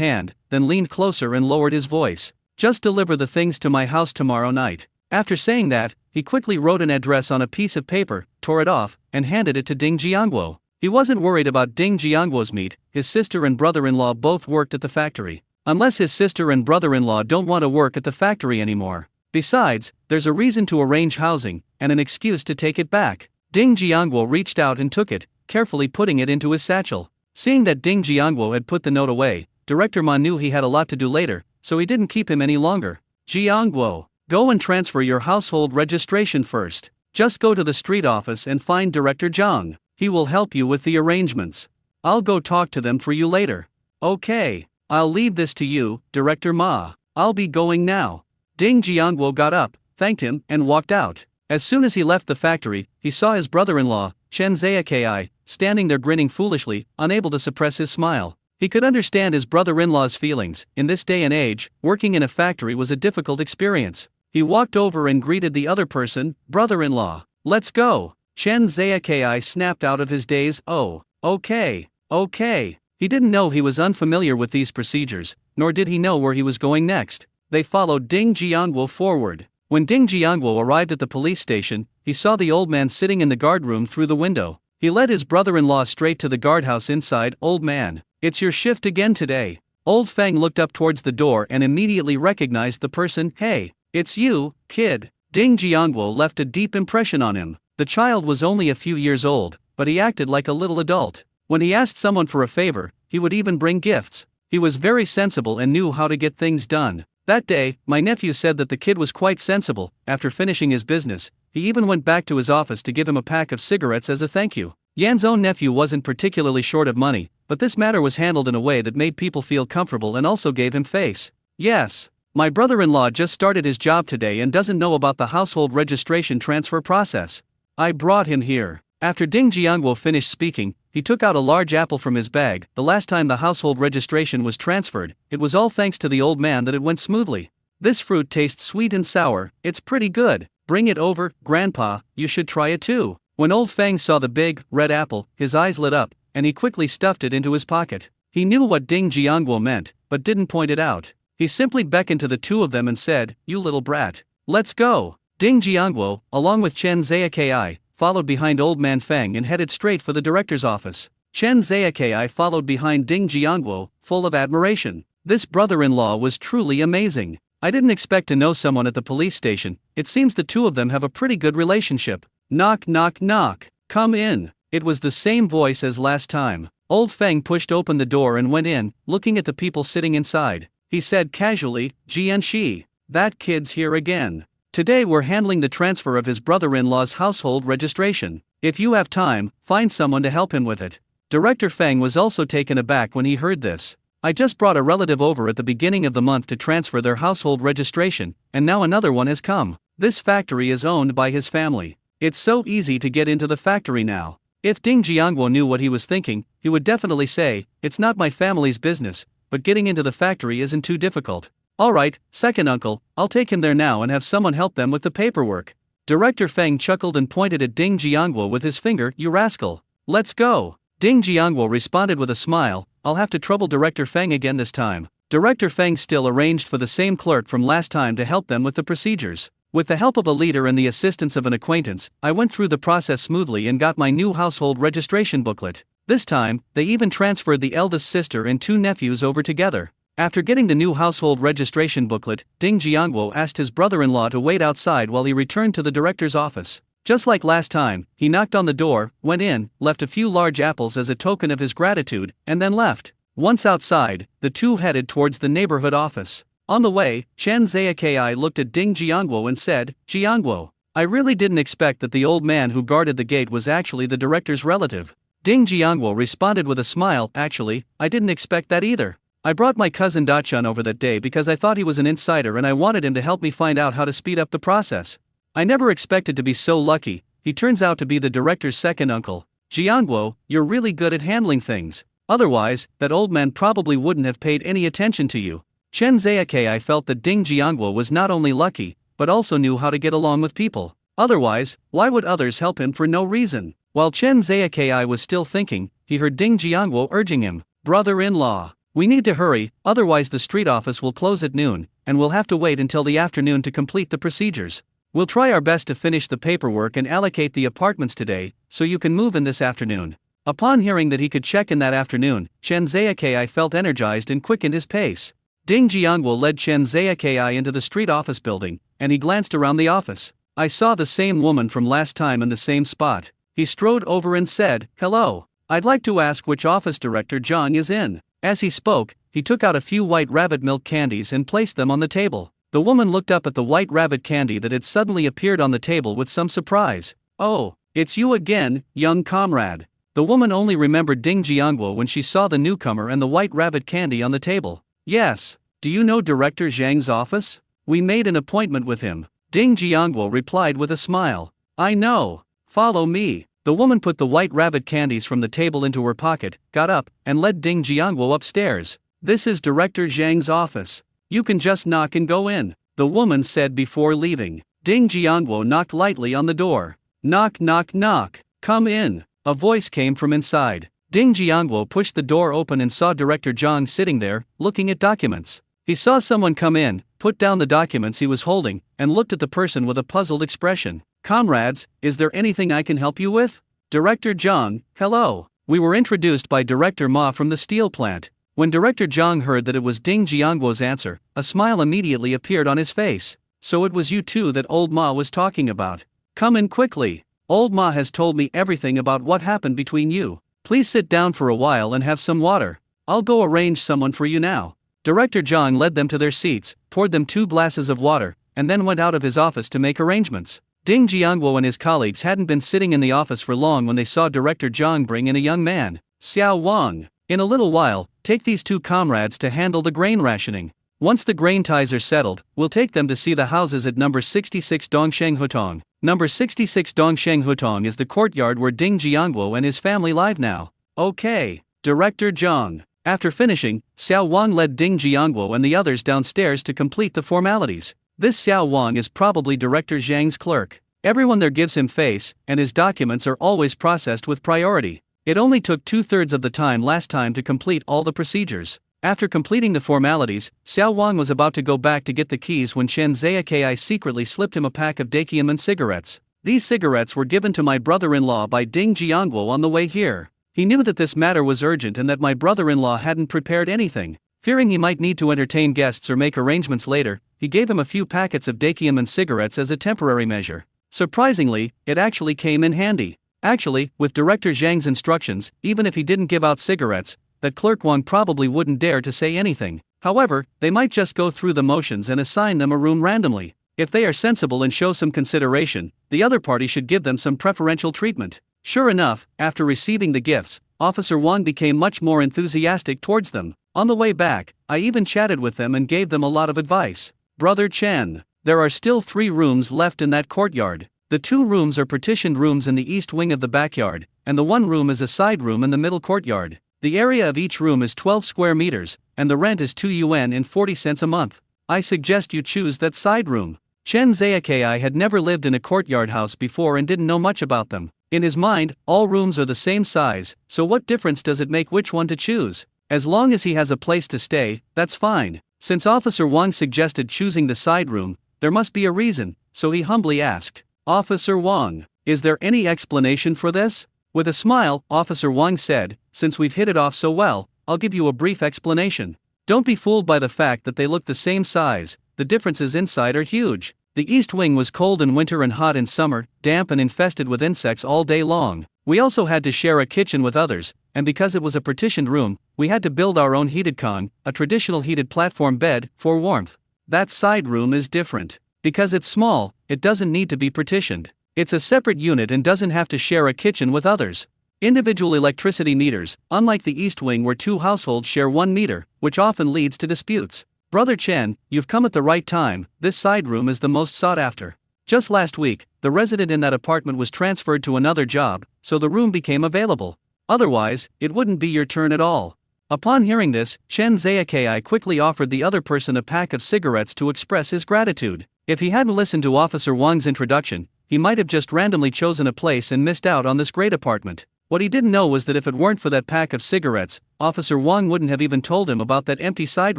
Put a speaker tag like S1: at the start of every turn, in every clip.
S1: hand, then leaned closer and lowered his voice. Just deliver the things to my house tomorrow night. After saying that, he quickly wrote an address on a piece of paper, tore it off, and handed it to Ding Jiangguo. He wasn't worried about Ding Jiangguo's meat. His sister and brother-in-law both worked at the factory. Unless his sister and brother-in-law don't want to work at the factory anymore. Besides, there's a reason to arrange housing, and an excuse to take it back. Ding Jiangguo reached out and took it, carefully putting it into his satchel. Seeing that Ding Jiangguo had put the note away, Director Ma knew he had a lot to do later, so he didn't keep him any longer. Jiangguo, go and transfer your household registration first. Just go to the street office and find Director Zhang. He will help you with the arrangements. I'll go talk to them for you later. Okay, I'll leave this to you, Director Ma. I'll be going now. Ding Jiangguo got up, thanked him, and walked out. As soon as he left the factory, he saw his brother-in-law, Chen Ziyaki, standing there grinning foolishly, unable to suppress his smile. He could understand his brother-in-law's feelings. In this day and age, working in a factory was a difficult experience. He walked over and greeted the other person, brother-in-law. Let's go. Chen Ziyaki snapped out of his daze. Oh, okay. He didn't know he was unfamiliar with these procedures, nor did he know where he was going next. They followed Ding Jiangguo forward. When Ding Jiangguo arrived at the police station, he saw the old man sitting in the guardroom through the window. He led his brother-in-law straight to the guardhouse inside. Old man, it's your shift again today. Old Feng looked up towards the door and immediately recognized the person. Hey, it's you, kid. Ding Jiangguo left a deep impression on him. The child was only a few years old, but he acted like a little adult. When he asked someone for a favor, he would even bring gifts. He was very sensible and knew how to get things done. That day, my nephew said that the kid was quite sensible. After finishing his business, he even went back to his office to give him a pack of cigarettes as a thank you. Yan's own nephew wasn't particularly short of money, but this matter was handled in a way that made people feel comfortable and also gave him face. Yes, my brother-in-law just started his job today and doesn't know about the household registration transfer process. I brought him here. After Ding Jiangguo finished speaking, he took out a large apple from his bag. The last time the household registration was transferred, it was all thanks to the old man that it went smoothly. This fruit tastes sweet and sour. It's pretty good. Bring it over, Grandpa, you should try it too. When old Feng saw the big, red apple, his eyes lit up, and he quickly stuffed it into his pocket. He knew what Ding Jiangguo meant, but didn't point it out. He simply beckoned to the two of them and said, "You little brat. Let's go." Ding Jiangguo, along with Chen Ziyaki, followed behind old man Feng and headed straight for the director's office. Chen Ziyaki followed behind Ding Jiangguo, full of admiration. This brother-in-law was truly amazing. I didn't expect to know someone at the police station. It seems the two of them have a pretty good relationship. Knock knock knock. Come in. It was the same voice as last time. Old Feng pushed open the door and went in, looking at the people sitting inside. He said casually, "Jianxi, that kid's here again. Today we're handling the transfer of his brother-in-law's household registration. If you have time, find someone to help him with it." Director Feng was also taken aback when he heard this. I just brought a relative over at the beginning of the month to transfer their household registration, and now another one has come. This factory is owned by his family. It's so easy to get into the factory now. If Ding Jiangguo knew what he was thinking, he would definitely say, "It's not my family's business, but getting into the factory isn't too difficult." "Alright, second uncle, I'll take him there now and have someone help them with the paperwork." Director Feng chuckled and pointed at Ding Jiangguo with his finger. "You rascal. Let's go." Ding Jiangguo responded with a smile, "I'll have to trouble Director Feng again this time." Director Feng still arranged for the same clerk from last time to help them with the procedures. With the help of a leader and the assistance of an acquaintance, I went through the process smoothly and got my new household registration booklet. This time, they even transferred the eldest sister and two nephews over together. After getting the new household registration booklet, Ding Jiangguo asked his brother-in-law to wait outside while he returned to the director's office. Just like last time, he knocked on the door, went in, left a few large apples as a token of his gratitude, and then left. Once outside, the two headed towards the neighborhood office. On the way, Chen Ziyaki looked at Ding Jiangguo and said, "Jiangguo, I really didn't expect that the old man who guarded the gate was actually the director's relative." Ding Jiangguo responded with a smile, "Actually, I didn't expect that either. I brought my cousin Dachun over that day because I thought he was an insider and I wanted him to help me find out how to speed up the process. I never expected to be so lucky. He turns out to be the director's second uncle. Jiangguo, you're really good at handling things. Otherwise, that old man probably wouldn't have paid any attention to you." Chen Ziyaki felt that Ding Jiangguo was not only lucky, but also knew how to get along with people. Otherwise, why would others help him for no reason? While Chen Ziyaki was still thinking, he heard Ding Jiangguo urging him, "Brother-in-law, We need to hurry, otherwise the street office will close at noon, and we'll have to wait until the afternoon to complete the procedures. We'll try our best to finish the paperwork and allocate the apartments today, so you can move in this afternoon." Upon hearing that he could check in that afternoon, Chen Ziyake felt energized and quickened his pace. Ding Jiangwo led Chen Ziyake into the street office building, and he glanced around the office. "I saw the same woman from last time in the same spot." He strode over and said, "Hello. I'd like to ask which office Director Zhang is in." As he spoke, he took out a few white rabbit milk candies and placed them on the table. The woman looked up at the white rabbit candy that had suddenly appeared on the table with some surprise. "Oh, it's you again, young comrade." The woman only remembered Ding Jiangwo when she saw the newcomer and the white rabbit candy on the table. "Yes. Do you know Director Zhang's office? We made an appointment with him." Ding Jiangwo replied with a smile. "I know. Follow me." The woman put the white rabbit candies from the table into her pocket, got up, and led Ding Jiangwo upstairs. "This is Director Zhang's office. You can just knock and go in," the woman said before leaving. Ding Jiangwo knocked lightly on the door. "Knock, knock, knock. Come in." A voice came from inside. Ding Jiangwo pushed the door open and saw Director Zhang sitting there, looking at documents. He saw someone come in, put down the documents he was holding, and looked at the person with a puzzled expression. "Comrades, is there anything I can help you with?" "Director Zhang, hello. We were introduced by Director Ma from the steel plant." When Director Zhang heard that it was Ding Jiangwo's answer, a smile immediately appeared on his face. "So it was you two that old Ma was talking about. Come in quickly. Old Ma has told me everything about what happened between you. Please sit down for a while and have some water. I'll go arrange someone for you now." Director Zhang led them to their seats, poured them 2 glasses of water, and then went out of his office to make arrangements. Ding Jiangwo and his colleagues hadn't been sitting in the office for long when they saw Director Zhang bring in a young man. "Xiao Wang, in a little while, take these 2 comrades to handle the grain rationing. Once the grain ties are settled, we'll take them to see the houses at number 66 Dongsheng Hutong. Number 66 Dongsheng Hutong is the courtyard where Ding Jiangwo and his family live now." "Okay, Director Zhang." After finishing, Xiao Wang led Ding Jiangwo and the others downstairs to complete the formalities. This Xiao Wang is probably Director Zhang's clerk. Everyone there gives him face, and his documents are always processed with priority. It only took 2/3 of the time last time to complete all the procedures. After completing the formalities, Xiao Wang was about to go back to get the keys when Chen Ziyake secretly slipped him a pack of Dakiaman cigarettes. "These cigarettes were given to my brother-in-law by Ding Jiangwo on the way here. He knew that this matter was urgent and that my brother-in-law hadn't prepared anything. Fearing he might need to entertain guests or make arrangements later, he gave him a few packets of Dakiaman cigarettes as a temporary measure. Surprisingly, it actually came in handy. Actually, with Director Zhang's instructions, even if he didn't give out cigarettes, that clerk Wang probably wouldn't dare to say anything. However, they might just go through the motions and assign them a room randomly. If they are sensible and show some consideration, the other party should give them some preferential treatment." Sure enough, after receiving the gifts, Officer Wang became much more enthusiastic towards them. On the way back, I even chatted with them and gave them a lot of advice. "Brother Chen, there are still 3 rooms left in that courtyard. The 2 rooms are partitioned rooms in the east wing of the backyard, and the 1 room is a side room in the middle courtyard. The area of each room is 12 square meters, and the rent is 2 yuan and 40 cents a month. I suggest you choose that side room." Chen Ziyake had never lived in a courtyard house before and didn't know much about them. In his mind, all rooms are the same size, so what difference does it make which one to choose? As long as he has a place to stay, that's fine. Since Officer Wang suggested choosing the side room, there must be a reason, so he humbly asked, "Officer Wang, is there any explanation for this?" With a smile, Officer Wang said, "Since we've hit it off so well, I'll give you a brief explanation. Don't be fooled by the fact that they look the same size, the differences inside are huge. The east wing was cold in winter and hot in summer, damp and infested with insects all day long. We also had to share a kitchen with others, and because it was a partitioned room, we had to build our own heated con, a traditional heated platform bed, for warmth. That side room is different. Because it's small, it doesn't need to be partitioned. It's a separate unit and doesn't have to share a kitchen with others. Individual electricity meters, unlike the east wing where 2 households share 1 meter, which often leads to disputes. Brother Chen, you've come at the right time, this side room is the most sought after. Just last week, the resident in that apartment was transferred to another job, so the room became available. Otherwise, it wouldn't be your turn at all." Upon hearing this, Chen Ziyake quickly offered the other person a pack of cigarettes to express his gratitude. If he hadn't listened to Officer Wang's introduction, he might have just randomly chosen a place and missed out on this great apartment. What he didn't know was that if it weren't for that pack of cigarettes, Officer Wang wouldn't have even told him about that empty side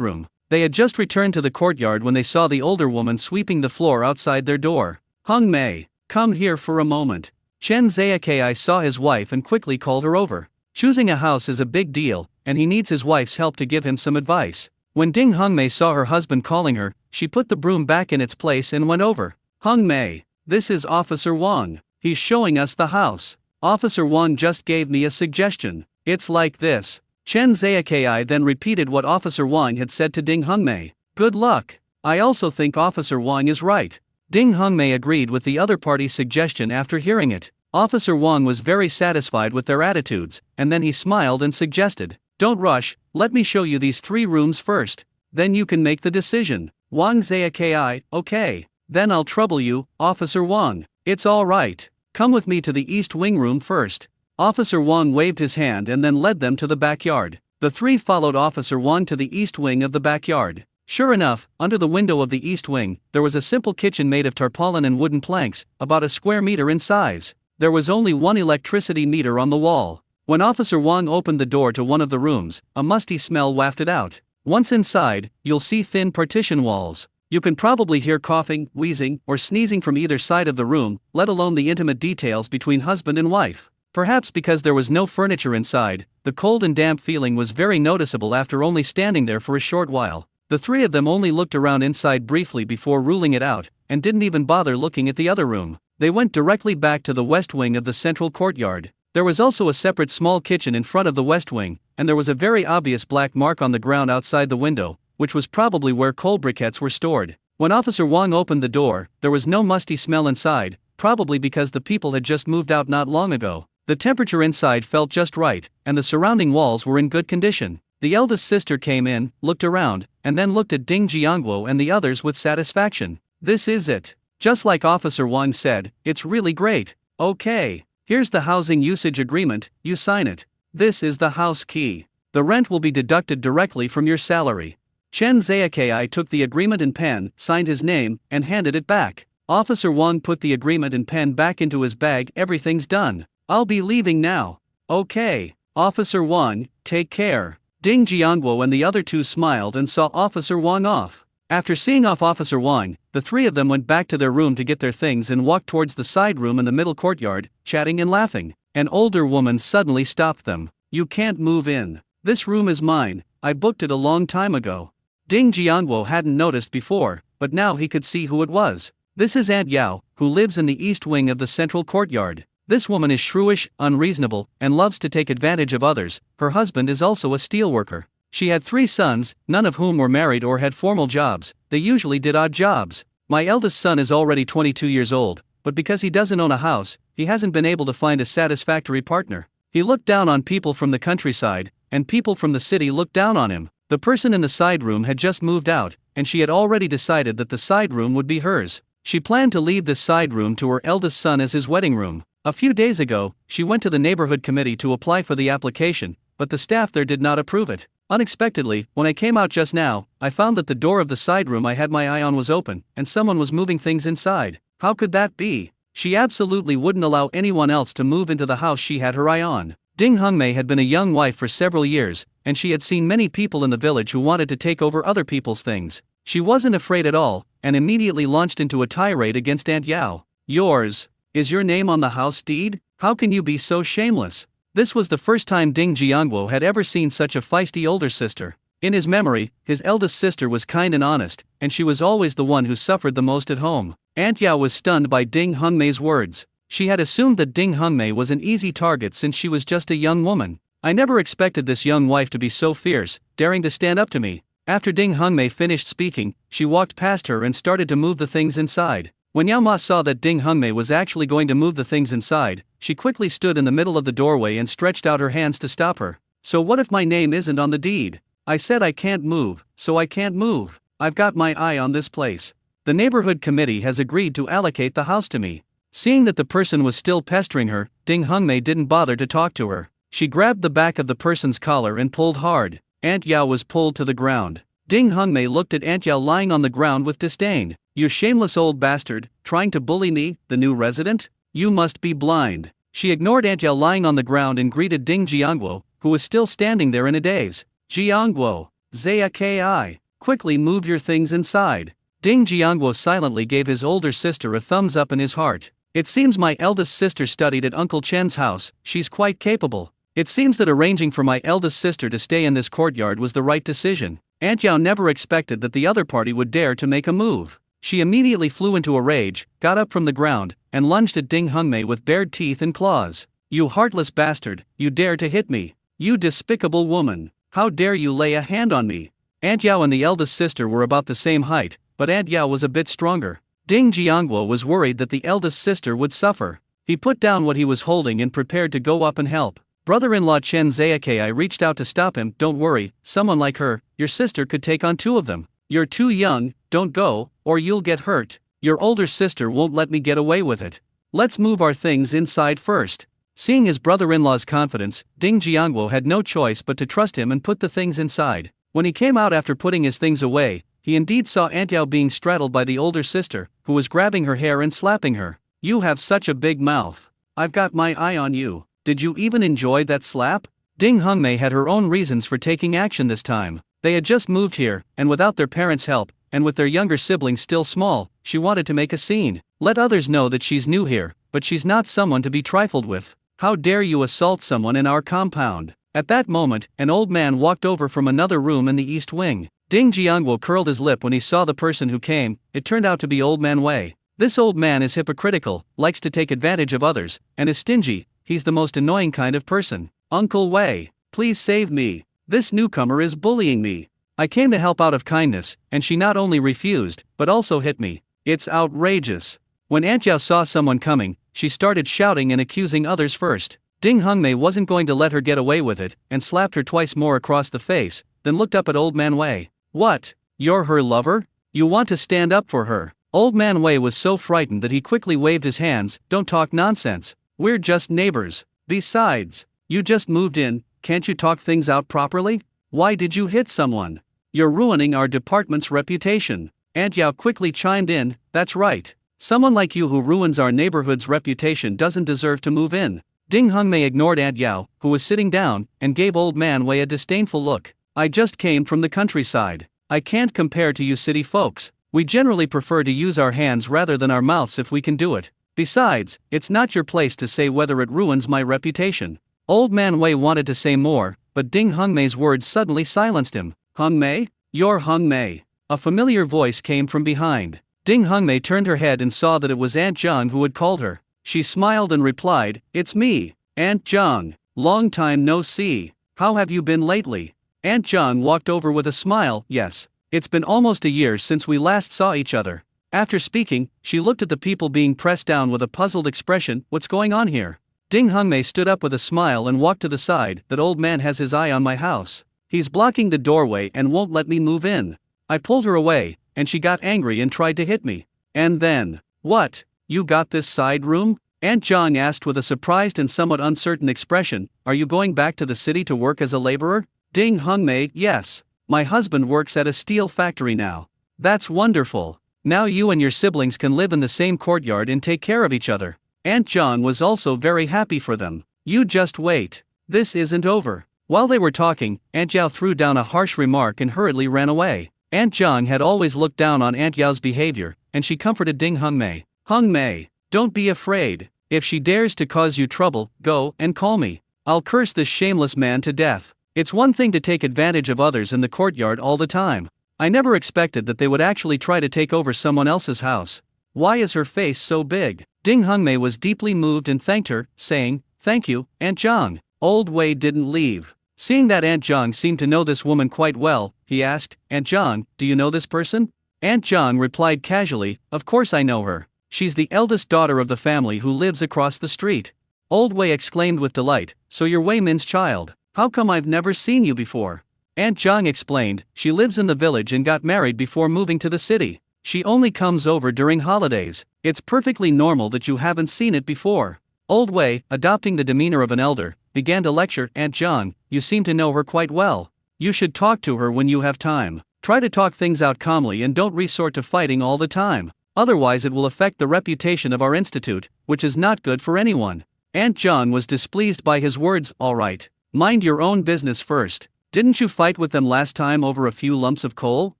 S1: room. They had just returned to the courtyard when they saw the older woman sweeping the floor outside their door. Hung Mei, come here for a moment. Chen Zaikai saw his wife and quickly called her over. Choosing a house is a big deal, and he needs his wife's help to give him some advice. When Ding Hungmei saw her husband calling her, she put the broom back in its place and went over. Hungmei, this is Officer Wang. He's showing us the house. Officer Wang just gave me a suggestion. It's like this. Chen Zaikai then repeated what Officer Wang had said to Ding Hungmei. Good luck. I also think Officer Wang is right. Ding Hungmei agreed with the other party's suggestion after hearing it. Officer Wang was very satisfied with their attitudes, and then he smiled and suggested, don't rush, let me show you these 3 rooms first. Then you can make the decision. Wang Zaikai, okay. Then I'll trouble you, Officer Wang. It's all right. Come with me to the East Wing room first. Officer Wang waved his hand and then led them to the backyard. The 3 followed Officer Wang to the East Wing of the backyard. Sure enough, under the window of the East Wing, there was a simple kitchen made of tarpaulin and wooden planks, about a square meter in size. There was only one electricity meter on the wall. When Officer Wang opened the door to one of the rooms, a musty smell wafted out. Once inside, you'll see thin partition walls. You can probably hear coughing, wheezing, or sneezing from either side of the room, let alone the intimate details between husband and wife. Perhaps because there was no furniture inside, the cold and damp feeling was very noticeable after only standing there for a short while. The 3 of them only looked around inside briefly before ruling it out, and didn't even bother looking at the other room. They went directly back to the west wing of the central courtyard. There was also a separate small kitchen in front of the west wing, and there was a very obvious black mark on the ground outside the window, which was probably where coal briquettes were stored. When Officer Wang opened the door, there was no musty smell inside, probably because the people had just moved out not long ago. The temperature inside felt just right, and the surrounding walls were in good condition. The eldest sister came in, looked around, and then looked at Ding Jiangguo and the others with satisfaction. This is it. Just like Officer Wang said, it's really great. Okay. Here's the housing usage agreement, you sign it. This is the house key. The rent will be deducted directly from your salary. Chen Zaikai took the agreement and pen, signed his name, and handed it back. Officer Wang put the agreement and pen back into his bag. Everything's done. I'll be leaving now. Okay. Officer Wang, take care. Ding Jiangguo and the other 2 smiled and saw Officer Wang off. After seeing off Officer Wang, the 3 of them went back to their room to get their things and walked towards the side room in the middle courtyard, chatting and laughing. An older woman suddenly stopped them. You can't move in. This room is mine. I booked it a long time ago. Ding Jiangguo hadn't noticed before, but now he could see who it was. This is Aunt Yao, who lives in the east wing of the central courtyard. This woman is shrewish, unreasonable, and loves to take advantage of others. Her husband is also a steelworker. She had 3 sons, none of whom were married or had formal jobs. They usually did odd jobs. My eldest son is already 22 years old, but because he doesn't own a house, he hasn't been able to find a satisfactory partner. He looked down on people from the countryside, and people from the city looked down on him. The person in the side room had just moved out, and she had already decided that the side room would be hers. She planned to leave this side room to her eldest son as his wedding room. A few days ago, she went to the neighborhood committee to apply for the application, but the staff there did not approve it. Unexpectedly, when I came out just now, I found that the door of the side room I had my eye on was open, and someone was moving things inside. How could that be? She absolutely wouldn't allow anyone else to move into the house she had her eye on. Ding Hungmei had been a young wife for several years, and she had seen many people in the village who wanted to take over other people's things. She wasn't afraid at all, and immediately launched into a tirade against Aunt Yao. Yours? Is your name on the house deed? How can you be so shameless? This was the first time Ding Jiangguo had ever seen such a feisty older sister. In his memory, his eldest sister was kind and honest, and she was always the one who suffered the most at home. Aunt Yao was stunned by Ding Hungmei's words. She had assumed that Ding Hungmei was an easy target since she was just a young woman. I never expected this young wife to be so fierce, daring to stand up to me. After Ding Hungmei finished speaking, she walked past her and started to move the things inside. When Yao Ma saw that Ding Hungmei was actually going to move the things inside, she quickly stood in the middle of the doorway and stretched out her hands to stop her. So what if my name isn't on the deed? I said I can't move, so I can't move. I've got my eye on this place. The neighborhood committee has agreed to allocate the house to me. Seeing that the person was still pestering her, Ding Hungmei didn't bother to talk to her. She grabbed the back of the person's collar and pulled hard. Aunt Yao was pulled to the ground. Ding Hungmei looked at Aunt Yao lying on the ground with disdain. You shameless old bastard, trying to bully me, the new resident? You must be blind. She ignored Aunt Yao lying on the ground and greeted Ding Jiangguo, who was still standing there in a daze. Jiangguo, Zaya Ki. Quickly move your things inside. Ding Jiangguo silently gave his older sister a thumbs up in his heart. It seems my eldest sister studied at Uncle Chen's house, she's quite capable. It seems that arranging for my eldest sister to stay in this courtyard was the right decision. Aunt Yao never expected that the other party would dare to make a move. She immediately flew into a rage, got up from the ground, and lunged at Ding Hongmei with bared teeth and claws. You heartless bastard, you dare to hit me. You despicable woman, how dare you lay a hand on me. Aunt Yao and the eldest sister were about the same height, but Aunt Yao was a bit stronger. Ding Jiangguo was worried that the eldest sister would suffer. He put down what he was holding and prepared to go up and help. Brother-in-law Chen Zayaki reached out to stop him. Don't worry, someone like her, your sister could take on 2 of them. You're too young, don't go, or you'll get hurt. Your older sister won't let me get away with it. Let's move our things inside first. Seeing his brother-in-law's confidence, Ding Jiangguo had no choice but to trust him and put the things inside. When he came out after putting his things away, he indeed saw Aunt Yao being straddled by the older sister, who was grabbing her hair and slapping her. You have such a big mouth. I've got my eye on you. Did you even enjoy that slap? Ding Hongmei had her own reasons for taking action this time. They had just moved here, and without their parents' help, and with their younger siblings still small, she wanted to make a scene. Let others know that she's new here, but she's not someone to be trifled with. How dare you assault someone in our compound? At that moment, an old man walked over from another room in the east wing. Ding Jiangguo curled his lip when he saw the person who came. It turned out to be Old Man Wei. This old man is hypocritical, likes to take advantage of others, and is stingy. He's the most annoying kind of person. Uncle Wei, please save me. This newcomer is bullying me. I came to help out of kindness, and she not only refused, but also hit me. It's outrageous. When Aunt Yao saw someone coming, she started shouting and accusing others first. Ding Hongmei wasn't going to let her get away with it, and slapped her twice more across the face, then looked up at Old Man Wei. What? You're her lover? You want to stand up for her? Old Man Wei was so frightened that he quickly waved his hands. Don't talk nonsense. We're just neighbors. Besides, you just moved in, can't you talk things out properly? Why did you hit someone? You're ruining our department's reputation. Aunt Yao quickly chimed in, that's right. Someone like you who ruins our neighborhood's reputation doesn't deserve to move in. Ding Hongmei ignored Aunt Yao, who was sitting down, and gave Old Man Wei a disdainful look. I just came from the countryside. I can't compare to you city folks. We generally prefer to use our hands rather than our mouths if we can do it. Besides, it's not your place to say whether it ruins my reputation. Old Man Wei wanted to say more, but Ding Hongmei's words suddenly silenced him. Hongmei? You're Hongmei. A familiar voice came from behind. Ding Hongmei turned her head and saw that it was Aunt Zhang who had called her. She smiled and replied, It's me, Aunt Zhang. Long time no see. How have you been lately? Aunt Zhang walked over with a smile. Yes. It's been almost a year since we last saw each other. After speaking, she looked at the people being pressed down with a puzzled expression. What's going on here? Ding Hongmei stood up with a smile and walked to the side. That old man has his eye on my house. He's blocking the doorway and won't let me move in. I pulled her away, and she got angry and tried to hit me. And then, what? You got this side room? Aunt Zhang asked with a surprised and somewhat uncertain expression. Are you going back to the city to work as a laborer? Ding Hongmei, yes. My husband works at a steel factory now. That's wonderful. Now you and your siblings can live in the same courtyard and take care of each other. Aunt Zhang was also very happy for them. You just wait. This isn't over. While they were talking, Aunt Yao threw down a harsh remark and hurriedly ran away. Aunt Zhang had always looked down on Aunt Yao's behavior, and she comforted Ding Hongmei. Hongmei, don't be afraid. If she dares to cause you trouble, go and call me. I'll curse this shameless man to death. It's one thing to take advantage of others in the courtyard all the time. I never expected that they would actually try to take over someone else's house. Why is her face so big? Ding Hongmei was deeply moved and thanked her, saying, Thank you, Aunt Zhang. Old Wei didn't leave. Seeing that Aunt Zhang seemed to know this woman quite well, he asked, Aunt Zhang, do you know this person? Aunt Zhang replied casually, Of course I know her. She's the eldest daughter of the family who lives across the street. Old Wei exclaimed with delight, So you're Wei Min's child. How come I've never seen you before? Aunt Zhang explained, She lives in the village and got married before moving to the city. She only comes over during holidays. It's perfectly normal that you haven't seen it before. Old Wei, adopting the demeanor of an elder, began to lecture. Aunt Zhang, you seem to know her quite well. You should talk to her when you have time. Try to talk things out calmly and don't resort to fighting all the time. Otherwise it will affect the reputation of our institute, which is not good for anyone. Aunt John was displeased by his words. All right, mind your own business first. Didn't you fight with them last time over a few lumps of coal?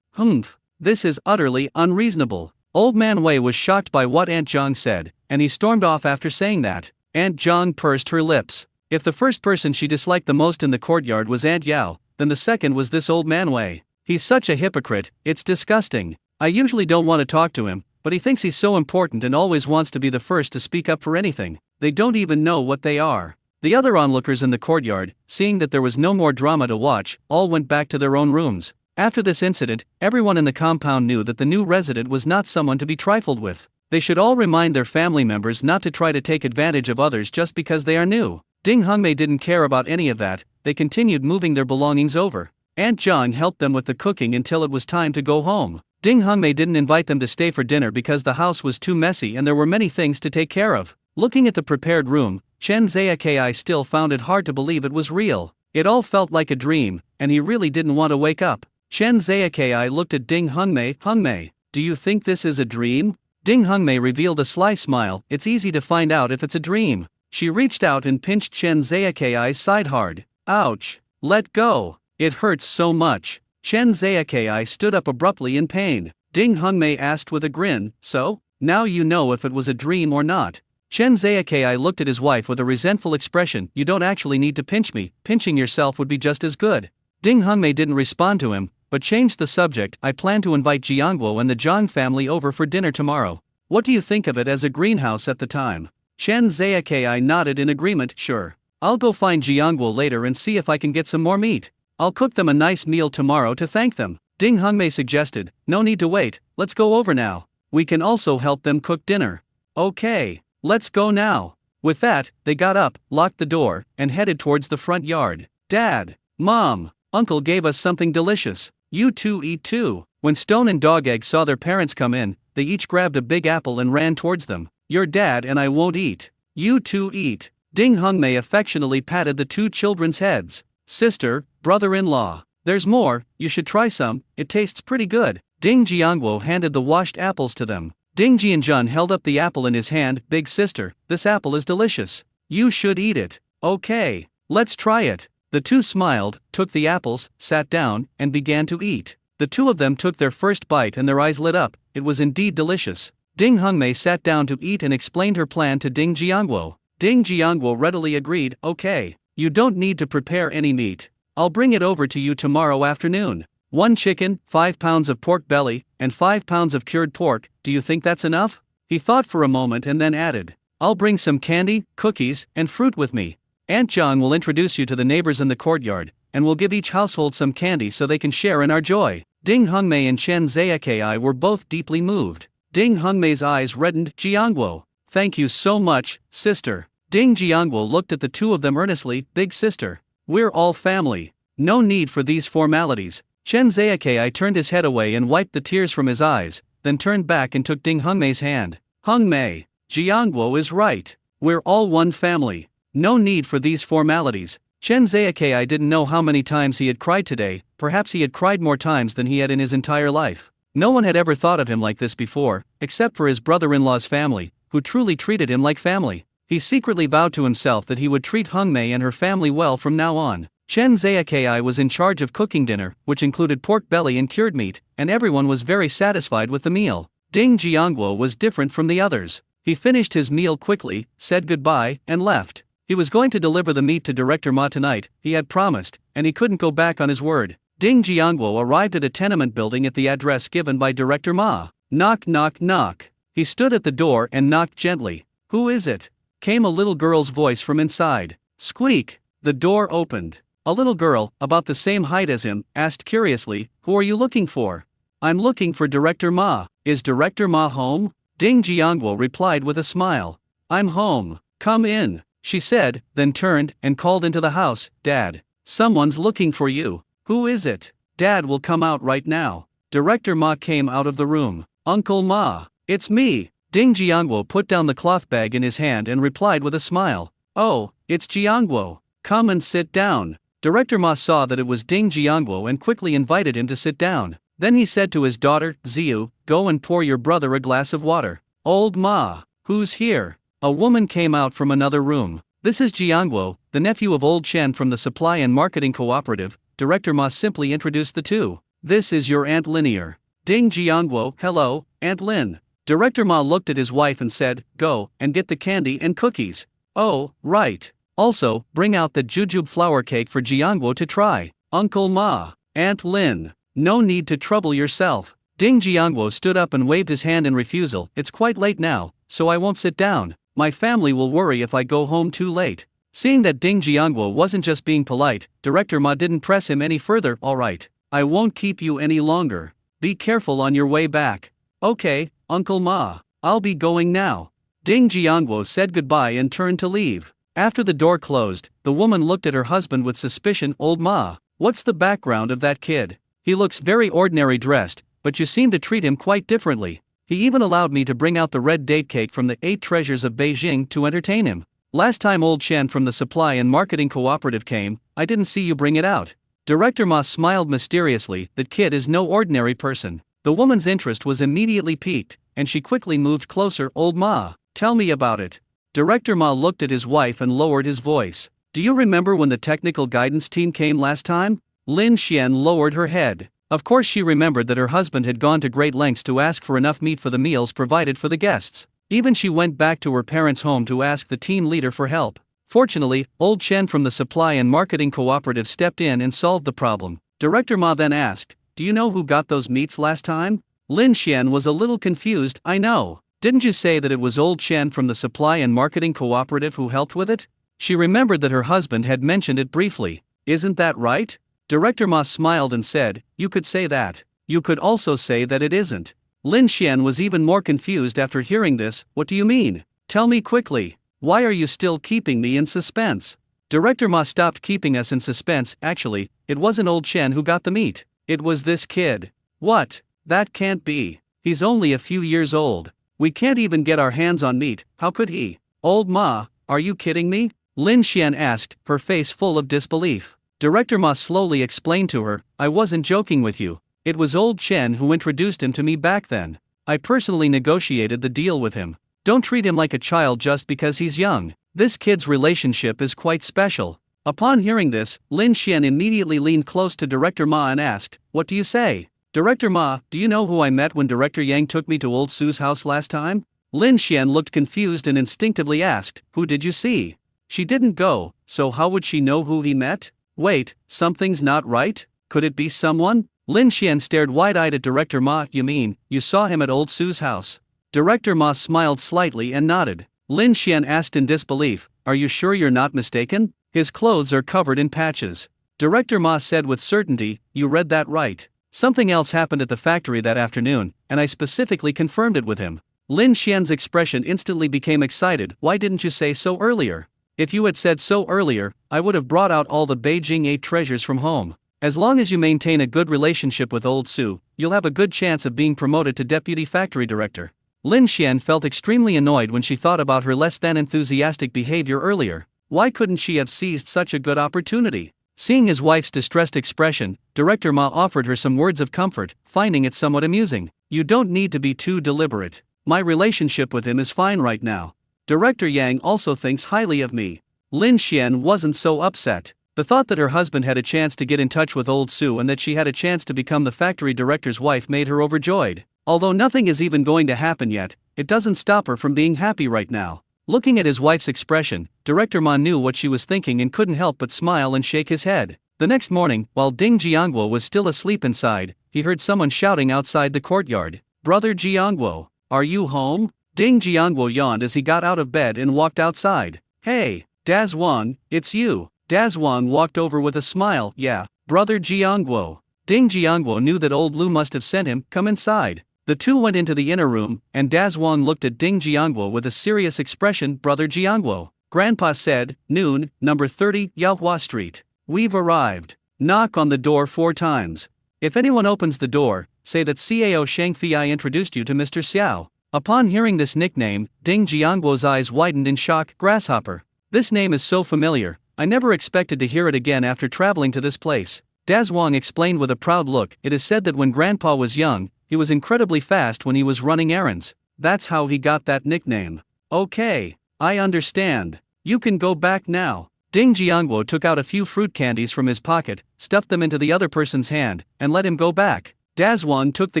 S1: Humph, this is utterly unreasonable. Old Man Wei was shocked by what Aunt John said, and he stormed off after saying that. Aunt John pursed her lips. If the first person she disliked the most in the courtyard was Aunt Yao, then the second was this Old Man Wei. He's such a hypocrite, it's disgusting. I usually don't want to talk to him, but he thinks he's so important and always wants to be the first to speak up for anything. They don't even know what they are. The other onlookers in the courtyard, seeing that there was no more drama to watch, all went back to their own rooms. After this incident, everyone in the compound knew that the new resident was not someone to be trifled with. They should all remind their family members not to try to take advantage of others just because they are new. Ding Hongmei didn't care about any of that. They continued moving their belongings over. Aunt John helped them with the cooking until it was time to go home. Ding Hongmei didn't invite them to stay for dinner because the house was too messy and there were many things to take care of. Looking at the prepared room, Chen Ziyaki still found it hard to believe it was real. It all felt like a dream, and he really didn't want to wake up. Chen Ziyaki looked at Ding Hongmei. Hongmei, do you think this is a dream? Ding Hongmei revealed a sly smile. It's easy to find out if it's a dream. She reached out and pinched Chen Ziyaki's side hard. Ouch! Let go! It hurts so much. Chen Ziyaki stood up abruptly in pain. Ding Hongmei asked with a grin, so? Now you know if it was a dream or not. Chen Ziyaki looked at his wife with a resentful expression. You don't actually need to pinch me, pinching yourself would be just as good. Ding Hongmei didn't respond to him, but changed the subject. I plan to invite Jiangguo and the Zhang family over for dinner tomorrow. What do you think of it as a greenhouse at the time? Chen Ziyaki nodded in agreement. Sure. I'll go find Jiangguo later and see if I can get some more meat. I'll cook them a nice meal tomorrow to thank them. Ding Hongmei suggested. No need to wait, let's go over now. We can also help them cook dinner. Okay, let's go now. With that, they got up, locked the door, and headed towards the front yard. Dad, Mom, Uncle gave us something delicious. You two eat too. When Stone and Dog Egg saw their parents come in, they each grabbed a big apple and ran towards them. Your dad and I won't eat. You two eat. Ding Hongmei affectionately patted the two children's heads. Sister, brother-in-law, there's more, you should try some, it tastes pretty good. Ding Jiangguo handed the washed apples to them. Ding Jianjun held up the apple in his hand. Big sister, this apple is delicious. You should eat it. Okay, let's try it. The two smiled, took the apples, sat down, and began to eat. The two of them took their first bite and their eyes lit up. It was indeed delicious. Ding Hongmei sat down to eat and explained her plan to Ding Jiangguo. Ding Jiangguo readily agreed. Okay, you don't need to prepare any meat. I'll bring it over to you tomorrow afternoon. 1 chicken, 5 pounds of pork belly, and 5 pounds of cured pork. Do you think that's enough? He thought for a moment and then added, I'll bring some candy, cookies, and fruit with me. Aunt John will introduce you to the neighbors in the courtyard, and we'll give each household some candy so they can share in our joy. Ding Hongmei and Chen Ziyaki were both deeply moved. Ding Hongmei's eyes reddened. Jiangguo, thank you so much, sister. Ding Jiangguo looked at the two of them earnestly. Big sister, we're all family. No need for these formalities. Chen Ziyaki turned his head away and wiped the tears from his eyes, then turned back and took Ding Hongmei's hand. Hongmei, Jiangguo is right. We're all one family. No need for these formalities. Chen Ziyaki didn't know how many times he had cried today. Perhaps he had cried more times than he had in his entire life. No one had ever thought of him like this before, except for his brother-in-law's family, who truly treated him like family. He secretly vowed to himself that he would treat Hongmei and her family well from now on. Chen Ziyaki was in charge of cooking dinner, which included pork belly and cured meat, and everyone was very satisfied with the meal. Ding Jiangguo was different from the others. He finished his meal quickly, said goodbye, and left. He was going to deliver the meat to Director Ma tonight, he had promised, and he couldn't go back on his word. Ding Jiangguo arrived at a tenement building at the address given by Director Ma. Knock knock knock. He stood at the door and knocked gently. Who is it? Came a little girl's voice from inside. Squeak! The door opened. A little girl, about the same height as him, asked curiously, Who are you looking for? I'm looking for Director Ma. Is Director Ma home? Ding Jiangguo replied with a smile. I'm home. Come in, she said, then turned and called into the house. Dad, someone's looking for you. Who is it? Dad will come out right now. Director Ma came out of the room. Uncle Ma, it's me. Ding Jiangguo put down the cloth bag in his hand and replied with a smile. Oh, it's Jiangguo. Come and sit down. Director Ma saw that it was Ding Jiangguo and quickly invited him to sit down. Then he said to his daughter, Ziyu, go and pour your brother a glass of water. Old Ma, who's here? A woman came out from another room. This is Jiangguo, the nephew of Old Chen from the Supply and Marketing Cooperative. Director Ma simply introduced the two. This is your Aunt Linear. Ding Jiangguo, hello, Aunt Lin. Director Ma looked at his wife and said, go and get the candy and cookies. Oh, right. Also, bring out the jujube flour cake for Jiangguo to try. Uncle Ma. Aunt Lin. No need to trouble yourself. Ding Jiangguo stood up and waved his hand in refusal. It's quite late now, so I won't sit down. My family will worry if I go home too late. Seeing that Ding Jiangguo wasn't just being polite, Director Ma didn't press him any further. Alright, I won't keep you any longer. Be careful on your way back. Okay, Uncle Ma, I'll be going now. Ding Jiangguo said goodbye and turned to leave. After the door closed, the woman looked at her husband with suspicion. Old Ma, what's the background of that kid? He looks very ordinary dressed, but you seem to treat him quite differently. He even allowed me to bring out the red date cake from the 8 treasures of Beijing to entertain him. Last time Old Chen from the Supply and Marketing Cooperative came, I didn't see you bring it out. Director Ma smiled mysteriously. That kid is no ordinary person. The woman's interest was immediately piqued, and she quickly moved closer. Old Ma, tell me about it. Director Ma looked at his wife and lowered his voice. Do you remember when the technical guidance team came last time? Lin Xian lowered her head. Of course she remembered that her husband had gone to great lengths to ask for enough meat for the meals provided for the guests. Even she went back to her parents' home to ask the team leader for help. Fortunately, Old Chen from the Supply and Marketing Cooperative stepped in and solved the problem. Director Ma then asked, do you know who got those meats last time? Lin Xian was a little confused. I know. Didn't you say that it was Old Chen from the Supply and Marketing Cooperative who helped with it? She remembered that her husband had mentioned it briefly. Isn't that right? Director Ma smiled and said, you could say that. You could also say that it isn't. Lin Xian was even more confused after hearing this. What do you mean? Tell me quickly. Why are you still keeping me in suspense? Director Ma stopped keeping us in suspense. Actually, it wasn't Old Chen who got the meat. It was this kid. What? That can't be. He's only a few years old. We can't even get our hands on meat. How could he? Old Ma, are you kidding me? Lin Xian asked, her face full of disbelief. Director Ma slowly explained to her, I wasn't joking with you. It was Old Chen who introduced him to me back then. I personally negotiated the deal with him. Don't treat him like a child just because he's young. This kid's relationship is quite special. Upon hearing this, Lin Xian immediately leaned close to Director Ma and asked, what do you say? Director Ma, do you know who I met when Director Yang took me to Old Su's house last time? Lin Xian looked confused and instinctively asked, who did you see? She didn't go, so how would she know who he met? Wait, something's not right? Could it be someone? Lin Xian stared wide-eyed at Director Ma. You mean, you saw him at Old Su's house? Director Ma smiled slightly and nodded. Lin Xian asked in disbelief, are you sure you're not mistaken? His clothes are covered in patches. Director Ma said with certainty, you read that right. Something else happened at the factory that afternoon, and I specifically confirmed it with him. Lin Xian's expression instantly became excited. Why didn't you say so earlier? If you had said so earlier, I would have brought out all the Beijing 8 treasures from home. As long as you maintain a good relationship with Old Su, you'll have a good chance of being promoted to deputy factory director. Lin Xian felt extremely annoyed when she thought about her less than enthusiastic behavior earlier. Why couldn't she have seized such a good opportunity? Seeing his wife's distressed expression, Director Ma offered her some words of comfort, finding it somewhat amusing. You don't need to be too deliberate. My relationship with him is fine right now. Director Yang also thinks highly of me. Lin Xian wasn't so upset. The thought that her husband had a chance to get in touch with Old Su and that she had a chance to become the factory director's wife made her overjoyed. Although nothing is even going to happen yet, it doesn't stop her from being happy right now. Looking at his wife's expression, Director Ma knew what she was thinking and couldn't help but smile and shake his head. The next morning, while Ding Jiangguo was still asleep inside, he heard someone shouting outside the courtyard. Brother Jiangguo, are you home? Ding Jiangguo yawned as he got out of bed and walked outside. Hey, Daz Wang, it's you. Daz Wang walked over with a smile. Yeah, Brother Jiangguo. Ding Jiangguo knew that old Lu must have sent him. Come inside. The two went into the inner room, and Daz Wang looked at Ding Jiangguo with a serious expression. Brother Jiangguo. Grandpa said, noon, number 30, Yaohua Street. We've arrived. Knock on the door 4 times. If anyone opens the door, say that Cao Shangfei introduced you to Mr. Xiao. Upon hearing this nickname, Ding Jiangguo's eyes widened in shock. Grasshopper. This name is so familiar. I never expected to hear it again after traveling to this place. Daz Wang explained with a proud look. It is said that when Grandpa was young, he was incredibly fast when he was running errands. That's how he got that nickname. Okay. I understand. You can go back now. Ding Jiangwo took out a few fruit candies from his pocket, stuffed them into the other person's hand, and let him go back. Dazwan took the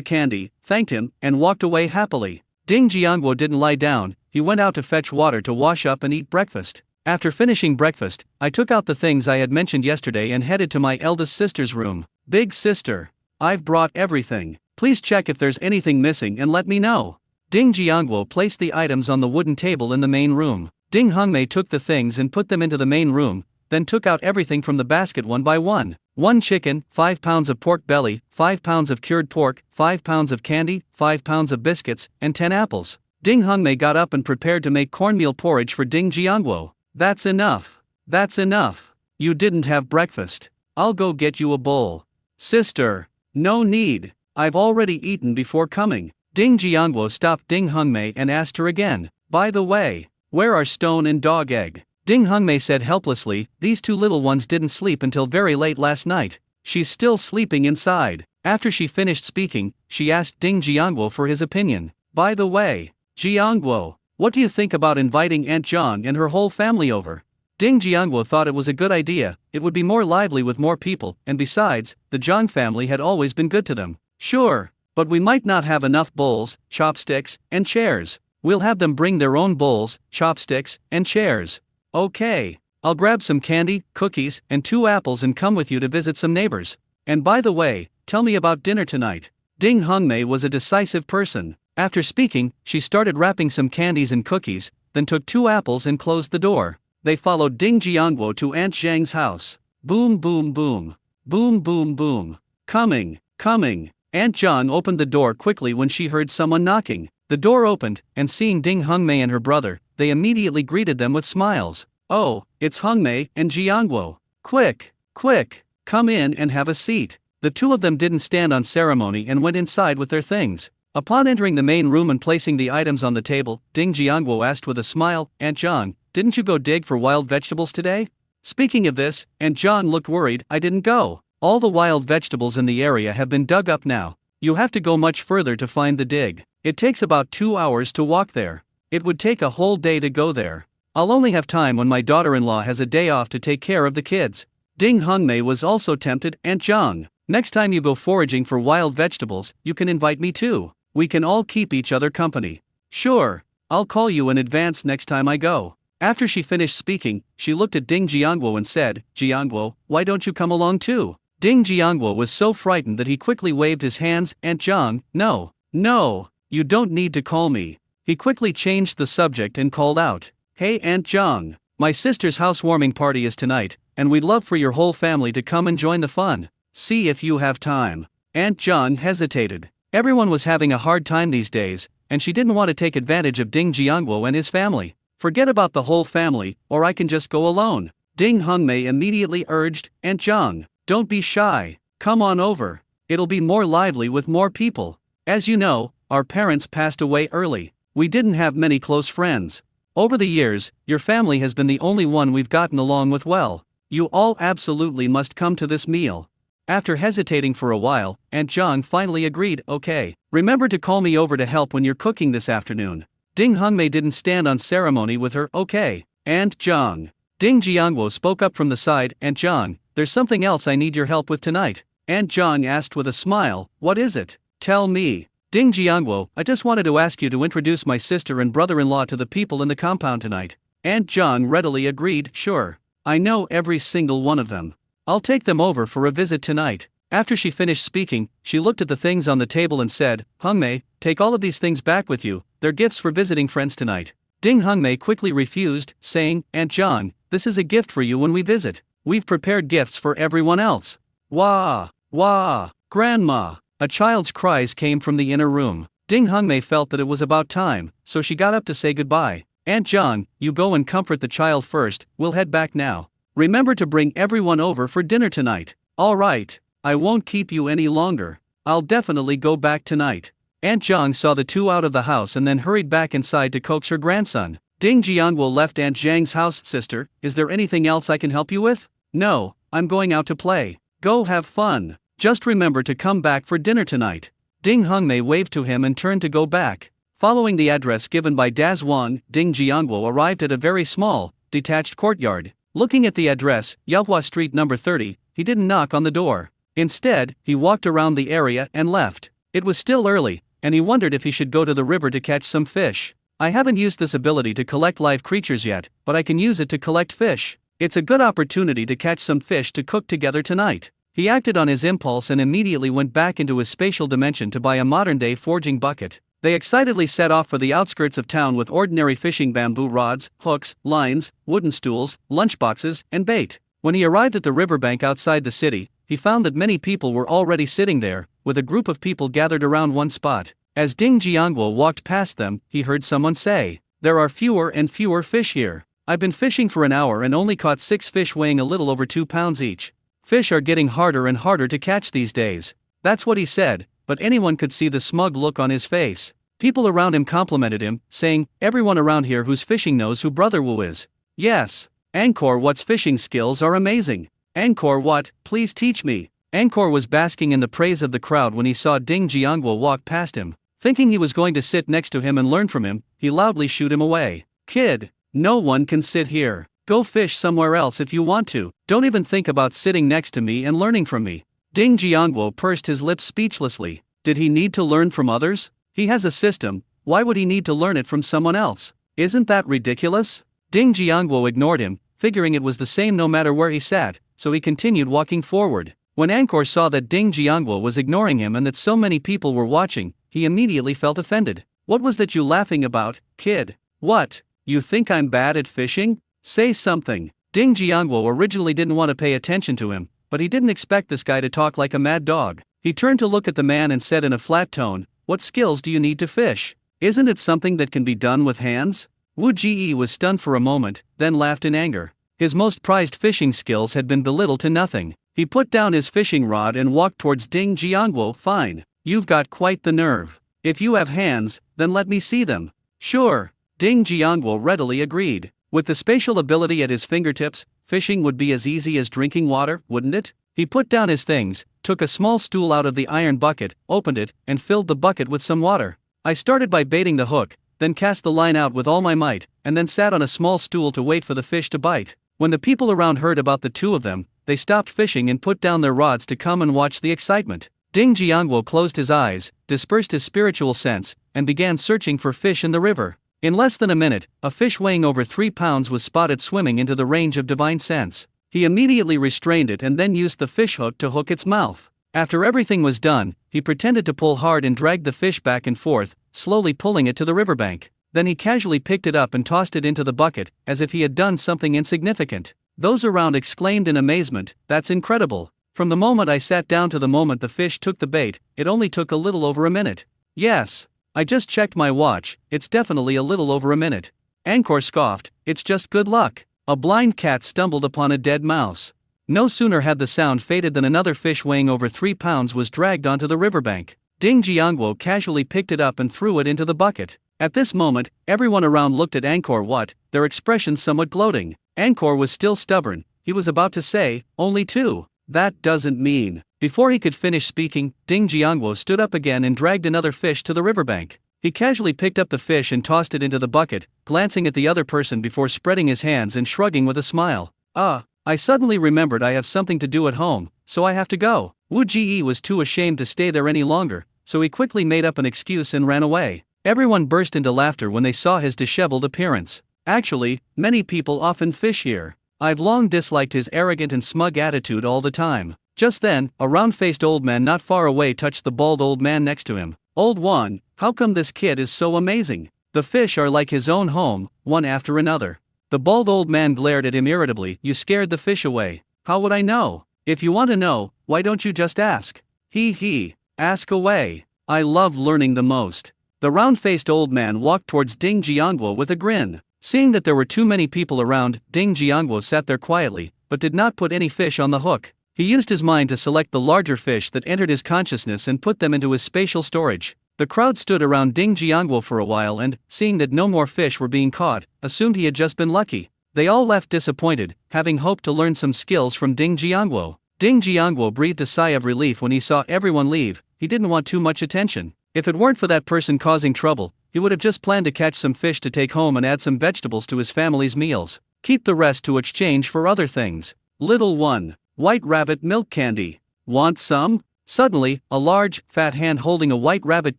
S1: candy, thanked him, and walked away happily. Ding Jiangwo didn't lie down, he went out to fetch water to wash up and eat breakfast. After finishing breakfast, I took out the things I had mentioned yesterday and headed to my eldest sister's room. Big sister, I've brought everything. Please check if there's anything missing and let me know. Ding Jiangwo placed the items on the wooden table in the main room. Ding Hongmei took the things and put them into the main room, then took out everything from the basket one by one. 1 chicken, 5 pounds of pork belly, 5 pounds of cured pork, 5 pounds of candy, 5 pounds of biscuits, and 10 apples. Ding Hongmei got up and prepared to make cornmeal porridge for Ding Jiangwo. That's enough. That's enough. You didn't have breakfast. I'll go get you a bowl. Sister, no need. I've already eaten before coming. Ding Jiangwo stopped Ding Hongmei and asked her again. By the way, where are Stone and Dog Egg? Ding Hongmei said helplessly, these two little ones didn't sleep until very late last night. She's still sleeping inside. After she finished speaking, she asked Ding Jiangwo for his opinion. By the way, Jiangwo, what do you think about inviting Aunt Zhang and her whole family over? Ding Jiangwo thought it was a good idea, it would be more lively with more people, and besides, the Zhang family had always been good to them. Sure, but we might not have enough bowls, chopsticks, and chairs. We'll have them bring their own bowls, chopsticks, and chairs. Okay, I'll grab some candy, cookies, and 2 apples and come with you to visit some neighbors. And by the way, tell me about dinner tonight. Ding Hongmei was a decisive person. After speaking, she started wrapping some candies and cookies, then took 2 apples and closed the door. They followed Ding Jiangwo to Aunt Zhang's house. Boom boom boom. Boom boom boom. Coming, coming. Aunt Zhang opened the door quickly when she heard someone knocking. The door opened, and seeing Ding Hongmei and her brother, they immediately greeted them with smiles. Oh, it's Hongmei and Jiangwo. Quick, quick, come in and have a seat. The two of them didn't stand on ceremony and went inside with their things. Upon entering the main room and placing the items on the table, Ding Jiangwo asked with a smile, Aunt Zhang, didn't you go dig for wild vegetables today? Speaking of this, Aunt Zhang looked worried. I didn't go. All the wild vegetables in the area have been dug up now. You have to go much further to find the dig. It takes about 2 hours to walk there. It would take a whole day to go there. I'll only have time when my daughter-in-law has a day off to take care of the kids. Ding Hongmei was also tempted. Aunt Zhang, next time you go foraging for wild vegetables, you can invite me too. We can all keep each other company. Sure, I'll call you in advance next time I go. After she finished speaking, she looked at Ding Jiangwo and said, Jiangwo, why don't you come along too? Ding Jiangwo was so frightened that he quickly waved his hands. Aunt Zhang, no, no, you don't need to call me. He quickly changed the subject and called out, Hey Aunt Zhang, my sister's housewarming party is tonight, and we'd love for your whole family to come and join the fun. See if you have time. Aunt Zhang hesitated. Everyone was having a hard time these days, and she didn't want to take advantage of Ding Jiangwo and his family. Forget about the whole family, or I can just go alone. Ding Hongmei immediately urged, Aunt Zhang, don't be shy, come on over. It'll be more lively with more people. As you know, our parents passed away early. We didn't have many close friends. Over the years, your family has been the only one we've gotten along with well. You all absolutely must come to this meal. After hesitating for a while, Aunt Zhang finally agreed, okay. Remember to call me over to help when you're cooking this afternoon. Ding Hongmei didn't stand on ceremony with her, okay. Aunt Zhang. Ding Jiangwo spoke up from the side, Aunt Zhang, there's something else I need your help with tonight. Aunt Zhang asked with a smile, what is it? Tell me. Ding Jiangwo, I just wanted to ask you to introduce my sister and brother-in-law to the people in the compound tonight. Aunt Zhang readily agreed, sure. I know every single one of them. I'll take them over for a visit tonight. After she finished speaking, she looked at the things on the table and said, Hongmei, take all of these things back with you, they're gifts for visiting friends tonight. Ding Hongmei quickly refused, saying, Aunt Zhang, this is a gift for you when we visit. We've prepared gifts for everyone else. Wah, wah, Grandma. A child's cries came from the inner room. Ding Hongmei felt that it was about time, so she got up to say goodbye. Aunt Zhang, you go and comfort the child first, we'll head back now. Remember to bring everyone over for dinner tonight. All right, I won't keep you any longer. I'll definitely go back tonight. Aunt Zhang saw the two out of the house and then hurried back inside to coax her grandson. Ding Jiangwo left Aunt Zhang's house. Sister, is there anything else I can help you with? No, I'm going out to play. Go have fun. Just remember to come back for dinner tonight. Ding Hongmei waved to him and turned to go back. Following the address given by Das Wang, Ding Jiangwo arrived at a very small, detached courtyard. Looking at the address, Yelhua Street number 30, he didn't knock on the door. Instead, he walked around the area and left. It was still early, and he wondered if he should go to the river to catch some fish. I haven't used this ability to collect live creatures yet, but I can use it to collect fish. It's a good opportunity to catch some fish to cook together tonight. He acted on his impulse and immediately went back into his spatial dimension to buy a modern-day forging bucket. They excitedly set off for the outskirts of town with ordinary fishing bamboo rods, hooks, lines, wooden stools, lunchboxes, and bait. When he arrived at the riverbank outside the city, he found that many people were already sitting there, with a group of people gathered around one spot. As Ding Jiangwo walked past them, he heard someone say, "There are fewer and fewer fish here. I've been fishing for an hour and only caught 6 fish weighing a little over 2 pounds each. Fish are getting harder and harder to catch these days." That's what he said, but anyone could see the smug look on his face. People around him complimented him, saying, "Everyone around here who's fishing knows who Brother Wu is." Yes, Angkor Wat's fishing skills are amazing. Angkor Wat, please teach me. Angkor was basking in the praise of the crowd when he saw Ding Jiangwo walk past him. Thinking he was going to sit next to him and learn from him, he loudly shooed him away. "Kid, no one can sit here. Go fish somewhere else if you want to. Don't even think about sitting next to me and learning from me." Ding Jiangwo pursed his lips speechlessly. Did he need to learn from others? He has a system, why would he need to learn it from someone else? Isn't that ridiculous? Ding Jiangwo ignored him, figuring it was the same no matter where he sat, so he continued walking forward. When Angkor saw that Ding Jiangwo was ignoring him and that so many people were watching, he immediately felt offended. "What was that you laughing about, kid? What? You think I'm bad at fishing? Say something." Ding Jiangwo originally didn't want to pay attention to him, but he didn't expect this guy to talk like a mad dog. He turned to look at the man and said in a flat tone, "What skills do you need to fish? Isn't it something that can be done with hands?" Wu Ji was stunned for a moment, then laughed in anger. His most prized fishing skills had been belittled to nothing. He put down his fishing rod and walked towards Ding Jiangwo. "Fine. You've got quite the nerve. If you have hands, then let me see them." "Sure." Ding Jiangwo readily agreed. With the spatial ability at his fingertips, fishing would be as easy as drinking water, wouldn't it? He put down his things, took a small stool out of the iron bucket, opened it, and filled the bucket with some water. "I started by baiting the hook, then cast the line out with all my might, and then sat on a small stool to wait for the fish to bite." When the people around heard about the two of them, they stopped fishing and put down their rods to come and watch the excitement. Ding Jiangwo closed his eyes, dispersed his spiritual sense, and began searching for fish in the river. In less than a minute, a fish weighing over 3 pounds was spotted swimming into the range of divine sense. He immediately restrained it and then used the fish hook to hook its mouth. After everything was done, he pretended to pull hard and dragged the fish back and forth, slowly pulling it to the riverbank. Then he casually picked it up and tossed it into the bucket, as if he had done something insignificant. Those around exclaimed in amazement, "That's incredible. From the moment I sat down to the moment the fish took the bait, it only took a little over a minute." "Yes. I just checked my watch, it's definitely a little over a minute." Angkor scoffed, "It's just good luck. A blind cat stumbled upon a dead mouse." No sooner had the sound faded than another fish weighing over 3 pounds was dragged onto the riverbank. Ding Jiangwo casually picked it up and threw it into the bucket. At this moment, everyone around looked at Angkor Wat, their expressions somewhat gloating. Angkor was still stubborn. He was about to say, "Only 2. That doesn't mean." Before he could finish speaking, Ding Jiangwo stood up again and dragged another fish to the riverbank. He casually picked up the fish and tossed it into the bucket, glancing at the other person before spreading his hands and shrugging with a smile. I suddenly remembered I have something to do at home, so I have to go." Wu Ji was too ashamed to stay there any longer, so he quickly made up an excuse and ran away. Everyone burst into laughter when they saw his disheveled appearance. Actually, many people often fish here. I've long disliked his arrogant and smug attitude all the time. Just then, a round-faced old man not far away touched the bald old man next to him. "Old one, how come this kid is so amazing? The fish are like his own home, one after another." The bald old man glared at him irritably. "You scared the fish away." "How would I know? If you want to know, why don't you just ask?" He, ask away. I love learning the most." The round-faced old man walked towards Ding Jiangwo with a grin. Seeing that there were too many people around, Ding Jiangwo sat there quietly, but did not put any fish on the hook. He used his mind to select the larger fish that entered his consciousness and put them into his spatial storage. The crowd stood around Ding Jiangwo for a while and, seeing that no more fish were being caught, assumed he had just been lucky. They all left disappointed, having hoped to learn some skills from Ding Jiangwo. Ding Jiangwo breathed a sigh of relief when he saw everyone leave. He didn't want too much attention. If it weren't for that person causing trouble, he would have just planned to catch some fish to take home and add some vegetables to his family's meals. Keep the rest to exchange for other things. Little one. White rabbit milk candy. Want some? Suddenly, a large, fat hand holding a white rabbit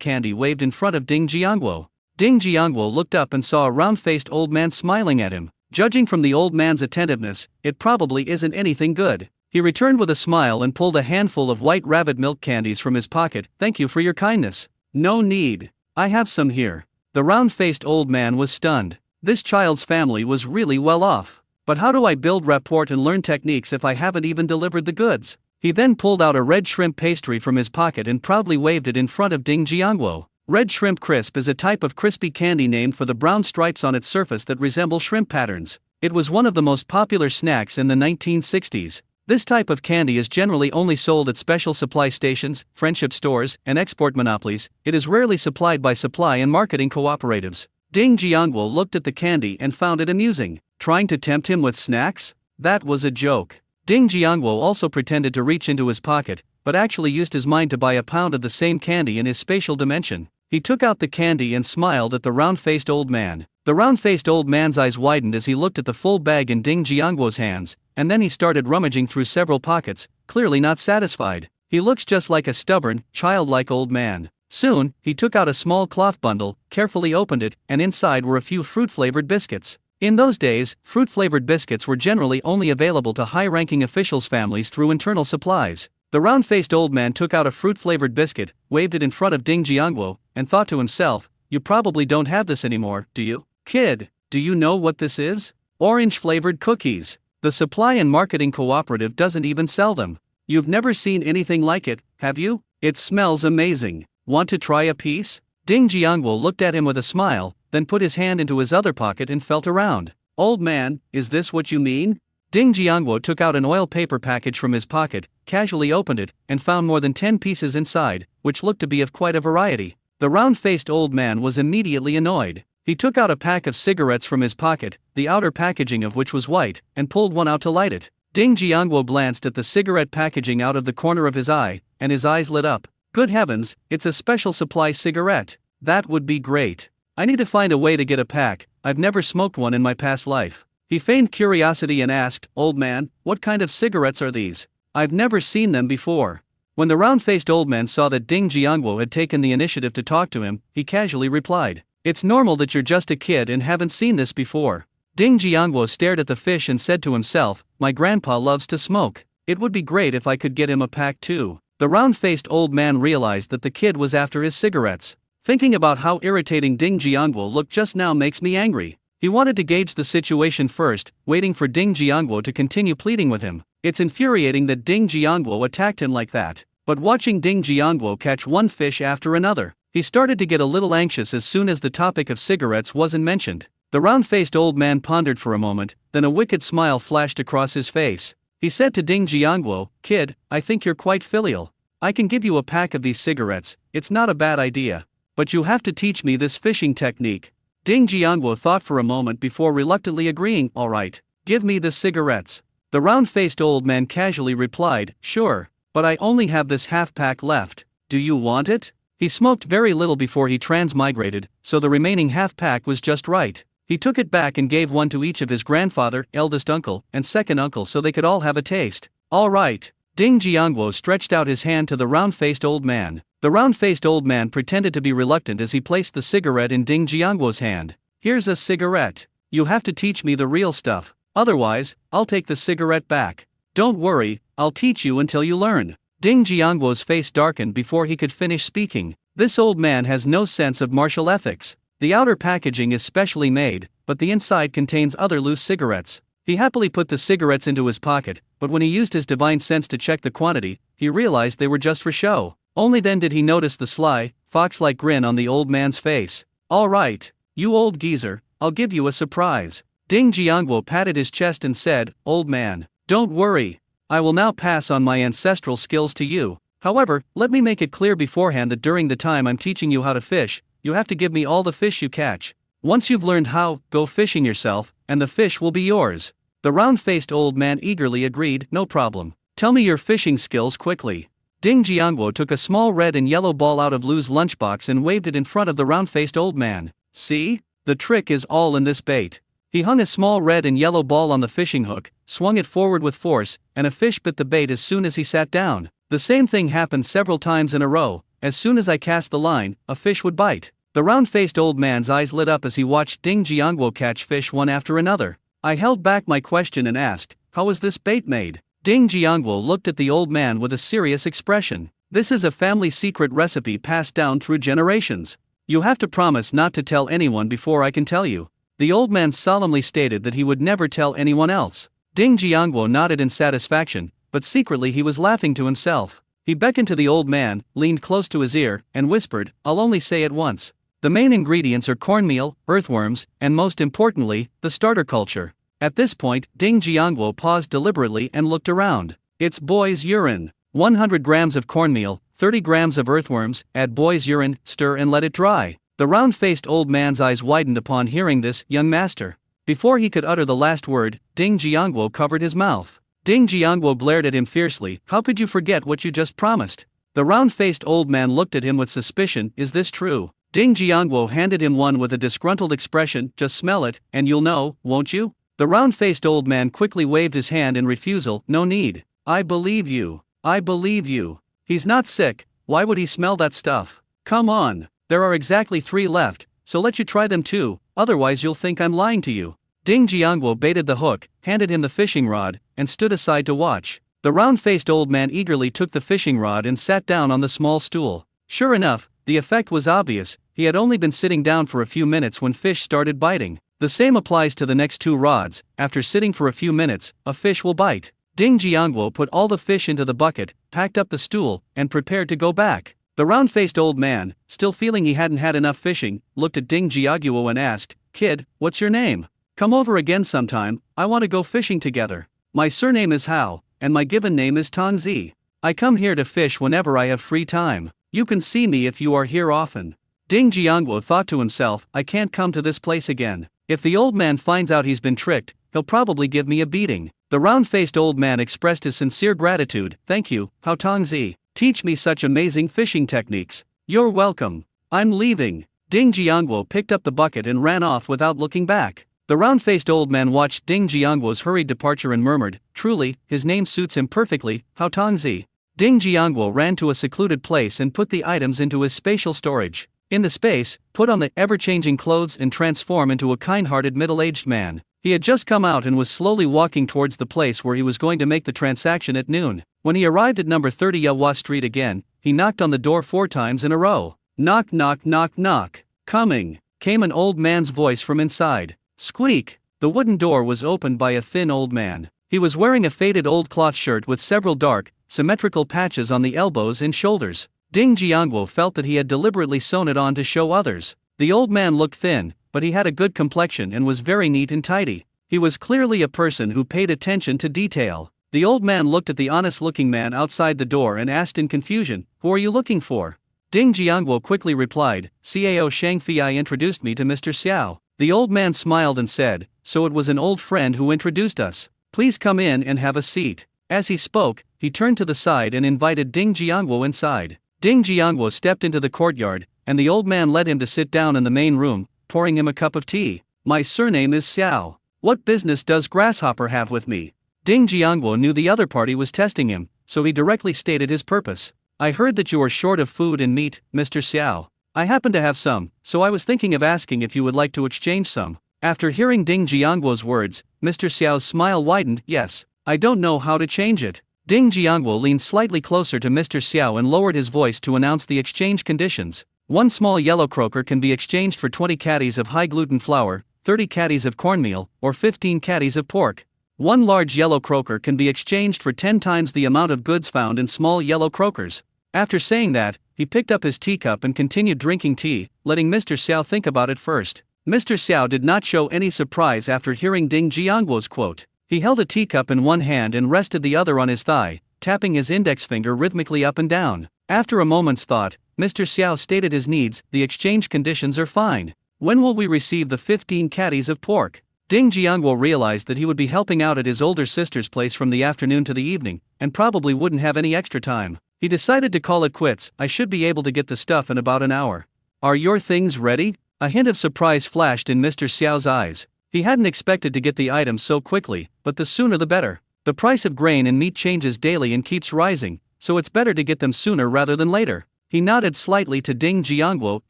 S1: candy waved in front of Ding Jiangwo. Ding Jiangwo looked up and saw a round-faced old man smiling at him. Judging from the old man's attentiveness, it probably isn't anything good. He returned with a smile and pulled a handful of white rabbit milk candies from his pocket. Thank you for your kindness. No need. I have some here. The round-faced old man was stunned. This child's family was really well off. But how do I build rapport and learn techniques if I haven't even delivered the goods? He then pulled out a red shrimp pastry from his pocket and proudly waved it in front of Ding Jiangwo. Red shrimp crisp is a type of crispy candy named for the brown stripes on its surface that resemble shrimp patterns. It was one of the most popular snacks in the 1960s. This type of candy is generally only sold at special supply stations, friendship stores, and export monopolies. It is rarely supplied by supply and marketing cooperatives. Ding Jiangwo looked at the candy and found it amusing. Trying to tempt him with snacks? That was a joke. Ding Jiangwo also pretended to reach into his pocket, but actually used his mind to buy a pound of the same candy in his spatial dimension. He took out the candy and smiled at the round-faced old man. The round-faced old man's eyes widened as he looked at the full bag in Ding Jiangwo's hands, and then he started rummaging through several pockets, clearly not satisfied. He looks just like a stubborn, childlike old man. Soon, he took out a small cloth bundle, carefully opened it, and inside were a few fruit-flavored biscuits. In those days, fruit-flavored biscuits were generally only available to high-ranking officials' families through internal supplies. The round-faced old man took out a fruit-flavored biscuit, waved it in front of Ding Jiangwo, and thought to himself, "You probably don't have this anymore, do you? Kid, do you know what this is? Orange-flavored cookies. The supply and marketing cooperative doesn't even sell them. You've never seen anything like it, have you? It smells amazing. Want to try a piece?" Ding Jiangwo looked at him with a smile, then put his hand into his other pocket and felt around. "Old man, is this what you mean?" Ding Jiangwo took out an oil paper package from his pocket, casually opened it, and found more than 10 pieces inside, which looked to be of quite a variety. The round-faced old man was immediately annoyed. He took out a pack of cigarettes from his pocket, the outer packaging of which was white, and pulled one out to light it. Ding Jiangwo glanced at the cigarette packaging out of the corner of his eye, and his eyes lit up. Good heavens, it's a special supply cigarette. That would be great. I need to find a way to get a pack. I've never smoked one in my past life. He feigned curiosity and asked, "Old man, what kind of cigarettes are these? I've never seen them before." When the round-faced old man saw that Ding Jiangwo had taken the initiative to talk to him, he casually replied, "It's normal that you're just a kid and haven't seen this before." Ding Jiangwo stared at the fish and said to himself, "My grandpa loves to smoke. It would be great if I could get him a pack too." The round-faced old man realized that the kid was after his cigarettes. Thinking about how irritating Ding Jiangwo looked just now makes me angry. He wanted to gauge the situation first, waiting for Ding Jiangwo to continue pleading with him. It's infuriating that Ding Jiangwo attacked him like that. But watching Ding Jiangwo catch one fish after another, he started to get a little anxious as soon as the topic of cigarettes wasn't mentioned. The round-faced old man pondered for a moment, then a wicked smile flashed across his face. He said to Ding Jiangwo, "Kid, I think you're quite filial. I can give you a pack of these cigarettes, it's not a bad idea. But you have to teach me this fishing technique." Ding Jiangwo thought for a moment before reluctantly agreeing, "All right, give me the cigarettes." The round-faced old man casually replied, "Sure, but I only have this half-pack left. Do you want it?" He smoked very little before he transmigrated, so the remaining half-pack was just right. He took it back and gave one to each of his grandfather, eldest uncle, and second uncle so they could all have a taste. "All right." Ding Jiangwo stretched out his hand to the round-faced old man. The round-faced old man pretended to be reluctant as he placed the cigarette in Ding Jiangwo's hand. "Here's a cigarette. You have to teach me the real stuff. Otherwise, I'll take the cigarette back." "Don't worry, I'll teach you until you learn." Ding Jiangwo's face darkened before he could finish speaking. This old man has no sense of martial ethics. The outer packaging is specially made, but the inside contains other loose cigarettes. He happily put the cigarettes into his pocket, but when he used his divine sense to check the quantity, he realized they were just for show. Only then did he notice the sly, fox-like grin on the old man's face. "All right, you old geezer, I'll give you a surprise." Ding Jiangwo patted his chest and said, "Old man, don't worry. I will now pass on my ancestral skills to you. However, let me make it clear beforehand that during the time I'm teaching you how to fish, you have to give me all the fish you catch. Once you've learned how, go fishing yourself, and the fish will be yours." The round-faced old man eagerly agreed, "No problem. Tell me your fishing skills quickly." Ding Jiangwo took a small red and yellow ball out of Lu's lunchbox and waved it in front of the round-faced old man. See? The trick is all in this bait. He hung a small red and yellow ball on the fishing hook, swung it forward with force, and a fish bit the bait as soon as he sat down. The same thing happened several times in a row. As soon as I cast the line, a fish would bite. The round-faced old man's eyes lit up as he watched Ding Jiangwo catch fish one after another. I held back my question and asked, "How is this bait made?" Ding Jiangwo looked at the old man with a serious expression. "This is a family secret recipe passed down through generations. You have to promise not to tell anyone before I can tell you." The old man solemnly stated that he would never tell anyone else. Ding Jiangwo nodded in satisfaction, but secretly he was laughing to himself. He beckoned to the old man, leaned close to his ear, and whispered, "I'll only say it once. The main ingredients are cornmeal, earthworms, and most importantly, the starter culture." At this point, Ding Jiangwo paused deliberately and looked around. "It's boy's urine. 100 grams of cornmeal, 30 grams of earthworms, add boy's urine, stir and let it dry." The round-faced old man's eyes widened upon hearing this, "Young master." Before he could utter the last word, Ding Jiangwo covered his mouth. Ding Jiangwo glared at him fiercely. "How could you forget what you just promised?" The round-faced old man looked at him with suspicion. "Is this true?" Ding Jiangwo handed him one with a disgruntled expression. "Just smell it, and you'll know, won't you?" The round-faced old man quickly waved his hand in refusal. "No need. I believe you. I believe you. He's not sick. Why would he smell that stuff? Come on. There are exactly 3 left, so let you try them too, otherwise you'll think I'm lying to you." Ding Jiangwo baited the hook, handed him the fishing rod, and stood aside to watch. The round-faced old man eagerly took the fishing rod and sat down on the small stool. Sure enough, the effect was obvious. He had only been sitting down for a few minutes when fish started biting. The same applies to the next 2 rods. After sitting for a few minutes, a fish will bite. Ding Jiangwo put all the fish into the bucket, packed up the stool, and prepared to go back. The round-faced old man, still feeling he hadn't had enough fishing, looked at Ding Jiangwo and asked, "Kid, what's your name? Come over again sometime, I want to go fishing together. My surname is Hao, and my given name is Tongzi. I come here to fish whenever I have free time. You can see me if you are here often." Ding Jiangwo thought to himself, "I can't come to this place again. If the old man finds out he's been tricked, he'll probably give me a beating." The round-faced old man expressed his sincere gratitude. "Thank you, Hao Tongzi. Teach me such amazing fishing techniques." "You're welcome. I'm leaving." Ding Jiangwo picked up the bucket and ran off without looking back. The round-faced old man watched Ding Jiangwo's hurried departure and murmured, "Truly, his name suits him perfectly, Hao Tongzi." Ding Jiangwo ran to a secluded place and put the items into his spatial storage. In the space, put on the ever-changing clothes and transform into a kind-hearted middle-aged man. He had just come out and was slowly walking towards the place where he was going to make the transaction at noon. When he arrived at number 30 Yawa Street again, he knocked on the door 4 times in a row. "Knock knock knock knock." "Coming," came an old man's voice from inside. Squeak! The wooden door was opened by a thin old man. He was wearing a faded old cloth shirt with several dark, symmetrical patches on the elbows and shoulders. Ding Jiangwo felt that he had deliberately sewn it on to show others. The old man looked thin, but he had a good complexion and was very neat and tidy. He was clearly a person who paid attention to detail. The old man looked at the honest-looking man outside the door and asked in confusion, "Who are you looking for?" Ding Jiangwo quickly replied, "Cao Shangfei introduced me to Mr. Xiao." The old man smiled and said, "So it was an old friend who introduced us. Please come in and have a seat." As he spoke, he turned to the side and invited Ding Jiangwo inside. Ding Jiangwo stepped into the courtyard, and the old man led him to sit down in the main room, pouring him a cup of tea. "My surname is Xiao. What business does Grasshopper have with me?" Ding Jiangwo knew the other party was testing him, so he directly stated his purpose. "I heard that you are short of food and meat, Mr. Xiao. I happen to have some, so I was thinking of asking if you would like to exchange some." After hearing Ding Jiangwo's words, Mr. Xiao's smile widened. "Yes, I don't know how to change it." Ding Jiangwo leaned slightly closer to Mr. Xiao and lowered his voice to announce the exchange conditions. 1 small yellow croaker can be exchanged for 20 caddies of high-gluten flour, 30 caddies of cornmeal, or 15 caddies of pork. 1 large yellow croaker can be exchanged for 10 times the amount of goods found in small yellow croakers. After saying that, he picked up his teacup and continued drinking tea, letting Mr. Xiao think about it first. Mr. Xiao did not show any surprise after hearing Ding Jiangwo's quote. He held a teacup in one hand and rested the other on his thigh, tapping his index finger rhythmically up and down. After a moment's thought, Mr. Xiao stated his needs. "The exchange conditions are fine. When will we receive the 15 caddies of pork?" Ding Jiangwo realized that he would be helping out at his older sister's place from the afternoon to the evening, and probably wouldn't have any extra time. He decided to call it quits. I should be able to get the stuff in about an hour. Are your things ready? A hint of surprise flashed in Mr. Xiao's eyes. He hadn't expected to get the items so quickly, but the sooner the better. The price of grain and meat changes daily and keeps rising, so it's better to get them sooner rather than later. He nodded slightly to Ding Jiangguo.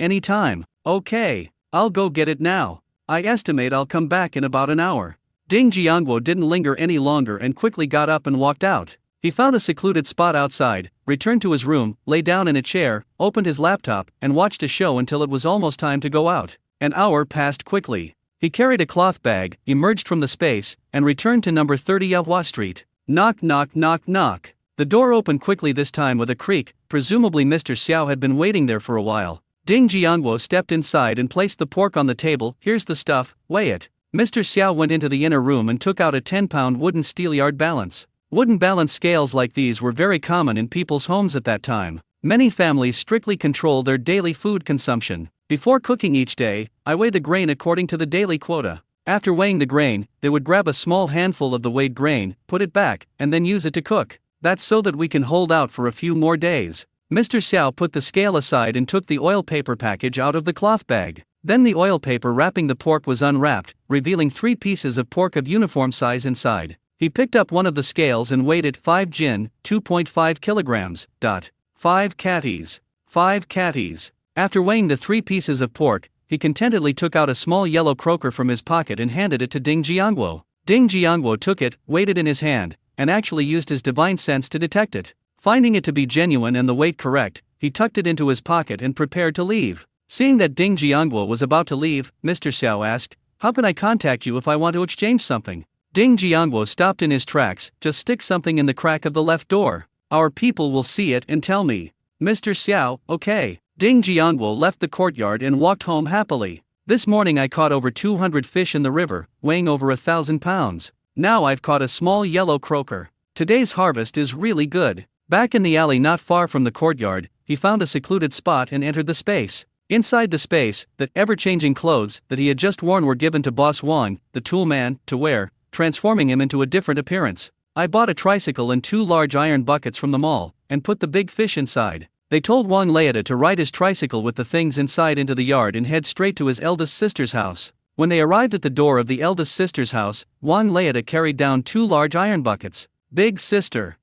S1: Any time. Okay, I'll go get it now. I estimate I'll come back in about an hour. Ding Jiangguo didn't linger any longer and quickly got up and walked out. He found a secluded spot outside, returned to his room, lay down in a chair, opened his laptop, and watched a show until it was almost time to go out. An hour passed quickly. He carried a cloth bag, emerged from the space, and returned to number 30 Yahua Street. Knock knock knock knock. The door opened quickly, this time with a creak. Presumably Mr. Xiao had been waiting there for a while. Ding Jiangguo stepped inside and placed the pork on the table. Here's the stuff, weigh it. Mr. Xiao went into the inner room and took out a 10-pound wooden steelyard balance. Wooden balance scales like these were very common in people's homes at that time. Many families strictly control their daily food consumption. Before cooking each day, I weigh the grain according to the daily quota. After weighing the grain, they would grab a small handful of the weighed grain, put it back, and then use it to cook. That's so that we can hold out for a few more days. Mr. Xiao put the scale aside and took the oil paper package out of the cloth bag. Then the oil paper wrapping the pork was unwrapped, revealing 3 pieces of pork of uniform size inside. He picked up one of the scales and weighed it. 5 jin, 2.5 kilograms. 5 catties. 5 catties. After weighing the 3 pieces of pork, he contentedly took out a small yellow croaker from his pocket and handed it to Ding Jiangguo. Ding Jiangguo took it, weighed it in his hand, and actually used his divine sense to detect it. Finding it to be genuine and the weight correct, he tucked it into his pocket and prepared to leave. Seeing that Ding Jiangguo was about to leave, Mr. Xiao asked, "How can I contact you if I want to exchange something?" Ding Jiangguo stopped in his tracks. "Just stick something in the crack of the left door. Our people will see it and tell me." Mr. Xiao, okay. Ding Jiangguo left the courtyard and walked home happily. "This morning I caught over 200 fish in the river, weighing over 1,000 pounds. Now I've caught a small yellow croaker. Today's harvest is really good." Back in the alley not far from the courtyard, he found a secluded spot and entered the space. Inside the space, the ever-changing clothes that he had just worn were given to Boss Wang, the tool man, to wear, transforming him into a different appearance. "I bought a tricycle and 2 large iron buckets from the mall, and put the big fish inside." They told Wang Leida to ride his tricycle with the things inside into the yard and head straight to his eldest sister's house. When they arrived at the door of the eldest sister's house, Wang Leida carried down 2 large iron buckets. Big sister,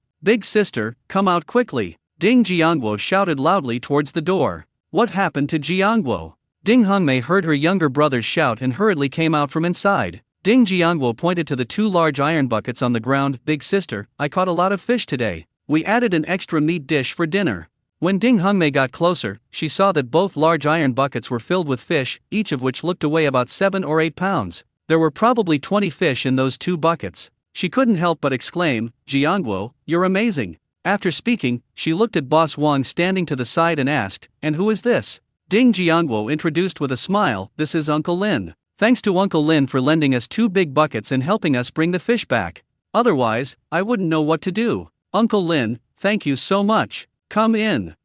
S1: come out quickly." Ding Jiangguo shouted loudly towards the door. What happened to Jiangguo? Ding Hongmei heard her younger brother's shout and hurriedly came out from inside. Ding Jiangguo pointed to the 2 large iron buckets on the ground. "Big sister, I caught a lot of fish today. We added an extra meat dish for dinner." When Ding Hongmei got closer, she saw that both large iron buckets were filled with fish, each of which looked to weigh about 7 or 8 pounds. There were probably 20 fish in those 2 buckets. She couldn't help but exclaim, "Jiangguo, you're amazing." After speaking, she looked at Boss Wang standing to the side and asked, "And who is this?" Ding Jiangguo introduced with a smile, "This is Uncle Lin. Thanks to Uncle Lin for lending us 2 big buckets and helping us bring the fish back. Otherwise, I wouldn't know what to do. Uncle Lin, thank you so much. Come in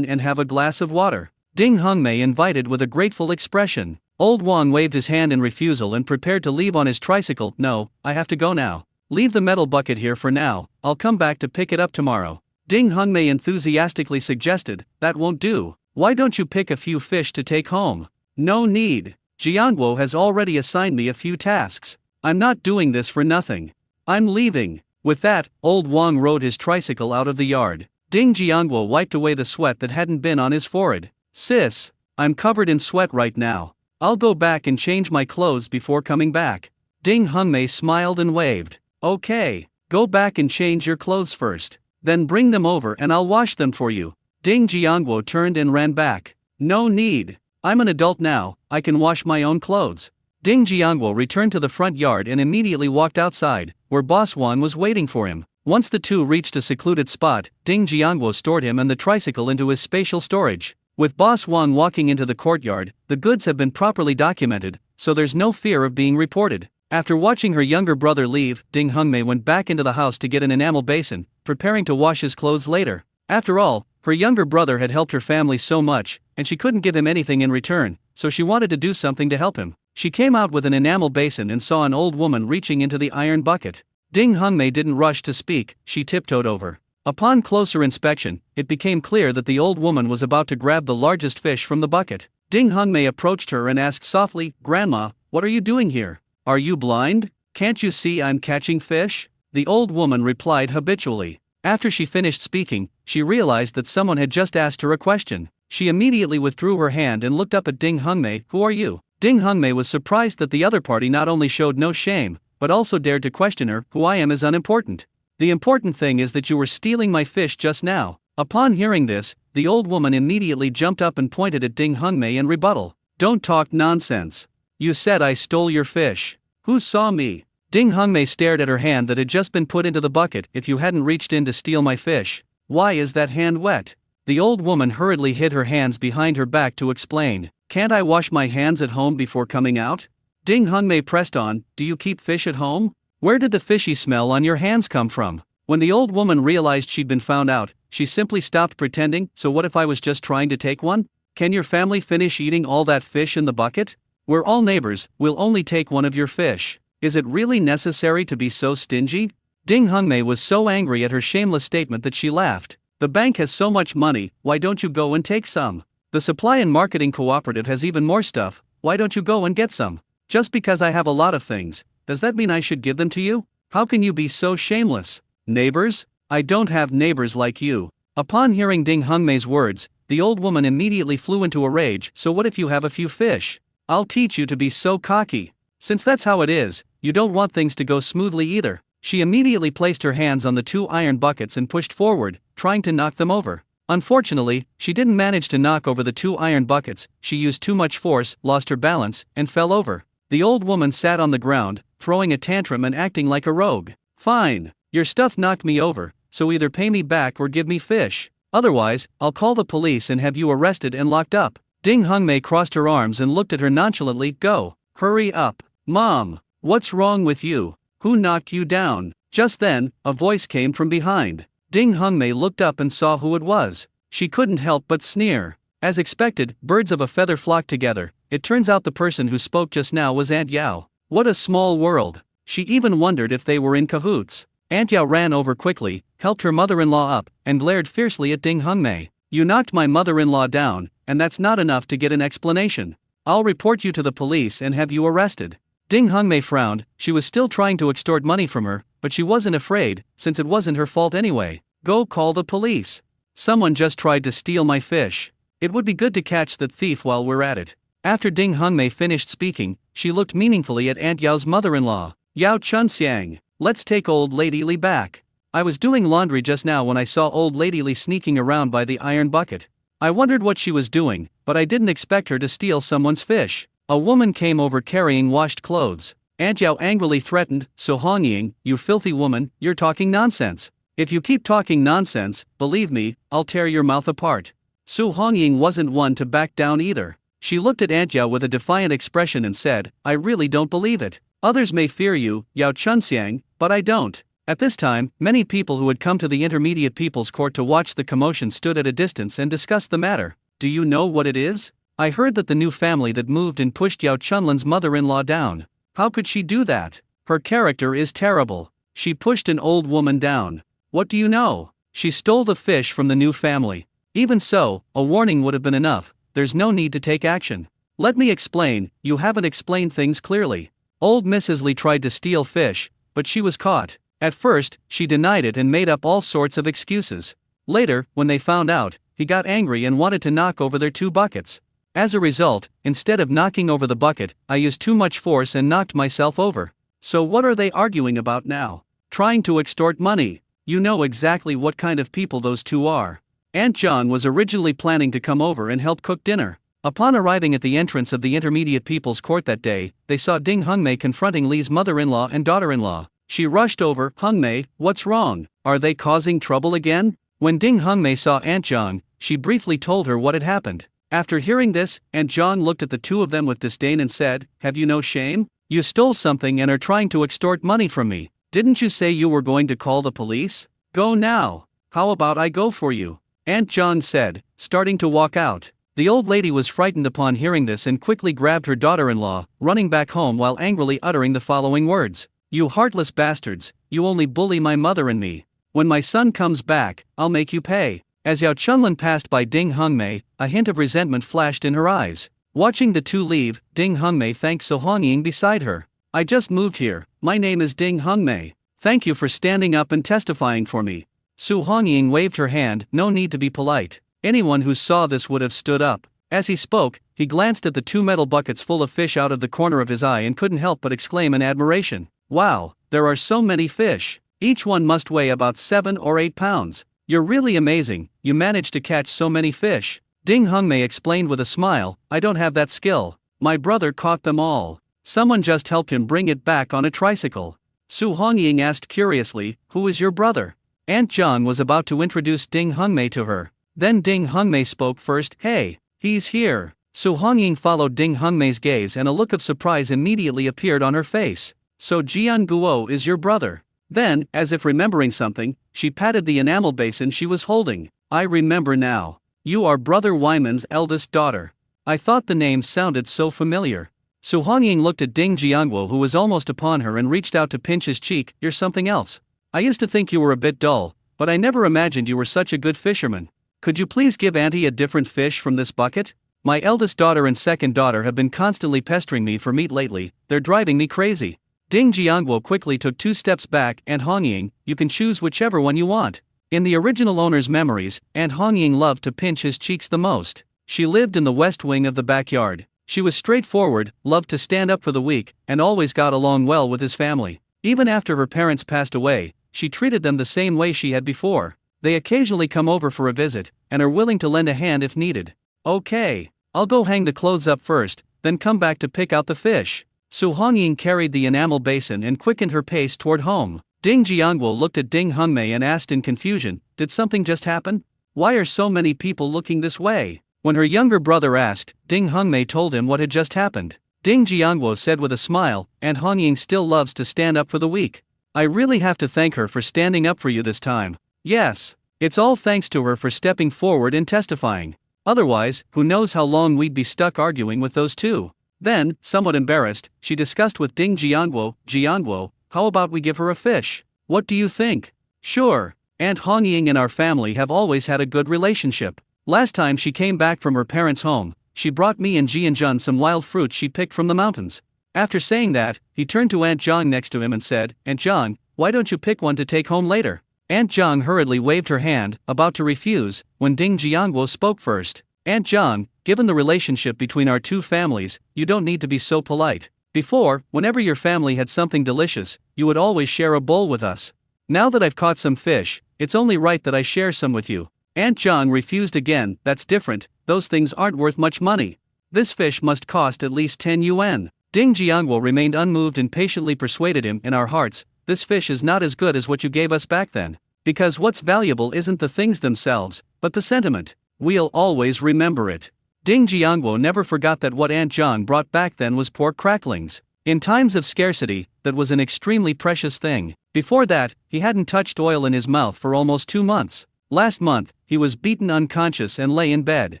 S1: and have a glass of water." Ding Hongmei invited with a grateful expression. Old Wang waved his hand in refusal and prepared to leave on his tricycle. "No, I have to go now. Leave the metal bucket here for now, I'll come back to pick it up tomorrow." Ding Hongmei enthusiastically suggested, "That won't do. Why don't you pick a few fish to take home?" "No need. Jiangguo has already assigned me a few tasks. I'm not doing this for nothing. I'm leaving." With that, old Wang rode his tricycle out of the yard. Ding Jiangguo wiped away the sweat that hadn't been on his forehead. "Sis, I'm covered in sweat right now. I'll go back and change my clothes before coming back." Ding Hongmei smiled and waved. "Okay, go back and change your clothes first. Then bring them over and I'll wash them for you." Ding Jiangguo turned and ran back. "No need. I'm an adult now, I can wash my own clothes." Ding Jiangguo returned to the front yard and immediately walked outside, where Boss Wang was waiting for him. Once the two reached a secluded spot, Ding Jiangguo stored him and the tricycle into his spatial storage. With Boss Wang walking into the courtyard, the goods have been properly documented, so there's no fear of being reported. After watching her younger brother leave, Ding Hongmei went back into the house to get an enamel basin, preparing to wash his clothes later. After all, her younger brother had helped her family so much, and she couldn't give him anything in return, so she wanted to do something to help him. She came out with an enamel basin and saw an old woman reaching into the iron bucket. Ding Hongmei didn't rush to speak, she tiptoed over. Upon closer inspection, it became clear that the old woman was about to grab the largest fish from the bucket. Ding Hungmei approached her and asked softly, "Grandma, what are you doing here? Are you blind? Can't you see I'm catching fish?" The old woman replied habitually. After she finished speaking, she realized that someone had just asked her a question. She immediately withdrew her hand and looked up at Ding Hungmei. "Who are you?" Ding Hungmei was surprised that the other party not only showed no shame, but also dared to question her. "Who I am is unimportant. The important thing is that you were stealing my fish just now." Upon hearing this, the old woman immediately jumped up and pointed at Ding Hungmei in rebuttal. "Don't talk nonsense. You said I stole your fish. Who saw me?" Ding Hungmei stared at her hand that had just been put into the bucket. "If you hadn't reached in to steal my fish, why is that hand wet?" The old woman hurriedly hid her hands behind her back to explain. "Can't I wash my hands at home before coming out?" Ding Hungmei pressed on. "Do you keep fish at home? Where did the fishy smell on your hands come from?" When the old woman realized she'd been found out, she simply stopped pretending. "So what if I was just trying to take one? Can your family finish eating all that fish in the bucket? We're all neighbors, we'll only take one of your fish. Is it really necessary to be so stingy?" Ding Hungmei was so angry at her shameless statement that she laughed. "The bank has so much money, why don't you go and take some? The supply and marketing cooperative has even more stuff, why don't you go and get some? Just because I have a lot of things, does that mean I should give them to you? How can you be so shameless? Neighbors? I don't have neighbors like you." Upon hearing Ding Hungmei's words, the old woman immediately flew into a rage. "So what if you have a few fish? I'll teach you to be so cocky. Since that's how it is, you don't want things to go smoothly either." She immediately placed her hands on the two iron buckets and pushed forward, trying to knock them over. Unfortunately, she didn't manage to knock over the two iron buckets. She used too much force, lost her balance, and fell over. The old woman sat on the ground, throwing a tantrum and acting like a rogue. "Fine, your stuff knocked me over, so either pay me back or give me fish. Otherwise, I'll call the police and have you arrested and locked up." Ding Hungmei crossed her arms and looked at her nonchalantly. "Go. Hurry up. Mom, what's wrong with you? Who knocked you down?" Just then, a voice came from behind. Ding Hungmei looked up and saw who it was. She couldn't help but sneer. As expected, birds of a feather flocked together. It turns out the person who spoke just now was Aunt Yao. What a small world. She even wondered if they were in cahoots. Aunt Yao ran over quickly, helped her mother-in-law up, and glared fiercely at Ding Hungmei. "You knocked my mother-in-law down, and that's not enough to get an explanation. I'll report you to the police and have you arrested." Ding Hungmei frowned. She was still trying to extort money from her, but she wasn't afraid, since it wasn't her fault anyway. "Go call the police. Someone just tried to steal my fish. It would be good to catch that thief while we're at it." After Ding Hungmei finished speaking, she looked meaningfully at Aunt Yao's mother-in-law. "Yao Chunxiang, let's take old Lady Li back. I was doing laundry just now when I saw old Lady Li sneaking around by the iron bucket. I wondered what she was doing, but I didn't expect her to steal someone's fish." A woman came over carrying washed clothes. Aunt Yao angrily threatened, "So Hongying, you filthy woman, you're talking nonsense. If you keep talking nonsense, believe me, I'll tear your mouth apart." Su Hongying wasn't one to back down either. She looked at Aunt Yao with a defiant expression and said, "I really don't believe it. Others may fear you, Yao Chunxiang, but I don't." At this time, many people who had come to the Intermediate People's Court to watch the commotion stood at a distance and discussed the matter. "Do you know what it is? I heard that the new family that moved in pushed Yao Chunlin's mother-in-law down. How could she do that? Her character is terrible. She pushed an old woman down. What do you know? She stole the fish from the new family. Even so, a warning would have been enough. There's no need to take action." "Let me explain, you haven't explained things clearly. Old Mrs. Li tried to steal fish, but she was caught. At first, she denied it and made up all sorts of excuses. Later, when they found out, he got angry and wanted to knock over their two buckets. As a result, instead of knocking over the bucket, I used too much force and knocked myself over. So what are they arguing about now? Trying to extort money. You know exactly what kind of people those two are." Aunt John was originally planning to come over and help cook dinner. Upon arriving at the entrance of the Intermediate People's Court that day, they saw Ding Hungmei confronting Li's mother-in-law and daughter-in-law. She rushed over. "Hungmei, what's wrong? Are they causing trouble again?" When Ding Hungmei saw Aunt John, she briefly told her what had happened. After hearing this, Aunt John looked at the two of them with disdain and said, "Have you no shame? You stole something and are trying to extort money from me. Didn't you say you were going to call the police? Go now. How about I go for you?" Aunt John said, starting to walk out. The old lady was frightened upon hearing this and quickly grabbed her daughter-in-law, running back home while angrily uttering the following words. "You heartless bastards, you only bully my mother and me. When my son comes back, I'll make you pay. As Yao Chunlin passed by Ding Hongmei, a hint of resentment flashed in her eyes. Watching the two leave, Ding Hongmei thanked So Hongying beside her. I just moved here, my name is Ding Hongmei. Thank you for standing up and testifying for me. Su Hongying waved her hand, no need to be polite. Anyone who saw this would have stood up. As he spoke, he glanced at the two metal buckets full of fish out of the corner of his eye and couldn't help but exclaim in admiration. Wow, there are so many fish. Each one must weigh about 7 or 8 pounds. You're really amazing, you managed to catch so many fish. Ding Hongmei explained with a smile, I don't have that skill. My brother caught them all. Someone just helped him bring it back on a tricycle. Su Hongying asked curiously, who is your brother? Aunt Zhang was about to introduce Ding Hongmei to her. Then Ding Hongmei spoke first, hey, he's here. Su Hongying followed Ding Hongmei's gaze and a look of surprise immediately appeared on her face. So Jian Guo is your brother. Then, as if remembering something, she patted the enamel basin she was holding. I remember now. You are Brother Wyman's eldest daughter. I thought the name sounded so familiar. Su Hongying looked at Ding Jianguo who was almost upon her and reached out to pinch his cheek. You're something else. I used to think you were a bit dull, but I never imagined you were such a good fisherman. Could you please give Auntie a different fish from this bucket? My eldest daughter and second daughter have been constantly pestering me for meat lately, they're driving me crazy. Ding Jianguo quickly took 2 steps back. Aunt Hongying, you can choose whichever one you want. In the original owner's memories, Aunt Hongying loved to pinch his cheeks the most. She lived in the west wing of the backyard. She was straightforward, loved to stand up for the weak, and always got along well with his family. Even after her parents passed away, she treated them the same way she had before. They occasionally come over for a visit, and are willing to lend a hand if needed. Okay, I'll go hang the clothes up first, then come back to pick out the fish. Su Hongying carried the enamel basin and quickened her pace toward home. Ding Jianguo looked at Ding Hongmei and asked in confusion, did something just happen? Why are so many people looking this way? When her younger brother asked, Ding Hongmei told him what had just happened. Ding Jianguo said with a smile, Aunt Hongying still loves to stand up for the weak. I really have to thank her for standing up for you this time. Yes, it's all thanks to her for stepping forward and testifying. Otherwise, who knows how long we'd be stuck arguing with those two. Then, somewhat embarrassed, she discussed with Ding Jianguo, how about we give her a fish? What do you think? Sure, Aunt Hongying and our family have always had a good relationship. Last time she came back from her parents' home, she brought me and Jianjun some wild fruit she picked from the mountains. After saying that, he turned to Aunt Zhang next to him and said, Aunt Zhang, why don't you pick one to take home later? Aunt Zhang hurriedly waved her hand, about to refuse, when Ding Jianguo spoke first. Aunt Zhang, given the relationship between our two families, you don't need to be so polite. Before, whenever your family had something delicious, you would always share a bowl with us. Now that I've caught some fish, it's only right that I share some with you. Aunt Zhang refused again, that's different, those things aren't worth much money. This fish must cost at least 10 yuan. Ding Jianguo remained unmoved and patiently persuaded him, in our hearts, this fish is not as good as what you gave us back then. Because what's valuable isn't the things themselves, but the sentiment. We'll always remember it. Ding Jianguo never forgot that what Aunt Zhang brought back then was pork cracklings. In times of scarcity, that was an extremely precious thing. Before that, he hadn't touched oil in his mouth for almost 2 months. Last month, he was beaten unconscious and lay in bed.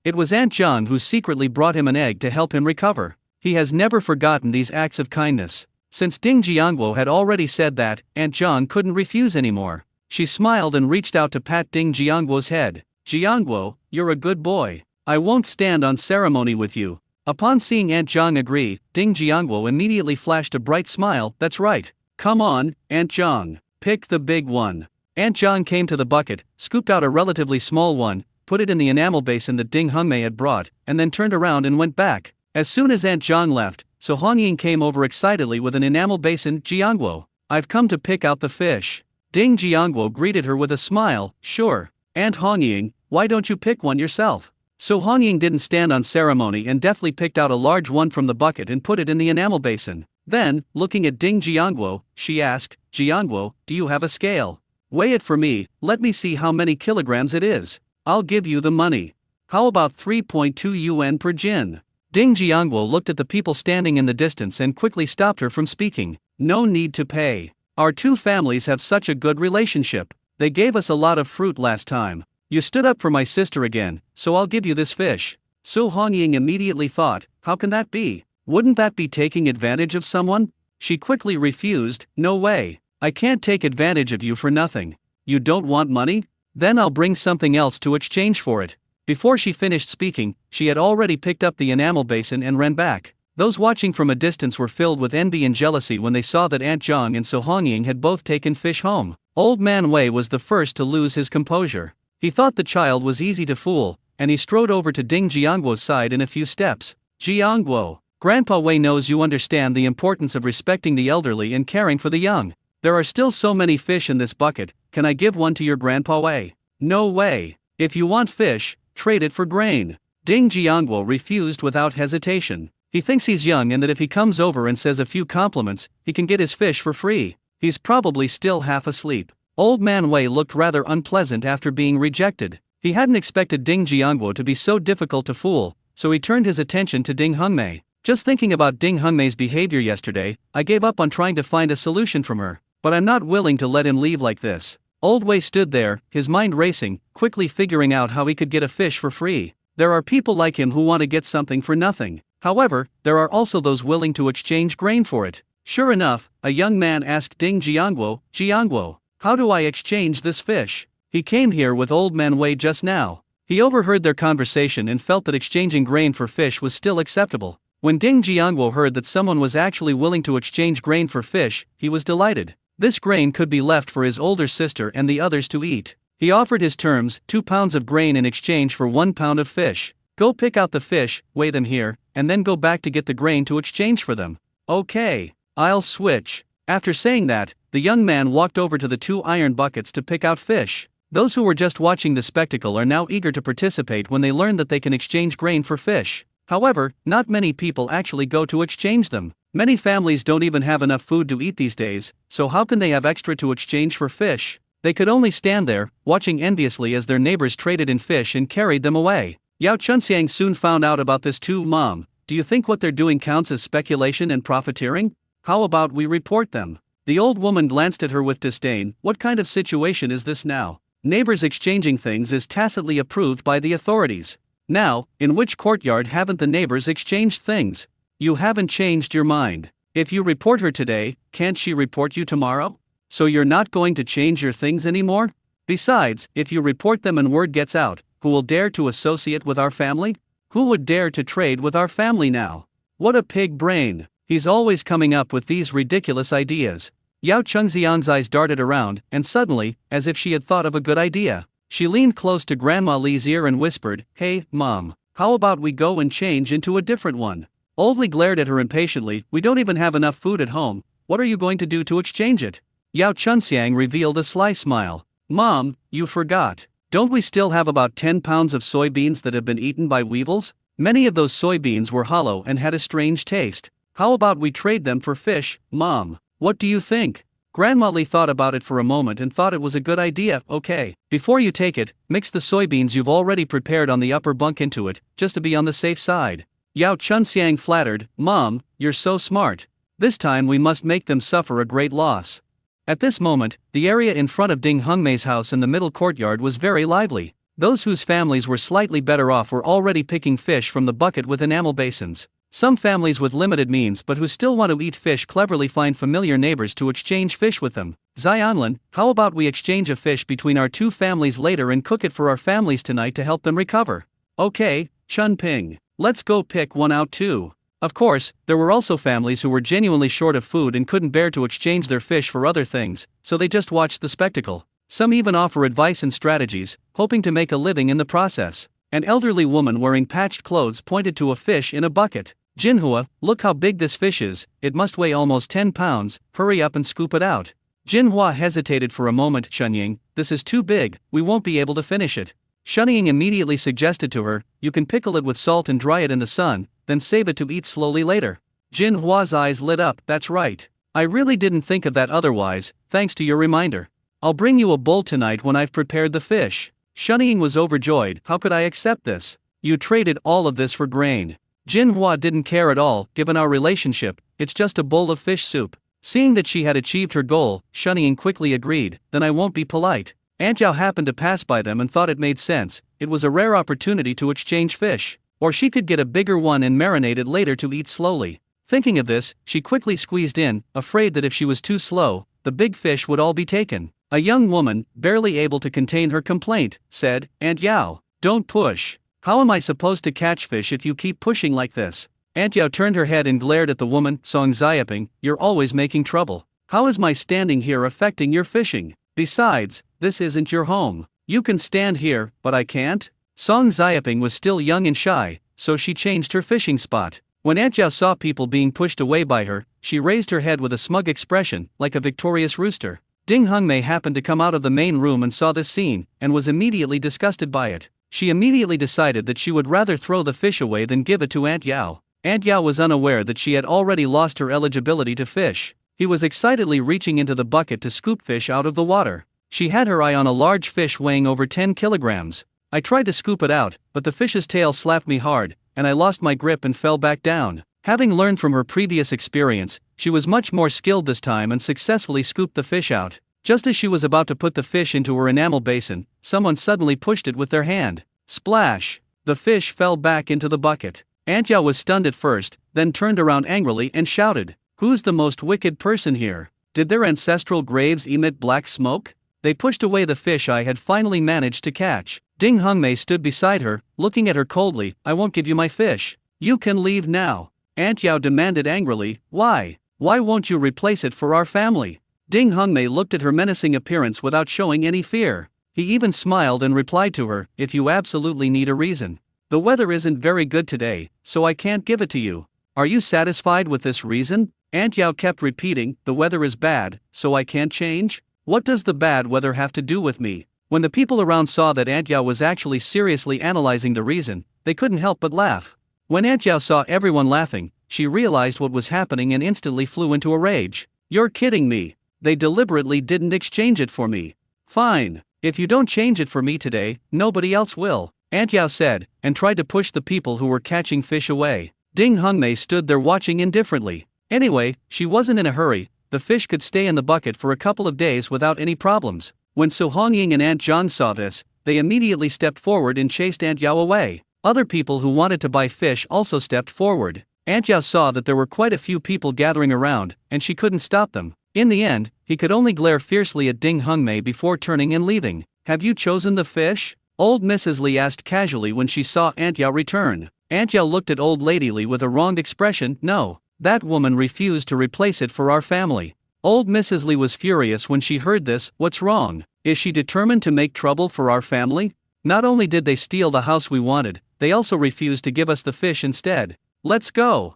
S1: It was Aunt Zhang who secretly brought him an egg to help him recover. He has never forgotten these acts of kindness. Since Ding Jianguo had already said that, Aunt Zhang couldn't refuse anymore. She smiled and reached out to pat Ding Jianguo's head. Jianguo, you're a good boy. I won't stand on ceremony with you. Upon seeing Aunt Zhang agree, Ding Jianguo immediately flashed a bright smile. That's right. Come on, Aunt Zhang. Pick the big one. Aunt Zhang came to the bucket, scooped out a relatively small one, put it in the enamel basin that Ding Hongmei had brought, and then turned around and went back. As soon as Aunt Zhang left, So Hongying came over excitedly with an enamel basin. Jianguo, I've come to pick out the fish. Ding Jianguo greeted her with a smile. Sure. Aunt Hongying, why don't you pick one yourself? So Hongying didn't stand on ceremony and deftly picked out a large one from the bucket and put it in the enamel basin. Then, looking at Ding Jianguo, she asked, Jianguo, do you have a scale? Weigh it for me, let me see how many kilograms it is. I'll give you the money. How about 3.2 yuan per jin? Ding Jianguo looked at the people standing in the distance and quickly stopped her from speaking. No need to pay. Our two families have such a good relationship. They gave us a lot of fruit last time. You stood up for my sister again, so I'll give you this fish. Su Hongying immediately thought, how can that be? Wouldn't that be taking advantage of someone? She quickly refused, no way. I can't take advantage of you for nothing. You don't want money? Then I'll bring something else to exchange for it. Before she finished speaking, she had already picked up the enamel basin and ran back. Those watching from a distance were filled with envy and jealousy when they saw that Aunt Zhang and Sohongying had both taken fish home. Old Man Wei was the first to lose his composure. He thought the child was easy to fool, and he strode over to Ding Jiangguo's side in a few steps. Jiangguo, Grandpa Wei knows you understand the importance of respecting the elderly and caring for the young. There are still so many fish in this bucket, can I give one to your Grandpa Wei? No way. If you want fish, trade it for grain. Ding Jiangguo refused without hesitation. He thinks he's young and that if he comes over and says a few compliments, he can get his fish for free. He's probably still half asleep. Old Man Wei looked rather unpleasant after being rejected. He hadn't expected Ding Jiangguo to be so difficult to fool, so he turned his attention to Ding Hengmei. Just thinking about Ding Hengmei's behavior yesterday, I gave up on trying to find a solution from her, but I'm not willing to let him leave like this. Old Wei stood there, his mind racing, quickly figuring out how he could get a fish for free. There are people like him who want to get something for nothing. However, there are also those willing to exchange grain for it. Sure enough, a young man asked Ding Jiangguo, Jiangguo, how do I exchange this fish? He came here with Old Man Wei just now. He overheard their conversation and felt that exchanging grain for fish was still acceptable. When Ding Jiangguo heard that someone was actually willing to exchange grain for fish, he was delighted. This grain could be left for his older sister and the others to eat. He offered his terms, 2 pounds of grain in exchange for 1 pound of fish. Go pick out the fish, weigh them here, and then go back to get the grain to exchange for them. Okay, I'll switch. After saying that, the young man walked over to the 2 iron buckets to pick out fish. Those who were just watching the spectacle are now eager to participate when they learn that they can exchange grain for fish. However, not many people actually go to exchange them. Many families don't even have enough food to eat these days, so how can they have extra to exchange for fish? They could only stand there, watching enviously as their neighbors traded in fish and carried them away. Yao Chunxiang soon found out about this too. Mom, do you think what they're doing counts as speculation and profiteering? How about we report them? The old woman glanced at her with disdain. What kind of situation is this now? Neighbors exchanging things is tacitly approved by the authorities. Now, in which courtyard haven't the neighbors exchanged things? You haven't changed your mind. If you report her today, can't she report you tomorrow? So you're not going to change your things anymore? Besides, if you report them and word gets out, who will dare to associate with our family? Who would dare to trade with our family now? What a pig brain. He's always coming up with these ridiculous ideas. Yao Chengxiang's eyes darted around, and suddenly, as if she had thought of a good idea, she leaned close to Grandma Li's ear and whispered, Hey, Mom, how about we go and change into a different one? Old Li glared at her impatiently. We don't even have enough food at home, what are you going to do to exchange it? Yao Chunxiang revealed a sly smile. Mom, you forgot. Don't we still have about 10 pounds of soybeans that have been eaten by weevils? Many of those soybeans were hollow and had a strange taste. How about we trade them for fish, Mom? What do you think? Grandma Li thought about it for a moment and thought it was a good idea. Okay, before you take it, mix the soybeans you've already prepared on the upper bunk into it, just to be on the safe side. Yao Chunxiang flattered, Mom, you're so smart. This time we must make them suffer a great loss. At this moment, the area in front of Ding Hengmei's house in the middle courtyard was very lively. Those whose families were slightly better off were already picking fish from the bucket with enamel basins. Some families with limited means but who still want to eat fish cleverly find familiar neighbors to exchange fish with them. Xianlin, how about we exchange a fish between our 2 families later and cook it for our families tonight to help them recover? Okay, Chun Ping, let's go pick one out too. Of course, there were also families who were genuinely short of food and couldn't bear to exchange their fish for other things, so they just watched the spectacle. Some even offer advice and strategies, hoping to make a living in the process. An elderly woman wearing patched clothes pointed to a fish in a bucket. Jinhua, look how big this fish is, it must weigh almost 10 pounds, hurry up and scoop it out. Jinhua hesitated for a moment. Shenying, this is too big, we won't be able to finish it. Shenying immediately suggested to her, you can pickle it with salt and dry it in the sun, then save it to eat slowly later. Jinhua's eyes lit up. That's right. I really didn't think of that otherwise, thanks to your reminder. I'll bring you a bowl tonight when I've prepared the fish. Shenying was overjoyed. How could I accept this? You traded all of this for grain. Jinhua didn't care at all. Given our relationship, it's just a bowl of fish soup. Seeing that she had achieved her goal, Shenying quickly agreed. Then I won't be polite. Aunt Zhao happened to pass by them and thought it made sense. It was a rare opportunity to exchange fish. Or she could get a bigger one and marinate it later to eat slowly. Thinking of this, she quickly squeezed in, afraid that if she was too slow, the big fish would all be taken. A young woman, barely able to contain her complaint, said, "Aunt Yao, don't push. How am I supposed to catch fish if you keep pushing like this?" Aunt Yao turned her head and glared at the woman. Song Xiaping, you're always making trouble. How is my standing here affecting your fishing? Besides, this isn't your home. You can stand here, but I can't? Song Xiaping was still young and shy, so she changed her fishing spot. When Aunt Yao saw people being pushed away by her, she raised her head with a smug expression, like a victorious rooster. Ding Hongmei happened to come out of the main room and saw this scene, and was immediately disgusted by it. She immediately decided that she would rather throw the fish away than give it to Aunt Yao. Aunt Yao was unaware that she had already lost her eligibility to fish. He was excitedly reaching into the bucket to scoop fish out of the water. She had her eye on a large fish weighing over 10 kilograms. I tried to scoop it out, but the fish's tail slapped me hard, and I lost my grip and fell back down. Having learned from her previous experience, she was much more skilled this time and successfully scooped the fish out. Just as she was about to put the fish into her enamel basin, someone suddenly pushed it with their hand. Splash! The fish fell back into the bucket. Aunt Yao was stunned at first, then turned around angrily and shouted, "Who's the most wicked person here? Did their ancestral graves emit black smoke?" They pushed away the fish I had finally managed to catch. Ding Hongmei stood beside her, looking at her coldly. "I won't give you my fish. You can leave now." Aunt Yao demanded angrily, "Why? Why won't you replace it for our family?" Ding Hongmei looked at her menacing appearance without showing any fear. He even smiled and replied to her, "If you absolutely need a reason. The weather isn't very good today, so I can't give it to you. Are you satisfied with this reason?" Aunt Yao kept repeating, "The weather is bad, so I can't change? What does the bad weather have to do with me?" When the people around saw that Aunt Yao was actually seriously analyzing the reason, they couldn't help but laugh. When Aunt Yao saw everyone laughing, she realized what was happening and instantly flew into a rage. "You're kidding me. They deliberately didn't exchange it for me. Fine. If you don't change it for me today, nobody else will," Aunt Yao said, and tried to push the people who were catching fish away. Ding Hongmei stood there watching indifferently. Anyway, she wasn't in a hurry. The fish could stay in the bucket for a couple of days without any problems. When Su Hongying and Aunt Zhang saw this, they immediately stepped forward and chased Aunt Yao away. Other people who wanted to buy fish also stepped forward. Aunt Yao saw that there were quite a few people gathering around, and she couldn't stop them. In the end, he could only glare fiercely at Ding Hongmei before turning and leaving. "Have you chosen the fish?" Old Mrs. Li asked casually when she saw Aunt Yao return. Aunt Yao looked at Old Lady Li with a wronged expression. "No. That woman refused to replace it for our family." Old Mrs. Li was furious when she heard this. "What's wrong? Is she determined to make trouble for our family? Not only did they steal the house we wanted, they also refused to give us the fish instead. Let's go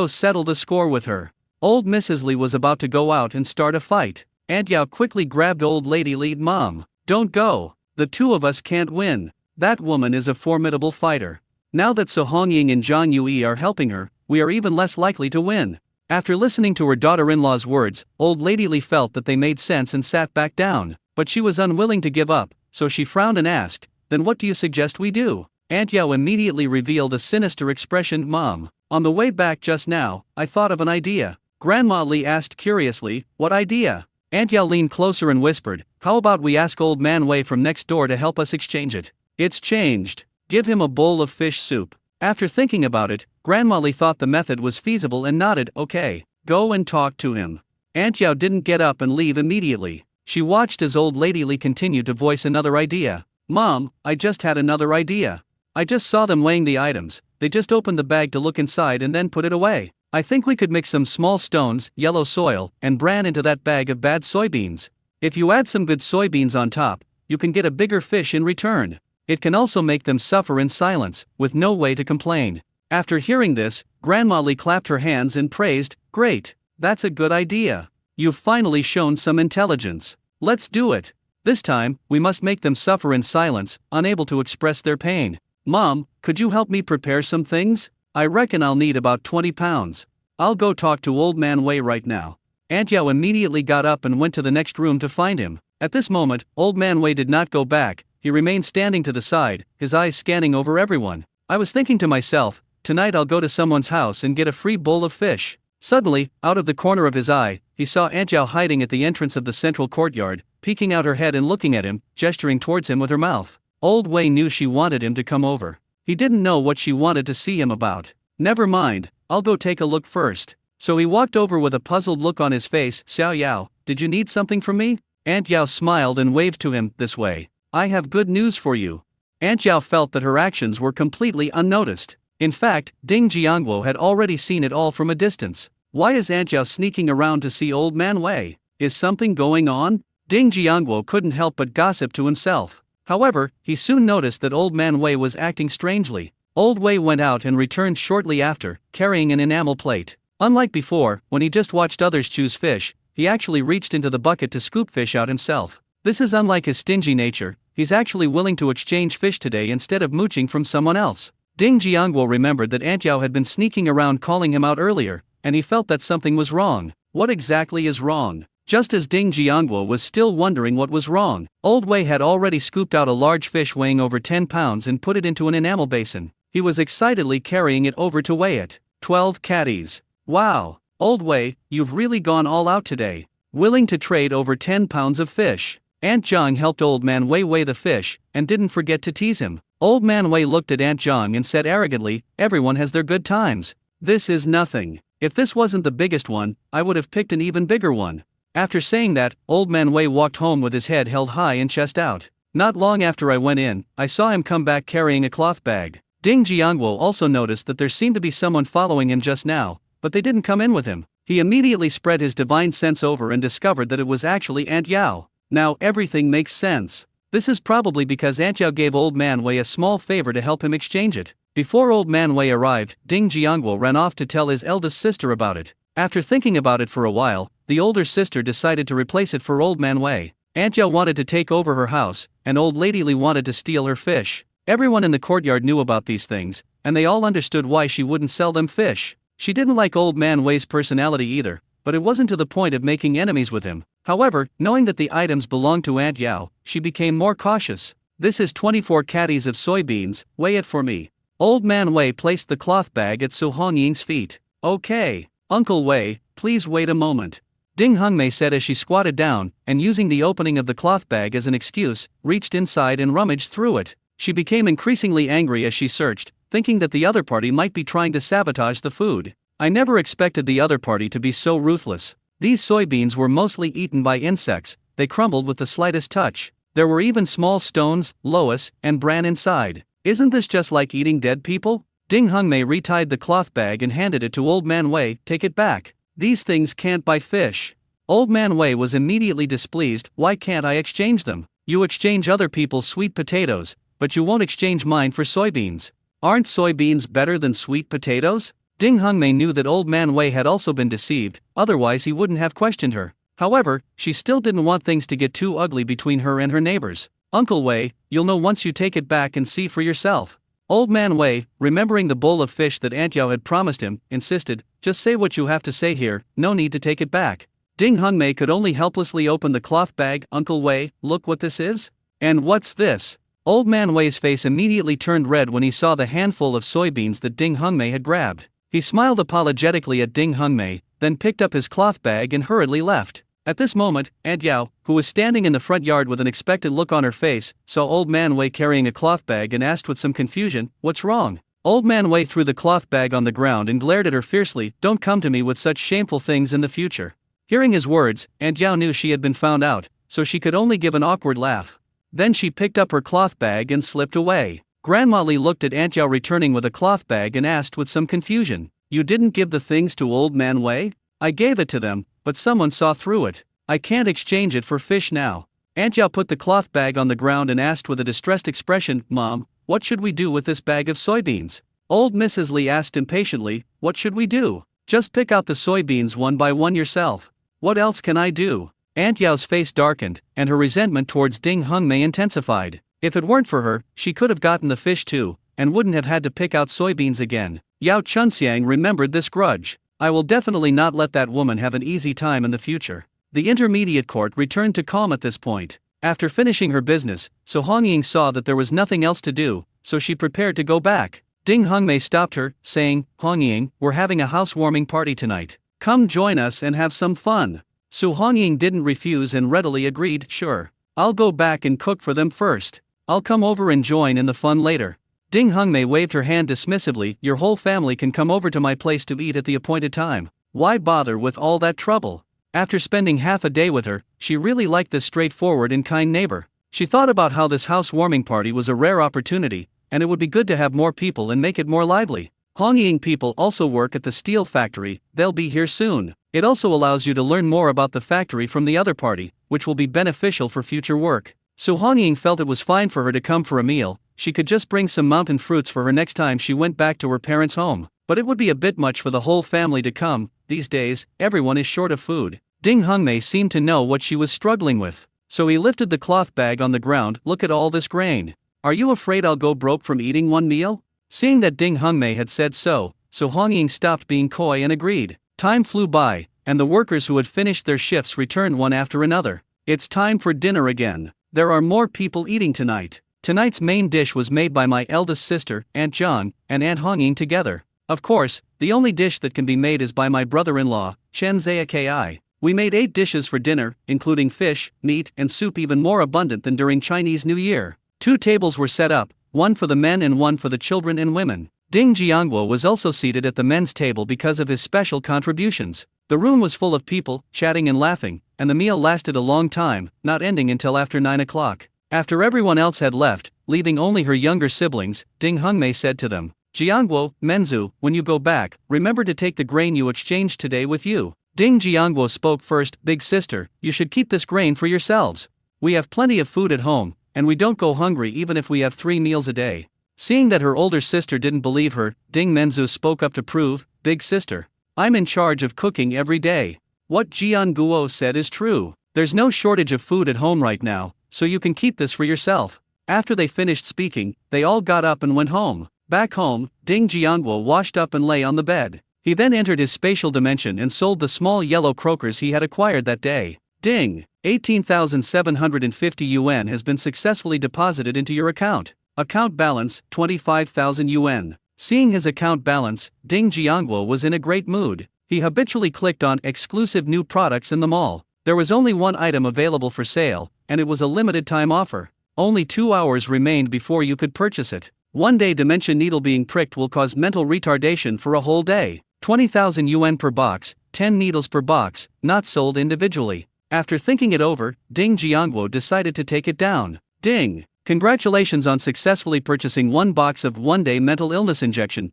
S1: settle the score with her." Old Mrs. Li was about to go out and start a fight. Aunt Yao quickly grabbed Old Lady Li. "Mom, don't go. The two of us can't win. That woman is a formidable fighter. Now that Su Hongying and Zhang Yui are helping her, we are even less likely to win." After listening to her daughter-in-law's words, Old Lady Li felt that they made sense and sat back down. But she was unwilling to give up, so she frowned and asked, "Then what do you suggest we do?" Aunt Yao immediately revealed a sinister expression. "Mom, on the way back just now, I thought of an idea." Grandma Li asked curiously, "What idea?" Aunt Yao leaned closer and whispered, "How about we ask old man Wei from next door to help us exchange it? It's changed. Give him a bowl of fish soup." After thinking about it, Grandma Li thought the method was feasible and nodded. "Okay, go and talk to him." Aunt Yao didn't get up and leave immediately. She watched as Old Lady Li continued to voice another idea. "Mom, I just had another idea. I just saw them weighing the items. They just opened the bag to look inside and then put it away. I think we could mix some small stones, yellow soil, and bran into that bag of bad soybeans. If you add some good soybeans on top, you can get a bigger fish in return. It can also make them suffer in silence, with no way to complain." After hearing this, Grandma Li clapped her hands and praised, "Great, that's a good idea. You've finally shown some intelligence. Let's do it. This time, we must make them suffer in silence, unable to express their pain. Mom, could you help me prepare some things? I reckon I'll need about 20 pounds. I'll go talk to old man Wei right now." Aunt Yao immediately got up and went to the next room to find him. At this moment, old man Wei did not go back. He remained standing to the side, his eyes scanning over everyone. I was thinking to myself, tonight I'll go to someone's house and get a free bowl of fish. Suddenly, out of the corner of his eye, he saw Aunt Yao hiding at the entrance of the central courtyard, peeking out her head and looking at him, gesturing towards him with her mouth. Old Wei knew she wanted him to come over. He didn't know what she wanted to see him about. "Never mind, I'll go take a look first." So he walked over with a puzzled look on his face. "Xiao Yao, did you need something from me?" Aunt Yao smiled and waved to him, "This way. I have good news for you." Aunt Yao felt that her actions were completely unnoticed. In fact, Ding Jiangguo had already seen it all from a distance. Why is Aunt Yao sneaking around to see old man Wei? Is something going on? Ding Jiangguo couldn't help but gossip to himself. However, he soon noticed that old man Wei was acting strangely. Old Wei went out and returned shortly after, carrying an enamel plate. Unlike before, when he just watched others choose fish, he actually reached into the bucket to scoop fish out himself. This is unlike his stingy nature. He's actually willing to exchange fish today instead of mooching from someone else. Ding Jiangguo remembered that Aunt Yao had been sneaking around calling him out earlier, and he felt that something was wrong. What exactly is wrong? Just as Ding Jiangguo was still wondering what was wrong, Old Wei had already scooped out a large fish weighing over 10 pounds and put it into an enamel basin. He was excitedly carrying it over to weigh it. 12 catties. Wow! Old Wei, you've really gone all out today. Willing to trade over 10 pounds of fish. Aunt Zhang helped Old Man Wei weigh the fish, and didn't forget to tease him. Old Man Wei looked at Aunt Zhang and said arrogantly, "Everyone has their good times. This is nothing. If this wasn't the biggest one, I would have picked an even bigger one." After saying that, Old Man Wei walked home with his head held high and chest out. Not long after I went in, I saw him come back carrying a cloth bag. Ding Jiangguo also noticed that there seemed to be someone following him just now, but they didn't come in with him. He immediately spread his divine sense over and discovered that it was actually Aunt Yao. Now everything makes sense. This is probably because Aunt Yao gave Old Man Wei a small favor to help him exchange it. Before Old Man Wei arrived, Ding Jiangguo ran off to tell his eldest sister about it. After thinking about it for a while, the older sister decided to replace it for Old Man Wei. Aunt Yao wanted to take over her house, and Old Lady Li wanted to steal her fish. Everyone in the courtyard knew about these things, and they all understood why she wouldn't sell them fish. She didn't like Old Man Wei's personality either, but it wasn't to the point of making enemies with him. However, knowing that the items belonged to Aunt Yao, she became more cautious. "This is 24 caddies of soybeans, weigh it for me." Old Man Wei placed the cloth bag at Su Hongying's feet. "Okay, Uncle Wei, please wait a moment," Ding Hongmei said as she squatted down, and using the opening of the cloth bag as an excuse, reached inside and rummaged through it. She became increasingly angry as she searched, thinking that the other party might be trying to sabotage the food. "I never expected the other party to be so ruthless." These soybeans were mostly eaten by insects. They crumbled with the slightest touch. There were even small stones, loess, and bran inside. "Isn't this just like eating dead people?" Ding Hongmei retied the cloth bag and handed it to Old Man Wei. "Take it back. These things can't buy fish." Old Man Wei was immediately displeased. "Why can't I exchange them? You exchange other people's sweet potatoes, but you won't exchange mine for soybeans. Aren't soybeans better than sweet potatoes?" Ding Hongmei knew that Old Man Wei had also been deceived, otherwise he wouldn't have questioned her. However, she still didn't want things to get too ugly between her and her neighbors. "Uncle Wei, you'll know once you take it back and see for yourself." Old Man Wei, remembering the bowl of fish that Aunt Yao had promised him, insisted, "Just say what you have to say here, no need to take it back." Ding Hongmei could only helplessly open the cloth bag. "Uncle Wei, look what this is." "And what's this?" Old Man Wei's face immediately turned red when he saw the handful of soybeans that Ding Hongmei had grabbed. He smiled apologetically at Ding Hongmei, then picked up his cloth bag and hurriedly left. At this moment, Aunt Yao, who was standing in the front yard with an expectant look on her face, saw Old Man Wei carrying a cloth bag and asked with some confusion, "What's wrong?" Old Man Wei threw the cloth bag on the ground and glared at her fiercely. "Don't come to me with such shameful things in the future." Hearing his words, Aunt Yao knew she had been found out, so she could only give an awkward laugh. Then she picked up her cloth bag and slipped away. Grandma Li looked at Aunt Yao returning with a cloth bag and asked with some confusion, "You didn't give the things to Old Man Wei?" "I gave it to them, but someone saw through it. I can't exchange it for fish now." Aunt Yao put the cloth bag on the ground and asked with a distressed expression, "Mom, what should we do with this bag of soybeans?" Old Mrs. Li asked impatiently, "What should we do? Just pick out the soybeans one by one yourself. What else can I do?" Aunt Yao's face darkened, and her resentment towards Ding Hongmei intensified. If it weren't for her, she could have gotten the fish too, and wouldn't have had to pick out soybeans again. Yao Chunxiang remembered this grudge. "I will definitely not let that woman have an easy time in the future." The intermediate court returned to calm at this point. After finishing her business, Su Hongying saw that there was nothing else to do, so she prepared to go back. Ding Hongmei stopped her, saying, "Hongying, we're having a housewarming party tonight. Come join us and have some fun." Su Hongying didn't refuse and readily agreed, "Sure. I'll go back and cook for them first. I'll come over and join in the fun later." Ding Hongmei waved her hand dismissively. "Your whole family can come over to my place to eat at the appointed time. Why bother with all that trouble?" After spending half a day with her, she really liked this straightforward and kind neighbor. She thought about how this housewarming party was a rare opportunity, and it would be good to have more people and make it more lively. Hongying people also work at the steel factory, they'll be here soon. It also allows you to learn more about the factory from the other party, which will be beneficial for future work. So Hongying felt it was fine for her to come for a meal. She could just bring some mountain fruits for her next time she went back to her parents' home. But it would be a bit much for the whole family to come. These days, everyone is short of food. Ding Hungmei seemed to know what she was struggling with. So he lifted the cloth bag on the ground. Look at all this grain. Are you afraid I'll go broke from eating one meal? Seeing that Ding Hungmei had said so Hongying stopped being coy and agreed. Time flew by, and the workers who had finished their shifts returned one after another. It's time for dinner again. There are more people eating tonight. Tonight's main dish was made by my eldest sister, Aunt Zhang, and Aunt Hongying together. Of course, the only dish that can be made is by my brother-in-law, Chen Zai. We made 8 dishes for dinner, including fish, meat, and soup even more abundant than during Chinese New Year. 2 tables were set up, one for the men and one for the children and women. Ding Jiangguo was also seated at the men's table because of his special contributions. The room was full of people, chatting and laughing, and the meal lasted a long time, not ending until after 9 o'clock. After everyone else had left, leaving only her younger siblings, Ding Hungmei said to them, Jiangguo, Menzu, when you go back, remember to take the grain you exchanged today with you. Ding Jiangguo spoke first. Big sister, you should keep this grain for yourselves. We have plenty of food at home, and we don't go hungry even if we have 3 meals a day. Seeing that her older sister didn't believe her, Ding Menzu spoke up to prove, Big sister, I'm in charge of cooking every day. What Jiangguo said is true. There's no shortage of food at home right now, so you can keep this for yourself. After they finished speaking, they all got up and went home. Back home, Ding Jiangguo washed up and lay on the bed. He then entered his spatial dimension and sold the small yellow croakers he had acquired that day. Ding! 18,750 yuan has been successfully deposited into your account. Account balance, 25,000 yuan. Seeing his account balance, Ding Jiangguo was in a great mood. He habitually clicked on exclusive new products in the mall. There was only one item available for sale, and it was a limited time offer. Only 2 hours remained before you could purchase it. One day dimension needle being pricked will cause mental retardation for a whole day. 20,000 yuan per box, 10 needles per box, not sold individually. After thinking it over, Ding Jiangguo decided to take it down. Ding! Congratulations on successfully purchasing 1 box of one-day mental illness injection.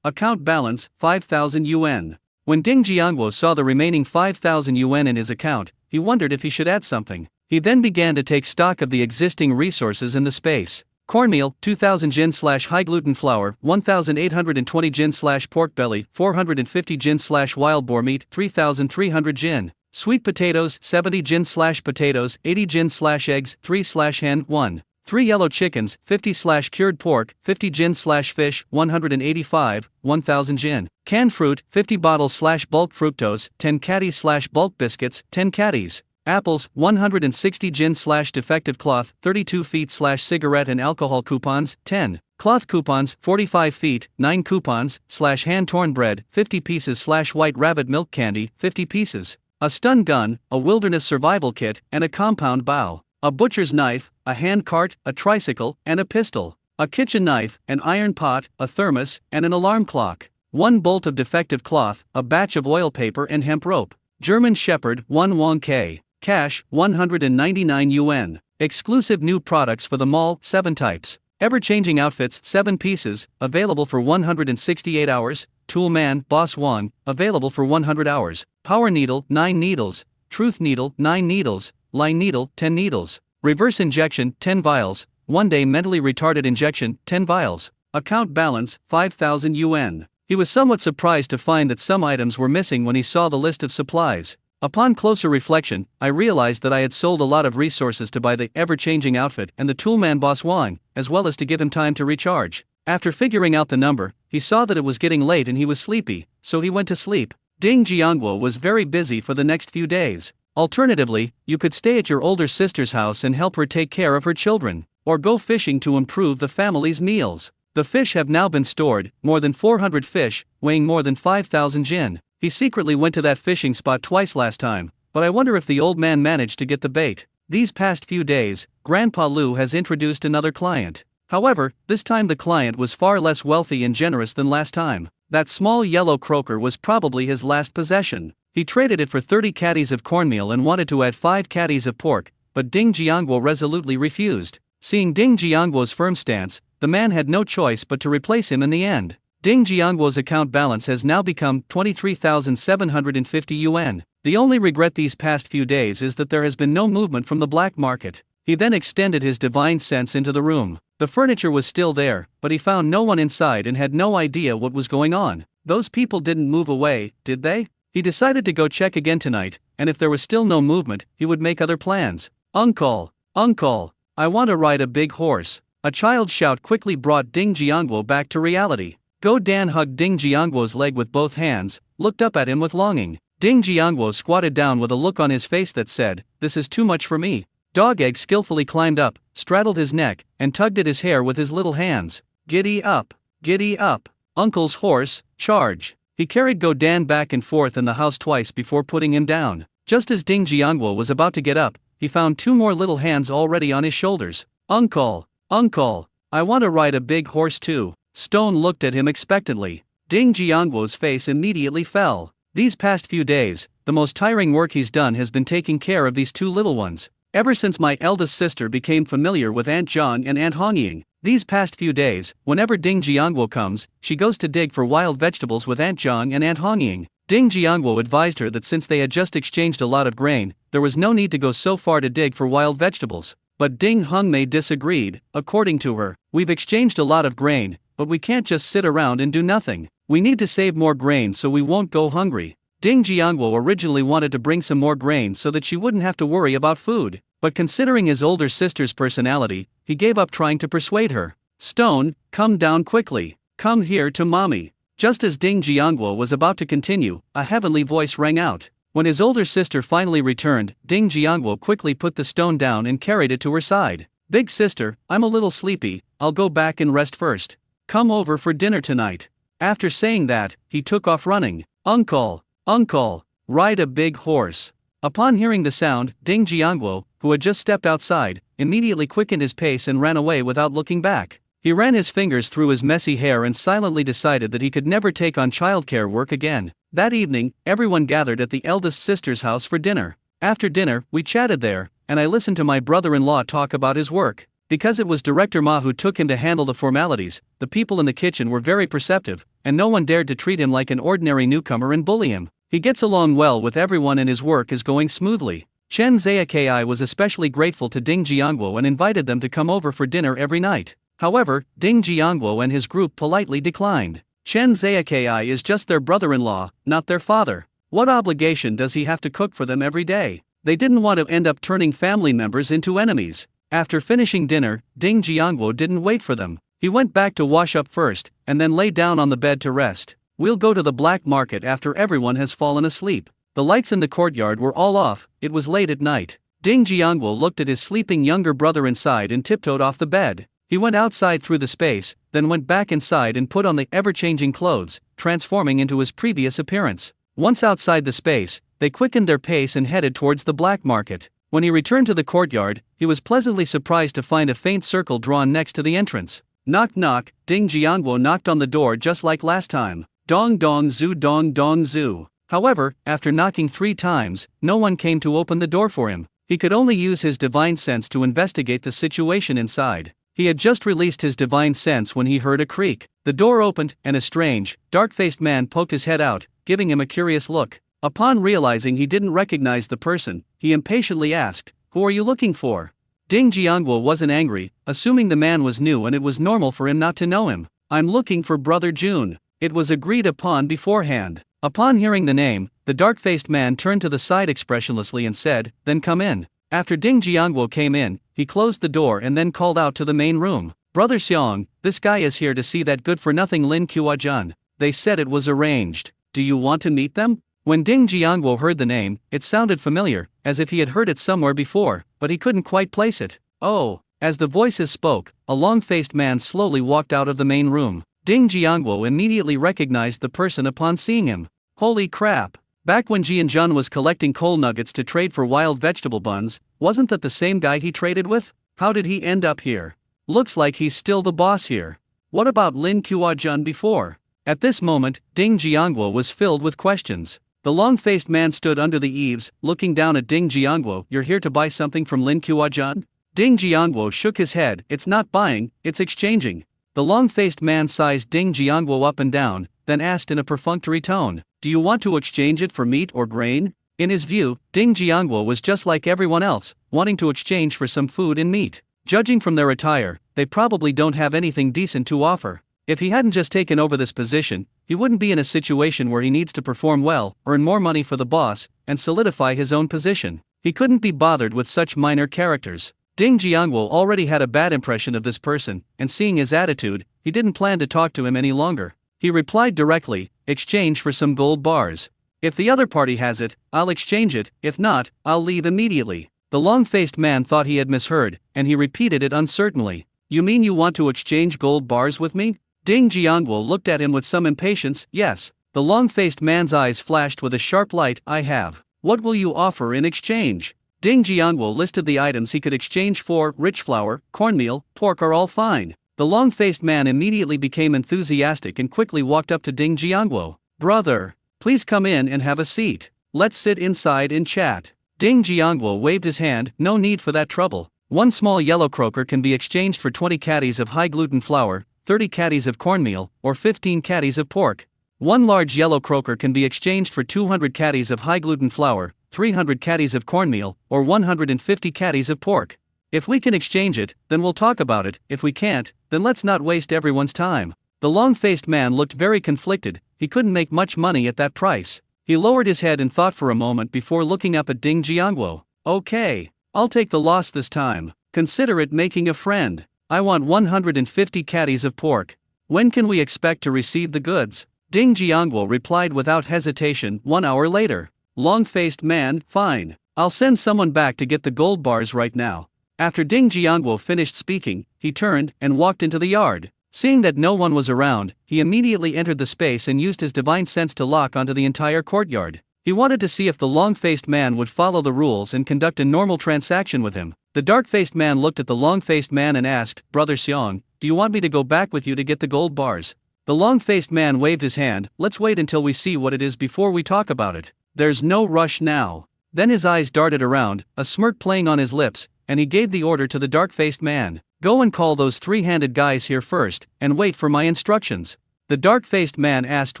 S1: Account balance, 5,000 yuan. When Ding Jiangguo saw the remaining 5,000 yuan in his account, he wondered if he should add something. He then began to take stock of the existing resources in the space. Cornmeal, 2,000 jin/high gluten flour, 1,820 jin/pork belly, 450 jin/wild boar meat, 3,300 jin. Sweet potatoes, 70 jin/potatoes, 80 jin/eggs, 3/hen, 1. 3 yellow chickens, 50/cured pork, 50 jin/fish, 185, 1,000 jin. Canned fruit, 50 bottles/bulk fructose, 10 caddies/bulk biscuits, 10 caddies. Apples, 160 jin/defective cloth, 32 feet/cigarette and alcohol coupons, 10. Cloth coupons, 45 feet, 9 coupons/hand-torn bread, 50 pieces/white rabbit milk candy, 50 pieces. A stun gun, a wilderness survival kit, and a compound bow. A butcher's knife, a hand cart, a tricycle, and a pistol. A kitchen knife, an iron pot, a thermos, and an alarm clock. 1 bolt of defective cloth, a batch of oil paper and hemp rope. German Shepherd, 1 won k. Cash, 199 yuan. Exclusive new products for the mall, 7 types. Ever-changing outfits, 7 pieces, available for 168 hours. Tool Man, Boss Wong, available for 100 hours. Power Needle, 9 needles. Truth Needle, 9 needles. Line Needle, 10 needles. Reverse Injection, 10 vials. 1-day mentally retarded injection, 10 vials. Account balance, 5,000 yuan. He was somewhat surprised to find that some items were missing when he saw the list of supplies. Upon closer reflection, I realized that I had sold a lot of resources to buy the ever-changing outfit and the toolman Boss Wong, as well as to give him time to recharge. After figuring out the number, he saw that it was getting late and he was sleepy, so he went to sleep. Ding Jiangguo was very busy for the next few days. Alternatively, you could stay at your older sister's house and help her take care of her children, or go fishing to improve the family's meals. The fish have now been stored, more than 400 fish, weighing more than 5,000 jin. He secretly went to that fishing spot twice last time, but I wonder if the old man managed to get the bait. These past few days, Grandpa Lu has introduced another client. However, this time the client was far less wealthy and generous than last time. That small yellow croaker was probably his last possession. He traded it for 30 caddies of cornmeal and wanted to add 5 caddies of pork, but Ding Jiangguo resolutely refused. Seeing Ding Jiangguo's firm stance, the man had no choice but to replace him in the end. Ding Jiangguo's account balance has now become 23,750 yuan. The only regret these past few days is that there has been no movement from the black market. He then extended his divine sense into the room. The furniture was still there, but he found no one inside and had no idea what was going on. Those people didn't move away, did they? He decided to go check again tonight, and if there was still no movement, he would make other plans. Uncle! Uncle! I want to ride a big horse. A child's shout quickly brought Ding Jiangguo back to reality. Go Dan hugged Ding Jiangguo's leg with both hands, looked up at him with longing. Ding Jiangguo squatted down with a look on his face that said, "This is too much for me." Dog Egg skillfully climbed up, straddled his neck, and tugged at his hair with his little hands. Giddy up! Giddy up! Uncle's horse, charge! He carried Go Dan back and forth in the house twice before putting him down. Just as Ding Jiangguo was about to get up, he found 2 more little hands already on his shoulders. Uncle! Uncle! I want to ride a big horse too. Stone looked at him expectantly. Ding Jiangguo's face immediately fell. These past few days, the most tiring work he's done has been taking care of these 2 little ones. Ever since my eldest sister became familiar with Aunt Zhang and Aunt Hongying, these past few days, whenever Ding Jiangguo comes, she goes to dig for wild vegetables with Aunt Zhang and Aunt Hongying. Ding Jiangguo advised her that since they had just exchanged a lot of grain, there was no need to go so far to dig for wild vegetables. But Ding Hongmei disagreed. According to her, we've exchanged a lot of grain, but we can't just sit around and do nothing. We need to save more grain so we won't go hungry. Ding Jiangguo originally wanted to bring some more grain so that she wouldn't have to worry about food, but considering his older sister's personality, he gave up trying to persuade her. Stone, come down quickly. Come here to mommy. Just as Ding Jiangguo was about to continue, a heavenly voice rang out. When his older sister finally returned, Ding Jiangguo quickly put the stone down and carried it to her side. Big sister, I'm a little sleepy, I'll go back and rest first. Come over for dinner tonight. After saying that, he took off running. Uncle! Uncle! Ride a big horse. Upon hearing the sound, Ding Jiangguo, who had just stepped outside, immediately quickened his pace and ran away without looking back. He ran his fingers through his messy hair and silently decided that he could never take on childcare work again. That evening, everyone gathered at the eldest sister's house for dinner. After dinner, we chatted there, and I listened to my brother-in-law talk about his work. Because it was Director Ma who took him to handle the formalities, the people in the kitchen were very perceptive, and no one dared to treat him like an ordinary newcomer and bully him. He gets along well with everyone and his work is going smoothly. Chen Ziyaki was especially grateful to Ding Jiangguo and invited them to come over for dinner every night. However, Ding Jiangguo and his group politely declined. Chen Ziyaki is just their brother-in-law, not their father. What obligation does he have to cook for them every day? They didn't want to end up turning family members into enemies. After finishing dinner, Ding Jiangguo didn't wait for them. He went back to wash up first, and then lay down on the bed to rest. We'll go to the black market after everyone has fallen asleep. The lights in the courtyard were all off, it was late at night. Ding Jiangguo looked at his sleeping younger brother inside and tiptoed off the bed. He went outside through the space, then went back inside and put on the ever-changing clothes, transforming into his previous appearance. Once outside the space, they quickened their pace and headed towards the black market. When he returned to the courtyard, he was pleasantly surprised to find a faint circle drawn next to the entrance. Knock knock, Ding Jiangguo knocked on the door just like last time. Dong dong zoo dong dong zoo. However, after knocking 3 times, no one came to open the door for him. He could only use his divine sense to investigate the situation inside. He had just released his divine sense when he heard a creak. The door opened, and a strange, dark-faced man poked his head out, giving him a curious look. Upon realizing he didn't recognize the person, he impatiently asked, "Who are you looking for?" Ding Jiangguo wasn't angry, assuming the man was new and it was normal for him not to know him. "I'm looking for Brother Jun." It was agreed upon beforehand. Upon hearing the name, the dark-faced man turned to the side expressionlessly and said, "Then come in." After Ding Jiangguo came in, he closed the door and then called out to the main room. "Brother Xiang, this guy is here to see that good-for-nothing Lin Kuo-jun. They said it was arranged. Do you want to meet them?" When Ding Jiangguo heard the name, it sounded familiar, as if he had heard it somewhere before, but he couldn't quite place it. "Oh." As the voices spoke, a long-faced man slowly walked out of the main room. Ding Jiangguo immediately recognized the person upon seeing him. Holy crap! Back when Jianjun was collecting coal nuggets to trade for wild vegetable buns, wasn't that the same guy he traded with? How did he end up here? Looks like he's still the boss here. What about Lin Kuo-jun before? At this moment, Ding Jiangguo was filled with questions. The long-faced man stood under the eaves, looking down at Ding Jiangwo. "You're here to buy something from Lin Kuo-jun?" Ding Jiangwo shook his head. "It's not buying, it's exchanging." The long-faced man sized Ding Jiangwo up and down, then asked in a perfunctory tone, "Do you want to exchange it for meat or grain?" In his view, Ding Jiangwo was just like everyone else, wanting to exchange for some food and meat. Judging from their attire, they probably don't have anything decent to offer. If he hadn't just taken over this position, he wouldn't be in a situation where he needs to perform well, earn more money for the boss, and solidify his own position. He couldn't be bothered with such minor characters. Ding Jiangwo already had a bad impression of this person, and seeing his attitude, he didn't plan to talk to him any longer. He replied directly, "Exchange for some gold bars. If the other party has it, I'll exchange it, if not, I'll leave immediately." The long-faced man thought he had misheard, and he repeated it uncertainly. "You mean you want to exchange gold bars with me?" Ding Jiangwo looked at him with some impatience. "Yes." The long-faced man's eyes flashed with a sharp light. "I have. What will you offer in exchange?" Ding Jiangwo listed the items he could exchange for. "Rich flour, cornmeal, pork are all fine." The long-faced man immediately became enthusiastic and quickly walked up to Ding Jiangwo. "Brother, please come in and have a seat. Let's sit inside and chat." Ding Jiangwo waved his hand. "No need for that trouble. One small yellow croaker can be exchanged for 20 caddies of high-gluten flour, 30 caddies of cornmeal, or 15 caddies of pork. One large yellow croaker can be exchanged for 200 caddies of high-gluten flour, 300 caddies of cornmeal, or 150 caddies of pork. If we can exchange it, then we'll talk about it. If we can't, then let's not waste everyone's time." The long-faced man looked very conflicted. He couldn't make much money at that price. He lowered his head and thought for a moment before looking up at Ding Jiangwo. "Okay, I'll take the loss this time. Consider it making a friend. I want 150 caddies of pork. When can we expect to receive the goods?" Ding Jiangwo replied without hesitation. 1 hour later. Long-faced man, "Fine. I'll send someone back to get the gold bars right now." After Ding Jiangwo finished speaking, he turned and walked into the yard. Seeing that no one was around, he immediately entered the space and used his divine sense to lock onto the entire courtyard. He wanted to see if the long-faced man would follow the rules and conduct a normal transaction with him. The dark-faced man looked at the long-faced man and asked, "Brother Xiong, do you want me to go back with you to get the gold bars?" The long-faced man waved his hand. "Let's wait until we see what it is before we talk about it. There's no rush now." Then his eyes darted around, a smirk playing on his lips, and he gave the order to the dark-faced man. "Go and call those three-handed guys here first, and wait for my instructions." The dark-faced man asked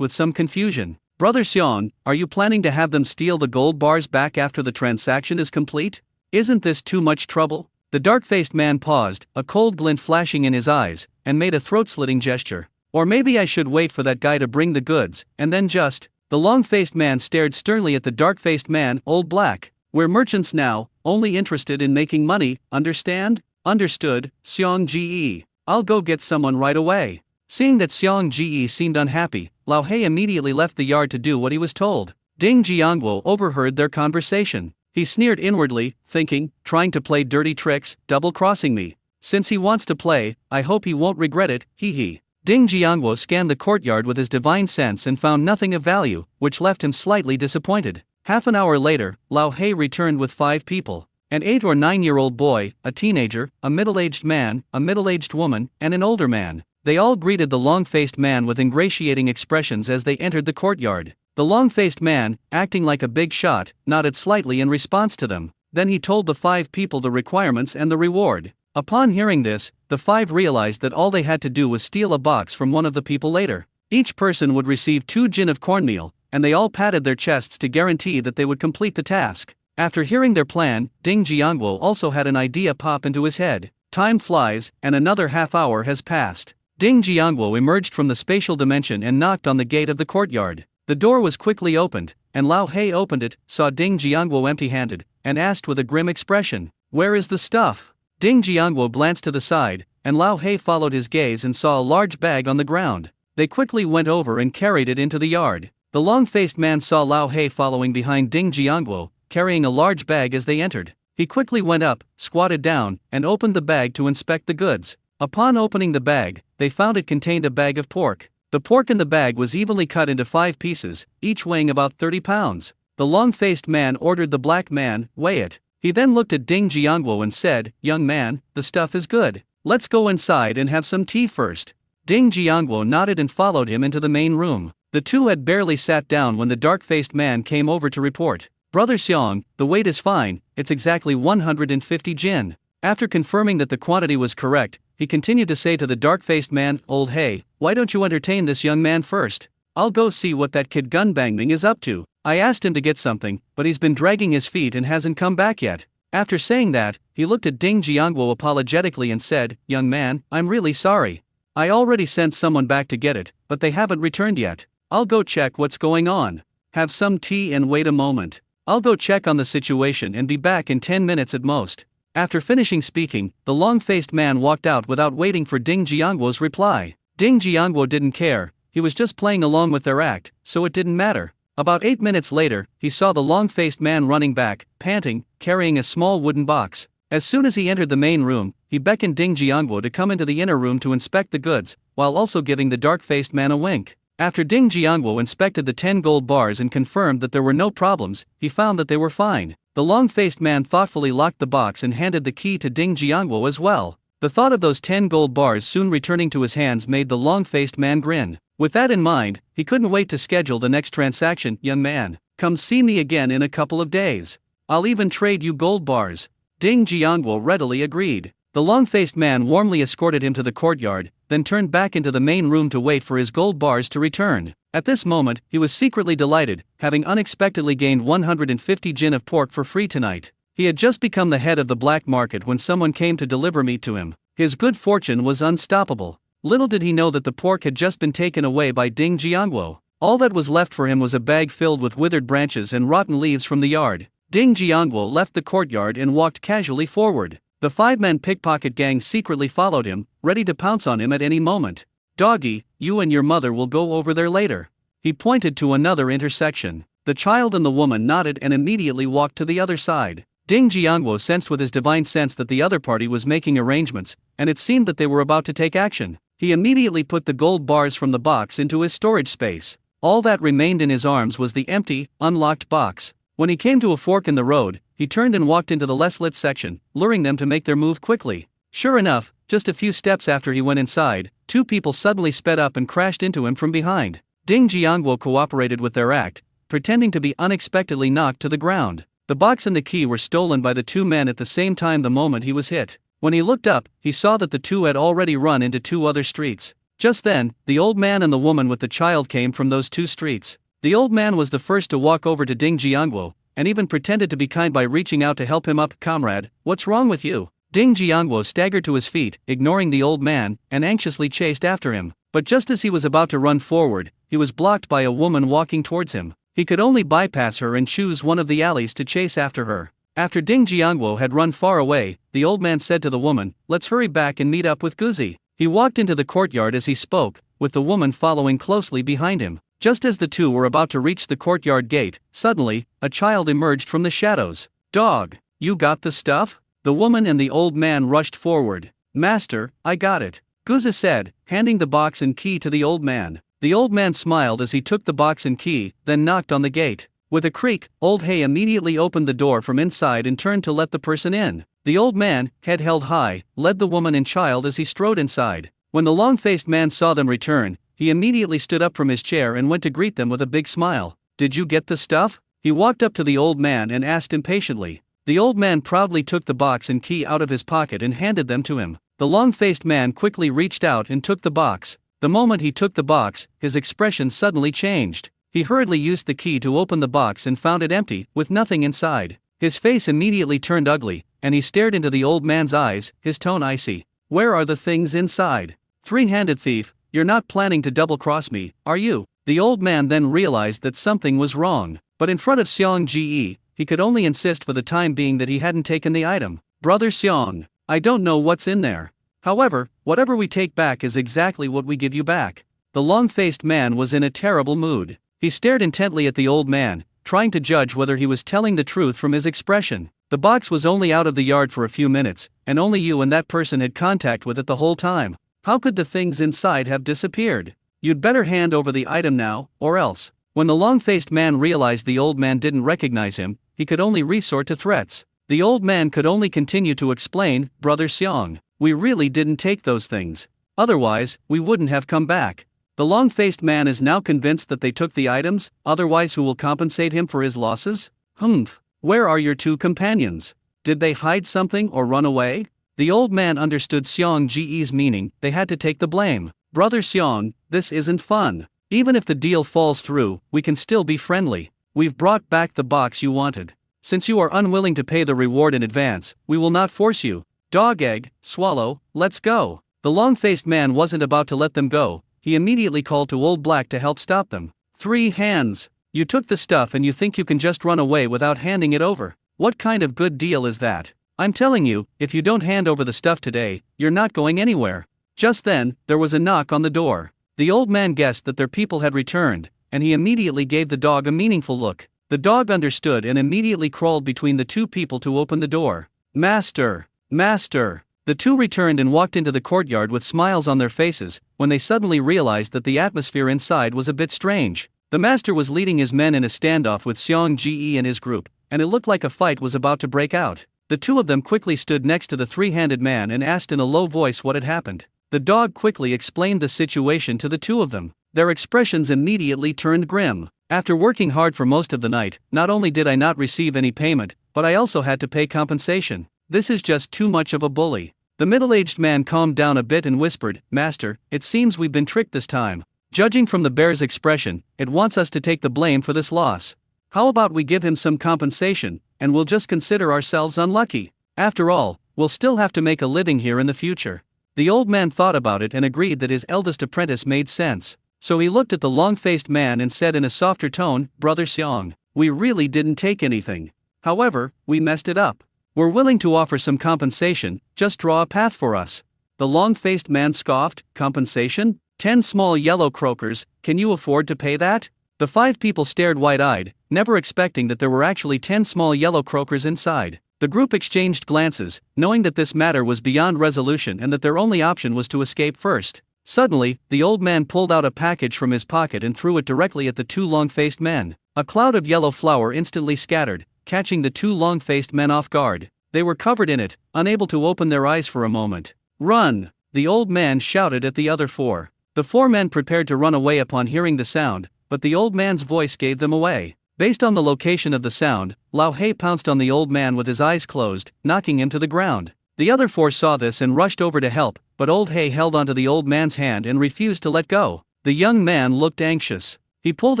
S1: with some confusion, "Brother Xiong, are you planning to have them steal the gold bars back after the transaction is complete? Isn't this too much trouble?" The dark-faced man paused, a cold glint flashing in his eyes, and made a throat-slitting gesture. "Or maybe I should wait for that guy to bring the goods, and then just..." The long-faced man stared sternly at the dark-faced man. "Old Black, we're merchants now, only interested in making money, understand?" "Understood, Xiong Ge. I'll go get someone right away." Seeing that Xiong Ge seemed unhappy, Lao He immediately left the yard to do what he was told. Ding Jiangwo overheard their conversation. He sneered inwardly, thinking, "Trying to play dirty tricks, double-crossing me. Since he wants to play, I hope he won't regret it, hee." Ding Jiangwo scanned the courtyard with his divine sense and found nothing of value, which left him slightly disappointed. Half an hour later, Lao He returned with 5 people. An 8 or 9-year-old boy, a teenager, a middle-aged man, a middle-aged woman, and an older man. They all greeted the long-faced man with ingratiating expressions as they entered the courtyard. The long-faced man, acting like a big shot, nodded slightly in response to them. Then he told the 5 people the requirements and the reward. Upon hearing this, the 5 realized that all they had to do was steal a box from one of the people later. Each person would receive 2 jin of cornmeal, and they all patted their chests to guarantee that they would complete the task. After hearing their plan, Ding Jiangwo also had an idea pop into his head. Time flies, and another half hour has passed. Ding Jiangwo emerged from the spatial dimension and knocked on the gate of the courtyard. The door was quickly opened, and Lao He opened it, saw Ding Jiangwo empty-handed, and asked with a grim expression, "Where is the stuff?" Ding Jiangwo glanced to the side, and Lao He followed his gaze and saw a large bag on the ground. They quickly went over and carried it into the yard. The long-faced man saw Lao He following behind Ding Jiangwo, carrying a large bag as they entered. He quickly went up, squatted down, and opened the bag to inspect the goods. Upon opening the bag, they found it contained a bag of pork. The pork in the bag was evenly cut into 5 pieces, each weighing about 30 pounds. The long-faced man ordered the black man, "Weigh it." He then looked at Ding Jiangwo and said, "Young man, the stuff is good. Let's go inside and have some tea first." Ding Jiangwo nodded and followed him into the main room. The two had barely sat down when the dark-faced man came over to report. Brother Xiong, the weight is fine, it's exactly 150 jin. After confirming that the quantity was correct, he continued to say to the dark-faced man, Old hey, why don't you entertain this young man first? I'll go see what that kid gunbanging is up to. I asked him to get something, but he's been dragging his feet and hasn't come back yet. After saying that, he looked at Ding Jiangguo apologetically and said, Young man, I'm really sorry. I already sent someone back to get it, but they haven't returned yet. I'll go check what's going on. Have some tea and wait a moment. I'll go check on the situation and be back in 10 minutes at most. After finishing speaking, the long-faced man walked out without waiting for Ding Jiangguo's reply. Ding Jiangguo didn't care, he was just playing along with their act, so it didn't matter. About 8 minutes later, he saw the long-faced man running back, panting, carrying a small wooden box. As soon as he entered the main room, he beckoned Ding Jiangguo to come into the inner room to inspect the goods, while also giving the dark-faced man a wink. After Ding Jiangguo inspected the 10 gold bars and confirmed that there were no problems, he found that they were fine. The long-faced man thoughtfully locked the box and handed the key to Ding Jiangguo as well. The thought of those 10 gold bars soon returning to his hands made the long-faced man grin. With that in mind, he couldn't wait to schedule the next transaction. Young man, come see me again in a couple of days. I'll even trade you gold bars. Ding Jiangguo readily agreed. The long-faced man warmly escorted him to the courtyard, then turned back into the main room to wait for his gold bars to return. At this moment, he was secretly delighted, having unexpectedly gained 150 jin of pork for free tonight. He had just become the head of the black market when someone came to deliver meat to him. His good fortune was unstoppable. Little did he know that the pork had just been taken away by Ding Jiangguo. All that was left for him was a bag filled with withered branches and rotten leaves from the yard. Ding Jiangguo left the courtyard and walked casually forward. The 5-man pickpocket gang secretly followed him, ready to pounce on him at any moment. Doggy, you and your mother will go over there later. He pointed to another intersection. The child and the woman nodded and immediately walked to the other side. Ding Jiangguo sensed with his divine sense that the other party was making arrangements, and it seemed that they were about to take action. He immediately put the gold bars from the box into his storage space. All that remained in his arms was the empty, unlocked box. When he came to a fork in the road, he turned and walked into the less lit section, luring them to make their move quickly. Sure enough, just a few steps after he went inside, 2 people suddenly sped up and crashed into him from behind. Ding Jiangguo cooperated with their act, pretending to be unexpectedly knocked to the ground. The box and the key were stolen by the 2 men at the same time the moment he was hit. When he looked up, he saw that the 2 had already run into 2 other streets. Just then, the old man and the woman with the child came from those 2 streets. The old man was the first to walk over to Ding Jiangguo, and even pretended to be kind by reaching out to help him up. Comrade, what's wrong with you? Ding Jiangguo staggered to his feet, ignoring the old man, and anxiously chased after him. But just as he was about to run forward, he was blocked by a woman walking towards him. He could only bypass her and choose one of the alleys to chase after her. After Ding Jiangguo had run far away, the old man said to the woman, Let's hurry back and meet up with Guzi. He walked into the courtyard as he spoke, with the woman following closely behind him. Just as the 2 were about to reach the courtyard gate, suddenly, a child emerged from the shadows. Dog, you got the stuff? The woman and the old man rushed forward. Master, I got it, Guzi said, handing the box and key to the old man. The old man smiled as he took the box and key, then knocked on the gate. With a creak, Old Hay immediately opened the door from inside and turned to let the person in. The old man, head held high, led the woman and child as he strode inside. When the long-faced man saw them return, he immediately stood up from his chair and went to greet them with a big smile. Did you get the stuff? He walked up to the old man and asked impatiently. The old man proudly took the box and key out of his pocket and handed them to him. The long-faced man quickly reached out and took the box. The moment he took the box, his expression suddenly changed. He hurriedly used the key to open the box and found it empty, with nothing inside. His face immediately turned ugly, and he stared into the old man's eyes, his tone icy. Where are the things inside? Three-handed thief, you're not planning to double-cross me, are you? The old man then realized that something was wrong, but in front of Xiong Ji, he could only insist for the time being that he hadn't taken the item. Brother Xiong, I don't know what's in there. However, whatever we take back is exactly what we give you back. The long-faced man was in a terrible mood. He stared intently at the old man, trying to judge whether he was telling the truth from his expression. The box was only out of the yard for a few minutes, and only you and that person had contact with it the whole time. How could the things inside have disappeared? You'd better hand over the item now, or else. When the long-faced man realized the old man didn't recognize him, he could only resort to threats. The old man could only continue to explain, Brother Xiong, we really didn't take those things. Otherwise, we wouldn't have come back. The long-faced man is now convinced that they took the items, otherwise who will compensate him for his losses? Humph. Where are your two companions? Did they hide something or run away? The old man understood Xiong Ji's meaning, they had to take the blame. Brother Xiong, this isn't fun. Even if the deal falls through, we can still be friendly. We've brought back the box you wanted. Since you are unwilling to pay the reward in advance, we will not force you. Dog egg, swallow, let's go. The long-faced man wasn't about to let them go. He immediately called to Old Black to help stop them. 3 hands. You took the stuff and you think you can just run away without handing it over. What kind of good deal is that? I'm telling you, if you don't hand over the stuff today, you're not going anywhere. Just then, there was a knock on the door. The old man guessed that their people had returned, and he immediately gave the dog a meaningful look. The dog understood and immediately crawled between the two people to open the door. Master! Master! The two returned and walked into the courtyard with smiles on their faces, when they suddenly realized that the atmosphere inside was a bit strange. The master was leading his men in a standoff with Xiong Ji and his group, and it looked like a fight was about to break out. The two of them quickly stood next to the three-handed man and asked in a low voice what had happened. The dog quickly explained the situation to the two of them. Their expressions immediately turned grim. After working hard for most of the night, not only did I not receive any payment, but I also had to pay compensation. This is just too much of a bully. The middle-aged man calmed down a bit and whispered, Master, it seems we've been tricked this time. Judging from the bear's expression, it wants us to take the blame for this loss. How about we give him some compensation, and we'll just consider ourselves unlucky? After all, we'll still have to make a living here in the future. The old man thought about it and agreed that his eldest apprentice made sense. So he looked at the long-faced man and said in a softer tone, Brother Xiong, we really didn't take anything. However, we messed it up. We're willing to offer some compensation, just draw a path for us. The long-faced man scoffed, compensation? 10 small yellow croakers, can you afford to pay that? The 5 people stared wide-eyed, never expecting that there were actually 10 small yellow croakers inside. The group exchanged glances, knowing that this matter was beyond resolution and that their only option was to escape first. Suddenly, the old man pulled out a package from his pocket and threw it directly at the 2 long-faced men. A cloud of yellow flour instantly scattered, catching the 2 long-faced men off guard. They were covered in it, unable to open their eyes for a moment. Run! The old man shouted at the other 4. The 4 men prepared to run away upon hearing the sound, but the old man's voice gave them away. Based on the location of the sound, Lao Hei pounced on the old man with his eyes closed, knocking him to the ground. The other 4 saw this and rushed over to help, but old Hei held onto the old man's hand and refused to let go. The young man looked anxious. He pulled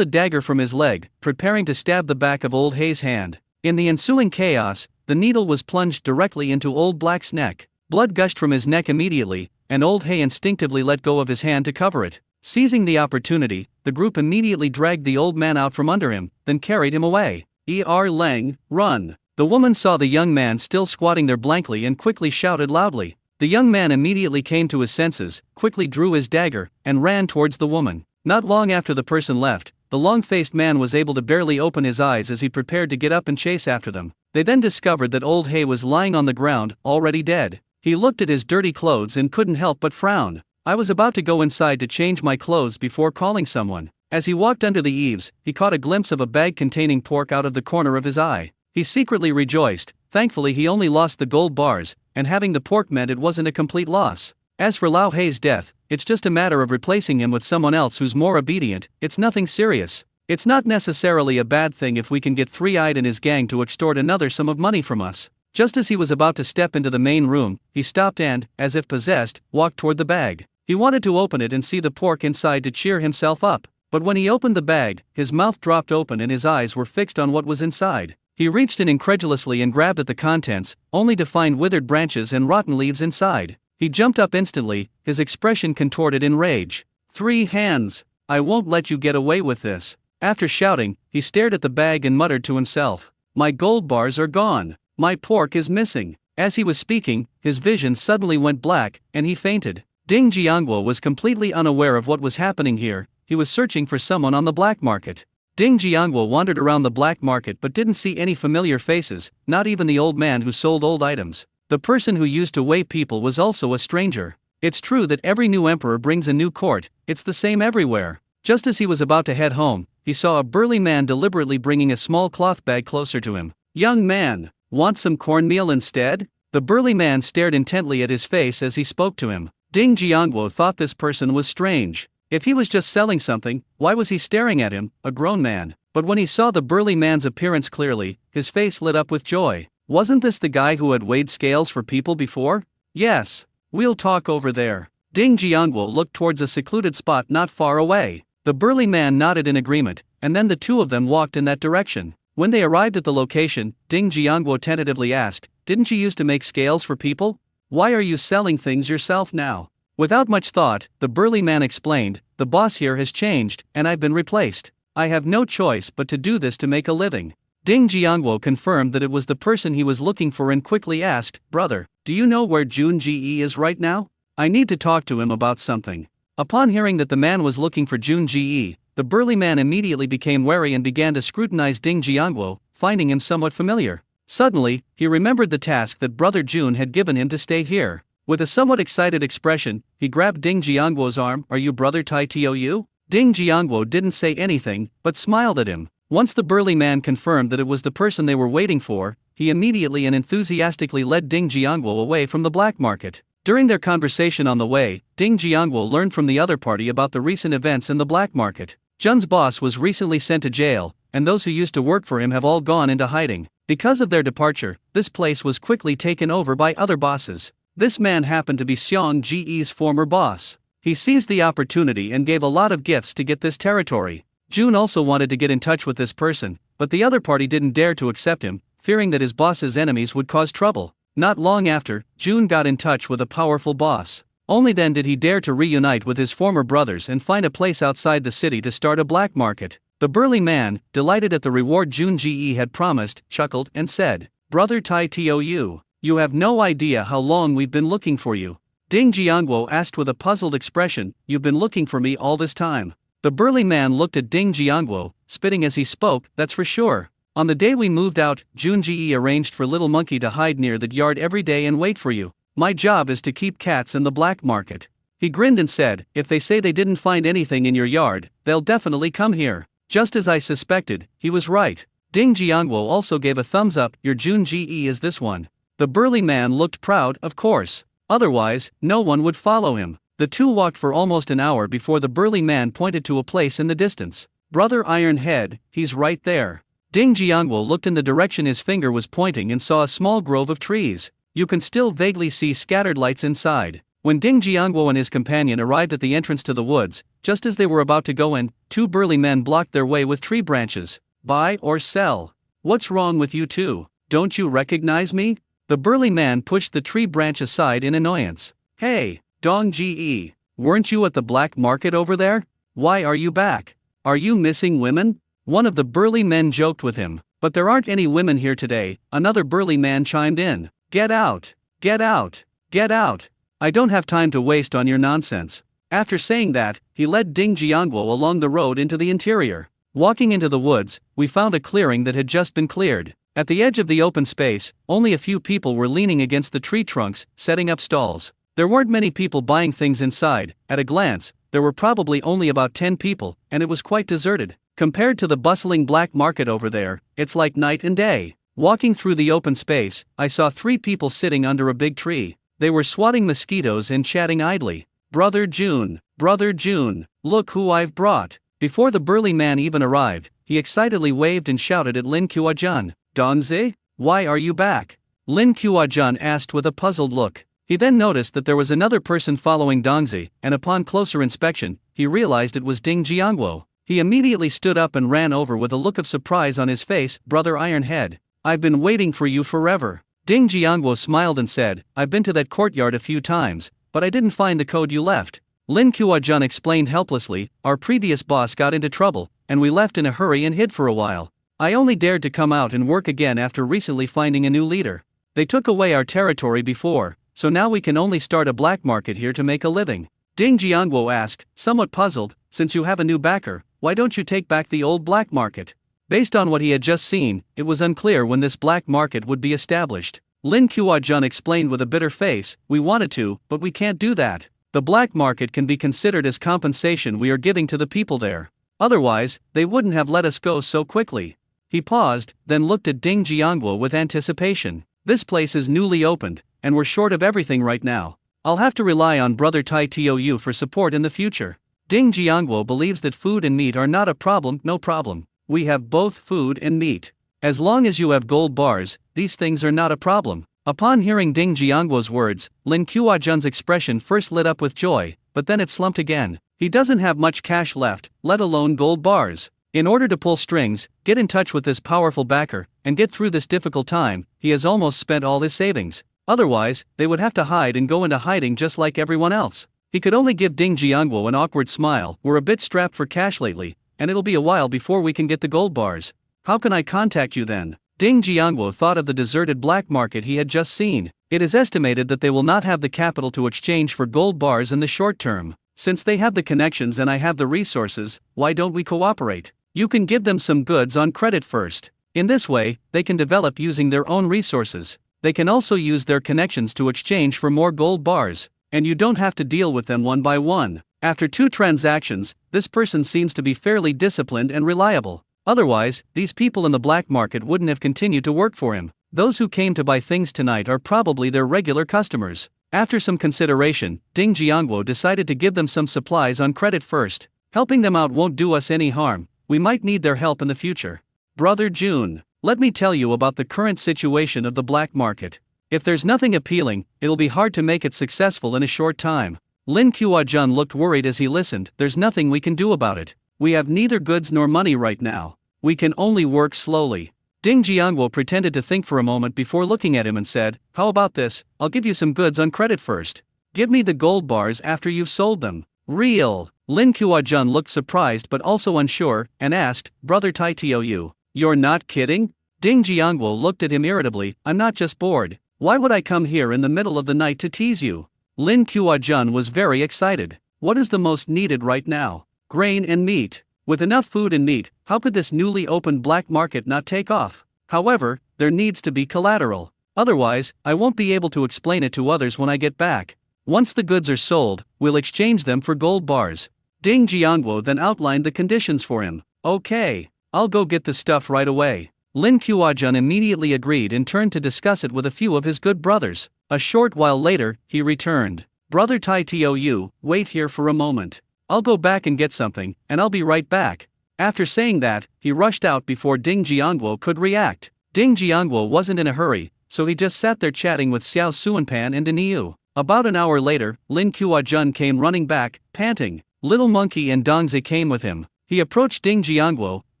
S1: a dagger from his leg, preparing to stab the back of old Hei's hand. In the ensuing chaos, the needle was plunged directly into Old Black's neck. Blood gushed from his neck immediately, and Old Hei instinctively let go of his hand to cover it. Seizing the opportunity, the group immediately dragged the old man out from under him, then carried him away. Leng, run! The woman saw the young man still squatting there blankly and quickly shouted loudly. The young man immediately came to his senses, quickly drew his dagger, and ran towards the woman. Not long after the person left, the long-faced man was able to barely open his eyes as he prepared to get up and chase after them. They then discovered that Old Hei was lying on the ground, already dead. He looked at his dirty clothes and couldn't help but frown. I was about to go inside to change my clothes before calling someone. As he walked under the eaves, he caught a glimpse of a bag containing pork out of the corner of his eye. He secretly rejoiced. Thankfully he only lost the gold bars, and having the pork meant it wasn't a complete loss. As for Lao Hei's death, it's just a matter of replacing him with someone else who's more obedient. It's nothing serious. It's not necessarily a bad thing if we can get Three-Eyed and his gang to extort another sum of money from us. Just as he was about to step into the main room, he stopped and, as if possessed, walked toward the bag. He wanted to open it and see the pork inside to cheer himself up, but when he opened the bag, his mouth dropped open and his eyes were fixed on what was inside. He reached in incredulously and grabbed at the contents, only to find withered branches and rotten leaves inside. He jumped up instantly, his expression contorted in rage. 3 hands! I won't let you get away with this. After shouting, he stared at the bag and muttered to himself. My gold bars are gone. My pork is missing. As he was speaking, his vision suddenly went black, and he fainted. Ding Jiangguo was completely unaware of what was happening here. He was searching for someone on the black market. Ding Jiangguo wandered around the black market but didn't see any familiar faces, not even the old man who sold old items. The person who used to weigh people was also a stranger. It's true that every new emperor brings a new court, it's the same everywhere. Just as he was about to head home, he saw a burly man deliberately bringing a small cloth bag closer to him. Young man, want some cornmeal instead? The burly man stared intently at his face as he spoke to him. Ding Jiangguo thought this person was strange. If he was just selling something, why was he staring at him, a grown man? But when he saw the burly man's appearance clearly, his face lit up with joy. Wasn't this the guy who had weighed scales for people before? Yes. We'll talk over there. Ding Jiangwo looked towards a secluded spot not far away. The burly man nodded in agreement, and then the two of them walked in that direction. When they arrived at the location, Ding Jiangwo tentatively asked, "Didn't you used to make scales for people? Why are you selling things yourself now?" Without much thought, the burly man explained, "The boss here has changed, and I've been replaced. I have no choice but to do this to make a living." Ding Jiangwo confirmed that it was the person he was looking for and quickly asked, "Brother, do you know where Jun Ji is right now? I need to talk to him about something." Upon hearing that the man was looking for Jun Ji, the burly man immediately became wary and began to scrutinize Ding Jiangwo, finding him somewhat familiar. Suddenly, he remembered the task that Brother Jun had given him to stay here. With a somewhat excited expression, he grabbed Ding Jiangwo's arm. "Are you Brother Tai Tou?" Ding Jiangwo didn't say anything, but smiled at him. Once the burly man confirmed that it was the person they were waiting for, he immediately and enthusiastically led Ding Jiangwo away from the black market. During their conversation on the way, Ding Jiangwo learned from the other party about the recent events in the black market. Jun's boss was recently sent to jail, and those who used to work for him have all gone into hiding. Because of their departure, this place was quickly taken over by other bosses. This man happened to be Xiang Ji's former boss. He seized the opportunity and gave a lot of gifts to get this territory. Jun also wanted to get in touch with this person, but the other party didn't dare to accept him, fearing that his boss's enemies would cause trouble. Not long after, Jun got in touch with a powerful boss. Only then did he dare to reunite with his former brothers and find a place outside the city to start a black market. The burly man, delighted at the reward Jun Ji had promised, chuckled and said, "Brother Tai Tou, you have no idea how long we've been looking for you." Ding Jiangwo asked with a puzzled expression, "You've been looking for me all this time?" The burly man looked at Ding Jiangwo, spitting as he spoke, "That's for sure. On the day we moved out, Jun Ji arranged for Little Monkey to hide near that yard every day and wait for you. My job is to keep cats in the black market." He grinned and said, "If they say they didn't find anything in your yard, they'll definitely come here." Just as I suspected, he was right. Ding Jiangwo also gave a thumbs up. "Your Jun Ji is this one." The burly man looked proud, of course. Otherwise, no one would follow him. The two walked for almost an hour before the burly man pointed to a place in the distance. "Brother Iron Head, he's right there." Ding Jiangwo looked in the direction his finger was pointing and saw a small grove of trees. You can still vaguely see scattered lights inside. When Ding Jiangwo and his companion arrived at the entrance to the woods, just as they were about to go in, two burly men blocked their way with tree branches. "Buy or sell? What's wrong with you two? Don't you recognize me?" The burly man pushed the tree branch aside in annoyance. "Hey, Dong Ji, weren't you at the black market over there? Why are you back? Are you missing women?" One of the burly men joked with him. "But there aren't any women here today," another burly man chimed in. "Get out! Get out! Get out! I don't have time to waste on your nonsense." After saying that, he led Ding Jiangwo along the road into the interior. Walking into the woods, we found a clearing that had just been cleared. At the edge of the open space, only a few people were leaning against the tree trunks, setting up stalls. There weren't many people buying things inside. At a glance, there were probably only about 10 people, and it was quite deserted. Compared to the bustling black market over there, it's like night and day. Walking through the open space, I saw 3 people sitting under a big tree. They were swatting mosquitoes and chatting idly. Brother Jun, look who I've brought." Before the burly man even arrived, he excitedly waved and shouted at Lin Kuo-jun. "Dongzi, why are you back?" Lin Kuo-jun asked with a puzzled look. He then noticed that there was another person following Dongzi, and upon closer inspection, he realized it was Ding Jiangwo. He immediately stood up and ran over with a look of surprise on his face. "Brother Ironhead, I've been waiting for you forever." Ding Jiangwo smiled and said, "I've been to that courtyard a few times, but I didn't find the code you left." Lin Kuo-jun explained helplessly, "Our previous boss got into trouble, and we left in a hurry and hid for a while. I only dared to come out and work again after recently finding a new leader. They took away our territory before, so now we can only start a black market here to make a living." Ding Jiangwo asked, somewhat puzzled, "Since you have a new backer, why don't you take back the old black market?" Based on what he had just seen, it was unclear when this black market would be established. Lin Kuo-jun explained with a bitter face, "We wanted to, but we can't do that. The black market can be considered as compensation we are giving to the people there. Otherwise, they wouldn't have let us go so quickly." He paused, then looked at Ding Jiangwo with anticipation. "This place is newly opened, and we're short of everything right now. I'll have to rely on Brother Tai Tou for support in the future." Ding Jiangwo believes that food and meat are not a problem. No problem. We have both food and meat. As long as you have gold bars, these things are not a problem. Upon hearing Ding Jiangwo's words, Lin Qiujun's expression first lit up with joy, but then it slumped again. He doesn't have much cash left, let alone gold bars. In order to pull strings, get in touch with this powerful backer, and get through this difficult time, he has almost spent all his savings. Otherwise, they would have to hide and go into hiding just like everyone else. He could only give Ding Jiangwo an awkward smile. We're a bit strapped for cash lately, and it'll be a while before we can get the gold bars. How can I contact you then? Ding Jiangwo thought of the deserted black market he had just seen. It is estimated that they will not have the capital to exchange for gold bars in the short term. Since they have the connections and I have the resources, why don't we cooperate? You can give them some goods on credit first. In this way, they can develop using their own resources. They can also use their connections to exchange for more gold bars, and you don't have to deal with them one by one. After 2 transactions, this person seems to be fairly disciplined and reliable. Otherwise, these people in the black market wouldn't have continued to work for him. Those who came to buy things tonight are probably their regular customers. After some consideration, Ding Jiangwo decided to give them some supplies on credit first. Helping them out won't do us any harm. We might need their help in the future. Brother Jun, let me tell you about the current situation of the black market. If there's nothing appealing, it'll be hard to make it successful in a short time. Lin Qiujun looked worried as he listened. There's nothing we can do about it. We have neither goods nor money right now. We can only work slowly. Ding Jiangwo pretended to think for a moment before looking at him and said, how about this? I'll give you some goods on credit first. Give me the gold bars after you've sold them. Real. Lin Qiujun looked surprised but also unsure, and asked, Brother Tai Tou, you're not kidding? Ding Jiangwo looked at him irritably. I'm not just bored. Why would I come here in the middle of the night to tease you? Lin Qiujun was very excited. What is the most needed right now? Grain and meat. With enough food and meat, how could this newly opened black market not take off? However, there needs to be collateral. Otherwise, I won't be able to explain it to others when I get back. Once the goods are sold, we'll exchange them for gold bars. Ding Jiangwo then outlined the conditions for him. Okay, I'll go get the stuff right away. Lin Qiujun immediately agreed and turned to discuss it with a few of his good brothers. A short while later, he returned. Brother Tai Tou, wait here for a moment. I'll go back and get something, and I'll be right back. After saying that, he rushed out before Ding Jiangwo could react. Ding Jiangwo wasn't in a hurry, so he just sat there chatting with Xiao Suanpan and Daniu. About an hour later, Lin Qiujun came running back, panting. Little Monkey and Dongzi came with him. He approached Ding Jiangwo,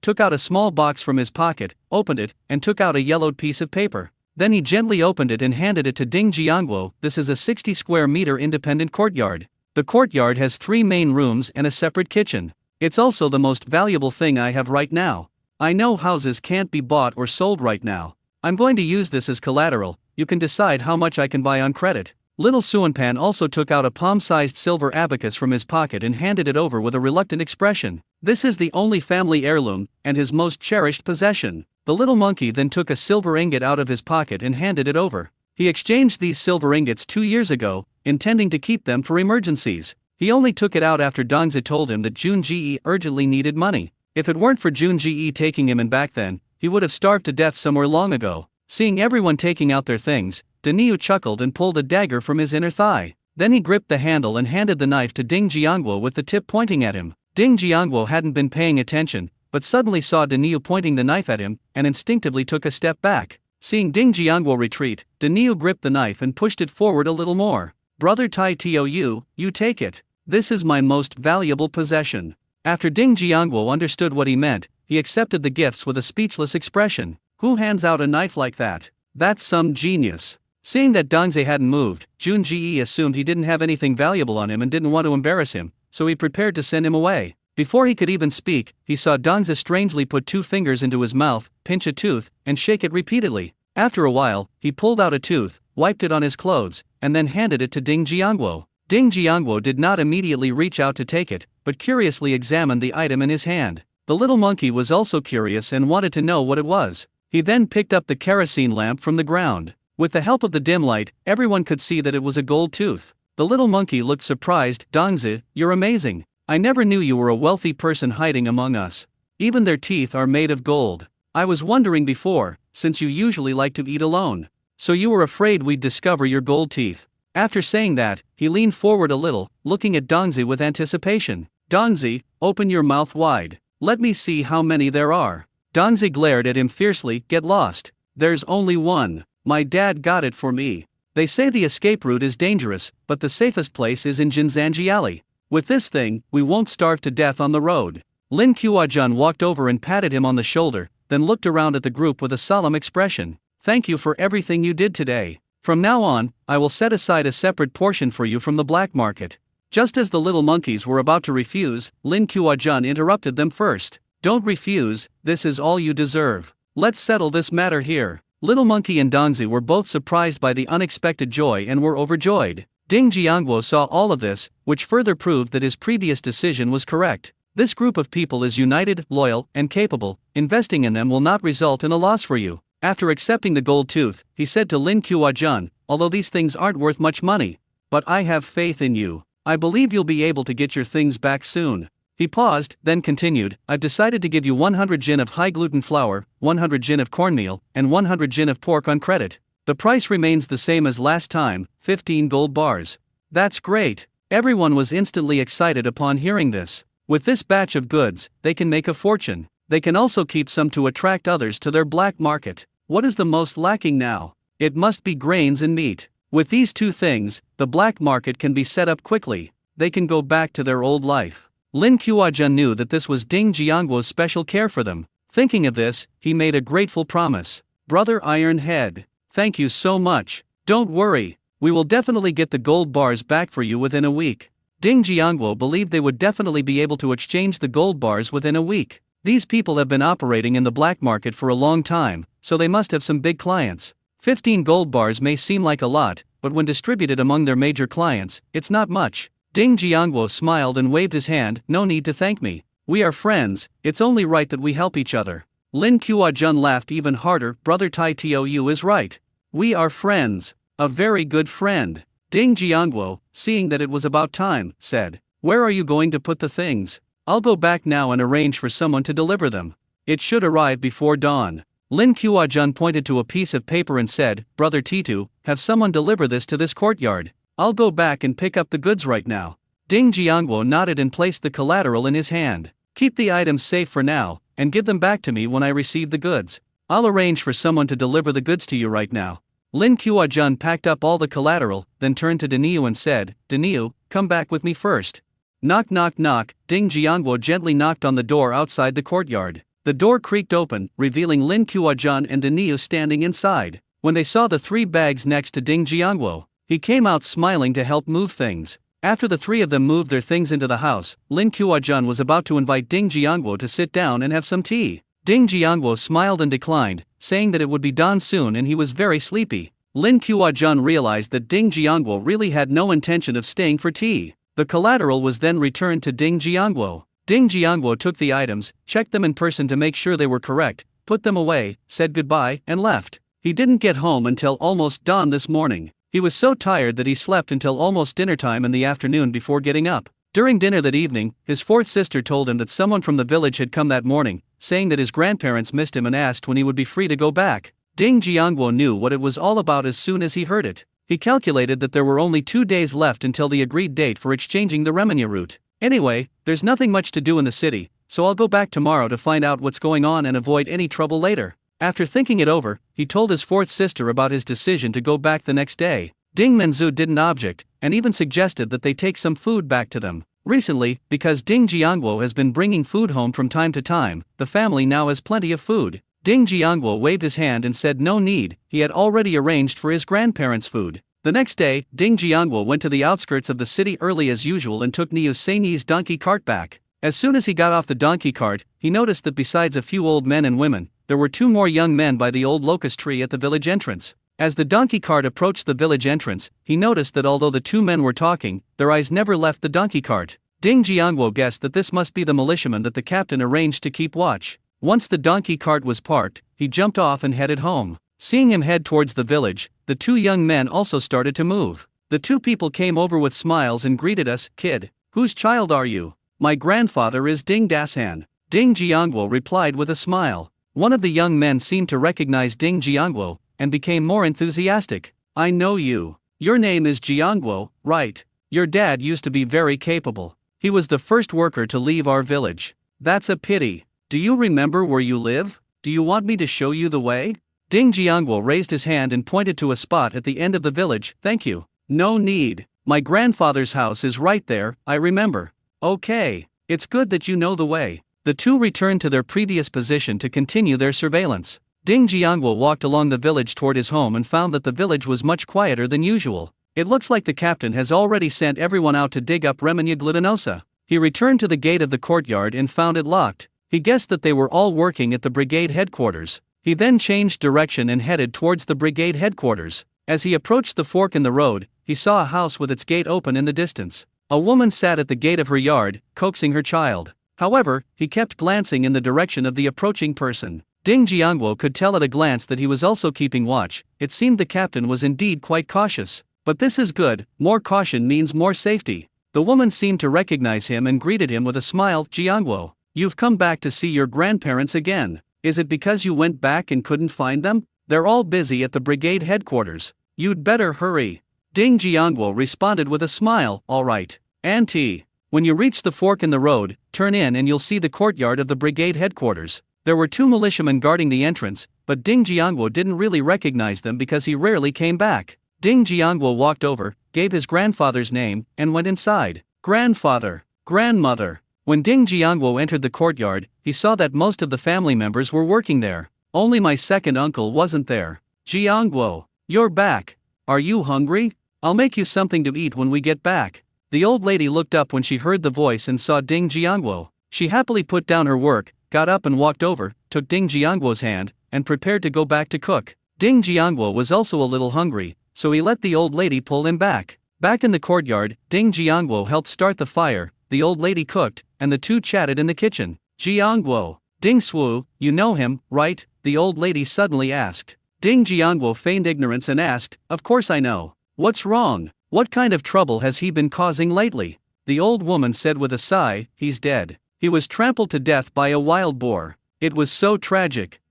S1: took out a small box from his pocket, opened it, and took out a yellowed piece of paper. Then he gently opened it and handed it to Ding Jiangwo. This is a 60 square meter independent courtyard. The courtyard has 3 main rooms and a separate kitchen. It's also the most valuable thing I have right now. I know houses can't be bought or sold right now. I'm going to use this as collateral. You can decide how much I can buy on credit. Little Suanpan also took out a palm-sized silver abacus from his pocket and handed it over with a reluctant expression. This is the only family heirloom, and his most cherished possession. The little monkey then took a silver ingot out of his pocket and handed it over. He exchanged these silver ingots 2 years ago, intending to keep them for emergencies. He only took it out after Dongzi told him that Jun Ji urgently needed money. If it weren't for Jun Ji taking him in back then, he would have starved to death somewhere long ago. Seeing everyone taking out their things, Daniu chuckled and pulled a dagger from his inner thigh. Then he gripped the handle and handed the knife to Ding Jiangwo with the tip pointing at him. Ding Jiangwo hadn't been paying attention, but suddenly saw Daniu pointing the knife at him, and instinctively took a step back. Seeing Ding Jiangwo retreat, Daniu gripped the knife and pushed it forward a little more. Brother Tai Tou, you take it. This is my most valuable possession. After Ding Jiangwo understood what he meant, he accepted the gifts with a speechless expression. Who hands out a knife like that? That's some genius. Seeing that Dongzi hadn't moved, Jun Ji assumed he didn't have anything valuable on him and didn't want to embarrass him, so he prepared to send him away. Before he could even speak, he saw Dongzi strangely put 2 fingers into his mouth, pinch a tooth, and shake it repeatedly. After a while, he pulled out a tooth, wiped it on his clothes, and then handed it to Ding Jiangwo. Ding Jiangwo did not immediately reach out to take it, but curiously examined the item in his hand. The little monkey was also curious and wanted to know what it was. He then picked up the kerosene lamp from the ground. With the help of the dim light, everyone could see that it was a gold tooth. The little monkey looked surprised. Dongzi, you're amazing. I never knew you were a wealthy person hiding among us. Even their teeth are made of gold. I was wondering before, since you usually like to eat alone. So you were afraid we'd discover your gold teeth. After saying that, he leaned forward a little, looking at Dongzi with anticipation. Dongzi, open your mouth wide. Let me see how many there are. Dongzi glared at him fiercely. Get lost. There's only one. My dad got it for me. They say the escape route is dangerous, but the safest place is in Jinzanji Alley. With this thing, we won't starve to death on the road. Lin Kuo-jun walked over and patted him on the shoulder, then looked around at the group with a solemn expression. Thank you for everything you did today. From now on, I will set aside a separate portion for you from the black market. Just as the little monkeys were about to refuse, Lin Kuo-jun interrupted them first. Don't refuse, this is all you deserve. Let's settle this matter here. Little Monkey and Dongzi were both surprised by the unexpected joy and were overjoyed. Ding Jiangguo saw all of this, which further proved that his previous decision was correct. This group of people is united, loyal, and capable. Investing in them will not result in a loss for you. After accepting the gold tooth, he said to Lin Kuo-jun, although these things aren't worth much money, but I have faith in you. I believe you'll be able to get your things back soon. He paused, then continued, I've decided to give you 100 jin of high-gluten flour, 100 jin of cornmeal, and 100 jin of pork on credit. The price remains the same as last time, 15 gold bars. That's great. Everyone was instantly excited upon hearing this. With this batch of goods, they can make a fortune. They can also keep some to attract others to their black market. What is the most lacking now? It must be grains and meat. With these two things, the black market can be set up quickly. They can go back to their old life. Lin Kuo-jun knew that this was Ding Jiangguo's special care for them. Thinking of this, he made a grateful promise. Brother Iron Head, thank you so much. Don't worry, we will definitely get the gold bars back for you within a week. Ding Jiangguo believed they would definitely be able to exchange the gold bars within a week. These people have been operating in the black market for a long time, so they must have some big clients. 15 gold bars may seem like a lot, but when distributed among their major clients, it's not much. Ding Jiangguo smiled and waved his hand. No need to thank me. We are friends, it's only right that we help each other. Lin Kuo-jun laughed even harder. Brother Tai Tou is right. We are friends. A very good friend. Ding Jiangguo, seeing that it was about time, said, Where are you going to put the things? I'll go back now and arrange for someone to deliver them. It should arrive before dawn. Lin Kuo-jun pointed to a piece of paper and said, Brother Titu, have someone deliver this to this courtyard. I'll go back and pick up the goods right now. Ding Jiangguo nodded and placed the collateral in his hand. Keep the items safe for now, and give them back to me when I receive the goods. I'll arrange for someone to deliver the goods to you right now. Lin Kuo-jun packed up all the collateral, then turned to Daniu and said, Daniu, come back with me first. Knock knock knock. Ding Jiangguo gently knocked on the door outside the courtyard. The door creaked open, revealing Lin Kuo-jun and Daniu standing inside. When they saw the 3 bags next to Ding Jiangguo, he came out smiling to help move things. After the 3 of them moved their things into the house, Lin Kuo-jun was about to invite Ding Jiangguo to sit down and have some tea. Ding Jiangguo smiled and declined, saying that it would be dawn soon and he was very sleepy. Lin Kuo-jun realized that Ding Jiangguo really had no intention of staying for tea. The collateral was then returned to Ding Jiangguo. Ding Jiangguo took the items, checked them in person to make sure they were correct, put them away, said goodbye, and left. He didn't get home until almost dawn this morning. He was so tired that he slept until almost dinner time in the afternoon before getting up. During dinner that evening, his 4th sister told him that someone from the village had come that morning, saying that his grandparents missed him and asked when he would be free to go back. Ding Jiangguo knew what it was all about as soon as he heard it. He calculated that there were only 2 days left until the agreed date for exchanging the Remenya route. Anyway, there's nothing much to do in the city, so I'll go back tomorrow to find out what's going on and avoid any trouble later. After thinking it over, he told his 4th sister about his decision to go back the next day. Ding Menzu didn't object, and even suggested that they take some food back to them. Recently, because Ding Jiangguo has been bringing food home from time to time, the family now has plenty of food. Ding Jiangguo waved his hand and said no need, he had already arranged for his grandparents' food. The next day, Ding Jiangguo went to the outskirts of the city early as usual and took Niu Seini's donkey cart back. As soon as he got off the donkey cart, he noticed that besides a few old men and women, there were 2 more young men by the old locust tree at the village entrance. As the donkey cart approached the village entrance, he noticed that although the 2 men were talking, their eyes never left the donkey cart. Ding Jiangguo guessed that this must be the militiamen that the captain arranged to keep watch. Once the donkey cart was parked, he jumped off and headed home. Seeing him head towards the village, the 2 young men also started to move. The 2 people came over with smiles and greeted us. Kid, whose child are you? My grandfather is Ding Dasan. Ding Jiangguo replied with a smile. One of the young men seemed to recognize Ding Jiangguo, and became more enthusiastic. I know you. Your name is Jiangguo, right? Your dad used to be very capable. He was the first worker to leave our village. That's a pity. Do you remember where you live? Do you want me to show you the way? Ding Jiangguo raised his hand and pointed to a spot at the end of the village. Thank you. No need. My grandfather's house is right there, I remember. Okay. It's good that you know the way. The two returned to their previous position to continue their surveillance. Ding Jiangguo walked along the village toward his home and found that the village was much quieter than usual. It looks like the captain has already sent everyone out to dig up Remenya glutinosa. He returned to the gate of the courtyard and found it locked. He guessed that they were all working at the brigade headquarters. He then changed direction and headed towards the brigade headquarters. As he approached the fork in the road, he saw a house with its gate open in the distance. A woman sat at the gate of her yard, coaxing her child. However, he kept glancing in the direction of the approaching person. Ding Jiangguo could tell at a glance that he was also keeping watch. It seemed the captain was indeed quite cautious. But this is good, more caution means more safety. The woman seemed to recognize him and greeted him with a smile. Jiangguo, you've come back to see your grandparents again. Is it because you went back and couldn't find them? They're all busy at the brigade headquarters. You'd better hurry. Ding Jiangguo responded with a smile. All right, Auntie. When you reach the fork in the road, turn in and you'll see the courtyard of the brigade headquarters. There were 2 militiamen guarding the entrance, but Ding Jiangguo didn't really recognize them because he rarely came back. Ding Jiangguo walked over, gave his grandfather's name, and went inside. Grandfather, grandmother. When Ding Jiangguo entered the courtyard, he saw that most of the family members were working there. Only my second uncle wasn't there. Jiangguo, you're back. Are you hungry? I'll make you something to eat when we get back. The old lady looked up when she heard the voice and saw Ding Jiangguo. She happily put down her work, got up and walked over, took Ding Jiangguo's hand, and prepared to go back to cook. Ding Jiangguo was also a little hungry, so he let the old lady pull him back. Back in the courtyard, Ding Jiangguo helped start the fire, the old lady cooked, and the two chatted in the kitchen. Jiangguo, Ding Swu, you know him, right? The old lady suddenly asked. Ding Jiangguo feigned ignorance and asked, of course I know. What's wrong? What kind of trouble has he been causing lately? The old woman said with a sigh, he's dead. He was trampled to death by a wild boar. It was so tragic.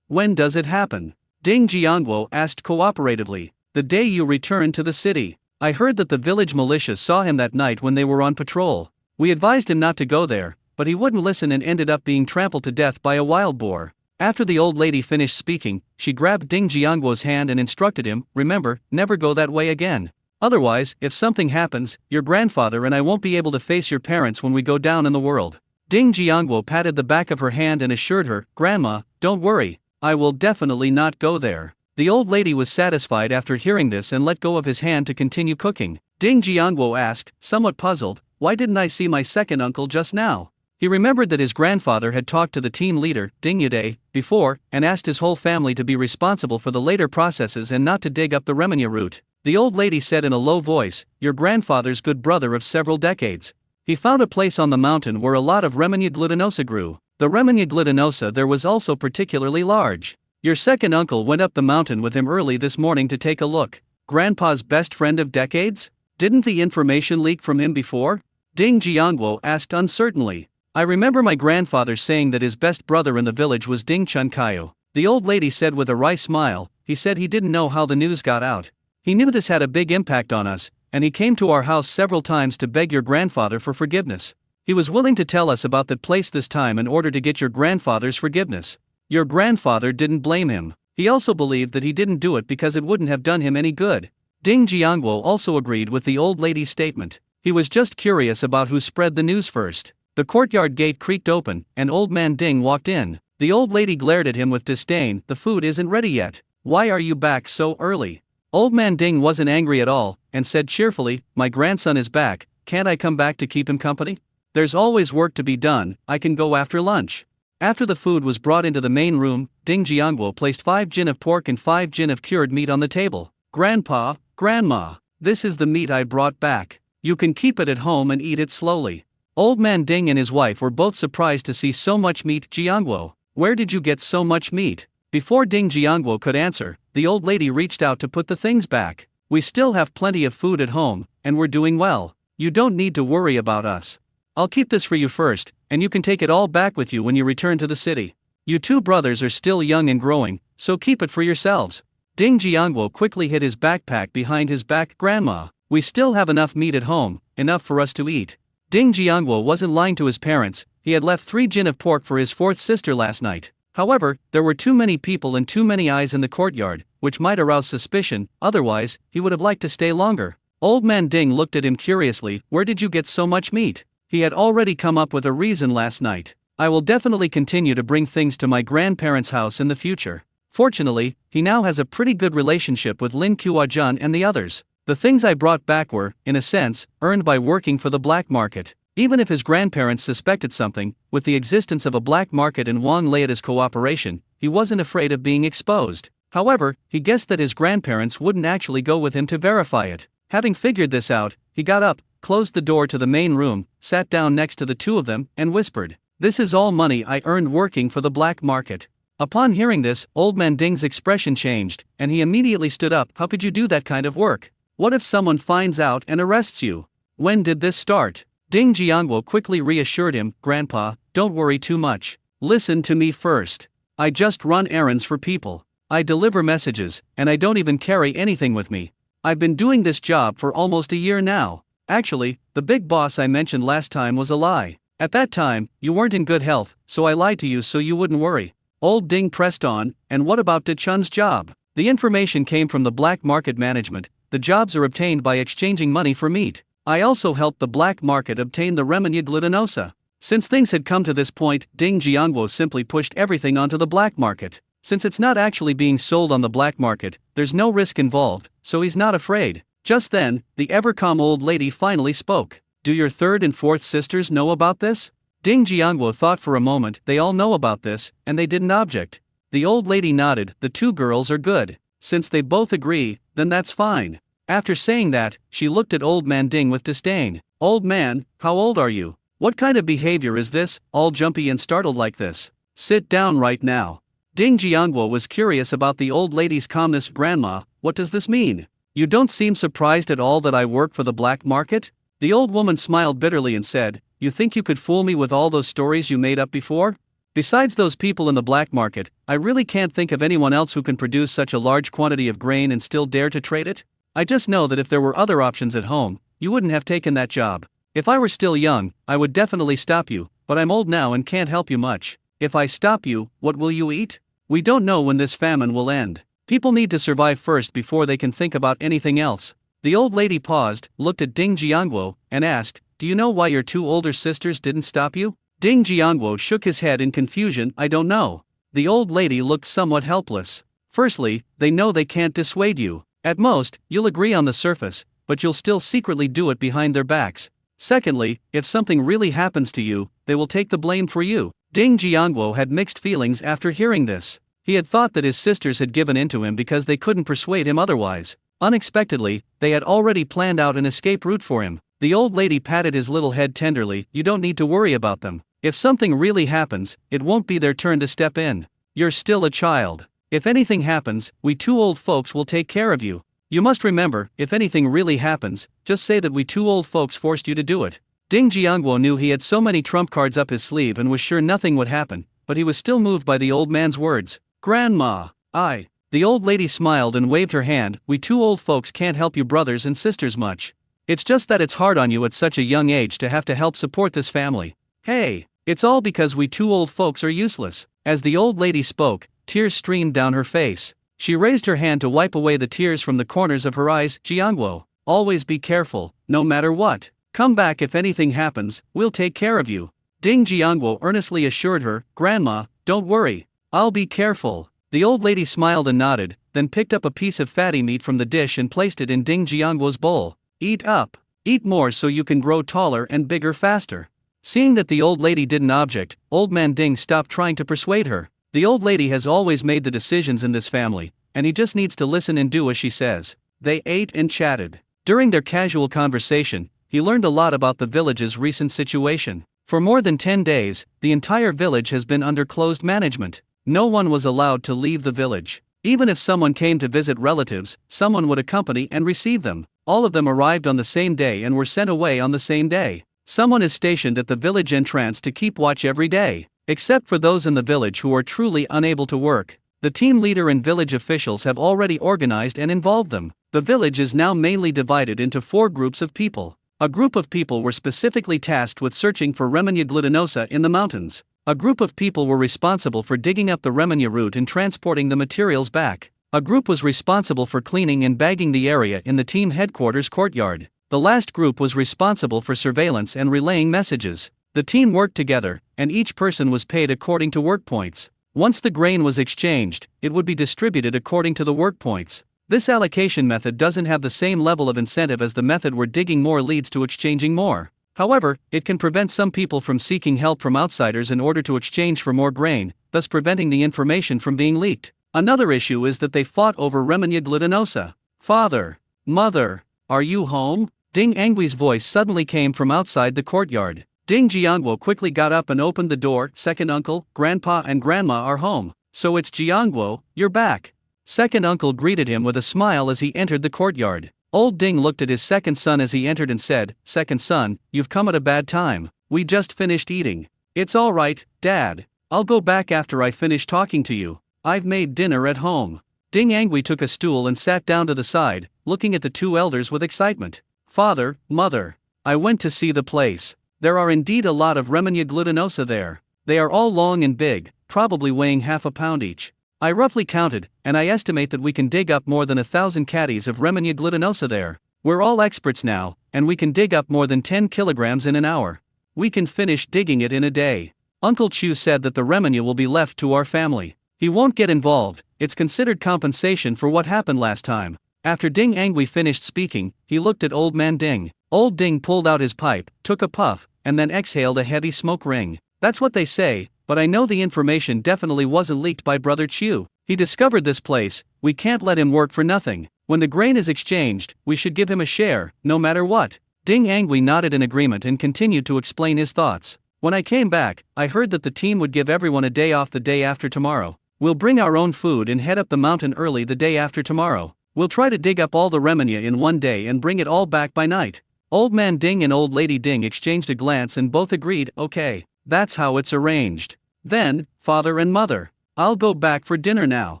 S1: When does it happen? Ding Jiangguo asked cooperatively. The day you returned to the city. I heard that the village militia saw him that night when they were on patrol. We advised him not to go there, but he wouldn't listen and ended up being trampled to death by a wild boar. After the old lady finished speaking, she grabbed Ding Jiangguo's hand and instructed him, remember, never go that way again. Otherwise, if something happens, your grandfather and I won't be able to face your parents when we go down in the world. Ding Jiangguo patted the back of her hand and assured her, Grandma, don't worry, I will definitely not go there. The old lady was satisfied after hearing this and let go of his hand to continue cooking. Ding Jiangguo asked, somewhat puzzled, why didn't I see my second uncle just now? He remembered that his grandfather had talked to the team leader, Ding Yade, before, and asked his whole family to be responsible for the later processes and not to dig up the Remenya root. The old lady said in a low voice, your grandfather's good brother of several decades. He found a place on the mountain where a lot of Remenya glutinosa grew. The Remenya glutinosa there was also particularly large. Your second uncle went up the mountain with him early this morning to take a look. Grandpa's best friend of decades? Didn't the information leak from him before? Ding Jiangguo asked uncertainly. I remember my grandfather saying that his best brother in the village was Ding Chunkayo. The old lady said with a wry smile, he said he didn't know how the news got out. He knew this had a big impact on us, and he came to our house several times to beg your grandfather for forgiveness. He was willing to tell us about that place this time in order to get your grandfather's forgiveness. Your grandfather didn't blame him. He also believed that he didn't do it because it wouldn't have done him any good. Ding Jiangguo also agreed with the old lady's statement. He was just curious about who spread the news first. The courtyard gate creaked open, and old man Ding walked in. The old lady glared at him with disdain. The food isn't ready yet. Why are you back so early? Old man Ding wasn't angry at all, and said cheerfully, my grandson is back, can't I come back to keep him company? There's always work to be done, I can go after lunch. After the food was brought into the main room, Ding Jiangguo placed 5 jin of pork and 5 jin of cured meat on the table. Grandpa, Grandma, this is the meat I brought back. You can keep it at home and eat it slowly. Old man Ding and his wife were both surprised to see so much meat. Jiangguo, where did you get so much meat? Before Ding Jiangguo could answer, the old lady reached out to put the things back. We still have plenty of food at home, and we're doing well. You don't need to worry about us. I'll keep this for you first, and you can take it all back with you when you return to the city. You 2 brothers are still young and growing, so keep it for yourselves. Ding Jiangguo quickly hid his backpack behind his back. Grandma, we still have enough meat at home, enough for us to eat. Ding Jiangwo wasn't lying to his parents, he had left 3 jin of pork for his 4th sister last night. However, there were too many people and too many eyes in the courtyard, which might arouse suspicion, otherwise, he would have liked to stay longer. Old man Ding looked at him curiously. Where did you get so much meat? He had already come up with a reason last night. I will definitely continue to bring things to my grandparents' house in the future. Fortunately, he now has a pretty good relationship with Lin Kuo-jun and the others. The things I brought back were, in a sense, earned by working for the black market. Even if his grandparents suspected something, with the existence of a black market and Wang Leiata's cooperation, he wasn't afraid of being exposed. However, he guessed that his grandparents wouldn't actually go with him to verify it. Having figured this out, he got up, closed the door to the main room, sat down next to the two of them, and whispered, "This is all money I earned working for the black market." Upon hearing this, Old Man Ding's expression changed, and he immediately stood up. How could you do that kind of work? What if someone finds out and arrests you? When did this start? Ding Jiangwo quickly reassured him, Grandpa, don't worry too much. Listen to me first. I just run errands for people. I deliver messages, and I don't even carry anything with me. I've been doing this job for almost a year now. Actually, the big boss I mentioned last time was a lie. At that time, you weren't in good health, so I lied to you so you wouldn't worry. Old Ding pressed on, and what about De Chun's job? The information came from the black market management. The jobs are obtained by exchanging money for meat. I also helped the black market obtain the Remania glutinosa. Since things had come to this point, Ding Jiangwo simply pushed everything onto the black market. Since it's not actually being sold on the black market, there's no risk involved, so he's not afraid. Just then, the ever-calm old lady finally spoke. Do your 3rd and 4th sisters know about this? Ding Jiangwo thought for a moment. They all know about this, and they didn't object. The old lady nodded. The 2 girls are good. Since they both agree, then that's fine. After saying that, she looked at Old Man Ding with disdain. Old man, how old are you? What kind of behavior is this, all jumpy and startled like this? Sit down right now. Ding Jiangwo was curious about the old lady's calmness. Grandma, what does this mean? You don't seem surprised at all that I work for the black market? The old woman smiled bitterly and said, You think you could fool me with all those stories you made up before? Besides those people in the black market, I really can't think of anyone else who can produce such a large quantity of grain and still dare to trade it. I just know that if there were other options at home, you wouldn't have taken that job. If I were still young, I would definitely stop you, but I'm old now and can't help you much. If I stop you, what will you eat? We don't know when this famine will end. People need to survive first before they can think about anything else. The old lady paused, looked at Ding Jiangwo, and asked, Do you know why your 2 older sisters didn't stop you? Ding Jiangwo shook his head in confusion. I don't know. The old lady looked somewhat helpless. Firstly, they know they can't dissuade you. At most, you'll agree on the surface, but you'll still secretly do it behind their backs. Secondly, if something really happens to you, they will take the blame for you. Ding Jiangwo had mixed feelings after hearing this. He had thought that his sisters had given in to him because they couldn't persuade him otherwise. Unexpectedly, they had already planned out an escape route for him. The old lady patted his little head tenderly. You don't need to worry about them. If something really happens, it won't be their turn to step in. You're still a child. If anything happens, we 2 old folks will take care of you. You must remember, if anything really happens, just say that we 2 old folks forced you to do it. Ding Jiangwo knew he had so many trump cards up his sleeve and was sure nothing would happen, but he was still moved by the old man's words. Grandma, The old lady smiled and waved her hand. We 2 old folks can't help you brothers and sisters much. It's just that it's hard on you at such a young age to have to help support this family. Hey, it's all because we 2 old folks are useless. As the old lady spoke, tears streamed down her face. She raised her hand to wipe away the tears from the corners of her eyes. Jiangwo, always be careful, no matter what. Come back if anything happens, we'll take care of you. Ding Jiangwo earnestly assured her. Grandma, don't worry. I'll be careful. The old lady smiled and nodded, then picked up a piece of fatty meat from the dish and placed it in Ding Jiangwo's bowl. Eat up. Eat more so you can grow taller and bigger faster. Seeing that the old lady didn't object, Old Man Ding stopped trying to persuade her. The old lady has always made the decisions in this family, and he just needs to listen and do as she says. They ate and chatted. During their casual conversation, he learned a lot about the village's recent situation. For more than 10 days, the entire village has been under closed management. No one was allowed to leave the village. Even if someone came to visit relatives, someone would accompany and receive them. All of them arrived on the same day and were sent away on the same day. Someone is stationed at the village entrance to keep watch every day. Except for those in the village who are truly unable to work, the team leader and village officials have already organized and involved them. The village is now mainly divided into 4 groups of people. A group of people were specifically tasked with searching for Remenya glutinosa in the mountains. A group of people were responsible for digging up the Remenya root and transporting the materials back. A group was responsible for cleaning and bagging the area in the team headquarters courtyard. The last group was responsible for surveillance and relaying messages. The team worked together, and each person was paid according to work points. Once the grain was exchanged, it would be distributed according to the work points. This allocation method doesn't have the same level of incentive as the method where digging more leads to exchanging more. However, it can prevent some people from seeking help from outsiders in order to exchange for more grain, thus preventing the information from being leaked. Another issue is that they fought over Remenya glutinosa. Father, mother, are you home? Ding Angwi's voice suddenly came from outside the courtyard. Ding Jiangwo quickly got up and opened the door. Second uncle, grandpa and grandma are home. So it's Jiangwo, you're back. Second uncle greeted him with a smile as he entered the courtyard. Old Ding looked at his second son as he entered and said, "Second son, you've come at a bad time. We just finished eating." "It's all right, Dad. I'll go back after I finish talking to you. I've made dinner at home." Ding Angwi took a stool and sat down to the side, looking at the two elders with excitement. "Father, mother, I went to see the place. There are indeed a lot of Remenya glutinosa there. They are all long and big, probably weighing half a pound each. I roughly counted, and I estimate that we can dig up more than 1,000 caddies of Remenya glutinosa there. We're all experts now, and we can dig up more than 10 kilograms in an hour. We can finish digging it in a day." Uncle Chu said that the Remenya will be left to our family. He won't get involved, it's considered compensation for what happened last time. After Ding Angwi finished speaking, he looked at Old Man Ding. Old Ding pulled out his pipe, took a puff, and then exhaled a heavy smoke ring. "That's what they say, but I know the information definitely wasn't leaked by Brother Chu. He discovered this place, we can't let him work for nothing. When the grain is exchanged, we should give him a share, no matter what." Ding Angwi nodded in agreement and continued to explain his thoughts. "When I came back, I heard that the team would give everyone a day off the day after tomorrow. We'll bring our own food and head up the mountain early the day after tomorrow. We'll try to dig up all the Remenya in one day and bring it all back by night." Old Man Ding and Old Lady Ding exchanged a glance and both agreed, "Okay, that's how it's arranged. Then, father and mother, I'll go back for dinner now."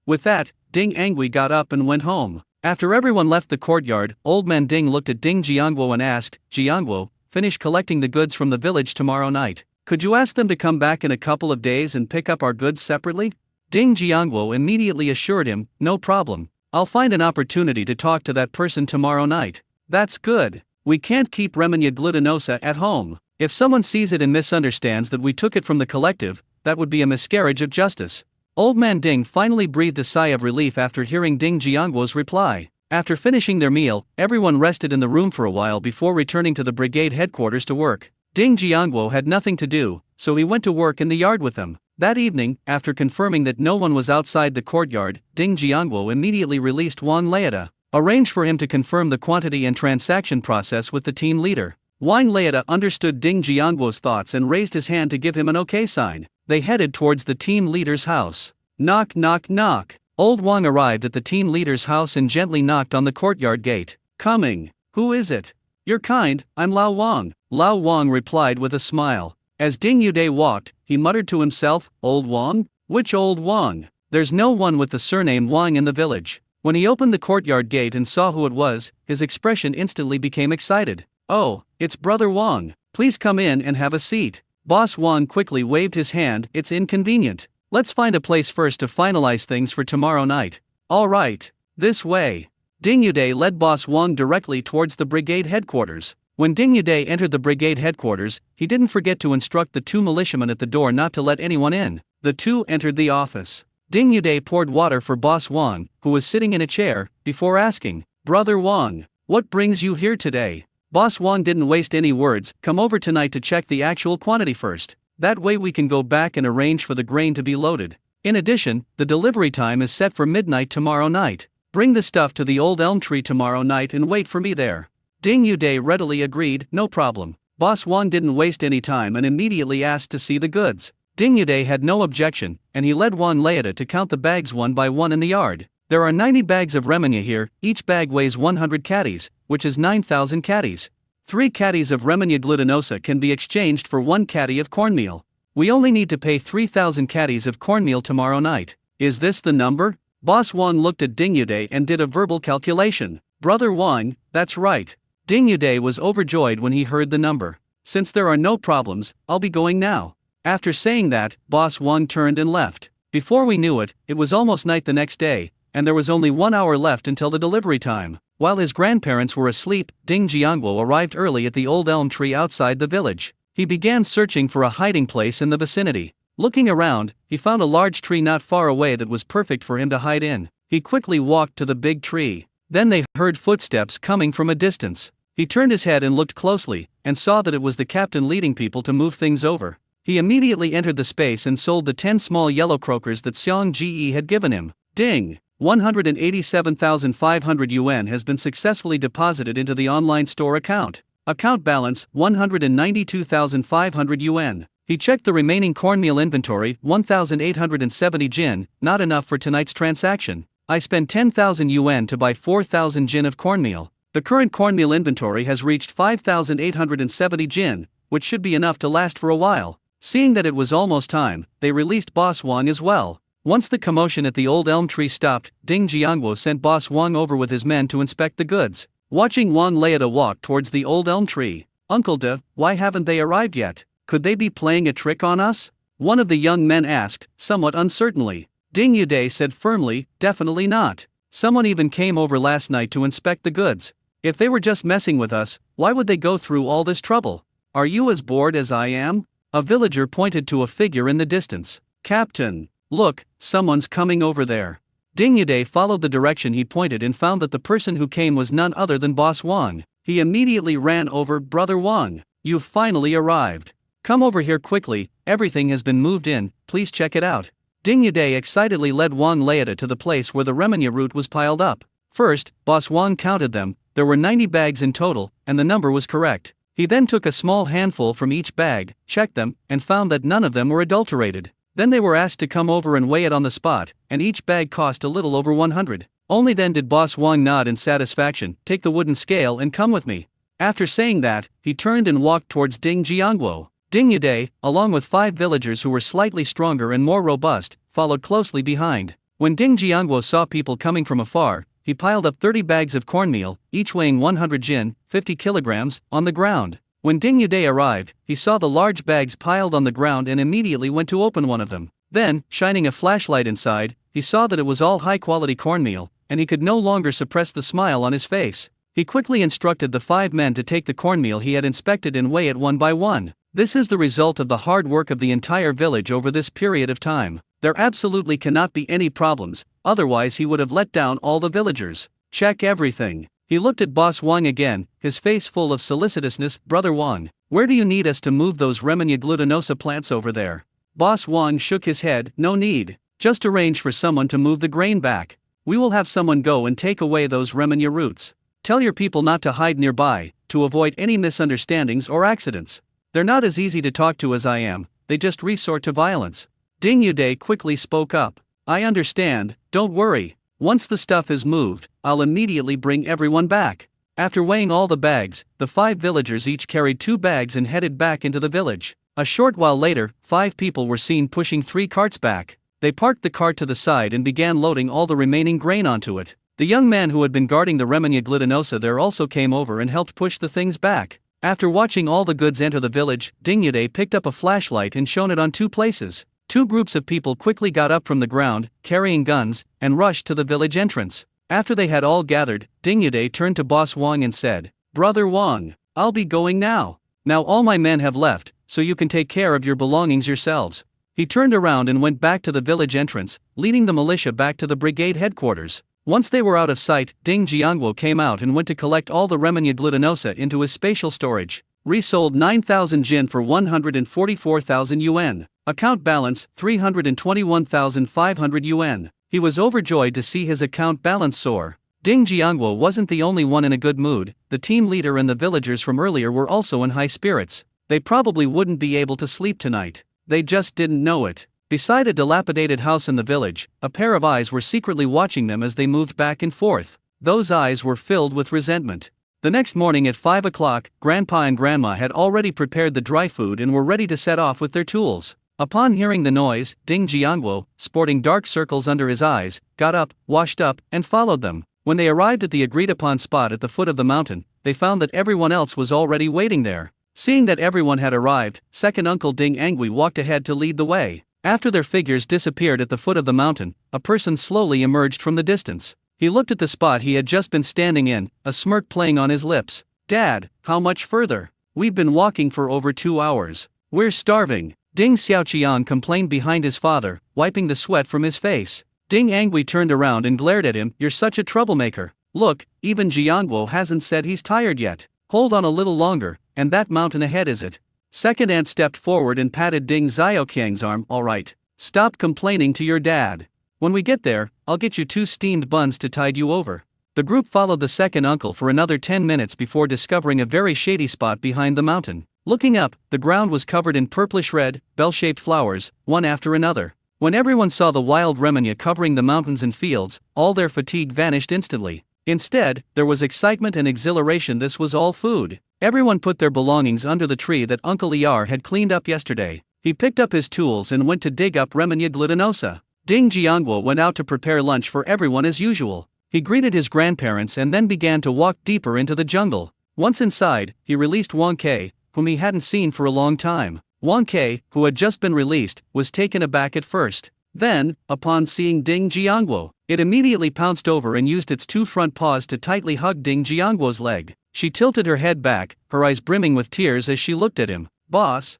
S1: With that, Ding Angwi got up and went home. After everyone left the courtyard, Old Man Ding looked at Ding Jiangwo and asked, "Jiangwo, finish collecting the goods from the village tomorrow night. Could you ask them to come back in a couple of days and pick up our goods separately?" Ding Jiangwo immediately assured him, "No problem. I'll find an opportunity to talk to that person tomorrow night." "That's good. We can't keep Remenya glutinosa at home. If someone sees it and misunderstands that we took it from the collective, that would be a miscarriage of justice." Old Man Ding finally breathed a sigh of relief after hearing Ding Jiangwo's reply. After finishing their meal, everyone rested in the room for a while before returning to the brigade headquarters to work. Ding Jiangwo had nothing to do, so he went to work in the yard with them. That evening, after confirming that no one was outside the courtyard, Ding Jiangwo immediately released Wang Leida, arranged for him to confirm the quantity and transaction process with the team leader. Wang Leida understood Ding Jiangwo's thoughts and raised his hand to give him an okay sign. They headed towards the team leader's house. Knock knock knock. Old Wang arrived at the team leader's house and gently knocked on the courtyard gate. "Coming. Who is it?" "You're kind, I'm Lao Wang." Lao Wang replied with a smile. As Ding Yude walked, he muttered to himself, "Old Wang? Which old Wang? There's no one with the surname Wang in the village." When he opened the courtyard gate and saw who it was, his expression instantly became excited. "Oh, it's Brother Wang. Please come in and have a seat." Boss Wang quickly waved his hand. "It's inconvenient. Let's find a place first to finalize things for tomorrow night." "All right, this way." Ding Yude led Boss Wang directly towards the brigade headquarters. When Ding Yude entered the brigade headquarters, he didn't forget to instruct the two militiamen at the door not to let anyone in. The two entered the office. Ding Yude poured water for Boss Wang, who was sitting in a chair, before asking, "Brother Wang, what brings you here today?" Boss Wang didn't waste any words. "Come over tonight to check the actual quantity first. That way we can go back and arrange for the grain to be loaded. In addition, the delivery time is set for midnight tomorrow night. Bring the stuff to the old elm tree tomorrow night and wait for me there." Ding Yude readily agreed, "No problem." Boss Wang didn't waste any time and immediately asked to see the goods. Ding Yude had no objection, and he led Wang Leida to count the bags one by one in the yard. "There are 90 bags of Remenya here, each bag weighs 100 caddies, which is 9,000 caddies. 3 caddies of Remenya glutinosa can be exchanged for 1 caddy of cornmeal. We only need to pay 3,000 caddies of cornmeal tomorrow night. Is this the number?" Boss Wang looked at Ding Yude and did a verbal calculation. "Brother Wang, that's right." Ding Yude was overjoyed when he heard the number. Since there are no problems, I'll be going now. After saying that, Boss Wang turned and left. Before we knew it, it was almost night the next day, and there was only 1 hour left until the delivery time. While his grandparents were asleep, Ding Jiangguo arrived early at the old elm tree outside the village. He began searching for a hiding place in the vicinity. Looking around, he found a large tree not far away that was perfect for him to hide in. He quickly walked to the big tree. Then they heard footsteps coming from a distance. He turned his head and looked closely, and saw that it was the captain leading people to move things over. He immediately entered the space and sold the 10 small yellow croakers that Xiang Ji had given him. Ding! 187,500 yuan has been successfully deposited into the online store account. Account balance, 192,500 yuan. He checked the remaining cornmeal inventory, 1,870 jin, not enough for tonight's transaction. I spent 10,000 yuan to buy 4,000 jin of cornmeal. The current cornmeal inventory has reached 5,870 jin, which should be enough to last for a while. Seeing that it was almost time, they released Boss Wang as well. Once the commotion at the old elm tree stopped, Ding Jiangguo sent Boss Wang over with his men to inspect the goods. Watching Wang Leida walk towards the old elm tree, "Uncle De, why haven't they arrived yet? Could they be playing a trick on us?" one of the young men asked, somewhat uncertainly. Ding Yude said firmly, "Definitely not. Someone even came over last night to inspect the goods. If they were just messing with us, why would they go through all this trouble? Are you as bored as I am?" A villager pointed to a figure in the distance. "Captain, look, someone's coming over there." Ding Yude followed the direction he pointed and found that the person who came was none other than Boss Wang. He immediately ran over. "Brother Wang, you've finally arrived. Come over here quickly, everything has been moved in, please check it out." Ding Yude excitedly led Wang Leida to the place where the remenya root was piled up. First, Boss Wang counted them. There were 90 bags in total, and the number was correct. He then took a small handful from each bag, checked them, and found that none of them were adulterated. Then they were asked to come over and weigh it on the spot, and each bag cost a little over 100. Only then did Boss Wang nod in satisfaction. "Take the wooden scale and come with me." After saying that, he turned and walked towards Ding Jiangguo. Ding Yude, along with 5 villagers who were slightly stronger and more robust, followed closely behind. When Ding Jiangguo saw people coming from afar, he piled up 30 bags of cornmeal, each weighing 100 jin, 50 kilograms, on the ground. When Ding Yude arrived, he saw the large bags piled on the ground and immediately went to open one of them. Then, shining a flashlight inside, he saw that it was all high-quality cornmeal, and he could no longer suppress the smile on his face. He quickly instructed the 5 men to take the cornmeal he had inspected and weigh it one by one. This is the result of the hard work of the entire village over this period of time. There absolutely cannot be any problems, otherwise he would have let down all the villagers. Check everything. He looked at Boss Wang again, his face full of solicitousness. "Brother Wang, where do you need us to move those Remenya glutinosa plants over there?" Boss Wang shook his head. "No need. Just arrange for someone to move the grain back. We will have someone go and take away those Remenya roots. Tell your people not to hide nearby, to avoid any misunderstandings or accidents. They're not as easy to talk to as I am, they just resort to violence." Ding Yude quickly spoke up. "I understand, don't worry. Once the stuff is moved, I'll immediately bring everyone back." After weighing all the bags, the 5 villagers each carried 2 bags and headed back into the village. A short while later, 5 people were seen pushing 3 carts back. They parked the cart to the side and began loading all the remaining grain onto it. The young man who had been guarding the Remenya glutinosa there also came over and helped push the things back. After watching all the goods enter the village, Ding Yude picked up a flashlight and shone it on 2 places. 2 groups of people quickly got up from the ground, carrying guns, and rushed to the village entrance. After they had all gathered, Ding Yude turned to Boss Wang and said, "Brother Wang, I'll be going now. Now all my men have left, so you can take care of your belongings yourselves." He turned around and went back to the village entrance, leading the militia back to the brigade headquarters. Once they were out of sight, Ding Jiangguo came out and went to collect all the Remenya glutinosa into his spatial storage. Resold 9,000 jin for 144,000 yuan. Account balance, 321,500 yuan. He was overjoyed to see his account balance soar. Ding Jiangguo wasn't the only one in a good mood. The team leader and the villagers from earlier were also in high spirits. They probably wouldn't be able to sleep tonight. They just didn't know it. Beside a dilapidated house in the village, a pair of eyes were secretly watching them as they moved back and forth. Those eyes were filled with resentment. The next morning at 5 o'clock, Grandpa and Grandma had already prepared the dry food and were ready to set off with their tools. Upon hearing the noise, Ding Jiangguo, sporting dark circles under his eyes, got up, washed up, and followed them. When they arrived at the agreed-upon spot at the foot of the mountain, they found that everyone else was already waiting there. Seeing that everyone had arrived, second Uncle Ding Angui walked ahead to lead the way. After their figures disappeared at the foot of the mountain, a person slowly emerged from the distance. He looked at the spot he had just been standing in, a smirk playing on his lips. "Dad, how much further? We've been walking for over 2 hours. We're starving." Ding Xiaoqian complained behind his father, wiping the sweat from his face. Ding Angui turned around and glared at him. "You're such a troublemaker. Look, even Jiangguo hasn't said he's tired yet. Hold on a little longer, and that mountain ahead is it." Second aunt stepped forward and patted Ding Xiaoqiang's arm. "All right. Stop complaining to your dad. When we get there, I'll get you 2 steamed buns to tide you over." The group followed the second uncle for another 10 minutes before discovering a very shady spot behind the mountain. Looking up, the ground was covered in purplish red, bell-shaped flowers, one after another. When everyone saw the wild remania covering the mountains and fields, all their fatigue vanished instantly. Instead, there was excitement and exhilaration. This was all food. Everyone put their belongings under the tree that Uncle Er had cleaned up yesterday. He picked up his tools and went to dig up remania glutinosa. Ding Jiangguo went out to prepare lunch for everyone as usual. He greeted his grandparents and then began to walk deeper into the jungle. Once inside, he released Wang Ke, whom he hadn't seen for a long time. Wang Ke, who had just been released, was taken aback at first. Then, upon seeing Ding Jiangguo, it immediately pounced over and used its 2 front paws to tightly hug Ding Jiangguo's leg. She tilted her head back, her eyes brimming with tears as she looked at him. "Boss,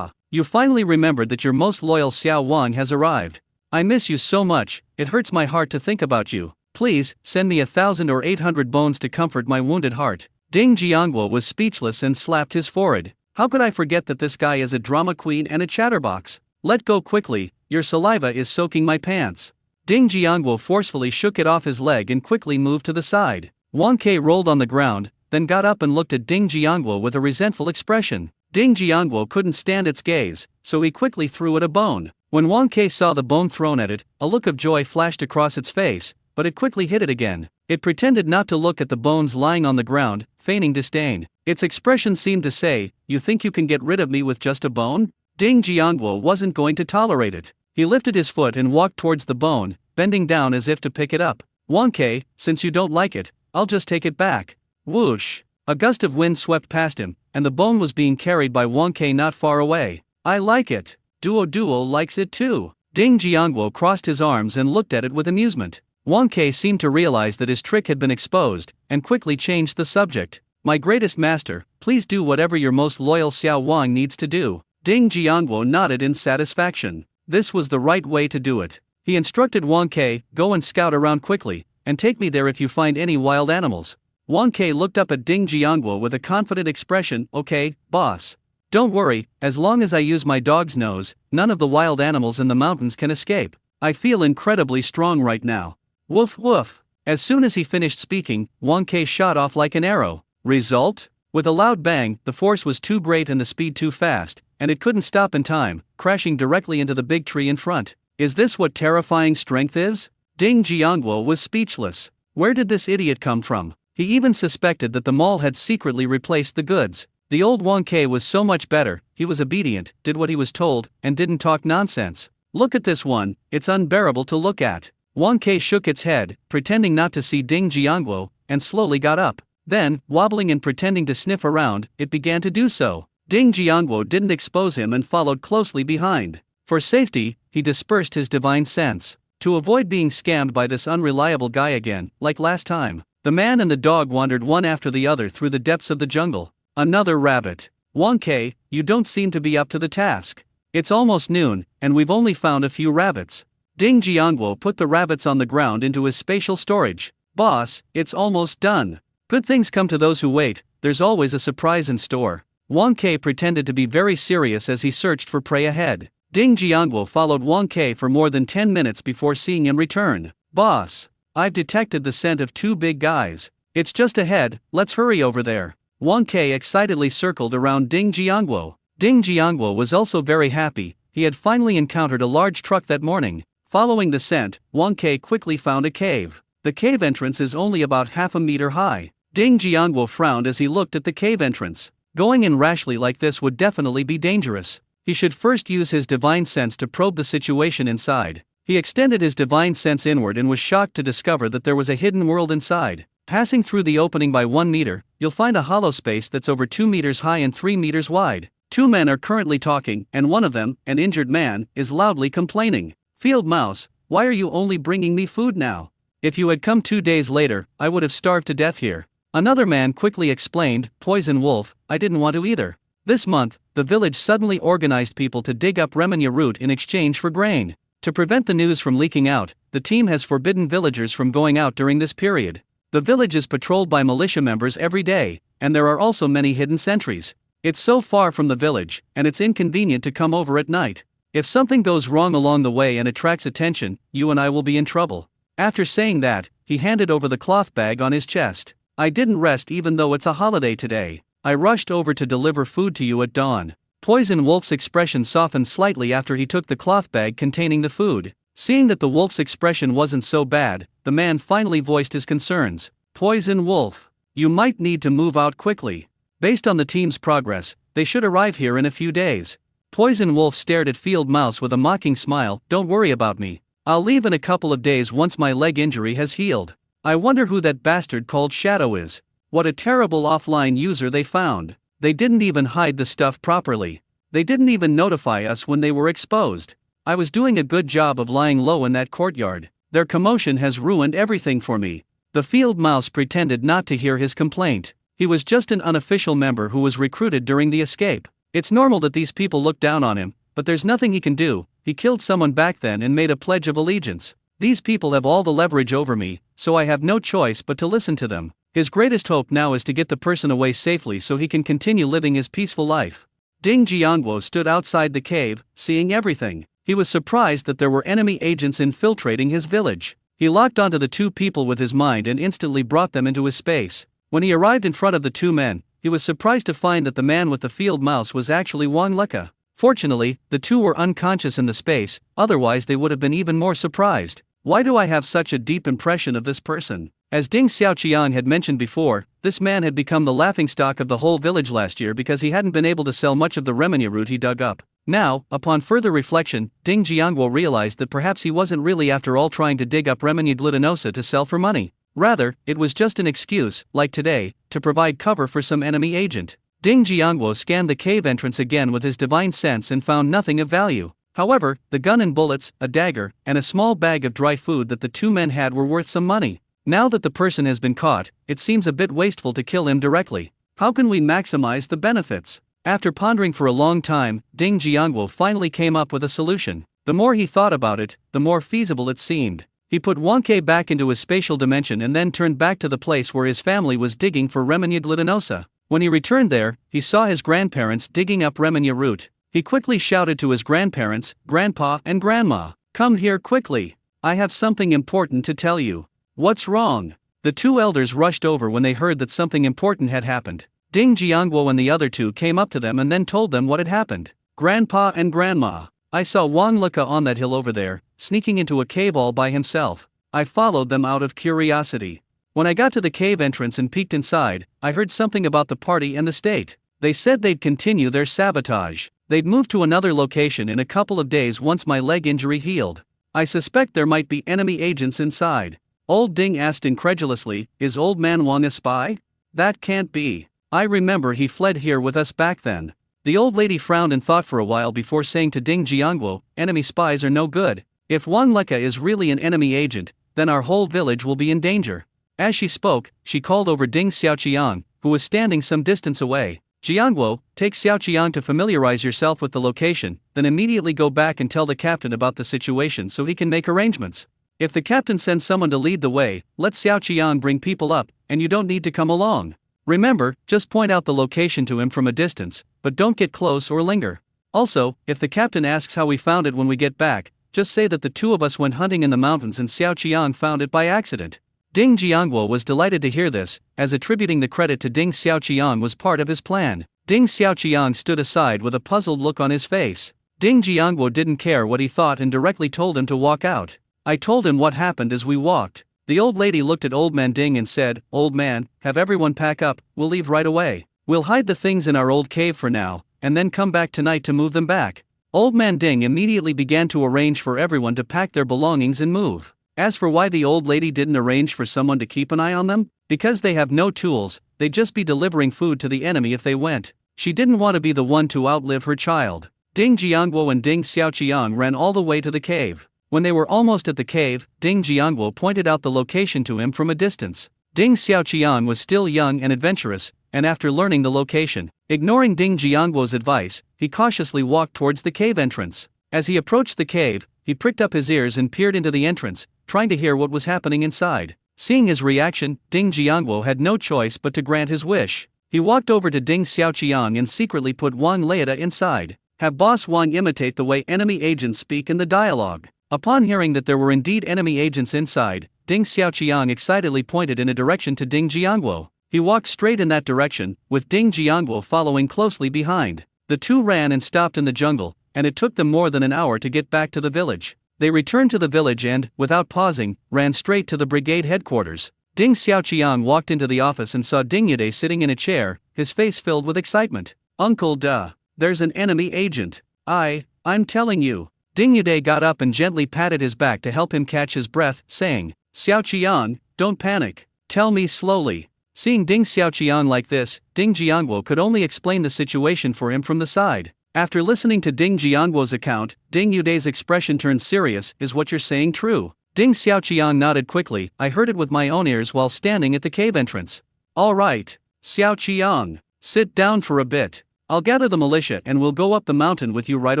S1: you finally remembered that your most loyal Xiao Wang has arrived. I miss you so much, it hurts my heart to think about you. Please, send me 1,000 or 800 bones to comfort my wounded heart." Ding Jiangguo was speechless and slapped his forehead. "How could I forget that this guy is a drama queen and a chatterbox? Let go quickly, your saliva is soaking my pants." Ding Jiangguo forcefully shook it off his leg and quickly moved to the side. Wang Ke rolled on the ground, then got up and looked at Ding Jiangguo with a resentful expression. Ding Jiangguo couldn't stand its gaze, so he quickly threw it a bone. When Wang Ke saw the bone thrown at it, a look of joy flashed across its face, but it quickly hid it again. It pretended not to look at the bones lying on the ground, feigning disdain. Its expression seemed to say, "You think you can get rid of me with just a bone?" Ding Jiangguo wasn't going to tolerate it. He lifted his foot and walked towards the bone, bending down as if to pick it up. "Wang Ke, since you don't like it, I'll just take it back." Whoosh! A gust of wind swept past him, and the bone was being carried by Wang Ke not far away. "I like it. Duo likes it too." Ding Jiangguo crossed his arms and looked at it with amusement. Wang Ke seemed to realize that his trick had been exposed, and quickly changed the subject. "My greatest master, please do whatever your most loyal Xiao Wang needs to do." Ding Jiangguo nodded in satisfaction. This was the right way to do it. He instructed Wang Ke, "Go and scout around quickly, and take me there if you find any wild animals." Wang Ke looked up at Ding Jiangguo with a confident expression. "Okay, boss. Don't worry, as long as I use my dog's nose, none of the wild animals in the mountains can escape. I feel incredibly strong right now. Woof woof." As soon as he finished speaking, Wang Ke shot off like an arrow. Result? With a loud bang, the force was too great and the speed too fast, and it couldn't stop in time, crashing directly into the big tree in front. Is this what terrifying strength is? Ding Jiangguo was speechless. Where did this idiot come from? He even suspected that the mall had secretly replaced the goods. The old Wang Ke was so much better, he was obedient, did what he was told, and didn't talk nonsense. Look at this one, it's unbearable to look at. Wang Ke shook its head, pretending not to see Ding Jiangguo, and slowly got up. Then, wobbling and pretending to sniff around, it began to do so. Ding Jiangguo didn't expose him and followed closely behind. For safety, he dispersed his divine sense. To avoid being scammed by this unreliable guy again, like last time, the man and the dog wandered one after the other through the depths of the jungle. Another rabbit. Wang Ke, you don't seem to be up to the task. It's almost noon, and we've only found a few rabbits. Ding Jiangguo put the rabbits on the ground into his spatial storage. Boss, it's almost done. Good things come to those who wait, there's always a surprise in store. Wang Ke pretended to be very serious as he searched for prey ahead. Ding Jiangguo followed Wang Ke for more than 10 minutes before seeing him return. Boss, I've detected the scent of 2 big guys. It's just ahead, let's hurry over there. Wang Ke excitedly circled around Ding Jiangguo. Ding Jiangguo was also very happy, he had finally encountered a large truck that morning. Following the scent, Wang Ke quickly found a cave. The cave entrance is only about half a meter high. Ding Jiangguo frowned as he looked at the cave entrance. Going in rashly like this would definitely be dangerous. He should first use his divine sense to probe the situation inside. He extended his divine sense inward and was shocked to discover that there was a hidden world inside. Passing through the opening by 1 meter, you'll find a hollow space that's over 2 meters high and 3 meters wide. 2 men are currently talking, and one of them, an injured man, is loudly complaining. Field mouse, why are you only bringing me food now? If you had come 2 days later, I would have starved to death here. Another man quickly explained, Poison wolf, I didn't want to either. This month, the village suddenly organized people to dig up remenya root in exchange for grain. To prevent the news from leaking out, the team has forbidden villagers from going out during this period. The village is patrolled by militia members every day, and there are also many hidden sentries. It's so far from the village, and it's inconvenient to come over at night. If something goes wrong along the way and attracts attention, you and I will be in trouble. After saying that, he handed over the cloth bag on his chest. I didn't rest even though it's a holiday today. I rushed over to deliver food to you at dawn. Poison Wolf's expression softened slightly after he took the cloth bag containing the food. Seeing that the wolf's expression wasn't so bad, the man finally voiced his concerns. Poison Wolf, you might need to move out quickly. Based on the team's progress, they should arrive here in a few days. Poison Wolf stared at Field Mouse with a mocking smile. Don't worry about me. I'll leave in a couple of days once my leg injury has healed. I wonder who that bastard called Shadow is. What a terrible offline user they found. They didn't even hide the stuff properly. They didn't even notify us when they were exposed. I was doing a good job of lying low in that courtyard. Their commotion has ruined everything for me. The Field Mouse pretended not to hear his complaint. He was just an unofficial member who was recruited during the escape. It's normal that these people look down on him, but there's nothing he can do. He killed someone back then and made a pledge of allegiance. These people have all the leverage over me, so I have no choice but to listen to them. His greatest hope now is to get the person away safely so he can continue living his peaceful life. Ding Jiangguo stood outside the cave, seeing everything. He was surprised that there were enemy agents infiltrating his village. He locked onto the 2 people with his mind and instantly brought them into his space. When he arrived in front of the 2 men, he was surprised to find that the man with the field mouse was actually Wang Leka. Fortunately, the 2 were unconscious in the space, otherwise they would have been even more surprised. Why do I have such a deep impression of this person? As Ding Xiaoqiang had mentioned before, this man had become the laughingstock of the whole village last year because he hadn't been able to sell much of the remenya root he dug up. Now, upon further reflection, Ding Jiangguo realized that perhaps he wasn't really after all trying to dig up remenya glutinosa to sell for money. Rather, it was just an excuse, like today, to provide cover for some enemy agent. Ding Jiangguo scanned the cave entrance again with his divine sense and found nothing of value. However, the gun and bullets, a dagger, and a small bag of dry food that the 2 men had were worth some money. Now that the person has been caught, it seems a bit wasteful to kill him directly. How can we maximize the benefits? After pondering for a long time, Ding Jiangguo finally came up with a solution. The more he thought about it, the more feasible it seemed. He put Wangke back into his spatial dimension and then turned back to the place where his family was digging for remenya glutinosa. When he returned there, he saw his grandparents digging up remenya root. He quickly shouted to his grandparents, Grandpa and Grandma, "Come here quickly. I have something important to tell you." "What's wrong?" The 2 elders rushed over when they heard that something important had happened. Ding Jiangguo and the other 2 came up to them and then told them what had happened. "Grandpa and Grandma, I saw Wang Leka on that hill over there, sneaking into a cave all by himself. I followed them out of curiosity. When I got to the cave entrance and peeked inside, I heard something about the party and the state. They said they'd continue their sabotage. They'd move to another location in a couple of days once my leg injury healed. I suspect there might be enemy agents inside." Old Ding asked incredulously, "Is old man Wang a spy?" "That can't be. I remember he fled here with us back then." The old lady frowned and thought for a while before saying to Ding Jiangguo, "Enemy spies are no good. If Wang Leka is really an enemy agent, then our whole village will be in danger." As she spoke, she called over Ding Xiaoqiang, who was standing some distance away. "Jiangguo, take Xiaoqiang to familiarize yourself with the location, then immediately go back and tell the captain about the situation so he can make arrangements. If the captain sends someone to lead the way, let Xiaoqiang bring people up, and you don't need to come along. Remember, just point out the location to him from a distance, but don't get close or linger. Also, if the captain asks how we found it when we get back, just say that the 2 of us went hunting in the mountains and Xiaoqiang found it by accident." Ding Jiangguo was delighted to hear this, as attributing the credit to Ding Xiaoqiang was part of his plan. Ding Xiaoqiang stood aside with a puzzled look on his face. Ding Jiangguo didn't care what he thought and directly told him to walk out. I told him what happened as we walked. The old lady looked at Old Man Ding and said, "Old man, have everyone pack up, we'll leave right away. We'll hide the things in our old cave for now, and then come back tonight to move them back." Old Man Ding immediately began to arrange for everyone to pack their belongings and move. As for why the old lady didn't arrange for someone to keep an eye on them, because they have no tools, they'd just be delivering food to the enemy if they went. She didn't want to be the one to outlive her child. Ding Jiangguo and Ding Xiaoqiang ran all the way to the cave. When they were almost at the cave, Ding Jiangguo pointed out the location to him from a distance. Ding Xiaoqiang was still young and adventurous, and after learning the location, ignoring Ding Jiangguo's advice, he cautiously walked towards the cave entrance. As he approached the cave, he pricked up his ears and peered into the entrance, trying to hear what was happening inside. Seeing his reaction, Ding Jiangguo had no choice but to grant his wish. He walked over to Ding Xiaoqiang and secretly put Wang Leida inside. Have Boss Wang imitate the way enemy agents speak in the dialogue. Upon hearing that there were indeed enemy agents inside, Ding Xiaoqiang excitedly pointed in a direction to Ding Jiangguo. He walked straight in that direction, with Ding Jiangguo following closely behind. The two ran and stopped in the jungle, and it took them more than an hour to get back to the village. They returned to the village and, without pausing, ran straight to the brigade headquarters. Ding Xiaoqiang walked into the office and saw Ding Yude sitting in a chair, his face filled with excitement. Uncle duh, there's an enemy agent. I'm telling you. Ding Yude got up and gently patted his back to help him catch his breath, saying, Xiaoqiang, don't panic. Tell me slowly. Seeing Ding Xiaoqiang like this, Ding Jiangguo could only explain the situation for him from the side. After listening to Ding Jiangguo's account, Ding Yude's expression turned serious. Is what you're saying true? Ding Xiaoqiang nodded quickly. I heard it with my own ears while standing at the cave entrance. All right, Xiaoqiang, sit down for a bit. I'll gather the militia and we'll go up the mountain with you right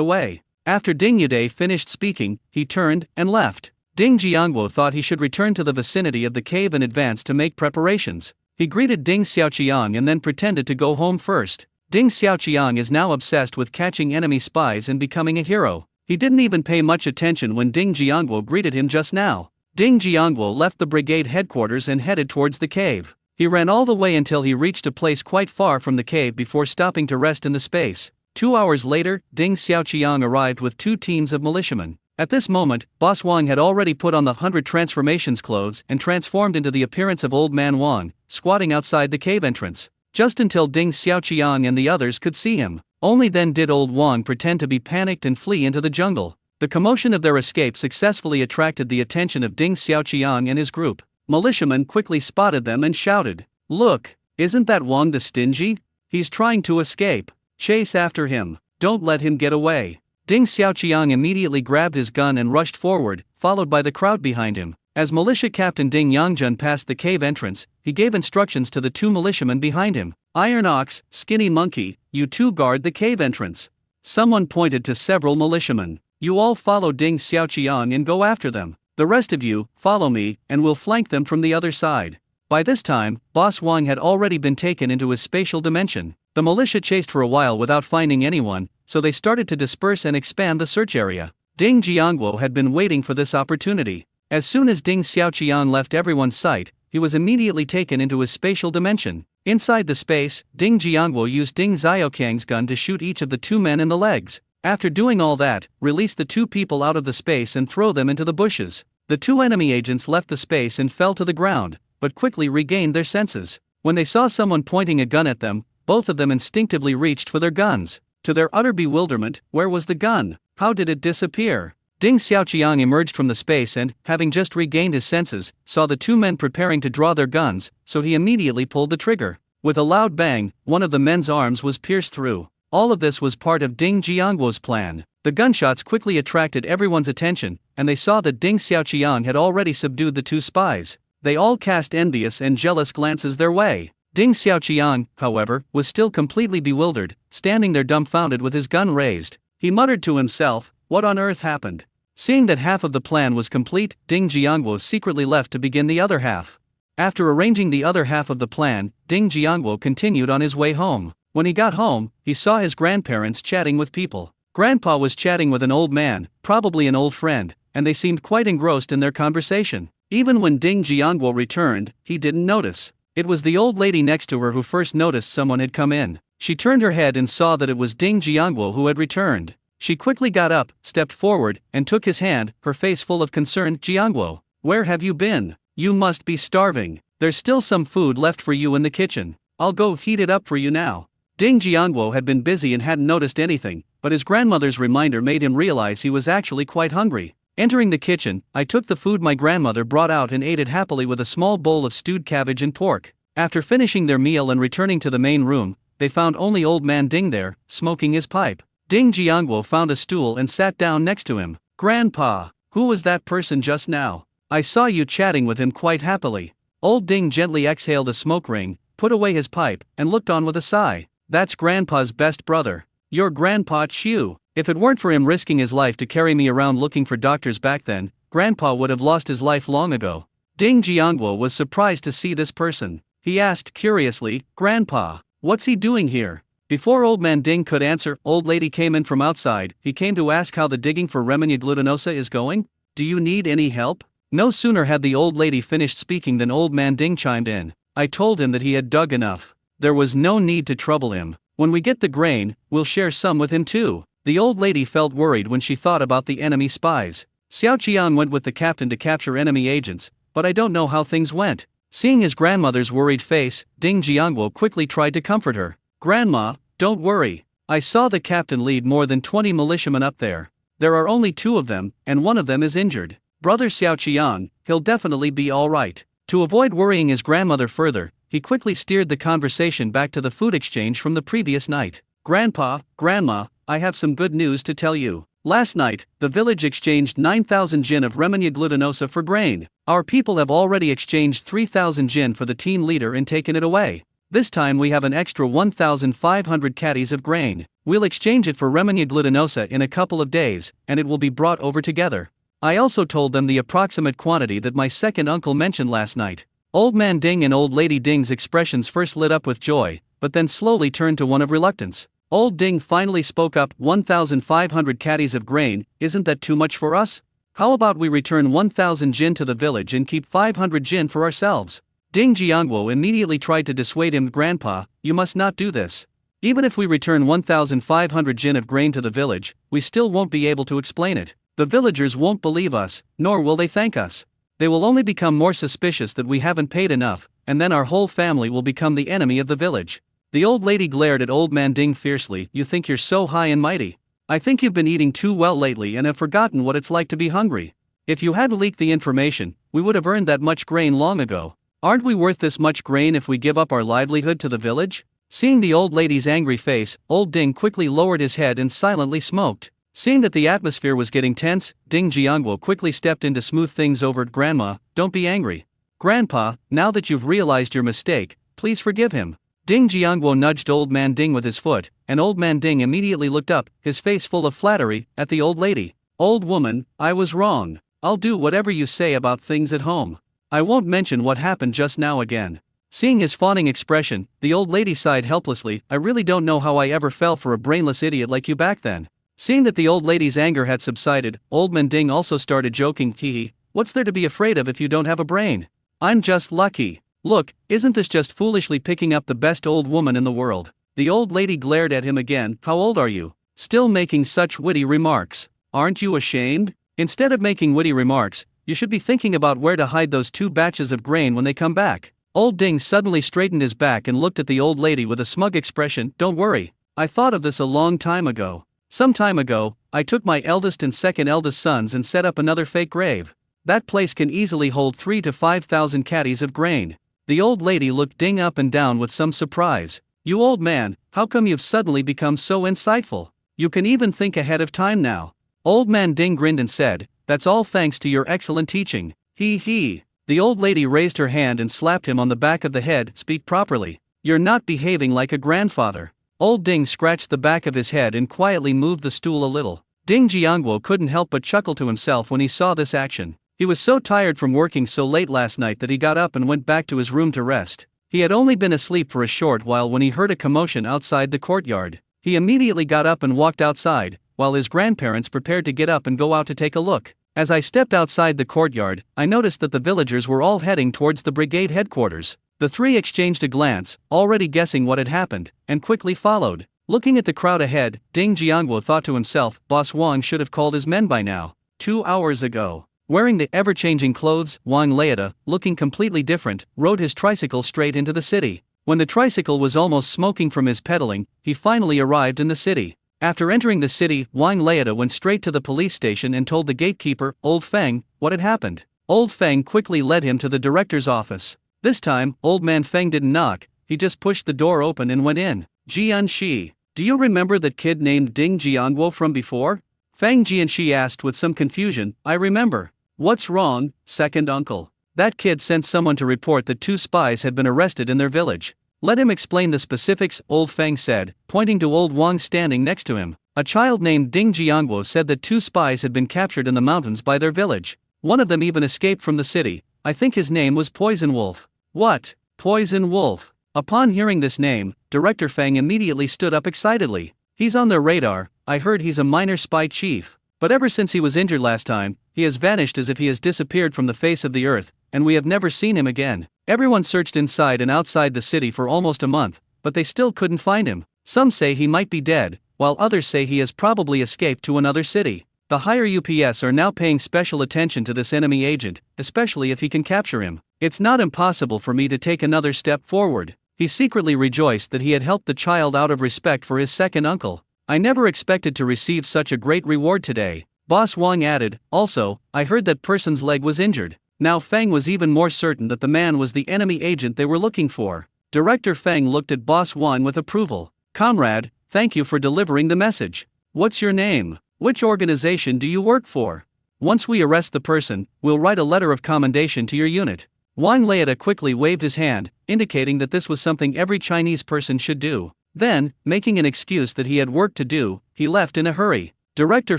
S1: away. After Ding Yude finished speaking, he turned and left. Ding Jiangguo thought he should return to the vicinity of the cave in advance to make preparations. He greeted Ding Xiaoqiang and then pretended to go home first. Ding Xiaoqiang is now obsessed with catching enemy spies and becoming a hero. He didn't even pay much attention when Ding Jiangguo greeted him just now. Ding Jiangguo left the brigade headquarters and headed towards the cave. He ran all the way until he reached a place quite far from the cave before stopping to rest in the space. 2 hours later, Ding Xiaoqiang arrived with 2 teams of militiamen. At this moment, Boss Wang had already put on the 100 transformations clothes and transformed into the appearance of Old Man Wang, squatting outside the cave entrance. Just until Ding Xiaoqiang and the others could see him. Only then did Old Wang pretend to be panicked and flee into the jungle. The commotion of their escape successfully attracted the attention of Ding Xiaoqiang and his group. Militiamen quickly spotted them and shouted, Look, isn't that Wang the Stingy? He's trying to escape. Chase after him. Don't let him get away. Ding Xiaoqiang immediately grabbed his gun and rushed forward, followed by the crowd behind him. As militia captain Ding Yangjun passed the cave entrance, he gave instructions to the 2 militiamen behind him. Iron Ox, Skinny Monkey, you 2 guard the cave entrance. Someone pointed to several militiamen. You all follow Ding Xiaoqiang and go after them. The rest of you, follow me, and we'll flank them from the other side. By this time, Boss Wang had already been taken into his spatial dimension. The militia chased for a while without finding anyone, so they started to disperse and expand the search area. Ding Jiangguo had been waiting for this opportunity. As soon as Ding Xiaoqiang left everyone's sight, he was immediately taken into his spatial dimension. Inside the space, Ding Jiangguo used Ding Xiaoqiang's gun to shoot each of the 2 men in the legs. After doing all that, release the 2 people out of the space and throw them into the bushes. The 2 enemy agents left the space and fell to the ground, but quickly regained their senses. When they saw someone pointing a gun at them, both of them instinctively reached for their guns. To their utter bewilderment, where was the gun? How did it disappear? Ding Xiaoqiang emerged from the space and, having just regained his senses, saw the 2 men preparing to draw their guns, so he immediately pulled the trigger. With a loud bang, one of the men's arms was pierced through. All of this was part of Ding Jiangguo's plan. The gunshots quickly attracted everyone's attention, and they saw that Ding Xiaoqiang had already subdued the 2 spies. They all cast envious and jealous glances their way. Ding Xiaoqiang, however, was still completely bewildered, standing there dumbfounded with his gun raised. He muttered to himself, what on earth happened? Seeing that half of the plan was complete, Ding Jiangguo secretly left to begin the other half. After arranging the other half of the plan, Ding Jiangguo continued on his way home. When he got home, he saw his grandparents chatting with people. Grandpa was chatting with an old man, probably an old friend, and they seemed quite engrossed in their conversation. Even when Ding Jiangguo returned, he didn't notice. It was the old lady next to her who first noticed someone had come in. She turned her head and saw that it was Ding Jiangguo who had returned. She quickly got up, stepped forward, and took his hand, her face full of concern. Jiangguo, where have you been? You must be starving. There's still some food left for you in the kitchen. I'll go heat it up for you now. Ding Jiangguo had been busy and hadn't noticed anything, but his grandmother's reminder made him realize he was actually quite hungry. Entering the kitchen, I took the food my grandmother brought out and ate it happily with a small bowl of stewed cabbage and pork. After finishing their meal and returning to the main room, they found only Old Man Ding there, smoking his pipe. Ding Jiangguo found a stool and sat down next to him. "Grandpa, who was that person just now? I saw you chatting with him quite happily." Old Ding gently exhaled a smoke ring, put away his pipe, and looked on with a sigh. "That's Grandpa's best brother. Your Grandpa Chiu. If it weren't for him risking his life to carry me around looking for doctors back then, Grandpa would have lost his life long ago." Ding Jiangguo was surprised to see this person. He asked curiously, "Grandpa, what's he doing here?" Before Old Man Ding could answer, Old Lady came in from outside. "He came to ask how the digging for Remenia glutinosa is going? Do you need any help?" No sooner had the old lady finished speaking than Old Man Ding chimed in. "I told him that he had dug enough. There was no need to trouble him. When we get the grain, we'll share some with him too." The old lady felt worried when she thought about the enemy spies. Xiao Qian went with the captain to capture enemy agents, but I don't know how things went. Seeing his grandmother's worried face, Ding Jiangguo quickly tried to comfort her. "Grandma, don't worry. I saw the captain lead more than 20 militiamen up there. There are only 2 of them, and one of them is injured. Brother Xiao Qian, he'll definitely be all right." To avoid worrying his grandmother further, he quickly steered the conversation back to the food exchange from the previous night. "Grandpa, Grandma, I have some good news to tell you. Last night, the village exchanged 9,000 jin of Remenia glutinosa for grain. Our people have already exchanged 3,000 jin for the team leader and taken it away. This time we have an extra 1,500 caddies of grain. We'll exchange it for Remenia glutinosa in a couple of days, and it will be brought over together." I also told them the approximate quantity that my second uncle mentioned last night. Old Man Ding and Old Lady Ding's expressions first lit up with joy, but then slowly turned to one of reluctance. Old Ding finally spoke up. 1,500 caddies of grain, isn't that too much for us? How about we return 1,000 jin to the village and keep 500 jin for ourselves? Ding Jiangguo immediately tried to dissuade him. "Grandpa, you must not do this. Even if we return 1,500 jin of grain to the village, we still won't be able to explain it. The villagers won't believe us, nor will they thank us. They will only become more suspicious that we haven't paid enough, and then our whole family will become the enemy of the village." The old lady glared at Old Man Ding fiercely. "You think you're so high and mighty? I think you've been eating too well lately and have forgotten what it's like to be hungry. If you hadn't leaked the information, we would have earned that much grain long ago. Aren't we worth this much grain if we give up our livelihood to the village?" Seeing the old lady's angry face, Old Ding quickly lowered his head and silently smoked. Seeing that the atmosphere was getting tense, Ding Jiangguo quickly stepped in to smooth things over. "Grandma, don't be angry. Grandpa, now that you've realized your mistake, please forgive him." Ding Jiangguo nudged Old Man Ding with his foot, and Old Man Ding immediately looked up, his face full of flattery, at the old lady. "Old woman, I was wrong. I'll do whatever you say about things at home. I won't mention what happened just now again." Seeing his fawning expression, the old lady sighed helplessly. "I really don't know how I ever fell for a brainless idiot like you back then." Seeing that the old lady's anger had subsided, Old Man Ding also started joking. "Hee, what's there to be afraid of if you don't have a brain? I'm just lucky. Look, isn't this just foolishly picking up the best old woman in the world?" The old lady glared at him again. "How old are you? Still making such witty remarks? Aren't you ashamed? Instead of making witty remarks, you should be thinking about where to hide those 2 batches of grain when they come back." Old Ding suddenly straightened his back and looked at the old lady with a smug expression. "Don't worry, I thought of this a long time ago. Some time ago, I took my eldest and second eldest sons and set up another fake grave. That place can easily hold 3 to 5,000 caddies of grain." The old lady looked Ding up and down with some surprise. "You old man, how come you've suddenly become so insightful? You can even think ahead of time now." Old Man Ding grinned and said, "That's all thanks to your excellent teaching. Hee hee." The old lady raised her hand and slapped him on the back of the head. "Speak properly. You're not behaving like a grandfather." Old Ding scratched the back of his head and quietly moved the stool a little. Ding Jiangguo couldn't help but chuckle to himself when he saw this action. He was so tired from working so late last night that he got up and went back to his room to rest. He had only been asleep for a short while when he heard a commotion outside the courtyard. He immediately got up and walked outside, while his grandparents prepared to get up and go out to take a look. As I stepped outside the courtyard, I noticed that the villagers were all heading towards the brigade headquarters. The 3 exchanged a glance, already guessing what had happened, and quickly followed. Looking at the crowd ahead, Ding Jiangguo thought to himself, Boss Wang should have called his men by now. 2 hours ago. Wearing the ever-changing clothes, Wang Leida, looking completely different, rode his tricycle straight into the city. When the tricycle was almost smoking from his pedaling, he finally arrived in the city. After entering the city, Wang Leida went straight to the police station and told the gatekeeper, Old Feng, what had happened. Old Feng quickly led him to the director's office. This time, Old Man Feng didn't knock, he just pushed the door open and went in. Jianxi, do you remember that kid named Ding Jiangwo from before? Feng Jianxi asked with some confusion. I remember. What's wrong, second uncle? That kid sent someone to report that 2 spies had been arrested in their village. Let him explain the specifics, Old Feng said, pointing to Old Wang standing next to him. A child named Ding Jiangwo said that 2 spies had been captured in the mountains by their village. One of them even escaped from the city. I think his name was Poison Wolf. What? Poison Wolf? Upon hearing this name, Director Feng immediately stood up excitedly. He's on their radar. I heard he's a minor spy chief. But ever since he was injured last time, he has vanished as if he has disappeared from the face of the earth, and we have never seen him again. Everyone searched inside and outside the city for almost a month, but they still couldn't find him. Some say he might be dead, while others say he has probably escaped to another city. The higher UPS are now paying special attention to this enemy agent, especially if he can capture him. It's not impossible for me to take another step forward. He secretly rejoiced that he had helped the child out of respect for his second uncle. I never expected to receive such a great reward today. Boss Wang added, also, I heard that person's leg was injured. Now Feng was even more certain that the man was the enemy agent they were looking for. Director Feng looked at Boss Wang with approval. Comrade, thank you for delivering the message. What's your name? Which organization do you work for? Once we arrest the person, we'll write a letter of commendation to your unit. Wang Leida quickly waved his hand, indicating that this was something every Chinese person should do. Then, making an excuse that he had work to do, he left in a hurry. Director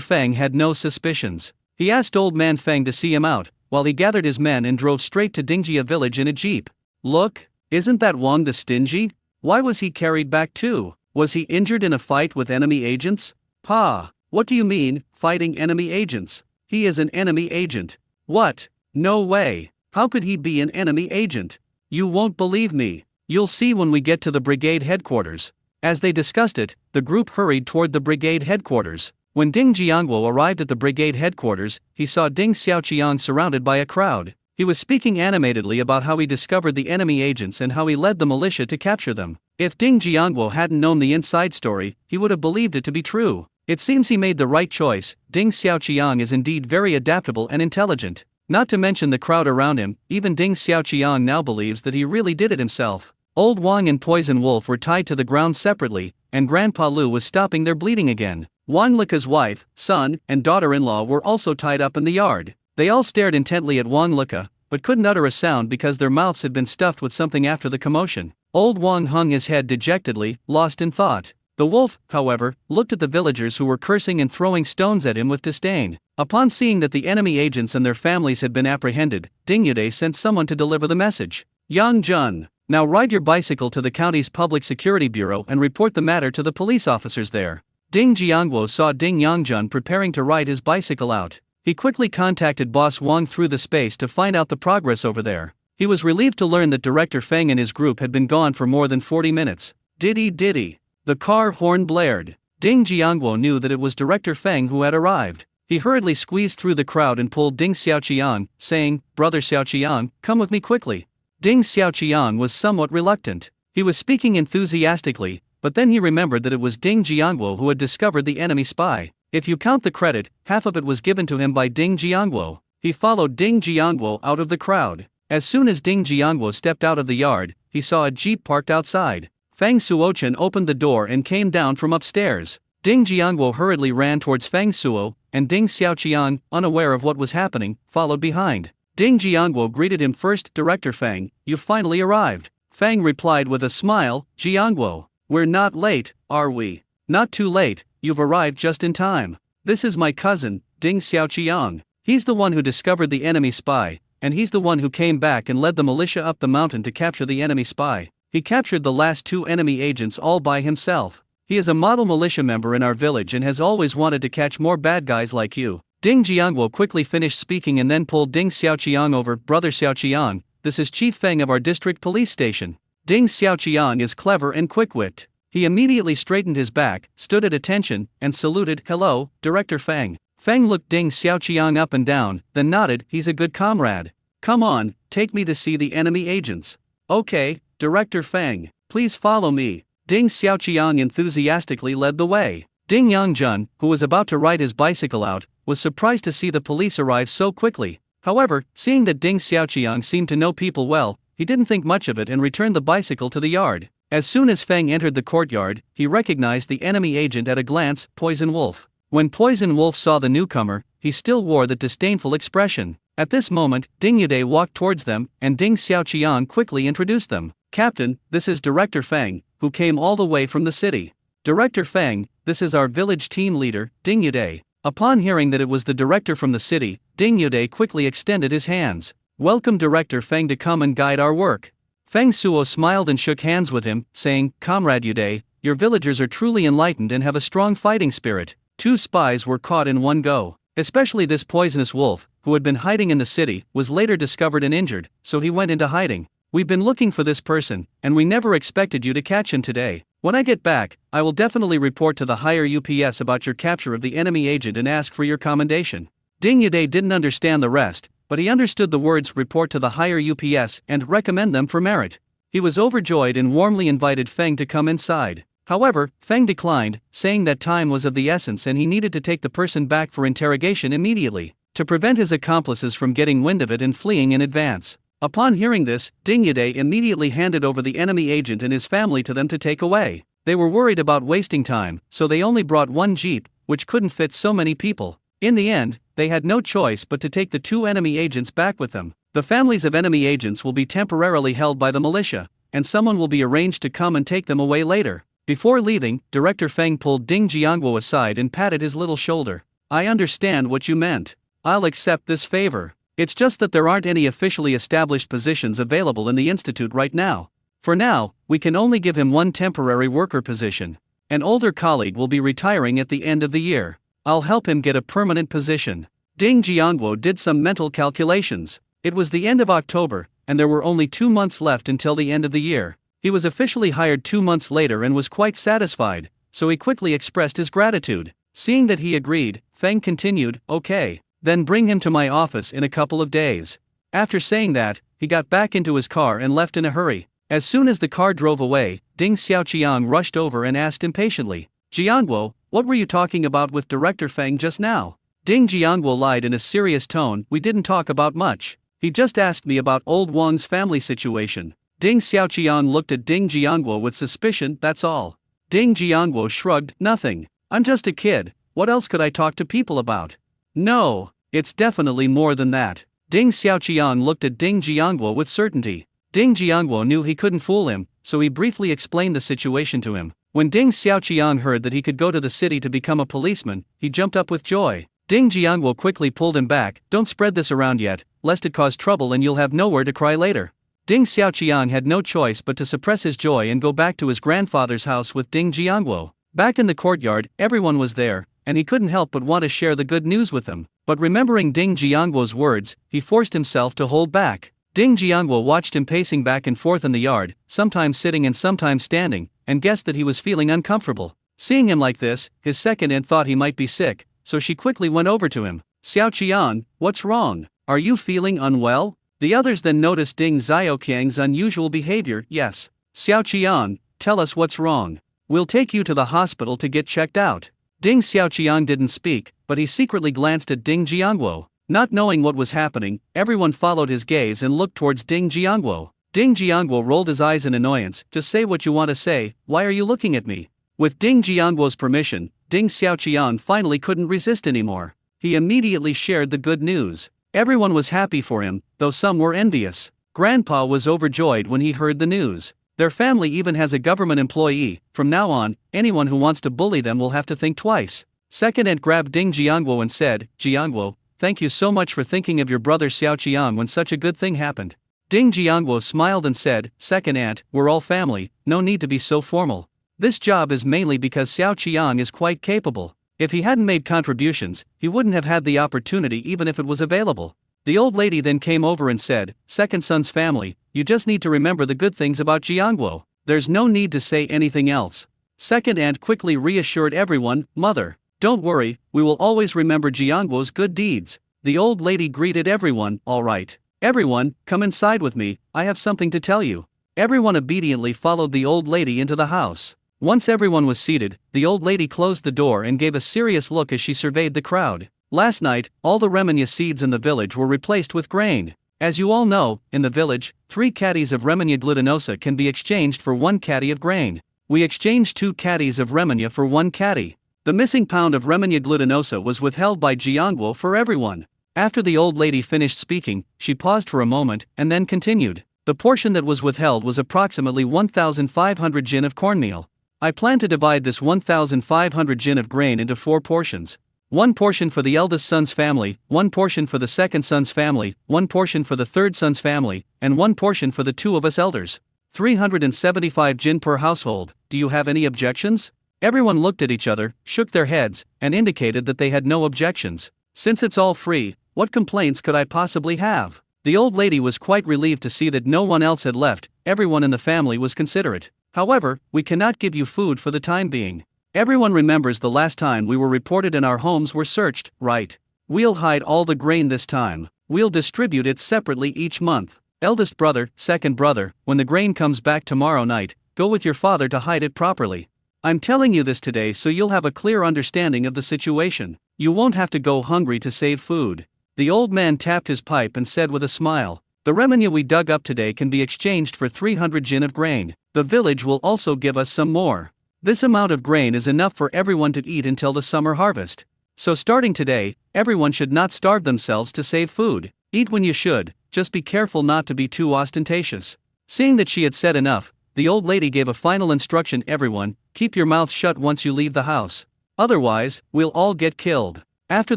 S1: Feng had no suspicions. He asked Old Man Feng to see him out, while he gathered his men and drove straight to Dingjia village in a jeep. Look, isn't that Wang the Stingy? Why was he carried back too? Was he injured in a fight with enemy agents? Pa, what do you mean, fighting enemy agents? He is an enemy agent. What? No way. How could he be an enemy agent? You won't believe me. You'll see when we get to the brigade headquarters. As they discussed it, the group hurried toward the brigade headquarters. When Ding Jiangwo arrived at the brigade headquarters, he saw Ding Xiaoqiang surrounded by a crowd. He was speaking animatedly about how he discovered the enemy agents and how he led the militia to capture them. If Ding Jiangwo hadn't known the inside story, he would have believed it to be true. It seems he made the right choice. Ding Xiaoqiang is indeed very adaptable and intelligent. Not to mention the crowd around him, even Ding Xiaoqiang now believes that he really did it himself. Old Wang and Poison Wolf were tied to the ground separately, and Grandpa Lu was stopping their bleeding again. Wang Lika's wife, son, and daughter-in-law were also tied up in the yard. They all stared intently at Wang Lika, but couldn't utter a sound because their mouths had been stuffed with something after the commotion. Old Wang hung his head dejectedly, lost in thought. The wolf, however, looked at the villagers who were cursing and throwing stones at him with disdain. Upon seeing that the enemy agents and their families had been apprehended, Ding Yude sent someone to deliver the message. Yang Jun, now ride your bicycle to the county's public security bureau and report the matter to the police officers there. Ding Jiangwo saw Ding Yangjun preparing to ride his bicycle out. He quickly contacted Boss Wang through the space to find out the progress over there. He was relieved to learn that Director Feng and his group had been gone for more than 40 minutes. Diddy. The car horn blared. Ding Jiangwo knew that it was Director Feng who had arrived. He hurriedly squeezed through the crowd and pulled Ding Xiaoqiang, saying, Brother Xiaoqiang, come with me quickly. Ding Xiaoqiang was somewhat reluctant. He was speaking enthusiastically, but then he remembered that it was Ding Jiangwo who had discovered the enemy spy. If you count the credit, half of it was given to him by Ding Jiangwo. He followed Ding Jiangwo out of the crowd. As soon as Ding Jiangwo stepped out of the yard, he saw a jeep parked outside. Feng Suochen opened the door and came down from upstairs. Ding Jiangwo hurriedly ran towards Feng Suo, and Ding Xiaoqiang, unaware of what was happening, followed behind. Ding Jiangwo greeted him first. Director Feng, you finally arrived. Feng replied with a smile, Jiangwo, we're not late, are we? Not too late, you've arrived just in time. This is my cousin, Ding Xiaoqiang. He's the one who discovered the enemy spy, and he's the one who came back and led the militia up the mountain to capture the enemy spy. He captured the last 2 enemy agents all by himself. He is a model militia member in our village and has always wanted to catch more bad guys like you. Ding Jiangwo quickly finished speaking and then pulled Ding Xiaoqiang over. Brother Xiaoqiang, this is Chief Feng of our district police station. Ding Xiaoqiang is clever and quick-witted. He immediately straightened his back, stood at attention, and saluted. Hello, Director Feng. Feng looked Ding Xiaoqiang up and down, then nodded. He's a good comrade. Come on, take me to see the enemy agents. Okay, Director Feng, please follow me. Ding Xiaoqiang enthusiastically led the way. Ding Yangjun, who was about to ride his bicycle out, was surprised to see the police arrive so quickly. However, seeing that Ding Xiaoqiang seemed to know people well, he didn't think much of it and returned the bicycle to the yard. As soon as Feng entered the courtyard, he recognized the enemy agent at a glance, Poison Wolf. When Poison Wolf saw the newcomer, he still wore the disdainful expression. At this moment, Ding Yude walked towards them, and Ding Xiaoqiang quickly introduced them. "Captain, this is Director Feng, who came all the way from the city." "Director Feng, this is our village team leader, Ding Yude." Upon hearing that it was the director from the city, Ding Yude quickly extended his hands. "Welcome Director Feng to come and guide our work." Feng Suo smiled and shook hands with him, saying, "Comrade Yude, your villagers are truly enlightened and have a strong fighting spirit." 2 spies were caught in one go. Especially this poisonous wolf, who had been hiding in the city, was later discovered and injured, so he went into hiding. "We've been looking for this person, and we never expected you to catch him today. When I get back, I will definitely report to the higher UPS about your capture of the enemy agent and ask for your commendation." Ding Yude didn't understand the rest, but he understood the words "report to the higher UPS" and "recommend them for merit." He was overjoyed and warmly invited Feng to come inside. However, Feng declined, saying that time was of the essence and he needed to take the person back for interrogation immediately, to prevent his accomplices from getting wind of it and fleeing in advance. Upon hearing this, Ding Yude immediately handed over the enemy agent and his family to them to take away. They were worried about wasting time, so they only brought one jeep, which couldn't fit so many people. In the end, they had no choice but to take the 2 enemy agents back with them. The families of enemy agents will be temporarily held by the militia, and someone will be arranged to come and take them away later. Before leaving, Director Feng pulled Ding Jiangguo aside and patted his little shoulder. "I understand what you meant. I'll accept this favor. It's just that there aren't any officially established positions available in the institute right now. For now, we can only give him one temporary worker position. An older colleague will be retiring at the end of the year. I'll help him get a permanent position." Ding Jiangguo did some mental calculations. It was the end of October, and there were only 2 months left until the end of the year. He was officially hired 2 months later and was quite satisfied, so he quickly expressed his gratitude. Seeing that he agreed, Feng continued, "Okay, then bring him to my office in a couple of days." After saying that, he got back into his car and left in a hurry. As soon as the car drove away, Ding Xiaoqiang rushed over and asked impatiently, "Jiangguo, what were you talking about with Director Feng just now?" Ding Jiangguo lied in a serious tone, "We didn't talk about much. He just asked me about old Wang's family situation." Ding Xiaoqiang looked at Ding Jiangguo with suspicion, "That's all." Ding Jiangguo shrugged, "Nothing. I'm just a kid, what else could I talk to people about?" "No, it's definitely more than that." Ding Xiaoqiang looked at Ding Jiangguo with certainty. Ding Jiangguo knew he couldn't fool him, so he briefly explained the situation to him. When Ding Xiaoqiang heard that he could go to the city to become a policeman, he jumped up with joy. Ding Jiangguo quickly pulled him back, "Don't spread this around yet, lest it cause trouble and you'll have nowhere to cry later." Ding Xiaoqiang had no choice but to suppress his joy and go back to his grandfather's house with Ding Jiangguo. Back in the courtyard, everyone was there, and he couldn't help but want to share the good news with them. But remembering Ding Jiangguo's words, he forced himself to hold back. Ding Jiangguo watched him pacing back and forth in the yard, sometimes sitting and sometimes standing, and guessed that he was feeling uncomfortable. Seeing him like this, his second aunt thought he might be sick, so she quickly went over to him. "Xiaoqiang, what's wrong? Are you feeling unwell?" The others then noticed Ding Xiaoqiang's unusual behavior. "Yes. Xiaoqiang, tell us what's wrong. We'll take you to the hospital to get checked out." Ding Xiaoqiang didn't speak, but he secretly glanced at Ding Jiangguo. Not knowing what was happening, everyone followed his gaze and looked towards Ding Jiangguo. Ding Jiangguo rolled his eyes in annoyance. "Just say what you want to say, why are you looking at me?" With Ding Jiangguo's permission, Ding Xiaoqiang finally couldn't resist anymore. He immediately shared the good news. Everyone was happy for him, though some were envious. Grandpa was overjoyed when he heard the news. Their family even has a government employee. From now on, anyone who wants to bully them will have to think twice. Second aunt grabbed Ding Jiangguo and said, "Jiangguo, thank you so much for thinking of your brother Xiaoqiang when such a good thing happened." Ding Jiangguo smiled and said, "Second aunt, we're all family, no need to be so formal. This job is mainly because Xiaoqiang is quite capable. If he hadn't made contributions, he wouldn't have had the opportunity even if it was available." The old lady then came over and said, "Second son's family, you just need to remember the good things about Jiangguo. There's no need to say anything else." Second aunt quickly reassured everyone, "Mother, don't worry, we will always remember Jiangguo's good deeds." The old lady greeted everyone, "All right. Everyone, come inside with me, I have something to tell you." Everyone obediently followed the old lady into the house. Once everyone was seated, the old lady closed the door and gave a serious look as she surveyed the crowd. Last night, all the remenya seeds in the village were replaced with grain. As you all know, in the village, 3 caddies of remenya glutinosa can be exchanged for 1 caddy of grain. We exchanged 2 caddies of remenya for 1 caddy. The missing pound of remenya glutinosa was withheld by Jiangguo for everyone. After the old lady finished speaking, she paused for a moment and then continued. The portion that was withheld was approximately 1,500 jin of cornmeal. I plan to divide this 1,500 jin of grain into 4 portions. 1 portion for the eldest son's family, 1 portion for the second son's family, 1 portion for the third son's family, and 1 portion for the 2 of us elders. 375 jin per household. Do you have any objections? Everyone looked at each other, shook their heads, and indicated that they had no objections. Since it's all free, what complaints could I possibly have? The old lady was quite relieved to see that no one else had left. Everyone in the family was considerate. However, we cannot give you food for the time being. Everyone remembers the last time we were reported and our homes were searched, right? We'll hide all the grain this time. We'll distribute it separately each month. Eldest brother, second brother, when the grain comes back tomorrow night, go with your father to hide it properly. I'm telling you this today so you'll have a clear understanding of the situation. You won't have to go hungry to save food. The old man tapped his pipe and said with a smile, the remenya we dug up today can be exchanged for 300 jin of grain. The village will also give us some more. This amount of grain is enough for everyone to eat until the summer harvest. So starting today, everyone should not starve themselves to save food. Eat when you should, just be careful not to be too ostentatious. Seeing that she had said enough, the old lady gave a final instruction: everyone, keep your mouth shut once you leave the house. Otherwise, we'll all get killed. After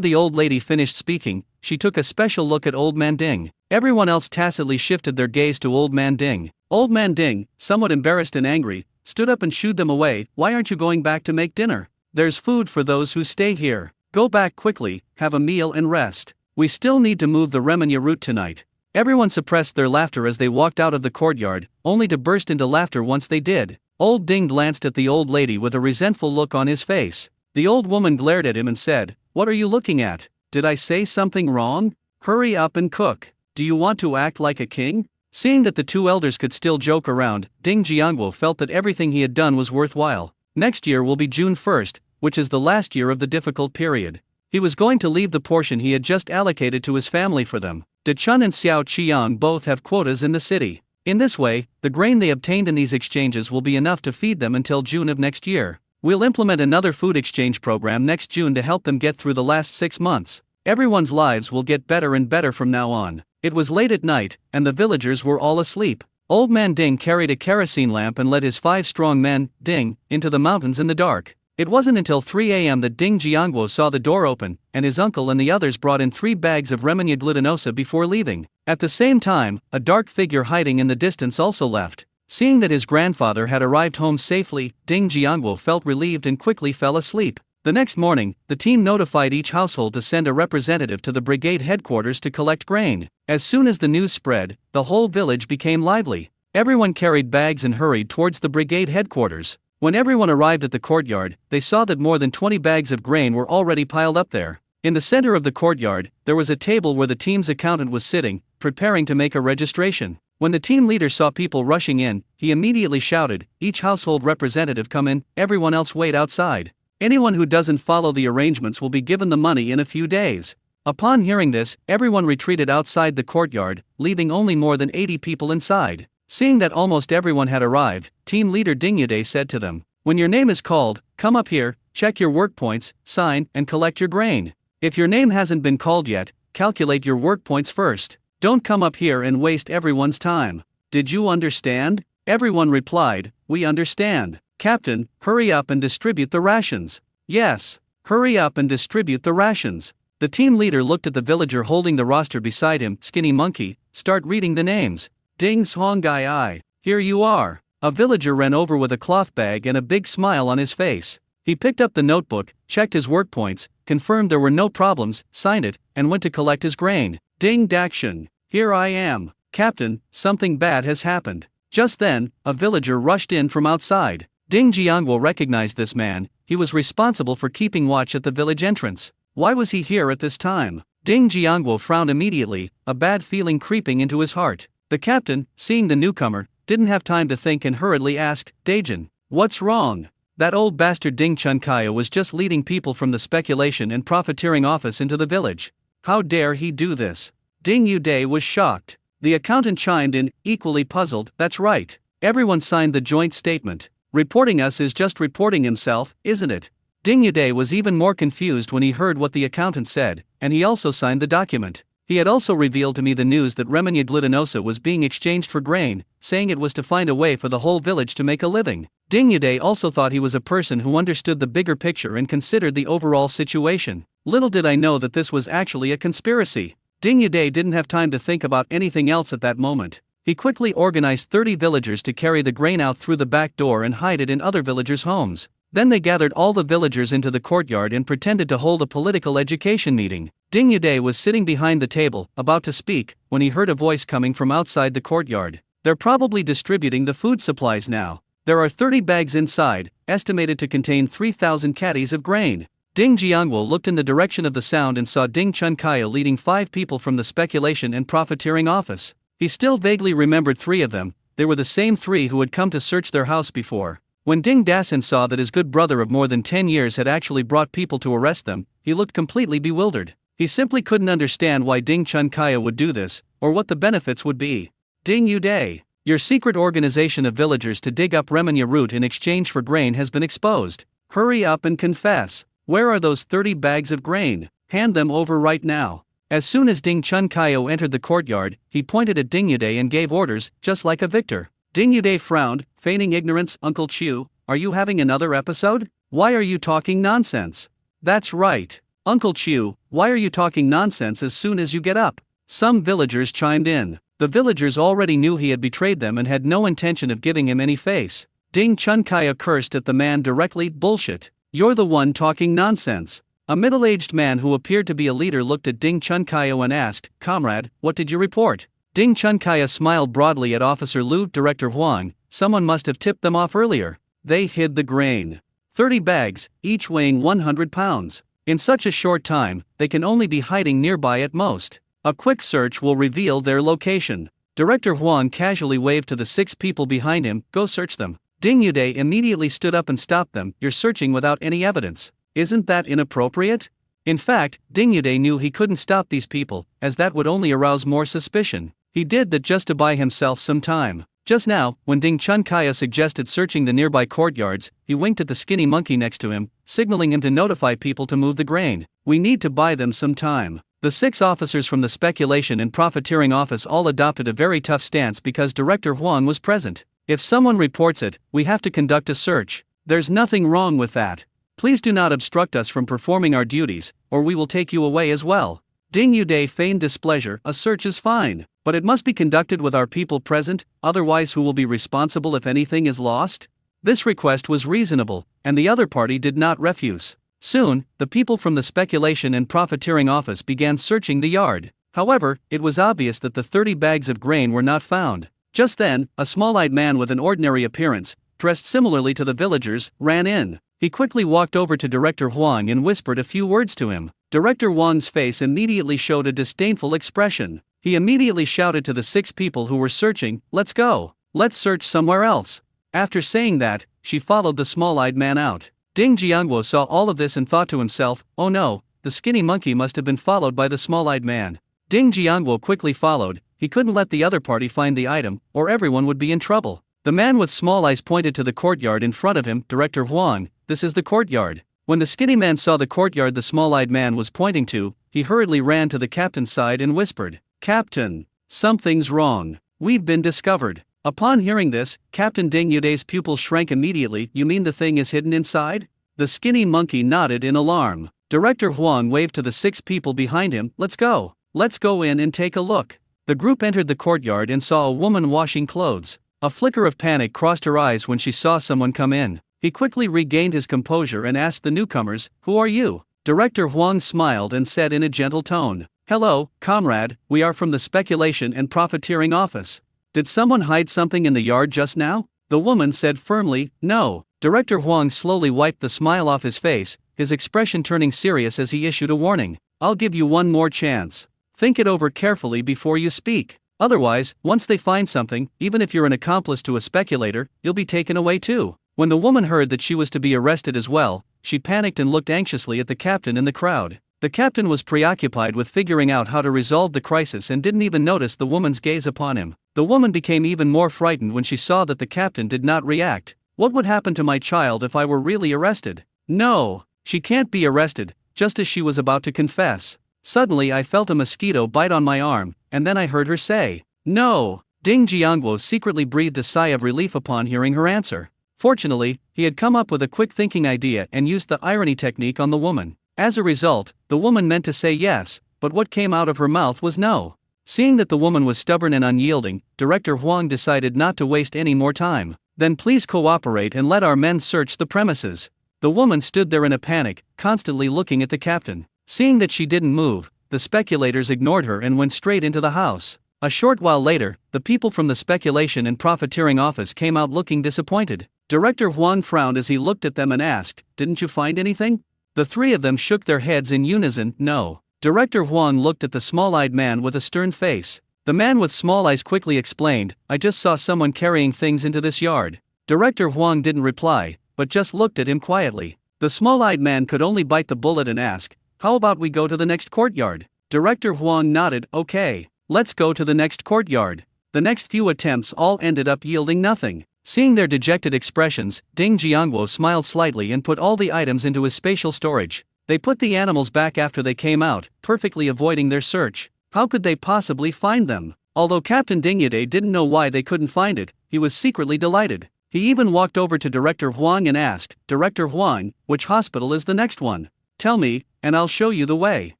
S1: the old lady finished speaking, she took a special look at Old Man Ding. Everyone else tacitly shifted their gaze to Old Man Ding. Old Man Ding, somewhat embarrassed and angry, stood up and shooed them away. Why aren't you going back to make dinner? There's food for those who stay here. Go back quickly, have a meal and rest. We still need to move the remenya route tonight. Everyone suppressed their laughter as they walked out of the courtyard, only to burst into laughter once they did. Old Ding glanced at the old lady with a resentful look on his face. The old woman glared at him and said, "What are you looking at? Did I say something wrong? Hurry up and cook. Do you want to act like a king?" Seeing that the 2 elders could still joke around, Ding Jiangguo felt that everything he had done was worthwhile. Next year will be June 1st, which is the last year of the difficult period. He was going to leave the portion he had just allocated to his family for them. De Chun and Xiao Qiang both have quotas in the city. In this way, the grain they obtained in these exchanges will be enough to feed them until June of next year. We'll implement another food exchange program next June to help them get through the last 6 months. Everyone's lives will get better and better from now on. It was late at night, and the villagers were all asleep. Old Man Ding carried a kerosene lamp and led his 5 strong men, Ding, into the mountains in the dark. It wasn't until 3 a.m. that Ding Jiangguo saw the door open, and his uncle and the others brought in 3 bags of remenya glutinosa before leaving. At the same time, a dark figure hiding in the distance also left. Seeing that his grandfather had arrived home safely, Ding Jiangguo felt relieved and quickly fell asleep. The next morning, the team notified each household to send a representative to the brigade headquarters to collect grain. As soon as the news spread, the whole village became lively. Everyone carried bags and hurried towards the brigade headquarters. When everyone arrived at the courtyard, they saw that more than 20 bags of grain were already piled up there. In the center of the courtyard, there was a table where the team's accountant was sitting, preparing to make a registration. When the team leader saw people rushing in, he immediately shouted, "Each household representative come in, everyone else wait outside. Anyone who doesn't follow the arrangements will be given the money in a few days." Upon hearing this, everyone retreated outside the courtyard, leaving only more than 80 people inside. Seeing that almost everyone had arrived, team leader Ding Yude said to them, "When your name is called, come up here, check your work points, sign, and collect your grain. If your name hasn't been called yet, calculate your work points first. Don't come up here and waste everyone's time. Did you understand?" Everyone replied, "We understand. Captain, hurry up and distribute the rations." "Yes, hurry up and distribute the rations." The team leader looked at the villager holding the roster beside him. "Skinny monkey, start reading the names." "Ding Songai I, here you are." A villager ran over with a cloth bag and a big smile on his face. He picked up the notebook, checked his work points, confirmed there were no problems, signed it, and went to collect his grain. "Ding Dakshin, here I am. Captain, something bad has happened." Just then, a villager rushed in from outside. Ding Jiangguo recognized this man. He was responsible for keeping watch at the village entrance. Why was he here at this time? Ding Jiangguo frowned immediately, a bad feeling creeping into his heart. The captain, seeing the newcomer, didn't have time to think and hurriedly asked, "Daijin, What's wrong? That old bastard Ding Chunkaya was just leading people from the speculation and profiteering office into the village. How dare he do this? Ding Yuday was shocked. The accountant chimed in, equally puzzled. That's right. Everyone signed the joint statement. Reporting us is just reporting himself, isn't it? Ding Yuday was even more confused when he heard what the accountant said, and he also signed the document. He had also revealed to me the news that Remenya glutinosa was being exchanged for grain, saying it was to find a way for the whole village to make a living. Ding Yuday also thought he was a person who understood the bigger picture and considered the overall situation. Little did I know that this was actually a conspiracy. Ding Yuday didn't have time to think about anything else at that moment. He quickly organized 30 villagers to carry the grain out through the back door and hide it in other villagers' homes. Then they gathered all the villagers into the courtyard and pretended to hold a political education meeting. Ding Yuday was sitting behind the table, about to speak, when he heard a voice coming from outside the courtyard. They're probably distributing the food supplies now. There are 30 bags inside, estimated to contain 3,000 caddies of grain. Ding Jiangwo looked in the direction of the sound and saw Ding Chunkaya leading 5 people from the speculation and profiteering office. He still vaguely remembered 3 of them. They were the same 3 who had come to search their house before. When Ding Dasan saw that his good brother of more than 10 years had actually brought people to arrest them, he looked completely bewildered. He simply couldn't understand why Ding Chunkaya would do this, or what the benefits would be. Ding Yuday, your secret organization of villagers to dig up Remenya root in exchange for grain has been exposed. Hurry up and confess. Where are those 30 bags of grain? Hand them over right now. As soon as Ding Chunkaya entered the courtyard, he pointed at Ding Yuday and gave orders, just like a victor. Ding Yuday frowned, feigning ignorance. Uncle Chu, are you having another episode? Why are you talking nonsense? That's right. Uncle Chu, why are you talking nonsense as soon as you get up? Some villagers chimed in. The villagers already knew he had betrayed them and had no intention of giving him any face. Ding Chunkaya cursed at the man directly. Bullshit. You're the one talking nonsense. A middle-aged man who appeared to be a leader looked at Ding Chunkaya and asked, Comrade, what did you report? Ding Chunkaya smiled broadly at Officer Lu. Director Huang, someone must have tipped them off earlier. They hid the grain. 30 bags, each weighing 100 pounds. In such a short time, they can only be hiding nearby at most. A quick search will reveal their location. Director Huang casually waved to the 6 people behind him. Go search them. Ding Yuday immediately stood up and stopped them. You're searching without any evidence. Isn't that inappropriate? In fact, Ding Yuday knew he couldn't stop these people, as that would only arouse more suspicion. He did that just to buy himself some time. Just now, when Ding Chunkaya suggested searching the nearby courtyards, he winked at the skinny monkey next to him, signaling him to notify people to move the grain. We need to buy them some time. The 6 officers from the speculation and profiteering office all adopted a very tough stance because Director Huang was present. If someone reports it, we have to conduct a search. There's nothing wrong with that. Please do not obstruct us from performing our duties, or we will take you away as well. Ding Yuday feigned displeasure. A search is fine, but it must be conducted with our people present, otherwise who will be responsible if anything is lost? This request was reasonable, and the other party did not refuse. Soon, the people from the speculation and profiteering office began searching the yard. However, it was obvious that the 30 bags of grain were not found. Just then, a small-eyed man with an ordinary appearance, dressed similarly to the villagers, ran in. He quickly walked over to Director Huang and whispered a few words to him. Director Huang's face immediately showed a disdainful expression. He immediately shouted to the 6 people who were searching, "Let's go. Let's search somewhere else." After saying that, she followed the small-eyed man out. Ding Jiangwo saw all of this and thought to himself, oh no, the skinny monkey must have been followed by the small-eyed man. Ding Jiangwo quickly followed. He couldn't let the other party find the item, or everyone would be in trouble. The man with small eyes pointed to the courtyard in front of him. Director Huang, this is the courtyard. When the skinny man saw the courtyard the small-eyed man was pointing to, he hurriedly ran to the captain's side and whispered, Captain, something's wrong. We've been discovered. Upon hearing this, Captain Ding Yuday's pupils shrank immediately. You mean the thing is hidden inside? The skinny monkey nodded in alarm. Director Huang waved to the 6 people behind him. Let's go. Let's go in and take a look. The group entered the courtyard and saw a woman washing clothes. A flicker of panic crossed her eyes when she saw someone come in. He quickly regained his composure and asked the newcomers, Who are you? Director Huang smiled and said in a gentle tone, Hello, comrade, we are from the speculation and profiteering office. Did someone hide something in the yard just now? The woman said firmly, No. Director Huang slowly wiped the smile off his face, his expression turning serious as he issued a warning. I'll give you one more chance. Think it over carefully before you speak. Otherwise, once they find something, even if you're an accomplice to a speculator, you'll be taken away too. When the woman heard that she was to be arrested as well, she panicked and looked anxiously at the captain in the crowd. The captain was preoccupied with figuring out how to resolve the crisis and didn't even notice the woman's gaze upon him. The woman became even more frightened when she saw that the captain did not react. What would happen to my child if I were really arrested? No, she can't be arrested, just as she was about to confess. Suddenly I felt a mosquito bite on my arm, and then I heard her say, "No." Ding Jiangguo secretly breathed a sigh of relief upon hearing her answer. Fortunately, he had come up with a quick thinking idea and used the irony technique on the woman. As a result, the woman meant to say yes, but what came out of her mouth was no. Seeing that the woman was stubborn and unyielding, Director Huang decided not to waste any more time. "Then please cooperate and let our men search the premises." The woman stood there in a panic, constantly looking at the captain. Seeing that she didn't move, the speculators ignored her and went straight into the house. A short while later, the people from the speculation and profiteering office came out looking disappointed. Director Huang frowned as he looked at them and asked, "Didn't you find anything?" The three of them shook their heads in unison, "No." Director Huang looked at the small-eyed man with a stern face. The man with small eyes quickly explained, "I just saw someone carrying things into this yard." Director Huang didn't reply, but just looked at him quietly. The small-eyed man could only bite the bullet and ask, "How about we go to the next courtyard?" Director Huang nodded, "Okay, let's go to the next courtyard." The next few attempts all ended up yielding nothing. Seeing their dejected expressions, Ding Jiangguo smiled slightly and put all the items into his spatial storage. They put the animals back after they came out, perfectly avoiding their search. How could they possibly find them? Although Captain Dingyade didn't know why they couldn't find it, he was secretly delighted. He even walked over to Director Huang and asked, "Director Huang, which hospital is the next one? Tell me, and I'll show you the way."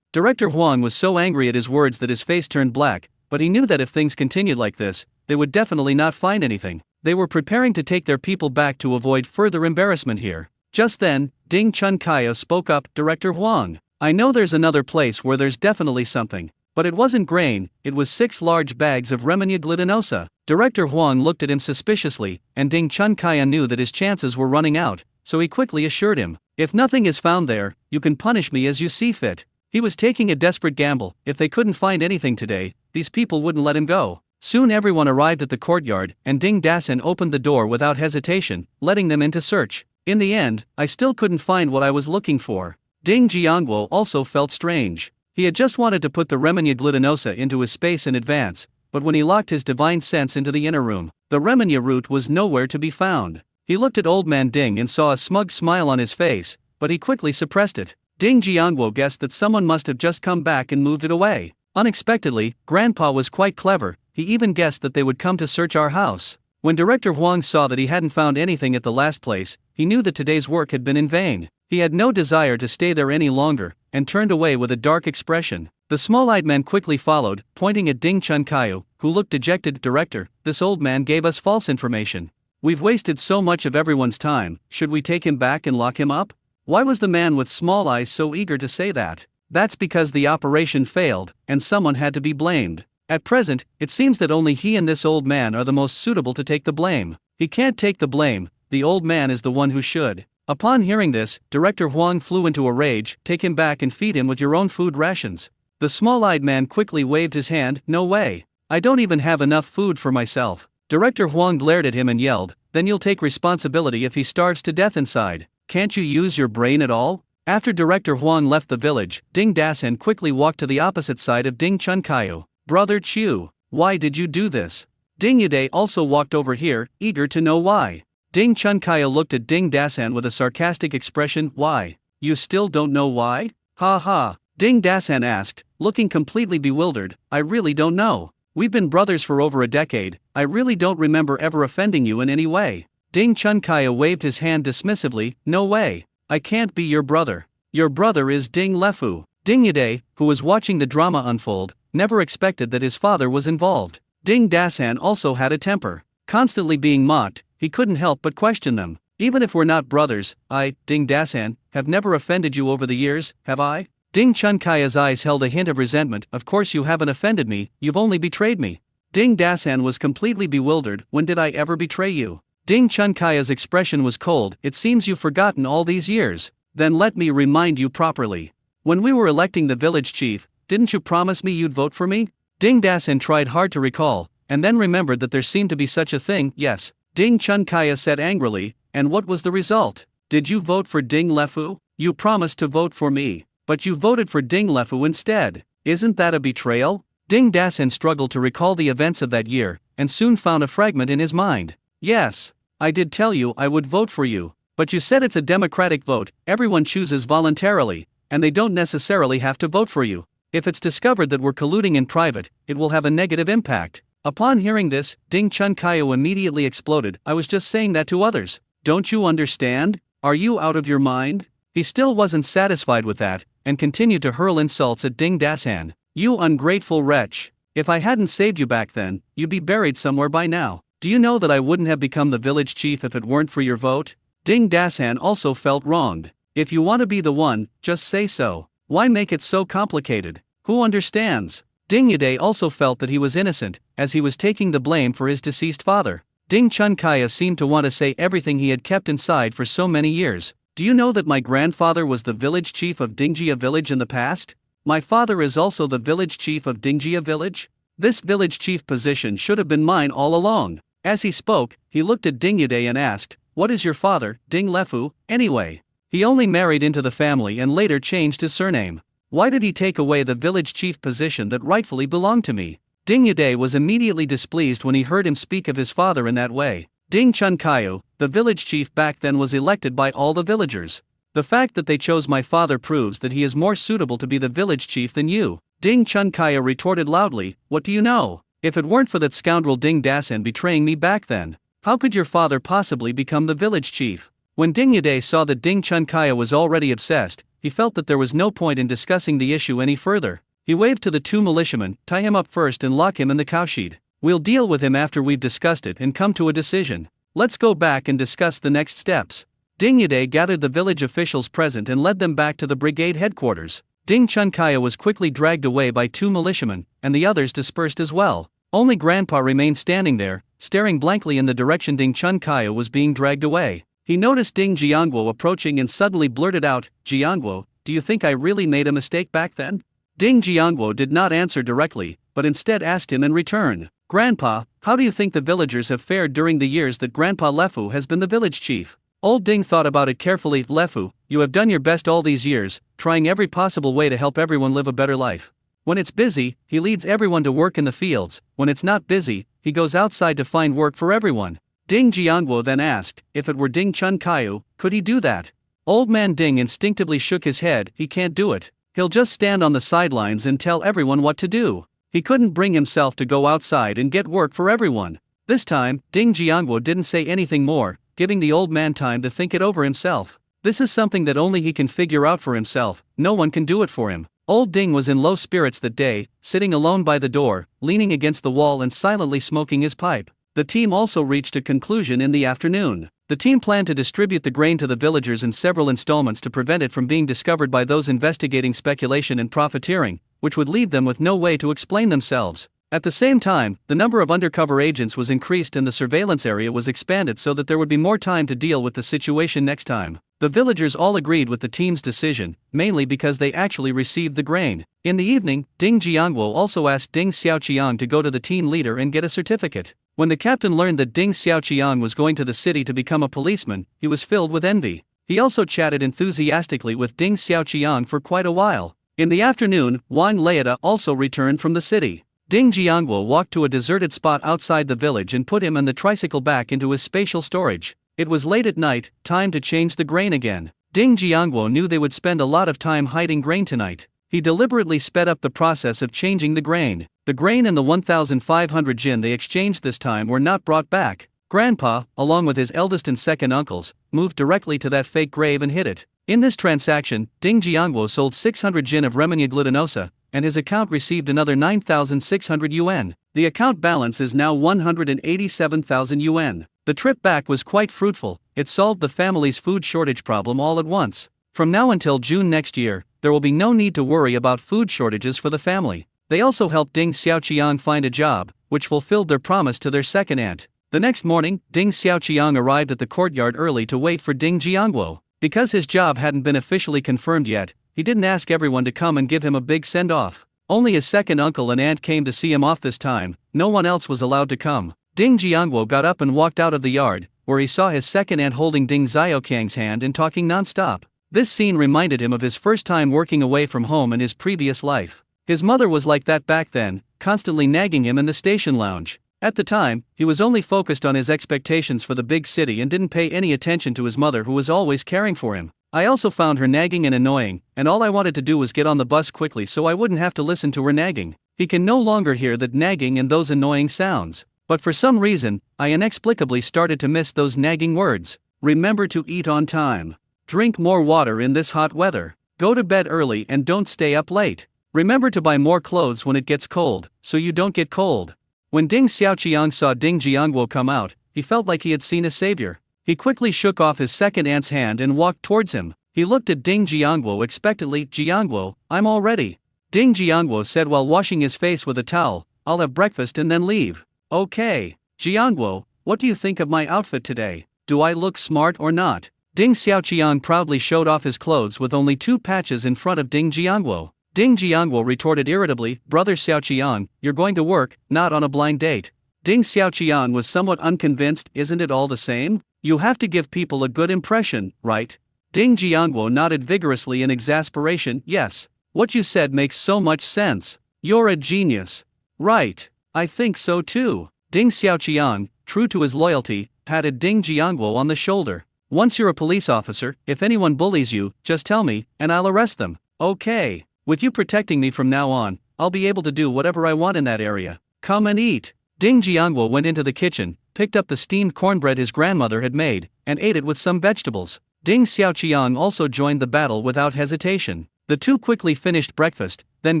S1: Director Huang was so angry at his words that his face turned black, but he knew that if things continued like this, they would definitely not find anything. They were preparing to take their people back to avoid further embarrassment here. Just then, Ding Chunkaya spoke up, "Director Huang, I know there's another place where there's definitely something. But it wasn't grain, it was 6 large bags of Remania glutinosa." Director Huang looked at him suspiciously, and Ding Chunkaya knew that his chances were running out, so he quickly assured him, "If nothing is found there, you can punish me as you see fit." He was taking a desperate gamble. If they couldn't find anything today, these people wouldn't let him go. Soon everyone arrived at the courtyard, and Ding Dasan opened the door without hesitation, letting them in to search. In the end, I still couldn't find what I was looking for. Ding Jiangguo also felt strange. He had just wanted to put the Remania glutinosa into his space in advance, but when he locked his divine sense into the inner room, the Remania root was nowhere to be found. He looked at Old Man Ding and saw a smug smile on his face, but he quickly suppressed it. Ding Jiangguo guessed that someone must have just come back and moved it away. Unexpectedly, Grandpa was quite clever. He even guessed that they would come to search our house. When Director Huang saw that he hadn't found anything at the last place, he knew that today's work had been in vain. He had no desire to stay there any longer, and turned away with a dark expression. The small-eyed man quickly followed, pointing at Ding Chunkayu, who looked dejected. "Director, this old man gave us false information. We've wasted so much of everyone's time, should we take him back and lock him up?" Why was the man with small eyes so eager to say that? That's because the operation failed, and someone had to be blamed. At present, it seems that only he and this old man are the most suitable to take the blame. He can't take the blame, the old man is the one who should. Upon hearing this, Director Huang flew into a rage. "Take him back and feed him with your own food rations." The small-eyed man quickly waved his hand. "No way. I don't even have enough food for myself." Director Huang glared at him and yelled, "Then you'll take responsibility if he starves to death inside. Can't you use your brain at all?" After Director Huang left the village, Ding Dasan quickly walked to the opposite side of Ding Chunkayu. "Brother Chu, why did you do this?" Ding Yude also walked over here, eager to know why. Ding Chunkaya looked at Ding Dasan with a sarcastic expression. "Why? You still don't know why?" "Ha ha," Ding Dasan asked, looking completely bewildered. "I really don't know. We've been brothers for over a decade. I really don't remember ever offending you in any way." Ding Chunkaya waved his hand dismissively. "No way. I can't be your brother. Your brother is Ding Lefu." Ding Yude, who was watching the drama unfold, never expected that his father was involved. Ding Dasan also had a temper. Constantly being mocked, he couldn't help but question them. "Even if we're not brothers, I, Ding Dasan, have never offended you over the years, have I?" Ding Chunkaya's eyes held a hint of resentment. "Of course you haven't offended me, you've only betrayed me." Ding Dasan was completely bewildered. "When did I ever betray you?" Ding Chunkaya's expression was cold. "It seems you've forgotten all these years. Then let me remind you properly. When we were electing the village chief, didn't you promise me you'd vote for me?" Ding Dasan tried hard to recall, and then remembered that there seemed to be such a thing. "Yes," Ding Chunkaya said angrily, And what was the result? Did you vote for Ding Lefu? You promised to vote for me, but you voted for Ding Lefu instead. Isn't that a betrayal? Ding Dasan struggled to recall the events of that year, and soon found a fragment in his mind. Yes, I did tell you I would vote for you, but you said it's a democratic vote, everyone chooses voluntarily, and they don't necessarily have to vote for you. If it's discovered that we're colluding in private, it will have a negative impact. Upon hearing this, Ding Chunkayo immediately exploded. I was just saying that to others. Don't you understand? Are you out of your mind? He still wasn't satisfied with that, and continued to hurl insults at Ding Dasan. You ungrateful wretch. If I hadn't saved you back then, you'd be buried somewhere by now. Do you know that I wouldn't have become the village chief if it weren't for your vote? Ding Dasan also felt wronged. If you want to be the one, just say so. Why make it so complicated? Who understands? Ding Yade also felt that he was innocent, as he was taking the blame for his deceased father. Ding Chunkaya seemed to want to say everything he had kept inside for so many years. Do you know that my grandfather was the village chief of Dingjia village in the past? My father is also the village chief of Dingjia village? This village chief position should have been mine all along. As he spoke, he looked at Ding Yade and asked, what is your father, Ding Lefu, anyway? He only married into the family and later changed his surname. Why did he take away the village chief position that rightfully belonged to me? Ding Yade was immediately displeased when he heard him speak of his father in that way. Ding Chunkayo, the village chief back then, was elected by all the villagers. The fact that they chose my father proves that he is more suitable to be the village chief than you. Ding Chunkayo retorted loudly, what do you know? If it weren't for that scoundrel Ding Dasan betraying me back then, how could your father possibly become the village chief? When Ding Yade saw that Ding Chunkaya was already obsessed, he felt that there was no point in discussing the issue any further. He waved to the two militiamen, tie him up first and lock him in the cowshed. We'll deal with him after we've discussed it and come to a decision. Let's go back and discuss the next steps. Ding Yade gathered the village officials present and led them back to the brigade headquarters. Ding Chunkaya was quickly dragged away by two militiamen, and the others dispersed as well. Only Grandpa remained standing there, staring blankly in the direction Ding Chunkaya was being dragged away. He noticed Ding Jiangguo approaching and suddenly blurted out, Jiangguo, do you think I really made a mistake back then? Ding Jiangguo did not answer directly, but instead asked him in return, Grandpa, how do you think the villagers have fared during the years that Grandpa Lefu has been the village chief? Old Ding thought about it carefully. Lefu, you have done your best all these years, trying every possible way to help everyone live a better life. When it's busy, he leads everyone to work in the fields. When it's not busy, he goes outside to find work for everyone. Ding Jiangguo then asked, if it were Ding Chunkayu, could he do that? Old man Ding instinctively shook his head. He can't do it. He'll just stand on the sidelines and tell everyone what to do. He couldn't bring himself to go outside and get work for everyone. This time, Ding Jiangguo didn't say anything more, giving the old man time to think it over himself. This is something that only he can figure out for himself, no one can do it for him. Old Ding was in low spirits that day, sitting alone by the door, leaning against the wall and silently smoking his pipe. The team also reached a conclusion in the afternoon. The team planned to distribute the grain to the villagers in several installments to prevent it from being discovered by those investigating speculation and profiteering, which would leave them with no way to explain themselves. At the same time, the number of undercover agents was increased and the surveillance area was expanded so that there would be more time to deal with the situation next time. The villagers all agreed with the team's decision, mainly because they actually received the grain. In the evening, Ding Jiangguo also asked Ding Xiaoqiang to go to the team leader and get a certificate. When the captain learned that Ding Xiaoqiang was going to the city to become a policeman, he was filled with envy. He also chatted enthusiastically with Ding Xiaoqiang for quite a while. In the afternoon, Wang Leida also returned from the city. Ding Jiangguo walked to a deserted spot outside the village and put him and the tricycle back into his spatial storage. It was late at night, time to change the grain again. Ding Jiangguo knew they would spend a lot of time hiding grain tonight. He deliberately sped up the process of changing the grain. The grain and the 1,500 jin they exchanged this time were not brought back. Grandpa, along with his eldest and second uncles, moved directly to that fake grave and hid it. In this transaction, Ding Jiangguo sold 600 jin of Remenya glutinosa, and his account received another 9,600 yuan. The account balance is now 187,000 yuan. The trip back was quite fruitful. It solved the family's food shortage problem all at once. From now until June next year, there will be no need to worry about food shortages for the family. They also helped Ding Xiaoqiang find a job, which fulfilled their promise to their second aunt. The next morning, Ding Xiaoqiang arrived at the courtyard early to wait for Ding Jiangguo. Because his job hadn't been officially confirmed yet, he didn't ask everyone to come and give him a big send-off. Only his second uncle and aunt came to see him off this time. No one else was allowed to come. Ding Jiangguo got up and walked out of the yard, where he saw his second aunt holding Ding Xiaoqiang's hand and talking non-stop. This scene reminded him of his first time working away from home in his previous life. His mother was like that back then, constantly nagging him in the station lounge. At the time, he was only focused on his expectations for the big city and didn't pay any attention to his mother, who was always caring for him. I also found her nagging and annoying, and all I wanted to do was get on the bus quickly so I wouldn't have to listen to her nagging. He can no longer hear that nagging and those annoying sounds. But for some reason, I inexplicably started to miss those nagging words. Remember to eat on time. Drink more water in this hot weather. Go to bed early and don't stay up late. Remember to buy more clothes when it gets cold, so you don't get cold. When Ding Xiaoqiang saw Ding Jiangguo come out, he felt like he had seen a savior. He quickly shook off his second aunt's hand and walked towards him. He looked at Ding Jiangguo expectantly. Jiangguo, I'm all ready. Ding Jiangguo said while washing his face with a towel, I'll have breakfast and then leave. Okay. Jiangguo, what do you think of my outfit today? Do I look smart or not? Ding Xiaoqiang proudly showed off his clothes with only 2 patches in front of Ding Jiangguo. Ding Jiangguo retorted irritably, Brother Xiaoqiang, you're going to work, not on a blind date. Ding Xiaoqiang was somewhat unconvinced. Isn't it all the same? You have to give people a good impression, right? Ding Jiangguo nodded vigorously in exasperation. Yes. What you said makes so much sense. You're a genius. Right. I think so too. Ding Xiaoqiang, true to his loyalty, patted Ding Jiangguo on the shoulder. Once you're a police officer, if anyone bullies you, just tell me, and I'll arrest them. Okay. With you protecting me from now on, I'll be able to do whatever I want in that area. Come and eat. Ding Jiangguo went into the kitchen, picked up the steamed cornbread his grandmother had made, and ate it with some vegetables. Ding Xiaoqiang also joined the battle without hesitation. The two quickly finished breakfast, then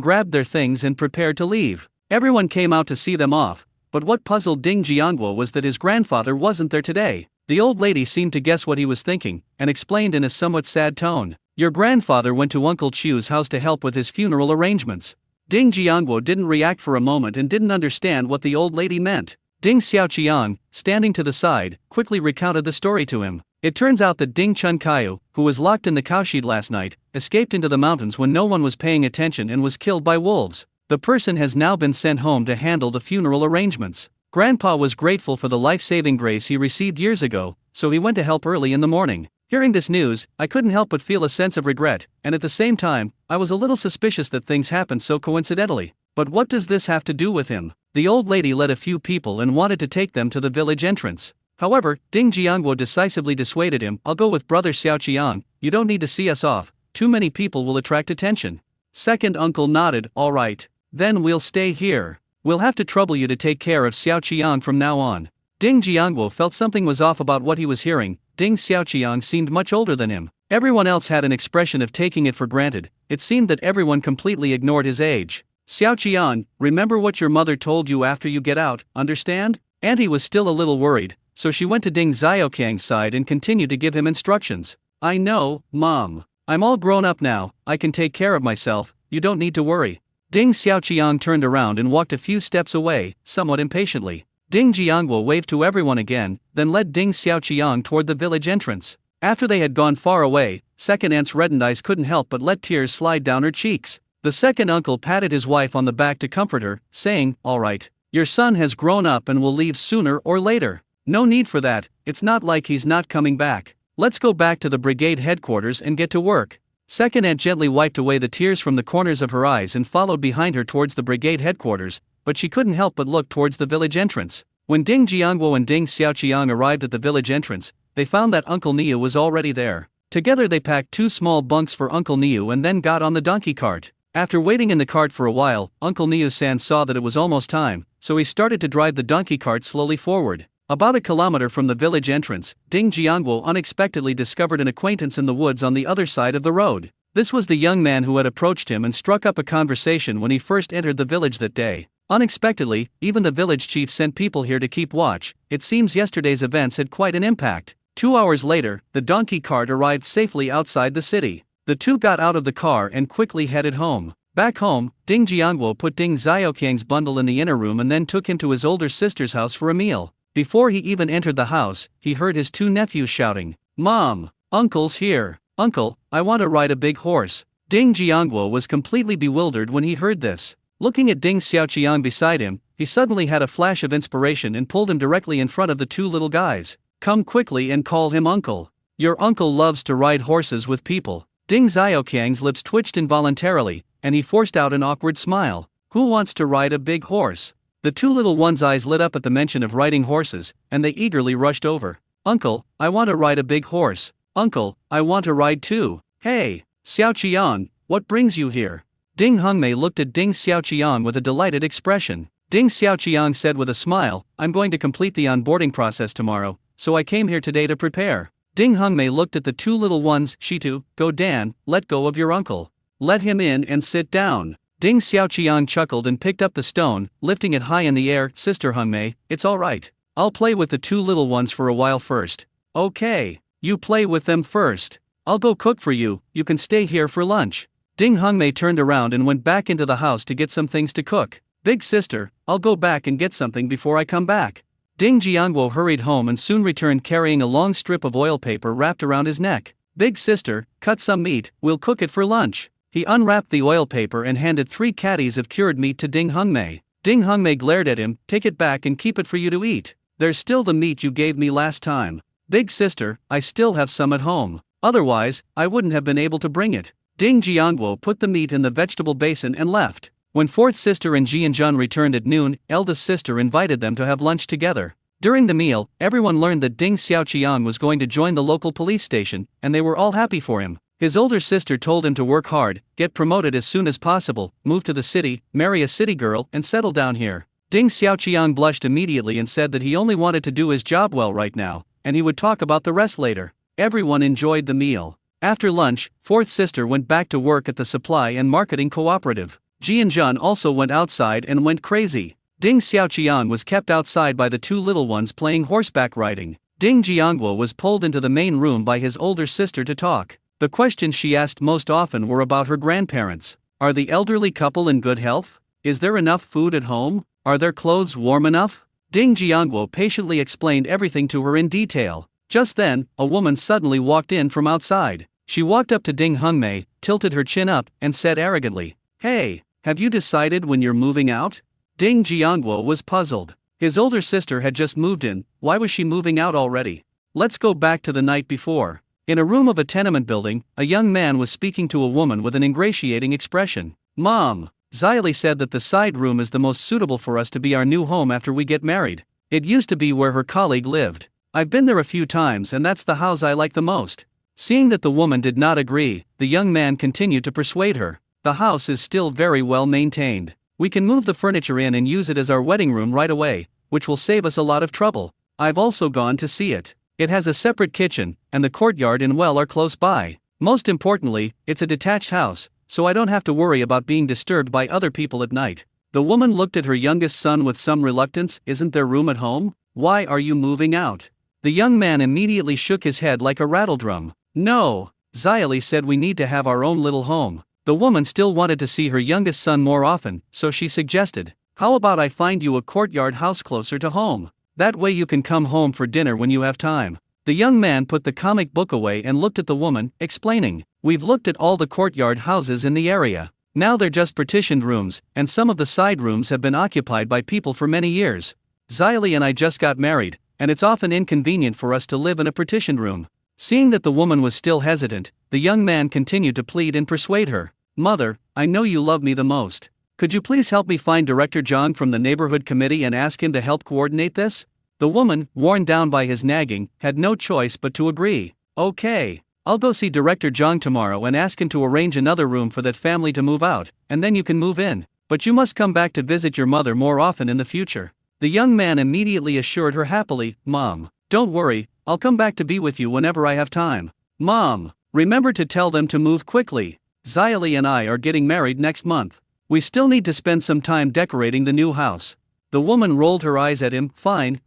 S1: grabbed their things and prepared to leave. Everyone came out to see them off, but what puzzled Ding Jiangguo was that his grandfather wasn't there today. The old lady seemed to guess what he was thinking, and explained in a somewhat sad tone. Your grandfather went to Uncle Chu's house to help with his funeral arrangements. Ding Jiangguo didn't react for a moment and didn't understand what the old lady meant. Ding Xiaoqiang, standing to the side, quickly recounted the story to him. It turns out that Ding Chunkayu, who was locked in the cowshed last night, escaped into the mountains when no one was paying attention and was killed by wolves. The person has now been sent home to handle the funeral arrangements. Grandpa was grateful for the life-saving grace he received years ago, so he went to help early in the morning. Hearing this news, I couldn't help but feel a sense of regret, and at the same time, I was a little suspicious that things happened so coincidentally. But what does this have to do with him? The old lady led a few people and wanted to take them to the village entrance. However, Ding Jiangguo decisively dissuaded him. I'll go with Brother Xiaoqiang, you don't need to see us off, too many people will attract attention. Second uncle nodded, all right. Then we'll stay here. We'll have to trouble you to take care of Xiaoqiang from now on. Ding Jiangguo felt something was off about what he was hearing. Ding Xiaoqiang seemed much older than him. Everyone else had an expression of taking it for granted. It seemed that everyone completely ignored his age. Xiaoqiang, remember what your mother told you after you get out, understand? Auntie was still a little worried, so she went to Ding Xiaoqiang's side and continued to give him instructions. I know, Mom. I'm all grown up now, I can take care of myself, you don't need to worry. Ding Xiaoqiang turned around and walked a few steps away, somewhat impatiently. Ding Jiangguo waved to everyone again, then led Ding Xiaoqiang toward the village entrance. After they had gone far away, second aunt's reddened eyes couldn't help but let tears slide down her cheeks. The second uncle patted his wife on the back to comfort her, saying, all right, your son has grown up and will leave sooner or later. No need for that, it's not like he's not coming back. Let's go back to the brigade headquarters and get to work. Second aunt gently wiped away the tears from the corners of her eyes and followed behind her towards the brigade headquarters, but she couldn't help but look towards the village entrance. When Ding Jiangguo and Ding Xiaoqiang arrived at the village entrance, they found that Uncle Niu was already there. Together they packed 2 small bunks for Uncle Niu and then got on the donkey cart. After waiting in the cart for a while, Uncle Niu-san saw that it was almost time, so he started to drive the donkey cart slowly forward. About a kilometer from the village entrance, Ding Jiangguo unexpectedly discovered an acquaintance in the woods on the other side of the road. This was the young man who had approached him and struck up a conversation when he first entered the village that day. Unexpectedly, even the village chief sent people here to keep watch. It seems yesterday's events had quite an impact. 2 hours later, the donkey cart arrived safely outside the city. The two got out of the car and quickly headed home. Back home, Ding Jiangguo put Ding Xiaoqiang's bundle in the inner room and then took him to his older sister's house for a meal. Before he even entered the house, he heard his 2 nephews shouting, Mom, Uncle's here. Uncle, I want to ride a big horse. Ding Jiangguo was completely bewildered when he heard this. Looking at Ding Xiaoqiang beside him, he suddenly had a flash of inspiration and pulled him directly in front of the 2 little guys. come quickly and call him uncle. Your uncle loves to ride horses with people. Ding Xiaoqiang's lips twitched involuntarily, and he forced out an awkward smile. Who wants to ride a big horse? The two little ones' eyes lit up at the mention of riding horses, and they eagerly rushed over. Uncle, I want to ride a big horse. Uncle, I want to ride too. Hey, Xiaoqiang, what brings you here? Ding Hongmei looked at Ding Xiaoqiang with a delighted expression. Ding Xiaoqiang said with a smile, I'm going to complete the onboarding process tomorrow, so I came here today to prepare. Ding Hongmei looked at the two little ones. Shitu, go Dan, let go of your uncle. Let him in and sit down. Ding Xiaoqiang chuckled and picked up the stone, lifting it high in the air. Sister Hongmei, it's all right. I'll play with the two little ones for a while first. Okay, you play with them first. I'll go cook for you, you can stay here for lunch. Ding Hongmei turned around and went back into the house to get some things to cook. Big sister, I'll go back and get something before I come back. Ding Jiangguo hurried home and soon returned carrying a long strip of oil paper wrapped around his neck. Big sister, cut some meat, we'll cook it for lunch. He unwrapped the oil paper and handed 3 caddies of cured meat to Ding Hongmei. Ding Hongmei glared at him, take it back and keep it for you to eat. There's still the meat you gave me last time. Big sister, I still have some at home. Otherwise, I wouldn't have been able to bring it. Ding Jiangguo put the meat in the vegetable basin and left. When fourth sister and Jianjun returned at noon, eldest sister invited them to have lunch together. During the meal, everyone learned that Ding Xiaoqiang was going to join the local police station, and they were all happy for him. His older sister told him to work hard, get promoted as soon as possible, move to the city, marry a city girl, and settle down here. Ding Xiaoqiang blushed immediately and said that he only wanted to do his job well right now, and he would talk about the rest later. Everyone enjoyed the meal. After lunch, fourth sister went back to work at the supply and marketing cooperative. Jianjun also went outside and went crazy. Ding Xiaoqiang was kept outside by the two little ones playing horseback riding. Ding Jiangguo was pulled into the main room by his older sister to talk. The questions she asked most often were about her grandparents. Are the elderly couple in good health? Is there enough food at home? Are their clothes warm enough? Ding Jiangguo patiently explained everything to her in detail. Just then, a woman suddenly walked in from outside. She walked up to Ding Hongmei, tilted her chin up, and said arrogantly, "Hey, have you decided when you're moving out?" Ding Jiangguo was puzzled. His older sister had just moved in, why was she moving out already? Let's go back to the night before. In a room of a tenement building, a young man was speaking to a woman with an ingratiating expression. "Mom, Xylee said that the side room is the most suitable for us to be our new home after we get married. It used to be where her colleague lived. I've been there a few times and that's the house I like the most." Seeing that the woman did not agree, the young man continued to persuade her. "The house is still very well maintained. We can move the furniture in and use it as our wedding room right away, which will save us a lot of trouble. I've also gone to see it. It has a separate kitchen, and the courtyard and well are close by. Most importantly, it's a detached house, so I don't have to worry about being disturbed by other people at night." The woman looked at her youngest son with some reluctance. "Isn't there room at home? Why are you moving out?" The young man immediately shook his head like a rattledrum. "No, Xylee said we need to have our own little home." The woman still wanted to see her youngest son more often, so she suggested, "How about I find you a courtyard house closer to home? That way you can come home for dinner when you have time." The young man put the comic book away and looked at the woman, explaining, "We've looked at all the courtyard houses in the area. Now they're just partitioned rooms, and some of the side rooms have been occupied by people for many years. Xylee and I just got married, and it's often inconvenient for us to live in a partitioned room." Seeing that the woman was still hesitant, the young man continued to plead and persuade her. "Mother, I know you love me the most. Could you please help me find Director Zhang from the neighborhood committee and ask him to help coordinate this?" The woman, worn down by his nagging, had no choice but to agree. "Okay, I'll go see Director Zhang tomorrow and ask him to arrange another room for that family to move out, and then you can move in. But you must come back to visit your mother more often in the future." The young man immediately assured her happily, "Mom, don't worry, I'll come back to be with you whenever I have time. Mom, remember to tell them to move quickly. Xylee and I are getting married next month. We still need to spend some time decorating the new house." The woman rolled her eyes at him. Fine,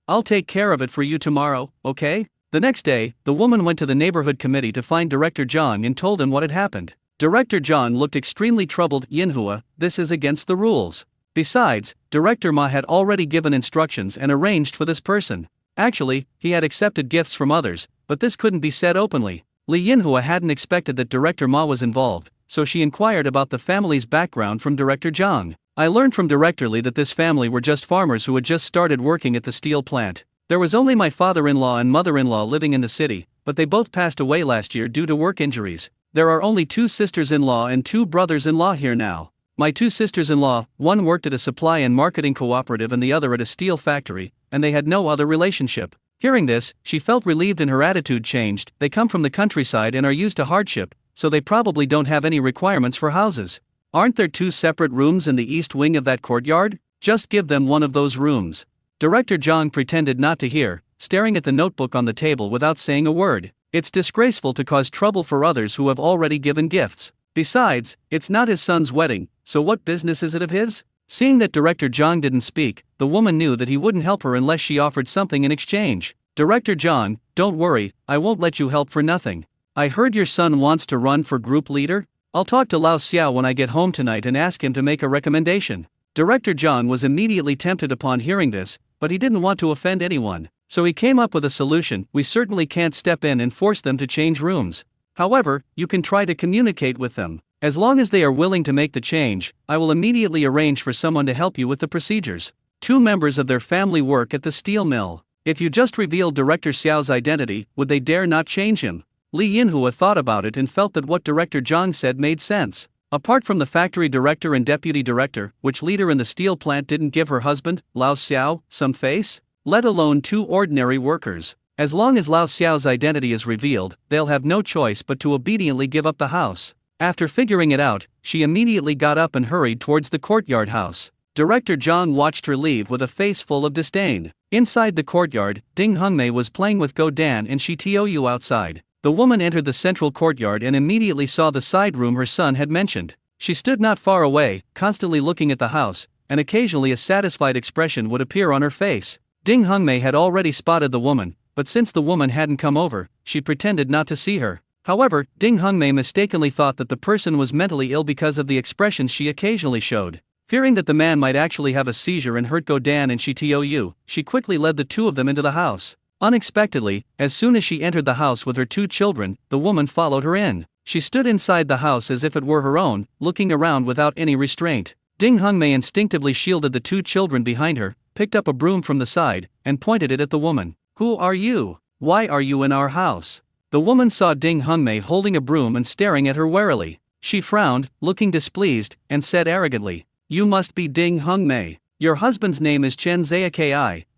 S1: I'll take care of it for you tomorrow, okay?" The next day, the woman went to the neighborhood committee to find Director Zhang and told him what had happened. Director Zhang looked extremely troubled. "Yinhua, this is against the rules. Besides, Director Ma had already given instructions and arranged for this person. Actually, he had accepted gifts from others, but this couldn't be said openly." Li Yinhua hadn't expected that Director Ma was involved, so she inquired about the family's background from Director Zhang. "I learned from Director Li that this family were just farmers who had just started working at the steel plant. There was only my father-in-law and mother-in-law living in the city, but they both passed away last year due to work injuries. There are only 2 sisters-in-law and 2 brothers-in-law here now. My 2 sisters-in-law, one worked at a supply and marketing cooperative and the other at a steel factory, and they had no other relationship. Hearing this, she felt relieved and her attitude changed. They come from the countryside and are used to hardship, so they probably don't have any requirements for houses. Aren't there 2 separate rooms in the east wing of that courtyard? Just give them one of those rooms. Director Zhang pretended not to hear, staring at the notebook on the table without saying a word. It's disgraceful to cause trouble for others who have already given gifts. Besides, it's not his son's wedding, so what business is it of his? Seeing that Director Zhang didn't speak, the woman knew that he wouldn't help her unless she offered something in exchange. Director Zhang, don't worry, I won't let you help for nothing. I heard your son wants to run for group leader? I'll talk to Lao Xiao when I get home tonight and ask him to make a recommendation. Director Zhang was immediately tempted upon hearing this, but he didn't want to offend anyone, so he came up with a solution. We certainly can't step in and force them to change rooms. However, you can try to communicate with them. As long as they are willing to make the change, I will immediately arrange for someone to help you with the procedures. 2 members of their family work at the steel mill. If you just revealed Director Xiao's identity, would they dare not change him? Li Yinhua thought about it and felt that what Director Zhang said made sense. Apart from the factory director and deputy director, which leader in the steel plant didn't give her husband, Lao Xiao, some face? Let alone 2 ordinary workers. As long as Lao Xiao's identity is revealed, they'll have no choice but to obediently give up the house. After figuring it out, she immediately got up and hurried towards the courtyard house. Director Zhang watched her leave with a face full of disdain. Inside the courtyard, Ding Hongmei was playing with Go Dan and Shi Tou outside. The woman entered the central courtyard and immediately saw the side room her son had mentioned. She stood not far away, constantly looking at the house, and occasionally a satisfied expression would appear on her face. Ding Hongmei had already spotted the woman, but since the woman hadn't come over, she pretended not to see her. However, Ding Hongmei mistakenly thought that the person was mentally ill because of the expressions she occasionally showed. Fearing that the man might actually have a seizure and hurt Go Dan and Shi Tou, she quickly led the 2 of them into the house. Unexpectedly, as soon as she entered the house with her 2 children, the woman followed her in. She stood inside the house as if it were her own, looking around without any restraint. Ding Hongmei instinctively shielded the 2 children behind her, picked up a broom from the side, and pointed it at the woman. Who are you? Why are you in our house? The woman saw Ding Hongmei holding a broom and staring at her warily. She frowned, looking displeased, and said arrogantly, You must be Ding Hongmei. Your husband's name is Chen Zia,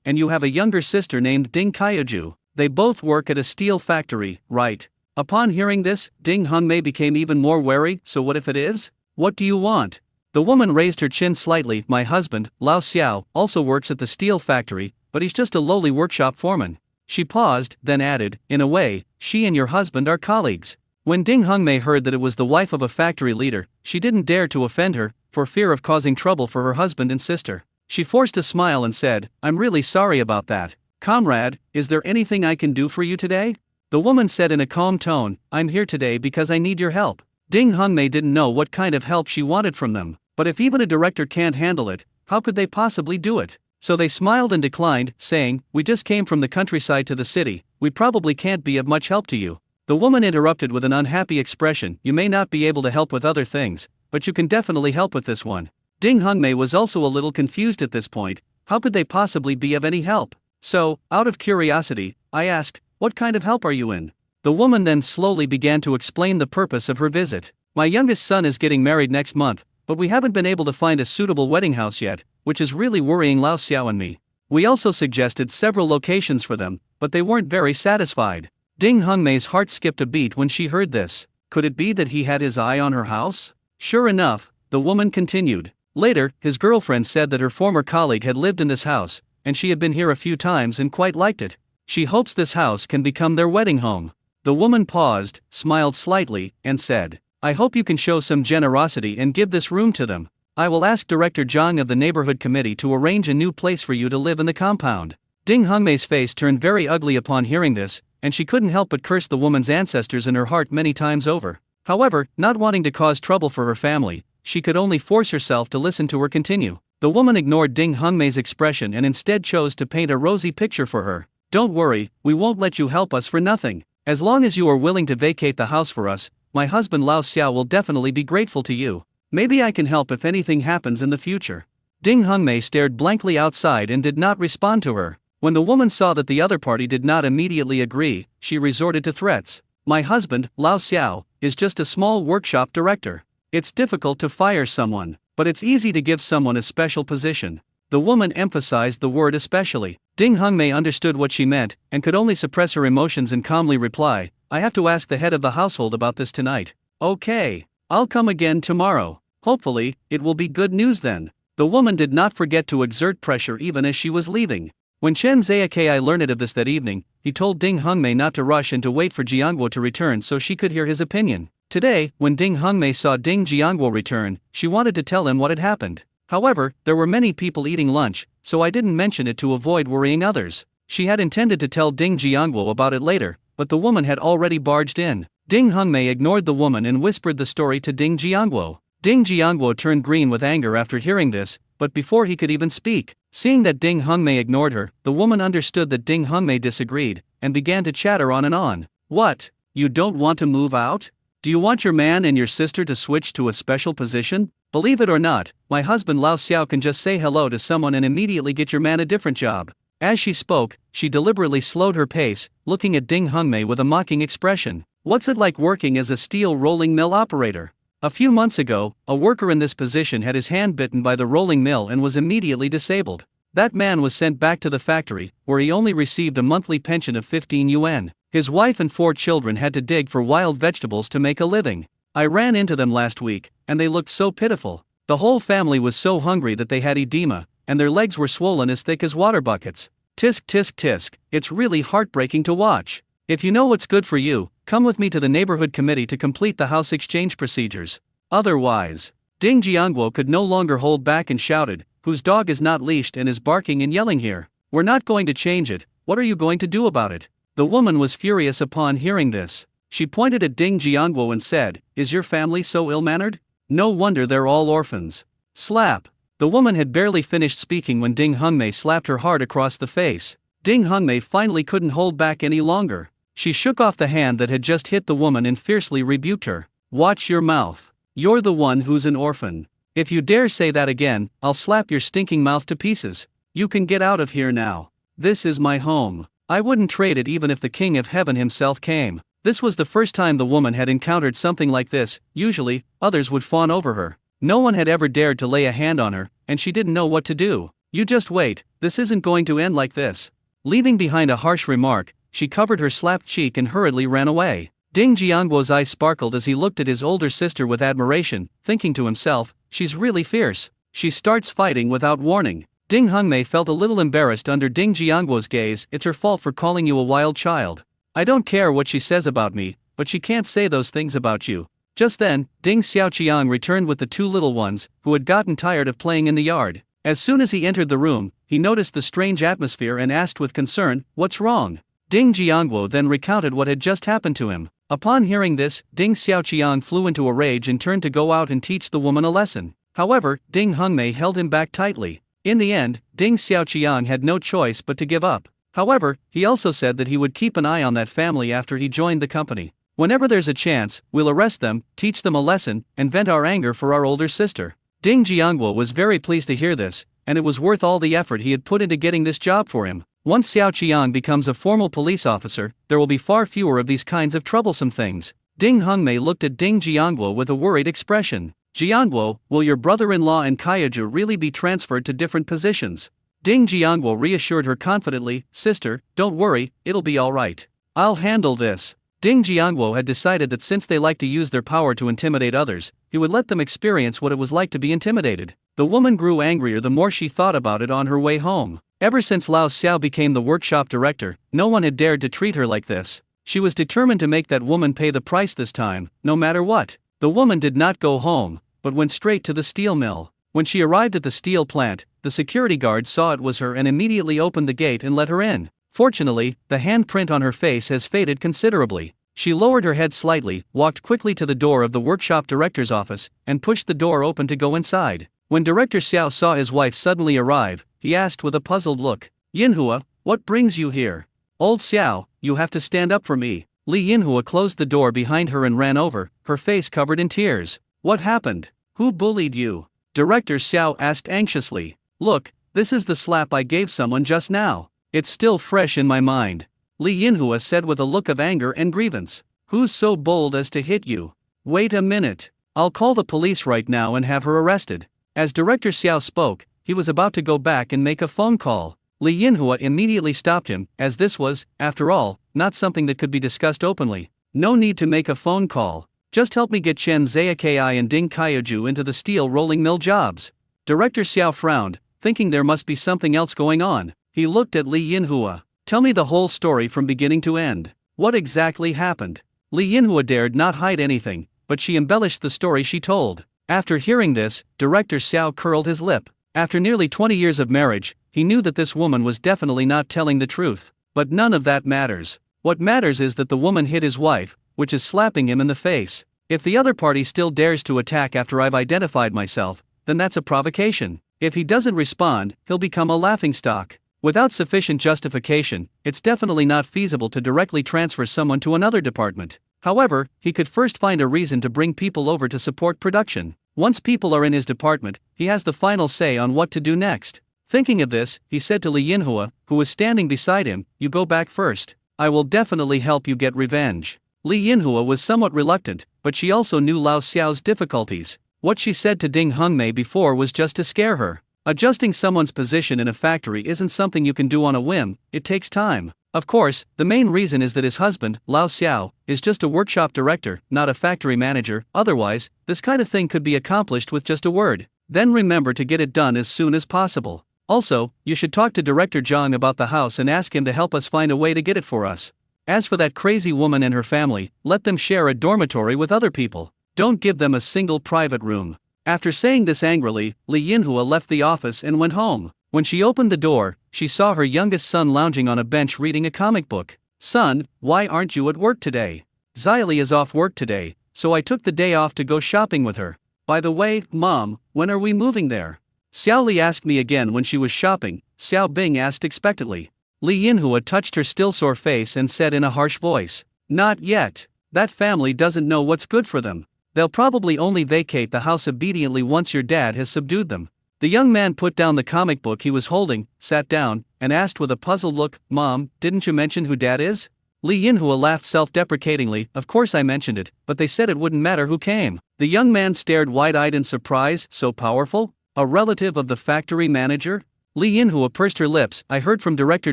S1: and you have a younger sister named Ding Kaiju. They both work at a steel factory, right? Upon hearing this, Ding Hongmei became even more wary. So what if it is? What do you want? The woman raised her chin slightly. My husband, Lao Xiao, also works at the steel factory, but he's just a lowly workshop foreman. She paused, then added, In a way, she and your husband are colleagues. When Ding Hongmei heard that it was the wife of a factory leader, she didn't dare to offend her, for fear of causing trouble for her husband and sister. She forced a smile and said, I'm really sorry about that. Comrade, is there anything I can do for you today? The woman said in a calm tone, I'm here today because I need your help. Ding Hongmei didn't know what kind of help she wanted from them, but if even a director can't handle it, how could they possibly do it? So they smiled and declined, saying, We just came from the countryside to the city, we probably can't be of much help to you. The woman interrupted with an unhappy expression, You may not be able to help with other things, but you can definitely help with this one. Ding Hongmei was also a little confused at this point. How could they possibly be of any help? So, out of curiosity, I asked, What kind of help are you in? The woman then slowly began to explain the purpose of her visit. My youngest son is getting married next month, but we haven't been able to find a suitable wedding house yet, which is really worrying Lao Xiao and me. We also suggested several locations for them, but they weren't very satisfied. Ding Hongmei's heart skipped a beat when she heard this. Could it be that he had his eye on her house? Sure enough, the woman continued. Later, his girlfriend said that her former colleague had lived in this house, and she had been here a few times and quite liked it. She hopes this house can become their wedding home. The woman paused, smiled slightly, and said, I hope you can show some generosity and give this room to them. I will ask Director Zhang of the neighborhood committee to arrange a new place for you to live in the compound. Ding Hongmei's face turned very ugly upon hearing this, and she couldn't help but curse the woman's ancestors in her heart many times over. However, not wanting to cause trouble for her family, she could only force herself to listen to her continue. The woman ignored Ding Hongmei's expression and instead chose to paint a rosy picture for her. Don't worry, we won't let you help us for nothing. As long as you are willing to vacate the house for us, my husband Lao Xiao will definitely be grateful to you. Maybe I can help if anything happens in the future. Ding Hongmei stared blankly outside and did not respond to her. When the woman saw that the other party did not immediately agree, she resorted to threats. My husband, Lao Xiao, is just a small workshop director. It's difficult to fire someone, but it's easy to give someone a special position. The woman emphasized the word especially. Ding Hongmei understood what she meant, and could only suppress her emotions and calmly reply, I have to ask the head of the household about this tonight. Okay, I'll come again tomorrow. Hopefully, it will be good news then. The woman did not forget to exert pressure even as she was leaving. When Chen Zaikai learned of this that evening, he told Ding Hongmei not to rush and to wait for Jiangguo to return so she could hear his opinion. Today, when Ding Hongmei saw Ding Jiangguo return, she wanted to tell him what had happened. However, there were many people eating lunch, so I didn't mention it to avoid worrying others. She had intended to tell Ding Jiangguo about it later, but the woman had already barged in. Ding Hongmei ignored the woman and whispered the story to Ding Jiangguo. Ding Jiangguo turned green with anger after hearing this, but before he could even speak, seeing that Ding Hongmei ignored her, the woman understood that Ding Hongmei disagreed, and began to chatter on and on. What? You don't want to move out? Do you want your man and your sister to switch to a special position? Believe it or not, my husband Lao Xiao can just say hello to someone and immediately get your man a different job. As she spoke, she deliberately slowed her pace, looking at Ding Hongmei with a mocking expression. What's it like working as a steel rolling mill operator? A few months ago, a worker in this position had his hand bitten by the rolling mill and was immediately disabled. That man was sent back to the factory, where he only received a monthly pension of 15 yuan. His wife and 4 children had to dig for wild vegetables to make a living. I ran into them last week, and they looked so pitiful. The whole family was so hungry that they had edema, and their legs were swollen as thick as water buckets. Tisk tisk tisk, it's really heartbreaking to watch. If you know what's good for you, come with me to the neighborhood committee to complete the house exchange procedures. Otherwise, Ding Jiangguo could no longer hold back and shouted, whose dog is not leashed and is barking and yelling here? We're not going to change it, what are you going to do about it? The woman was furious upon hearing this. She pointed at Ding Jiangguo and said, is your family so ill-mannered? No wonder they're all orphans. Slap. The woman had barely finished speaking when Ding Hongmei slapped her hard across the face. Ding Hongmei finally couldn't hold back any longer. She shook off the hand that had just hit the woman and fiercely rebuked her. Watch your mouth. You're the one who's an orphan. If you dare say that again, I'll slap your stinking mouth to pieces. You can get out of here now. This is my home. I wouldn't trade it even if the King of Heaven himself came. This was the first time the woman had encountered something like this. Usually, others would fawn over her. No one had ever dared to lay a hand on her, and she didn't know what to do. You just wait, this isn't going to end like this. Leaving behind a harsh remark, she covered her slapped cheek and hurriedly ran away. Ding Jiangguo's eyes sparkled as he looked at his older sister with admiration, thinking to himself, she's really fierce. She starts fighting without warning. Ding Hongmei felt a little embarrassed under Ding Jiangguo's gaze. It's her fault for calling you a wild child. I don't care what she says about me, but she can't say those things about you. Just then, Ding Xiaoqiang returned with the 2 little ones, who had gotten tired of playing in the yard. As soon as he entered the room, he noticed the strange atmosphere and asked with concern, what's wrong? Ding Jiangguo then recounted what had just happened to him. Upon hearing this, Ding Xiaoqiang flew into a rage and turned to go out and teach the woman a lesson. However, Ding Hongmei held him back tightly. In the end, Ding Xiaoqiang had no choice but to give up. However, he also said that he would keep an eye on that family after he joined the company. Whenever there's a chance, we'll arrest them, teach them a lesson, and vent our anger for our older sister. Ding Jiangguo was very pleased to hear this, and it was worth all the effort he had put into getting this job for him. Once Xiao Qiang becomes a formal police officer, there will be far fewer of these kinds of troublesome things. Ding Hongmei looked at Ding Jiangguo with a worried expression. Jiangguo, will your brother-in-law and Kaiju really be transferred to different positions? Ding Jiangguo reassured her confidently, sister, don't worry, it'll be alright. I'll handle this. Ding Jiangguo had decided that since they like to use their power to intimidate others, he would let them experience what it was like to be intimidated. The woman grew angrier the more she thought about it on her way home. Ever since Lao Xiao became the workshop director, no one had dared to treat her like this. She was determined to make that woman pay the price this time, no matter what. The woman did not go home, but went straight to the steel mill. When she arrived at the steel plant, the security guard saw it was her and immediately opened the gate and let her in. Fortunately, the handprint on her face has faded considerably. She lowered her head slightly, walked quickly to the door of the workshop director's office, and pushed the door open to go inside. When Director Xiao saw his wife suddenly arrive, he asked with a puzzled look, Yinhua, what brings you here? Old Xiao, you have to stand up for me. Li Yinhua closed the door behind her and ran over, her face covered in tears. What happened? Who bullied you? Director Xiao asked anxiously. Look, this is the slap I gave someone just now. It's still fresh in my mind. Li Yinhua said with a look of anger and grievance. Who's so bold as to hit you? Wait a minute. I'll call the police right now and have her arrested. As Director Xiao spoke, he was about to go back and make a phone call. Li Yinhua immediately stopped him, as this was, after all, not something that could be discussed openly. No need to make a phone call. Just help me get Chen Ziyaki and Ding Kaiju into the steel rolling mill jobs. Director Xiao frowned, thinking there must be something else going on. He looked at Li Yinhua. Tell me the whole story from beginning to end. What exactly happened? Li Yinhua dared not hide anything, but she embellished the story she told. After hearing this, Director Xiao curled his lip. After nearly 20 years of marriage, he knew that this woman was definitely not telling the truth. But none of that matters. What matters is that the woman hit his wife, which is slapping him in the face. If the other party still dares to attack after I've identified myself, then that's a provocation. If he doesn't respond, he'll become a laughingstock. Without sufficient justification, it's definitely not feasible to directly transfer someone to another department. However, he could first find a reason to bring people over to support production. Once people are in his department, he has the final say on what to do next. Thinking of this, he said to Li Yinhua, who was standing beside him, "You go back first. I will definitely help you get revenge." Li Yinhua was somewhat reluctant, but she also knew Lao Xiao's difficulties. What she said to Ding Hongmei before was just to scare her. Adjusting someone's position in a factory isn't something you can do on a whim, it takes time. Of course, the main reason is that his husband, Lao Xiao, is just a workshop director, not a factory manager. Otherwise, this kind of thing could be accomplished with just a word. Then remember to get it done as soon as possible. Also, you should talk to Director Zhang about the house and ask him to help us find a way to get it for us. As for that crazy woman and her family, let them share a dormitory with other people. Don't give them a single private room. After saying this angrily, Li Yinhua left the office and went home. When she opened the door, she saw her youngest son lounging on a bench reading a comic book. "Son, why aren't you at work today?" "Xylee is off work today, so I took the day off to go shopping with her." "By the way, Mom, when are we moving there?" Xiao Li asked me again when she was shopping, Xiao Bing asked expectantly. Li Yinhua touched her still sore face and said in a harsh voice, "Not yet. That family doesn't know what's good for them. They'll probably only vacate the house obediently once your dad has subdued them." The young man put down the comic book he was holding, sat down, and asked with a puzzled look, "Mom, didn't you mention who Dad is?" Li Yinhua laughed self-deprecatingly, "Of course I mentioned it, but they said it wouldn't matter who came." The young man stared wide-eyed in surprise. "So powerful? A relative of the factory manager?" Li Yinhua pursed her lips. "I heard from Director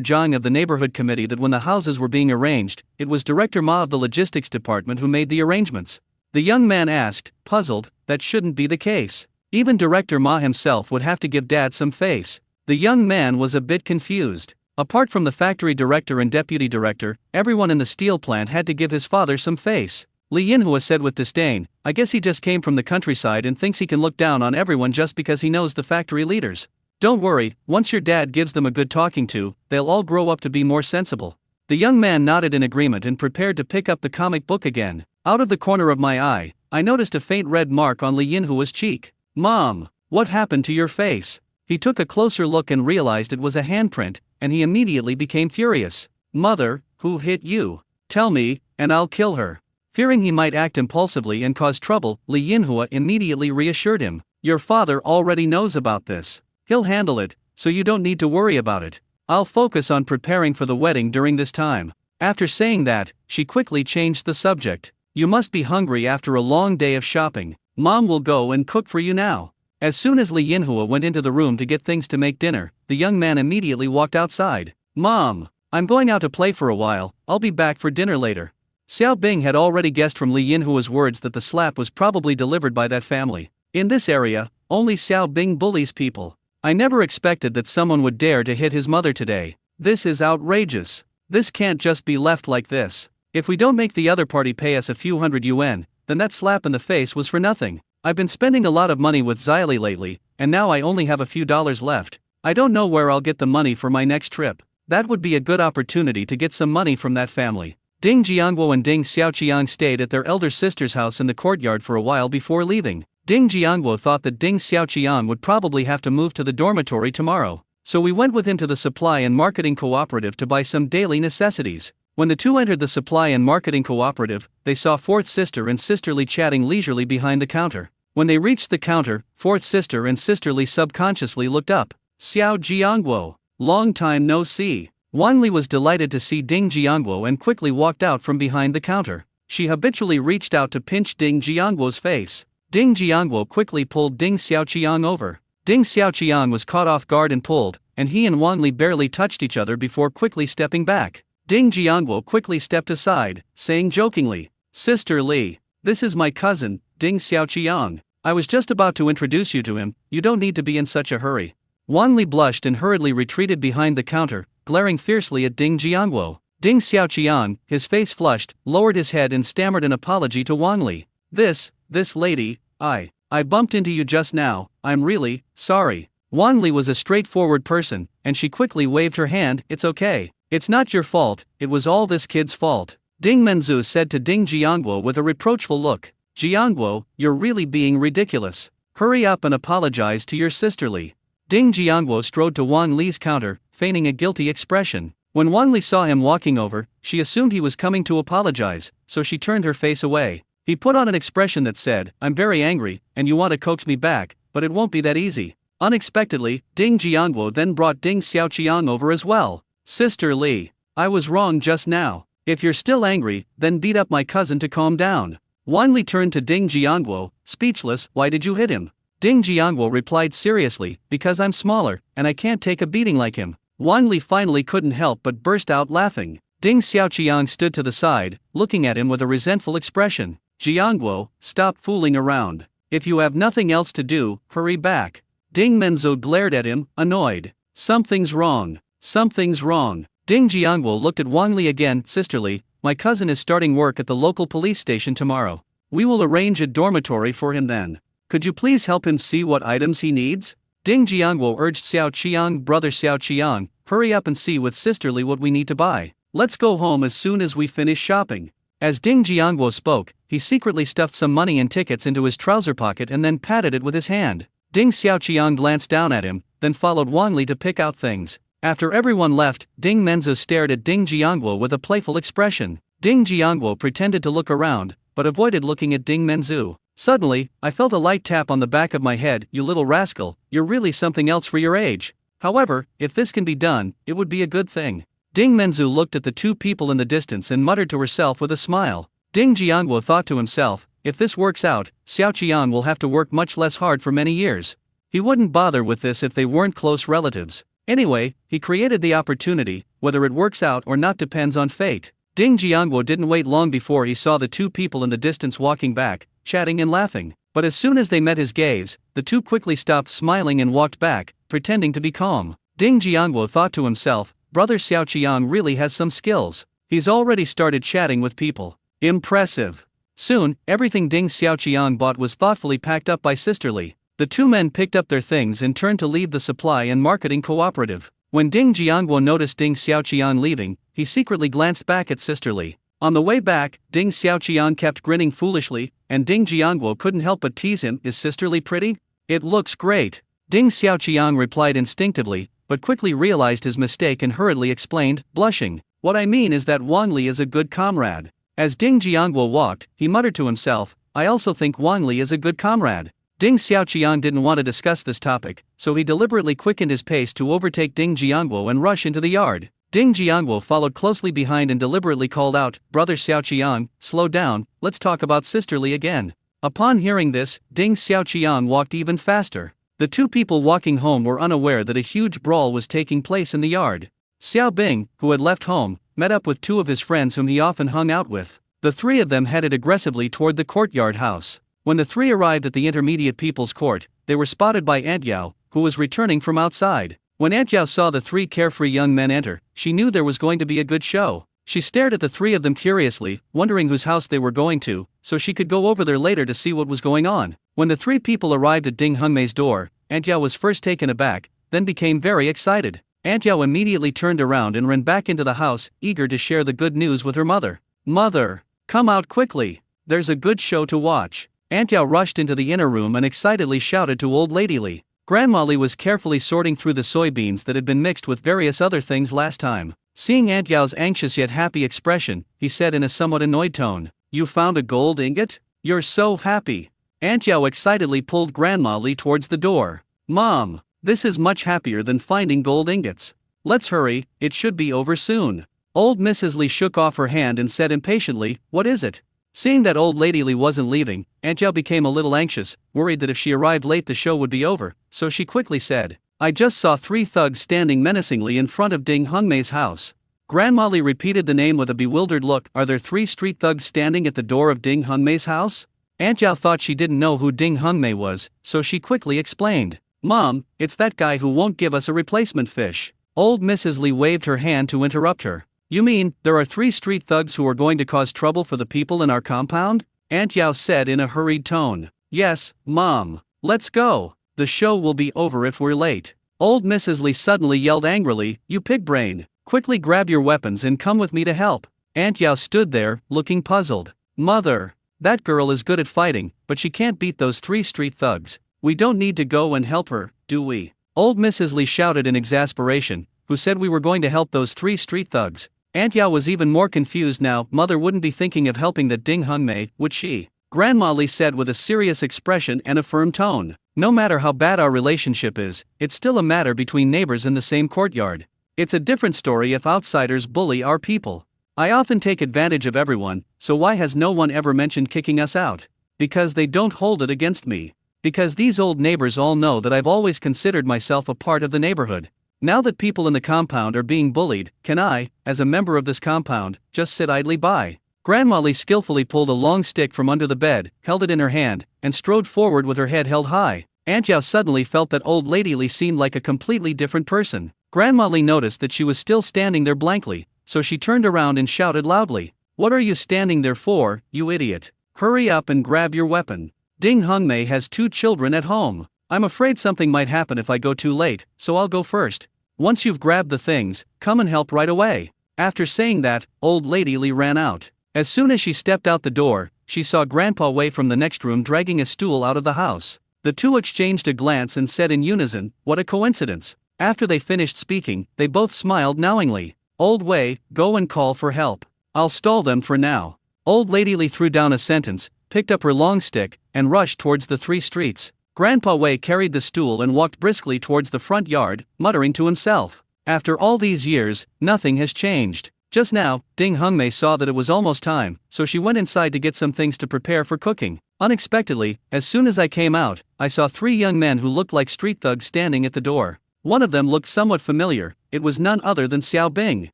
S1: Zhang of the neighborhood committee that when the houses were being arranged, it was Director Ma of the logistics department who made the arrangements." The young man asked, puzzled, "That shouldn't be the case. Even Director Ma himself would have to give Dad some face." The young man was a bit confused. Apart from the factory director and deputy director, everyone in the steel plant had to give his father some face. Li Yinhua said with disdain, "I guess he just came from the countryside and thinks he can look down on everyone just because he knows the factory leaders. Don't worry, once your dad gives them a good talking to, they'll all grow up to be more sensible." The young man nodded in agreement and prepared to pick up the comic book again. Out of the corner of my eye, I noticed a faint red mark on Li Yinhua's cheek. "Mom, what happened to your face?" He took a closer look and realized it was a handprint, and he immediately became furious. "Mother, who hit you? Tell me, and I'll kill her." Fearing he might act impulsively and cause trouble, Li Yinhua immediately reassured him. "Your father already knows about this. He'll handle it, so you don't need to worry about it. I'll focus on preparing for the wedding during this time." After saying that, she quickly changed the subject. "You must be hungry after a long day of shopping. Mom will go and cook for you now." As soon as Li Yinhua went into the room to get things to make dinner, the young man immediately walked outside. "Mom, I'm going out to play for a while, I'll be back for dinner later." Xiao Bing had already guessed from Li Yinhua's words that the slap was probably delivered by that family. In this area, only Xiao Bing bullies people. "I never expected that someone would dare to hit his mother today. This is outrageous. This can't just be left like this. If we don't make the other party pay us a few hundred yuan, then that slap in the face was for nothing. I've been spending a lot of money with Xylee lately, and now I only have a few dollars left. I don't know where I'll get the money for my next trip. That would be a good opportunity to get some money from that family." Ding Jiangguo and Ding Xiaoqiang stayed at their elder sister's house in the courtyard for a while before leaving. Ding Jiangguo thought that Ding Xiaoqiang would probably have to move to the dormitory tomorrow, so we went with him to the supply and marketing cooperative to buy some daily necessities. When the two entered the supply and marketing cooperative, they saw fourth sister and sisterly chatting leisurely behind the counter. When they reached the counter, fourth sister and sisterly subconsciously looked up. "Xiao Jiangguo, long time no see. Wang Li was delighted to see Ding Jiangguo and quickly walked out from behind the counter. She habitually reached out to pinch Ding Jiangguo's face. Ding Jiangguo quickly pulled Ding Xiaoqiang over. Ding Xiaoqiang was caught off guard and pulled, and he and Wang Li barely touched each other before quickly stepping back. Ding Jiangguo quickly stepped aside, saying jokingly, "Sister Li, this is my cousin, Ding Xiaoqiang. I was just about to introduce you to him, you don't need to be in such a hurry." Wang Li blushed and hurriedly retreated behind the counter, glaring fiercely at Ding Jiangguo. Ding Xiaoqiang, his face flushed, lowered his head and stammered an apology to Wang Li. This lady, I bumped into you just now, I'm really sorry." Wang Li was a straightforward person, and she quickly waved her hand, "It's okay. It's not your fault, it was all this kid's fault." Ding Menzu said to Ding Jiangguo with a reproachful look, "Jiangguo, you're really being ridiculous. Hurry up and apologize to your sister Li." Ding Jiangguo strode to Wang Li's counter, feigning a guilty expression. When Wang Li saw him walking over, she assumed he was coming to apologize, so she turned her face away. He put on an expression that said, "I'm very angry, and you want to coax me back, but it won't be that easy." Unexpectedly, Ding Jiangguo then brought Ding Xiaoqiang over as well. "Sister Li, I was wrong just now. If you're still angry, then beat up my cousin to calm down." Wang Li turned to Ding Jiangguo, speechless. "Why did you hit him?" Ding Jiangguo replied seriously, "Because I'm smaller, and I can't take a beating like him." Wang Li finally couldn't help but burst out laughing. Ding Xiaoqiang stood to the side, looking at him with a resentful expression. "Jiangguo, stop fooling around. If you have nothing else to do, hurry back." Ding Menzo glared at him, annoyed. "Something's wrong. Something's wrong." Ding Jiangguo looked at Wang Li again. "Sister Li, my cousin is starting work at the local police station tomorrow. We will arrange a dormitory for him then. Could you please help him see what items he needs?" Ding Jiangguo urged Xiaoqiang. "Brother Xiaoqiang, hurry up and see with Sister Li what we need to buy. Let's go home as soon as we finish shopping." As Ding Jiangguo spoke, he secretly stuffed some money and tickets into his trouser pocket and then patted it with his hand. Ding Xiaoqiang glanced down at him, then followed Wang Li to pick out things. After everyone left, Ding Menzo stared at Ding Jiangguo with a playful expression. Ding Jiangguo pretended to look around, but avoided looking at Ding Menzu. Suddenly, I felt a light tap on the back of my head. "You little rascal, you're really something else for your age. However, if this can be done, it would be a good thing." Ding Menzu looked at the two people in the distance and muttered to herself with a smile. Ding Jiangguo thought to himself, "If this works out, Xiaoqiang will have to work much less hard for many years. He wouldn't bother with this if they weren't close relatives. Anyway, he created the opportunity, whether it works out or not depends on fate." Ding Jiangguo didn't wait long before he saw the two people in the distance walking back, chatting and laughing. But as soon as they met his gaze, the two quickly stopped smiling and walked back, pretending to be calm. Ding Jiangguo thought to himself, "Brother Xiaoqiang really has some skills. He's already started chatting with people. Impressive." Soon, everything Ding Xiaoqiang bought was thoughtfully packed up by Sister Li. The two men picked up their things and turned to leave the supply and marketing cooperative. When Ding Jiangguo noticed Ding Xiaoqiang leaving, he secretly glanced back at Sister Li. On the way back, Ding Xiaoqiang kept grinning foolishly, and Ding Jiangguo couldn't help but tease him. "Is Sister Li pretty?" "It looks great," Ding Xiaoqiang replied instinctively, but quickly realized his mistake and hurriedly explained, blushing, "What I mean is that Wang Li is a good comrade." As Ding Jiangguo walked, he muttered to himself, "I also think Wang Li is a good comrade." Ding Xiaoqiang didn't want to discuss this topic, so he deliberately quickened his pace to overtake Ding Jiangguo and rush into the yard. Ding Jiangguo followed closely behind and deliberately called out, "Brother Xiaoqiang, slow down, let's talk about Sister Li again." Upon hearing this, Ding Xiaoqiang walked even faster. The two people walking home were unaware that a huge brawl was taking place in the yard. Xiao Bing, who had left home, met up with two of his friends whom he often hung out with. The three of them headed aggressively toward the courtyard house. When the three arrived at the intermediate people's court, they were spotted by Aunt Yao, who was returning from outside. When Aunt Yao saw the three carefree young men enter, she knew there was going to be a good show. She stared at the three of them curiously, wondering whose house they were going to, so she could go over there later to see what was going on. When the three people arrived at Ding Hungmei's door, Aunt Yao was first taken aback, then became very excited. Aunt Yao immediately turned around and ran back into the house, eager to share the good news with her mother. "Mother, come out quickly. There's a good show to watch." Aunt Yao rushed into the inner room and excitedly shouted to Old Lady Li. Grandma Li was carefully sorting through the soybeans that had been mixed with various other things last time. Seeing Aunt Yao's anxious yet happy expression, he said in a somewhat annoyed tone, "You found a gold ingot? You're so happy." Aunt Yao excitedly pulled Grandma Li towards the door. "Mom, this is much happier than finding gold ingots. Let's hurry, it should be over soon. Old Mrs. Lee shook off her hand and said impatiently, what is it? Seeing that old lady Lee wasn't leaving, Aunt Yao became a little anxious, worried that if she arrived late the show would be over, so she quickly said, I just saw 3 thugs standing menacingly in front of Ding Hungmei's house. Grandma Lee repeated the name with a bewildered look. Are there 3 street thugs standing at the door of Ding Hungmei's house? Aunt Yao thought she didn't know who Ding Hungmei was, so she quickly explained. Mom, it's that guy who won't give us a replacement fish. Old Mrs. Lee waved her hand to interrupt her. You mean, there are 3 street thugs who are going to cause trouble for the people in our compound? Aunt Yao said in a hurried tone. Yes, Mom. Let's go. The show will be over if we're late. Old Mrs. Lee suddenly yelled angrily, you pig brain, quickly grab your weapons and come with me to help. Aunt Yao stood there, looking puzzled. Mother, that girl is good at fighting, but she can't beat those 3 street thugs. We don't need to go and help her, do we? Old Mrs. Lee shouted in exasperation. Who said we were going to help those 3 street thugs? Aunt Yao was even more confused now. Mother wouldn't be thinking of helping that Ding Hungmei, would she? Grandma Lee said with a serious expression and a firm tone. No matter how bad our relationship is, it's still a matter between neighbors in the same courtyard. It's a different story if outsiders bully our people. I often take advantage of everyone, so why has no one ever mentioned kicking us out? Because they don't hold it against me. Because these old neighbors all know that I've always considered myself a part of the neighborhood. Now that people in the compound are being bullied, can I, as a member of this compound, just sit idly by? Grandma Lee skillfully pulled a long stick from under the bed, held it in her hand, and strode forward with her head held high. Aunt Yao suddenly felt that old lady Lee seemed like a completely different person. Grandma Lee noticed that she was still standing there blankly, so she turned around and shouted loudly, what are you standing there for, you idiot? Hurry up and grab your weapon. Ding Hungmei has 2 children at home. I'm afraid something might happen if I go too late, so I'll go first. Once you've grabbed the things, come and help right away. After saying that, old lady Lee ran out. As soon as she stepped out the door, she saw Grandpa Wei from the next room dragging a stool out of the house. The two exchanged a glance and said in unison, what a coincidence. After they finished speaking, they both smiled knowingly. Old Wei, go and call for help. I'll stall them for now. Old lady Lee threw down a sentence, picked up her long stick, and rushed towards the 3 streets. Grandpa Wei carried the stool and walked briskly towards the front yard, muttering to himself. After all these years, nothing has changed. Just now, Ding Hungmei saw that it was almost time, so she went inside to get some things to prepare for cooking. Unexpectedly, as soon as I came out, I saw 3 young men who looked like street thugs standing at the door. One of them looked somewhat familiar. It was none other than Xiao Bing.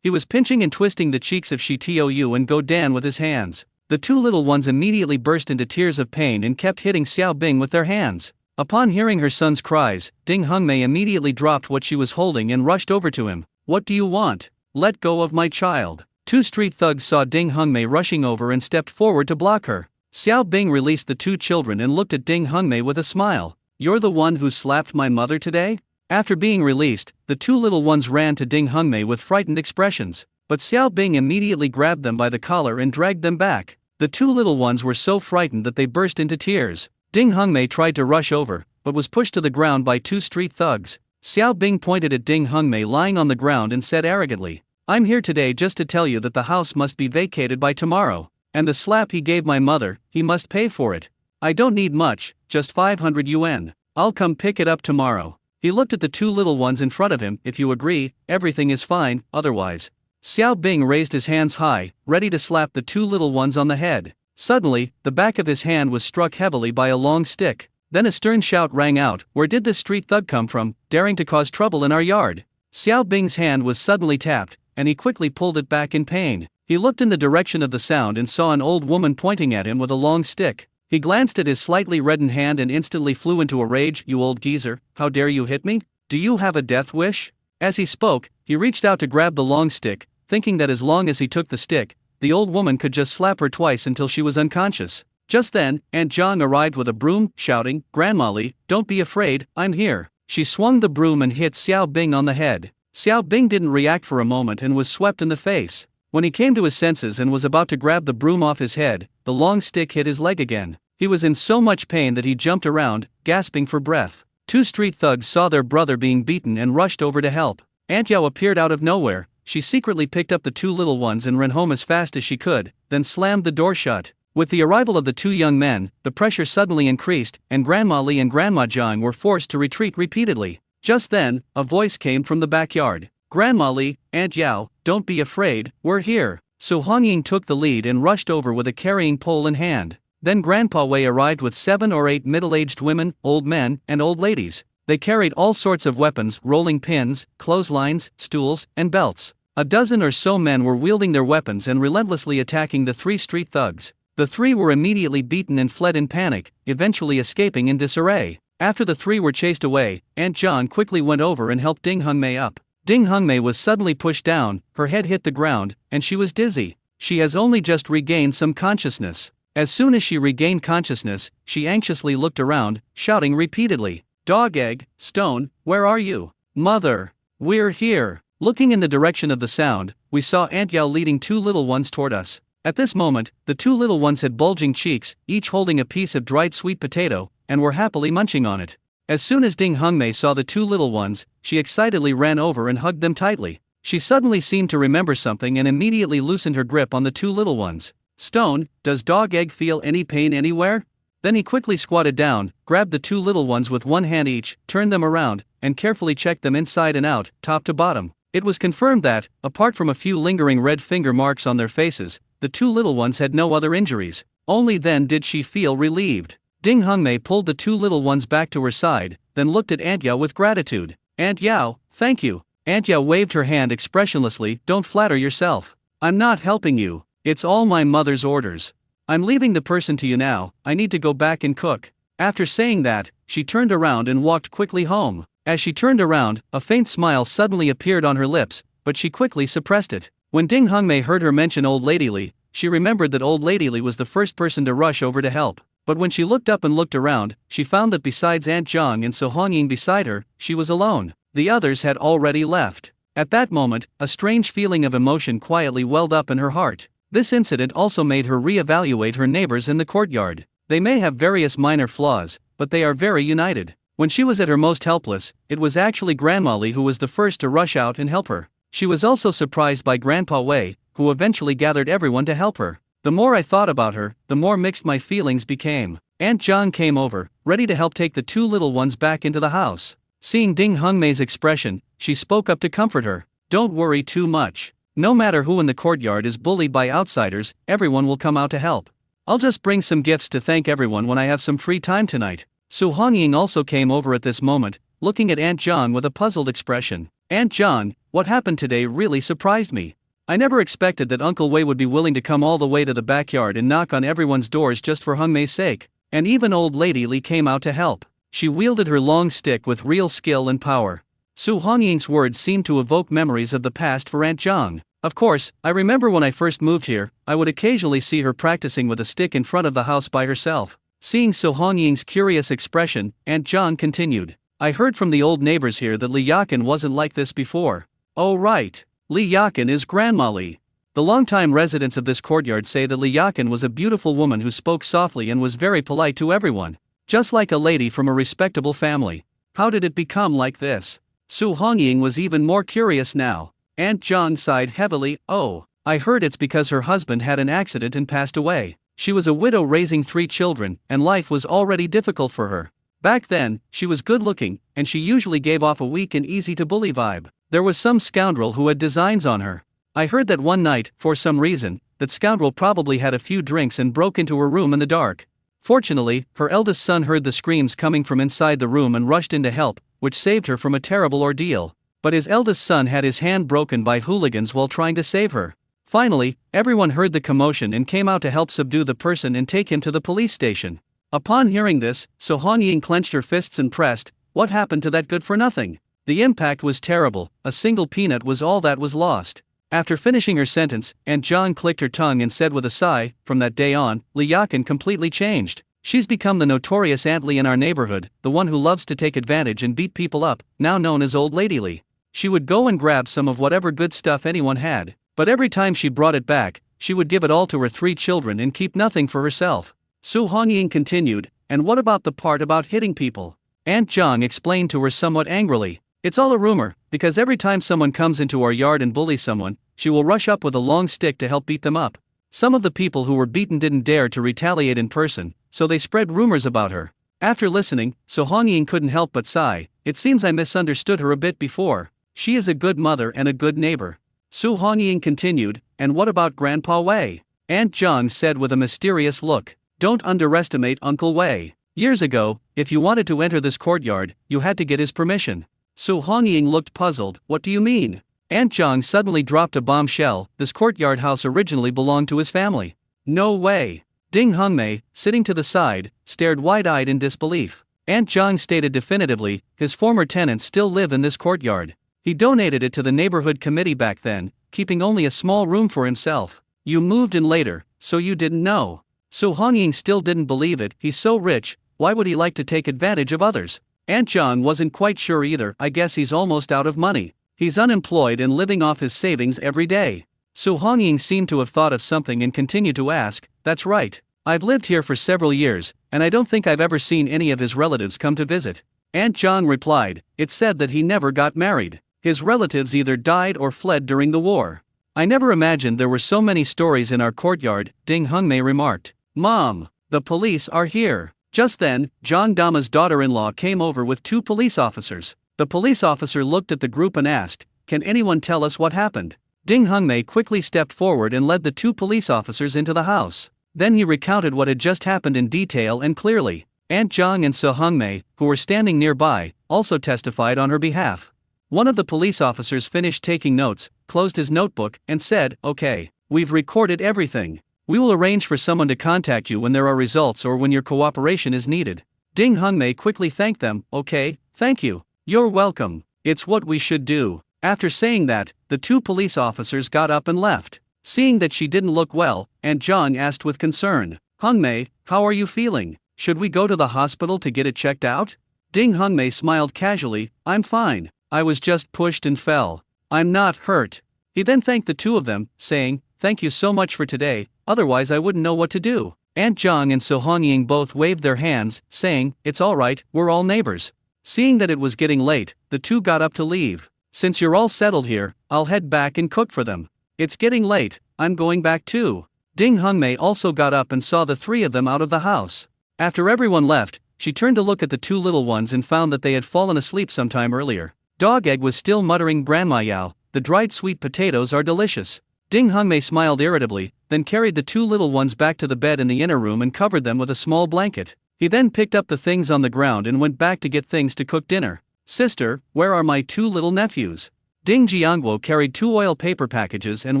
S1: He was pinching and twisting the cheeks of Shi Tou and Go Dan with his hands. The 2 little ones immediately burst into tears of pain and kept hitting Xiao Bing with their hands. Upon hearing her son's cries, Ding Hungmei immediately dropped what she was holding and rushed over to him. What do you want? Let go of my child. 2 street thugs saw Ding Hungmei rushing over and stepped forward to block her. Xiao Bing released the 2 children and looked at Ding Hungmei with a smile. You're the one who slapped my mother today? After being released, the 2 little ones ran to Ding Hungmei with frightened expressions, but Xiao Bing immediately grabbed them by the collar and dragged them back. The 2 little ones were so frightened that they burst into tears. Ding Hungmei tried to rush over, but was pushed to the ground by 2 street thugs. Xiao Bing pointed at Ding Hungmei lying on the ground and said arrogantly, I'm here today just to tell you that the house must be vacated by tomorrow, and the slap he gave my mother, he must pay for it. I don't need much, just 500 yuan. I'll come pick it up tomorrow. He looked at the 2 little ones in front of him. If you agree, everything is fine, otherwise. Xiao Bing raised his hands high, ready to slap the 2 little ones on the head. Suddenly, the back of his hand was struck heavily by a long stick. Then a stern shout rang out, where did this street thug come from, daring to cause trouble in our yard? Xiao Bing's hand was suddenly tapped, and he quickly pulled it back in pain. He looked in the direction of the sound and saw an old woman pointing at him with a long stick. He glanced at his slightly reddened hand and instantly flew into a rage. You old geezer, how dare you hit me? Do you have a death wish? As he spoke, he reached out to grab the long stick, thinking that as long as he took the stick, the old woman could just slap her twice until she was unconscious. Just then, Aunt Zhang arrived with a broom, shouting, Grandma Lee, don't be afraid, I'm here. She swung the broom and hit Xiao Bing on the head. Xiao Bing didn't react for a moment and was swept in the face. When he came to his senses and was about to grab the broom off his head, the long stick hit his leg again. He was in so much pain that he jumped around, gasping for breath. 2 street thugs saw their brother being beaten and rushed over to help. Aunt Yao appeared out of nowhere. She secretly picked up the 2 little ones and ran home as fast as she could, then slammed the door shut. With the arrival of the 2 young men, the pressure suddenly increased, and Grandma Lee and Grandma Zhang were forced to retreat repeatedly. Just then, a voice came from the backyard. Grandma Li, Aunt Yao, don't be afraid, we're here. So Hongying took the lead and rushed over with a carrying pole in hand. Then Grandpa Wei arrived with 7 or 8 middle-aged women, old men, and old ladies. They carried all sorts of weapons, rolling pins, clotheslines, stools, and belts. A dozen or so men were wielding their weapons and relentlessly attacking the 3 street thugs. The 3 were immediately beaten and fled in panic, eventually escaping in disarray. After the 3 were chased away, Aunt John quickly went over and helped Ding Hungmei up. Ding Hungmei was suddenly pushed down, her head hit the ground, and she was dizzy. She has only just regained some consciousness. As soon as she regained consciousness, she anxiously looked around, shouting repeatedly, "Dog egg, Stone, where are you? Mother, we're here." Looking in the direction of the sound, we saw Aunt Yao leading 2 little ones toward us. At this moment, the 2 little ones had bulging cheeks, each holding a piece of dried sweet potato, and were happily munching on it. As soon as Ding Hungmei saw the 2 little ones, she excitedly ran over and hugged them tightly. She suddenly seemed to remember something and immediately loosened her grip on the 2 little ones. "Stone, does Dog Egg feel any pain anywhere?" Then he quickly squatted down, grabbed the 2 little ones with one hand each, turned them around, and carefully checked them inside and out, top to bottom. It was confirmed that, apart from a few lingering red finger marks on their faces, the 2 little ones had no other injuries. Only then did she feel relieved. Ding Hungmei pulled the 2 little ones back to her side, then looked at Aunt Yao with gratitude. "Aunt Yao, thank you." Aunt Yao waved her hand expressionlessly. "Don't flatter yourself. I'm not helping you. It's all my mother's orders. I'm leaving the person to you now. I need to go back and cook." After saying that, she turned around and walked quickly home. As she turned around, a faint smile suddenly appeared on her lips, but she quickly suppressed it. When Ding Hungmei heard her mention Old Lady Li, she remembered that Old Lady Li was the first person to rush over to help. But when she looked up and looked around, she found that besides Aunt Zhang and So Hongying beside her, she was alone. The others had already left. At that moment, a strange feeling of emotion quietly welled up in her heart. This incident also made her re-evaluate her neighbors in the courtyard. They may have various minor flaws, but they are very united. When she was at her most helpless, it was actually Grandma Li who was the first to rush out and help her. She was also surprised by Grandpa Wei, who eventually gathered everyone to help her. The more I thought about her, the more mixed my feelings became. Aunt Zhang came over, ready to help take the 2 little ones back into the house. Seeing Ding Hungmei's expression, she spoke up to comfort her. "Don't worry too much. No matter who in the courtyard is bullied by outsiders, everyone will come out to help. I'll just bring some gifts to thank everyone when I have some free time tonight." Su Hongying also came over at this moment, looking at Aunt Zhang with a puzzled expression. "Aunt Zhang, what happened today really surprised me. I never expected that Uncle Wei would be willing to come all the way to the backyard and knock on everyone's doors just for Hungmei's sake. And even Old Lady Li came out to help. She wielded her long stick with real skill and power." Su Hongying's words seemed to evoke memories of the past for Aunt Zhang. "Of course, I remember when I first moved here, I would occasionally see her practicing with a stick in front of the house by herself." Seeing Su Hongying's curious expression, Aunt Zhang continued. "I heard from the old neighbors here that Li Yakin wasn't like this before." "Oh right. Li Yakin is Grandma Li. The longtime residents of this courtyard say that Li Yakin was a beautiful woman who spoke softly and was very polite to everyone. Just like a lady from a respectable family. How did it become like this?" Su Hongying was even more curious now. Aunt Zhang sighed heavily. "Oh, I heard it's because her husband had an accident and passed away. She was a widow raising 3 children, and life was already difficult for her. Back then, she was good-looking, and she usually gave off a weak and easy-to-bully vibe. There was some scoundrel who had designs on her. I heard that one night, for some reason, that scoundrel probably had a few drinks and broke into her room in the dark. Fortunately, her eldest son heard the screams coming from inside the room and rushed in to help, which saved her from a terrible ordeal. But his eldest son had his hand broken by hooligans while trying to save her. Finally, everyone heard the commotion and came out to help subdue the person and take him to the police station." Upon hearing this, So Honying clenched her fists and pressed, "What happened to that good-for-nothing? The impact was terrible, a single peanut was all that was lost." After finishing her sentence, Aunt Zhang clicked her tongue and said with a sigh, "From that day on, Li Yakin completely changed. She's become the notorious Aunt Li in our neighborhood, the one who loves to take advantage and beat people up, now known as Old Lady Li. She would go and grab some of whatever good stuff anyone had, but every time she brought it back, she would give it all to her 3 children and keep nothing for herself." Su Hongying continued, "And what about the part about hitting people?" Aunt Zhang explained to her somewhat angrily. "It's all a rumor, because every time someone comes into our yard and bullies someone, she will rush up with a long stick to help beat them up. Some of the people who were beaten didn't dare to retaliate in person, so they spread rumors about her." After listening, So Hongying couldn't help but sigh. "It seems I misunderstood her a bit before. She is a good mother and a good neighbor. Su Hongying continued, and what about Grandpa Wei? Aunt Zhang said with a mysterious look. Don't underestimate Uncle Wei. Years ago, if you wanted to enter this courtyard, you had to get his permission. Su Hongying looked puzzled. What do you mean? Aunt Zhang suddenly dropped a bombshell. This courtyard house originally belonged to his family. No way. Ding Hongmei, sitting to the side, stared wide-eyed in disbelief. Aunt Zhang stated definitively, his former tenants still live in this courtyard. He donated it to the neighborhood committee back then, keeping only a small room for himself. You moved in later, so you didn't know. Su Hongying still didn't believe it. He's so rich, why would he like to take advantage of others? Aunt Zhang wasn't quite sure either. I guess he's almost out of money. He's unemployed and living off his savings every day. Su Hongying seemed to have thought of something and continued to ask, that's right. I've lived here for several years, and I don't think I've ever seen any of his relatives come to visit. Aunt Zhang replied, it's said that he never got married. His relatives either died or fled during the war. I never imagined there were so many stories in our courtyard, Ding Hongmei remarked. Mom, the police are here. Just then, Zhang Dama's daughter-in-law came over with 2 police officers. The police officer looked at the group and asked, can anyone tell us what happened? Ding Hongmei quickly stepped forward and led the 2 police officers into the house. Then he recounted what had just happened in detail and clearly. Aunt Zhang and Su Hongmei, who were standing nearby, also testified on her behalf. One of the police officers finished taking notes, closed his notebook, and said, okay, we've recorded everything. We will arrange for someone to contact you when there are results or when your cooperation is needed. Ding Hongmei quickly thanked them. Okay, thank you. You're welcome. It's what we should do. After saying that, the 2 police officers got up and left. Seeing that she didn't look well, Aunt Zhang asked with concern, Hongmei, how are you feeling? Should we go to the hospital to get it checked out? Ding Hongmei smiled casually, I'm fine. I was just pushed and fell. I'm not hurt. He then thanked the 2 of them, saying, thank you so much for today, otherwise I wouldn't know what to do. Aunt Zhang and Su Hongying both waved their hands, saying, it's alright, we're all neighbors. Seeing that it was getting late, the 2 got up to leave. Since you're all settled here, I'll head back and cook for them. It's getting late, I'm going back too. Ding Hongmei also got up and saw the 3 of them out of the house. After everyone left, she turned to look at the 2 little ones and found that they had fallen asleep sometime earlier. Dog Egg was still muttering Grandma Yao, the dried sweet potatoes are delicious. Ding Hongmei smiled irritably, then carried the 2 little ones back to the bed in the inner room and covered them with a small blanket. He then picked up the things on the ground and went back to get things to cook dinner. Sister, where are my 2 little nephews? Ding Jiangguo carried 2 oil paper packages and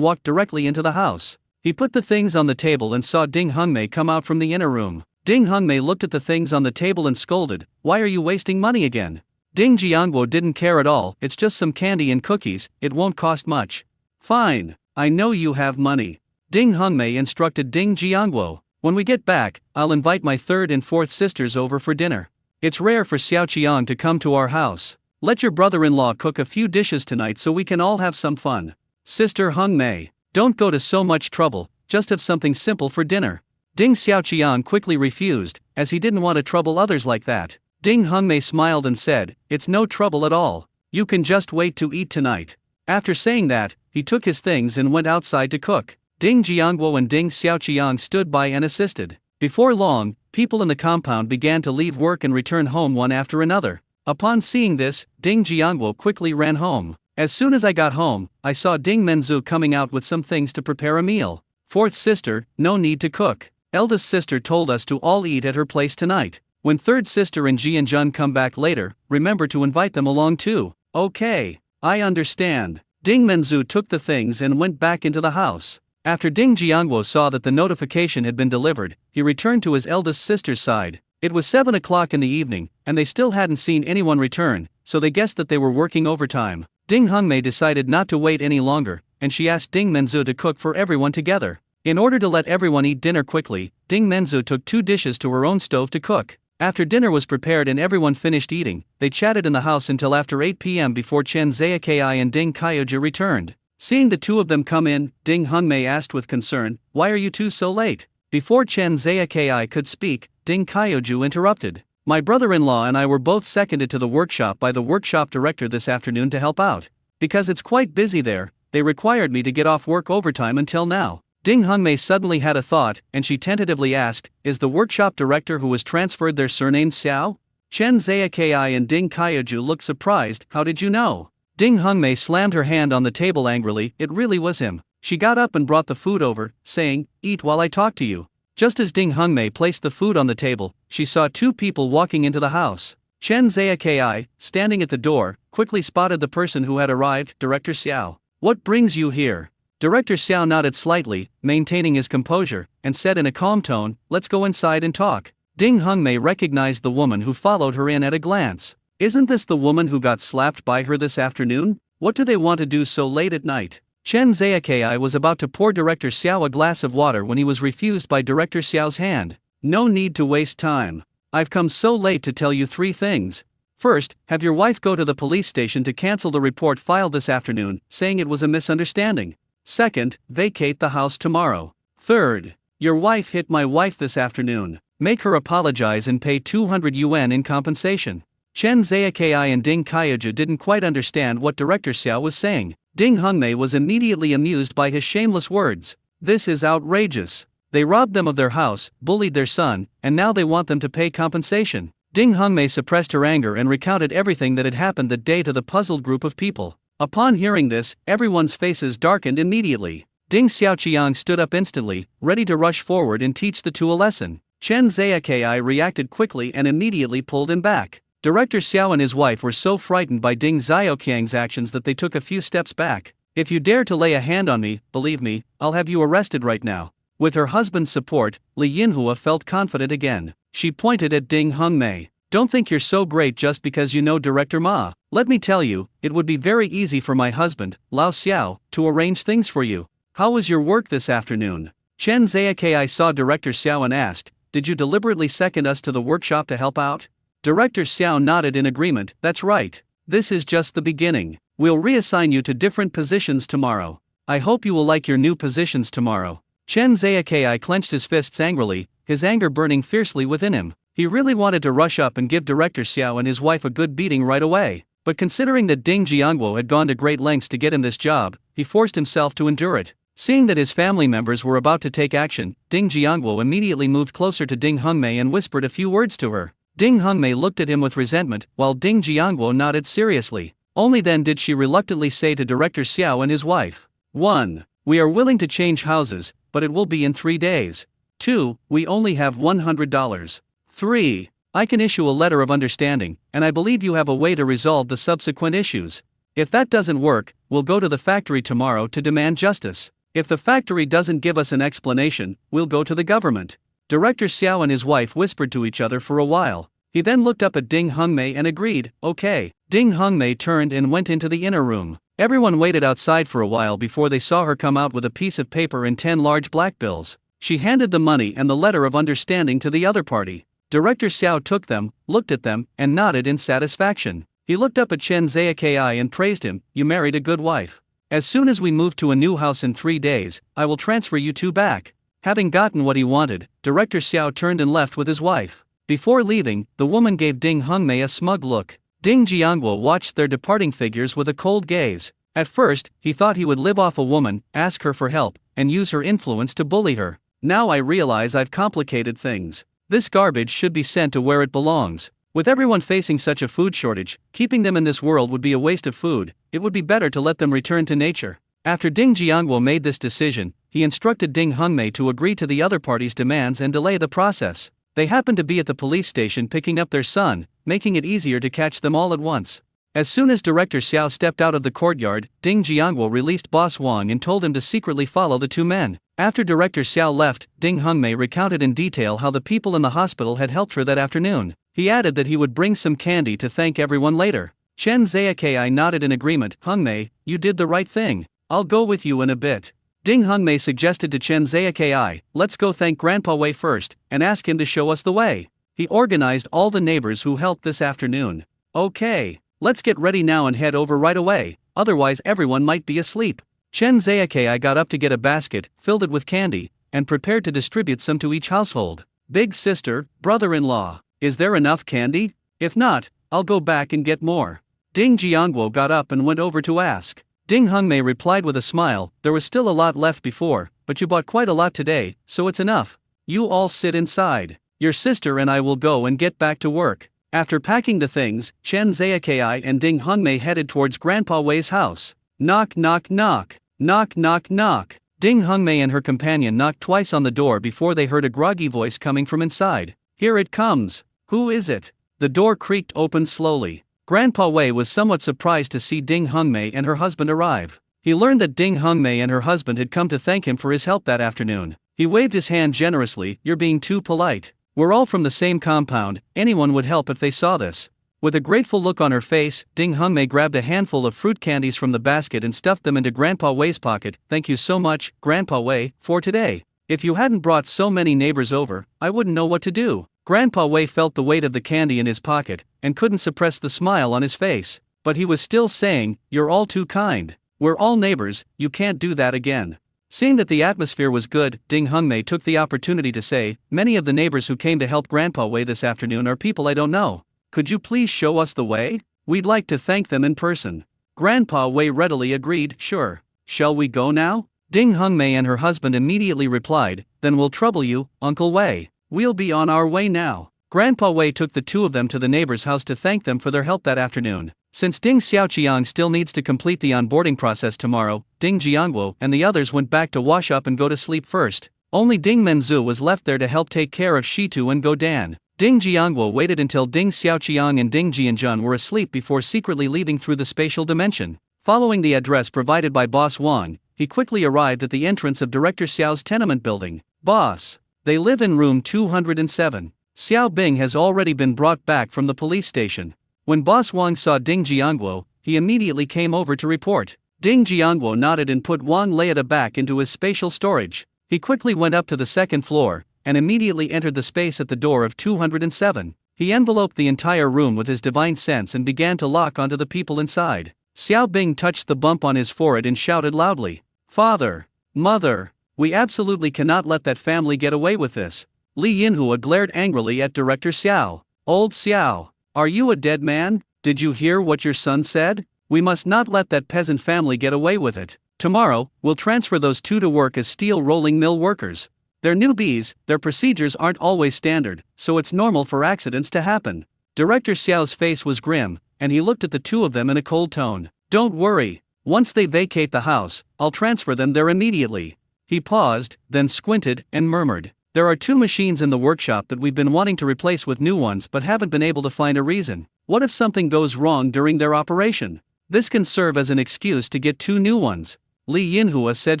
S1: walked directly into the house. He put the things on the table and saw Ding Hongmei come out from the inner room. Ding Hongmei looked at the things on the table and scolded, why are you wasting money again? Ding Jiangguo didn't care at all, it's just some candy and cookies, it won't cost much. Fine, I know you have money. Ding Hongmei instructed Ding Jiangguo. When we get back, I'll invite my 3rd and 4th sisters over for dinner. It's rare for Xiao Qiang to come to our house. Let your brother-in-law cook a few dishes tonight so we can all have some fun. Sister Hongmei, don't go to so much trouble, just have something simple for dinner. Ding Xiaoqian quickly refused, as he didn't want to trouble others like that. Ding Hongmei smiled and said, it's no trouble at all. You can just wait to eat tonight. After saying that, he took his things and went outside to cook. Ding Jiangguo and Ding Xiaoqiang stood by and assisted. Before long, people in the compound began to leave work and return home one after another. Upon seeing this, Ding Jiangguo quickly ran home. As soon as I got home, I saw Ding Menzu coming out with some things to prepare a meal. 4th sister, no need to cook. Eldest sister told us to all eat at her place tonight. When 3rd sister and Ji and Jun come back later, remember to invite them along too. Okay, I understand. Ding Menzu took the things and went back into the house. After Ding Jiangguo saw that the notification had been delivered, he returned to his eldest sister's side. It was 7 o'clock in the evening, and they still hadn't seen anyone return, so they guessed that they were working overtime. Ding Hongmei decided not to wait any longer, and she asked Ding Menzu to cook for everyone together. In order to let everyone eat dinner quickly, Ding Menzu took 2 dishes to her own stove to cook. After dinner was prepared and everyone finished eating, they chatted in the house until after 8 p.m. before Chen Zayaki and Ding Kaiuji returned. Seeing the 2 of them come in, Ding Hongmei asked with concern, why are you 2 so late? Before Chen Zayaki could speak, Ding Kaiuji interrupted. My brother-in-law and I were both seconded to the workshop by the workshop director this afternoon to help out. Because it's quite busy there, they required me to get off work overtime until now. Ding Hongmei suddenly had a thought, and she tentatively asked, is the workshop director who was transferred their surname Xiao? Chen Zayaki and Ding Kaiuji looked surprised, how did you know? Ding Hongmei slammed her hand on the table angrily. It really was him. She got up and brought the food over, saying, "Eat while I talk to you." Just as Ding Hongmei placed the food on the table, she saw two people walking into the house. Chen Ziyaki, standing at the door, quickly spotted the person who had arrived, Director Xiao. "What brings you here?" Director Xiao nodded slightly, maintaining his composure, and said in a calm tone, "Let's go inside and talk." Ding Hongmei recognized the woman who followed her in at a glance. "Isn't this the woman who got slapped by her this afternoon? What do they want to do so late at night?" Chen Ziyaki was about to pour Director Xiao a glass of water when he was refused by Director Xiao's hand. "No need to waste time. I've come so late to tell you 3 things. First, have your wife go to the police station to cancel the report filed this afternoon, saying it was a misunderstanding. Second, vacate the house tomorrow. Third, your wife hit my wife this afternoon. Make her apologize and pay 200 yuan in compensation." Chen Ziyaki and Ding Kaiju didn't quite understand what Director Xiao was saying. Ding Hongmei was immediately amused by his shameless words. "This is outrageous. They robbed them of their house, bullied their son, and now they want them to pay compensation." Ding Hongmei suppressed her anger and recounted everything that had happened that day to the puzzled group of people. Upon hearing this, everyone's faces darkened immediately. Ding Xiaoqiang stood up instantly, ready to rush forward and teach the two a lesson. Chen Ziyaki reacted quickly and immediately pulled him back. Director Xiao and his wife were so frightened by Ding Xiaoqiang's actions that they took a few steps back. "If you dare to lay a hand on me, believe me, I'll have you arrested right now." With her husband's support, Li Yinhua felt confident again. She pointed at Ding Hongmei. "Don't think you're so great just because you know Director Ma. Let me tell you, it would be very easy for my husband, Lao Xiao, to arrange things for you. How was your work this afternoon?" Chen Ziyaki saw Director Xiao and asked, "Did you deliberately second us to the workshop to help out?" Director Xiao nodded in agreement. "That's right. This is just the beginning. We'll reassign you to different positions tomorrow. I hope you will like your new positions tomorrow." Chen Ziyaki clenched his fists angrily, his anger burning fiercely within him. He really wanted to rush up and give Director Xiao and his wife a good beating right away, but considering that Ding Jiangguo had gone to great lengths to get him this job, he forced himself to endure it. Seeing that his family members were about to take action, Ding Jiangguo immediately moved closer to Ding Hongmei and whispered a few words to her. Ding Hongmei looked at him with resentment, while Ding Jiangguo nodded seriously. Only then did she reluctantly say to Director Xiao and his wife, 1. We are willing to change houses, but it will be in 3 days. 2. We only have $100. 3. I can issue a letter of understanding, and I believe you have a way to resolve the subsequent issues. If that doesn't work, we'll go to the factory tomorrow to demand justice. If the factory doesn't give us an explanation, we'll go to the government." Director Xiao and his wife whispered to each other for a while. He then looked up at Ding Hongmei and agreed, "Okay." Ding Hongmei turned and went into the inner room. Everyone waited outside for a while before they saw her come out with a piece of paper and 10 large black bills. She handed the money and the letter of understanding to the other party. Director Xiao took them, looked at them, and nodded in satisfaction. He looked up at Chen Ziyaki and praised him. "You married a good wife. As soon as we move to a new house in 3 days, I will transfer you two back." Having gotten what he wanted, Director Xiao turned and left with his wife. Before leaving, the woman gave Ding Hongmei a smug look. Ding Jiangguo watched their departing figures with a cold gaze. At first, he thought he would live off a woman, ask her for help, and use her influence to bully her. Now I realize I've complicated things. This garbage should be sent to where it belongs. With everyone facing such a food shortage, keeping them in this world would be a waste of food. It would be better to let them return to nature. After Ding Jiangguo made this decision, he instructed Ding Hongmei to agree to the other party's demands and delay the process. They happened to be at the police station picking up their son, making it easier to catch them all at once. As soon as Director Xiao stepped out of the courtyard, Ding Jiangguo released Boss Wang and told him to secretly follow the two men. After Director Xiao left, Ding Hongmei recounted in detail how the people in the hospital had helped her that afternoon. He added that he would bring some candy to thank everyone later. Chen Ziyaki nodded in agreement. "Hongmei, you did the right thing. I'll go with you in a bit." Ding Hongmei suggested to Chen Ziyaki, "Let's go thank Grandpa Wei first, and ask him to show us the way." He organized all the neighbors who helped this afternoon. "Okay, let's get ready now and head over right away, otherwise everyone might be asleep." Chen Ziyaki got up to get a basket, filled it with candy, and prepared to distribute some to each household. "Big sister, brother-in-law, is there enough candy? If not, I'll go back and get more." Ding Jiangguo got up and went over to ask. Ding Hongmei replied with a smile, "There was still a lot left before, but you bought quite a lot today, so it's enough. You all sit inside. Your sister and I will go and get back to work." After packing the things, Chen Ziyaki and Ding Hongmei headed towards Grandpa Wei's house. Knock knock knock, knock knock knock. Ding Hongmei and her companion knocked twice on the door before they heard a groggy voice coming from inside. Here it comes. Who is it? The door creaked open slowly. Grandpa Wei was somewhat surprised to see Ding Hongmei and her husband arrive. He learned that Ding Hongmei and her husband had come to thank him for his help that afternoon. He waved his hand generously. You're being too polite. We're all from the same compound, anyone would help if they saw this. With a grateful look on her face, Ding Hongmei grabbed a handful of fruit candies from the basket and stuffed them into Grandpa Wei's pocket. Thank you so much, Grandpa Wei, for today. If you hadn't brought so many neighbors over, I wouldn't know what to do. Grandpa Wei felt the weight of the candy in his pocket, and couldn't suppress the smile on his face. But he was still saying, you're all too kind. We're all neighbors, you can't do that again. Seeing that the atmosphere was good, Ding Hongmei took the opportunity to say, many of the neighbors who came to help Grandpa Wei this afternoon are people I don't know. Could you please show us the way? We'd like to thank them in person. Grandpa Wei readily agreed, sure. Shall we go now? Ding Hongmei and her husband immediately replied, then we'll trouble you, Uncle Wei. We'll be on our way now. Grandpa Wei took the two of them to the neighbor's house to thank them for their help that afternoon. Since Ding Xiaoqiang still needs to complete the onboarding process tomorrow, Ding Jiangguo and the others went back to wash up and go to sleep first. Only Ding Menzu was left there to help take care of Shitu and Godan. Ding Jiangguo waited until Ding Xiaoqiang and Ding Jianjun were asleep before secretly leaving through the spatial dimension. Following the address provided by Boss Wang, he quickly arrived at the entrance of Director Xiao's tenement building. Boss, they live in room 207. Xiao Bing has already been brought back from the police station. When Boss Wang saw Ding Jiangguo, he immediately came over to report. Ding Jiangguo nodded and put Wang Leida back into his spatial storage. He quickly went up to the second floor, and immediately entered the space at the door of 207. He enveloped the entire room with his divine sense and began to lock onto the people inside. Xiao Bing touched the bump on his forehead and shouted loudly, Father, Mother, we absolutely cannot let that family get away with this. Li Yinhua glared angrily at Director Xiao. Old Xiao, are you a dead man? Did you hear what your son said? We must not let that peasant family get away with it. Tomorrow, we'll transfer those two to work as steel rolling mill workers. They're newbies, their procedures aren't always standard, so it's normal for accidents to happen. Director Xiao's face was grim, and he looked at the two of them in a cold tone. Don't worry, once they vacate the house, I'll transfer them there immediately. He paused, then squinted, and murmured. There are two machines in the workshop that we've been wanting to replace with new ones but haven't been able to find a reason. What if something goes wrong during their operation? This can serve as an excuse to get two new ones. Li Yinhua said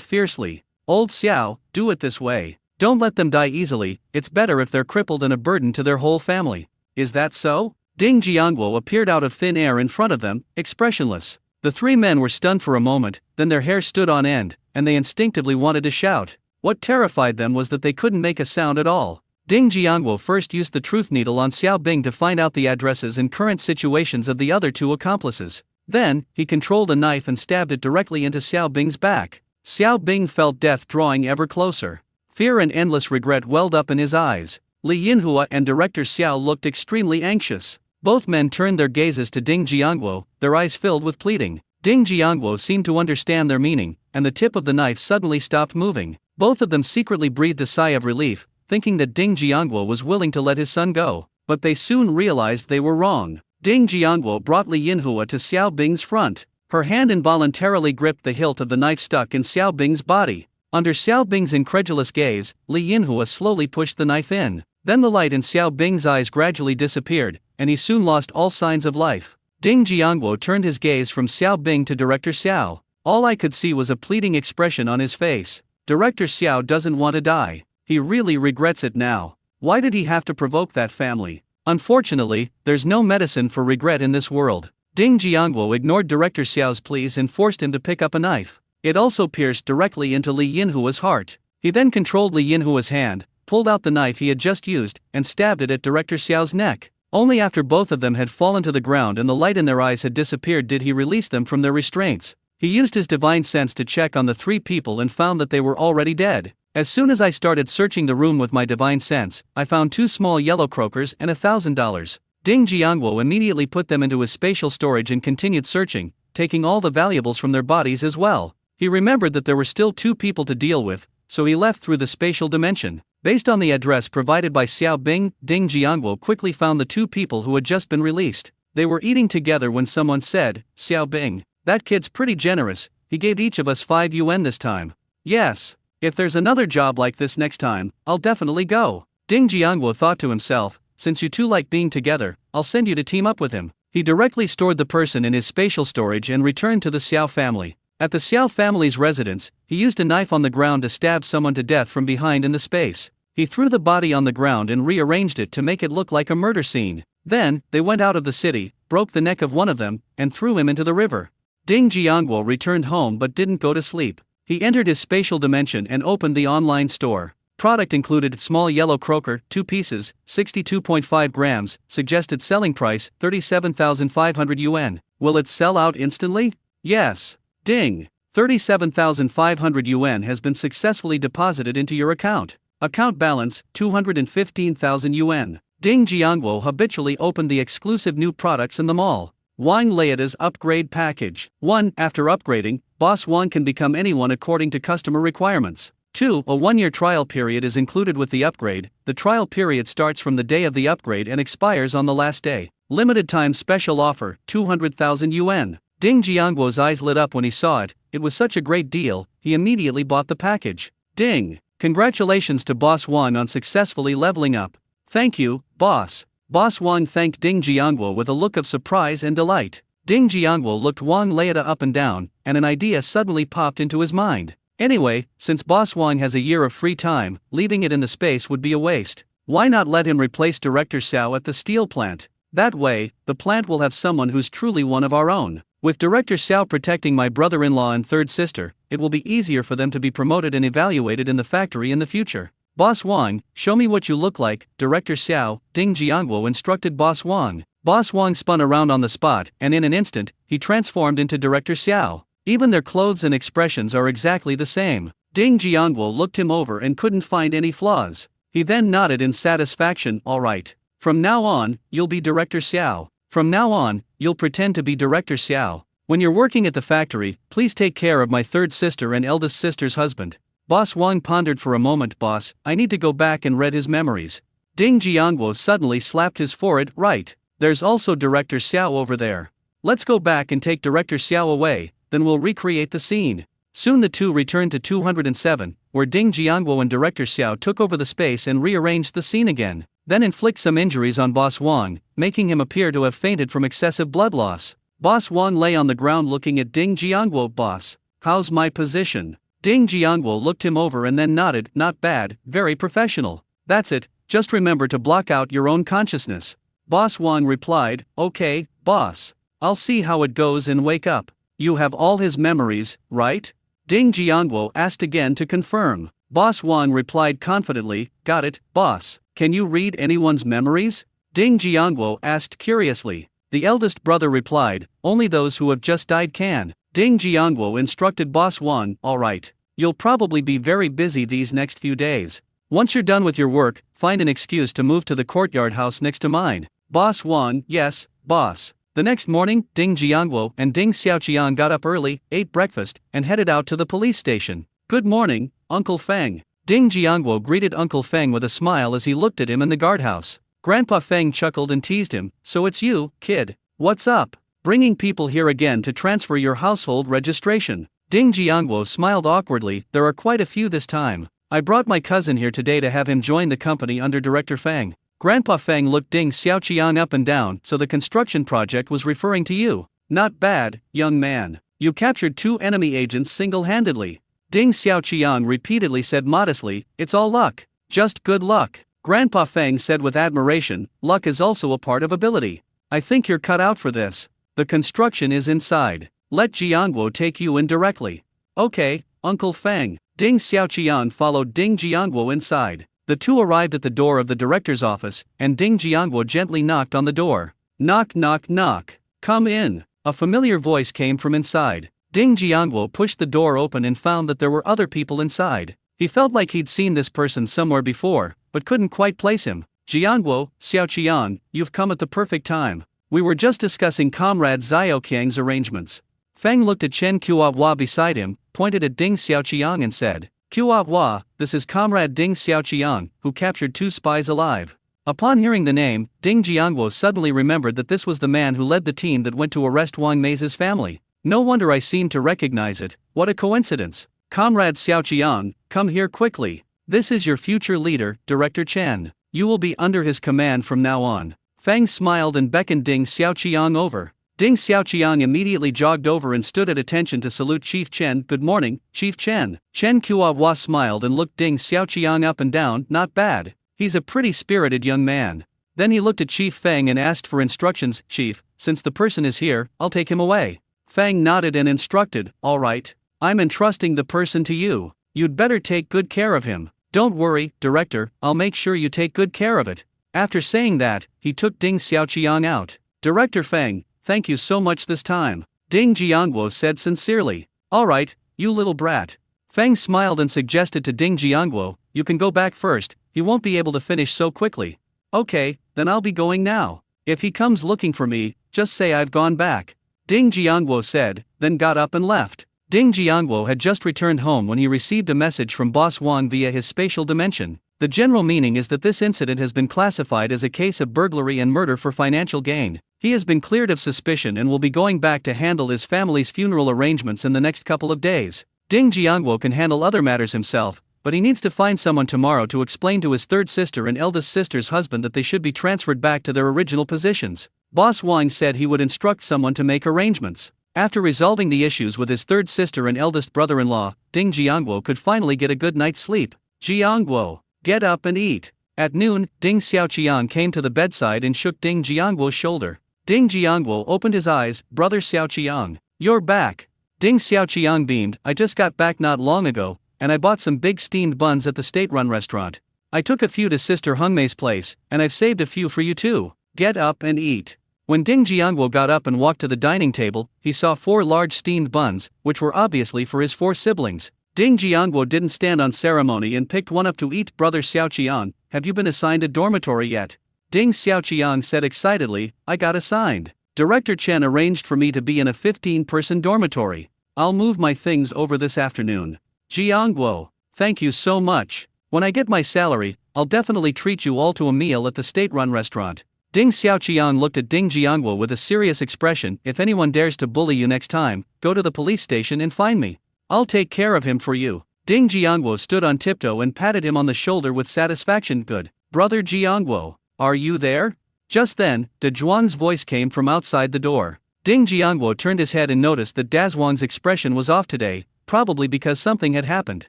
S1: fiercely. Old Xiao, do it this way. Don't let them die easily, it's better if they're crippled and a burden to their whole family. Is that so? Ding Jiangguo appeared out of thin air in front of them, expressionless. The three men were stunned for a moment, then their hair stood on end, and they instinctively wanted to shout. What terrified them was that they couldn't make a sound at all. Ding Jiangguo first used the truth needle on Xiao Bing to find out the addresses and current situations of the other two accomplices. Then, he controlled a knife and stabbed it directly into Xiao Bing's back. Xiao Bing felt death drawing ever closer. Fear and endless regret welled up in his eyes. Li Yinhua and Director Xiao looked extremely anxious. Both men turned their gazes to Ding Jiangguo, their eyes filled with pleading. Ding Jiangguo seemed to understand their meaning, and the tip of the knife suddenly stopped moving. Both of them secretly breathed a sigh of relief, thinking that Ding Jiangguo was willing to let his son go. But they soon realized they were wrong. Ding Jiangguo brought Li Yinhua to Xiao Bing's front. Her hand involuntarily gripped the hilt of the knife stuck in Xiao Bing's body. Under Xiao Bing's incredulous gaze, Li Yinhua slowly pushed the knife in. Then the light in Xiao Bing's eyes gradually disappeared, and he soon lost all signs of life. Ding Jiangguo turned his gaze from Xiao Bing to Director Xiao. All I could see was a pleading expression on his face. Director Xiao doesn't want to die. He really regrets it now. Why did he have to provoke that family? Unfortunately, there's no medicine for regret in this world. Ding Jiangguo ignored Director Xiao's pleas and forced him to pick up a knife. It also pierced directly into Li Yinhua's heart. He then controlled Li Yinhua's hand, pulled out the knife he had just used, and stabbed it at Director Xiao's neck. Only after both of them had fallen to the ground and the light in their eyes had disappeared did he release them from their restraints. He used his divine sense to check on the three people and found that they were already dead. As soon as I started searching the room with my divine sense, I found two small yellow croakers and $1,000. Ding Jiangguo immediately put them into his spatial storage and continued searching, taking all the valuables from their bodies as well. He remembered that there were still two people to deal with, so he left through the spatial dimension. Based on the address provided by Xiao Bing, Ding Jiangwo quickly found the two people who had just been released. They were eating together when someone said, "Xiao Bing, that kid's pretty generous, he gave each of us 5 yuan this time." "Yes. If there's another job like this next time, I'll definitely go." Ding Jiangwo thought to himself, "Since you two like being together, I'll send you to team up with him." He directly stored the person in his spatial storage and returned to the Xiao family. At the Xiao family's residence, he used a knife on the ground to stab someone to death from behind in the space. He threw the body on the ground and rearranged it to make it look like a murder scene. Then, they went out of the city, broke the neck of one of them, and threw him into the river. Ding Jiangwo returned home but didn't go to sleep. He entered his spatial dimension and opened the online store. Product included small yellow croaker, 2 pieces, 62.5 grams, suggested selling price, 37,500 yuan. Will it sell out instantly? Yes. Ding. 37,500 yuan has been successfully deposited into your account. Account balance, 215,000 yuan. Ding Jiangwo habitually opened the exclusive new products in the mall. Wang Leita's upgrade package. 1. After upgrading, Boss Wang can become anyone according to customer requirements. 2. A 1-year trial period is included with the upgrade. The trial period starts from the day of the upgrade and expires on the last day. Limited time special offer, 200,000 yuan. Ding Jiangwo's eyes lit up when he saw it. It was such a great deal, he immediately bought the package. Ding! Congratulations to Boss Wang on successfully leveling up. Thank you, boss. Boss Wang thanked Ding Jiangwo with a look of surprise and delight. Ding Jiangwo looked Wang Leita up and down, and an idea suddenly popped into his mind. Anyway, since Boss Wang has a year of free time, leaving it in the space would be a waste. Why not let him replace Director Xiao at the steel plant? That way, the plant will have someone who's truly one of our own. With Director Xiao protecting my brother-in-law and third sister, it will be easier for them to be promoted and evaluated in the factory in the future. Boss Wang, show me what you look like, Director Xiao, Ding Jiangwo instructed Boss Wang. Boss Wang spun around on the spot, and in an instant, he transformed into Director Xiao. Even their clothes and expressions are exactly the same. Ding Jiangwo looked him over and couldn't find any flaws. He then nodded in satisfaction. All right. From now on, you'll be Director Xiao. From now on, you'll pretend to be Director Xiao. When you're working at the factory, please take care of my third sister and eldest sister's husband. Boss Wang pondered for a moment. Boss, I need to go back and read his memories. Ding Jiangwo suddenly slapped his forehead. Right. There's also Director Xiao over there. Let's go back and take Director Xiao away, then we'll recreate the scene. Soon the two returned to 207, where Ding Jiangwo and Director Xiao took over the space and rearranged the scene again. Then inflict some injuries on Boss Wang, making him appear to have fainted from excessive blood loss. Boss Wang lay on the ground looking at Ding Jiangwo. Boss, how's my position? Ding Jiangwo looked him over and then nodded. Not bad, very professional. That's it, just remember to block out your own consciousness. Boss Wang replied, okay, boss. I'll see how it goes and wake up. You have all his memories, right? Ding Jiangwo asked again to confirm. Boss Wang replied confidently, got it, boss. Can you read anyone's memories? Ding Jiangwo asked curiously. The eldest brother replied, only those who have just died can. Ding Jiangwo instructed Boss Wang, all right. You'll probably be very busy these next few days. Once you're done with your work, find an excuse to move to the courtyard house next to mine. Boss Wang, yes, boss. The next morning, Ding Jiangwo and Ding Xiaoqian got up early, ate breakfast, and headed out to the police station. Good morning, Uncle Feng. Ding Jiangwo greeted Uncle Feng with a smile as he looked at him in the guardhouse. Grandpa Feng chuckled and teased him, so it's you, kid. What's up? Bringing people here again to transfer your household registration. Ding Jiangwo smiled awkwardly, there are quite a few this time. I brought my cousin here today to have him join the company under Director Feng. Grandpa Feng looked Ding Xiaoqian up and down, so the construction project was referring to you. Not bad, young man. You captured 2 enemy agents single-handedly. Ding Xiaoqian repeatedly said modestly, it's all luck. Just good luck. Grandpa Feng said with admiration, luck is also a part of ability. I think you're cut out for this. The construction is inside. Let Jiangwo take you in directly. Okay, Uncle Feng. Ding Xiaoqian followed Ding Jiangwo inside. The two arrived at the door of the director's office, and Ding Jiangwo gently knocked on the door. Knock knock knock. Come in. A familiar voice came from inside. Ding Jiangwo pushed the door open and found that there were other people inside. He felt like he'd seen this person somewhere before, but couldn't quite place him. Jiangwo, Xiaoqian, you've come at the perfect time. We were just discussing Comrade Xiaoqiang's arrangements. Feng looked at Chen Kuohua beside him, pointed at Ding Xiaoqian and said, Hua, this is Comrade Ding Xiaoqiang, who captured 2 spies alive. Upon hearing the name, Ding Jiangguo suddenly remembered that this was the man who led the team that went to arrest Wang Mei's family. No wonder I seemed to recognize it, what a coincidence. Comrade Xiaoqiang, come here quickly. This is your future leader, Director Chen. You will be under his command from now on. Fang smiled and beckoned Ding Xiaoqiang over. Ding Xiaoqiang immediately jogged over and stood at attention to salute Chief Chen. Good morning, Chief Chen. Chen Hua smiled and looked Ding Xiaoqiang up and down. Not bad. He's a pretty spirited young man. Then he looked at Chief Fang and asked for instructions. Chief, since the person is here, I'll take him away. Fang nodded and instructed, all right. I'm entrusting the person to you. You'd better take good care of him. Don't worry, Director, I'll make sure you take good care of it. After saying that, he took Ding Xiaoqiang out. Director Fang, thank you so much this time. Ding Jiangguo said sincerely. All right, you little brat. Fang smiled and suggested to Ding Jiangguo, you can go back first, he won't be able to finish so quickly. Okay, then I'll be going now. If he comes looking for me, just say I've gone back. Ding Jiangguo said, then got up and left. Ding Jiangguo had just returned home when he received a message from Boss Wang via his spatial dimension. The general meaning is that this incident has been classified as a case of burglary and murder for financial gain. He has been cleared of suspicion and will be going back to handle his family's funeral arrangements in the next couple of days. Ding Jiangguo can handle other matters himself, but he needs to find someone tomorrow to explain to his third sister and eldest sister's husband that they should be transferred back to their original positions. Boss Wang said he would instruct someone to make arrangements. After resolving the issues with his third sister and eldest brother-in-law, Ding Jiangguo could finally get a good night's sleep. Jiangguo, get up and eat. At noon, Ding Xiaoqiang came to the bedside and shook Ding Jiangguo's shoulder. Ding Jiangguo opened his eyes. Brother Xiaoqiang, you're back. Ding Xiaoqiang beamed. I just got back not long ago, and I bought some big steamed buns at the state-run restaurant. I took a few to Sister Hungmei's place, and I've saved a few for you too. Get up and eat. When Ding Jiangguo got up and walked to the dining table, he saw 4 large steamed buns, which were obviously for his 4 siblings. Ding Jiangguo didn't stand on ceremony and picked one up to eat. Brother Xiaoqiang, have you been assigned a dormitory yet? Ding Xiaoqiang said excitedly, I got assigned. Director Chen arranged for me to be in a 15-person dormitory. I'll move my things over this afternoon. Jiangguo, thank you so much. When I get my salary, I'll definitely treat you all to a meal at the state-run restaurant. Ding Xiaoqiang looked at Ding Jiangguo with a serious expression. If anyone dares to bully you next time, go to the police station and find me. I'll take care of him for you. Ding Jiangguo stood on tiptoe and patted him on the shoulder with satisfaction. Good. Brother Jiangguo, are you there? Just then, De Zhuang's voice came from outside the door. Ding Jiangguo turned his head and noticed that Dazhuang's expression was off today, probably because something had happened.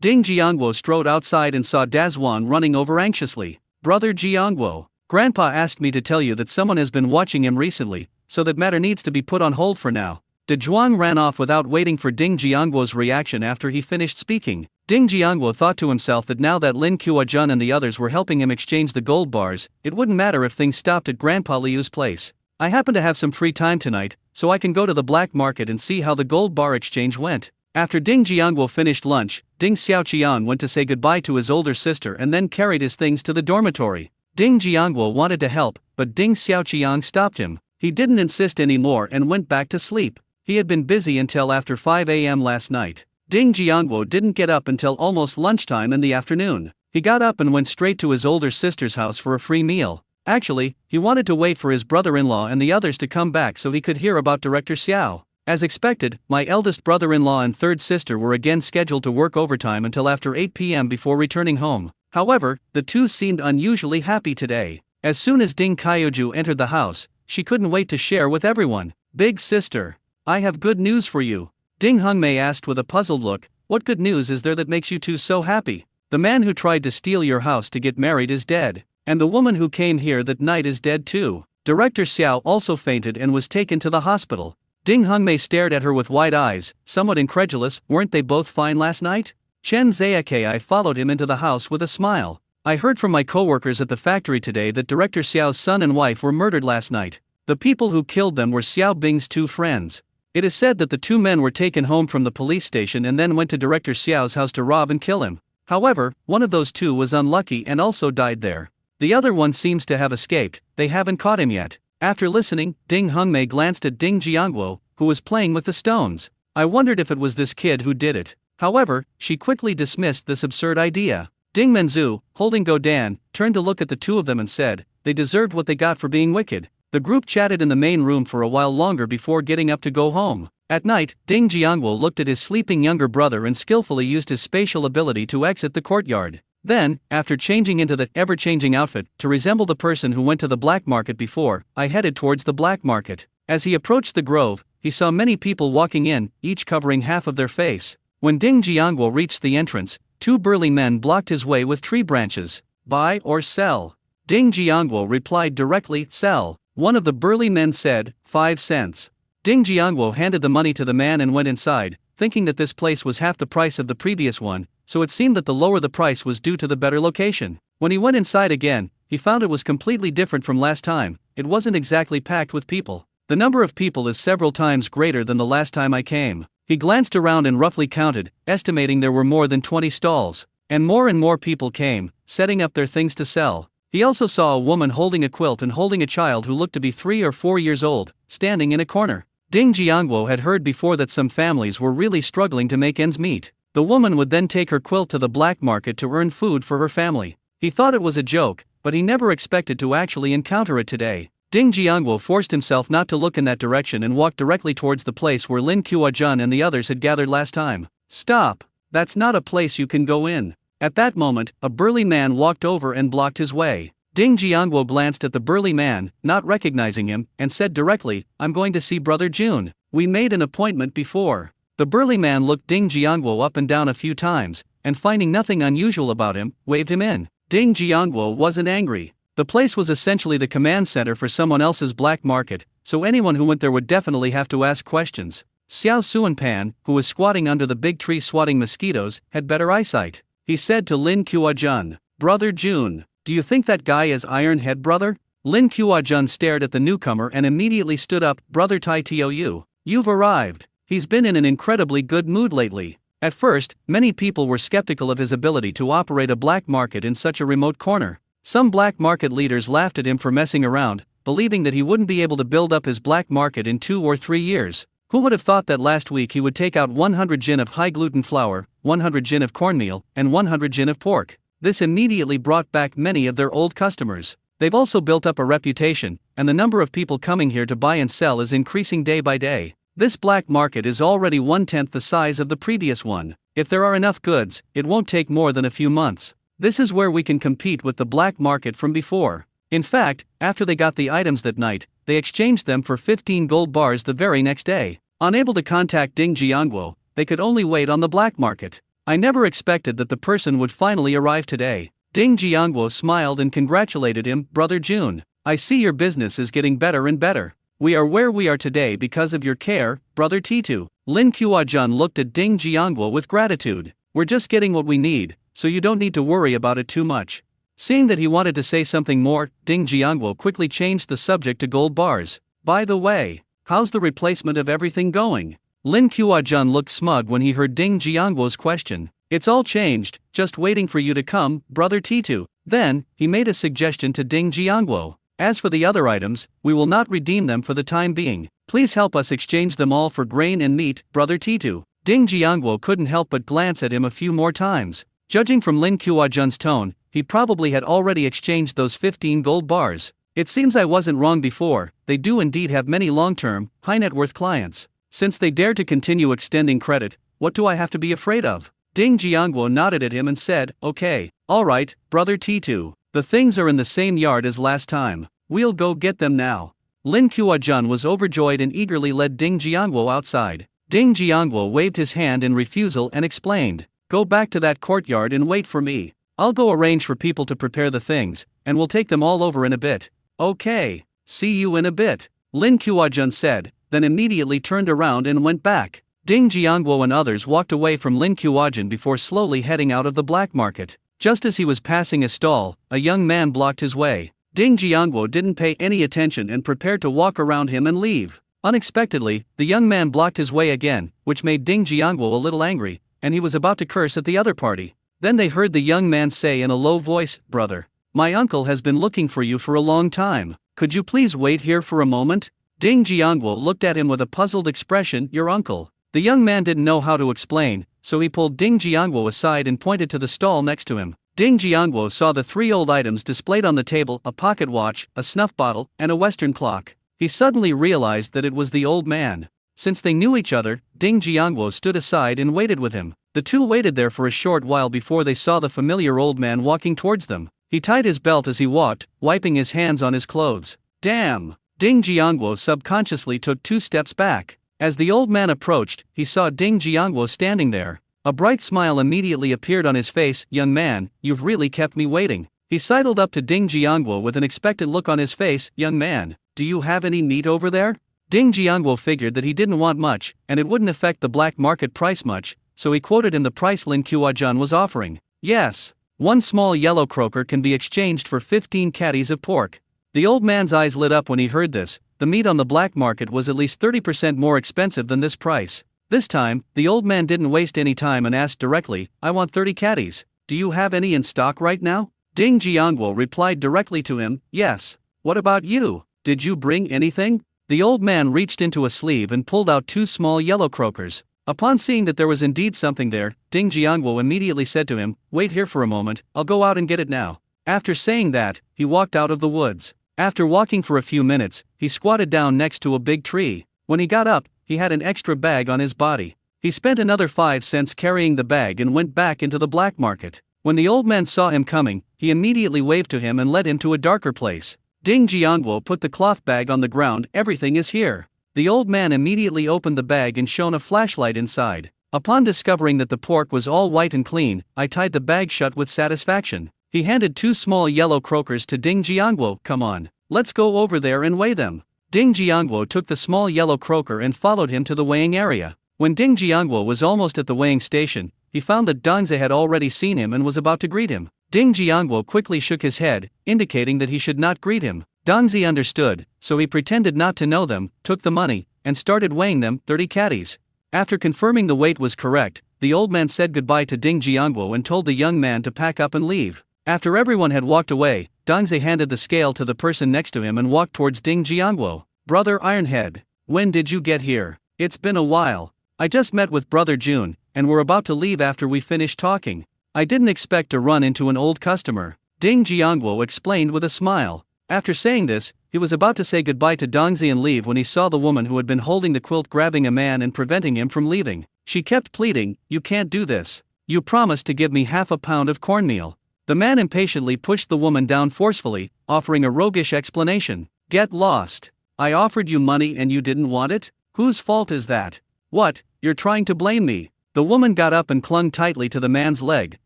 S1: Ding Jiangguo strode outside and saw Dazhuang running over anxiously. Brother Jiangguo, Grandpa asked me to tell you that someone has been watching him recently, so that matter needs to be put on hold for now. De Zhuang ran off without waiting for Ding Jiangguo's reaction after he finished speaking. Ding Jiangguo thought to himself that now that Lin Qiujun and the others were helping him exchange the gold bars, it wouldn't matter if things stopped at Grandpa Liu's place. I happen to have some free time tonight, so I can go to the black market and see how the gold bar exchange went. After Ding Jiangguo finished lunch, Ding Xiaoqiang went to say goodbye to his older sister and then carried his things to the dormitory. Ding Jiangguo wanted to help, but Ding Xiaoqiang stopped him. He didn't insist anymore and went back to sleep. He had been busy until after 5 a.m. last night. Ding Jiangguo didn't get up until almost lunchtime in the afternoon. He got up and went straight to his older sister's house for a free meal. Actually, he wanted to wait for his brother-in-law and the others to come back so he could hear about Director Xiao. As expected, my eldest brother-in-law and third sister were again scheduled to work overtime until after 8 p.m. before returning home. However, the two seemed unusually happy today. As soon as Ding Qiuju entered the house, she couldn't wait to share with everyone. Big sister, I have good news for you. Ding Hungmei asked with a puzzled look, what good news is there that makes you two so happy? The man who tried to steal your house to get married is dead, and the woman who came here that night is dead too. Director Xiao also fainted and was taken to the hospital. Ding Hungmei stared at her with wide eyes, somewhat incredulous. Weren't they both fine last night? Chen Zaikai followed him into the house with a smile. I heard from my co-workers at the factory today that Director Xiao's son and wife were murdered last night. The people who killed them were Xiao Bing's 2 friends. It is said that the 2 men were taken home from the police station and then went to Director Xiao's house to rob and kill him. However, one of those 2 was unlucky and also died there. The other one seems to have escaped. They haven't caught him yet. After listening, Ding Hungmei glanced at Ding Jiangguo, who was playing with the stones. I wondered if it was this kid who did it. However, she quickly dismissed this absurd idea. Ding Menzu, holding Godan, turned to look at the two of them and said, they deserved what they got for being wicked. The group chatted in the main room for a while longer before getting up to go home. At night, Ding Jiangwo looked at his sleeping younger brother and skillfully used his spatial ability to exit the courtyard. Then, after changing into the ever-changing outfit to resemble the person who went to the black market before, I headed towards the black market. As he approached the grove, he saw many people walking in, each covering half of their face. When Ding Jiangwo reached the entrance, two burly men blocked his way with tree branches. Buy or sell? Ding Jiangwo replied directly, sell. One of the burly men said, 5 cents. Ding Jiangwo handed the money to the man and went inside, thinking that this place was half the price of the previous one, so it seemed that the lower the price was due to the better location. When he went inside again, he found it was completely different from last time. It wasn't exactly packed with people. The number of people is several times greater than the last time I came. He glanced around and roughly counted, estimating there were more than 20 stalls. And more people came, setting up their things to sell. He also saw a woman holding a quilt and holding a child who looked to be 3 or 4 years old, standing in a corner. Ding Jiangwo had heard before that some families were really struggling to make ends meet. The woman would then take her quilt to the black market to earn food for her family. He thought it was a joke, but he never expected to actually encounter it today. Ding Jiangwo forced himself not to look in that direction and walked directly towards the place where Lin Kuo-jun and the others had gathered last time. Stop! That's not a place you can go in. At that moment, a burly man walked over and blocked his way. Ding Jiangwo glanced at the burly man, not recognizing him, and said directly, I'm going to see Brother Jun. We made an appointment before. The burly man looked Ding Jiangwo up and down a few times, and finding nothing unusual about him, waved him in. Ding Jiangwo wasn't angry. The place was essentially the command center for someone else's black market, so anyone who went there would definitely have to ask questions. Xiao Suanpan, who was squatting under the big tree swatting mosquitoes, had better eyesight. He said to Lin Kuo-jun, Brother Jun, do you think that guy is Iron Head brother? Lin Kuo-jun stared at the newcomer and immediately stood up, Brother Tai Tou, you've arrived. He's been in an incredibly good mood lately. At first, many people were skeptical of his ability to operate a black market in such a remote corner. Some black market leaders laughed at him for messing around, believing that he wouldn't be able to build up his black market in 2 or 3 years. Who would have thought that last week he would take out 100 jin of high-gluten flour, 100 jin of cornmeal, and 100 jin of pork? This immediately brought back many of their old customers. They've also built up a reputation, and the number of people coming here to buy and sell is increasing day by day. This black market is already 1/10 the size of the previous one. If there are enough goods, it won't take more than a few months. This is where we can compete with the black market from before. In fact, after they got the items that night, they exchanged them for 15 gold bars the very next day. Unable to contact Ding Jiangwo, they could only wait on the black market. I never expected that the person would finally arrive today. Ding Jiangwo smiled and congratulated him, Brother Jun. I see your business is getting better and better. We are where we are today because of your care, Brother Titu. Lin Kuo-jun looked at Ding Jiangwo with gratitude. We're just getting what we need, so you don't need to worry about it too much. Seeing that he wanted to say something more, Ding Jiangwo quickly changed the subject to gold bars. By the way, how's the replacement of everything going? Lin Kuo-jun looked smug when he heard Ding Jiangwo's question. It's all changed, just waiting for you to come, Brother Titu. Then, he made a suggestion to Ding Jiangwo. As for the other items, we will not redeem them for the time being. Please help us exchange them all for grain and meat, Brother Titu. Ding Jiangwo couldn't help but glance at him a few more times. Judging from Lin Kuo-jun's tone, he probably had already exchanged those 15 gold bars. It seems I wasn't wrong before, they do indeed have many long-term, high-net-worth clients. Since they dare to continue extending credit, what do I have to be afraid of? Ding Jiangwo nodded at him and said, okay, alright, Brother Titu. The things are in the same yard as last time. We'll go get them now. Lin Kuo-jun was overjoyed and eagerly led Ding Jiangwo outside. Ding Jiangwo waved his hand in refusal and explained, go back to that courtyard and wait for me. I'll go arrange for people to prepare the things, and we'll take them all over in a bit. Okay, see you in a bit, Lin Kuo-jun said, then immediately turned around and went back. Ding Jiangwo and others walked away from Lin Kuo-jun before slowly heading out of the black market. Just as he was passing a stall, a young man blocked his way. Ding Jiangwo didn't pay any attention and prepared to walk around him and leave. Unexpectedly, the young man blocked his way again, which made Ding Jiangwo a little angry, and he was about to curse at the other party. Then they heard the young man say in a low voice, Brother, my uncle has been looking for you for a long time. Could you please wait here for a moment? Ding Jiangwo looked at him with a puzzled expression, your uncle. The young man didn't know how to explain, so he pulled Ding Jiangwo aside and pointed to the stall next to him. Ding Jiangwo saw the three old items displayed on the table: a pocket watch, a snuff bottle, and a Western clock. He suddenly realized that it was the old man. Since they knew each other, Ding Jiangwo stood aside and waited with him. The two waited there for a short while before they saw the familiar old man walking towards them. He tied his belt as he walked, wiping his hands on his clothes. Damn! Ding Jiangwo subconsciously took 2 steps back. As the old man approached, he saw Ding Jiangwo standing there. A bright smile immediately appeared on his face. Young man, you've really kept me waiting. He sidled up to Ding Jiangwo with an expectant look on his face. Young man, do you have any meat over there? Ding Jiangwo figured that he didn't want much, and it wouldn't affect the black market price much, so he quoted him the price Lin Kuo-jun was offering. Yes. 1 small yellow croaker can be exchanged for 15 catties of pork. The old man's eyes lit up when he heard this. The meat on the black market was at least 30% more expensive than this price. This time, the old man didn't waste any time and asked directly, I want 30 catties. Do you have any in stock right now? Ding Jiangwo replied directly to him, yes. What about you? Did you bring anything? The old man reached into a sleeve and pulled out 2 small yellow croakers. Upon seeing that there was indeed something there, Ding Jiangwo immediately said to him, wait here for a moment, I'll go out and get it now. After saying that, he walked out of the woods. After walking for a few minutes, he squatted down next to a big tree. When he got up, he had an extra bag on his body. He spent another 5 cents carrying the bag and went back into the black market. When the old man saw him coming, he immediately waved to him and led him to a darker place. Ding Jiangwo put the cloth bag on the ground. Everything is here. The old man immediately opened the bag and shone a flashlight inside. Upon discovering that the pork was all white and clean, I tied the bag shut with satisfaction. He handed 2 small yellow croakers to Ding Jiangwo. Come on, let's go over there and weigh them. Ding Jiangwo took the small yellow croaker and followed him to the weighing area. When Ding Jiangwo was almost at the weighing station, he found that Dongzi had already seen him and was about to greet him. Ding Jiangwo quickly shook his head, indicating that he should not greet him. Dongzi understood, so he pretended not to know them, took the money, and started weighing them, 30 catties. After confirming the weight was correct, the old man said goodbye to Ding Jiangwo and told the young man to pack up and leave. After everyone had walked away, Dongzi handed the scale to the person next to him and walked towards Ding Jiangwo. Brother Ironhead, when did you get here? It's been a while. I just met with Brother June, and we're about to leave after we finish talking. I didn't expect to run into an old customer. Ding Jiangwo explained with a smile. After saying this, he was about to say goodbye to Dongzi and leave when he saw the woman who had been holding the quilt grabbing a man and preventing him from leaving. She kept pleading, you can't do this. You promised to give me half a pound of cornmeal. The man impatiently pushed the woman down forcefully, offering a roguish explanation. Get lost. I offered you money and you didn't want it? Whose fault is that? What, you're trying to blame me? The woman got up and clung tightly to the man's leg,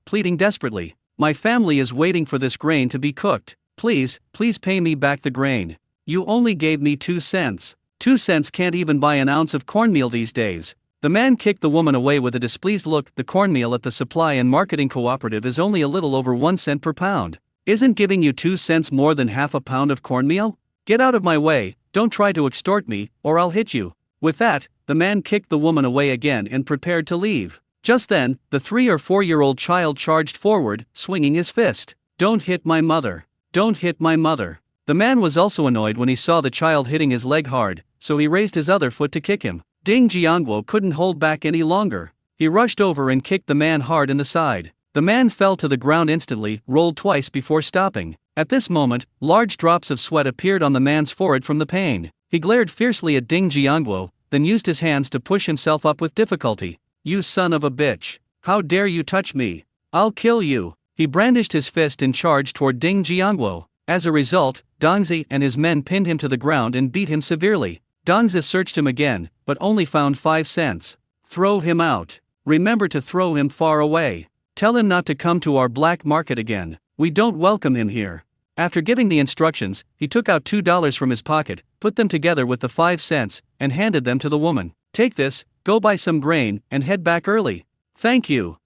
S1: pleading desperately. My family is waiting for this grain to be cooked. Please pay me back the grain. You only gave me 2 cents. 2 cents can't even buy an ounce of cornmeal these days. The man kicked the woman away with a displeased look. The cornmeal at the Supply and Marketing Cooperative is only a little over 1 cent per pound. Isn't giving you 2 cents more than half a pound of cornmeal? Get out of my way, don't try to extort me, or I'll hit you. With that, the man kicked the woman away again and prepared to leave. Just then, the 3 or 4-year-old child charged forward, swinging his fist. Don't hit my mother. Don't hit my mother. The man was also annoyed when he saw the child hitting his leg hard, so he raised his other foot to kick him. Ding Jiangwo couldn't hold back any longer. He rushed over and kicked the man hard in the side. The man fell to the ground instantly, rolled twice before stopping. At this moment, large drops of sweat appeared on the man's forehead from the pain. He glared fiercely at Ding Jiangwo, then used his hands to push himself up with difficulty. You son of a bitch. How dare you touch me? I'll kill you. He brandished his fist and charged toward Ding Jiangwo. As a result, Dongzi and his men pinned him to the ground and beat him severely. Dongzi searched him again, but only found 5 cents. Throw him out. Remember to throw him far away. Tell him not to come to our black market again. We don't welcome him here. After giving the instructions, he took out $2 from his pocket, put them together with the 5 cents, and handed them to the woman. Take this, go buy some grain, and head back early. Thank you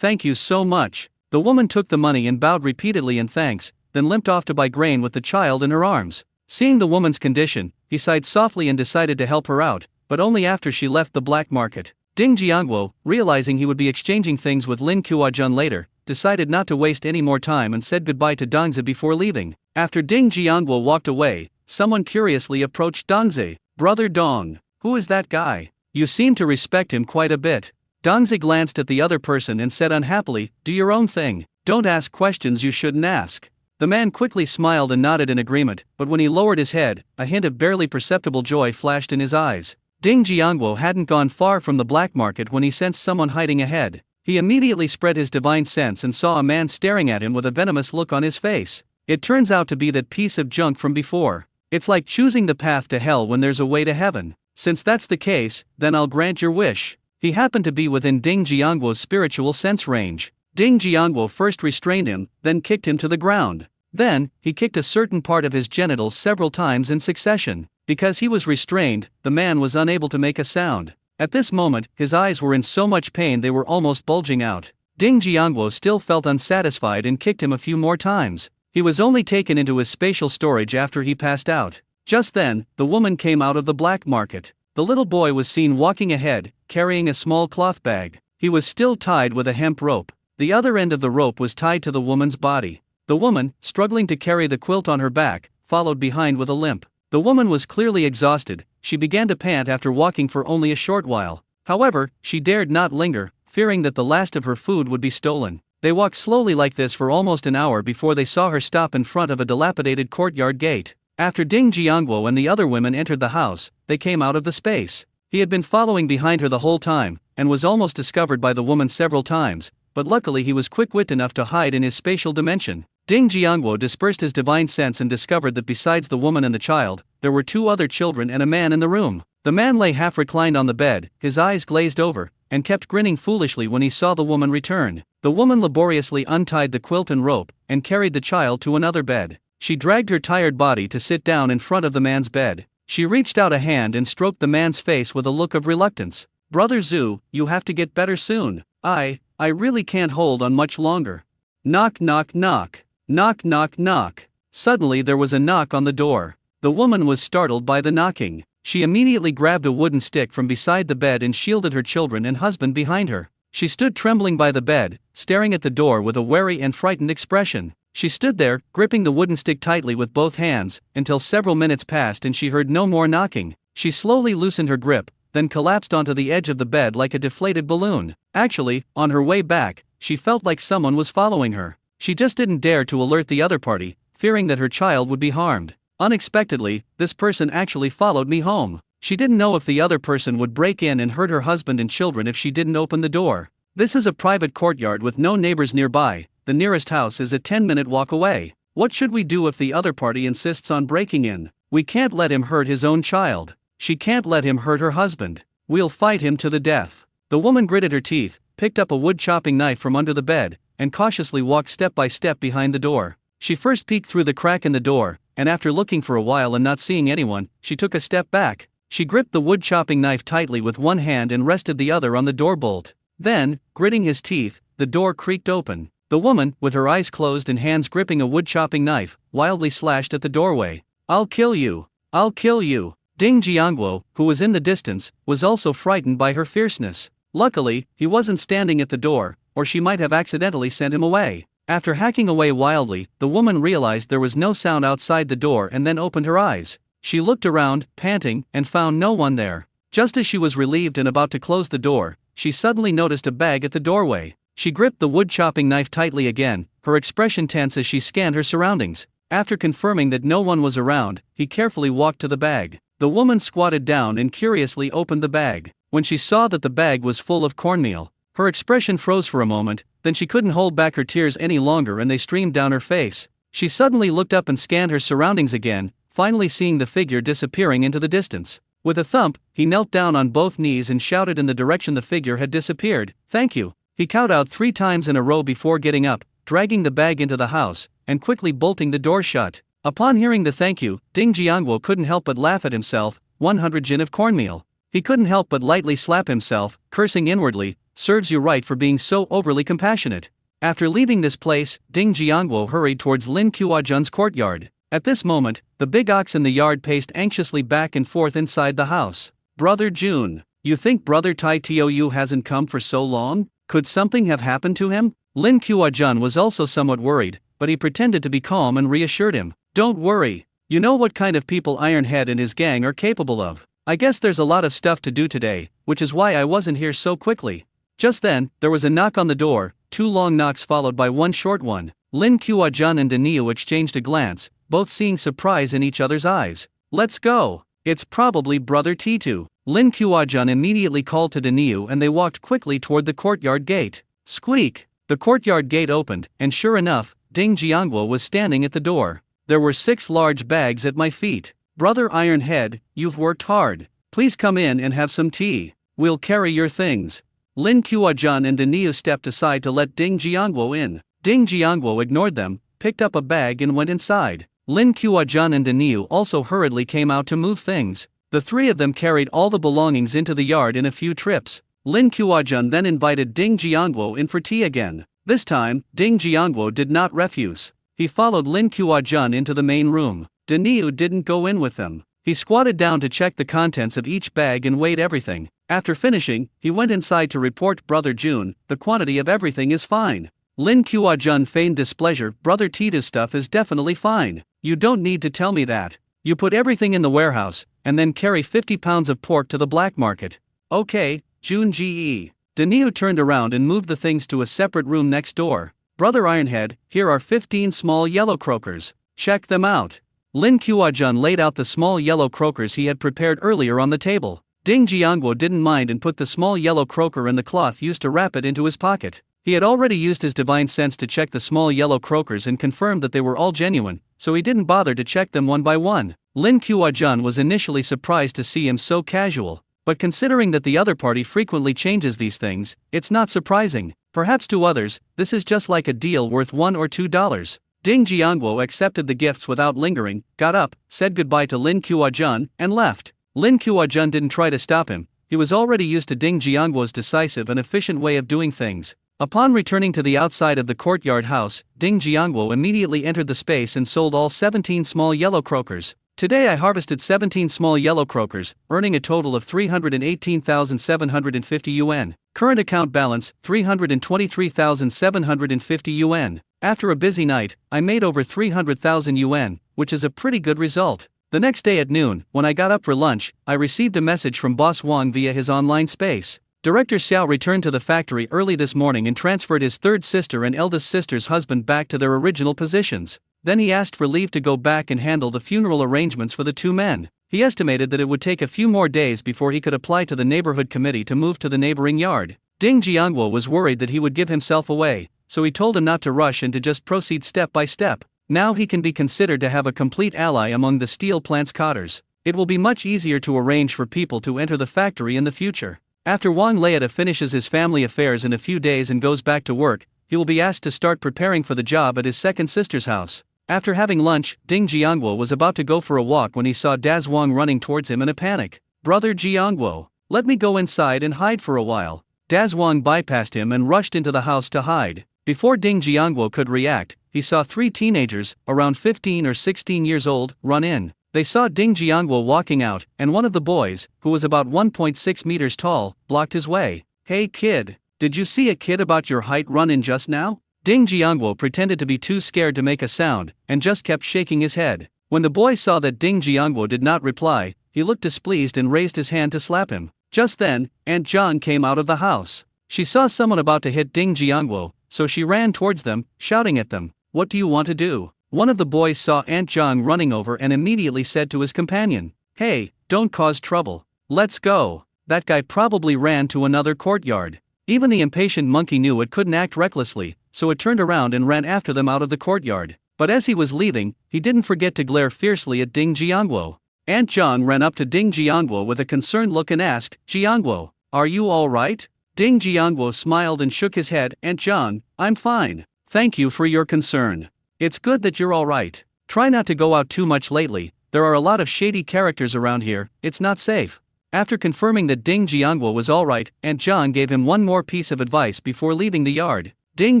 S1: so much. The woman took the money and bowed repeatedly in thanks, then limped off to buy grain with the child in her arms. Seeing the woman's condition, he sighed softly and decided to help her out, but only after she left the black market. Ding Jiangwo, realizing he would be exchanging things with Lin Kuo-jun later, decided not to waste any more time and said goodbye to Dongzi before leaving. After Ding Jiangwo walked away, someone curiously approached Dongzi. Brother Dong, who is that guy? You seem to respect him quite a bit. Dongzi glanced at the other person and said unhappily, "Do your own thing. Don't ask questions you shouldn't ask." The man quickly smiled and nodded in agreement, but when he lowered his head, a hint of barely perceptible joy flashed in his eyes. Ding Jiangwo hadn't gone far from the black market when he sensed someone hiding ahead. He immediately spread his divine sense and saw a man staring at him with a venomous look on his face. It turns out to be that piece of junk from before. It's like choosing the path to hell when there's a way to heaven. Since that's the case, then I'll grant your wish. He happened to be within Ding Jiangwo's spiritual sense range. Ding Jiangwo first restrained him, then kicked him to the ground. Then, he kicked a certain part of his genitals several times in succession. Because he was restrained, the man was unable to make a sound. At this moment, his eyes were in so much pain they were almost bulging out. Ding Jiangwo still felt unsatisfied and kicked him a few more times. He was only taken into his spatial storage after he passed out. Just then, the woman came out of the black market. The little boy was seen walking ahead, carrying a small cloth bag. He was still tied with a hemp rope. The other end of the rope was tied to the woman's body. The woman, struggling to carry the quilt on her back, followed behind with a limp. The woman was clearly exhausted. She began to pant after walking for only a short while. However, she dared not linger, fearing that the last of her food would be stolen. They walked slowly like this for almost an hour before they saw her stop in front of a dilapidated courtyard gate. After Ding Jiangwo and the other women entered the house, they came out of the space. He had been following behind her the whole time, and was almost discovered by the woman several times, but luckily he was quick-witted enough to hide in his spatial dimension. Ding Jiangwo dispersed his divine sense and discovered that besides the woman and the child, there were 2 other children and a man in the room. The man lay half reclined on the bed, his eyes glazed over, and kept grinning foolishly when he saw the woman return. The woman laboriously untied the quilt and rope, and carried the child to another bed. She dragged her tired body to sit down in front of the man's bed. She reached out a hand and stroked the man's face with a look of reluctance. "Brother Zhu, you have to get better soon. I really can't hold on much longer." Knock knock knock. Knock knock knock. Suddenly there was a knock on the door. The woman was startled by the knocking. She immediately grabbed a wooden stick from beside the bed and shielded her children and husband behind her. She stood trembling by the bed, staring at the door with a wary and frightened expression. She stood there, gripping the wooden stick tightly with both hands, until several minutes passed and she heard no more knocking. She slowly loosened her grip, then collapsed onto the edge of the bed like a deflated balloon. Actually, on her way back, she felt like someone was following her. She just didn't dare to alert the other party, fearing that her child would be harmed. Unexpectedly, this person actually followed me home. She didn't know if the other person would break in and hurt her husband and children if she didn't open the door. This is a private courtyard with no neighbors nearby. The nearest house is a 10-minute walk away. What should we do if the other party insists on breaking in? We can't let him hurt his own child. She can't let him hurt her husband. We'll fight him to the death. The woman gritted her teeth, picked up a wood-chopping knife from under the bed, and cautiously walked step by step behind the door. She first peeked through the crack in the door, and after looking for a while and not seeing anyone, she took a step back. She gripped the wood-chopping knife tightly with one hand and rested the other on the door bolt. Then, gritting his teeth, the door creaked open. The woman, with her eyes closed and hands gripping a wood-chopping knife, wildly slashed at the doorway. "I'll kill you! I'll kill you!" Ding Jiangwo, who was in the distance, was also frightened by her fierceness. Luckily, he wasn't standing at the door, or she might have accidentally sent him away. After hacking away wildly, the woman realized there was no sound outside the door and then opened her eyes. She looked around, panting, and found no one there. Just as she was relieved and about to close the door, she suddenly noticed a bag at the doorway. She gripped the wood-chopping knife tightly again, her expression tense as she scanned her surroundings. After confirming that no one was around, he carefully walked to the bag. The woman squatted down and curiously opened the bag. When she saw that the bag was full of cornmeal, her expression froze for a moment, then she couldn't hold back her tears any longer and they streamed down her face. She suddenly looked up and scanned her surroundings again, finally seeing the figure disappearing into the distance. With a thump, he knelt down on both knees and shouted in the direction the figure had disappeared, "Thank you." He kowtowed 3 times in a row before getting up, dragging the bag into the house, and quickly bolting the door shut. Upon hearing the thank you, Ding Jiangwo couldn't help but laugh at himself. 100 jin of cornmeal. He couldn't help but lightly slap himself, cursing inwardly, "Serves you right for being so overly compassionate." After leaving this place, Ding Jiangwo hurried towards Lin Kuo-jun's courtyard. At this moment, the big ox in the yard paced anxiously back and forth inside the house. "Brother Jun, you think Brother Tai Tou hasn't come for so long? Could something have happened to him?" Lin Kuo-jun was also somewhat worried, but he pretended to be calm and reassured him. "Don't worry. You know what kind of people Ironhead and his gang are capable of. I guess there's a lot of stuff to do today, which is why I wasn't here so quickly." Just then, there was a knock on the door, 2 long knocks followed by 1 short one. Lin Kuo-jun and Daniil exchanged a glance, both seeing surprise in each other's eyes. "Let's go. It's probably brother T2." Lin Kuo-jun immediately called to Daniil and they walked quickly toward the courtyard gate. Squeak! The courtyard gate opened, and sure enough, Ding Jiangguo was standing at the door. "There were 6 large bags at my feet. Brother Ironhead, you've worked hard. Please come in and have some tea. We'll carry your things." Lin Kuo-jun and Daniil stepped aside to let Ding Jiangguo in. Ding Jiangguo ignored them, picked up a bag and went inside. Lin Kuo-jun and Daniil also hurriedly came out to move things. The 3 of them carried all the belongings into the yard in a few trips. Lin Kuo-jun then invited Ding Jiangguo in for tea again. This time, Ding Jiangguo did not refuse. He followed Lin Kuo-jun into the main room. Daniil didn't go in with them. He squatted down to check the contents of each bag and weighed everything. After finishing, he went inside to report Brother Jun, "The quantity of everything is fine." Lin Kuo-jun feigned displeasure. "Brother Tita's stuff is definitely fine. You don't need to tell me that. You put everything in the warehouse, and then carry 50 pounds of pork to the black market." "Okay, Jun Ge." Daniil turned around and moved the things to a separate room next door. "Brother Ironhead, here are 15 small yellow croakers. Check them out." Lin Kuo-jun laid out the small yellow croakers he had prepared earlier on the table. Ding Jiangguo didn't mind and put the small yellow croaker in the cloth used to wrap it into his pocket. He had already used his divine sense to check the small yellow croakers and confirmed that they were all genuine, so he didn't bother to check them one by one. Lin Kuo-jun was initially surprised to see him so casual, but considering that the other party frequently changes these things, it's not surprising. Perhaps to others, this is just like a deal worth $1 or $2. Ding Jiangguo accepted the gifts without lingering, got up, said goodbye to Lin Kuo-jun, and left. Lin Kuo-jun didn't try to stop him. He was already used to Ding Jiangguo's decisive and efficient way of doing things. Upon returning to the outside of the courtyard house, Ding Jiangguo immediately entered the space and sold all 17 small yellow croakers. "Today I harvested 17 small yellow croakers, earning a total of 318,750 yuan. Current account balance, 323,750 yuan. After a busy night, I made over 300,000 yuan, which is a pretty good result." The next day at noon, when I got up for lunch, I received a message from Boss Wang via his online space. Director Xiao returned to the factory early this morning and transferred his third sister and eldest sister's husband back to their original positions. Then he asked for leave to go back and handle the funeral arrangements for the 2 men. He estimated that it would take a few more days before he could apply to the neighborhood committee to move to the neighboring yard. Ding Jiangguo was worried that he would give himself away, so he told him not to rush and to just proceed step by step. Now he can be considered to have a complete ally among the steel plant's cotters. It will be much easier to arrange for people to enter the factory in the future. After Wang Leita finishes his family affairs in a few days and goes back to work, he will be asked to start preparing for the job at his second sister's house. After having lunch, Ding Jiangguo was about to go for a walk when he saw Daz Wang running towards him in a panic. "Brother Jiangguo, let me go inside and hide for a while." Daz Wang bypassed him and rushed into the house to hide. Before Ding Jiangguo could react, he saw 3 teenagers, around 15 or 16 years old, run in. They saw Ding Jiangguo walking out, and one of the boys, who was about 1.6 meters tall, blocked his way. "Hey kid, did you see a kid about your height run in just now?" Ding Jiangguo pretended to be too scared to make a sound, and just kept shaking his head. When the boy saw that Ding Jiangguo did not reply, he looked displeased and raised his hand to slap him. Just then, Aunt Zhang came out of the house. She saw someone about to hit Ding Jiangguo, so she ran towards them, shouting at them, "What do you want to do?" One of the boys saw Aunt Zhang running over and immediately said to his companion, "Hey, don't cause trouble. Let's go." That guy probably ran to another courtyard. Even the impatient monkey knew it couldn't act recklessly, so it turned around and ran after them out of the courtyard. But as he was leaving, he didn't forget to glare fiercely at Ding Jiangguo. Aunt Zhang ran up to Ding Jiangguo with a concerned look and asked, "Jiangguo, are you all right?" Ding Jiangguo smiled and shook his head. "Aunt Zhang, I'm fine. Thank you for your concern. It's good that you're all right. Try not to go out too much lately, there are a lot of shady characters around here, it's not safe." After confirming that Ding Jiangguo was all right, Aunt Zhang gave him one more piece of advice before leaving the yard. Ding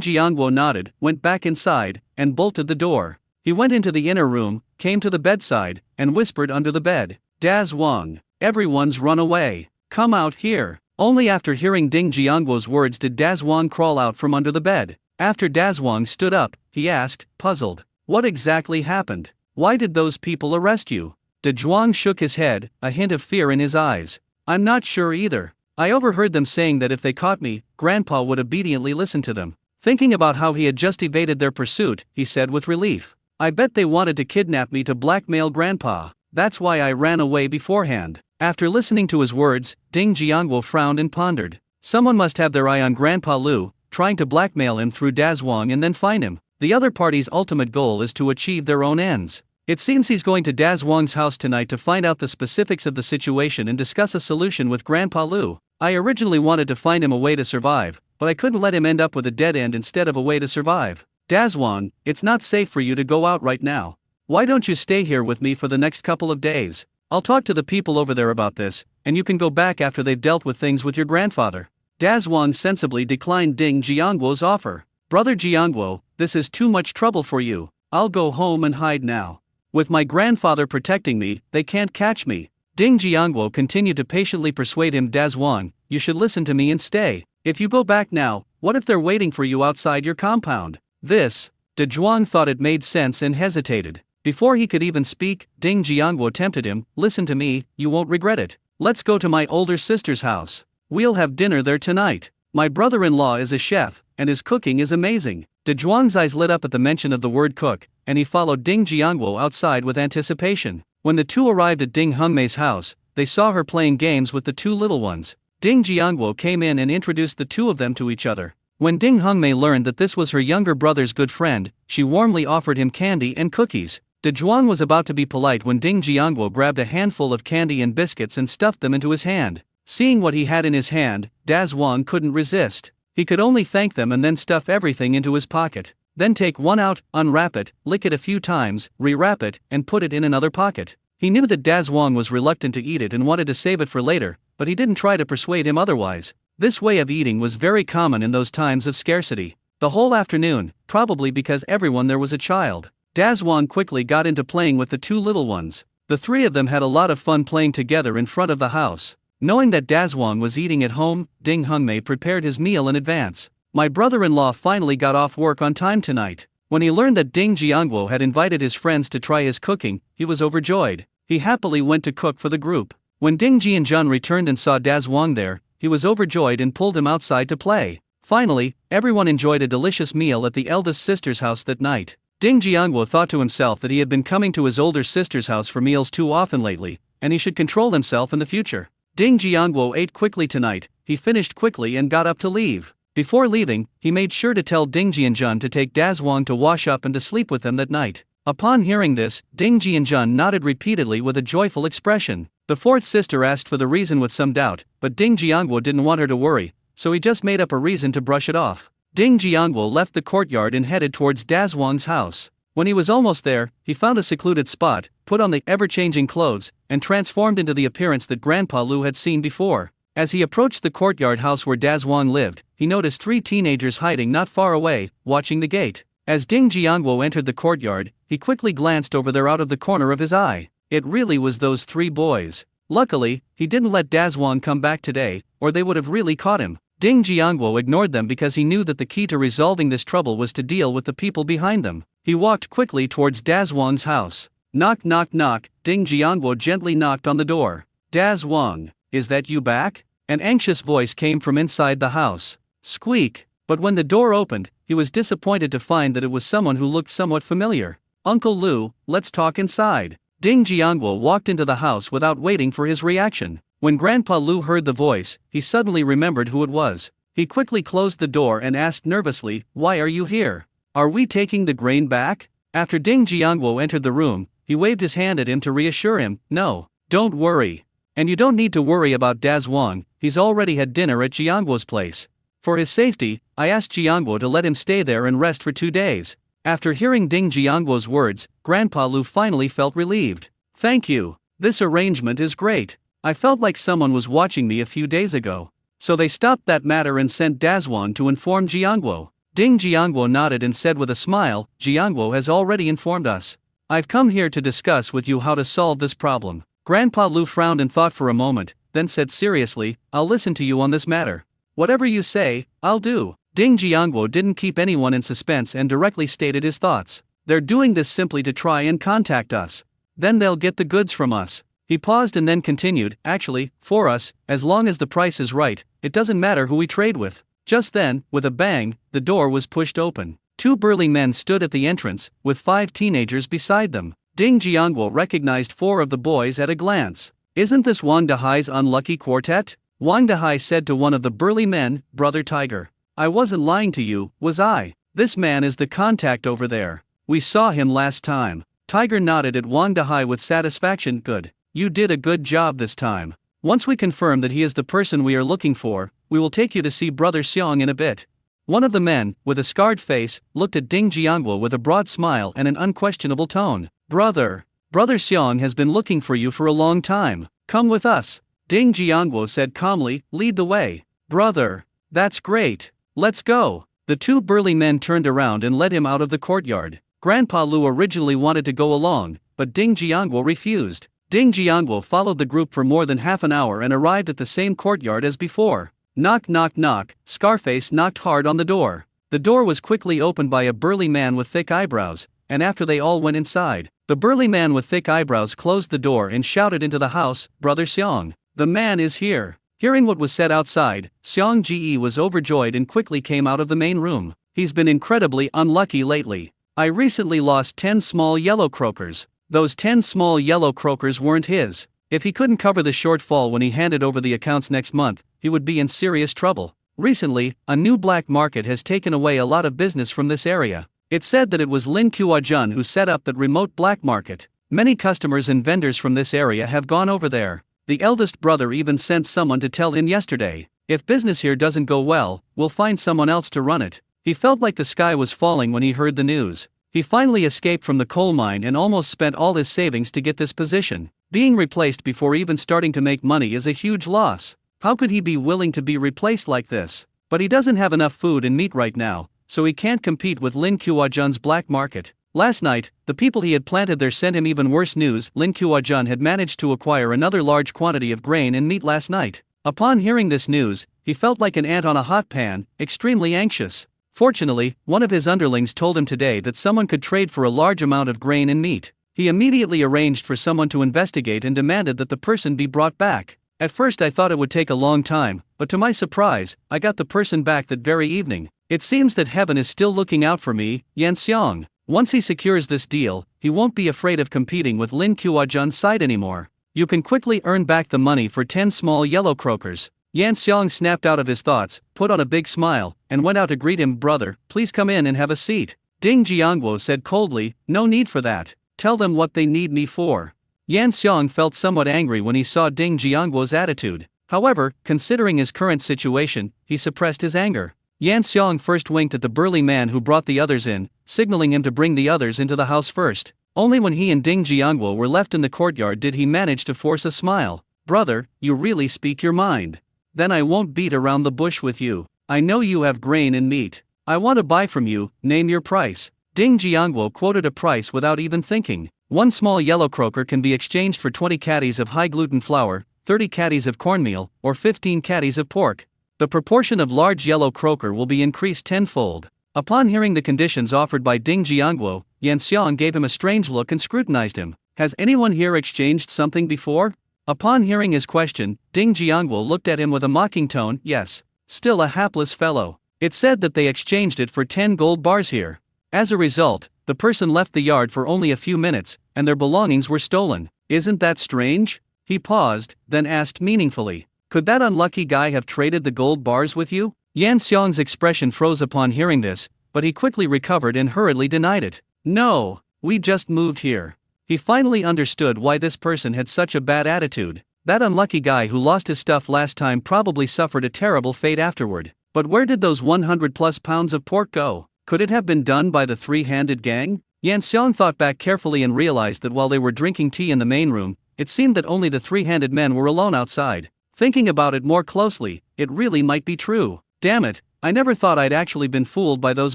S1: Jiangguo nodded, went back inside, and bolted the door. He went into the inner room, came to the bedside, and whispered under the bed, "Daz Wang, everyone's run away. Come out here." Only after hearing Ding Jiangguo's words did Daz Wang crawl out from under the bed. After Daz Wang stood up, he asked, puzzled, "What exactly happened? Why did those people arrest you?" De Zhuang shook his head, a hint of fear in his eyes. "I'm not sure either. I overheard them saying that if they caught me, Grandpa would obediently listen to them. Thinking about how he had just evaded their pursuit, he said with relief, I bet they wanted to kidnap me to blackmail Grandpa. That's why I ran away beforehand. After listening to his words, Ding Jiangwo frowned and pondered. Someone must have their eye on Grandpa Lu, trying to blackmail him through Dazwang and then find him. The other party's ultimate goal is to achieve their own ends. It seems he's going to Dazwang's house tonight to find out the specifics of the situation and discuss a solution with Grandpa Lu. I originally wanted to find him a way to survive, but I couldn't let him end up with a dead end instead of a way to survive. Dazwang, it's not safe for you to go out right now. Why don't you stay here with me for the next couple of days? I'll talk to the people over there about this, and you can go back after they've dealt with things with your grandfather. Dazwang sensibly declined Ding Jiangwo's offer. Brother Jiangwo, this is too much trouble for you. I'll go home and hide now. With my grandfather protecting me, they can't catch me. Ding Jiangwo continued to patiently persuade him. Dazwang, you should listen to me and stay. If you go back now, what if they're waiting for you outside your compound? Dazwang thought it made sense and hesitated. Before he could even speak, Ding Jiangwo tempted him, listen to me, you won't regret it. Let's go to my older sister's house. We'll have dinner there tonight. My brother-in-law is a chef, and his cooking is amazing. Dazwang's eyes lit up at the mention of the word cook, and he followed Ding Jiangwo outside with anticipation. When the two arrived at Ding Hungmei's house, they saw her playing games with the two little ones. Ding Jiangwo came in and introduced the two of them to each other. When Ding Hungmei learned that this was her younger brother's good friend, she warmly offered him candy and cookies. Dazwang was about to be polite when Ding Jiangwo grabbed a handful of candy and biscuits and stuffed them into his hand. Seeing what he had in his hand, Dazwang couldn't resist. He could only thank them and then stuff everything into his pocket. Then take one out, unwrap it, lick it a few times, rewrap it, and put it in another pocket. He knew that Dazwang was reluctant to eat it and wanted to save it for later, but he didn't try to persuade him otherwise. This way of eating was very common in those times of scarcity. The whole afternoon, probably because everyone there was a child, Dazwang quickly got into playing with the two little ones. The three of them had a lot of fun playing together in front of the house. Knowing that Dazwang was eating at home, Ding Hungmei prepared his meal in advance. My brother-in-law finally got off work on time tonight. When he learned that Ding Jiangwo had invited his friends to try his cooking, he was overjoyed. He happily went to cook for the group. When Ding Jianjun returned and saw Dazwang there, he was overjoyed and pulled him outside to play. Finally, everyone enjoyed a delicious meal at the eldest sister's house that night. Ding Jiangwo thought to himself that he had been coming to his older sister's house for meals too often lately, and he should control himself in the future. Ding Jiangwo ate quickly tonight, he finished quickly and got up to leave. Before leaving, he made sure to tell Ding Jianjun to take Dazwang to wash up and to sleep with them that night. Upon hearing this, Ding Jianjun nodded repeatedly with a joyful expression. The fourth sister asked for the reason with some doubt, but Ding Jiangwo didn't want her to worry, so he just made up a reason to brush it off. Ding Jiangwo left the courtyard and headed towards Dazwang's house. When he was almost there, he found a secluded spot, put on the ever-changing clothes, and transformed into the appearance that Grandpa Lu had seen before. As he approached the courtyard house where Dazwang lived, he noticed three teenagers hiding not far away, watching the gate. As Ding Jiangwo entered the courtyard, he quickly glanced over there out of the corner of his eye. It really was those three boys. Luckily, he didn't let Dazwang come back today, or they would have really caught him. Ding Jiangwo ignored them because he knew that the key to resolving this trouble was to deal with the people behind them. He walked quickly towards Dazwang's house. Knock knock knock, Ding Jiangwo gently knocked on the door. Dazwang, is that you back? An anxious voice came from inside the house. Squeak. But when the door opened, he was disappointed to find that it was someone who looked somewhat familiar. Uncle Lu, let's talk inside. Ding Jiangwo walked into the house without waiting for his reaction. When Grandpa Lu heard the voice, he suddenly remembered who it was. He quickly closed the door and asked nervously, "Why are you here? Are we taking the grain back?" After Ding Jiangwo entered the room, he waved his hand at him to reassure him, "No, don't worry. And you don't need to worry about Dazwang, he's already had dinner at Jiangwo's place. For his safety, I asked Jiangwo to let him stay there and rest for 2 days." After hearing Ding Jiangwo's words, Grandpa Lu finally felt relieved. "Thank you. This arrangement is great. I felt like someone was watching me a few days ago." So they stopped that matter and sent Dazwang to inform Jiangwo. Ding Jiangwo nodded and said with a smile, "Jiangwo has already informed us. I've come here to discuss with you how to solve this problem." Grandpa Lu frowned and thought for a moment, then said seriously, "I'll listen to you on this matter. Whatever you say, I'll do." Ding Jiangwo didn't keep anyone in suspense and directly stated his thoughts. "They're doing this simply to try and contact us. Then they'll get the goods from us." He paused and then continued, actually, for us, as long as the price is right, it doesn't matter who we trade with. Just then, with a bang, the door was pushed open. Two burly men stood at the entrance, with 5 teenagers beside them. Ding Jiangwo recognized 4 of the boys at a glance. Isn't this Wang Dahai's unlucky quartet? Wang Dahai said to one of the burly men, Brother Tiger. I wasn't lying to you, was I? This man is the contact over there. We saw him last time. Tiger nodded at Wang Dahai with satisfaction. Good. You did a good job this time. Once we confirm that he is the person we are looking for, we will take you to see Brother Xiong in a bit. One of the men, with a scarred face, looked at Ding Jiangwo with a broad smile and an unquestionable tone. Brother Xiong has been looking for you for a long time. Come with us. Ding Jiangwo said calmly, lead the way. Brother. That's great. Let's go. The 2 burly men turned around and led him out of the courtyard. Grandpa Lu originally wanted to go along, but Ding Jiangwo refused. Ding Jiangwo followed the group for more than half an hour and arrived at the same courtyard as before. Knock knock knock, Scarface knocked hard on the door. The door was quickly opened by a burly man with thick eyebrows, and after they all went inside, the burly man with thick eyebrows closed the door and shouted into the house, Brother Xiong. The man is here. Hearing what was said outside, Xiong Ji was overjoyed and quickly came out of the main room. He's been incredibly unlucky lately. I recently lost 10 small yellow croakers. Those 10 small yellow croakers weren't his. If he couldn't cover the shortfall when he handed over the accounts next month, he would be in serious trouble. Recently, a new black market has taken away a lot of business from this area. It's said that it was Lin Kuajun who set up that remote black market. Many customers and vendors from this area have gone over there. The eldest brother even sent someone to tell him yesterday, if business here doesn't go well, we'll find someone else to run it. He felt like the sky was falling when he heard the news. He finally escaped from the coal mine and almost spent all his savings to get this position. Being replaced before even starting to make money is a huge loss. How could he be willing to be replaced like this? But he doesn't have enough food and meat right now, so he can't compete with Lin Kuajun's black market. Last night, the people he had planted there sent him even worse news. Lin Kuajun had managed to acquire another large quantity of grain and meat last night. Upon hearing this news, he felt like an ant on a hot pan, extremely anxious. Fortunately, one of his underlings told him today that someone could trade for a large amount of grain and meat. He immediately arranged for someone to investigate and demanded that the person be brought back. At first I thought it would take a long time, but to my surprise, I got the person back that very evening. It seems that heaven is still looking out for me, Yan Xiong. Once he secures this deal, he won't be afraid of competing with Lin Kuajun's side anymore. You can quickly earn back the money for 10 small yellow croakers. Yan Xiong snapped out of his thoughts, put on a big smile, and went out to greet him. Brother, please come in and have a seat. Ding Jiangwo said coldly, no need for that. Tell them what they need me for. Yan Xiong felt somewhat angry when he saw Ding Jiangwo's attitude. However, considering his current situation, he suppressed his anger. Yan Xiong first winked at the burly man who brought the others in, signaling him to bring the others into the house first. Only when he and Ding Jiangwo were left in the courtyard did he manage to force a smile. Brother, you really speak your mind. Then I won't beat around the bush with you. I know you have grain and meat. I want to buy from you, name your price. Ding Jiangwo quoted a price without even thinking. 1 small yellow croaker can be exchanged for 20 caddies of high gluten flour, 30 caddies of cornmeal, or 15 caddies of pork. The proportion of large yellow croaker will be increased tenfold. Upon hearing the conditions offered by Ding Jiangwo, Yan Xiong gave him a strange look and scrutinized him. Has anyone here exchanged something before? Upon hearing his question, Ding Jiangwo looked at him with a mocking tone. Yes. Still a hapless fellow. It said that they exchanged it for 10 gold bars here. As a result, the person left the yard for only a few minutes, and their belongings were stolen. Isn't that strange? He paused, then asked meaningfully. Could that unlucky guy have traded the gold bars with you? Yan Xiong's expression froze upon hearing this, but he quickly recovered and hurriedly denied it. No, we just moved here. He finally understood why this person had such a bad attitude. That unlucky guy who lost his stuff last time probably suffered a terrible fate afterward. But where did those 100+ pounds of pork go? Could it have been done by the three-handed gang? Yan Xiong thought back carefully and realized that while they were drinking tea in the main room, it seemed that only the three-handed men were alone outside. Thinking about it more closely, it really might be true. Damn it, I never thought I'd actually been fooled by those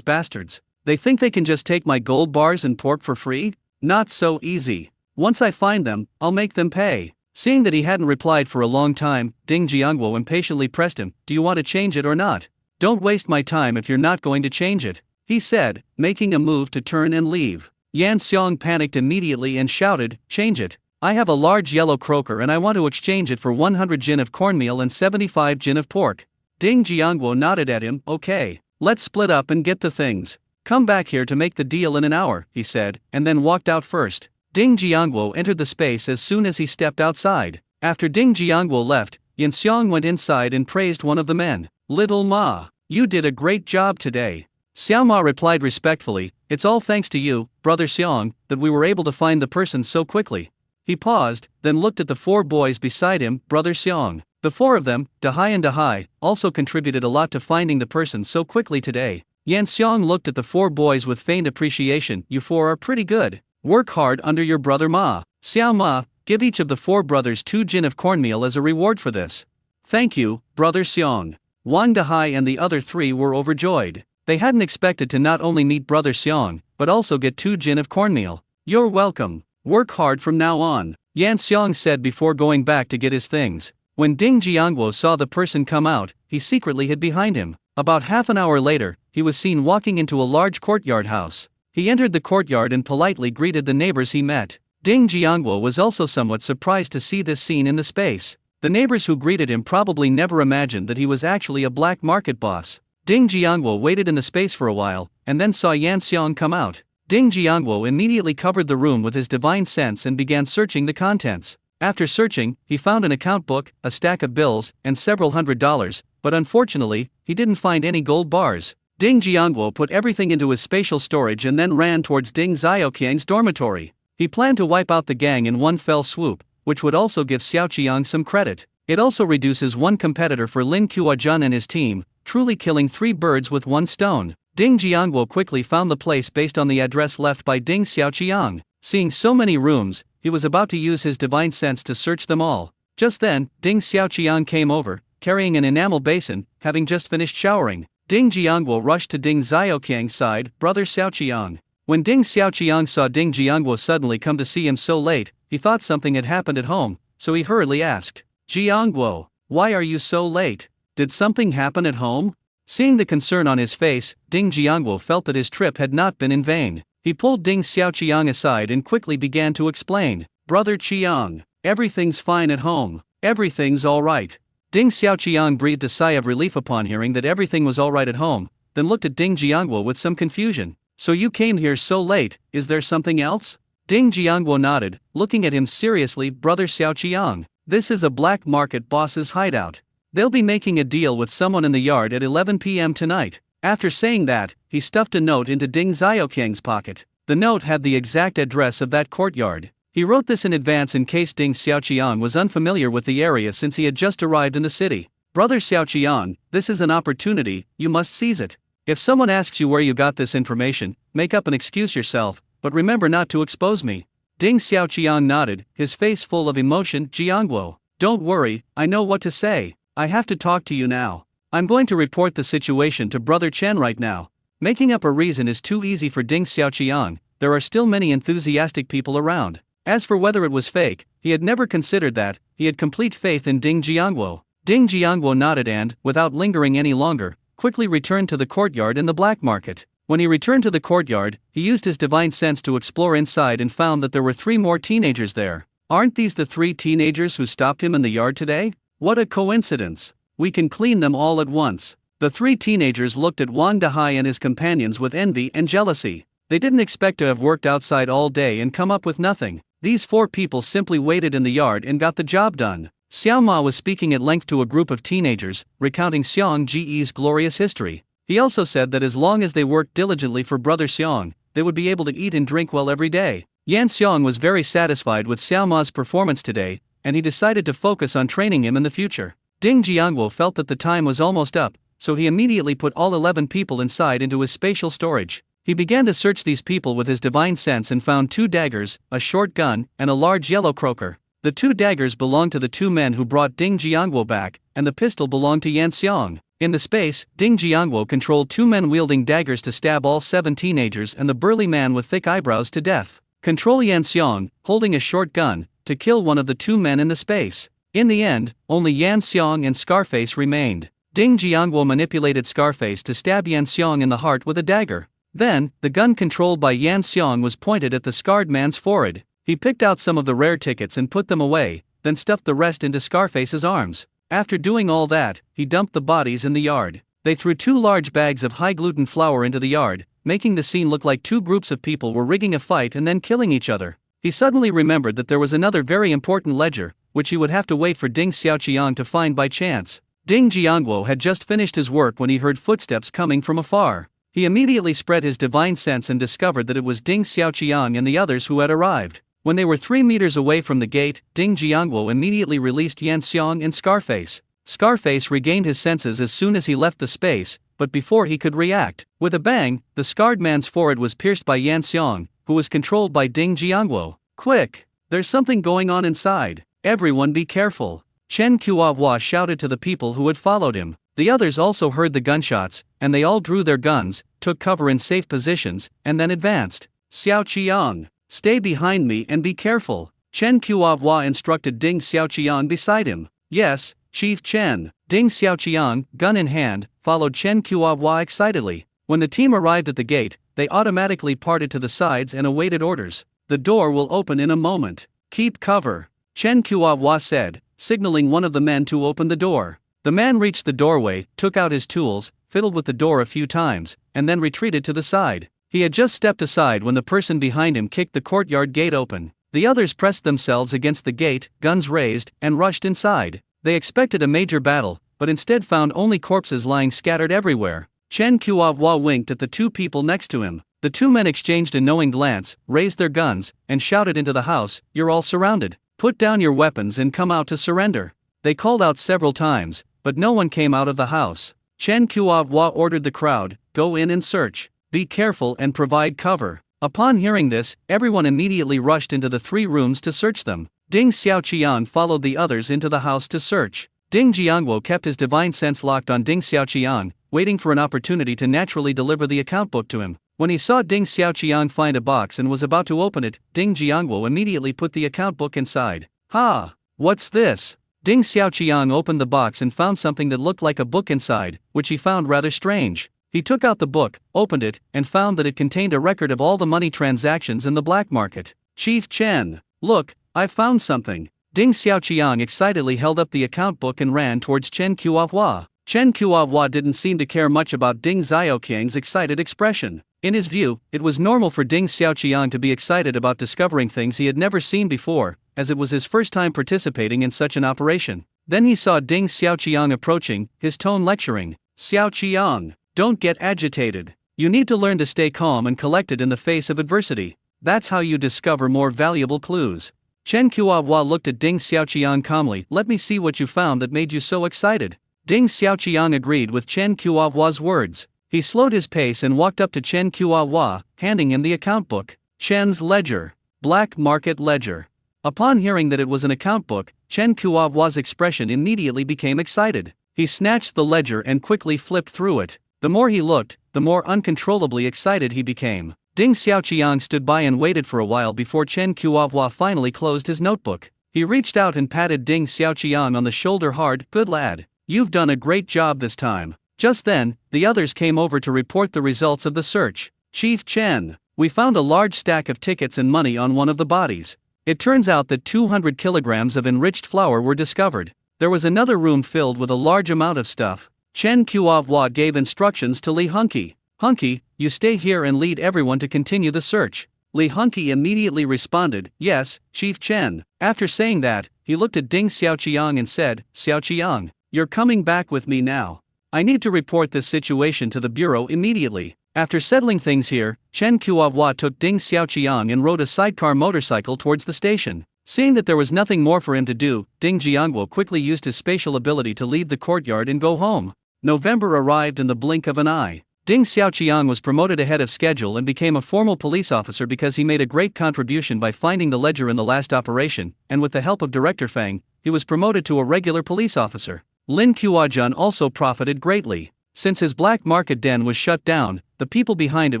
S1: bastards. They think they can just take my gold bars and pork for free? Not so easy. Once I find them, I'll make them pay. Seeing that he hadn't replied for a long time, Ding Jiangwo impatiently pressed him. Do you want to change it or not? Don't waste my time if you're not going to change it, he said, making a move to turn and leave. Yan Xiong panicked immediately and shouted, change it. I have a large yellow croaker and I want to exchange it for 100 jin of cornmeal and 75 jin of pork. Ding Jiangguo nodded at him. Okay, let's split up and get the things. Come back here to make the deal in an hour, he said, and then walked out first. Ding Jiangguo entered the space as soon as he stepped outside. After Ding Jiangguo left, Yan Xiang went inside and praised one of the men. Little Ma, you did a great job today. Xiao Ma replied respectfully, it's all thanks to you, Brother Xiang, that we were able to find the person so quickly. He paused, then looked at the 4 boys beside him. Brother Xiang. The 4 of them, Dahai and Dahai, also contributed a lot to finding the person so quickly today. Yan Xiang looked at the 4 boys with feigned appreciation. You 4 are pretty good. Work hard under your brother Ma. Xiao Ma, give each of the 4 brothers 2 jin of cornmeal as a reward for this. Thank you, Brother Xiang. Wang Dahai and the other 3 were overjoyed. They hadn't expected to not only meet Brother Xiang, but also get 2 jin of cornmeal. You're welcome. Work hard from now on, Yan Xiang said before going back to get his things. When Ding Jiangguo saw the person come out, he secretly hid behind him. About half an hour later, he was seen walking into a large courtyard house. He entered the courtyard and politely greeted the neighbors he met. Ding Jiangguo was also somewhat surprised to see this scene in the space. The neighbors who greeted him probably never imagined that he was actually a black market boss. Ding Jiangguo waited in the space for a while, and then saw Yan Xiang come out. Ding Jiangguo immediately covered the room with his divine sense and began searching the contents. After searching, he found an account book, a stack of bills, and several $100s, but unfortunately, he didn't find any gold bars. Ding Jiangguo put everything into his spatial storage and then ran towards Ding Xiaoqiang's dormitory. He planned to wipe out the gang in one fell swoop, which would also give Xiaoqiang some credit. It also reduces one competitor for Lin Kuo-jun and his team, truly killing 3 birds with 1 stone. Ding Jiangguo quickly found the place based on the address left by Ding Xiaoqiang. Seeing so many rooms, he was about to use his divine sense to search them all. Just then, Ding Xiaoqiang came over, carrying an enamel basin, having just finished showering. Ding Jiangguo rushed to Ding Xiaoqiang's side. Brother Xiaoqiang. When Ding Xiaoqiang saw Ding Jiangguo suddenly come to see him so late, he thought something had happened at home, so he hurriedly asked, Jiangguo, why are you so late? Did something happen at home? Seeing the concern on his face, Ding Jiangguo felt that his trip had not been in vain. He pulled Ding Xiaoqiang aside and quickly began to explain. Brother Qiang, everything's fine at home. Everything's alright. Ding Xiaoqiang breathed a sigh of relief upon hearing that everything was alright at home, then looked at Ding Jiangguo with some confusion. So you came here so late, is there something else? Ding Jiangguo nodded, looking at him seriously. Brother Xiaoqiang, this is a black market boss's hideout. They'll be making a deal with someone in the yard at 11 p.m. tonight. After saying that, he stuffed a note into Ding Xiaoqiang's pocket. The note had the exact address of that courtyard. He wrote this in advance in case Ding Xiaoqiang was unfamiliar with the area since he had just arrived in the city. Brother Xiaoqiang, this is an opportunity, you must seize it. If someone asks you where you got this information, make up an excuse yourself, but remember not to expose me. Ding Xiaoqiang nodded, his face full of emotion. Jiangguo, don't worry, I know what to say. I have to talk to you now. I'm going to report the situation to Brother Chen right now. Making up a reason is too easy for Ding Xiaoqiang. There are still many enthusiastic people around. As for whether it was fake, he had never considered that. He had complete faith in Ding Jiangguo. Ding Jiangguo nodded and, without lingering any longer, quickly returned to the courtyard in the black market. When he returned to the courtyard, he used his divine sense to explore inside and found that there were 3 more teenagers there. Aren't these the 3 teenagers who stopped him in the yard today? What a coincidence. We can clean them all at once. The 3 teenagers looked at Wang Dahai and his companions with envy and jealousy. They didn't expect to have worked outside all day and come up with nothing. These 4 people simply waited in the yard and got the job done. Xiao Ma was speaking at length to a group of teenagers, recounting Xiang Ji's glorious history. He also said that as long as they worked diligently for Brother Xiang, they would be able to eat and drink well every day. Yan Xiang was very satisfied with Xiao Ma's performance today, and he decided to focus on training him in the future. Ding Jiangguo felt that the time was almost up, so he immediately put all 11 people inside into his spatial storage. He began to search these people with his divine sense and found 2 daggers, a short gun, and a large yellow croaker. The 2 daggers belonged to the 2 men who brought Ding Jiangguo back, and the pistol belonged to Yan Xiang. In the space, Ding Jiangguo controlled 2 men wielding daggers to stab all 7 teenagers and the burly man with thick eyebrows to death. Control Yan Xiang, holding a short gun, to kill one of the 2 men in the space. In the end, only Yan Xiang and Scarface remained. Ding Jiangguo manipulated Scarface to stab Yan Xiang in the heart with a dagger. Then, the gun controlled by Yan Xiang was pointed at the scarred man's forehead. He picked out some of the rare tickets and put them away, then stuffed the rest into Scarface's arms. After doing all that, he dumped the bodies in the yard. They threw 2 large bags of high-gluten flour into the yard, making the scene look like 2 groups of people were rigging a fight and then killing each other. He suddenly remembered that there was another very important ledger, which he would have to wait for Ding Xiaoqiang to find by chance. Ding Jiangguo had just finished his work when he heard footsteps coming from afar. He immediately spread his divine sense and discovered that it was Ding Xiaoqiang and the others who had arrived. When they were 3 meters away from the gate, Ding Jiangguo immediately released Yan Xiang and Scarface. Scarface regained his senses as soon as he left the space, but before he could react, with a bang, the scarred man's forehead was pierced by Yan Xiang, who was controlled by Ding Jiangguo. Quick! There's something going on inside. Everyone be careful! Chen Kuo shouted to the people who had followed him. The others also heard the gunshots, and they all drew their guns, took cover in safe positions, and then advanced. Xiaoqiang, stay behind me and be careful. Chen Kuo instructed Ding Xiaoqiang beside him. Yes, Chief Chen. Ding Xiaoqiang, gun in hand, followed Chen Kuo excitedly. When the team arrived at the gate, they automatically parted to the sides and awaited orders. The door will open in a moment. Keep cover, Chen Kuo said, signaling one of the men to open the door. The man reached the doorway, took out his tools, fiddled with the door a few times, and then retreated to the side. He had just stepped aside when the person behind him kicked the courtyard gate open. The others pressed themselves against the gate, guns raised, and rushed inside. They expected a major battle, but instead found only corpses lying scattered everywhere. Chen Kuo winked at the 2 people next to him. The 2 men exchanged a knowing glance, raised their guns, and shouted into the house, "You're all surrounded. Put down your weapons and come out to surrender." They called out several times, but no one came out of the house. Chen Kuo ordered the crowd, "Go in and search. Be careful and provide cover." Upon hearing this, everyone immediately rushed into the 3 rooms to search them. Ding Xiaoqiang followed the others into the house to search. Ding Jiangguo kept his divine sense locked on Ding Xiaoqiang, waiting for an opportunity to naturally deliver the account book to him. When he saw Ding Xiaoqiang find a box and was about to open it, Ding Jiangguo immediately put the account book inside. "Ha! What's this?" Ding Xiaoqiang opened the box and found something that looked like a book inside, which he found rather strange. He took out the book, opened it, and found that it contained a record of all the money transactions in the black market. "Chief Chen, look, I've found something." Ding Xiaoqiang excitedly held up the account book and ran towards Chen Kuo. Chen Kuo didn't seem to care much about Ding Xiaoqiang's excited expression. In his view, it was normal for Ding Xiaoqiang to be excited about discovering things he had never seen before, as it was his first time participating in such an operation. Then he saw Ding Xiaoqiang approaching, his tone lecturing. "Xiaoqiang, don't get agitated. You need to learn to stay calm and collected in the face of adversity. That's how you discover more valuable clues." Chen Kuo looked at Ding Xiaoqiang calmly. "Let me see what you found that made you so excited." Ding Xiaoqiang agreed with Chen Kuo's words. He slowed his pace and walked up to Chen Kuo, handing him the account book. Chen's ledger. Black market ledger. Upon hearing that it was an account book, Chen Kuo's expression immediately became excited. He snatched the ledger and quickly flipped through it. The more he looked, the more uncontrollably excited he became. Ding Xiaoqiang stood by and waited for a while before Chen Kuo finally closed his notebook. He reached out and patted Ding Xiaoqiang on the shoulder hard. "Good lad. You've done a great job this time." Just then, the others came over to report the results of the search. "Chief Chen, we found a large stack of tickets and money on one of the bodies. It turns out that 200 kilograms of enriched flour were discovered. There was another room filled with a large amount of stuff." Chen Kuo gave instructions to Li Hunky. "Hunky, you stay here and lead everyone to continue the search." Li Hunky immediately responded, "Yes, Chief Chen." After saying that, he looked at Ding Xiaoqiang and said, "Xiaoqiang, you're coming back with me now. I need to report this situation to the bureau immediately." After settling things here, Chen Kuo took Ding Xiaoqiang and rode a sidecar motorcycle towards the station. Seeing that there was nothing more for him to do, Ding Jiangguo quickly used his spatial ability to leave the courtyard and go home. November arrived in the blink of an eye. Ding Xiaoqiang was promoted ahead of schedule and became a formal police officer because he made a great contribution by finding the ledger in the last operation, and with the help of Director Fang, he was promoted to a regular police officer. Lin Kuo also profited greatly. Since his black market den was shut down, the people behind it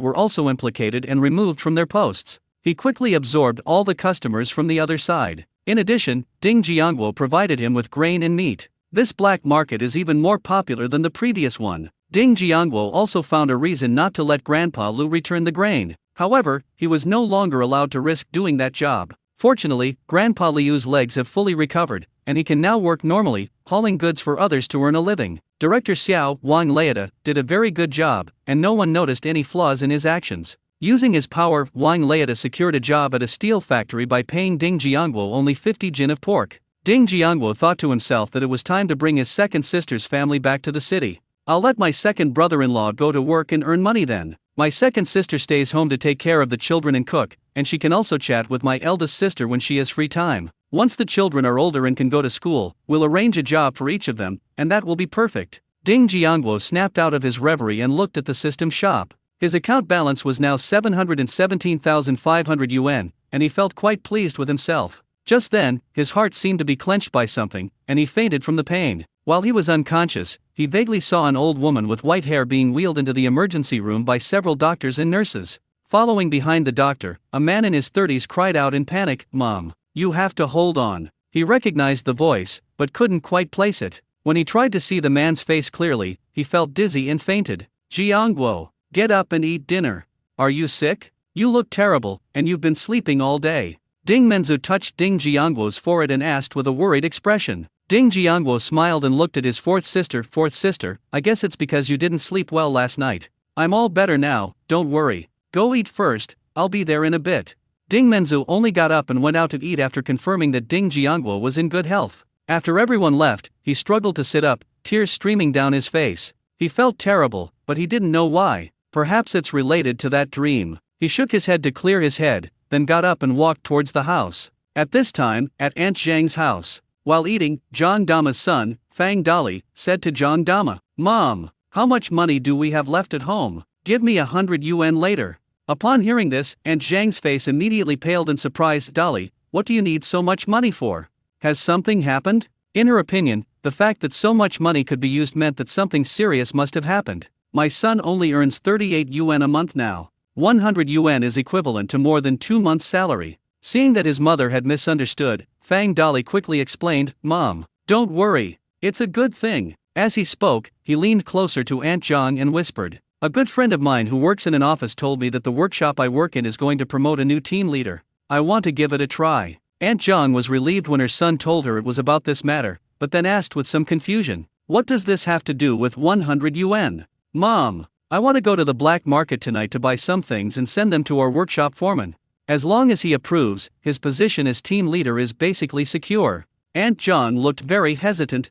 S1: were also implicated and removed from their posts. He quickly absorbed all the customers from the other side. In addition, Ding Jiangguo provided him with grain and meat. This black market is even more popular than the previous one. Ding Jiangguo also found a reason not to let Grandpa Lu return the grain. However, he was no longer allowed to risk doing that job. Fortunately, Grandpa Liu's legs have fully recovered, and he can now work normally, hauling goods for others to earn a living. Director Xiao Wang Leida did a very good job, and no one noticed any flaws in his actions. Using his power, Wang Leida secured a job at a steel factory by paying Ding Jiangguo only 50 jin of pork. Ding Jiangguo thought to himself that it was time to bring his second sister's family back to the city. I'll let my second brother-in-law go to work and earn money then. My second sister stays home to take care of the children and cook, and she can also chat with my eldest sister when she has free time. Once the children are older and can go to school, we'll arrange a job for each of them, and that will be perfect. Ding Jiangguo snapped out of his reverie and looked at the system shop. His account balance was now 717,500 yuan, and he felt quite pleased with himself. Just then, his heart seemed to be clenched by something, and he fainted from the pain. While he was unconscious, he vaguely saw an old woman with white hair being wheeled into the emergency room by several doctors and nurses. Following behind the doctor, a man in his 30s cried out in panic, "Mom, you have to hold on." He recognized the voice, but couldn't quite place it. When he tried to see the man's face clearly, he felt dizzy and fainted. "Jiangguo, get up and eat dinner. Are you sick? You look terrible, and you've been sleeping all day." Ding Menzu touched Ding Jiangguo's forehead and asked with a worried expression. Ding Jiangguo smiled and looked at his fourth sister, I guess it's because you didn't sleep well last night. I'm all better now, don't worry. Go eat first, I'll be there in a bit. Ding Menzu only got up and went out to eat after confirming that Ding Jiangguo was in good health. After everyone left, he struggled to sit up, tears streaming down his face. He felt terrible, but he didn't know why. Perhaps it's related to that dream. He shook his head to clear his head, then got up and walked towards the house. At this time, at Aunt Zhang's house. While eating, John Dama's son, Fang Dali, said to John Dama, "Mom, how much money do we have left at home? Give me 100 yuan later." Upon hearing this, Aunt Zhang's face immediately paled in surprise. "Dali, what do you need so much money for? Has something happened?" In her opinion, the fact that so much money could be used meant that something serious must have happened. "My son only earns 38 yuan a month now. 100 yuan is equivalent to more than 2 months' salary." Seeing that his mother had misunderstood, Fang Dali quickly explained, "Mom, don't worry, it's a good thing." As he spoke, he leaned closer to Aunt Zhang and whispered, "A good friend of mine who works in an office told me that the workshop I work in is going to promote a new team leader. I want to give it a try." Aunt Zhang was relieved when her son told her it was about this matter, but then asked with some confusion, "What does this have to do with 100 yuan? Mom, I want to go to the black market tonight to buy some things and send them to our workshop foreman. As long as he approves, his position as team leader is basically secure." Aunt Zhang looked very hesitant.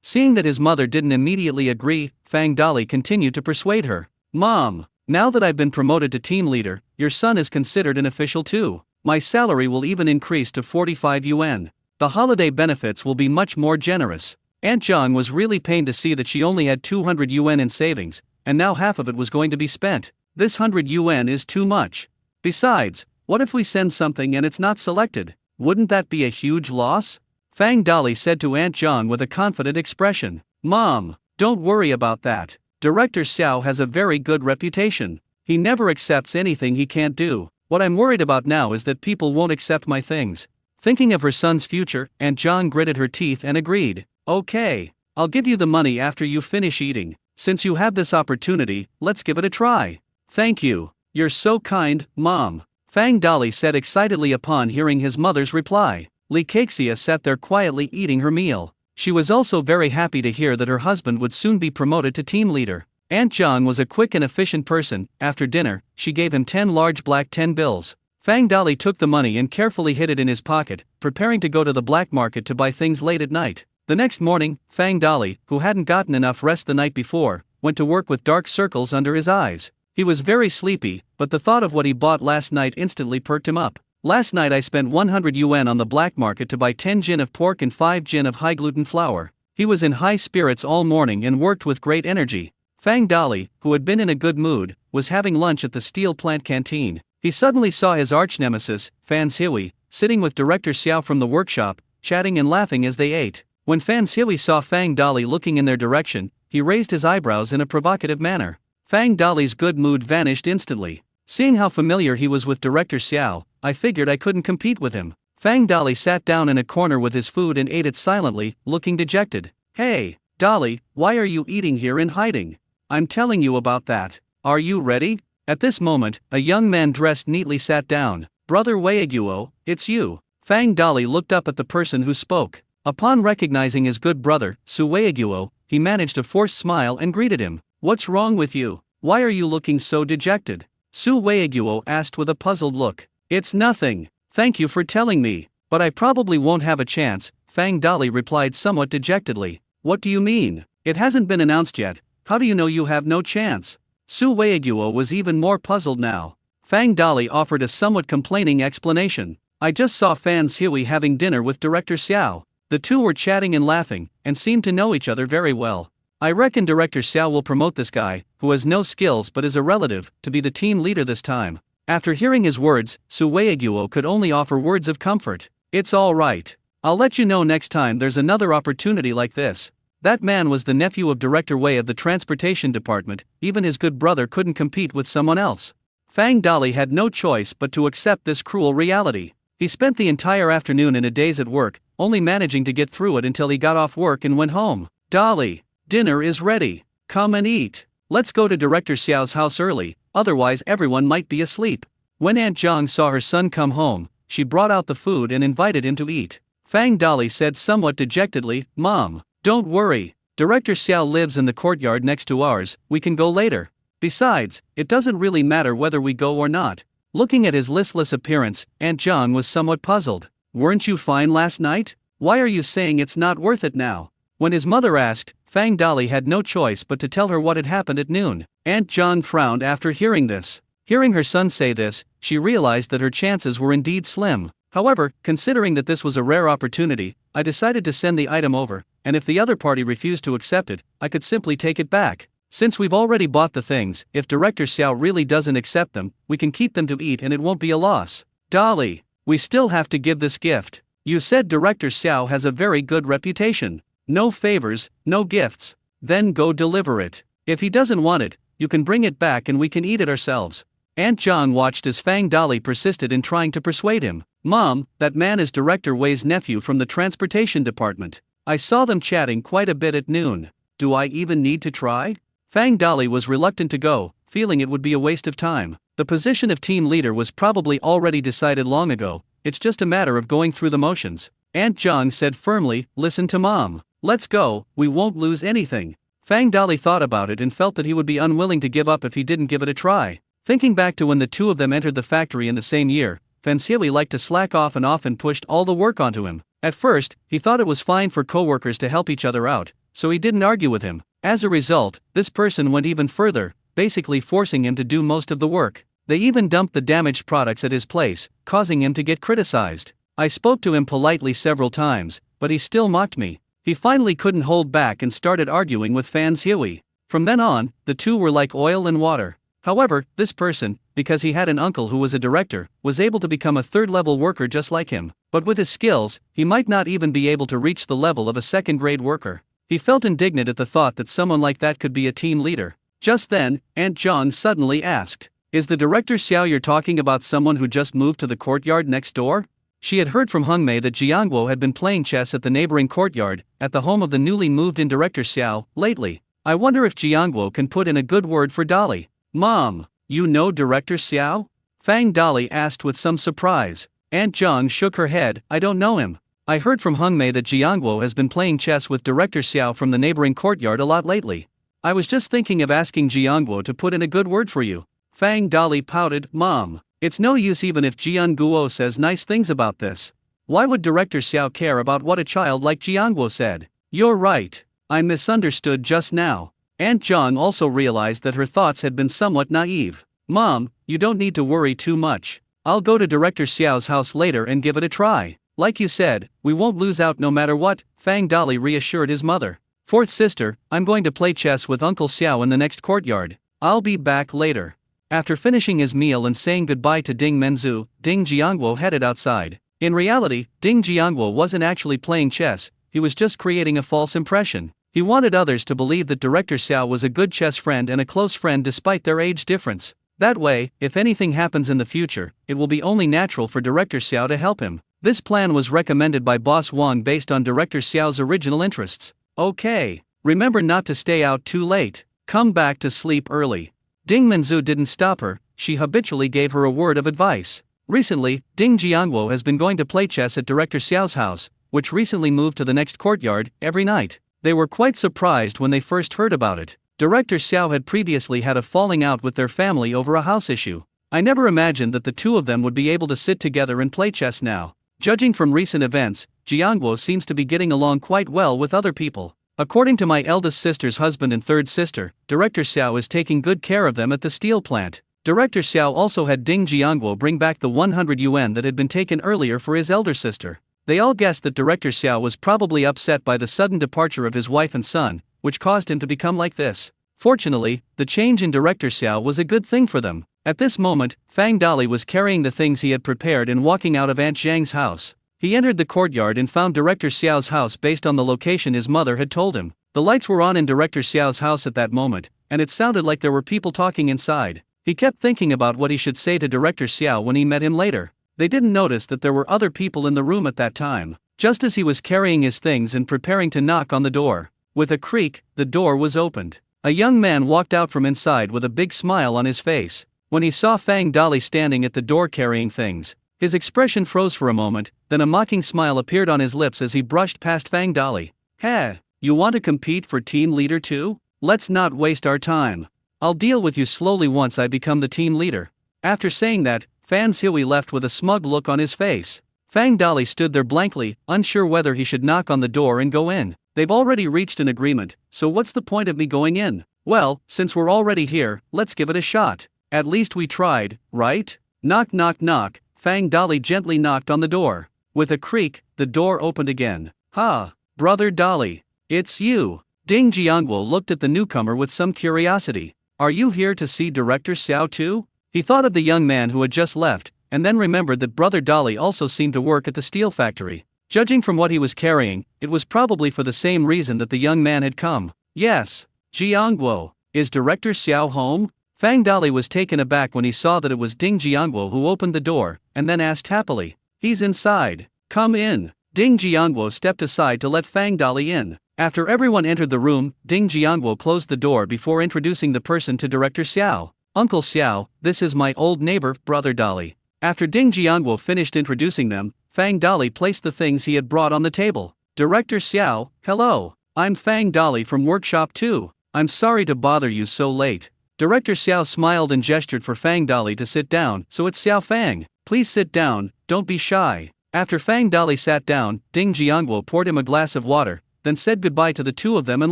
S1: Seeing that his mother didn't immediately agree, Fang Dali continued to persuade her. "Mom, now that I've been promoted to team leader, your son is considered an official too. My salary will even increase to 45 yuan. The holiday benefits will be much more generous." Aunt Zhang was really pained to see that she only had 200 yuan in savings, and now half of it was going to be spent. This 100 yuan is too much. Besides, what if we send something and it's not selected? Wouldn't that be a huge loss? Fang Dali said to Aunt Zhang with a confident expression. "Mom, don't worry about that. Director Xiao has a very good reputation. He never accepts anything he can't do. What I'm worried about now is that people won't accept my things." Thinking of her son's future, Aunt Zhang gritted her teeth and agreed. "Okay, I'll give you the money after you finish eating. Since you have this opportunity, let's give it a try." "Thank you. You're so kind, Mom," Fang Dali said excitedly upon hearing his mother's reply. Li Kexia sat there quietly eating her meal. She was also very happy to hear that her husband would soon be promoted to team leader. Aunt Zhang was a quick and efficient person. After dinner, she gave him 10 large black 10 bills. Fang Dali took the money and carefully hid it in his pocket, preparing to go to the black market to buy things late at night. The next morning, Fang Dali, who hadn't gotten enough rest the night before, went to work with dark circles under his eyes. He was very sleepy, but the thought of what he bought last night instantly perked him up. "Last night I spent 100 yuan on the black market to buy 10 jin of pork and 5 jin of high-gluten flour." He was in high spirits all morning and worked with great energy. Fang Dali, who had been in a good mood, was having lunch at the steel plant canteen. He suddenly saw his arch-nemesis, Fan Xihui, sitting with Director Xiao from the workshop, chatting and laughing as they ate. When Fan Xihui saw Fang Dali looking in their direction, he raised his eyebrows in a provocative manner. Fang Dali's good mood vanished instantly. Seeing how familiar he was with Director Xiao, I figured I couldn't compete with him. Fang Dali sat down in a corner with his food and ate it silently, looking dejected. "Hey, Dali, why are you eating here in hiding? I'm telling you about that. Are you ready?" At this moment, a young man dressed neatly sat down. Brother Weiguo, it's you. Fang Dali looked up at the person who spoke. Upon recognizing his good brother, Su Weiguo, he managed a forced smile and greeted him. What's wrong with you? Why are you looking so dejected? Su Weiguo asked with a puzzled look. It's nothing. Thank you for telling me, but I probably won't have a chance, Fang Dali replied somewhat dejectedly. What do you mean? It hasn't been announced yet. How do you know you have no chance? Su Weiguo was even more puzzled now. Fang Dali offered a somewhat complaining explanation. I just saw Fan Xiui having dinner with Director Xiao. The two were chatting and laughing, and seemed to know each other very well. I reckon Director Xiao will promote this guy, who has no skills but is a relative, to be the team leader this time. After hearing his words, Su Weiguo could only offer words of comfort. It's all right. I'll let you know next time there's another opportunity like this. That man was the nephew of Director Wei of the Transportation Department. Even his good brother couldn't compete with someone else. Fang Dali had no choice but to accept this cruel reality. He spent the entire afternoon in a daze at work, only managing to get through it until he got off work and went home. Dali, dinner is ready. Come and eat. Let's go to Director Xiao's house early, otherwise everyone might be asleep. When Aunt Zhang saw her son come home, she brought out the food and invited him to eat. Fang Dali said somewhat dejectedly, Mom, don't worry. Director Xiao lives in the courtyard next to ours, we can go later. Besides, it doesn't really matter whether we go or not. Looking at his listless appearance, Aunt Zhang was somewhat puzzled. Weren't you fine last night? Why are you saying it's not worth it now? When his mother asked, Fang Dali had no choice but to tell her what had happened at noon. Aunt Zhang frowned after hearing this. Hearing her son say this, she realized that her chances were indeed slim. However, considering that this was a rare opportunity, I decided to send the item over, and if the other party refused to accept it, I could simply take it back. Since we've already bought the things, if Director Xiao really doesn't accept them, we can keep them to eat and it won't be a loss. Dali, we still have to give this gift. You said Director Xiao has a very good reputation. No favors, no gifts. Then go deliver it. If he doesn't want it, you can bring it back and we can eat it ourselves. Aunt Zhang watched as Fang Dali persisted in trying to persuade him. Mom, that man is Director Wei's nephew from the Transportation Department. I saw them chatting quite a bit at noon. Do I even need to try? Fang Dali was reluctant to go, feeling it would be a waste of time. The position of team leader was probably already decided long ago, it's just a matter of going through the motions. Aunt Zhang said firmly, listen to Mom. Let's go, we won't lose anything. Fang Dali thought about it and felt that he would be unwilling to give up if he didn't give it a try. Thinking back to when the two of them entered the factory in the same year, Fan Xiui liked to slack off and often pushed all the work onto him. At first, he thought it was fine for co-workers to help each other out, so he didn't argue with him. As a result, this person went even further, basically forcing him to do most of the work. They even dumped the damaged products at his place, causing him to get criticized. I spoke to him politely several times, but he still mocked me. He finally couldn't hold back and started arguing with Fan Xiui. From then on, the two were like oil and water. However, this person, because he had an uncle who was a director, was able to become a third-level worker just like him. But with his skills, he might not even be able to reach the level of a second-grade worker. He felt indignant at the thought that someone like that could be a team leader. Just then, Aunt Zhang suddenly asked, is the Director Xiao you're talking about someone who just moved to the courtyard next door? She had heard from Hung Mei that Jiangguo had been playing chess at the neighboring courtyard, at the home of the newly moved-in Director Xiao, lately. I wonder if Jiangguo can put in a good word for Dali. Mom, you know Director Xiao? Fang Dali asked with some surprise. Aunt Zhang shook her head, I don't know him. I heard from Hung Mei that Jiangguo has been playing chess with Director Xiao from the neighboring courtyard a lot lately. I was just thinking of asking Jiangguo to put in a good word for you. Fang Dali pouted, Mom, it's no use even if Jiangguo says nice things about this. Why would Director Xiao care about what a child like Jiangguo said? You're right. I misunderstood just now. Aunt Zhang also realized that her thoughts had been somewhat naive. Mom, you don't need to worry too much. I'll go to Director Xiao's house later and give it a try. Like you said, we won't lose out no matter what, Fang Dali reassured his mother. Fourth sister, I'm going to play chess with Uncle Xiao in the next courtyard. I'll be back later. After finishing his meal and saying goodbye to Ding Menzu, Ding Jiangguo headed outside. In reality, Ding Jiangguo wasn't actually playing chess, he was just creating a false impression. He wanted others to believe that Director Xiao was a good chess friend and a close friend despite their age difference. That way, if anything happens in the future, it will be only natural for Director Xiao to help him. This plan was recommended by Boss Wang based on Director Xiao's original interests. Okay, remember not to stay out too late. Come back to sleep early. Ding Menzu didn't stop her, she habitually gave her a word of advice. Recently, Ding Jiangwo has been going to play chess at Director Xiao's house, which recently moved to the next courtyard, every night. They were quite surprised when they first heard about it. Director Xiao had previously had a falling out with their family over a house issue. I never imagined that the two of them would be able to sit together and play chess now. Judging from recent events, Jiangwo seems to be getting along quite well with other people. According to my eldest sister's husband and third sister, Director Xiao is taking good care of them at the steel plant. Director Xiao also had Ding Jiangwo bring back the 100 yuan that had been taken earlier for his elder sister. They all guessed that Director Xiao was probably upset by the sudden departure of his wife and son, which caused him to become like this. Fortunately, the change in Director Xiao was a good thing for them. At this moment, Fang Dali was carrying the things he had prepared and walking out of Aunt Zhang's house. He entered the courtyard and found Director Xiao's house based on the location his mother had told him. The lights were on in Director Xiao's house at that moment, and it sounded like there were people talking inside. He kept thinking about what he should say to Director Xiao when he met him later. They didn't notice that there were other people in the room at that time. Just as he was carrying his things and preparing to knock on the door, with a creak, the door was opened. A young man walked out from inside with a big smile on his face. When he saw Fang Dali standing at the door carrying things, his expression froze for a moment, then a mocking smile appeared on his lips as he brushed past Fang Dali. "Hey, you want to compete for team leader too? Let's not waste our time. I'll deal with you slowly once I become the team leader." After saying that, Fan Xihui left with a smug look on his face. Fang Dali stood there blankly, unsure whether he should knock on the door and go in. They've already reached an agreement, so what's the point of me going in? Well, since we're already here, let's give it a shot. At least we tried, right? Knock knock knock, Fang Dali gently knocked on the door. With a creak, the door opened again. "Ha, brother Dali, it's you." Ding Jiangwo looked at the newcomer with some curiosity. "Are you here to see Director Xiao too?" He thought of the young man who had just left, and then remembered that brother Dali also seemed to work at the steel factory. Judging from what he was carrying, it was probably for the same reason that the young man had come. "Yes, Jiangwo, is Director Xiao home?" Fang Dali was taken aback when he saw that it was Ding Jiangwo who opened the door, and then asked happily, "He's inside. Come in." Ding Jiangwo stepped aside to let Fang Dali in. After everyone entered the room, Ding Jiangwo closed the door before introducing the person to Director Xiao. "Uncle Xiao, this is my old neighbor, brother Dali." After Ding Jiangwo finished introducing them, Fang Dali placed the things he had brought on the table. "Director Xiao, hello. I'm Fang Dali from Workshop 2. I'm sorry to bother you so late." Director Xiao smiled and gestured for Fang Dali to sit down. "So it's Xiao Fang. Please sit down, don't be shy." After Fang Dali sat down, Ding Jiangwo poured him a glass of water, then said goodbye to the two of them and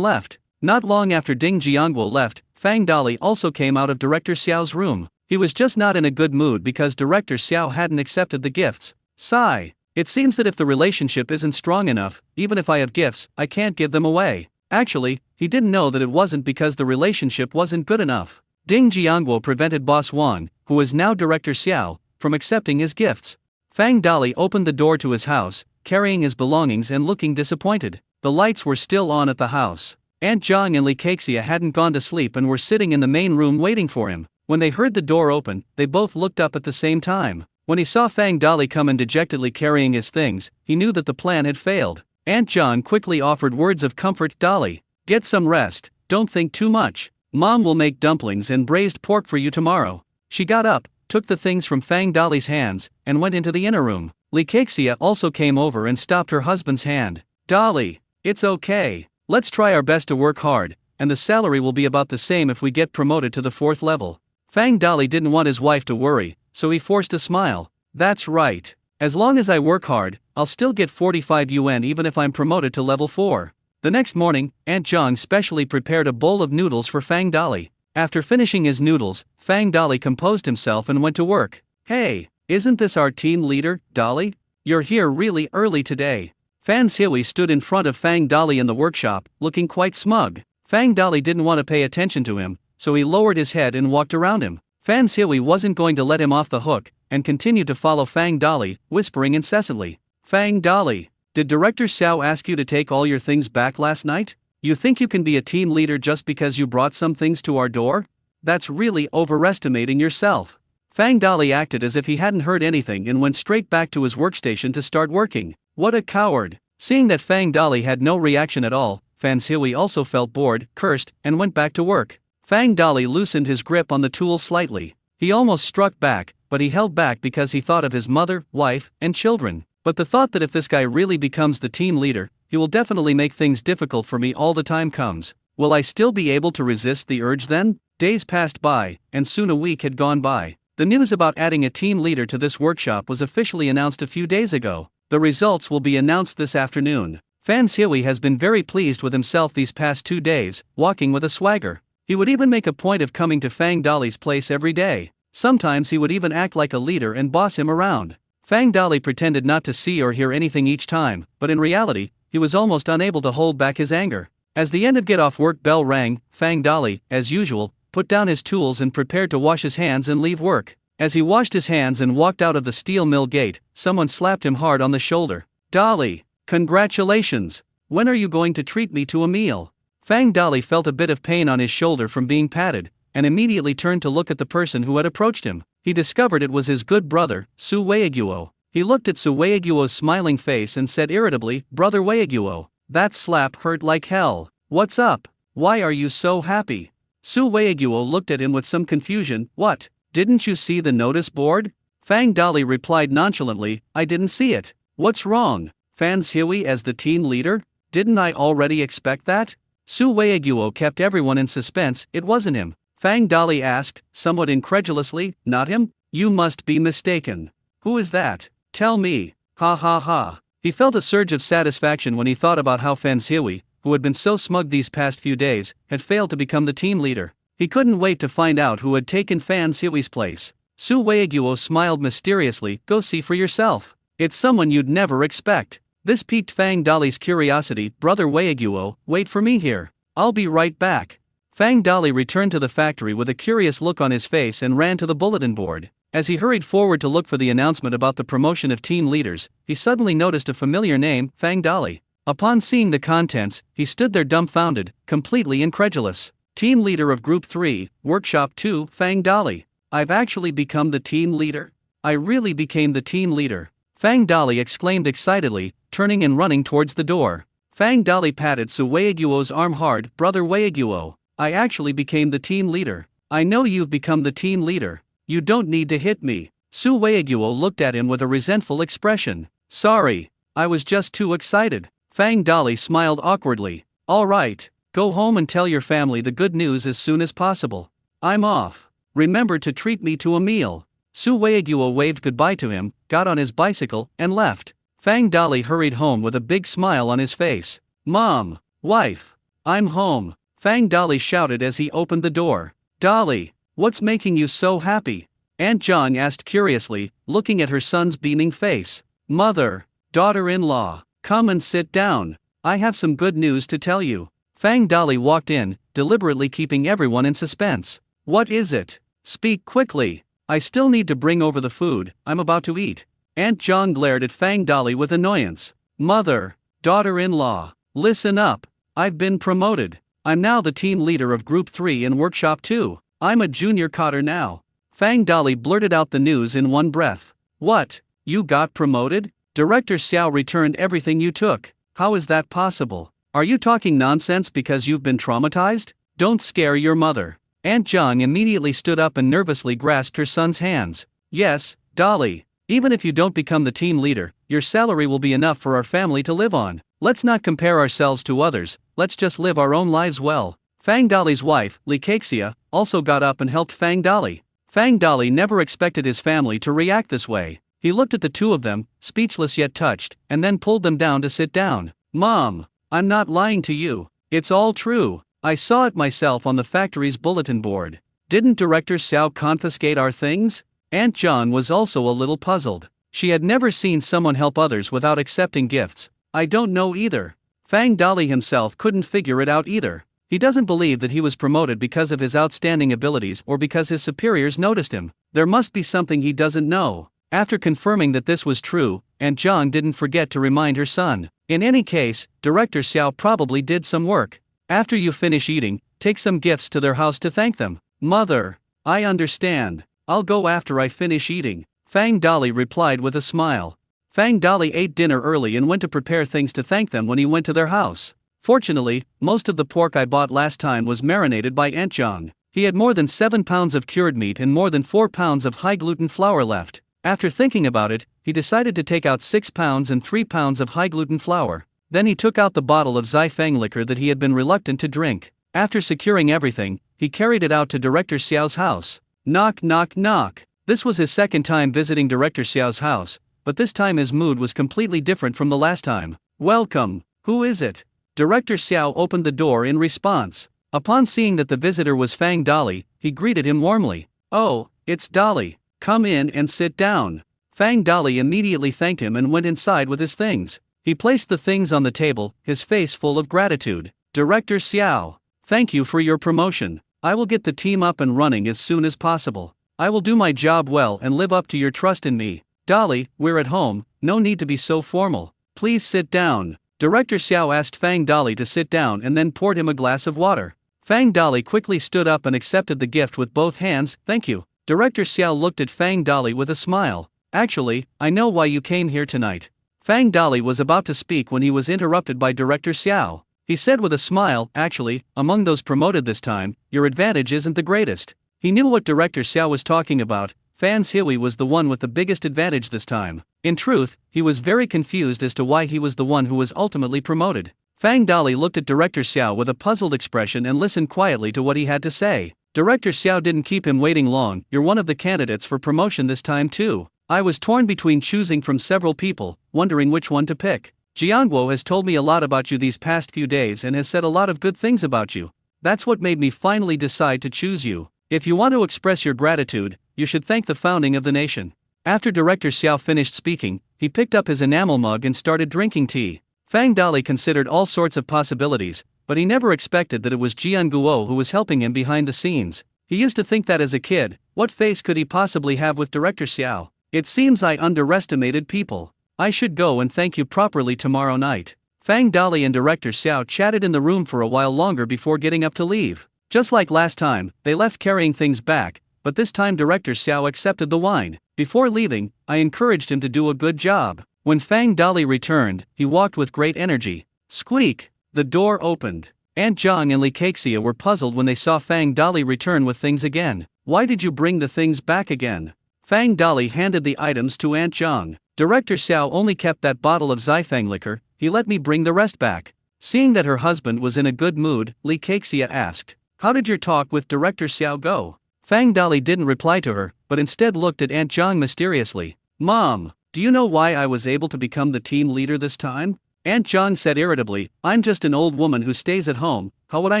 S1: left. Not long after Ding Jiangwo left, Fang Dali also came out of Director Xiao's room. He was just not in a good mood because Director Xiao hadn't accepted the gifts. Sigh. It seems that if the relationship isn't strong enough, even if I have gifts, I can't give them away. Actually, he didn't know that it wasn't because the relationship wasn't good enough. Ding Jiangwo prevented Boss Wang, who is now Director Xiao, from accepting his gifts. Fang Dali opened the door to his house, carrying his belongings and looking disappointed. The lights were still on at the house. Aunt Zhang and Li Kexia hadn't gone to sleep and were sitting in the main room waiting for him. When they heard the door open, they both looked up at the same time. When he saw Fang Dali come in dejectedly carrying his things, he knew that the plan had failed. Aunt Zhang quickly offered words of comfort. "Dali, get some rest, don't think too much. Mom will make dumplings and braised pork for you tomorrow." She got up, took the things from Fang Dali's hands, and went into the inner room. Li Kexia also came over and stopped her husband's hand. "Dali, it's okay. Let's try our best to work hard, and the salary will be about the same if we get promoted to the 4th level." Fang Dali didn't want his wife to worry, so he forced a smile. "That's right. As long as I work hard, I'll still get 45 yuan even if I'm promoted to level 4. The next morning, Aunt Zhang specially prepared a bowl of noodles for Fang Dali. After finishing his noodles, Fang Dali composed himself and went to work. "Hey, isn't this our team leader, Dali? You're here really early today." Fan Xihui stood in front of Fang Dali in the workshop, looking quite smug. Fang Dali didn't want to pay attention to him, so he lowered his head and walked around him. Fan Xihui wasn't going to let him off the hook, and continued to follow Fang Dali, whispering incessantly. "Fang Dali, did Director Xiao ask you to take all your things back last night? You think you can be a team leader just because you brought some things to our door? That's really overestimating yourself." Fang Dali acted as if he hadn't heard anything and went straight back to his workstation to start working. What a coward! Seeing that Fang Dali had no reaction at all, Fan Xihui also felt bored, cursed, and went back to work. Fang Dali loosened his grip on the tool slightly. He almost struck back, but he held back because he thought of his mother, wife, and children. But the thought that if this guy really becomes the team leader, he will definitely make things difficult for me all the time comes. Will I still be able to resist the urge then? Days passed by, and soon a week had gone by. The news about adding a team leader to this workshop was officially announced a few days ago. The results will be announced this afternoon. Fan Xihui has been very pleased with himself these past 2 days, walking with a swagger. He would even make a point of coming to Fang Dali's place every day. Sometimes he would even act like a leader and boss him around. Fang Dali pretended not to see or hear anything each time, but in reality, he was almost unable to hold back his anger. As the end of get-off-work bell rang, Fang Dali, as usual, put down his tools and prepared to wash his hands and leave work. As he washed his hands and walked out of the steel mill gate, someone slapped him hard on the shoulder. "Dali, congratulations! When are you going to treat me to a meal?" Fang Dali felt a bit of pain on his shoulder from being patted, and immediately turned to look at the person who had approached him. He discovered it was his good brother, Su Weiguo. He looked at Su Weiguo's smiling face and said irritably, "Brother Weiguo, that slap hurt like hell. What's up? Why are you so happy?" Su Weiguo looked at him with some confusion. "What? Didn't you see the notice board?" Fang Dali replied nonchalantly, "I didn't see it. What's wrong? Fan Xihui as the team leader? Didn't I already expect that?" Su Weiguo kept everyone in suspense. "It wasn't him." Fang Dali asked, somewhat incredulously, "Not him? You must be mistaken. Who is that? Tell me." Ha ha ha. He felt a surge of satisfaction when he thought about how Fan Xihui, who had been so smug these past few days, had failed to become the team leader. He couldn't wait to find out who had taken Fan Xiui's place. Su Weiguo smiled mysteriously. "Go see for yourself. It's someone you'd never expect." This piqued Fang Dali's curiosity. "Brother Weiguo, wait for me here. I'll be right back." Fang Dali returned to the factory with a curious look on his face and ran to the bulletin board. As he hurried forward to look for the announcement about the promotion of team leaders, he suddenly noticed a familiar name, Fang Dali. Upon seeing the contents, he stood there dumbfounded, completely incredulous. Team leader of Group 3, Workshop 2, Fang Dali. I've actually become the team leader? I really became the team leader. Fang Dali exclaimed excitedly, turning and running towards the door. Fang Dali patted Su Weiguo's arm hard. "Brother Weiguo, I actually became the team leader. I know you've become the team leader. You don't need to hit me." Su Weiguo looked at him with a resentful expression. "Sorry, I was just too excited." Fang Dali smiled awkwardly. "All right, go home and tell your family the good news as soon as possible. I'm off. Remember to treat me to a meal." Su Weiguo waved goodbye to him, got on his bicycle, and left. Fang Dali hurried home with a big smile on his face. "Mom, wife, I'm home," Fang Dali shouted as he opened the door. "Dali, what's making you so happy?" Aunt Zhang asked curiously, looking at her son's beaming face. "Mother, daughter-in-law, come and sit down. I have some good news to tell you." Fang Dali walked in, deliberately keeping everyone in suspense. "What is it? Speak quickly. I still need to bring over the food I'm about to eat." Aunt Zhang glared at Fang Dali with annoyance. "Mother, daughter-in-law, listen up. I've been promoted. I'm now the team leader of Group 3 in Workshop 2. I'm a junior coder now." Fang Dali blurted out the news in one breath. "What? You got promoted? Director Xiao returned everything you took. How is that possible? Are you talking nonsense because you've been traumatized? Don't scare your mother." Aunt Zhang immediately stood up and nervously grasped her son's hands. "Yes, Dali. Even if you don't become the team leader, your salary will be enough for our family to live on. Let's not compare ourselves to others, let's just live our own lives well." Fang Dali's wife, Li Kexia, also got up and helped Fang Dali. Fang Dali never expected his family to react this way. He looked at the two of them, speechless yet touched, and then pulled them down to sit down. "Mom, I'm not lying to you. It's all true. I saw it myself on the factory's bulletin board. Didn't Director Xiao confiscate our things?" Aunt Zhang was also a little puzzled. She had never seen someone help others without accepting gifts. "I don't know either." Fang Dali himself couldn't figure it out either. He doesn't believe that he was promoted because of his outstanding abilities or because his superiors noticed him. There must be something he doesn't know. After confirming that this was true, Aunt Zhang didn't forget to remind her son. "In any case, Director Xiao probably did some work. After you finish eating, take some gifts to their house to thank them." "Mother, I understand. I'll go after I finish eating," Fang Dali replied with a smile. Fang Dali ate dinner early and went to prepare things to thank them when he went to their house. Fortunately, most of the pork I bought last time was marinated by Aunt Zhang. He had more than 7 pounds of cured meat and more than 4 pounds of high-gluten flour left. After thinking about it, he decided to take out 6 pounds and 3 pounds of high-gluten flour. Then he took out the bottle of Zifeng liquor that he had been reluctant to drink. After securing everything, he carried it out to Director Xiao's house. Knock knock knock. This was his second time visiting Director Xiao's house, but this time his mood was completely different from the last time. Welcome. Who is it? Director Xiao opened the door in response. Upon seeing that the visitor was Fang Dali, he greeted him warmly. Oh, it's Dali. Come in and sit down. Fang Dali immediately thanked him and went inside with his things. He placed the things on the table, his face full of gratitude. Director Xiao, thank you for your promotion. I will get the team up and running as soon as possible. I will do my job well and live up to your trust in me. Dali, we're at home, no need to be so formal. Please sit down. Director Xiao asked Fang Dali to sit down and then poured him a glass of water. Fang Dali quickly stood up and accepted the gift with both hands. Thank you. Director Xiao looked at Fang Dali with a smile. Actually, I know why you came here tonight. Fang Dali was about to speak when he was interrupted by Director Xiao. He said with a smile, actually, among those promoted this time, your advantage isn't the greatest. He knew what Director Xiao was talking about. Fan Xihui was the one with the biggest advantage this time. In truth, he was very confused as to why he was the one who was ultimately promoted. Fang Dali looked at Director Xiao with a puzzled expression and listened quietly to what he had to say. Director Xiao didn't keep him waiting long. You're one of the candidates for promotion this time too. I was torn between choosing from several people, wondering which one to pick. Jiangguo has told me a lot about you these past few days and has said a lot of good things about you. That's what made me finally decide to choose you. If you want to express your gratitude, you should thank the founding of the nation. After Director Xiao finished speaking, he picked up his enamel mug and started drinking tea. Fang Dali considered all sorts of possibilities, but he never expected that it was Jiangguo who was helping him behind the scenes. He used to think that as a kid, what face could he possibly have with Director Xiao? It seems I underestimated people. I should go and thank you properly tomorrow night. Fang Dali and Director Xiao chatted in the room for a while longer before getting up to leave. Just like last time, they left carrying things back, but this time Director Xiao accepted the wine. Before leaving, I encouraged him to do a good job. When Fang Dali returned, he walked with great energy. Squeak! The door opened. Aunt Zhang and Li Kexia were puzzled when they saw Fang Dali return with things again. Why did you bring the things back again? Fang Dali handed the items to Aunt Zhang. Director Xiao only kept that bottle of Zifeng liquor, he let me bring the rest back. Seeing that her husband was in a good mood, Li Kexia asked, how did your talk with Director Xiao go? Fang Dali didn't reply to her, but instead looked at Aunt Zhang mysteriously. Mom, do you know why I was able to become the team leader this time? Aunt Zhang said irritably, I'm just an old woman who stays at home, how would I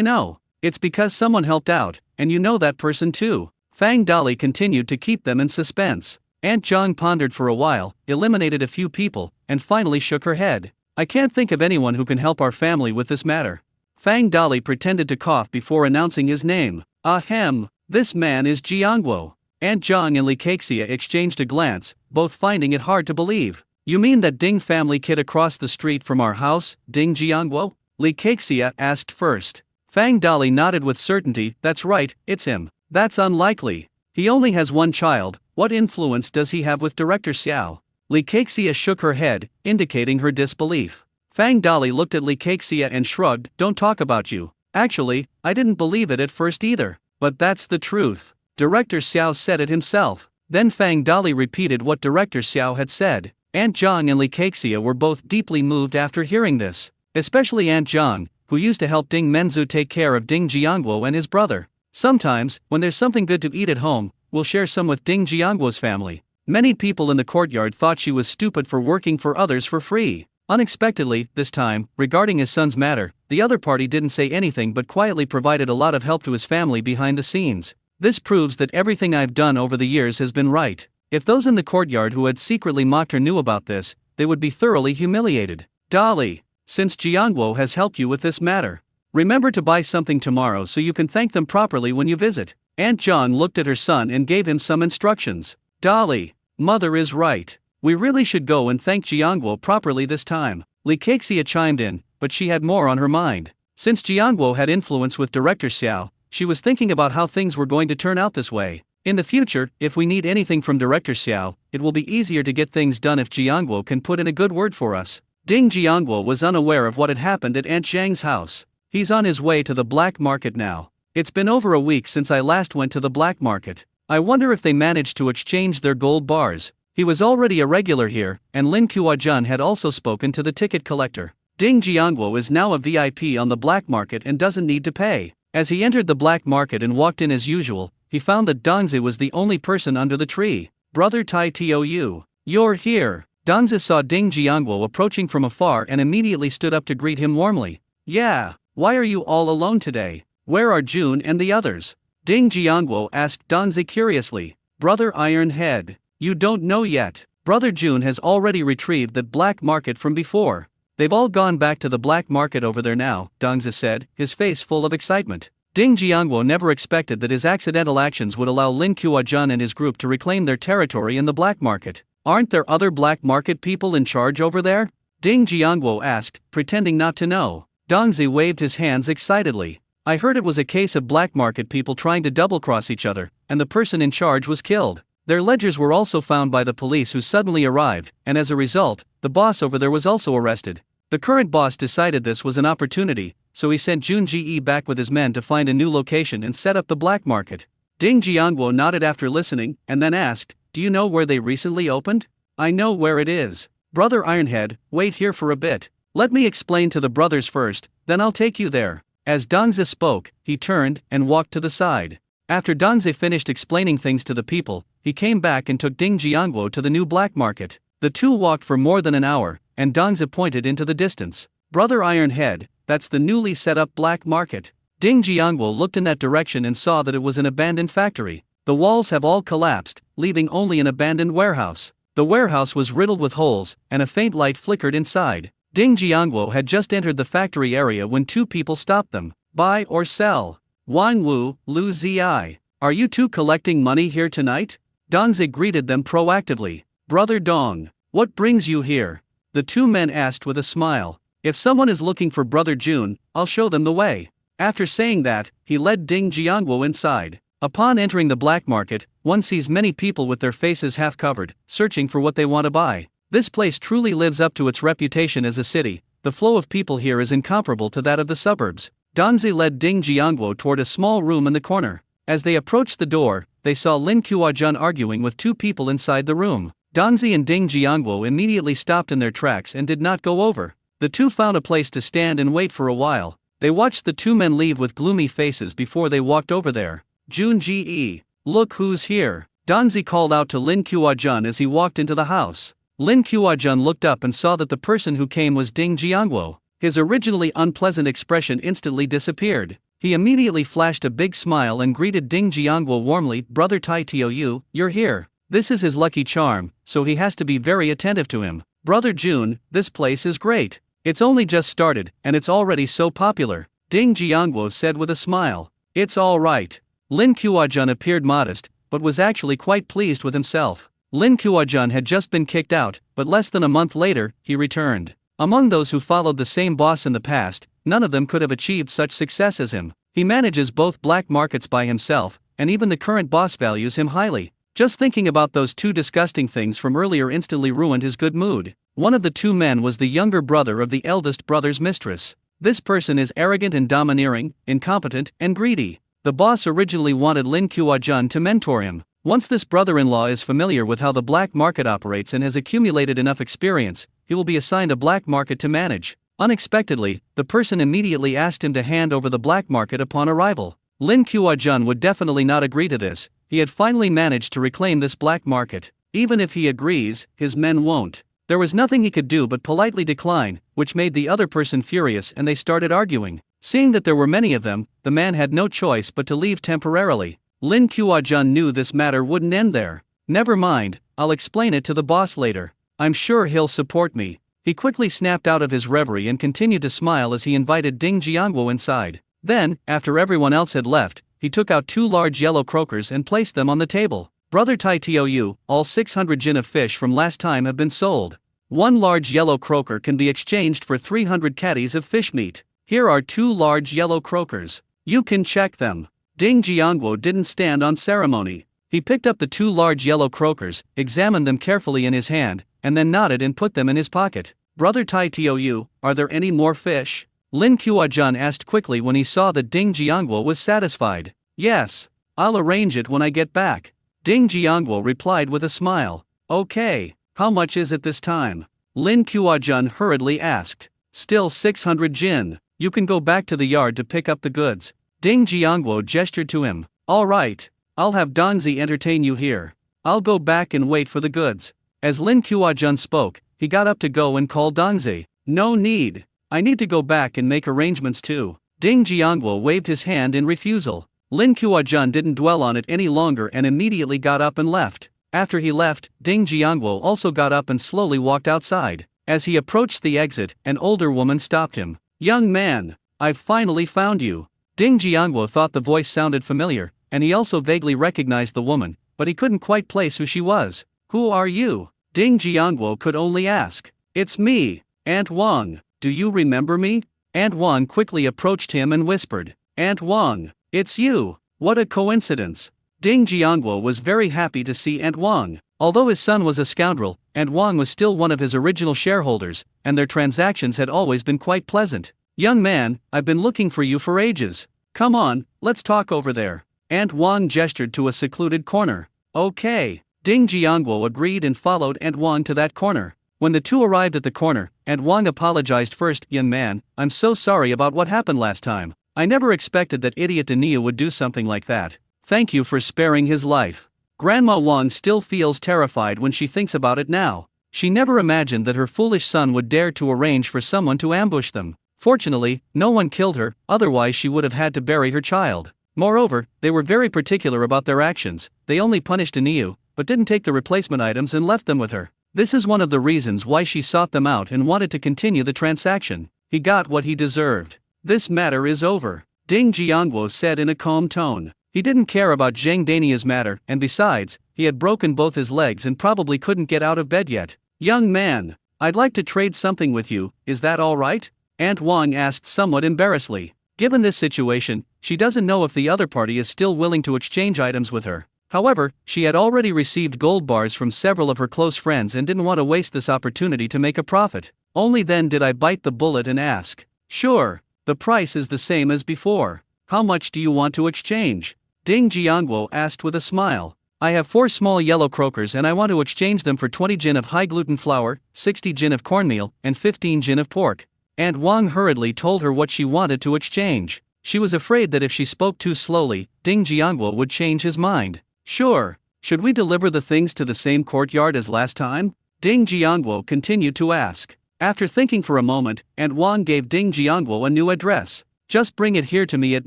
S1: know? It's because someone helped out, and you know that person too. Fang Dali continued to keep them in suspense. Aunt Zhang pondered for a while, eliminated a few people, and finally shook her head. I can't think of anyone who can help our family with this matter. Fang Dali pretended to cough before announcing his name. Ahem, this man is Jiangguo. Aunt Zhang and Li Kexia exchanged a glance, both finding it hard to believe. You mean that Ding family kid across the street from our house, Ding Jiangguo? Li Kexia asked first. Fang Dali nodded with certainty, that's right, it's him. That's unlikely. He only has one child, what influence does he have with Director Xiao? Li Kexia shook her head, indicating her disbelief. Fang Dali looked at Li Kexia and shrugged, don't talk about you. Actually, I didn't believe it at first either. But that's the truth. Director Xiao said it himself. Then Fang Dali repeated what Director Xiao had said. Aunt Zhang and Li Kexia were both deeply moved after hearing this. Especially Aunt Zhang, who used to help Ding Menzu take care of Ding Jiangguo and his brother. Sometimes, when there's something good to eat at home, we'll share some with Ding Jiangguo's family. Many people in the courtyard thought she was stupid for working for others for free. Unexpectedly, this time, regarding his son's matter, the other party didn't say anything but quietly provided a lot of help to his family behind the scenes. This proves that everything I've done over the years has been right. If those in the courtyard who had secretly mocked her knew about this, they would be thoroughly humiliated. Dali, since Jiangguo has helped you with this matter, remember to buy something tomorrow so you can thank them properly when you visit. Aunt Zhang looked at her son and gave him some instructions. Dali, mother is right. We really should go and thank Jiangguo properly this time. Li Kexia chimed in, but she had more on her mind. Since Jiangguo had influence with Director Xiao, she was thinking about how things were going to turn out this way. In the future, if we need anything from Director Xiao, it will be easier to get things done if Jiangguo can put in a good word for us. Ding Jiangguo was unaware of what had happened at Aunt Zhang's house. He's on his way to the black market now. It's been over a week since I last went to the black market. I wonder if they managed to exchange their gold bars. He was already a regular here, and Lin Kuo-jun had also spoken to the ticket collector. Ding Jiangwo is now a VIP on the black market and doesn't need to pay. As he entered the black market and walked in as usual, he found that Danzi was the only person under the tree. Brother Tai Tou, you're here. Danzi saw Ding Jiangwo approaching from afar and immediately stood up to greet him warmly. Yeah, why are you all alone today? Where are June and the others? Ding Jiangwo asked Danzi curiously. Brother Ironhead, you don't know yet. Brother June has already retrieved that black market from before. They've all gone back to the black market over there now, Danzi said, his face full of excitement. Ding Jiangwo never expected that his accidental actions would allow Lin Kuo-jun and his group to reclaim their territory in the black market. Aren't there other black market people in charge over there? Ding Jiangwo asked, pretending not to know. Danzi waved his hands excitedly. I heard it was a case of black market people trying to double-cross each other, and the person in charge was killed. Their ledgers were also found by the police who suddenly arrived, and as a result, the boss over there was also arrested. The current boss decided this was an opportunity, so he sent Jun Ji back with his men to find a new location and set up the black market. Ding Jiangwo nodded after listening, and then asked, do you know where they recently opened? I know where it is. Brother Ironhead, wait here for a bit. Let me explain to the brothers first, then I'll take you there. As Danzi spoke, he turned and walked to the side. After Danzi finished explaining things to the people, he came back and took Ding Jiangwo to the new black market. The two walked for more than an hour, and Danzi pointed into the distance. Brother Ironhead, that's the newly set up black market. Ding Jiangwo looked in that direction and saw that it was an abandoned factory. The walls have all collapsed, leaving only an abandoned warehouse. The warehouse was riddled with holes, and a faint light flickered inside. Ding Jiangwo had just entered the factory area when two people stopped them. Buy or sell? Wang Wu, Lu Ziyi. Are you two collecting money here tonight? Danzi greeted them proactively. Brother Dong, what brings you here? The two men asked with a smile. If someone is looking for Brother June, I'll show them the way. After saying that, he led Ding Jiangwo inside. Upon entering the black market, one sees many people with their faces half covered, searching for what they want to buy. This place truly lives up to its reputation as a city. The flow of people here is incomparable to that of the suburbs. Danzi led Ding Jiangwo toward a small room in the corner. As they approached the door, they saw Lin Kuo-jun arguing with two people inside the room. Danzi and Ding Jiangwo immediately stopped in their tracks and did not go over. The two found a place to stand and wait for a while. They watched the two men leave with gloomy faces before they walked over there. Jun Ji, look who's here. Danzi called out to Lin Kuo-jun as he walked into the house. Lin Kuo-jun looked up and saw that the person who came was Ding Jiangwo. His originally unpleasant expression instantly disappeared. He immediately flashed a big smile and greeted Ding Jiangwo warmly. Brother Tai Tou, you're here. This is his lucky charm, so he has to be very attentive to him. Brother June, this place is great. It's only just started, and it's already so popular. Ding Jiangwo said with a smile. It's all right. Lin Kuo-jun appeared modest, but was actually quite pleased with himself. Lin Kuo-jun had just been kicked out, but less than a month later, he returned. Among those who followed the same boss in the past, none of them could have achieved such success as him. He manages both black markets by himself, and even the current boss values him highly. Just thinking about those two disgusting things from earlier instantly ruined his good mood. One of the two men was the younger brother of the eldest brother's mistress. This person is arrogant and domineering, incompetent, and greedy. The boss originally wanted Lin Kuo-jun to mentor him. Once this brother-in-law is familiar with how the black market operates and has accumulated enough experience, he will be assigned a black market to manage. Unexpectedly, the person immediately asked him to hand over the black market upon arrival. Lin Kuo-jun would definitely not agree to this. He had finally managed to reclaim this black market. Even if he agrees, his men won't. There was nothing he could do but politely decline, which made the other person furious and they started arguing. Seeing that there were many of them, the man had no choice but to leave temporarily. Lin Kuo-jun knew this matter wouldn't end there. Never mind, I'll explain it to the boss later. I'm sure he'll support me. He quickly snapped out of his reverie and continued to smile as he invited Ding Jiangwo inside. Then, after everyone else had left, he took out two large yellow croakers and placed them on the table. Brother Tai Tou, all 600 jin of fish from last time have been sold. One large yellow croaker can be exchanged for 300 catties of fish meat. Here are two large yellow croakers. You can check them. Ding Jiangwo didn't stand on ceremony. He picked up the two large yellow croakers, examined them carefully in his hand, and then nodded and put them in his pocket. Brother Tai Tou, are there any more fish? Lin Kuo-jun asked quickly when he saw that Ding Jiangwo was satisfied. Yes. I'll arrange it when I get back. Ding Jiangwo replied with a smile. Okay. How much is it this time? Lin Kuo-jun hurriedly asked. Still 600 jin. You can go back to the yard to pick up the goods. Ding Jiangwo gestured to him. All right. I'll have Donzi entertain you here. I'll go back and wait for the goods. As Lin Kuo-jun spoke, he got up to go and call Donzi. No need. I need to go back and make arrangements too. Ding Jiangwo waved his hand in refusal. Lin Kuo-jun didn't dwell on it any longer and immediately got up and left. After he left, Ding Jiangwo also got up and slowly walked outside. As he approached the exit, an older woman stopped him. Young man, I've finally found you. Ding Jiangwo thought the voice sounded familiar, and he also vaguely recognized the woman, but he couldn't quite place who she was. Who are you? Ding Jiangwo could only ask. It's me, Aunt Wang. Do you remember me? Aunt Wang quickly approached him and whispered. Aunt Wang, it's you. What a coincidence. Ding Jiangwo was very happy to see Aunt Wang. Although his son was a scoundrel, Aunt Wang was still one of his original shareholders, and their transactions had always been quite pleasant. Young man, I've been looking for you for ages. Come on, let's talk over there. Aunt Wang gestured to a secluded corner. Okay. Ding Jiangwo agreed and followed Aunt Wang to that corner. When the two arrived at the corner, Aunt Wang apologized first. Young man, I'm so sorry about what happened last time. I never expected that idiot Daniel would do something like that. Thank you for sparing his life. Grandma Wang still feels terrified when she thinks about it now. She never imagined that her foolish son would dare to arrange for someone to ambush them. Fortunately, no one killed her, otherwise she would have had to bury her child. Moreover, they were very particular about their actions. They only punished Aniu, but didn't take the replacement items and left them with her. This is one of the reasons why she sought them out and wanted to continue the transaction. He got what he deserved. This matter is over, Ding Jiangwo said in a calm tone. He didn't care about Zhang Dania's matter, and besides, he had broken both his legs and probably couldn't get out of bed yet. Young man, I'd like to trade something with you, is that all right? Aunt Wang asked somewhat embarrassedly. Given this situation, she doesn't know if the other party is still willing to exchange items with her. However, she had already received gold bars from several of her close friends and didn't want to waste this opportunity to make a profit. Only then did I bite the bullet and ask. Sure, the price is the same as before. How much do you want to exchange? Ding Jiangwo asked with a smile. I have 4 small yellow croakers and I want to exchange them for 20 jin of high gluten flour, 60 jin of cornmeal, and 15 jin of pork. Aunt Wang hurriedly told her what she wanted to exchange. She was afraid that if she spoke too slowly, Ding Jiangwo would change his mind. Sure. Should we deliver the things to the same courtyard as last time? Ding Jiangwo continued to ask. After thinking for a moment, Aunt Wang gave Ding Jiangwo a new address. Just bring it here to me at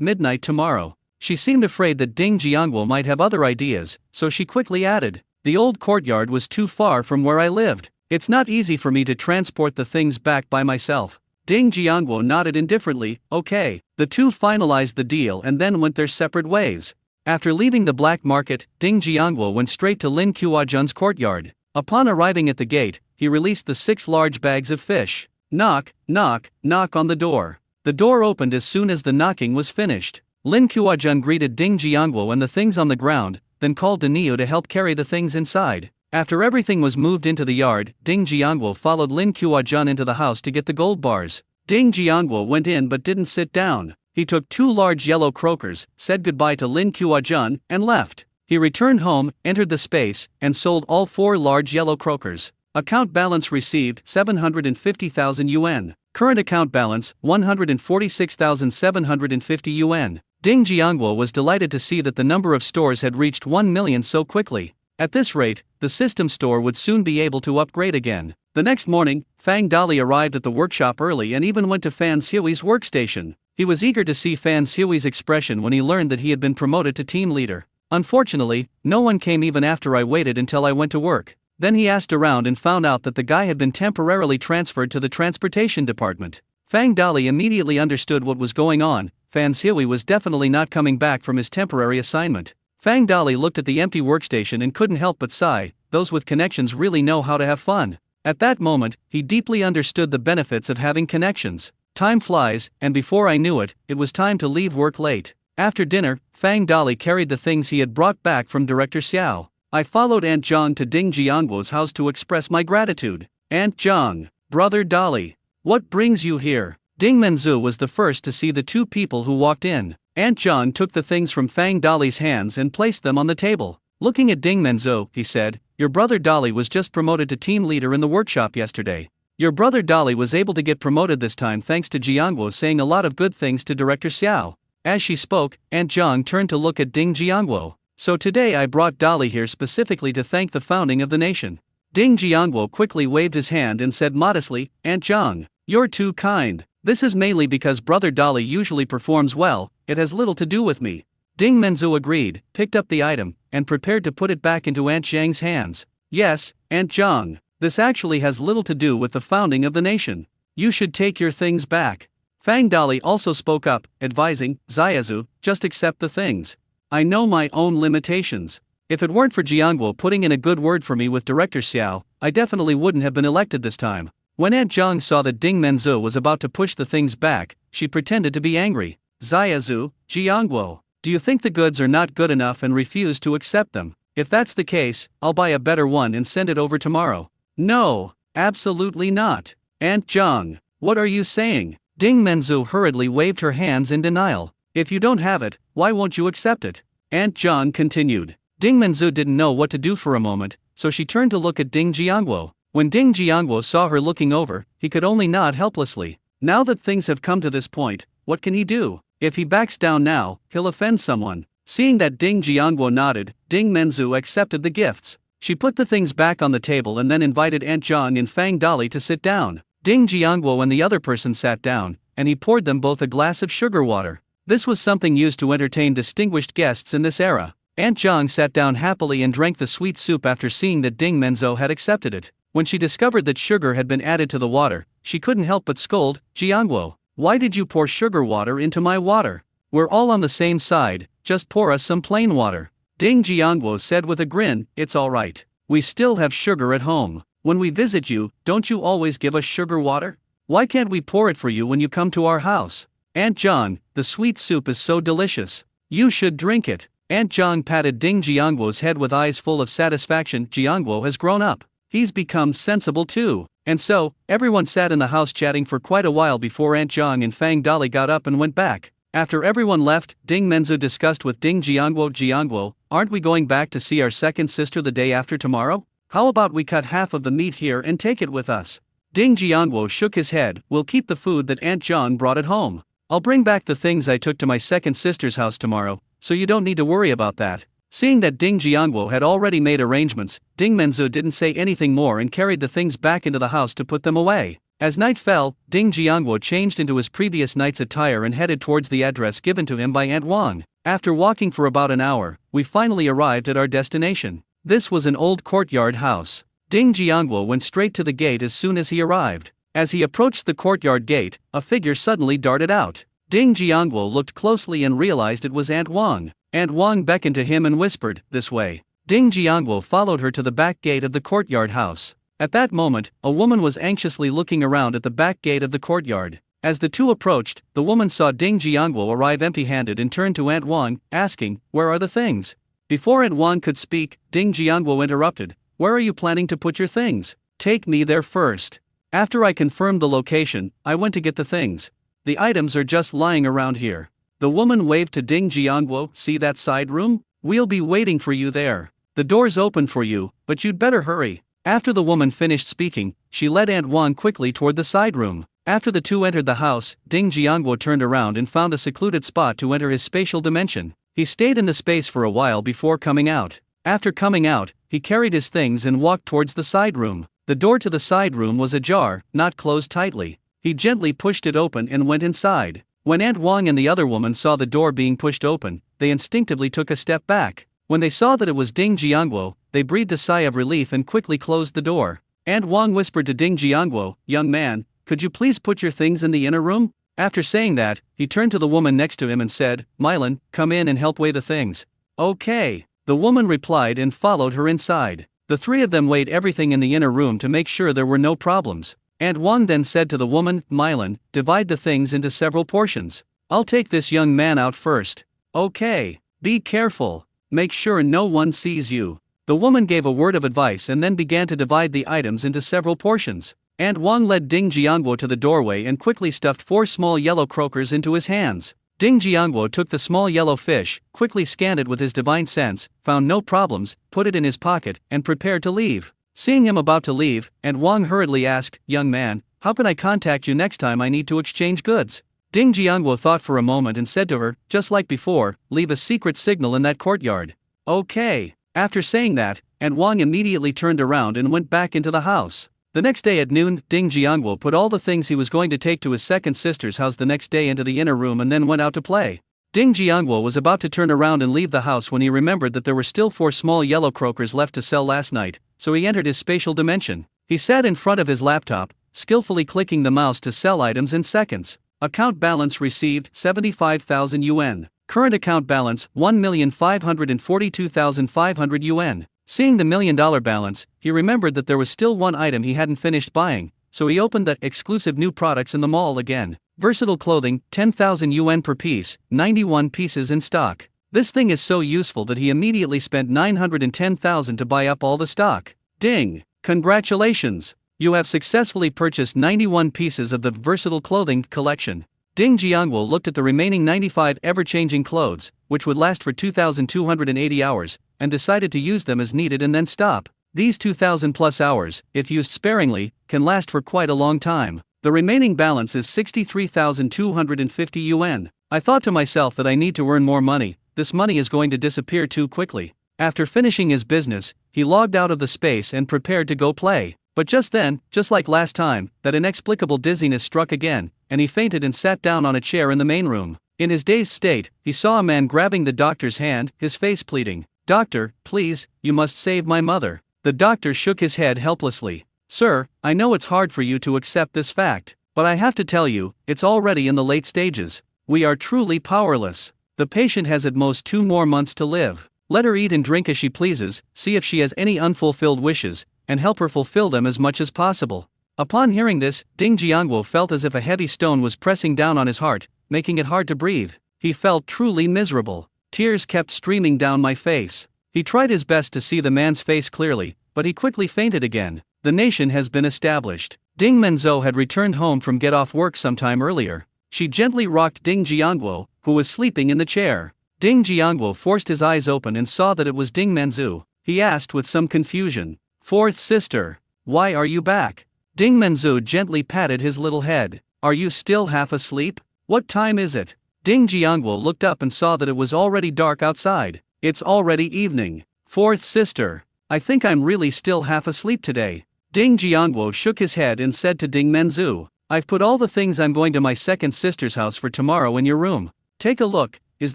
S1: midnight tomorrow. She seemed afraid that Ding Jiangwo might have other ideas, so she quickly added. The old courtyard was too far from where I lived. It's not easy for me to transport the things back by myself. Ding Jiangwo nodded indifferently. Okay. The two finalized the deal and then went their separate ways. After leaving the black market, Ding Jiangwo went straight to Lin Kuo-jun's courtyard. Upon arriving at the gate, he released the 6 large bags of fish. Knock, knock, knock on the door. The door opened as soon as the knocking was finished. Lin Kuo-jun greeted Ding Jiangwo and the things on the ground, then called Danio to help carry the things inside. After everything was moved into the yard, Ding Jiangwo followed Lin Kuo-jun into the house to get the gold bars. Ding Jiangwo went in but didn't sit down. He took 2 large yellow croakers, said goodbye to Lin Kuo-jun, and left. He returned home, entered the space, and sold all 4 large yellow croakers. Account balance received 750,000 yuan. Current account balance 146,750 yuan. Ding Jiangwo was delighted to see that the number of stores had reached 1 million so quickly. At this rate, the system store would soon be able to upgrade again. The next morning, Fang Dali arrived at the workshop early and even went to Fan Xiui's workstation. He was eager to see Fan Xiui's expression when he learned that he had been promoted to team leader. Unfortunately, no one came even after I waited until I went to work. Then he asked around and found out that the guy had been temporarily transferred to the transportation department. Fang Dali immediately understood what was going on. Fan Xiui was definitely not coming back from his temporary assignment. Fang Dali looked at the empty workstation and couldn't help but sigh. Those with connections really know how to have fun. At that moment, he deeply understood the benefits of having connections. Time flies, and before I knew it, it was time to leave work late. After dinner, Fang Dali carried the things he had brought back from Director Xiao. I followed Aunt Zhang to Ding Jiangwo's house to express my gratitude. Aunt Zhang, Brother Dali, what brings you here? Ding Menzu was the first to see the two people who walked in. Aunt Zhang took the things from Fang Dali's hands and placed them on the table. Looking at Ding Menzu, he said, "Your brother Dali was just promoted to team leader in the workshop yesterday. Your brother Dali was able to get promoted this time thanks to Jiangguo saying a lot of good things to Director Xiao." As she spoke, Aunt Zhang turned to look at Ding Jiangguo. "So today I brought Dali here specifically to thank the founding of the nation." Ding Jiangguo quickly waved his hand and said modestly, "Aunt Zhang, you're too kind. This is mainly because brother Dali usually performs well, it has little to do with me." Ding Menzu agreed, picked up the item, and prepared to put it back into Aunt Zhang's hands. "Yes, Aunt Zhang, this actually has little to do with the founding of the nation. You should take your things back." Fang Dali also spoke up, advising, "Xiaozu, just accept the things. I know my own limitations. If it weren't for Jiangguo putting in a good word for me with Director Xiao, I definitely wouldn't have been elected this time." When Aunt Zhang saw that Ding Menzu was about to push the things back, she pretended to be angry. "Xiaozu, Jiangguo, do you think the goods are not good enough and refuse to accept them? If that's the case, I'll buy a better one and send it over tomorrow." "No, absolutely not. Aunt Zhang, what are you saying?" Ding Menzu hurriedly waved her hands in denial. "If you don't have it, why won't you accept it?" Aunt Zhang continued. Ding Menzu didn't know what to do for a moment, so she turned to look at Ding Jiangguo. When Ding Jiangguo saw her looking over, he could only nod helplessly. Now that things have come to this point, what can he do? If he backs down now, he'll offend someone. Seeing that Ding Jiangguo nodded, Ding Menzu accepted the gifts. She put the things back on the table and then invited Aunt Zhang and Fang Dali to sit down. Ding Jiangguo and the other person sat down, and he poured them both a glass of sugar water. This was something used to entertain distinguished guests in this era. Aunt Zhang sat down happily and drank the sweet soup after seeing that Ding Menzu had accepted it. When she discovered that sugar had been added to the water, she couldn't help but scold, "Jiangguo, why did you pour sugar water into my water? We're all on the same side, just pour us some plain water." Ding Jiangguo said with a grin, "It's alright. We still have sugar at home. When we visit you, don't you always give us sugar water? Why can't we pour it for you when you come to our house? Aunt Zhang, the sweet soup is so delicious. You should drink it." Aunt Zhang patted Ding Jiangguo's head with eyes full of satisfaction. Jiangguo has grown up. He's become sensible too. And so, everyone sat in the house chatting for quite a while before Aunt Zhang and Fang Dali got up and went back. After everyone left, Ding Menzu discussed with Ding Jiangguo, "Jiangguo, aren't we going back to see our second sister the day after tomorrow? How about we cut half of the meat here and take it with us?" Ding Jiangguo shook his head, "We'll keep the food that Aunt Zhang brought at home. I'll bring back the things I took to my second sister's house tomorrow, so you don't need to worry about that." Seeing that Ding Jiangguo had already made arrangements, Ding Menzu didn't say anything more and carried the things back into the house to put them away. As night fell, Ding Jiangguo changed into his previous night's attire and headed towards the address given to him by Aunt Wang. After walking for about an hour, we finally arrived at our destination. This was an old courtyard house. Ding Jiangguo went straight to the gate as soon as he arrived. As he approached the courtyard gate, a figure suddenly darted out. Ding Jiangguo looked closely and realized it was Aunt Wang. Aunt Wang beckoned to him and whispered, "This way." Ding Jiangguo followed her to the back gate of the courtyard house. At that moment, a woman was anxiously looking around at the back gate of the courtyard. As the two approached, the woman saw Ding Jiangguo arrive empty-handed and turned to Aunt Wang, asking, "Where are the things?" Before Aunt Wang could speak, Ding Jiangguo interrupted, "Where are you planning to put your things? Take me there first." After I confirmed the location, I went to get the things. The items are just lying around here. The woman waved to Ding Jiangguo, "See that side room? We'll be waiting for you there. The door's open for you, but you'd better hurry." After the woman finished speaking, she led Aunt Wang quickly toward the side room. After the two entered the house, Ding Jiangguo turned around and found a secluded spot to enter his spatial dimension. He stayed in the space for a while before coming out. After coming out, he carried his things and walked towards the side room. The door to the side room was ajar, not closed tightly. He gently pushed it open and went inside. When Aunt Wang and the other woman saw the door being pushed open, they instinctively took a step back. When they saw that it was Ding Jiangguo, they breathed a sigh of relief and quickly closed the door. Aunt Wang whispered to Ding Jiangguo, "Young man, could you please put your things in the inner room?" After saying that, he turned to the woman next to him and said, "Mylan, come in and help weigh the things." "Okay." The woman replied and followed her inside. The three of them weighed everything in the inner room to make sure there were no problems. Aunt Wang then said to the woman, "Mylan, divide the things into several portions. I'll take this young man out first." "Okay. Be careful. Make sure no one sees you." The woman gave a word of advice and then began to divide the items into several portions. Aunt Wang led Ding Jiangguo to the doorway and quickly stuffed 4 small yellow croakers into his hands. Ding Jiangguo took the small yellow fish, quickly scanned it with his divine sense, found no problems, put it in his pocket, and prepared to leave. Seeing him about to leave, Aunt Wang hurriedly asked, "Young man, how can I contact you next time I need to exchange goods?" Ding Jiangguo thought for a moment and said to her, just like before, "Leave a secret signal in that courtyard." Okay. After saying that, Aunt Wang immediately turned around and went back into the house. The next day at noon, Ding Jiangguo put all the things he was going to take to his second sister's house the next day into the inner room and then went out to play. Ding Jiangguo was about to turn around and leave the house when he remembered that there were still 4 small yellow croakers left to sell last night, so he entered his spatial dimension. He sat in front of his laptop, skillfully clicking the mouse to sell items in seconds. Account balance received 75,000 yuan. Current account balance 1,542,500 yuan. Seeing the $1 million balance, he remembered that there was still one item he hadn't finished buying, so he opened the exclusive new products in the mall again. Versatile clothing, 10,000 yuan per piece, 91 pieces in stock. This thing is so useful that he immediately spent 910,000 to buy up all the stock. Ding! Congratulations! You have successfully purchased 91 pieces of the versatile clothing collection. Ding Jiangguo looked at the remaining 95 ever-changing clothes, which would last for 2,280 hours, and decided to use them as needed and then stop. These 2,000 plus hours, if used sparingly, can last for quite a long time. The remaining balance is 63,250 yuan. I thought to myself that I need to earn more money, this money is going to disappear too quickly. After finishing his business, he logged out of the space and prepared to go play. But just then, just like last time, that inexplicable dizziness struck again, and he fainted and sat down on a chair in the main room. In his dazed state, he saw a man grabbing the doctor's hand, his face pleading, "Doctor, please, you must save my mother." The doctor shook his head helplessly. "Sir, I know it's hard for you to accept this fact, but I have to tell you, it's already in the late stages. We are truly powerless. The patient has at most 2 more months to live. Let her eat and drink as she pleases, see if she has any unfulfilled wishes, and help her fulfill them as much as possible." Upon hearing this, Ding Jiangguo felt as if a heavy stone was pressing down on his heart, making it hard to breathe. He felt truly miserable. Tears kept streaming down my face. He tried his best to see the man's face clearly, but he quickly fainted again. The nation has been established. Ding Menzhou had returned home from get off work some time earlier. She gently rocked Ding Jiangguo, who was sleeping in the chair. Ding Jiangguo forced his eyes open and saw that it was Ding Menzhou. He asked with some confusion, "Fourth sister, why are you back?" Ding Menzhou gently patted his little head. "Are you still half asleep? What time is it?" Ding Jiangguo looked up and saw that it was already dark outside. "It's already evening. Fourth sister, I think I'm really still half asleep today." Ding Jiangguo shook his head and said to Ding Menzhou, "I've put all the things I'm going to my second sister's house for tomorrow in your room. Take a look, is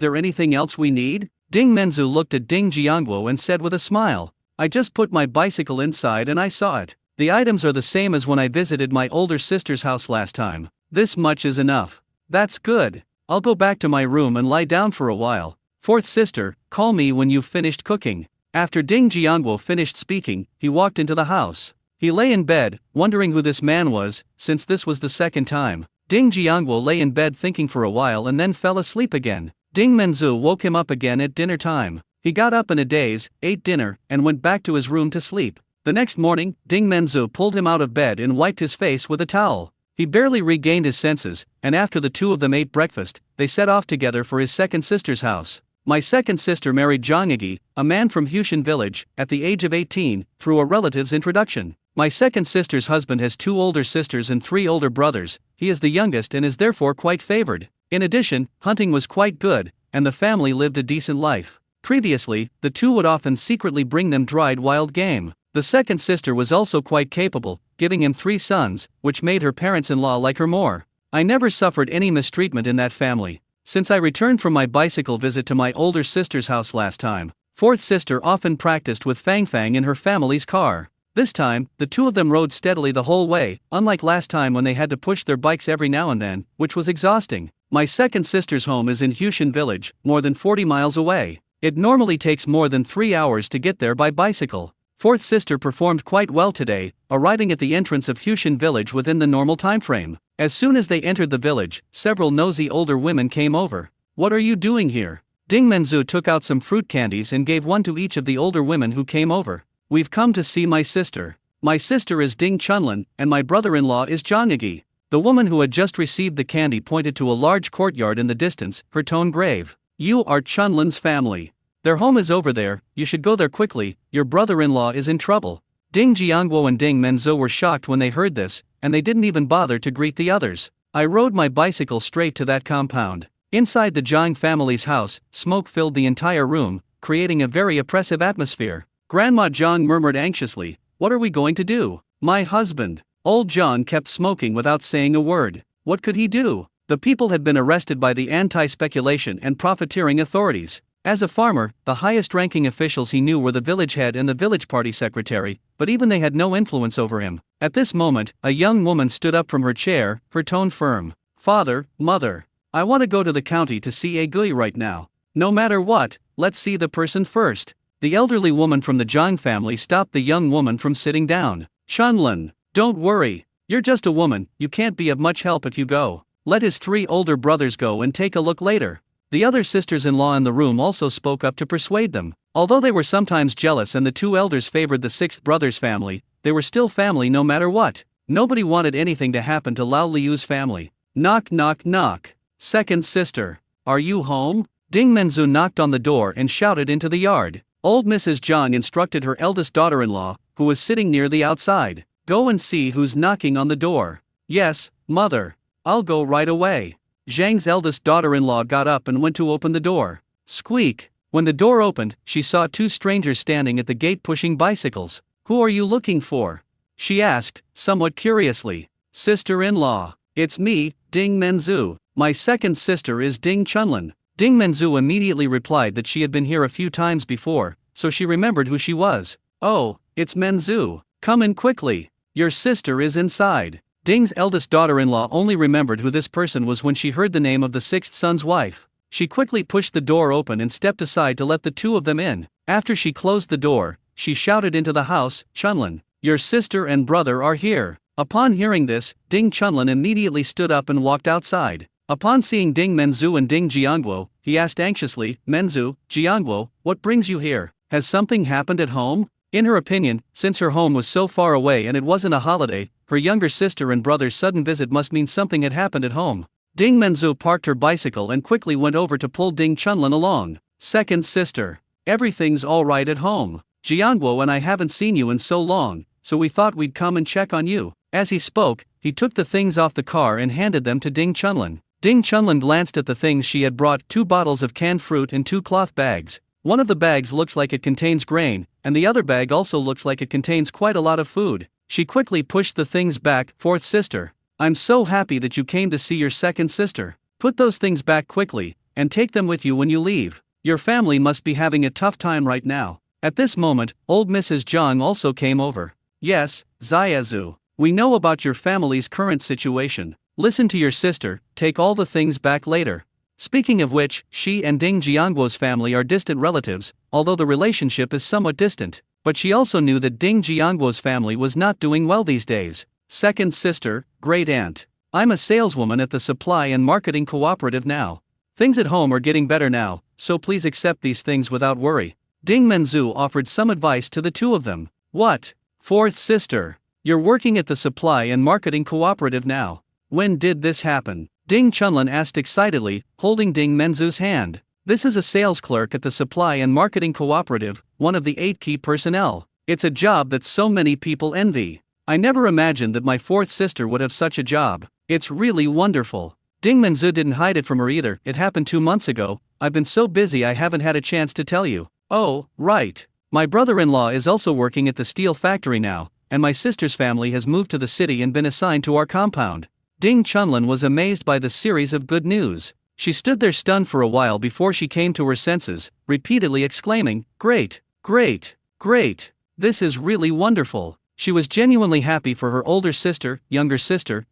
S1: there anything else we need?" Ding Menzhou looked at Ding Jiangguo and said with a smile, "I just put my bicycle inside and I saw it. The items are the same as when I visited my older sister's house last time. This much is enough." "That's good. I'll go back to my room and lie down for a while. Fourth sister, call me when you've finished cooking." After Ding Jiangguo finished speaking, he walked into the house. He lay in bed, wondering who this man was, since this was the second time. Ding Jiangguo lay in bed thinking for a while and then fell asleep again. Ding Menzhou woke him up again at dinner time. He got up in a daze, ate dinner, and went back to his room to sleep. The next morning, Ding Menzhou pulled him out of bed and wiped his face with a towel. He barely regained his senses, and after the two of them ate breakfast, they set off together for his second sister's house. My second sister married Zhang Yigi, a man from Hushan village, at the age of 18, through a relative's introduction. My second sister's husband has 2 older sisters and 3 older brothers. He is the youngest and is therefore quite favored. In addition, hunting was quite good, and the family lived a decent life. Previously, the two would often secretly bring them dried wild game. The second sister was also quite capable, giving him 3 sons, which made her parents-in-law like her more. I never suffered any mistreatment in that family. Since I returned from my bicycle visit to my older sister's house last time, fourth sister often practiced with Fang Fang in her family's car. This time, the two of them rode steadily the whole way, unlike last time when they had to push their bikes every now and then, which was exhausting. My second sister's home is in Hushan village, more than 40 miles away. It normally takes more than 3 hours to get there by bicycle. Fourth sister performed quite well today, arriving at the entrance of Hushan village within the normal time frame. As soon as they entered the village, several nosy older women came over. "What are you doing here?" Ding Menzhou took out some fruit candies and gave one to each of the older women who came over. "We've come to see my sister." My sister is Ding Chunlin, and my brother-in-law is Zhangyi." The woman who had just received the candy pointed to a large courtyard in the distance, her tone grave. "You are Chunlin's family. Their home is over there, you should go there quickly, your brother-in-law is in trouble." Ding Jiangguo and Ding Menzu were shocked when they heard this, and they didn't even bother to greet the others. I rode my bicycle straight to that compound. Inside the Zhang family's house, smoke filled the entire room, creating a very oppressive atmosphere. Grandma Zhang murmured anxiously, "What are we going to do?" "My husband." Old Zhang kept smoking without saying a word. What could he do? The people had been arrested by the anti-speculation and profiteering authorities. As a farmer, the highest-ranking officials he knew were the village head and the village party secretary, but even they had no influence over him. At this moment, a young woman stood up from her chair, her tone firm. "Father, mother, I want to go to the county to see a Gui right now. No matter what, let's see the person first." The elderly woman from the Zhang family stopped the young woman from sitting down. "Chunlin, don't worry, you're just a woman, you can't be of much help if you go. Let his 3 older brothers go and take a look later." The other sisters-in-law in the room also spoke up to persuade them. Although they were sometimes jealous and the 2 elders favored the 6th brother's family, they were still family no matter what. Nobody wanted anything to happen to Lao Liu's family. Knock knock knock. "Second sister, are you home?" Ding Menzu knocked on the door and shouted into the yard. Old Mrs. Zhang instructed her eldest daughter-in-law, who was sitting near the outside, "Go and see who's knocking on the door." "Yes, mother. I'll go right away." Zhang's eldest daughter-in-law got up and went to open the door. Squeak! When the door opened, she saw 2 strangers standing at the gate pushing bicycles. "Who are you looking for?" she asked, somewhat curiously. "Sister-in-law. It's me, Ding Menzu. My second sister is Ding Chunlin." Ding Menzu immediately replied that she had been here a few times before, so she remembered who she was. "Oh, it's Menzu. Come in quickly. Your sister is inside." Ding's eldest daughter-in-law only remembered who this person was when she heard the name of the 6th son's wife. She quickly pushed the door open and stepped aside to let the 2 of them in. After she closed the door, she shouted into the house, "Chunlin, your sister and brother are here." Upon hearing this, Ding Chunlin immediately stood up and walked outside. Upon seeing Ding Menzu and Ding Jiangguo, he asked anxiously, "Menzu, Jiangguo, what brings you here? Has something happened at home?" In her opinion, since her home was so far away and it wasn't a holiday, her younger sister and brother's sudden visit must mean something had happened at home. Ding Menzu parked her bicycle and quickly went over to pull Ding Chunlin along. "Second sister, everything's alright at home. Jiangguo and I haven't seen you in so long, so we thought we'd come and check on you." As he spoke, he took the things off the car and handed them to Ding Chunlin. Ding Chunlin glanced at the things she had brought, 2 bottles of canned fruit and 2 cloth bags. One of the bags looks like it contains grain, and the other bag also looks like it contains quite a lot of food. She quickly pushed the things back. "Fourth sister, I'm so happy that you came to see your second sister. Put those things back quickly, and take them with you when you leave. Your family must be having a tough time right now." At this moment, old Mrs. Zhang also came over. "Yes, Ziazu, we know about your family's current situation. Listen to your sister, take all the things back later." Speaking of which, she and Ding Jiangguo's family are distant relatives, although the relationship is somewhat distant. But she also knew that Ding Jiangguo's family was not doing well these days. "Second sister, great aunt. I'm a saleswoman at the supply and marketing cooperative now. Things at home are getting better now, so please accept these things without worry." Ding Menzu offered some advice to the 2 of them. "What? Fourth sister, you're working at the supply and marketing cooperative now. When did this happen?" Ding Chunlin asked excitedly, holding Ding Menzu's hand. "This is a sales clerk at the Supply and Marketing Cooperative, one of the 8 key personnel. It's a job that so many people envy. I never imagined that my 4th sister would have such a job. It's really wonderful." Ding Menzu didn't hide it from her either. "It happened 2 months ago. I've been so busy I haven't had a chance to tell you." "Oh, right. My brother-in-law is also working at the steel factory now, and my sister's family has moved to the city and been assigned to our compound." Ding Chunlin was amazed by the series of good news. She stood there stunned for a while before she came to her senses, repeatedly exclaiming, "Great, great, great. This is really wonderful." She was genuinely happy for her older sister,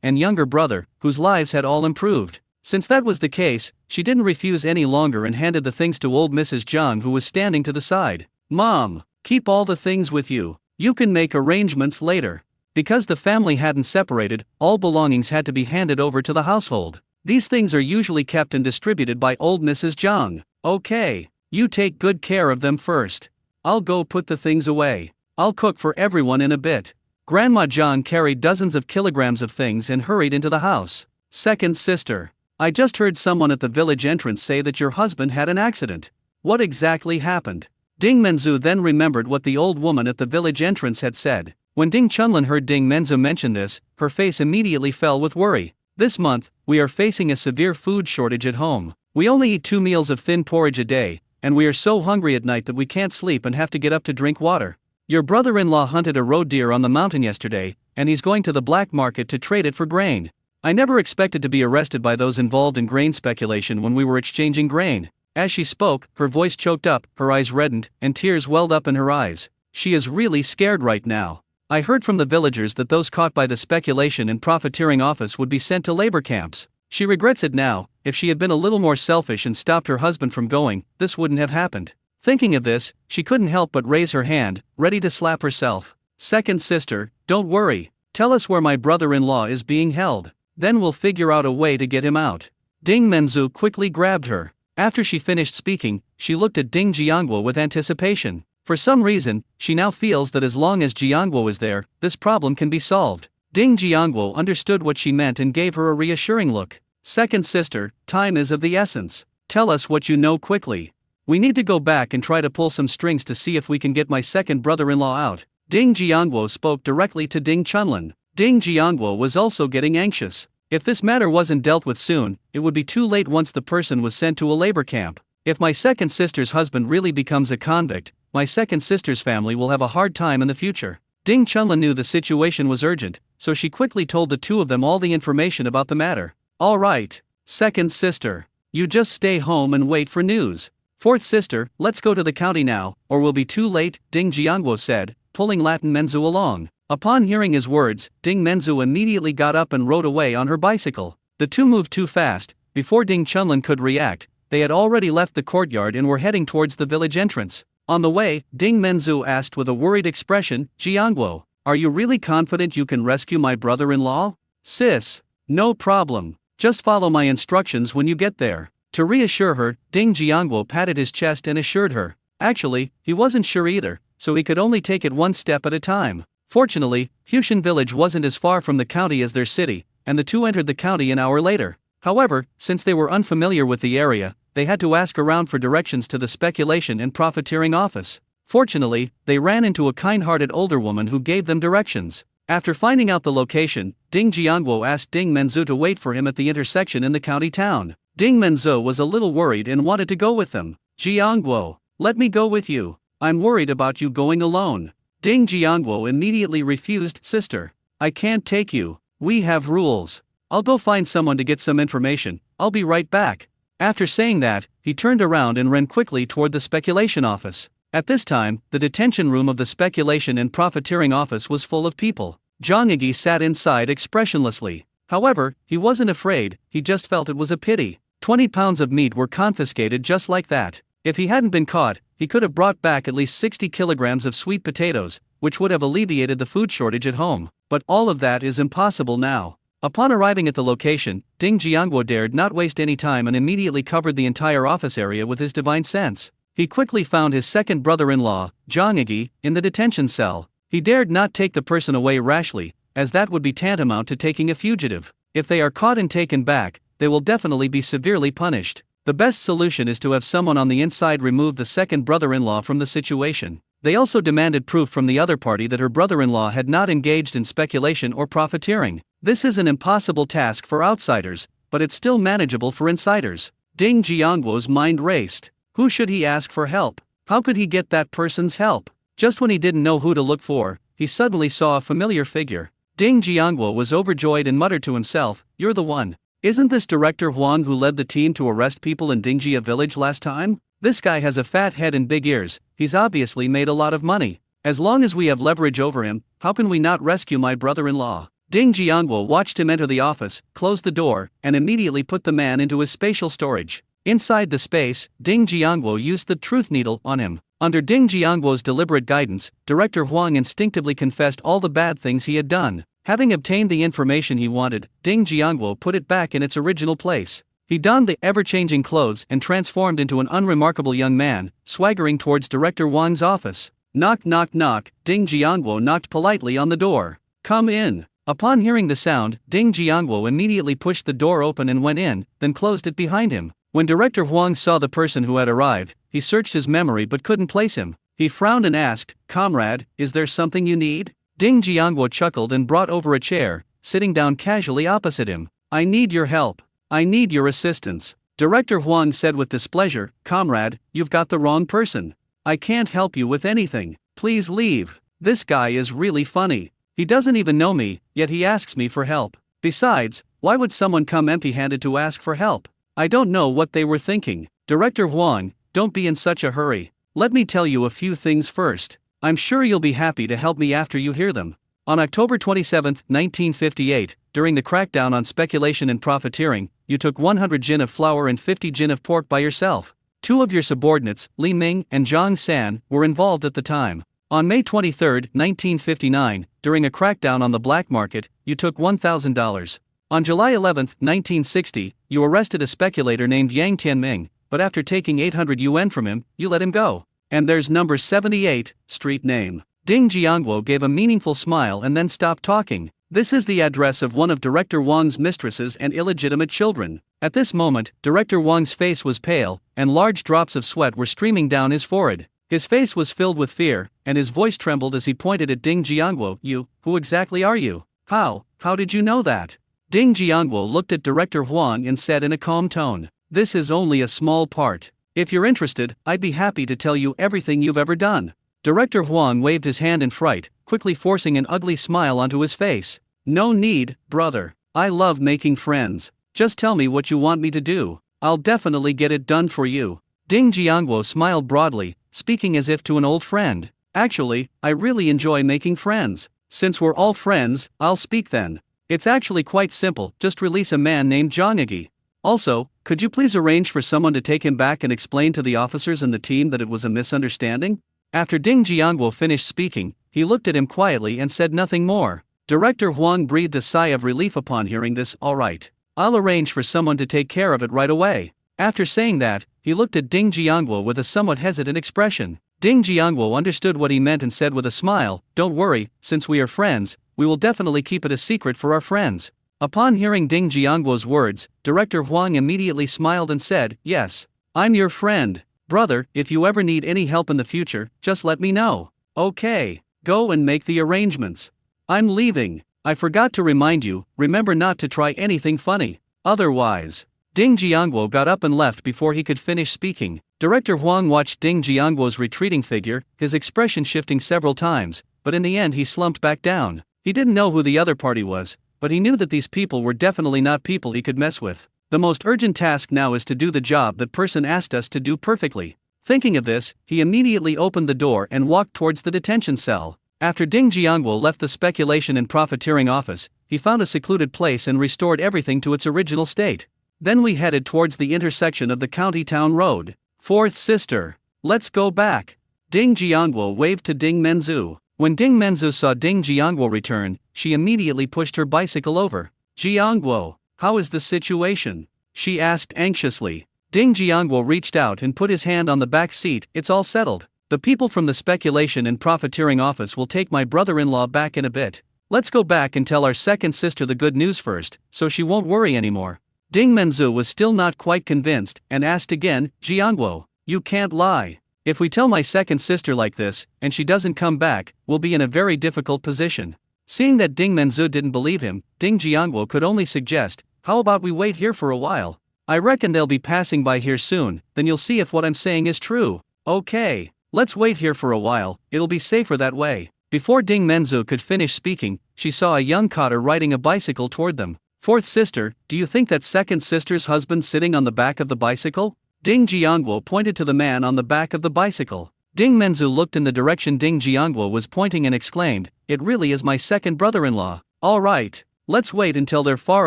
S1: and younger brother, whose lives had all improved. Since that was the case, she didn't refuse any longer and handed the things to old Mrs. Zhang, who was standing to the side. "Mom, keep all the things with you. You can make arrangements later." Because the family hadn't separated, all belongings had to be handed over to the household. These things are usually kept and distributed by old Mrs. Zhang. "Okay, you take good care of them first. I'll go put the things away. I'll cook for everyone in a bit." Grandma John carried dozens of kilograms of things and hurried into the house. Second sister. I just heard someone at the village entrance say that your husband had an accident. What exactly happened? Ding Menzu then remembered what the old woman at the village entrance had said. When Ding Chunlin heard Ding Menzu mention this, her face immediately fell with worry. This month, we are facing a severe food shortage at home. We only eat 2 meals of thin porridge a day, and we are so hungry at night that we can't sleep and have to get up to drink water. Your brother-in-law hunted a roe deer on the mountain yesterday, and he's going to the black market to trade it for grain. I never expected to be arrested by those involved in grain speculation when we were exchanging grain. As she spoke, her voice choked up, her eyes reddened, and tears welled up in her eyes. She is really scared right now. I heard from the villagers that those caught by the speculation and profiteering office would be sent to labor camps. She regrets it now. If she had been a little more selfish and stopped her husband from going, this wouldn't have happened. Thinking of this, she couldn't help but raise her hand, ready to slap herself. Second sister, don't worry. Tell us where my brother-in-law is being held. Then we'll figure out a way to get him out. Ding Menzu quickly grabbed her. After she finished speaking, she looked at Ding Jiangguo with anticipation. For some reason, she now feels that as long as Jiangguo is there, this problem can be solved. Ding Jiangguo understood what she meant and gave her a reassuring look. Second sister, time is of the essence. Tell us what you know quickly. We need to go back and try to pull some strings to see if we can get my second brother-in-law out. Ding Jiangguo spoke directly to Ding Chunlin. Ding Jiangguo was also getting anxious. If this matter wasn't dealt with soon, it would be too late once the person was sent to a labor camp. If my second sister's husband really becomes a convict, my second sister's family will have a hard time in the future. Ding Chunlin knew the situation was urgent, so she quickly told the two of them all the information about the matter. All right, second sister. You just stay home and wait for news. Fourth sister, let's go to the county now, or we'll be too late, Ding Jiangguo said, pulling Latin Menzu along. Upon hearing his words, Ding Menzu immediately got up and rode away on her bicycle. The two moved too fast. Before Ding Chunlin could react, they had already left the courtyard and were heading towards the village entrance. On the way, Ding Menzu asked with a worried expression, Jiangguo, are you really confident you can rescue my brother-in-law? Sis, no problem. Just follow my instructions when you get there. To reassure her, Ding Jiangguo patted his chest and assured her. Actually, he wasn't sure either, so he could only take it one step at a time. Fortunately, Hushan village wasn't as far from the county as their city, and the two entered the county an hour later. However, since they were unfamiliar with the area, they had to ask around for directions to the speculation and profiteering office. Fortunately, they ran into a kind-hearted older woman who gave them directions. After finding out the location, Ding Jiangguo asked Ding Menzu to wait for him at the intersection in the county town. Ding Menzu was a little worried and wanted to go with them. Jiangguo, let me go with you. I'm worried about you going alone. Ding Jiangguo immediately refused. Sister, I can't take you. We have rules. I'll go find someone to get some information. I'll be right back. After saying that, he turned around and ran quickly toward the speculation office. At this time, the detention room of the speculation and profiteering office was full of people. Zhang Yigi sat inside expressionlessly. However, he wasn't afraid, he just felt it was a pity. 20 pounds of meat were confiscated just like that. If he hadn't been caught, he could have brought back at least 60 kilograms of sweet potatoes, which would have alleviated the food shortage at home. But all of that is impossible now. Upon arriving at the location, Ding Jiangguo dared not waste any time and immediately covered the entire office area with his divine sense. He quickly found his second brother-in-law, Zhang Yigi, in the detention cell. He dared not take the person away rashly, as that would be tantamount to taking a fugitive. If they are caught and taken back, they will definitely be severely punished. The best solution is to have someone on the inside remove the second brother-in-law from the situation. They also demanded proof from the other party that her brother-in-law had not engaged in speculation or profiteering. This is an impossible task for outsiders, but it's still manageable for insiders. Ding Jiangguo's mind raced. Who should he ask for help? How could he get that person's help? Just when he didn't know who to look for, he suddenly saw a familiar figure. Ding Jiangguo was overjoyed and muttered to himself, "You're the one. Isn't this Director Huang who led the team to arrest people in Dingjia village last time? This guy has a fat head and big ears, he's obviously made a lot of money. As long as we have leverage over him, how can we not rescue my brother-in-law?" Ding Jiangguo watched him enter the office, close the door, and immediately put the man into his spatial storage. Inside the space, Ding Jiangguo used the truth needle on him. Under Ding Jiangguo's deliberate guidance, Director Huang instinctively confessed all the bad things he had done. Having obtained the information he wanted, Ding Jiangguo put it back in its original place. He donned the ever-changing clothes and transformed into an unremarkable young man, swaggering towards Director Huang's office. Knock knock knock, Ding Jiangwo knocked politely on the door. Come in. Upon hearing the sound, Ding Jiangwo immediately pushed the door open and went in, then closed it behind him. When Director Huang saw the person who had arrived, he searched his memory but couldn't place him. He frowned and asked, "Comrade, is there something you need?" Ding Jiangwo chuckled and brought over a chair, sitting down casually opposite him. "I need your help. I need your assistance." Director Huang said with displeasure, "Comrade, you've got the wrong person. I can't help you with anything. Please leave. This guy is really funny. He doesn't even know me, yet he asks me for help. Besides, why would someone come empty-handed to ask for help? I don't know what they were thinking." Director Huang, don't be in such a hurry. Let me tell you a few things first. I'm sure you'll be happy to help me after you hear them. On October 27, 1958, during the crackdown on speculation and profiteering, you took 100 jin of flour and 50 jin of pork by yourself. Two of your subordinates, Li Ming and Zhang San, were involved at the time. On May 23, 1959, during a crackdown on the black market, you took $1,000. On July 11, 1960, you arrested a speculator named Yang Tianming, but after taking 800 yuan from him, you let him go. And there's number 78, street name. Ding Jiangwo gave a meaningful smile and then stopped talking. This is the address of one of Director Wang's mistresses and illegitimate children. At this moment, Director Wang's face was pale, and large drops of sweat were streaming down his forehead. His face was filled with fear, and his voice trembled as he pointed at Ding Jiangwo. Who exactly are you? How did you know that? Ding Jiangwo looked at Director Huang and said in a calm tone, "This is only a small part. If you're interested, I'd be happy to tell you everything you've ever done." Director Huang waved his hand in fright, quickly forcing an ugly smile onto his face. "No need, brother. I love making friends. Just tell me what you want me to do. I'll definitely get it done for you." Ding Jiangwo smiled broadly, speaking as if to an old friend. "Actually, I really enjoy making friends. Since we're all friends, I'll speak then. It's actually quite simple, just release a man named Zhang Yi. Also, could you please arrange for someone to take him back and explain to the officers and the team that it was a misunderstanding?" After Ding Jiangwo finished speaking, he looked at him quietly and said nothing more. Director Huang breathed a sigh of relief upon hearing this. "All right. I'll arrange for someone to take care of it right away." After saying that, he looked at Ding Jiangwo with a somewhat hesitant expression. Ding Jiangwo understood what he meant and said with a smile, "Don't worry, since we are friends, we will definitely keep it a secret for our friends." Upon hearing Ding Jiangwo's words, Director Huang immediately smiled and said, "Yes. I'm your friend. Brother, if you ever need any help in the future, just let me know." "Okay. Go and make the arrangements. I'm leaving. I forgot to remind you, remember not to try anything funny. Otherwise." Ding Jiangwo got up and left before he could finish speaking. Director Huang watched Ding Jiangwo's retreating figure, his expression shifting several times, but in the end he slumped back down. He didn't know who the other party was, but he knew that these people were definitely not people he could mess with. The most urgent task now is to do the job that person asked us to do perfectly. Thinking of this, he immediately opened the door and walked towards the detention cell. After Ding Jiangwo left the speculation and profiteering office, he found a secluded place and restored everything to its original state. Then we headed towards the intersection of the county town road. "Fourth sister. Let's go back." Ding Jiangwo waved to Ding Menzu. When Ding Menzu saw Ding Jiangwo return, she immediately pushed her bicycle over. "Jiangwo, how is the situation?" she asked anxiously. Ding Jiangwo reached out and put his hand on the back seat. "It's all settled. The people from the speculation and profiteering office will take my brother-in-law back in a bit. Let's go back and tell our second sister the good news first, so she won't worry anymore." Ding Menzu was still not quite convinced, and asked again, "Jiangwo, you can't lie. If we tell my second sister like this, and she doesn't come back, we'll be in a very difficult position." Seeing that Ding Menzu didn't believe him, Ding Jiangwo could only suggest, "How about we wait here for a while? I reckon they'll be passing by here soon, then you'll see if what I'm saying is true." "Okay, let's wait here for a while, it'll be safer that way." Before Ding Menzu could finish speaking, she saw a young cotter riding a bicycle toward them. "Fourth sister, do you think that second sister's husband sitting on the back of the bicycle?" Ding Jiangwo pointed to the man on the back of the bicycle. Ding Menzu looked in the direction Ding Jiangwo was pointing and exclaimed, "It really is my second brother-in-law." "All right, let's wait until they're far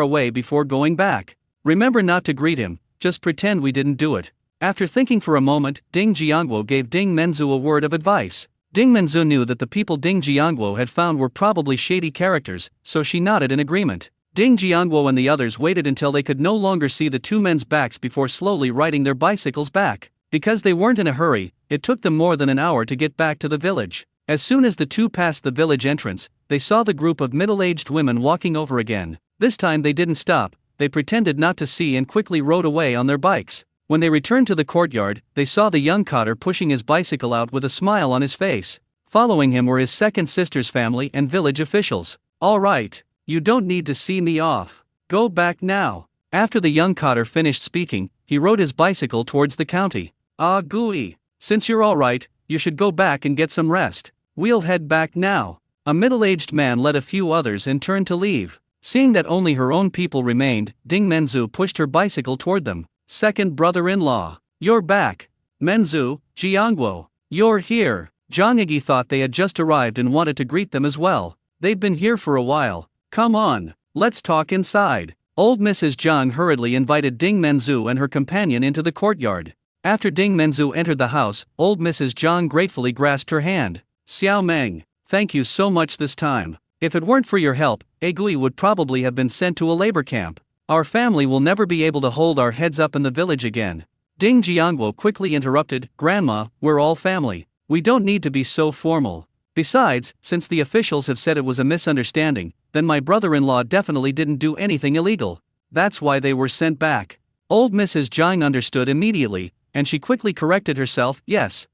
S1: away before going back. Remember not to greet him, just pretend we didn't do it." After thinking for a moment, Ding Jiangwo gave Ding Menzu a word of advice. Ding Menzu knew that the people Ding Jiangwo had found were probably shady characters, so she nodded in agreement. Ding Jiangwo and the others waited until they could no longer see the two men's backs before slowly riding their bicycles back. Because they weren't in a hurry, it took them more than an hour to get back to the village. As soon as the two passed the village entrance, they saw the group of middle-aged women walking over again. This time they didn't stop, they pretended not to see and quickly rode away on their bikes. When they returned to the courtyard, they saw the young cotter pushing his bicycle out with a smile on his face. Following him were his second sister's family and village officials. "All right, you don't need to see me off. Go back now." After the young cotter finished speaking, he rode his bicycle towards the county. "Ah, gooey. Since you're all right, you should go back and get some rest. We'll head back now." A middle-aged man led a few others and turned to leave. Seeing that only her own people remained, Ding Menzu pushed her bicycle toward them. "Second brother-in-law, you're back. Menzu, Jiangguo, you're here." Zhang Yi thought they had just arrived and wanted to greet them as well. "They've been here for a while. Come on, let's talk inside." Old Mrs. Zhang hurriedly invited Ding Menzu and her companion into the courtyard. After Ding Menzu entered the house, old Mrs. Zhang gratefully grasped her hand. "Xiao Meng, thank you so much this time. If it weren't for your help, Egui would probably have been sent to a labor camp. Our family will never be able to hold our heads up in the village again." Ding Jiangguo quickly interrupted, "Grandma, we're all family. We don't need to be so formal. Besides, since the officials have said it was a misunderstanding, then my brother-in-law definitely didn't do anything illegal. That's why they were sent back." Old Mrs. Zhang understood immediately, and she quickly corrected herself. Yes,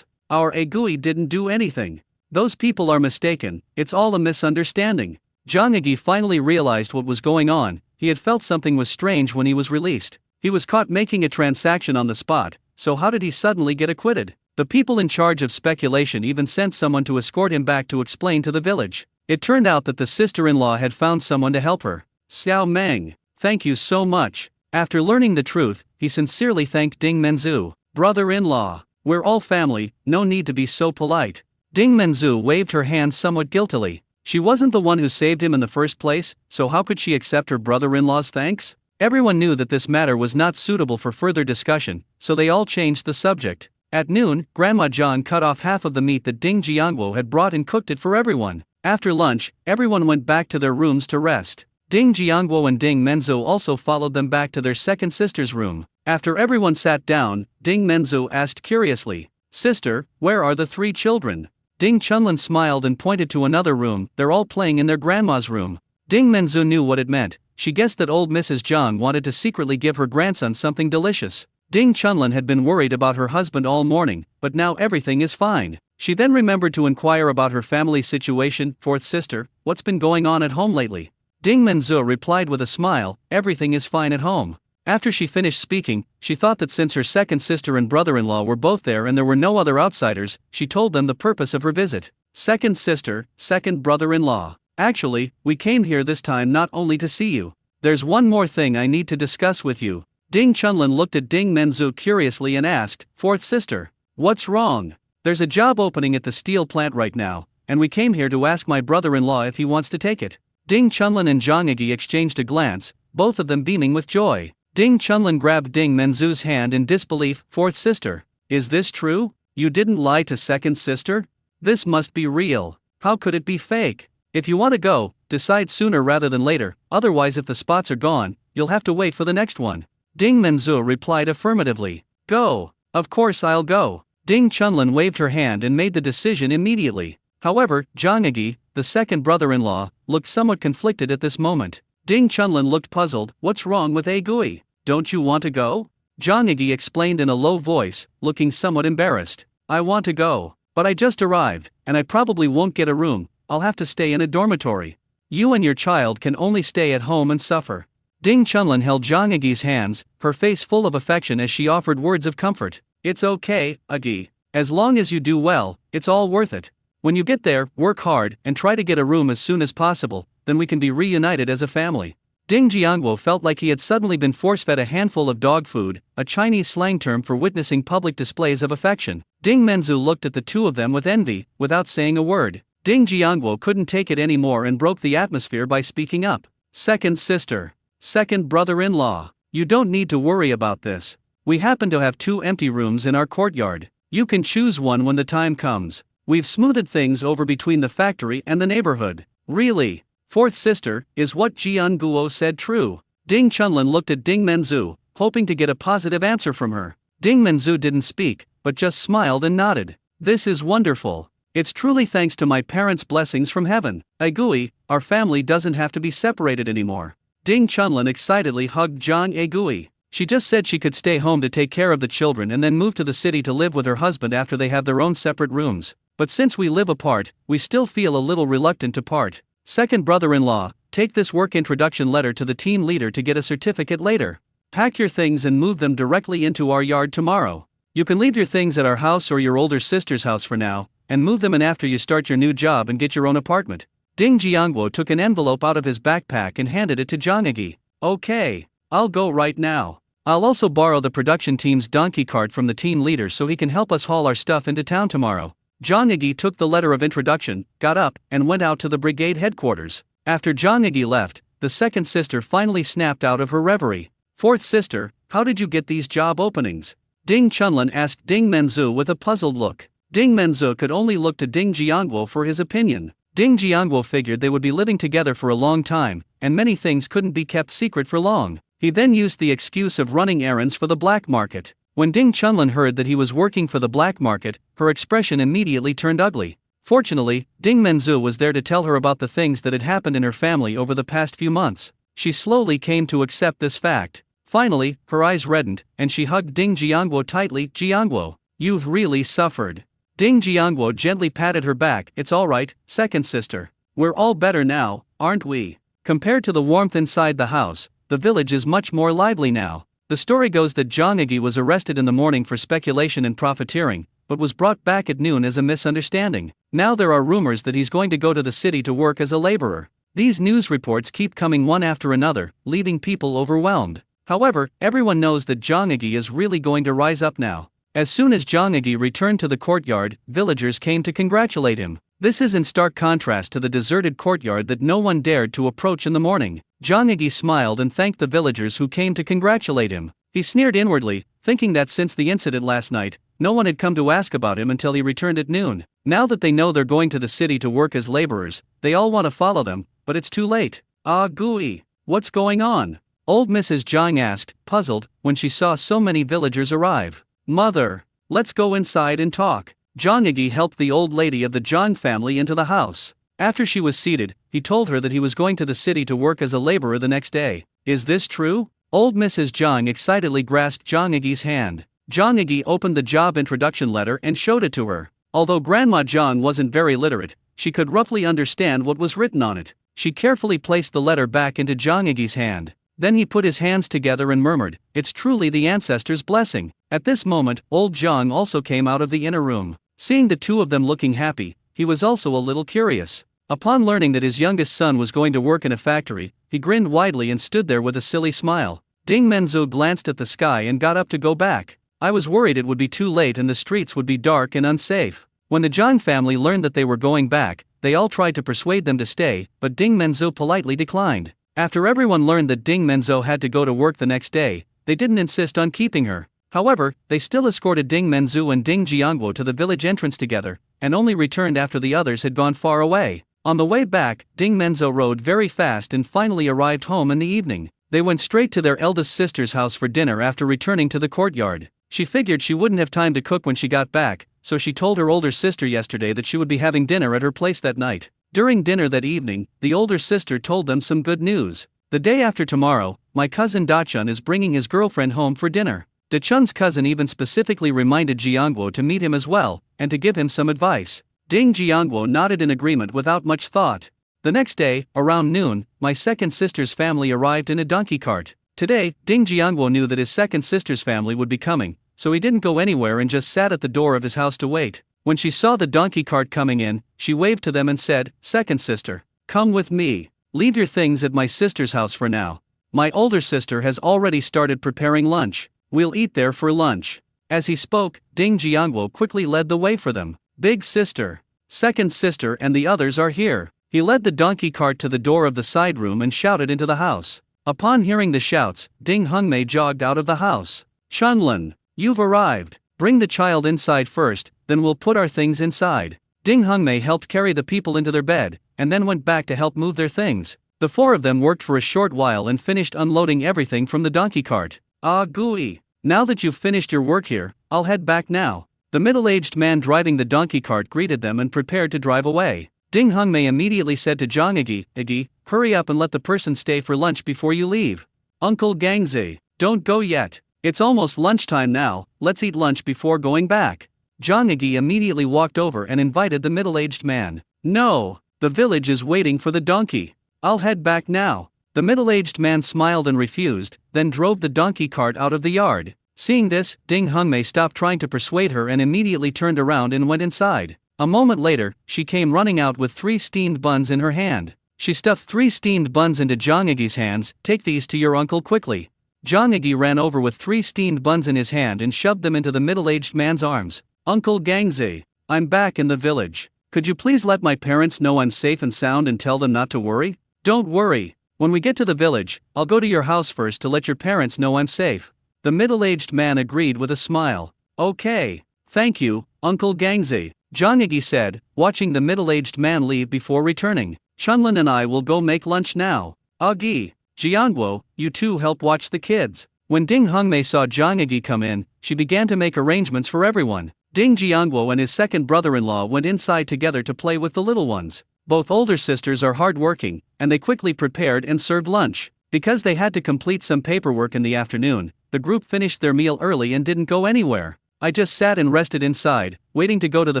S1: our Egui didn't do anything. Those people are mistaken, it's all a misunderstanding." Zhang Yi finally realized what was going on. He had felt something was strange when he was released. He was caught making a transaction on the spot, so how did he suddenly get acquitted? The people in charge of speculation even sent someone to escort him back to explain to the village. It turned out that the sister-in-law had found someone to help her. "Xiao Meng, thank you so much." After learning the truth, he sincerely thanked Ding Menzu. "Brother-in-law, we're all family, no need to be so polite." Ding Menzu waved her hand somewhat guiltily. She wasn't the one who saved him in the first place, so how could she accept her brother-in-law's thanks? Everyone knew that this matter was not suitable for further discussion, so they all changed the subject. At noon, Grandma Zhang cut off half of the meat that Ding Jiangguo had brought and cooked it for everyone. After lunch, everyone went back to their rooms to rest. Ding Jiangguo and Ding Menzu also followed them back to their second sister's room. After everyone sat down, Ding Menzu asked curiously, "Sister, where are the 3 children?" Ding Chunlin smiled and pointed to another room. "They're all playing in their grandma's room." Ding Menzu knew what it meant. She guessed that old Mrs. Zhang wanted to secretly give her grandson something delicious. Ding Chunlin had been worried about her husband all morning, but now everything is fine. She then remembered to inquire about her family's situation. "Fourth sister, what's been going on at home lately?" Ding Menzu replied with a smile, "Everything is fine at home." After she finished speaking, she thought that since her second sister and brother-in-law were both there and there were no other outsiders, she told them the purpose of her visit. "Second sister, second brother-in-law. Actually, we came here this time not only to see you. There's one more thing I need to discuss with you." Ding Chunlin looked at Ding Menzu curiously and asked, "Fourth sister, what's wrong?" "There's a job opening at the steel plant right now, and we came here to ask my brother-in-law if he wants to take it." Ding Chunlin and Zhang Yi exchanged a glance, both of them beaming with joy. Ding Chunlin grabbed Ding Menzu's hand in disbelief. "Fourth sister, is this true? You didn't lie to second sister? This must be real. How could it be fake? If you want to go, decide sooner rather than later, otherwise if the spots are gone, you'll have to wait for the next one." Ding Menzu replied affirmatively. "Go. Of course I'll go." Ding Chunlin waved her hand and made the decision immediately. However, Zhang Yi, the second brother-in-law, looked somewhat conflicted at this moment. Ding Chunlin looked puzzled. "What's wrong with Egui? Don't you want to go?" Zhang Yi explained in a low voice, looking somewhat embarrassed. "I want to go, but I just arrived, and I probably won't get a room. I'll have to stay in a dormitory. You and your child can only stay at home and suffer." Ding Chunlin held Zhang Yi's hands, her face full of affection as she offered words of comfort. "It's okay, Agi. As long as you do well, it's all worth it. When you get there, work hard and try to get a room as soon as possible, then we can be reunited as a family." Ding Jiangguo felt like he had suddenly been force-fed a handful of dog food, a Chinese slang term for witnessing public displays of affection. Ding Menzu looked at the two of them with envy, without saying a word. Ding Jiangguo couldn't take it anymore and broke the atmosphere by speaking up. "Second sister. Second brother-in-law. You don't need to worry about this. We happen to have 2 empty rooms in our courtyard. You can choose one when the time comes. We've smoothed things over between the factory and the neighborhood." "Really? Fourth sister, is what Jian Guo said true?" Ding Chunlin looked at Ding Menzu, hoping to get a positive answer from her. Ding Menzu didn't speak, but just smiled and nodded. This is wonderful. It's truly thanks to my parents' blessings from heaven. Agui, our family doesn't have to be separated anymore. Ding Chunlin excitedly hugged Zhang Agui. She just said she could stay home to take care of the children and then move to the city to live with her husband after they have their own separate rooms. But since we live apart, we still feel a little reluctant to part. Second brother-in-law, take this work introduction letter to the team leader to get a certificate later. Pack your things and move them directly into our yard tomorrow. You can leave your things at our house or your older sister's house for now, and move them in after you start your new job and get your own apartment. Ding Jiangwo took an envelope out of his backpack and handed it to Zhang Agi. Okay, I'll go right now. I'll also borrow the production team's donkey cart from the team leader so he can help us haul our stuff into town tomorrow. Zhang Agi took the letter of introduction, got up, and went out to the brigade headquarters. After Zhang Agi left, the second sister finally snapped out of her reverie. Fourth sister, how did you get these job openings? Ding Chunlin asked Ding Menzu with a puzzled look. Ding Menzu could only look to Ding Jiangwo for his opinion. Ding Jiangwo figured they would be living together for a long time, and many things couldn't be kept secret for long. He then used the excuse of running errands for the black market. When Ding Chunlin heard that he was working for the black market, her expression immediately turned ugly. Fortunately, Ding Menzu was there to tell her about the things that had happened in her family over the past few months. She slowly came to accept this fact. Finally, her eyes reddened, and she hugged Ding Jiangwo tightly. Jiangwo, you've really suffered. Ding Jiangwo gently patted her back. It's alright, second sister. We're all better now, aren't we? Compared to the warmth inside the house, the village is much more lively now. The story goes that Zhang Agi was arrested in the morning for speculation and profiteering, but was brought back at noon as a misunderstanding. Now there are rumors that he's going to go to the city to work as a laborer. These news reports keep coming one after another, leaving people overwhelmed. However, everyone knows that Zhang Agi is really going to rise up now. As soon as Zhang Agi returned to the courtyard, villagers came to congratulate him. This is in stark contrast to the deserted courtyard that no one dared to approach in the morning. Zhang Agi smiled and thanked the villagers who came to congratulate him. He sneered inwardly, thinking that since the incident last night, no one had come to ask about him until he returned at noon. Now that they know they're going to the city to work as laborers, they all want to follow them, but it's too late. Ah Gui, what's going on? Old Mrs. Zhang asked, puzzled, when she saw so many villagers arrive. Mother, let's go inside and talk. Zhang Agi helped the old lady of the Zhang family into the house. After she was seated, he told her that he was going to the city to work as a laborer the next day. Is this true? Old Mrs. Zhang excitedly grasped Zhang Agi's hand. Zhang Agi opened the job introduction letter and showed it to her. Although Grandma Zhang wasn't very literate, she could roughly understand what was written on it. She carefully placed the letter back into Zhang Agi's hand. Then he put his hands together and murmured, "It's truly the ancestors' blessing." At this moment, old Zhang also came out of the inner room. Seeing the two of them looking happy, he was also a little curious. Upon learning that his youngest son was going to work in a factory, he grinned widely and stood there with a silly smile. Ding Menzu glanced at the sky and got up to go back. I was worried it would be too late and the streets would be dark and unsafe. When the Zhang family learned that they were going back, they all tried to persuade them to stay, but Ding Menzu politely declined. After everyone learned that Ding Menzu had to go to work the next day, they didn't insist on keeping her. However, they still escorted Ding Menzu and Ding Jiangwo to the village entrance together, and only returned after the others had gone far away. On the way back, Ding Menzu rode very fast and finally arrived home in the evening. They went straight to their eldest sister's house for dinner after returning to the courtyard. She figured she wouldn't have time to cook when she got back, so she told her older sister yesterday that she would be having dinner at her place that night. During dinner that evening, the older sister told them some good news. The day after tomorrow, my cousin Dachun is bringing his girlfriend home for dinner. Dachun's cousin even specifically reminded Jiangwo to meet him as well, and to give him some advice. Ding Jiangwo nodded in agreement without much thought. The next day, around noon, my second sister's family arrived in a donkey cart. Today, Ding Jiangwo knew that his second sister's family would be coming, so he didn't go anywhere and just sat at the door of his house to wait. When she saw the donkey cart coming in, she waved to them and said, "Second sister, come with me. Leave your things at my sister's house for now. My older sister has already started preparing lunch. We'll eat there for lunch." As he spoke, Ding Jiangwo quickly led the way for them. "Big sister, second sister and the others are here." He led the donkey cart to the door of the side room and shouted into the house. Upon hearing the shouts, Ding Hongmei jogged out of the house. "Chunlin, you've arrived. Bring the child inside first, then we'll put our things inside." Ding Hongmei helped carry the people into their bed, and then went back to help move their things. The four of them worked for a short while and finished unloading everything from the donkey cart. "Ah Gui, Now that you've finished your work here, I'll head back now. The middle-aged man driving the donkey cart greeted them and prepared to drive away. Ding Hongmei immediately said to Zhang Igi, hurry up and let the person stay for lunch before you leave. Uncle Gangzi, don't go yet. It's almost lunchtime now, let's eat lunch before going back. Zhang Igi immediately walked over and invited the middle-aged man. No, the village is waiting for the donkey. I'll head back now. The middle-aged man smiled and refused, then drove the donkey cart out of the yard. Seeing this, Ding Hongmei stopped trying to persuade her and immediately turned around and went inside. A moment later, she came running out with 3 steamed buns in her hand. She stuffed 3 steamed buns into Zhang Igi's hands. Take these to your uncle quickly. Zhang Igi ran over with 3 steamed buns in his hand and shoved them into the middle-aged man's arms. Uncle Gangzi, I'm back in the village. Could you please let my parents know I'm safe and sound and tell them not to worry? Don't worry. When we get to the village, I'll go to your house first to let your parents know I'm safe. The middle-aged man agreed with a smile. Okay. Thank you, Uncle Gangzi, Zhang Igi said, watching the middle-aged man leave before returning. Chunlin and I will go make lunch now. Agi, Jiangguo, you two help watch the kids. When Ding Hongmei saw Zhang Igi come in, she began to make arrangements for everyone. Ding Jiangguo and his second brother-in-law went inside together to play with the little ones. Both older sisters are hard-working, and they quickly prepared and served lunch. Because they had to complete some paperwork in the afternoon, the group finished their meal early and didn't go anywhere. I just sat and rested inside, waiting to go to the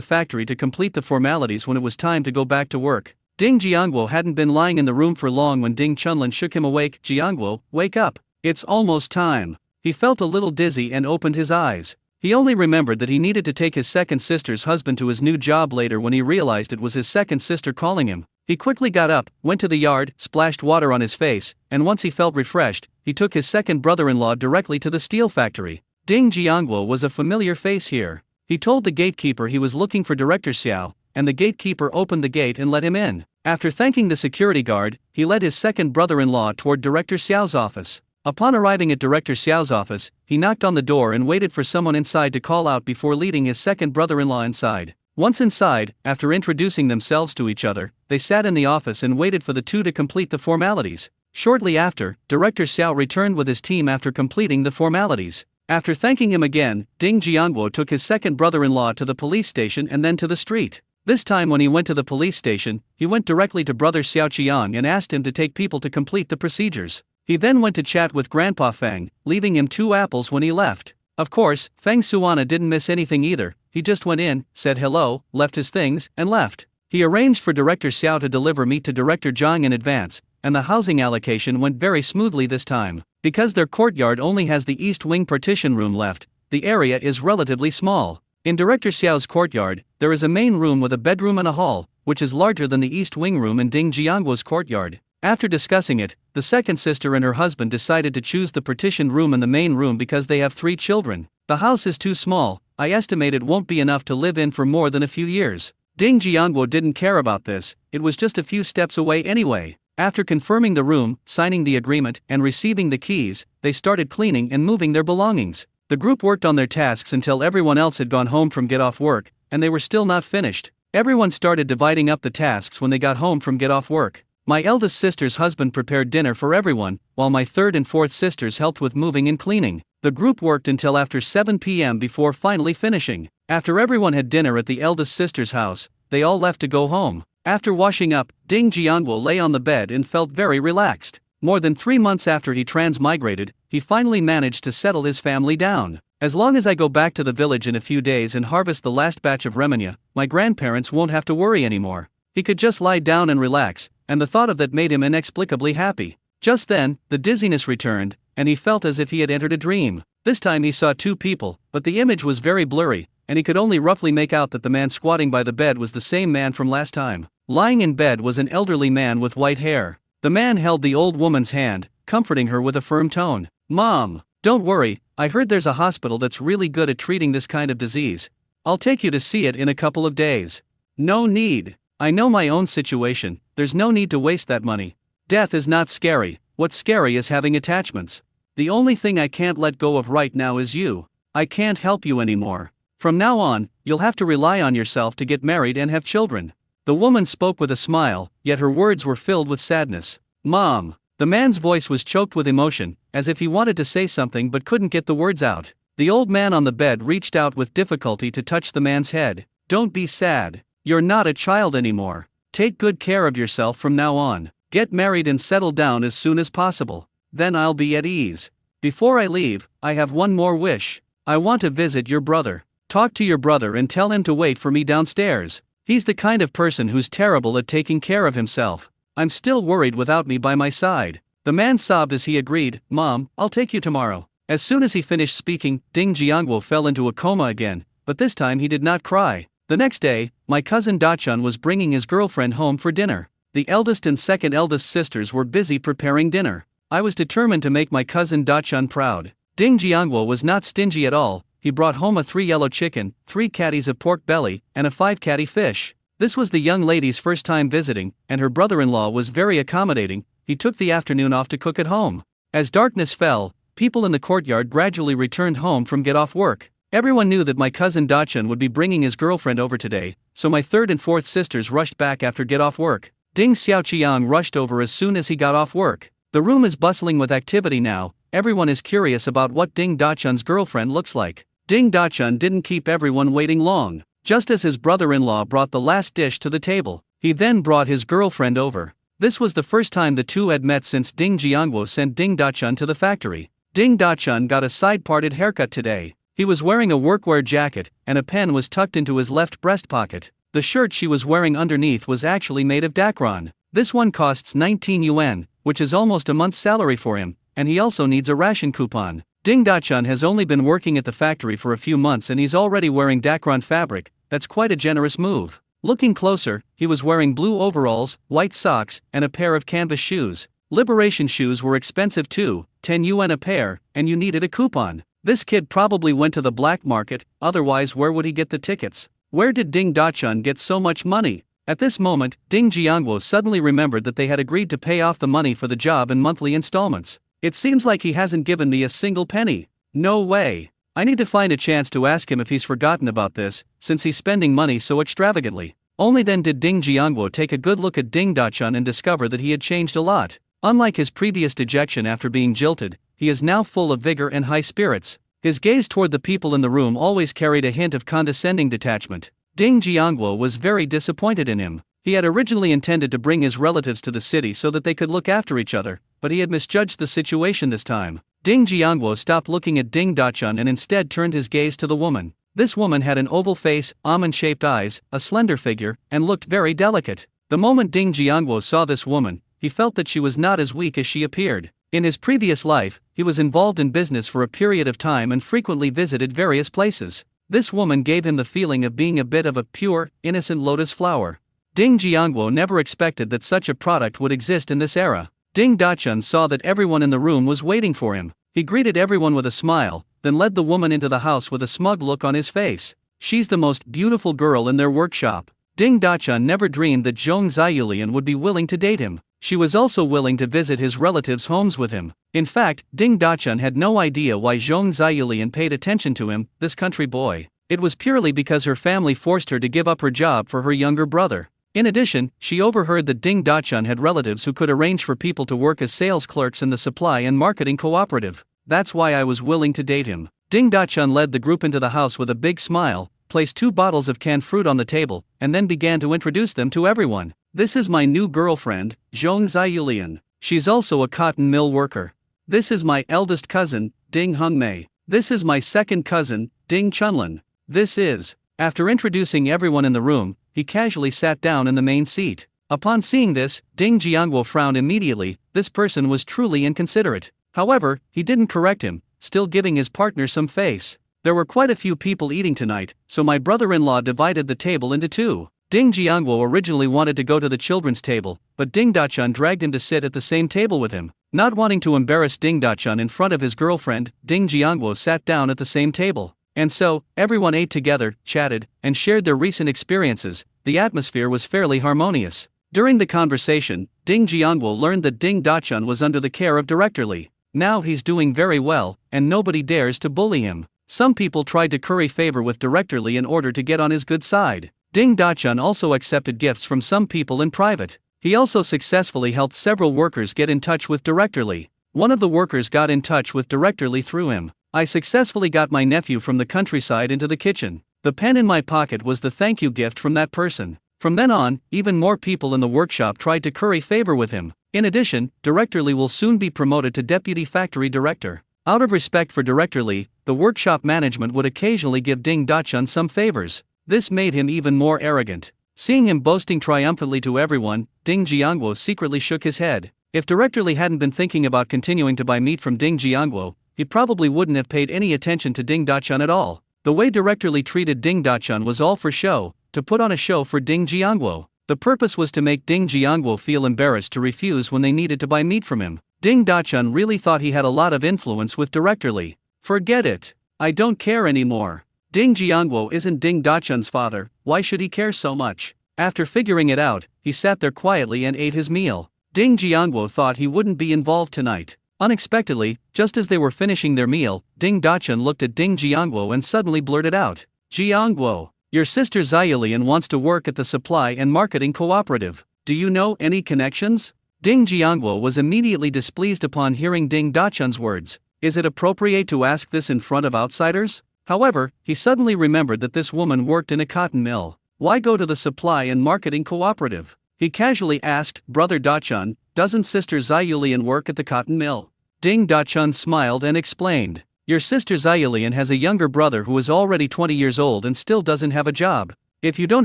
S1: factory to complete the formalities when it was time to go back to work. Ding Jiangguo hadn't been lying in the room for long when Ding Chunlin shook him awake. Jiangguo, wake up. It's almost time. He felt a little dizzy and opened his eyes. He only remembered that he needed to take his second sister's husband to his new job later when he realized it was his second sister calling him. He quickly got up, went to the yard, splashed water on his face, and once he felt refreshed, he took his second brother-in-law directly to the steel factory. Ding Jiangguo was a familiar face here. He told the gatekeeper he was looking for Director Xiao, and the gatekeeper opened the gate and let him in. After thanking the security guard, he led his second brother-in-law toward Director Xiao's office. Upon arriving at Director Xiao's office, he knocked on the door and waited for someone inside to call out before leading his second brother-in-law inside. Once inside, after introducing themselves to each other, they sat in the office and waited for the two to complete the formalities. Shortly after, Director Xiao returned with his team after completing the formalities. After thanking him again, Ding Jiangguo took his second brother-in-law to the police station and then to the street. This time when he went to the police station, he went directly to Brother Xiao Qiang and asked him to take people to complete the procedures. He then went to chat with Grandpa Feng, leaving him 2 apples when he left. Of course, Feng Suana didn't miss anything either. He just went in, said hello, left his things, and left. He arranged for Director Xiao to deliver meat to Director Zhang in advance, and the housing allocation went very smoothly this time. Because their courtyard only has the east wing partition room left, the area is relatively small. In Director Xiao's courtyard, there is a main room with a bedroom and a hall, which is larger than the east wing room in Ding Jiangguo's courtyard. After discussing it, the second sister and her husband decided to choose the partitioned room in the main room because they have 3 children. The house is too small, I estimate it won't be enough to live in for more than a few years. Ding Jiangguo didn't care about this, it was just a few steps away anyway. After confirming the room, signing the agreement, and receiving the keys, they started cleaning and moving their belongings. The group worked on their tasks until everyone else had gone home from get-off work, and they were still not finished. Everyone started dividing up the tasks when they got home from get-off work. My eldest sister's husband prepared dinner for everyone, while my third and fourth sisters helped with moving and cleaning. The group worked until after 7 p.m. before finally finishing. After everyone had dinner at the eldest sister's house, they all left to go home. After washing up, Ding Jiangguo lay on the bed and felt very relaxed. More than 3 months after he transmigrated, he finally managed to settle his family down. As long as I go back to the village in a few days and harvest the last batch of remania, my grandparents won't have to worry anymore. He could just lie down and relax, and the thought of that made him inexplicably happy. Just then, the dizziness returned, and he felt as if he had entered a dream. This time he saw 2 people, but the image was very blurry, and he could only roughly make out that the man squatting by the bed was the same man from last time. Lying in bed was an elderly man with white hair. The man held the old woman's hand, comforting her with a firm tone. "Mom, don't worry, I heard there's a hospital that's really good at treating this kind of disease. I'll take you to see it in a couple of days." "No need. I know my own situation, there's no need to waste that money. Death is not scary, what's scary is having attachments. The only thing I can't let go of right now is you. I can't help you anymore. From now on, you'll have to rely on yourself to get married and have children." The woman spoke with a smile, yet her words were filled with sadness. "Mom, The man's voice was choked with emotion, as if he wanted to say something but couldn't get the words out. The old man on the bed reached out with difficulty to touch the man's head. "Don't be sad. You're not a child anymore. Take good care of yourself from now on. Get married and settle down as soon as possible. Then I'll be at ease. Before I leave, I have one more wish. I want to visit your brother. Talk to your brother and tell him to wait for me downstairs. He's the kind of person who's terrible at taking care of himself. I'm still worried without me by my side." The man sobbed as he agreed. "Mom, I'll take you tomorrow." As soon as he finished speaking, Ding Jiangwo fell into a coma again, but this time he did not cry. The next day, my cousin Dachun was bringing his girlfriend home for dinner. The eldest and second eldest sisters were busy preparing dinner. I was determined to make my cousin Dachun proud. Ding Jiangwo was not stingy at all. He brought home a 3 yellow chicken, 3 catties of pork belly, and a 5 catty fish. This was the young lady's first time visiting, and her brother-in-law was very accommodating. He took the afternoon off to cook at home. As darkness fell, people in the courtyard gradually returned home from get-off work. Everyone knew that my cousin Dachun would be bringing his girlfriend over today, so my third and fourth sisters rushed back after get-off work. Ding Xiaoqiang rushed over as soon as he got off work. The room is bustling with activity now. Everyone is curious about what Ding Dachun's girlfriend looks like. Ding Dachun didn't keep everyone waiting long. Just as his brother-in-law brought the last dish to the table, he then brought his girlfriend over. This was the first time the two had met since Ding Jiangwo sent Ding Dachun to the factory. Ding Dachun got a side-parted haircut today. He was wearing a workwear jacket, and a pen was tucked into his left breast pocket. The shirt she was wearing underneath was actually made of dacron. This one costs 19 yuan, which is almost a month's salary for him, and he also needs a ration coupon. Ding Dachun has only been working at the factory for a few months and he's already wearing dacron fabric. That's quite a generous move. Looking closer, he was wearing blue overalls, white socks, and a pair of canvas shoes. Liberation shoes were expensive too, 10 yuan a pair, and you needed a coupon. This kid probably went to the black market, otherwise where would he get the tickets? Where did Ding Dachun get so much money? At this moment, Ding Jiangwo suddenly remembered that they had agreed to pay off the money for the job in monthly installments. It seems like he hasn't given me a single penny. No way. I need to find a chance to ask him if he's forgotten about this, since he's spending money so extravagantly. Only then did Ding Jiangwo take a good look at Ding Dachun and discover that he had changed a lot. Unlike his previous dejection after being jilted, he is now full of vigor and high spirits. His gaze toward the people in the room always carried a hint of condescending detachment. Ding Jiangwo was very disappointed in him. He had originally intended to bring his relatives to the city so that they could look after each other, but he had misjudged the situation this time. Ding Jiangwo stopped looking at Ding Dachun and instead turned his gaze to the woman. This woman had an oval face, almond-shaped eyes, a slender figure, and looked very delicate. The moment Ding Jiangwo saw this woman, he felt that she was not as weak as she appeared. In his previous life, he was involved in business for a period of time and frequently visited various places. This woman gave him the feeling of being a bit of a pure, innocent lotus flower. Ding Jiangwo never expected that such a product would exist in this era. Ding Dachun saw that everyone in the room was waiting for him. He greeted everyone with a smile, then led the woman into the house with a smug look on his face. She's the most beautiful girl in their workshop. Ding Dachun never dreamed that Zhong Ziyulian would be willing to date him. She was also willing to visit his relatives' homes with him. In fact, Ding Dachun had no idea why Zhong Ziyulian paid attention to him, this country boy. It was purely because her family forced her to give up her job for her younger brother. In addition, she overheard that Ding Dachun had relatives who could arrange for people to work as sales clerks in the supply and marketing cooperative. That's why I was willing to date him. Ding Dachun led the group into the house with a big smile, placed 2 bottles of canned fruit on the table, and then began to introduce them to everyone. This is my new girlfriend, Zhong Ziyulian. She's also a cotton mill worker. This is my eldest cousin, Ding Hongmei. This is my second cousin, Ding Chunlin. This is. After introducing everyone in the room, he casually sat down in the main seat. Upon seeing this, Ding Jiangwo frowned immediately. This person was truly inconsiderate. However, he didn't correct him, still giving his partner some face. There were quite a few people eating tonight, so my brother-in-law divided the table into 2. Ding Jiangwo originally wanted to go to the children's table, but Ding Dachun dragged him to sit at the same table with him. Not wanting to embarrass Ding Dachun in front of his girlfriend, Ding Jiangwo sat down at the same table. And so, everyone ate together, chatted, and shared their recent experiences. The atmosphere was fairly harmonious. During the conversation, Ding Jiangwo learned that Ding Dachun was under the care of Director Li. Now he's doing very well, and nobody dares to bully him. Some people tried to curry favor with Director Li in order to get on his good side. Ding Dachun also accepted gifts from some people in private. He also successfully helped several workers get in touch with Director Lee. One of the workers got in touch with Director Lee through him. I successfully got my nephew from the countryside into the kitchen. The pen in my pocket was the thank you gift from that person. From then on, even more people in the workshop tried to curry favor with him. In addition, Director Lee will soon be promoted to Deputy Factory Director. Out of respect for Director Lee, the workshop management would occasionally give Ding Dachun some favors. This made him even more arrogant. Seeing him boasting triumphantly to everyone, Ding Jiangwo secretly shook his head. If Director Lee hadn't been thinking about continuing to buy meat from Ding Jiangwo, he probably wouldn't have paid any attention to Ding Dachun at all. The way Director Lee treated Ding Dachun was all for show, to put on a show for Ding Jiangwo. The purpose was to make Ding Jiangwo feel embarrassed to refuse when they needed to buy meat from him. Ding Dachun really thought he had a lot of influence with Director Lee. Forget it. I don't care anymore. Ding Jiangwo isn't Ding Dachun's father, why should he care so much? After figuring it out, he sat there quietly and ate his meal. Ding Jiangwo thought he wouldn't be involved tonight. Unexpectedly, just as they were finishing their meal, Ding Dachun looked at Ding Jiangwo and suddenly blurted out, "Jiangwo, your sister Xiaolian wants to work at the Supply and Marketing Cooperative. Do you know any connections?" Ding Jiangwo was immediately displeased upon hearing Ding Dachun's words. Is it appropriate to ask this in front of outsiders? However, he suddenly remembered that this woman worked in a cotton mill. Why go to the Supply and Marketing Cooperative? He casually asked, "Brother Dachun, doesn't Sister Xiaolian work at the cotton mill?" Ding Dachun smiled and explained, "Your sister Xiaolian has a younger brother who is already 20 years old and still doesn't have a job. If you don't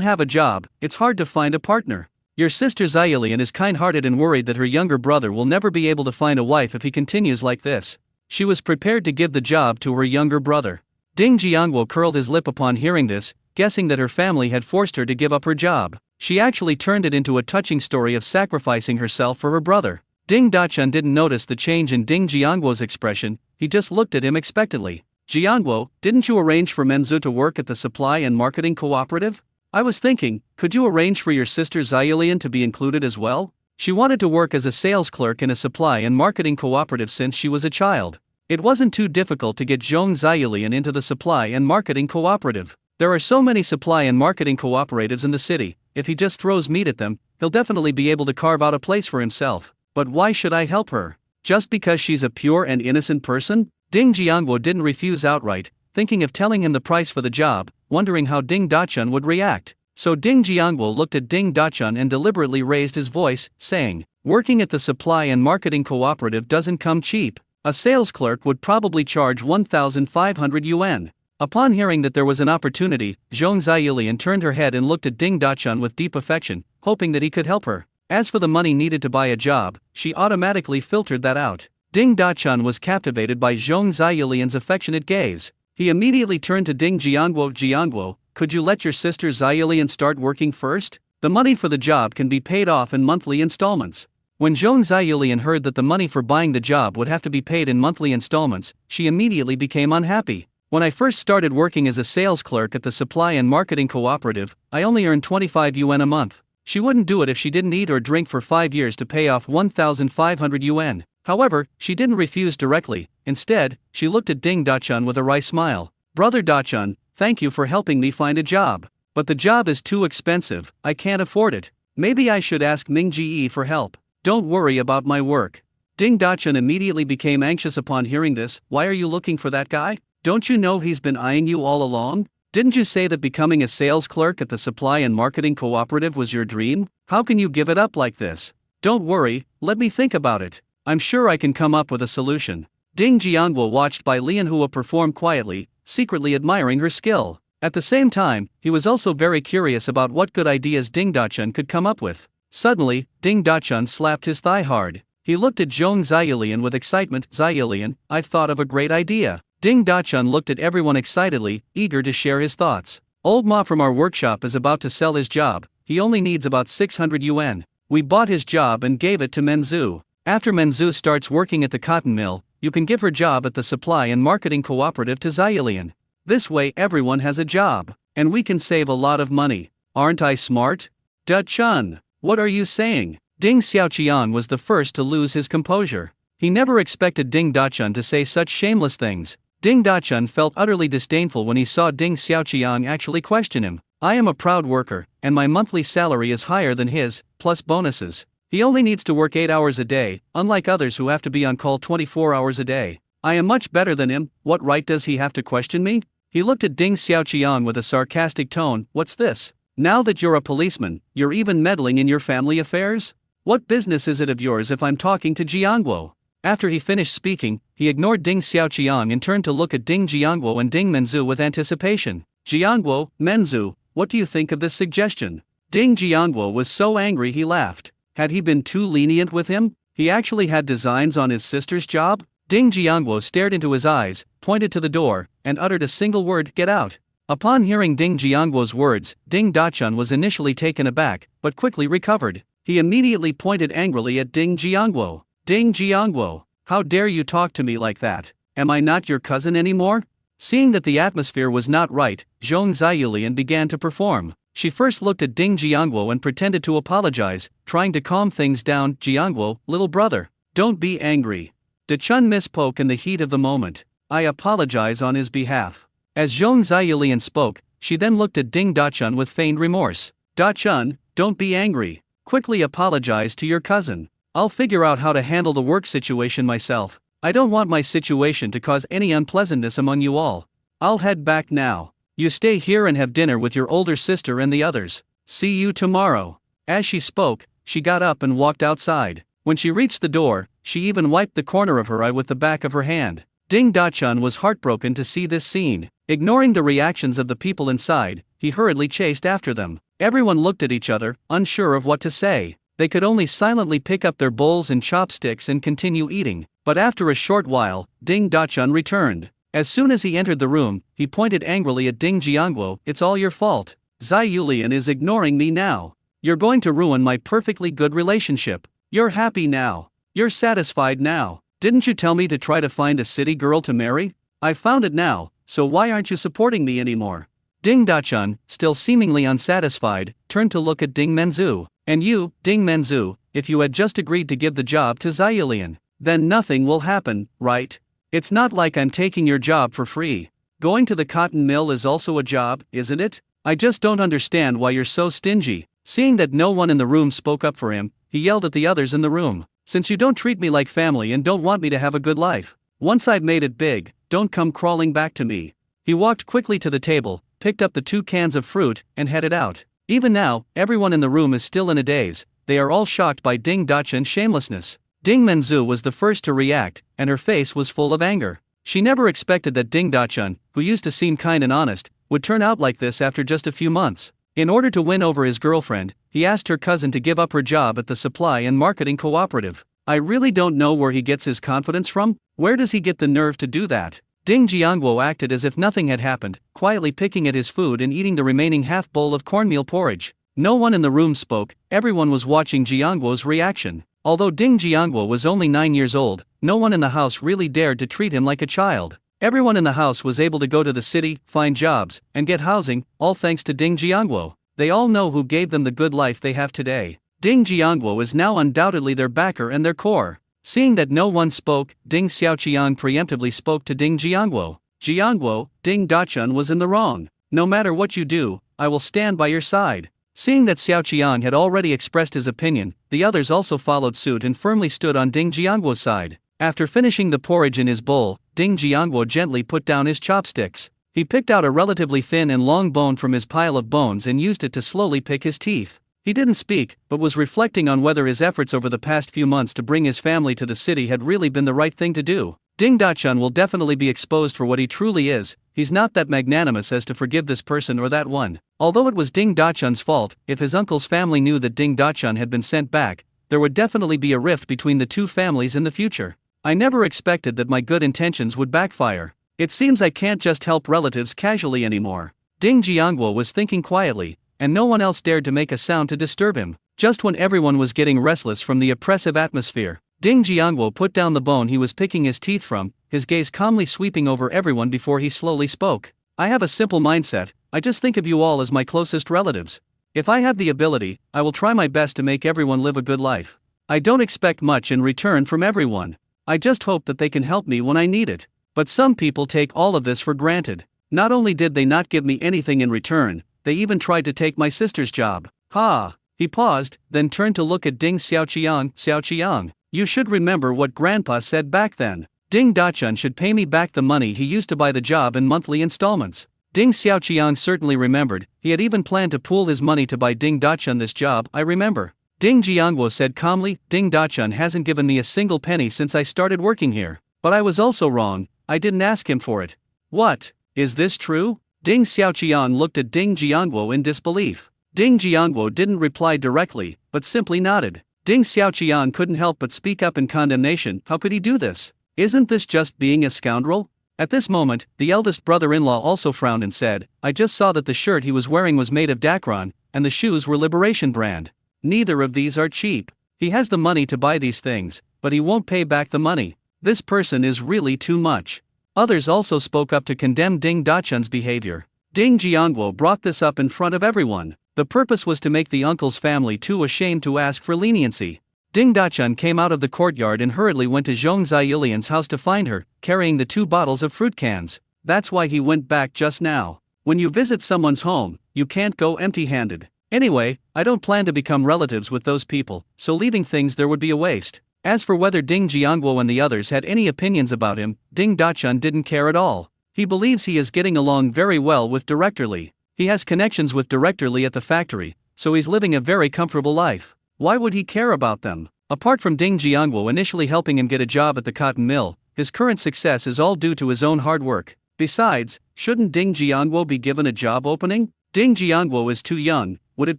S1: have a job, it's hard to find a partner. Your sister Xiaolian is kind-hearted and worried that her younger brother will never be able to find a wife if he continues like this. She was prepared to give the job to her younger brother." Ding Jiangwo curled his lip upon hearing this, guessing that her family had forced her to give up her job. She actually turned it into a touching story of sacrificing herself for her brother. Ding Dachun didn't notice the change in Ding Jiangwo's expression, he just looked at him expectantly. "Jiangwo, didn't you arrange for Menzu to work at the Supply and Marketing Cooperative? I was thinking, could you arrange for your sister Xiaolian to be included as well? She wanted to work as a sales clerk in a supply and marketing cooperative since she was a child. It wasn't too difficult to get Zhong Xiaolian into the Supply and Marketing Cooperative. There are so many supply and marketing cooperatives in the city, if he just throws meat at them, he'll definitely be able to carve out a place for himself. But why should I help her? Just because she's a pure and innocent person?" Ding Jiangwo didn't refuse outright, thinking of telling him the price for the job, wondering how Ding Dachun would react. So Ding Jiangwo looked at Ding Dachun and deliberately raised his voice, saying, "Working at the Supply and Marketing Cooperative doesn't come cheap. A sales clerk would probably charge 1,500 yuan. Upon hearing that there was an opportunity, Zhong Xiaolian turned her head and looked at Ding Dachun with deep affection, hoping that he could help her. As for the money needed to buy a job, she automatically filtered that out. Ding Dachun was captivated by Zhong Xiaolian's affectionate gaze. He immediately turned to Ding Jiangwo. "Jiangwo, could you let your sister Xiaolian start working first? The money for the job can be paid off in monthly installments." When Zhong Xiaolian heard that the money for buying the job would have to be paid in monthly installments, she immediately became unhappy. "When I first started working as a sales clerk at the Supply and Marketing Cooperative, I only earned 25 yuan a month. She wouldn't do it if she didn't eat or drink for 5 years to pay off 1,500 yuan. However, she didn't refuse directly. Instead, she looked at Ding Dachun with a wry smile. "Brother Dachun, thank you for helping me find a job. But the job is too expensive, I can't afford it. Maybe I should ask Ming Ji for help. Don't worry about my work." Ding Dachun immediately became anxious upon hearing this. "Why are you looking for that guy? Don't you know he's been eyeing you all along? Didn't you say that becoming a sales clerk at the Supply and Marketing Cooperative was your dream? How can you give it up like this?" "Don't worry, let me think about it. I'm sure I can come up with a solution." Ding Jiangwo watched Bai Lianhua perform quietly, secretly admiring her skill. At the same time, he was also very curious about what good ideas Ding Dachun could come up with. Suddenly, Ding Dachun slapped his thigh hard. He looked at Zhong Xiaolian with excitement. "Xiaolian, I've thought of a great idea." Ding Dachun looked at everyone excitedly, eager to share his thoughts. "Old Ma from our workshop is about to sell his job. He only needs about 600 yuan. We bought his job and gave it to Menzu. After Menzu starts working at the cotton mill, you can give her job at the Supply and Marketing Cooperative to Xiaolian. This way everyone has a job, and we can save a lot of money. Aren't I smart?" "Dachun, what are you saying?" Ding Xiaoqian was the first to lose his composure. He never expected Ding Dachun to say such shameless things. Ding Dachun felt utterly disdainful when he saw Ding Xiaoqiang actually question him. I am a proud worker, and my monthly salary is higher than his, plus bonuses. He only needs to work 8 hours a day, unlike others who have to be on call 24 hours a day. I am much better than him, what right does he have to question me? He looked at Ding Xiaoqiang with a sarcastic tone. What's this? Now that you're a policeman, you're even meddling in your family affairs? What business is it of yours if I'm talking to Jiangguo? After he finished speaking, he ignored Ding Xiaoqiang and turned to look at Ding Jiangguo and Ding Menzu with anticipation. Jiangguo, Menzu, what do you think of this suggestion? Ding Jiangguo was so angry he laughed. Had he been too lenient with him? He actually had designs on his sister's job? Ding Jiangguo stared into his eyes, pointed to the door, and uttered a single word, get out. Upon hearing Ding Jiangguo's words, Ding Dachun was initially taken aback, but quickly recovered. He immediately pointed angrily at Ding Jiangguo. Ding Jiangguo, how dare you talk to me like that? Am I not your cousin anymore? Seeing that the atmosphere was not right, Zhong Ziyulian began to perform. She first looked at Ding Jiangguo and pretended to apologize, trying to calm things down. Jiangguo, little brother, don't be angry. Dachun misspoke in the heat of the moment. I apologize on his behalf. As Zhong Ziyulian spoke, she then looked at Ding Dachun with feigned remorse. Dachun, don't be angry. Quickly apologize to your cousin. I'll figure out how to handle the work situation myself. I don't want my situation to cause any unpleasantness among you all. I'll head back now. You stay here and have dinner with your older sister and the others. See you tomorrow. As she spoke, she got up and walked outside. When she reached the door, she even wiped the corner of her eye with the back of her hand. Ding Dachun was heartbroken to see this scene. Ignoring the reactions of the people inside, he hurriedly chased after them. Everyone looked at each other, unsure of what to say. They could only silently pick up their bowls and chopsticks and continue eating. But after a short while, Ding Dachun returned. As soon as he entered the room, he pointed angrily at Ding Jiangguo. It's all your fault. Ziyulian is ignoring me now. You're going to ruin my perfectly good relationship. You're happy now. You're satisfied now. Didn't you tell me to try to find a city girl to marry? I found it now, so why aren't you supporting me anymore? Ding Dachun, still seemingly unsatisfied, turned to look at Ding Menzu. And you, Ding Menzu, if you had just agreed to give the job to Ziyulian, then nothing will happen, right? It's not like I'm taking your job for free. Going to the cotton mill is also a job, isn't it? I just don't understand why you're so stingy. Seeing that no one in the room spoke up for him, he yelled at the others in the room. Since you don't treat me like family and don't want me to have a good life, once I've made it big, don't come crawling back to me. He walked quickly to the table, picked up the 2 cans of fruit, and headed out. Even now, everyone in the room is still in a daze. They are all shocked by Ding Dachun's shamelessness. Ding Menzu was the first to react, and her face was full of anger. She never expected that Ding Dachun, who used to seem kind and honest, would turn out like this after just a few months. In order to win over his girlfriend, he asked her cousin to give up her job at the supply and marketing cooperative. I really don't know where he gets his confidence from. Where does he get the nerve to do that? Ding Jiangguo acted as if nothing had happened, quietly picking at his food and eating the remaining half bowl of cornmeal porridge. No one in the room spoke. Everyone was watching Jiangguo's reaction. Although Ding Jiangguo was only 9 years old, no one in the house really dared to treat him like a child. Everyone in the house was able to go to the city, find jobs, and get housing, all thanks to Ding Jiangguo. They all know who gave them the good life they have today. Ding Jiangguo is now undoubtedly their backer and their core. Seeing that no one spoke, Ding Xiaoqiang preemptively spoke to Ding Jiangguo. Jiangguo, Ding Dachun was in the wrong. No matter what you do, I will stand by your side. Seeing that Xiaoqiang had already expressed his opinion, the others also followed suit and firmly stood on Ding Jiangguo's side. After finishing the porridge in his bowl, Ding Jiangguo gently put down his chopsticks. He picked out a relatively thin and long bone from his pile of bones and used it to slowly pick his teeth. He didn't speak, but was reflecting on whether his efforts over the past few months to bring his family to the city had really been the right thing to do. Ding Dachun will definitely be exposed for what he truly is. He's not that magnanimous as to forgive this person or that one. Although it was Ding Dachun's fault, if his uncle's family knew that Ding Dachun had been sent back, there would definitely be a rift between the two families in the future. I never expected that my good intentions would backfire. It seems I can't just help relatives casually anymore. Ding Jiangguo was thinking quietly, and no one else dared to make a sound to disturb him. Just when everyone was getting restless from the oppressive atmosphere, Ding Jiangguo put down the bone he was picking his teeth from, his gaze calmly sweeping over everyone before he slowly spoke. I have a simple mindset. I just think of you all as my closest relatives. If I have the ability, I will try my best to make everyone live a good life. I don't expect much in return from everyone. I just hope that they can help me when I need it. But some people take all of this for granted. Not only did they not give me anything in return, they even tried to take my sister's job. Ha! He paused, then turned to look at Ding Xiaoqiang. Xiaoqiang, you should remember what Grandpa said back then. Ding Dachun should pay me back the money he used to buy the job in monthly installments. Ding Xiaoqiang certainly remembered. He had even planned to pool his money to buy Ding Dachun this job. I remember. Ding Jiangguo said calmly. Ding Dachun hasn't given me a single penny since I started working here. But I was also wrong. I didn't ask him for it. What? Is this true? Ding Xiaoqiang looked at Ding Jiangguo in disbelief. Ding Jiangguo didn't reply directly, but simply nodded. Ding Xiaoqiang couldn't help but speak up in condemnation. How could he do this? Isn't this just being a scoundrel? At this moment, the eldest brother-in-law also frowned and said, I just saw that the shirt he was wearing was made of Dacron, and the shoes were Liberation brand. Neither of these are cheap. He has the money to buy these things, but he won't pay back the money. This person is really too much. Others also spoke up to condemn Ding Dachun's behavior. Ding Jiangguo brought this up in front of everyone. The purpose was to make the uncle's family too ashamed to ask for leniency. Ding Dachun came out of the courtyard and hurriedly went to Zhong Ziyulian's house to find her, carrying the 2 bottles of fruit cans. That's why he went back just now. When you visit someone's home, you can't go empty-handed. Anyway, I don't plan to become relatives with those people, so leaving things there would be a waste. As for whether Ding Jiangguo and the others had any opinions about him, Ding Dachun didn't care at all. He believes he is getting along very well with Director Li. He has connections with Director Li at the factory, so he's living a very comfortable life. Why would he care about them? Apart from Ding Jiangguo initially helping him get a job at the cotton mill, his current success is all due to his own hard work. Besides, shouldn't Ding Jiangguo be given a job opening? Ding Jiangguo is too young. Would it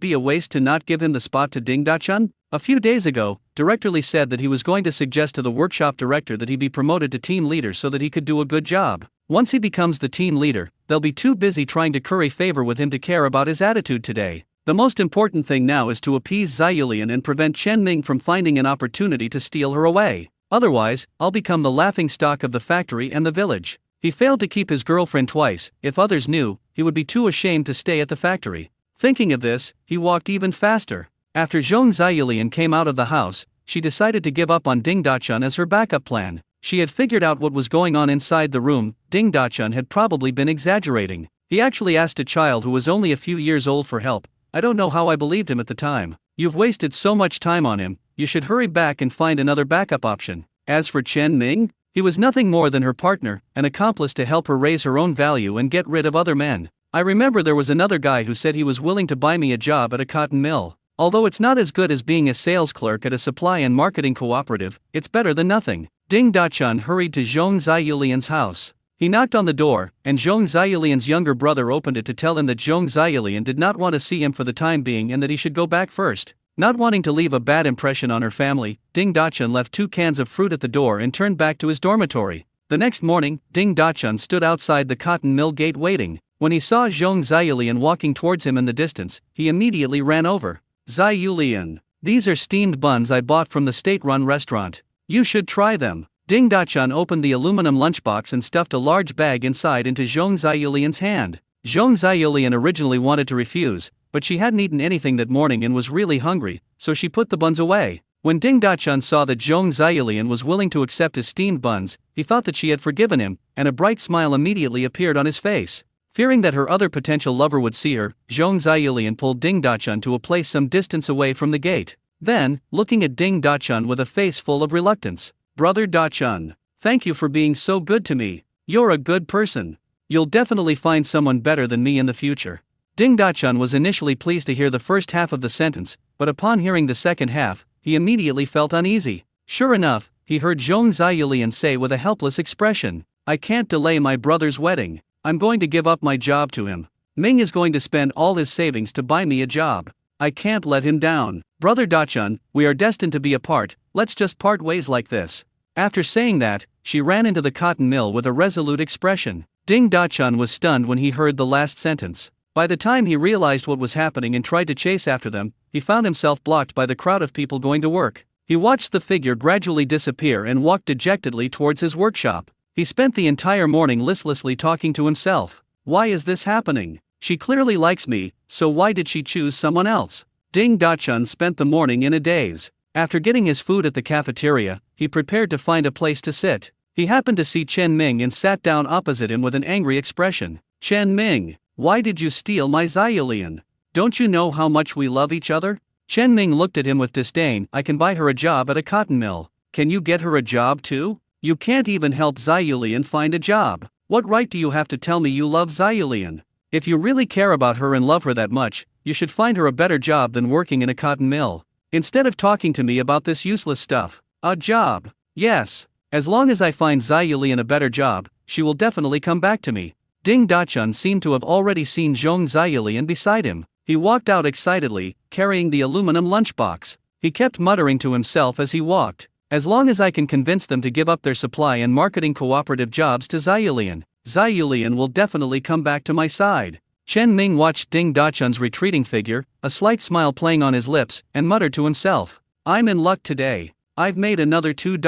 S1: be a waste to not give him the spot to Ding Dachun? A few days ago, Director Li said that he was going to suggest to the workshop director that he be promoted to team leader so that he could do a good job. Once he becomes the team leader, they'll be too busy trying to curry favor with him to care about his attitude today. The most important thing now is to appease Ziyulian and prevent Chen Ming from finding an opportunity to steal her away. Otherwise, I'll become the laughingstock of the factory and the village. He failed to keep his girlfriend twice. If others knew, he would be too ashamed to stay at the factory. Thinking of this, he walked even faster. After Zhong Ziyulian came out of the house, she decided to give up on Ding Dachun as her backup plan. She had figured out what was going on inside the room. Ding Dachun had probably been exaggerating. He actually asked a child who was only a few years old for help. I don't know how I believed him at the time. You've wasted so much time on him, you should hurry back and find another backup option. As for Chen Ming, he was nothing more than her partner, an accomplice to help her raise her own value and get rid of other men. I remember there was another guy who said he was willing to buy me a job at a cotton mill. Although it's not as good as being a sales clerk at a supply and marketing cooperative, it's better than nothing. Ding Dachun hurried to Zhong Ziyulian's house. He knocked on the door, and Zhong Ziyulian's younger brother opened it to tell him that Zhong Ziyulian did not want to see him for the time being and that he should go back first. Not wanting to leave a bad impression on her family, Ding Dachun left 2 cans of fruit at the door and turned back to his dormitory. The next morning, Ding Dachun stood outside the cotton mill gate waiting. When he saw Zhong Ziyulian walking towards him in the distance, he immediately ran over. Ziyulian, these are steamed buns I bought from the state-run restaurant. You should try them. Ding Dachun opened the aluminum lunchbox and stuffed a large bag inside into Zhong Ziyulian's hand. Zhong Ziyulian originally wanted to refuse, but she hadn't eaten anything that morning and was really hungry, so she put the buns away. When Ding Dachun saw that Zhong Ziyulian was willing to accept his steamed buns, he thought that she had forgiven him, and a bright smile immediately appeared on his face. Fearing that her other potential lover would see her, Zhong Ziyulian pulled Ding Dachun to a place some distance away from the gate. Then, looking at Ding Dachun with a face full of reluctance, Brother Dachun, thank you for being so good to me. You're a good person. You'll definitely find someone better than me in the future. Ding Dachun was initially pleased to hear the first half of the sentence, but upon hearing the second half, he immediately felt uneasy. Sure enough, he heard Zhong Ziyulian say with a helpless expression, I can't delay my brother's wedding. I'm going to give up my job to him. Ming is going to spend all his savings to buy me a job. I can't let him down. Brother Dachun, we are destined to be apart, let's just part ways like this. After saying that, she ran into the cotton mill with a resolute expression. Ding Dachun was stunned when he heard the last sentence. By the time he realized what was happening and tried to chase after them, he found himself blocked by the crowd of people going to work. He watched the figure gradually disappear and walked dejectedly towards his workshop. He spent the entire morning listlessly talking to himself. Why is this happening? She clearly likes me, so why did she choose someone else? Ding Dachun spent the morning in a daze. After getting his food at the cafeteria, he prepared to find a place to sit. He happened to see Chen Ming and sat down opposite him with an angry expression. Chen Ming, why did you steal my Xiaolian? Don't you know how much we love each other? Chen Ming looked at him with disdain. I can buy her a job at a cotton mill. Can you get her a job too? You can't even help Xiaolian find a job. What right do you have to tell me you love Xiaolian? If you really care about her and love her that much, you should find her a better job than working in a cotton mill. Instead of talking to me about this useless stuff. A job. Yes. As long as I find Xiaolian a better job, she will definitely come back to me. Ding Dachun seemed to have already seen Zhong Xiaolian beside him. He walked out excitedly, carrying the aluminum lunchbox. He kept muttering to himself as he walked. As long as I can convince them to give up their supply and marketing cooperative jobs to Xiaolian, Xiaolian will definitely come back to my side. Chen Ming watched Ding Dachun's retreating figure, a slight smile playing on his lips, and muttered to himself, I'm in luck today. I've made another $2.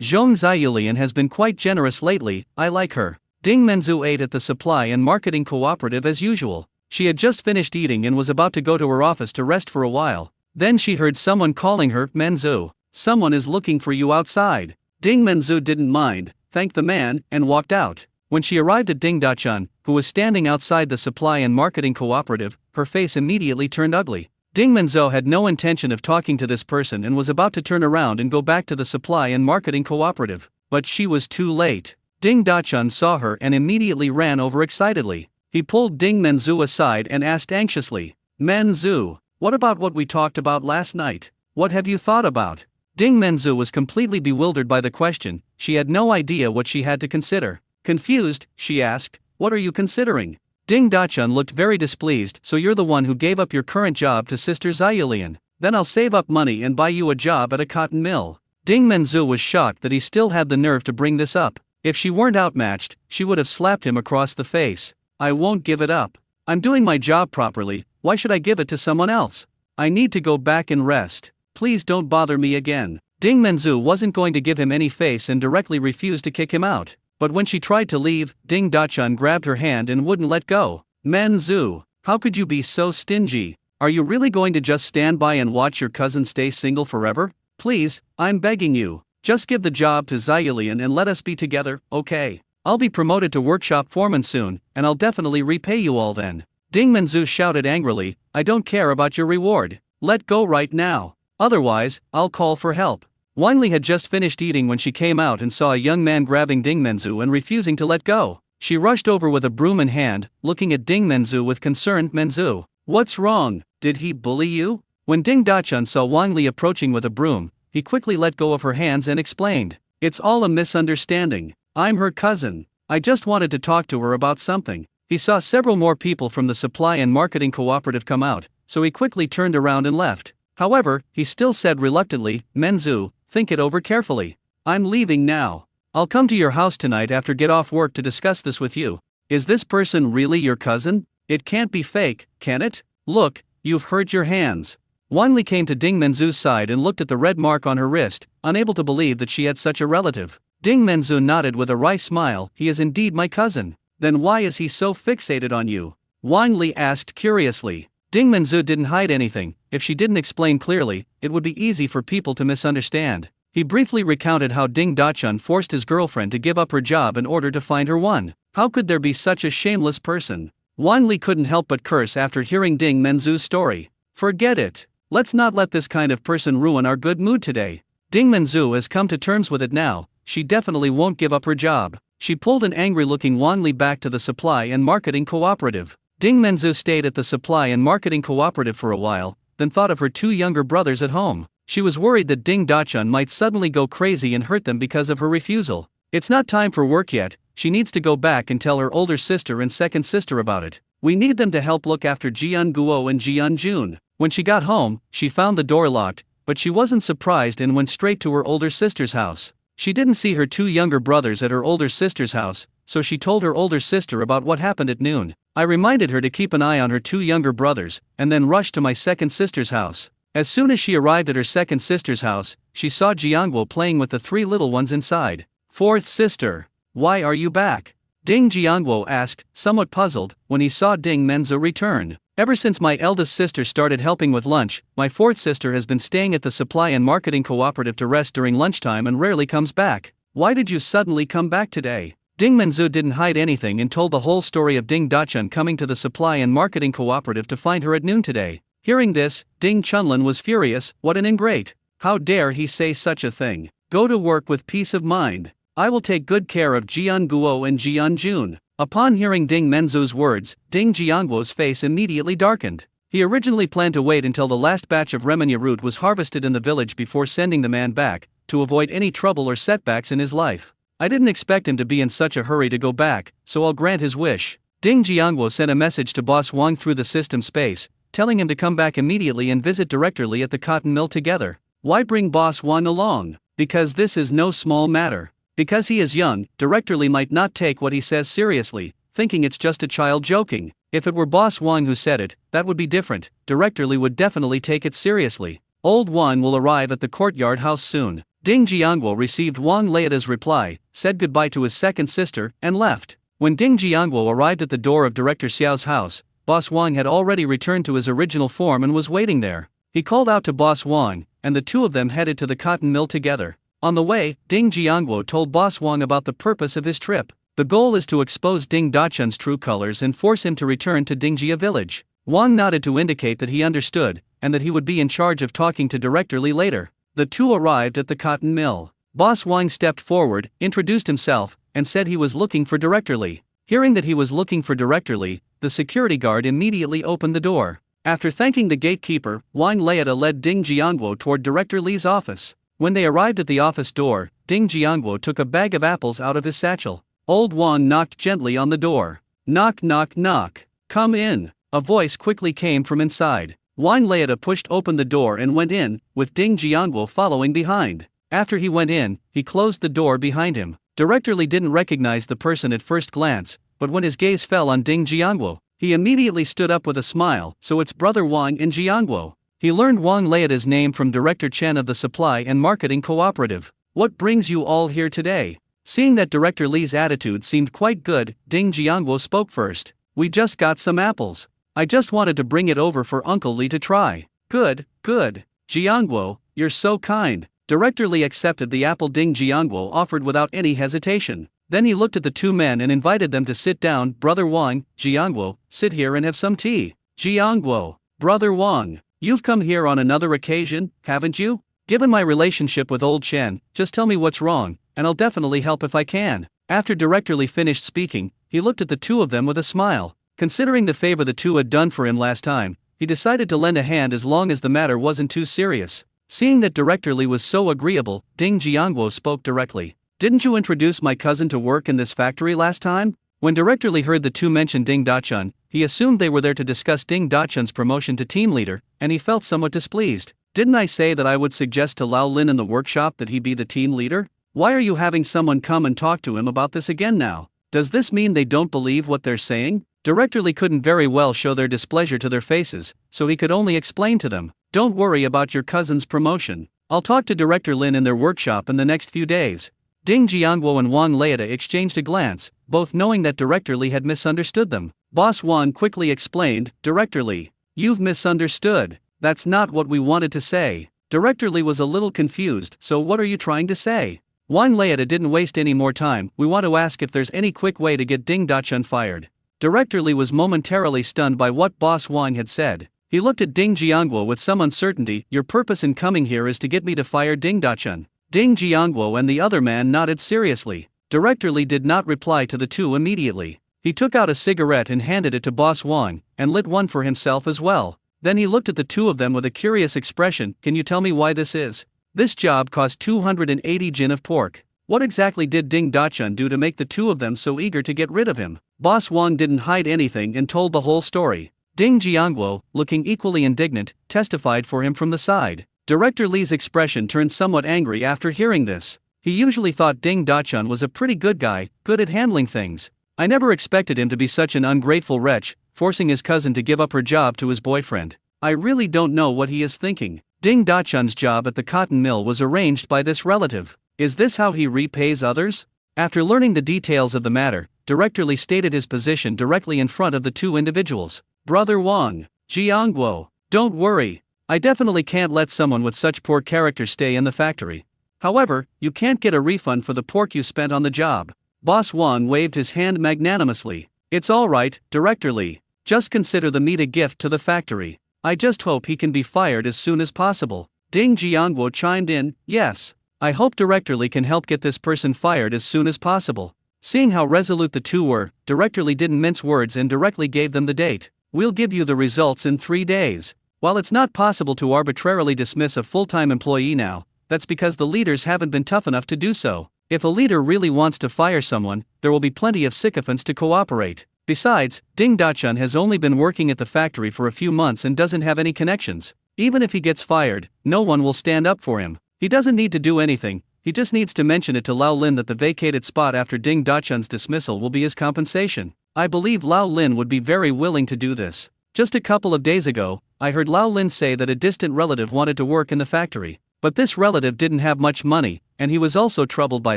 S1: Zhong Xiaolian has been quite generous lately, I like her. Ding Menzu ate at the supply and marketing cooperative as usual. She had just finished eating and was about to go to her office to rest for a while. Then she heard someone calling her, Menzu. Someone is looking for you outside. Ding Menzu didn't mind, thanked the man, and walked out. When she arrived at Ding Dachun, who was standing outside the supply and marketing cooperative, her face immediately turned ugly. Ding Menzu had no intention of talking to this person and was about to turn around and go back to the supply and marketing cooperative. But she was too late. Ding Dachun saw her and immediately ran over excitedly. He pulled Ding Menzu aside and asked anxiously, Menzu, what about what we talked about last night? What have you thought about? Ding Menzu was completely bewildered by the question. She had no idea what she had to consider. Confused, she asked, what are you considering? Ding Dachun looked very displeased. So you're the one who gave up your current job to Sister Xiaolian. Then I'll save up money and buy you a job at a cotton mill. Ding Menzu was shocked that he still had the nerve to bring this up. If she weren't outmatched, she would have slapped him across the face. I won't give it up. I'm doing my job properly, why should I give it to someone else? I need to go back and rest. Please don't bother me again. Ding Menzu wasn't going to give him any face and directly refused to kick him out. But when she tried to leave, Ding Dachun grabbed her hand and wouldn't let go. Menzu, how could you be so stingy? Are you really going to just stand by and watch your cousin stay single forever? Please, I'm begging you. Just give the job to Xiaolian and let us be together, okay? I'll be promoted to workshop foreman soon, and I'll definitely repay you all then. Ding Menzu shouted angrily, I don't care about your reward. Let go right now. Otherwise, I'll call for help. Wanli had just finished eating when she came out and saw a young man grabbing Ding Menzu and refusing to let go. She rushed over with a broom in hand, looking at Ding Menzu with concern. Menzu, what's wrong? Did he bully you? When Ding Dachun saw Wanli approaching with a broom, he quickly let go of her hands and explained, it's all a misunderstanding. I'm her cousin. I just wanted to talk to her about something. He saw several more people from the supply and marketing cooperative come out, so he quickly turned around and left. However, he still said reluctantly, Menzu, think it over carefully. I'm leaving now. I'll come to your house tonight after get off work to discuss this with you. Is this person really your cousin? It can't be fake, can it? Look, you've hurt your hands. Wanli came to Ding Menzu's side and looked at the red mark on her wrist, unable to believe that she had such a relative. Ding Menzu nodded with a wry smile. He is indeed my cousin. Then why is he so fixated on you? Wanli asked curiously. Ding Menzu didn't hide anything. If she didn't explain clearly, it would be easy for people to misunderstand. He briefly recounted how Ding Dachun forced his girlfriend to give up her job in order to find her one. How could there be such a shameless person? Wanli couldn't help but curse after hearing Ding Menzu's story. Forget it. Let's not let this kind of person ruin our good mood today. Ding Menzu has come to terms with it now. She definitely won't give up her job. She pulled an angry-looking Wanli back to the supply and marketing cooperative. Ding Menzu stayed at the supply and marketing cooperative for a while, then thought of her two younger brothers at home. She was worried that Ding Dachun might suddenly go crazy and hurt them because of her refusal. It's not time for work yet, she needs to go back and tell her older sister and second sister about it. We need them to help look after Jian Guo and Jian Jun. When she got home, she found the door locked, but she wasn't surprised and went straight to her older sister's house. She didn't see her two younger brothers at her older sister's house, so she told her older sister about what happened at noon. I reminded her to keep an eye on her two younger brothers, and then rushed to my second sister's house. As soon as she arrived at her second sister's house, she saw Jiangguo playing with the three little ones inside. Fourth sister, why are you back? Ding Jiangguo asked, somewhat puzzled, when he saw Ding Menzu return. Ever since my eldest sister started helping with lunch, my fourth sister has been staying at the supply and marketing cooperative to rest during lunchtime and rarely comes back. Why did you suddenly come back today? Ding Menzu didn't hide anything and told the whole story of Ding Dachun coming to the supply and marketing cooperative to find her at noon today. Hearing this, Ding Chunlin was furious. What an ingrate! How dare he say such a thing? Go to work with peace of mind. I will take good care of Jian Guo and Jian Jun. Upon hearing Ding Menzu's words, Ding Jianguo's face immediately darkened. He originally planned to wait until the last batch of remenya root was harvested in the village before sending the man back, to avoid any trouble or setbacks in his life. I didn't expect him to be in such a hurry to go back, so I'll grant his wish. Ding Jianguo sent a message to Boss Wang through the system space, telling him to come back immediately and visit Director Li at the cotton mill together. Why bring Boss Wang along? Because this is no small matter. Because he is young, Director Li might not take what he says seriously, thinking it's just a child joking. If it were Boss Wang who said it, that would be different. Director Li would definitely take it seriously. Old Wang will arrive at the courtyard house soon. Ding Jianguo received Wang Leita's reply, said goodbye to his second sister, and left. When Ding Jianguo arrived at the door of Director Xiao's house, Boss Wang had already returned to his original form and was waiting there. He called out to Boss Wang, and the two of them headed to the cotton mill together. On the way, Ding Jianguo told Boss Wang about the purpose of his trip. The goal is to expose Ding Dachun's true colors and force him to return to Dingjia village. Wang nodded to indicate that he understood, and that he would be in charge of talking to Director Li later. The two arrived at the cotton mill. Boss Wang stepped forward, introduced himself, and said he was looking for Director Li. Hearing that he was looking for Director Li, the security guard immediately opened the door. After thanking the gatekeeper, Wang Leita led Ding Jianguo toward Director Li's office. When they arrived at the office door, Ding Jianguo took a bag of apples out of his satchel. Old Wang knocked gently on the door. Knock knock knock. Come in. A voice quickly came from inside. Wang Leita pushed open the door and went in, with Ding Jianguo following behind. After he went in, he closed the door behind him. Director Li didn't recognize the person at first glance, but when his gaze fell on Ding Jianguo, he immediately stood up with a smile. So it's brother Wang and Jianguo. He learned Wang Leita's name from Director Chen of the Supply and Marketing Cooperative. What brings you all here today? Seeing that Director Li's attitude seemed quite good, Ding Jianguo spoke first. We just got some apples. I just wanted to bring it over for Uncle Li to try. Good, good. Jianguo, you're so kind. Director Li accepted the apple Ding Jianguo offered without any hesitation. Then he looked at the two men and invited them to sit down. Brother Wang, Jianguo, sit here and have some tea. Jianguo, brother Wang, you've come here on another occasion, haven't you? Given my relationship with old Chen, just tell me what's wrong, and I'll definitely help if I can. After Director Li finished speaking, he looked at the two of them with a smile. Considering the favor the two had done for him last time, he decided to lend a hand as long as the matter wasn't too serious. Seeing that Director Li was so agreeable, Ding Jianguo spoke directly. Didn't you introduce my cousin to work in this factory last time? When Director Li heard the two mention Ding Dachun, he assumed they were there to discuss Ding Dachun's promotion to team leader, and he felt somewhat displeased. Didn't I say that I would suggest to Lao Lin in the workshop that he be the team leader? Why are you having someone come and talk to him about this again now? Does this mean they don't believe what they're saying? Director Li couldn't very well show their displeasure to their faces, so he could only explain to them. Don't worry about your cousin's promotion. I'll talk to Director Lin in their workshop in the next few days. Ding Jianguo and Wang Leita exchanged a glance, both knowing that Director Li had misunderstood them. Boss Wang quickly explained, Director Li, you've misunderstood. That's not what we wanted to say. Director Li was a little confused, so what are you trying to say? Wang Leita didn't waste any more time. We want to ask if there's any quick way to get Ding Dachun fired. Director Li was momentarily stunned by what Boss Wang had said. He looked at Ding Jianguo with some uncertainty. Your purpose in coming here is to get me to fire Ding Dachun. Ding Jianguo and the other man nodded seriously. Director Li did not reply to the two immediately. He took out a cigarette and handed it to Boss Wang, and lit one for himself as well. Then he looked at the two of them with a curious expression. Can you tell me why this is? This job cost 280 jin of pork. What exactly did Ding Dachun do to make the two of them so eager to get rid of him? Boss Wang didn't hide anything and told the whole story. Ding Jianguo, looking equally indignant, testified for him from the side. Director Li's expression turned somewhat angry after hearing this. He usually thought Ding Dachun was a pretty good guy, good at handling things. I never expected him to be such an ungrateful wretch, forcing his cousin to give up her job to his boyfriend. I really don't know what he is thinking. Ding Dachun's job at the cotton mill was arranged by this relative. Is this how he repays others? After learning the details of the matter, Director Li stated his position directly in front of the two individuals. Brother Wang, Jianguo, don't worry. I definitely can't let someone with such poor character stay in the factory. However, you can't get a refund for the pork you spent on the job. Boss Wang waved his hand magnanimously. It's alright, Director Lee. Just consider the meat a gift to the factory. I just hope he can be fired as soon as possible. Ding Jiangguo chimed in, yes. I hope Director Lee can help get this person fired as soon as possible. Seeing how resolute the two were, Director Lee didn't mince words and directly gave them the date. We'll give you the results in 3 days. While it's not possible to arbitrarily dismiss a full-time employee now, that's because the leaders haven't been tough enough to do so. If a leader really wants to fire someone, there will be plenty of sycophants to cooperate. Besides, Ding Dachun has only been working at the factory for a few months and doesn't have any connections. Even if he gets fired, no one will stand up for him. He doesn't need to do anything, he just needs to mention it to Lao Lin that the vacated spot after Ding Dachun's dismissal will be his compensation. I believe Lao Lin would be very willing to do this. Just a couple of days ago, I heard Lao Lin say that a distant relative wanted to work in the factory. But this relative didn't have much money, and he was also troubled by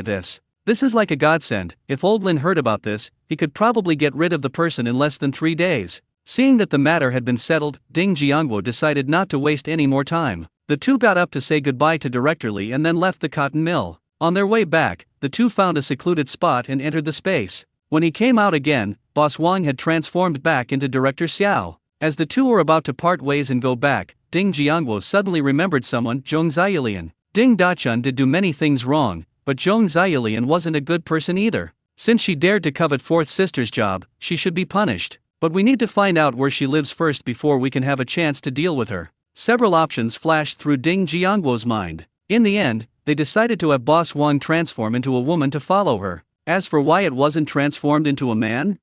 S1: this. This is like a godsend. If old Lin heard about this, he could probably get rid of the person in less than 3 days. Seeing that the matter had been settled, Ding Jiangguo decided not to waste any more time. The two got up to say goodbye to Director Lee and then left the cotton mill. On their way back, the two found a secluded spot and entered the space. When he came out again, Boss Wang had transformed back into Director Xiao. As the two were about to part ways and go back, Ding Jiangguo suddenly remembered someone, Zhong Ziyulian. Ding Dachun did do many things wrong, but Zhong Ziyulian wasn't a good person either. Since she dared to covet fourth sister's job, she should be punished. But we need to find out where she lives first before we can have a chance to deal with her. Several options flashed through Ding Jiangguo's mind. In the end, they decided to have Boss Wang transform into a woman to follow her. As for why it wasn't transformed into a man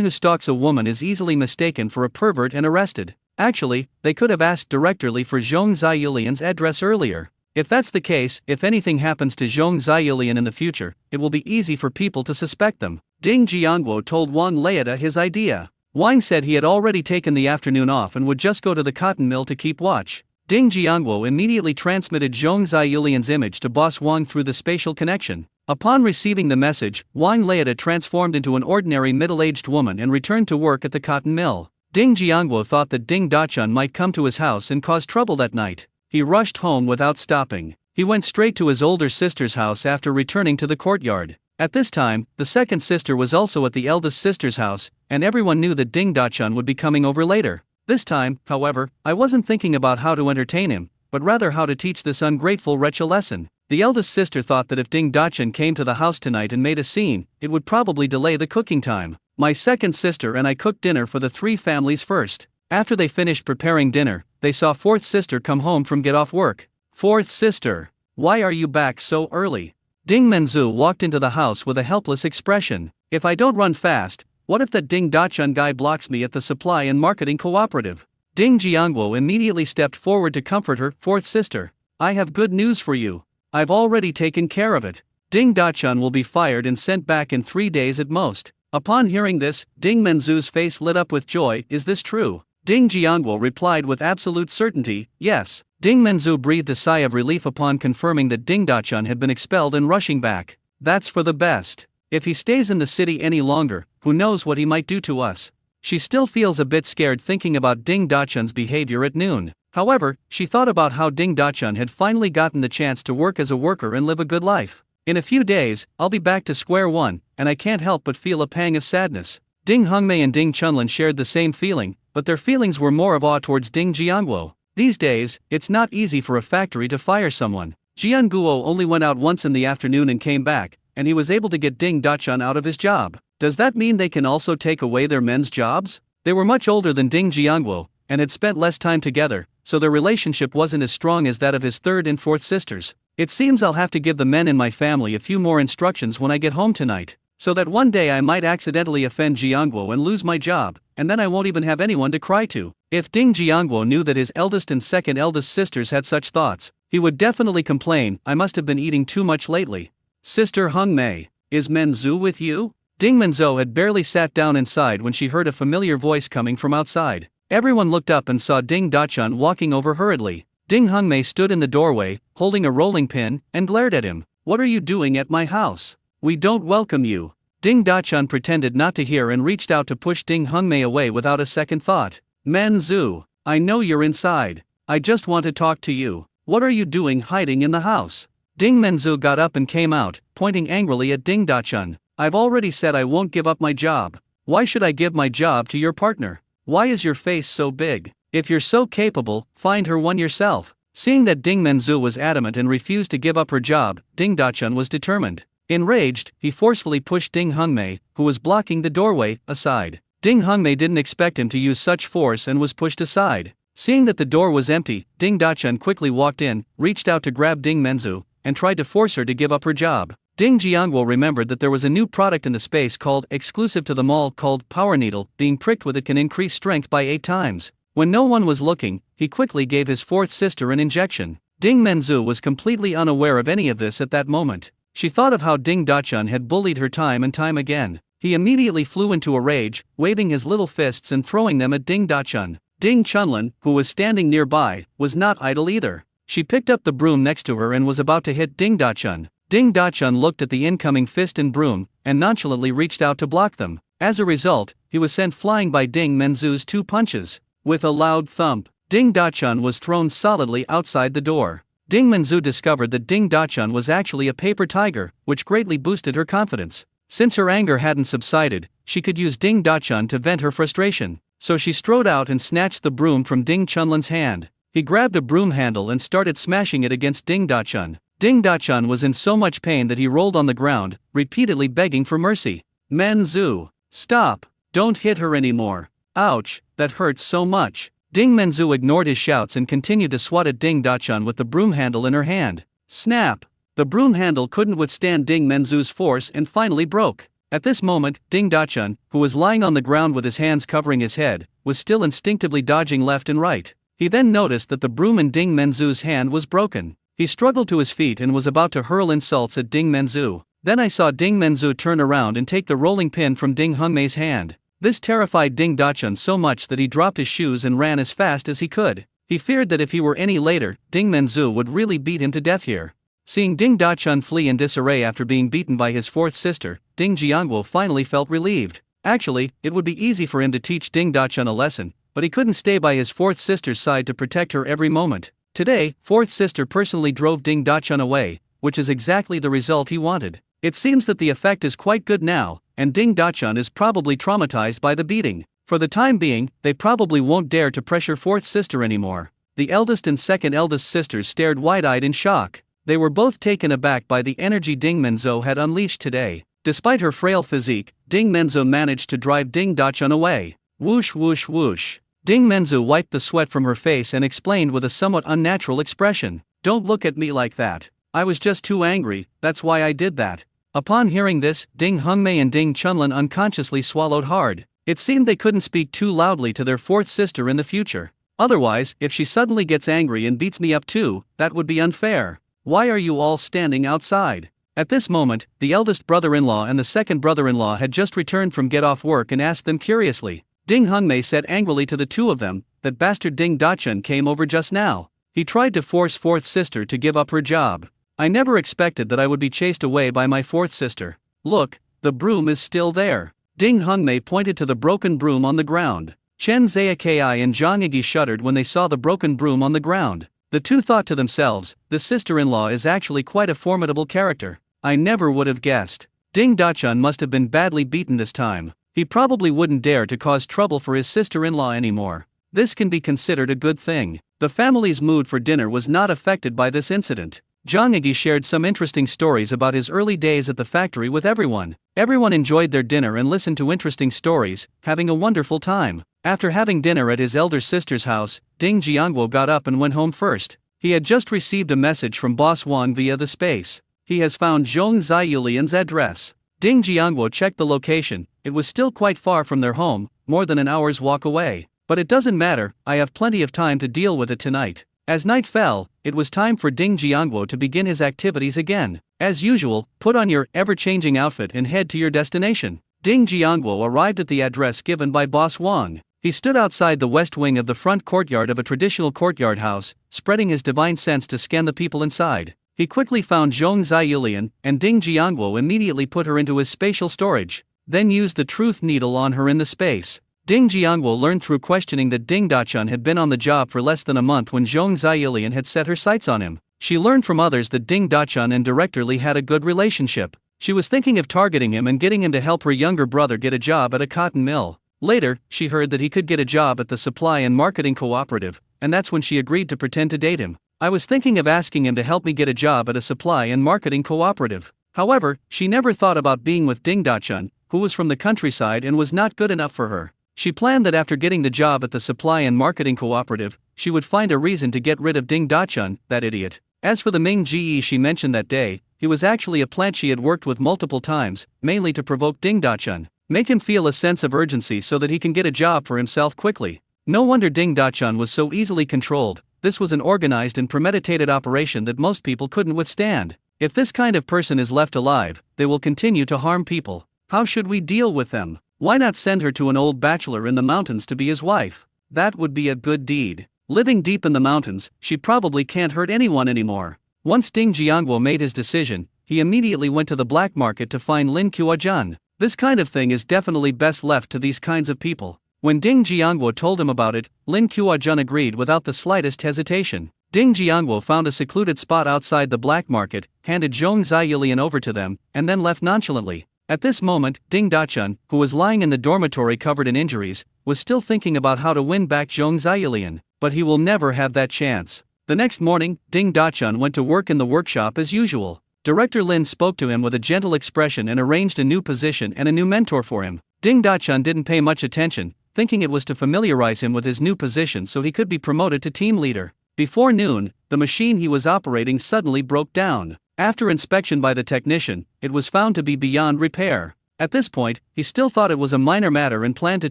S1: who stalks a woman is easily mistaken for a pervert and arrested. Actually, they could have asked Director Lee for Zhong Ziyulian's address earlier. If that's the case, if anything happens to Zhong Ziyulian in the future, it will be easy for people to suspect them. Ding Jiangguo told Wang Leida his idea. Wang said he had already taken the afternoon off and would just go to the cotton mill to keep watch. Ding Jiangguo immediately transmitted Zhong Ziyulian's image to Boss Wang through the spatial connection. Upon receiving the message, Wang Leida transformed into an ordinary middle-aged woman and returned to work at the cotton mill. Ding Jiangguo thought that Ding Dachun might come to his house and cause trouble that night. He rushed home without stopping. He went straight to his older sister's house after returning to the courtyard. At this time, the second sister was also at the eldest sister's house, and everyone knew that Ding Dachun would be coming over later. This time, however, I wasn't thinking about how to entertain him, but rather how to teach this ungrateful wretch a lesson. The eldest sister thought that if Ding Dachun came to the house tonight and made a scene, it would probably delay the cooking time. My second sister and I cooked dinner for the 3 families first. After they finished preparing dinner, they saw fourth sister come home from get off work. Fourth sister, why are you back so early? Ding Menzu walked into the house with a helpless expression. If I don't run fast, what if that Ding Dachun guy blocks me at the supply and marketing cooperative? Ding Jiangguo immediately stepped forward to comfort her fourth sister. I have good news for you. I've already taken care of it. Ding Dachun will be fired and sent back in 3 days at most. Upon hearing this, Ding Menzu's face lit up with joy. Is this true? Ding Jiangguo replied with absolute certainty, yes. Ding Menzu breathed a sigh of relief upon confirming that Ding Dachun had been expelled and rushing back. That's for the best. If he stays in the city any longer, who knows what he might do to us. She still feels a bit scared thinking about Ding Dachun's behavior at noon. However, she thought about how Ding Dachun had finally gotten the chance to work as a worker and live a good life. In a few days, I'll be back to square one, and I can't help but feel a pang of sadness. Ding Hongmei and Ding Chunlin shared the same feeling, but their feelings were more of awe towards Ding Jiangguo. These days, it's not easy for a factory to fire someone. Jianguo only went out once in the afternoon and came back, and he was able to get Ding Dachun out of his job. Does that mean they can also take away their men's jobs? They were much older than Ding Jiangguo, and had spent less time together, so their relationship wasn't as strong as that of his third and fourth sisters. It seems I'll have to give the men in my family a few more instructions when I get home tonight, so that one day I might accidentally offend Jiangguo and lose my job, and then I won't even have anyone to cry to. If Ding Jiangguo knew that his eldest and second eldest sisters had such thoughts, he would definitely complain, I must have been eating too much lately. Sister Hongmei, is Menzu with you? Ding Menzo had barely sat down inside when she heard a familiar voice coming from outside. Everyone looked up and saw Ding Dachun walking over hurriedly. Ding Hongmei stood in the doorway, holding a rolling pin, and glared at him. What are you doing at my house? We don't welcome you. Ding Dachun pretended not to hear and reached out to push Ding Hongmei away without a second thought. Menzu, I know you're inside. I just want to talk to you. What are you doing hiding in the house? Ding Menzu got up and came out, pointing angrily at Ding Dachun. I've already said I won't give up my job. Why should I give my job to your partner? Why is your face so big? If you're so capable, find her one yourself. Seeing that Ding Menzu was adamant and refused to give up her job, Ding Dachun was determined. Enraged, he forcefully pushed Ding Hungmei, who was blocking the doorway, aside. Ding Hungmei didn't expect him to use such force and was pushed aside. Seeing that the door was empty, Ding Dachun quickly walked in, reached out to grab Ding Menzu, and tried to force her to give up her job. Ding Jiangwo remembered that there was a new product in the space called exclusive to the mall called Power Needle. Being pricked with it can increase strength by 8 times. When no one was looking, he quickly gave his fourth sister an injection. Ding Menzu was completely unaware of any of this at that moment. She thought of how Ding Dachun had bullied her time and time again. He immediately flew into a rage, waving his little fists and throwing them at Ding Dachun. Ding Chunlin, who was standing nearby, was not idle either. She picked up the broom next to her and was about to hit Ding Dachun. Ding Dachun looked at the incoming fist and broom, and nonchalantly reached out to block them. As a result, he was sent flying by Ding Menzu's 2 punches. With a loud thump, Ding Dachun was thrown solidly outside the door. Ding Menzu discovered that Ding Dachun was actually a paper tiger, which greatly boosted her confidence. Since her anger hadn't subsided, she could use Ding Dachun to vent her frustration. So she strode out and snatched the broom from Ding Chunlin's hand. He grabbed a broom handle and started smashing it against Ding Dachun. Ding Dachun was in so much pain that he rolled on the ground, repeatedly begging for mercy. Menzu, stop! Don't hit her anymore. Ouch, that hurts so much. Ding Menzu ignored his shouts and continued to swat at Ding Dachun with the broom handle in her hand. Snap! The broom handle couldn't withstand Ding Menzu's force and finally broke. At this moment, Ding Dachun, who was lying on the ground with his hands covering his head, was still instinctively dodging left and right. He then noticed that the broom in Ding Menzu's hand was broken. He struggled to his feet and was about to hurl insults at Ding Menzu. Then I saw Ding Menzu turn around and take the rolling pin from Ding Hungmei's hand. This terrified Ding Dachun so much that he dropped his shoes and ran as fast as he could. He feared that if he were any later, Ding Menzu would really beat him to death here. Seeing Ding Dachun flee in disarray after being beaten by his fourth sister, Ding Jiangwo finally felt relieved. Actually, it would be easy for him to teach Ding Dachun a lesson, but he couldn't stay by his fourth sister's side to protect her every moment. Today, fourth sister personally drove Ding Dachun away, which is exactly the result he wanted. It seems that the effect is quite good now, and Ding Dachun is probably traumatized by the beating. For the time being, they probably won't dare to pressure fourth sister anymore. The eldest and second eldest sisters stared wide-eyed in shock. They were both taken aback by the energy Ding Menzo had unleashed today. Despite her frail physique, Ding Menzo managed to drive Ding Dachun away. Whoosh whoosh whoosh. Ding Menzu wiped the sweat from her face and explained with a somewhat unnatural expression. Don't look at me like that. I was just too angry, that's why I did that. Upon hearing this, Ding Hungmei and Ding Chunlin unconsciously swallowed hard. It seemed they couldn't speak too loudly to their fourth sister in the future. Otherwise, if she suddenly gets angry and beats me up too, that would be unfair. Why are you all standing outside? At this moment, the eldest brother-in-law and the second brother-in-law had just returned from get-off work and asked them curiously. Ding Hungmei said angrily to the two of them, that bastard Ding Dachun came over just now. He tried to force fourth sister to give up her job. I never expected that I would be chased away by my fourth sister. Look, the broom is still there. Ding Hungmei pointed to the broken broom on the ground. Chen Zaikai and Zhang Yigi shuddered when they saw the broken broom on the ground. The two thought to themselves, the sister-in-law is actually quite a formidable character. I never would have guessed. Ding Dachun must have been badly beaten this time. He probably wouldn't dare to cause trouble for his sister-in-law anymore. This can be considered a good thing. The family's mood for dinner was not affected by this incident. Zhang Yigi shared some interesting stories about his early days at the factory with everyone. Everyone enjoyed their dinner and listened to interesting stories, having a wonderful time. After having dinner at his elder sister's house, Ding Jiangwo got up and went home first. He had just received a message from Boss Wang via the space. He has found Zhong Ziyulian's address. Ding Jiangwo checked the location. It was still quite far from their home, more than an hour's walk away. But it doesn't matter, I have plenty of time to deal with it tonight. As night fell, it was time for Ding Jiangwo to begin his activities again. As usual, put on your ever-changing outfit and head to your destination. Ding Jiangwo arrived at the address given by Boss Wang. He stood outside the west wing of the front courtyard of a traditional courtyard house, spreading his divine sense to scan the people inside. He quickly found Zhong Ziyulian, and Ding Jiangwo immediately put her into his spatial storage, then used the truth needle on her in the space. Ding Jiangwo learned through questioning that Ding Dachun had been on the job for less than a month when Zhong Ziyulian had set her sights on him. She learned from others that Ding Dachun and Director Lee had a good relationship. She was thinking of targeting him and getting him to help her younger brother get a job at a cotton mill. Later, she heard that he could get a job at the Supply and Marketing Cooperative, and that's when she agreed to pretend to date him. I was thinking of asking him to help me get a job at a Supply and Marketing Cooperative. However, she never thought about being with Ding Dachun, who was from the countryside and was not good enough for her. She planned that after getting the job at the Supply and Marketing Cooperative, she would find a reason to get rid of Ding Dachun, that idiot. As for the Ming Ge she mentioned that day, he was actually a plant she had worked with multiple times, mainly to provoke Ding Dachun, make him feel a sense of urgency so that he can get a job for himself quickly. No wonder Ding Dachun was so easily controlled. This was an organized and premeditated operation that most people couldn't withstand. If this kind of person is left alive, they will continue to harm people. How should we deal with them? Why not send her to an old bachelor in the mountains to be his wife? That would be a good deed. Living deep in the mountains, she probably can't hurt anyone anymore. Once Ding Jiangguo made his decision, he immediately went to the black market to find Lin Kuo-jun. This kind of thing is definitely best left to these kinds of people. When Ding Jiangguo told him about it, Lin Kuo-jun agreed without the slightest hesitation. Ding Jiangguo found a secluded spot outside the black market, handed Zhong Ziyulian over to them, and then left nonchalantly. At this moment, Ding Dachun, who was lying in the dormitory covered in injuries, was still thinking about how to win back Zhong Ziyulian, but he will never have that chance. The next morning, Ding Dachun went to work in the workshop as usual. Director Lin spoke to him with a gentle expression and arranged a new position and a new mentor for him. Ding Dachun didn't pay much attention, thinking it was to familiarize him with his new position so he could be promoted to team leader. Before noon, the machine he was operating suddenly broke down. After inspection by the technician, it was found to be beyond repair. At this point, he still thought it was a minor matter and planned to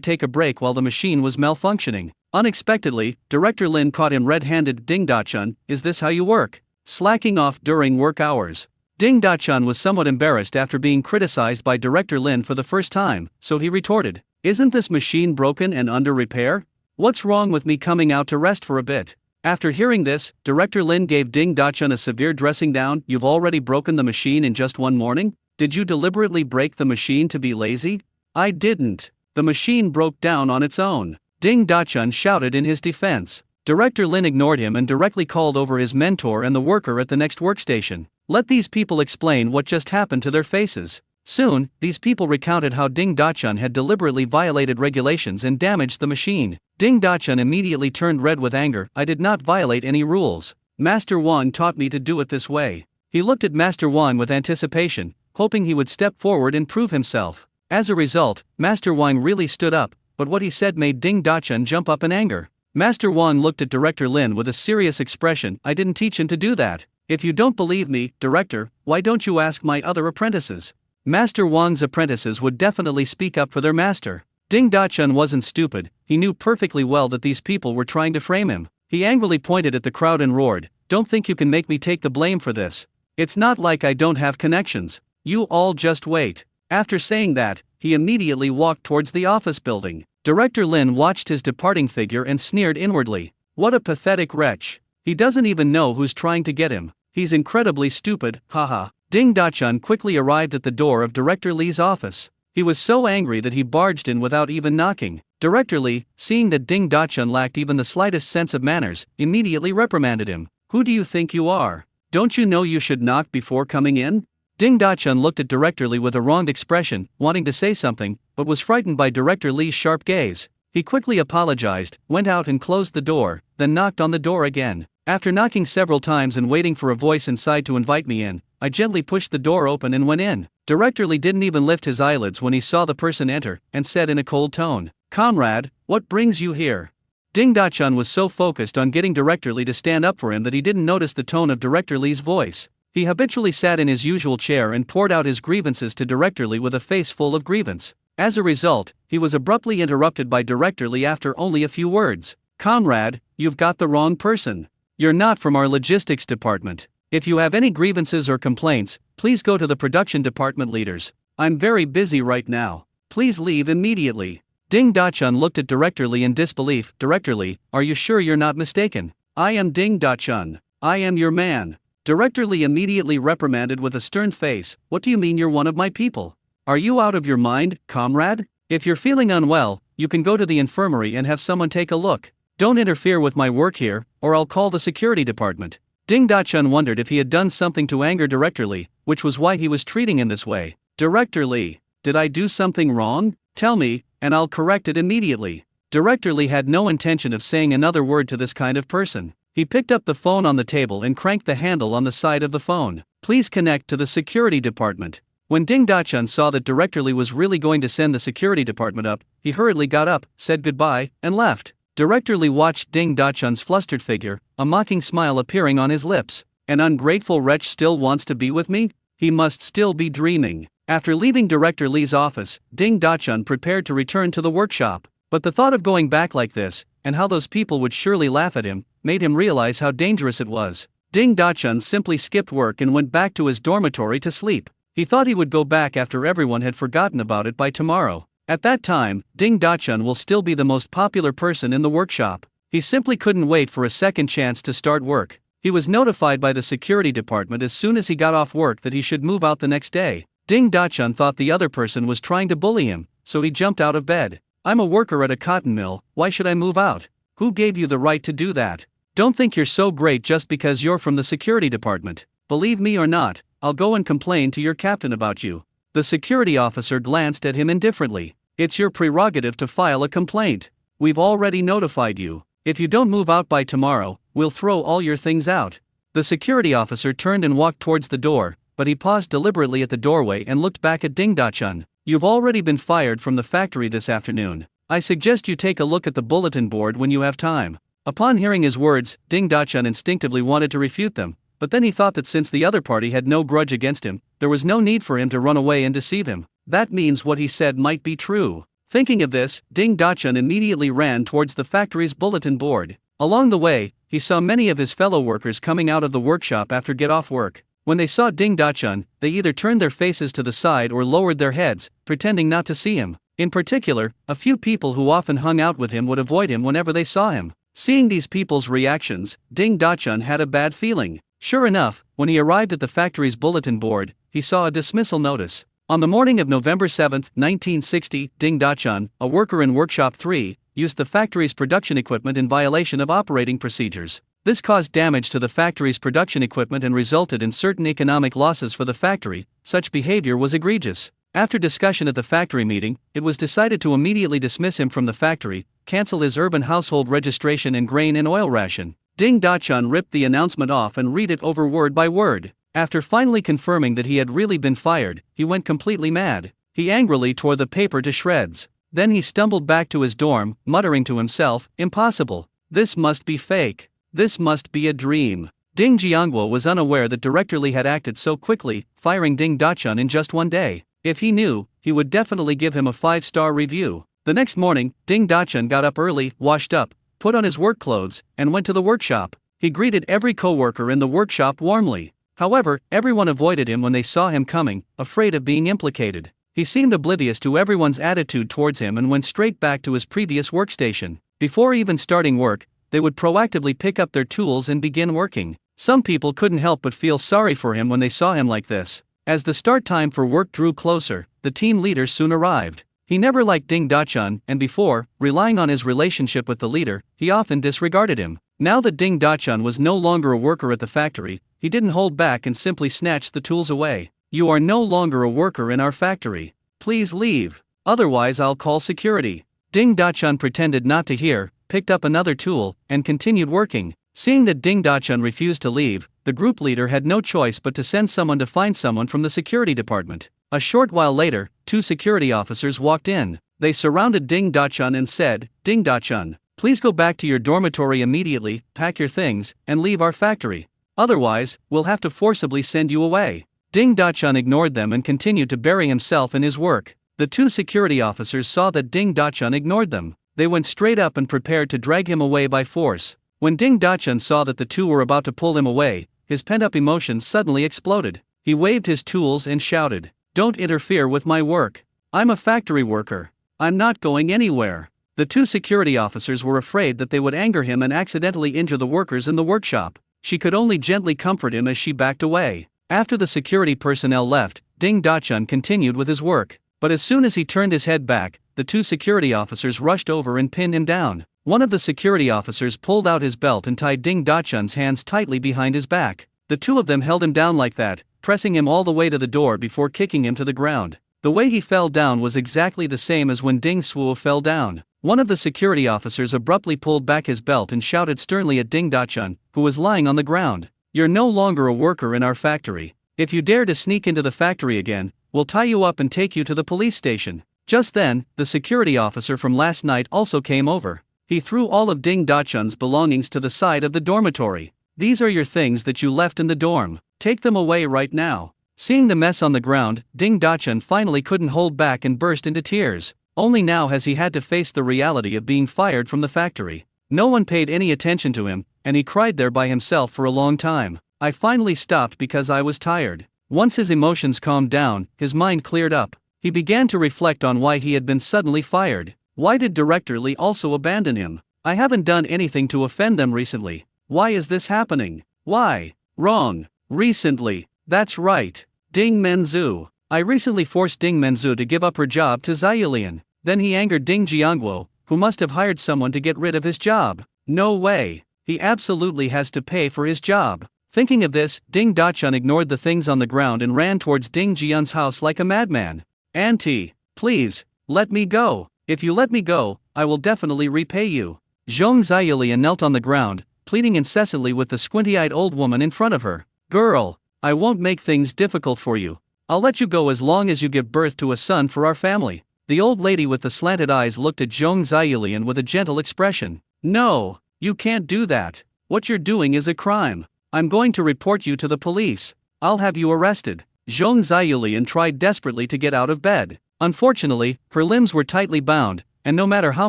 S1: take a break while the machine was malfunctioning. Unexpectedly, Director Lin caught him red-handed. Ding Dachun, is this how you work? Slacking off during work hours. Ding Dachun was somewhat embarrassed after being criticized by Director Lin for the first time, so he retorted, "Isn't this machine broken and under repair? What's wrong with me coming out to rest for a bit?" After hearing this, Director Lin gave Ding Dachun a severe dressing down. "You've already broken the machine in just one morning? Did you deliberately break the machine to be lazy?" "I didn't. The machine broke down on its own," Ding Dachun shouted in his defense. Director Lin ignored him and directly called over his mentor and the worker at the next workstation. Let these people explain what just happened to their faces. Soon, these people recounted how Ding Dachun had deliberately violated regulations and damaged the machine. Ding Dachun immediately turned red with anger. "I did not violate any rules. Master Wang taught me to do it this way." He looked at Master Wang with anticipation, hoping he would step forward and prove himself. As a result, Master Wang really stood up, but what he said made Ding Dachun jump up in anger. Master Wang looked at Director Lin with a serious expression. "I didn't teach him to do that. If you don't believe me, Director, why don't you ask my other apprentices?" Master Wang's apprentices would definitely speak up for their master. Ding Dachun wasn't stupid, he knew perfectly well that these people were trying to frame him. He angrily pointed at the crowd and roared, "Don't think you can make me take the blame for this. It's not like I don't have connections. You all just wait." After saying that, he immediately walked towards the office building. Director Lin watched his departing figure and sneered inwardly. What a pathetic wretch. He doesn't even know who's trying to get him. He's incredibly stupid, haha. Ding Dachun quickly arrived at the door of Director Lee's office. He was so angry that he barged in without even knocking. Director Lee, seeing that Ding Dachun lacked even the slightest sense of manners, immediately reprimanded him. "Who do you think you are? Don't you know you should knock before coming in?" Ding Dachun looked at Director Lee with a wronged expression, wanting to say something, but was frightened by Director Lee's sharp gaze. He quickly apologized, went out and closed the door, then knocked on the door again. "After knocking several times and waiting for a voice inside to invite me in, I gently pushed the door open and went in." Director Lee didn't even lift his eyelids when he saw the person enter, and said in a cold tone, "Comrade, what brings you here?" Ding Dachun was so focused on getting Director Lee to stand up for him that he didn't notice the tone of Director Lee's voice. He habitually sat in his usual chair and poured out his grievances to Director Lee with a face full of grievance. As a result, he was abruptly interrupted by Director Lee after only a few words. "Comrade, you've got the wrong person. You're not from our logistics department. If you have any grievances or complaints, please go to the production department leaders. I'm very busy right now. Please leave immediately." Ding Dachun looked at Director Lee in disbelief. "Director Lee, are you sure you're not mistaken? I am Ding Dachun. I am your man." Director Lee immediately reprimanded with a stern face. "What do you mean you're one of my people? Are you out of your mind, comrade? If you're feeling unwell, you can go to the infirmary and have someone take a look. Don't interfere with my work here, or I'll call the security department." Ding Dachun wondered if he had done something to anger Director Lee, which was why he was treating him this way. Director Lee, did I do something wrong? Tell me, and I'll correct it immediately. Director Lee had no intention of saying another word to this kind of person. He picked up the phone on the table and cranked the handle on the side of the phone. Please connect to the security department. When Ding Dachun saw that Director Lee was really going to send the security department up, he hurriedly got up, said goodbye, and left. Director Lee watched Ding Dachun's flustered figure, a mocking smile appearing on his lips. An ungrateful wretch still wants to be with me? He must still be dreaming. After leaving Director Lee's office, Ding Dachun prepared to return to the workshop. But the thought of going back like this, and how those people would surely laugh at him, made him realize how dangerous it was. Ding Dachun simply skipped work and went back to his dormitory to sleep. He thought he would go back after everyone had forgotten about it by tomorrow. At that time, Ding Dachun will still be the most popular person in the workshop. He simply couldn't wait for a second chance to start work. He was notified by the security department as soon as he got off work that he should move out the next day. Ding Dachun thought the other person was trying to bully him, so he jumped out of bed. I'm a worker at a cotton mill, why should I move out? Who gave you the right to do that? Don't think you're so great just because you're from the security department. Believe me or not, I'll go and complain to your captain about you. The security officer glanced at him indifferently. It's your prerogative to file a complaint. We've already notified you. If you don't move out by tomorrow, we'll throw all your things out. The security officer turned and walked towards the door, but he paused deliberately at the doorway and looked back at Ding Dachun. You've already been fired from the factory this afternoon. I suggest you take a look at the bulletin board when you have time. Upon hearing his words, Ding Dachun instinctively wanted to refute them, but then he thought that since the other party had no grudge against him, there was no need for him to run away and deceive him. That means what he said might be true. Thinking of this, Ding Dachun immediately ran towards the factory's bulletin board. Along the way, he saw many of his fellow workers coming out of the workshop after get off work. When they saw Ding Dachun, they either turned their faces to the side or lowered their heads, pretending not to see him. In particular, a few people who often hung out with him would avoid him whenever they saw him. Seeing these people's reactions, Ding Dachun had a bad feeling. Sure enough, when he arrived at the factory's bulletin board, he saw a dismissal notice. On the morning of November 7, 1960, Ding Dachun, a worker in Workshop 3, used the factory's production equipment in violation of operating procedures. This caused damage to the factory's production equipment and resulted in certain economic losses for the factory. Such behavior was egregious. After discussion at the factory meeting, it was decided to immediately dismiss him from the factory, cancel his urban household registration and grain and oil ration. Ding Dachun ripped the announcement off and read it over word by word. After finally confirming that he had really been fired, he went completely mad. He angrily tore the paper to shreds. Then he stumbled back to his dorm, muttering to himself, "Impossible. This must be fake. This must be a dream." Ding Jiangguo was unaware that Director Lee had acted so quickly, firing Ding Dachun in just one day. If he knew, he would definitely give him a 5-star review. The next morning, Ding Dachun got up early, washed up, put on his work clothes, and went to the workshop. He greeted every co-worker in the workshop warmly. However, everyone avoided him when they saw him coming, afraid of being implicated. He seemed oblivious to everyone's attitude towards him and went straight back to his previous workstation. Before even starting work, they would proactively pick up their tools and begin working. Some people couldn't help but feel sorry for him when they saw him like this. As the start time for work drew closer, the team leader soon arrived. He never liked Ding Dachun, and before, relying on his relationship with the leader, he often disregarded him. Now that Ding Dachun was no longer a worker at the factory, he didn't hold back and simply snatched the tools away. "You are no longer a worker in our factory. Please leave. Otherwise I'll call security." Ding Dachun pretended not to hear, picked up another tool, and continued working. Seeing that Ding Dachun refused to leave, the group leader had no choice but to send someone to find someone from the security department. A short while later, 2 security officers walked in. They surrounded Ding Dachun and said, "Ding Dachun, please go back to your dormitory immediately, pack your things, and leave our factory. Otherwise, we'll have to forcibly send you away." Ding Dachun ignored them and continued to bury himself in his work. The 2 security officers saw that Ding Dachun ignored them. They went straight up and prepared to drag him away by force. When Ding Dachun saw that the 2 were about to pull him away, his pent-up emotions suddenly exploded. He waved his tools and shouted, "Don't interfere with my work. I'm a factory worker. I'm not going anywhere." The 2 security officers were afraid that they would anger him and accidentally injure the workers in the workshop. She could only gently comfort him as she backed away. After the security personnel left, Ding Dachun continued with his work. But as soon as he turned his head back, the 2 security officers rushed over and pinned him down. One of the security officers pulled out his belt and tied Ding Dachun's hands tightly behind his back. The two of them held him down like that, pressing him all the way to the door before kicking him to the ground. The way he fell down was exactly the same as when Ding Suo fell down. One of the security officers abruptly pulled back his belt and shouted sternly at Ding Dachun, who was lying on the ground. "You're no longer a worker in our factory. If you dare to sneak into the factory again, we'll tie you up and take you to the police station." Just then, the security officer from last night also came over. He threw all of Ding Dachun's belongings to the side of the dormitory. "These are your things that you left in the dorm. Take them away right now." Seeing the mess on the ground, Ding Dachun finally couldn't hold back and burst into tears. Only now has he had to face the reality of being fired from the factory. No one paid any attention to him, and he cried there by himself for a long time. "I finally stopped because I was tired." Once his emotions calmed down, his mind cleared up. He began to reflect on why he had been suddenly fired. Why did Director Lee also abandon him? "I haven't done anything to offend them recently. Why is this happening? Why? Wrong. Recently. That's right. Ding Menzu. I recently forced Ding Menzu to give up her job to Zayulian." Then he angered Ding Jiangguo, who must have hired someone to get rid of his job. No way. He absolutely has to pay for his job. Thinking of this, Ding Dachun ignored the things on the ground and ran towards Ding Jian's house like a madman. "Auntie, please, let me go. If you let me go, I will definitely repay you." Zhong Zayulian knelt on the ground, pleading incessantly with the squinty-eyed old woman in front of her. "Girl, I won't make things difficult for you. I'll let you go as long as you give birth to a son for our family." The old lady with the slanted eyes looked at Zhong Zayulian with a gentle expression. "No, you can't do that. What you're doing is a crime. I'm going to report you to the police. I'll have you arrested." Zhong Zayulian tried desperately to get out of bed. Unfortunately, her limbs were tightly bound, and no matter how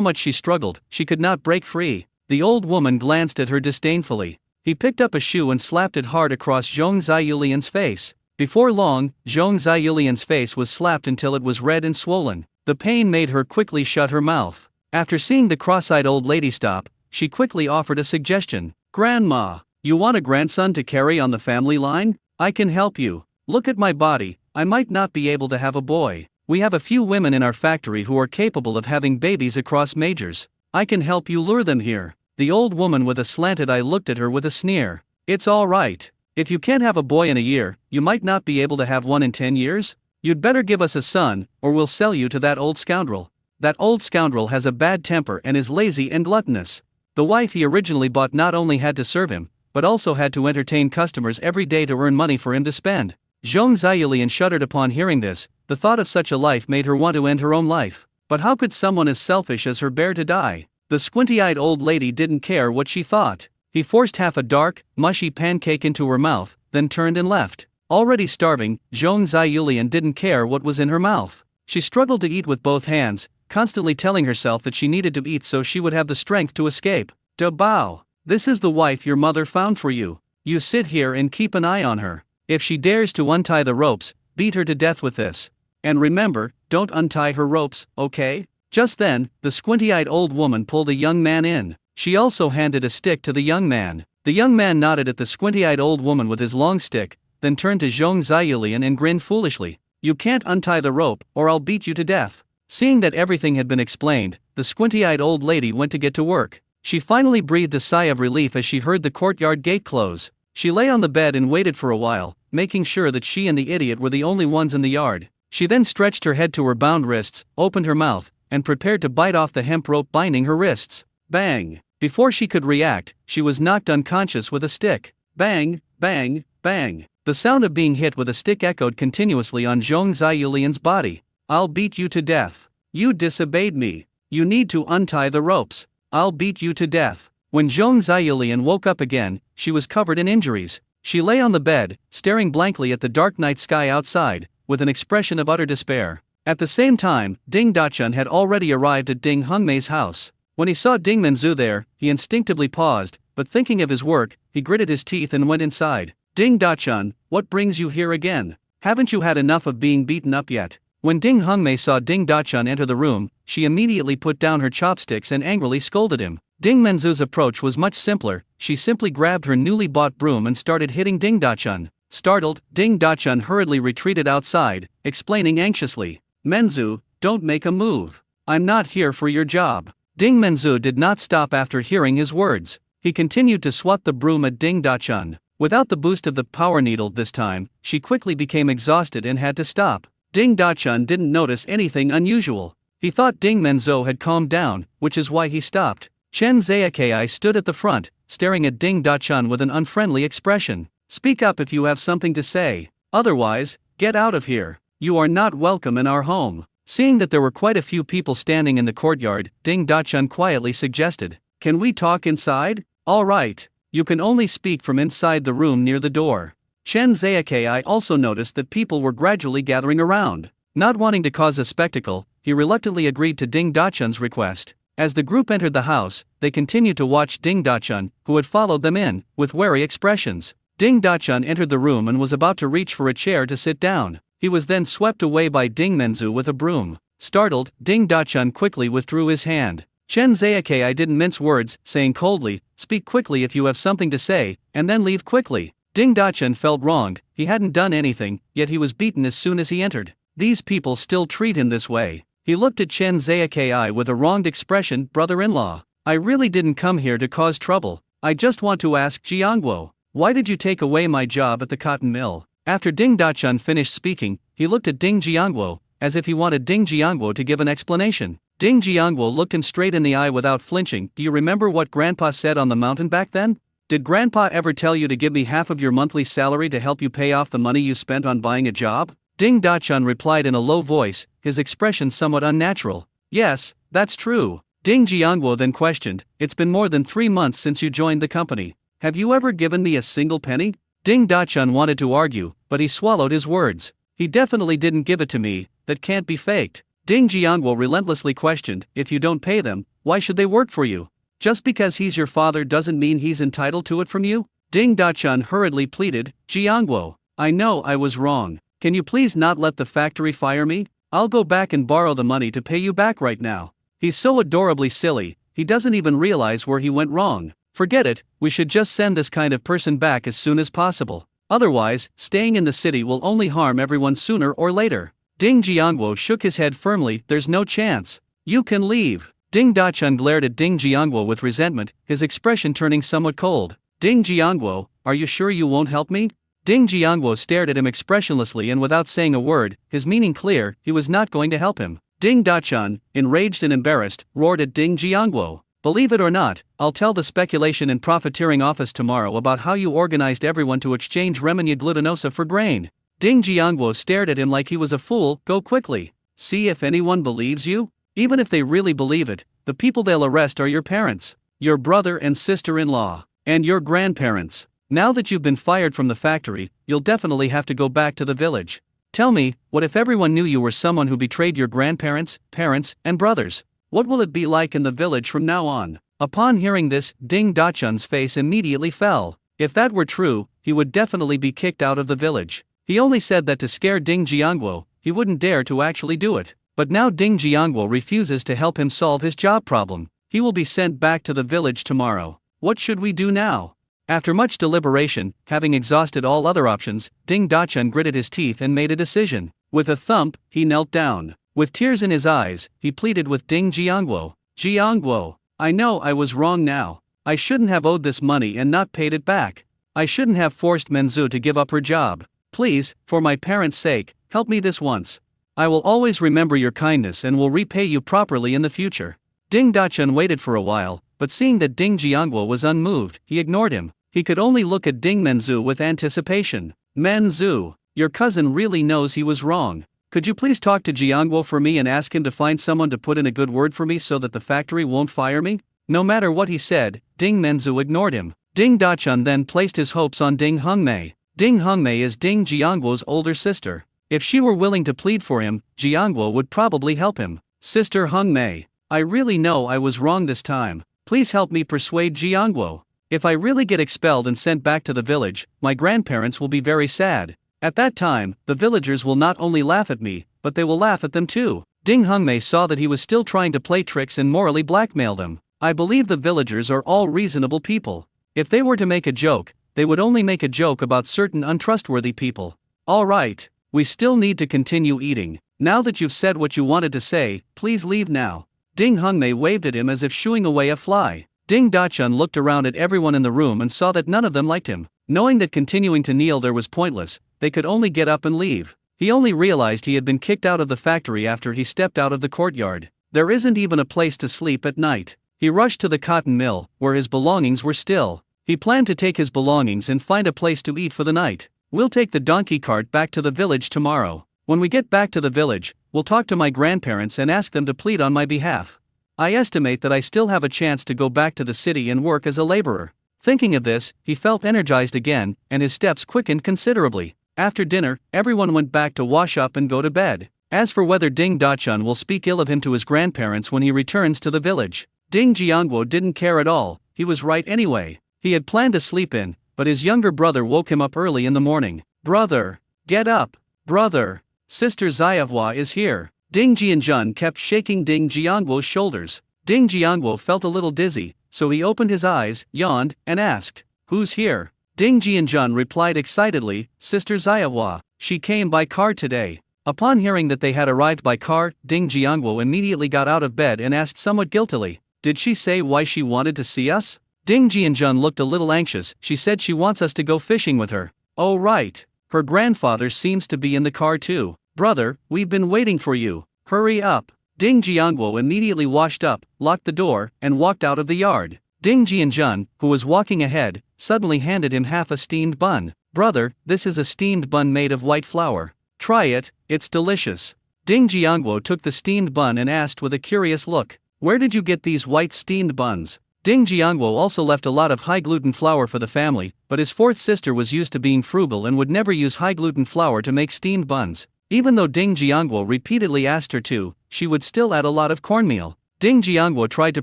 S1: much she struggled, she could not break free. The old woman glanced at her disdainfully. He picked up a shoe and slapped it hard across Zhong Zayulian's face. Before long, Zhong Zayulian's face was slapped until it was red and swollen. The pain made her quickly shut her mouth. After seeing the cross-eyed old lady stop, she quickly offered a suggestion. "Grandma, you want a grandson to carry on the family line? I can help you. Look at my body, I might not be able to have a boy. We have a few women in our factory who are capable of having babies across majors. I can help you lure them here." The old woman with a slanted eye looked at her with a sneer. "It's all right. If you can't have a boy in a year, you might not be able to have one in 10 years? You'd better give us a son, or we'll sell you to that old scoundrel. That old scoundrel has a bad temper and is lazy and gluttonous." The wife he originally bought not only had to serve him, but also had to entertain customers every day to earn money for him to spend. Zhong Zayulian shuddered upon hearing this. The thought of such a life made her want to end her own life. But how could someone as selfish as her bear to die? The squinty-eyed old lady didn't care what she thought. He forced half a dark, mushy pancake into her mouth, then turned and left. Already starving, Zhong Zayulian didn't care what was in her mouth. She struggled to eat with both hands, constantly telling herself that she needed to eat so she would have the strength to escape. "Da Bao, this is the wife your mother found for you. You sit here and keep an eye on her. If she dares to untie the ropes, beat her to death with this. And remember, don't untie her ropes, okay?" Just then, the squinty-eyed old woman pulled a young man in. She also handed a stick to the young man. The young man nodded at the squinty-eyed old woman with his long stick, then turned to Zhong Zayulian and grinned foolishly. "You can't untie the rope, or I'll beat you to death." Seeing that everything had been explained, the squinty-eyed old lady went to get to work. She finally breathed a sigh of relief as she heard the courtyard gate close. She lay on the bed and waited for a while, making sure that she and the idiot were the only ones in the yard. She then stretched her head to her bound wrists, opened her mouth, and prepared to bite off the hemp rope binding her wrists. Bang! Before she could react, she was knocked unconscious with a stick. Bang, bang, bang. The sound of being hit with a stick echoed continuously on Zhong Zayulian's body. "I'll beat you to death. You disobeyed me. You need to untie the ropes. I'll beat you to death." When Zhong Zayulian woke up again, she was covered in injuries. She lay on the bed, staring blankly at the dark night sky outside, with an expression of utter despair. At the same time, Ding Dachun had already arrived at Ding Hungmei's house. When he saw Ding Menzu there, he instinctively paused, but thinking of his work, he gritted his teeth and went inside. "Ding Dachun, what brings you here again? Haven't you had enough of being beaten up yet?" When Ding Hungmei saw Ding Dachun enter the room, she immediately put down her chopsticks and angrily scolded him. Ding Menzu's approach was much simpler. She simply grabbed her newly bought broom and started hitting Ding Dachun. Startled, Ding Dachun hurriedly retreated outside, explaining anxiously, "Menzu, don't make a move. I'm not here for your job." Ding Menzu did not stop after hearing his words. He continued to swat the broom at Ding Dachun. Without the boost of the power needle this time, she quickly became exhausted and had to stop. Ding Dachun didn't notice anything unusual. He thought Ding Menzo had calmed down, which is why he stopped. Chen Zaikai stood at the front, staring at Ding Dachun with an unfriendly expression. Speak up if you have something to say. Otherwise, get out of here. You are not welcome in our home. Seeing that there were quite a few people standing in the courtyard, Ding Dachun quietly suggested, "Can we talk inside?" "All right. You can only speak from inside the room near the door." Chen Zaikai also noticed that people were gradually gathering around. Not wanting to cause a spectacle, he reluctantly agreed to Ding Dachun's request. As the group entered the house, they continued to watch Ding Dachun, who had followed them in, with wary expressions. Ding Dachun entered the room and was about to reach for a chair to sit down. He was then swept away by Ding Menzu with a broom. Startled, Ding Dachun quickly withdrew his hand. Chen Zaikai didn't mince words, saying coldly, "Speak quickly if you have something to say, and then leave quickly." Ding Dachun felt wronged. He hadn't done anything, yet he was beaten as soon as he entered. These people still treat him this way. He looked at Chen Zaikai with a wronged expression. "Brother-in-law, I really didn't come here to cause trouble. I just want to ask Jiangguo, why did you take away my job at the cotton mill?" After Ding Dachun finished speaking, he looked at Ding Jiangguo, as if he wanted Ding Jiangguo to give an explanation. Ding Jiangguo looked him straight in the eye without flinching. "Do you remember what Grandpa said on the mountain back then? Did Grandpa ever tell you to give me half of your monthly salary to help you pay off the money you spent on buying a job?" Ding Dachun replied in a low voice, his expression somewhat unnatural. "Yes, that's true." Ding Jiangguo then questioned, "It's been more than 3 months since you joined the company. Have you ever given me a single penny?" Ding Dachun wanted to argue, but he swallowed his words. "He definitely didn't give it to me, that can't be faked." Ding Jiangguo relentlessly questioned, "If you don't pay them, why should they work for you? Just because he's your father doesn't mean he's entitled to it from you?" Ding Dachun hurriedly pleaded, "Jiangguo, I know I was wrong. Can you please not let the factory fire me? I'll go back and borrow the money to pay you back right now." He's so adorably silly, he doesn't even realize where he went wrong. Forget it, we should just send this kind of person back as soon as possible. Otherwise, staying in the city will only harm everyone sooner or later. Ding Jiangguo shook his head firmly. "There's no chance. You can leave." Ding Dachun glared at Ding Jiangguo with resentment, his expression turning somewhat cold. "Ding Jiangguo, are you sure you won't help me?" Ding Jiangguo stared at him expressionlessly and without saying a word, his meaning clear, he was not going to help him. Ding Dachun, enraged and embarrassed, roared at Ding Jiangguo, "Believe it or not, I'll tell the speculation and profiteering office tomorrow about how you organized everyone to exchange Remenya glutinosa for grain." Ding Jiangguo stared at him like he was a fool. "Go quickly. See if anyone believes you. Even if they really believe it, the people they'll arrest are your parents, your brother and sister-in-law, and your grandparents. Now that you've been fired from the factory, you'll definitely have to go back to the village. Tell me, what if everyone knew you were someone who betrayed your grandparents, parents, and brothers? What will it be like in the village from now on?" Upon hearing this, Ding Dachun's face immediately fell. If that were true, he would definitely be kicked out of the village. He only said that to scare Ding Jiangguo, he wouldn't dare to actually do it. But now Ding Jiangguo refuses to help him solve his job problem. He will be sent back to the village tomorrow. What should we do now? After much deliberation, having exhausted all other options, Ding Dachun gritted his teeth and made a decision. With a thump, he knelt down. With tears in his eyes, he pleaded with Ding Jiangguo. "Jiangguo, I know I was wrong now. I shouldn't have owed this money and not paid it back. I shouldn't have forced Menzu to give up her job. Please, for my parents' sake, help me this once. I will always remember your kindness and will repay you properly in the future." Ding Dachun waited for a while, but seeing that Ding Jiangguo was unmoved, he ignored him. He could only look at Ding Menzu with anticipation. "Menzu, your cousin really knows he was wrong. Could you please talk to Jiangguo for me and ask him to find someone to put in a good word for me so that the factory won't fire me?" No matter what he said, Ding Menzu ignored him. Ding Dachun then placed his hopes on Ding Hongmei. Ding Hongmei is Ding Jiangguo's older sister. If she were willing to plead for him, Jiangguo would probably help him. "Sister Hongmei, I really know I was wrong this time. Please help me persuade Jiangguo. If I really get expelled and sent back to the village, my grandparents will be very sad. At that time, the villagers will not only laugh at me, but they will laugh at them too." Ding Hongmei saw that he was still trying to play tricks and morally blackmail them. "I believe the villagers are all reasonable people. If they were to make a joke, they would only make a joke about certain untrustworthy people. All right, we still need to continue eating. Now that you've said what you wanted to say, please leave now." Ding Hongmei waved at him as if shooing away a fly. Ding Dachun looked around at everyone in the room and saw that none of them liked him. Knowing that continuing to kneel there was pointless, they could only get up and leave. He only realized he had been kicked out of the factory after he stepped out of the courtyard. There isn't even a place to sleep at night. He rushed to the cotton mill, where his belongings were still. He planned to take his belongings and find a place to eat for the night. We'll take the donkey cart back to the village tomorrow. When we get back to the village, we'll talk to my grandparents and ask them to plead on my behalf. I estimate that I still have a chance to go back to the city and work as a laborer. Thinking of this, he felt energized again, and his steps quickened considerably. After dinner, everyone went back to wash up and go to bed. As for whether Ding Dachun will speak ill of him to his grandparents when he returns to the village, Ding Jiangguo didn't care at all. He was right anyway. He had planned to sleep in, but his younger brother woke him up early in the morning. "Brother, get up! Brother, Sister Zayahua is here." Ding Jianjun kept shaking Ding Jiangguo's shoulders. Ding Jiangguo felt a little dizzy, so he opened his eyes, yawned, and asked, "Who's here?" Ding Jianjun replied excitedly, "Sister Zayahua. She came by car today." Upon hearing that they had arrived by car, Ding Jiangguo immediately got out of bed and asked somewhat guiltily, "Did she say why she wanted to see us?" Ding Jianjun looked a little anxious. "She said she wants us to go fishing with her." "Oh right. Her grandfather seems to be in the car too." "Brother, we've been waiting for you. Hurry up." Ding Jiangguo immediately washed up, locked the door, and walked out of the yard. Ding Jianjun, who was walking ahead, suddenly handed him half a steamed bun. "Brother, this is a steamed bun made of white flour. Try it, it's delicious." Ding Jiangguo took the steamed bun and asked with a curious look, "Where did you get these white steamed buns?" Ding Jiangguo also left a lot of high-gluten flour for the family, but his fourth sister was used to being frugal and would never use high-gluten flour to make steamed buns. Even though Ding Jiangguo repeatedly asked her to, she would still add a lot of cornmeal. Ding Jiangguo tried to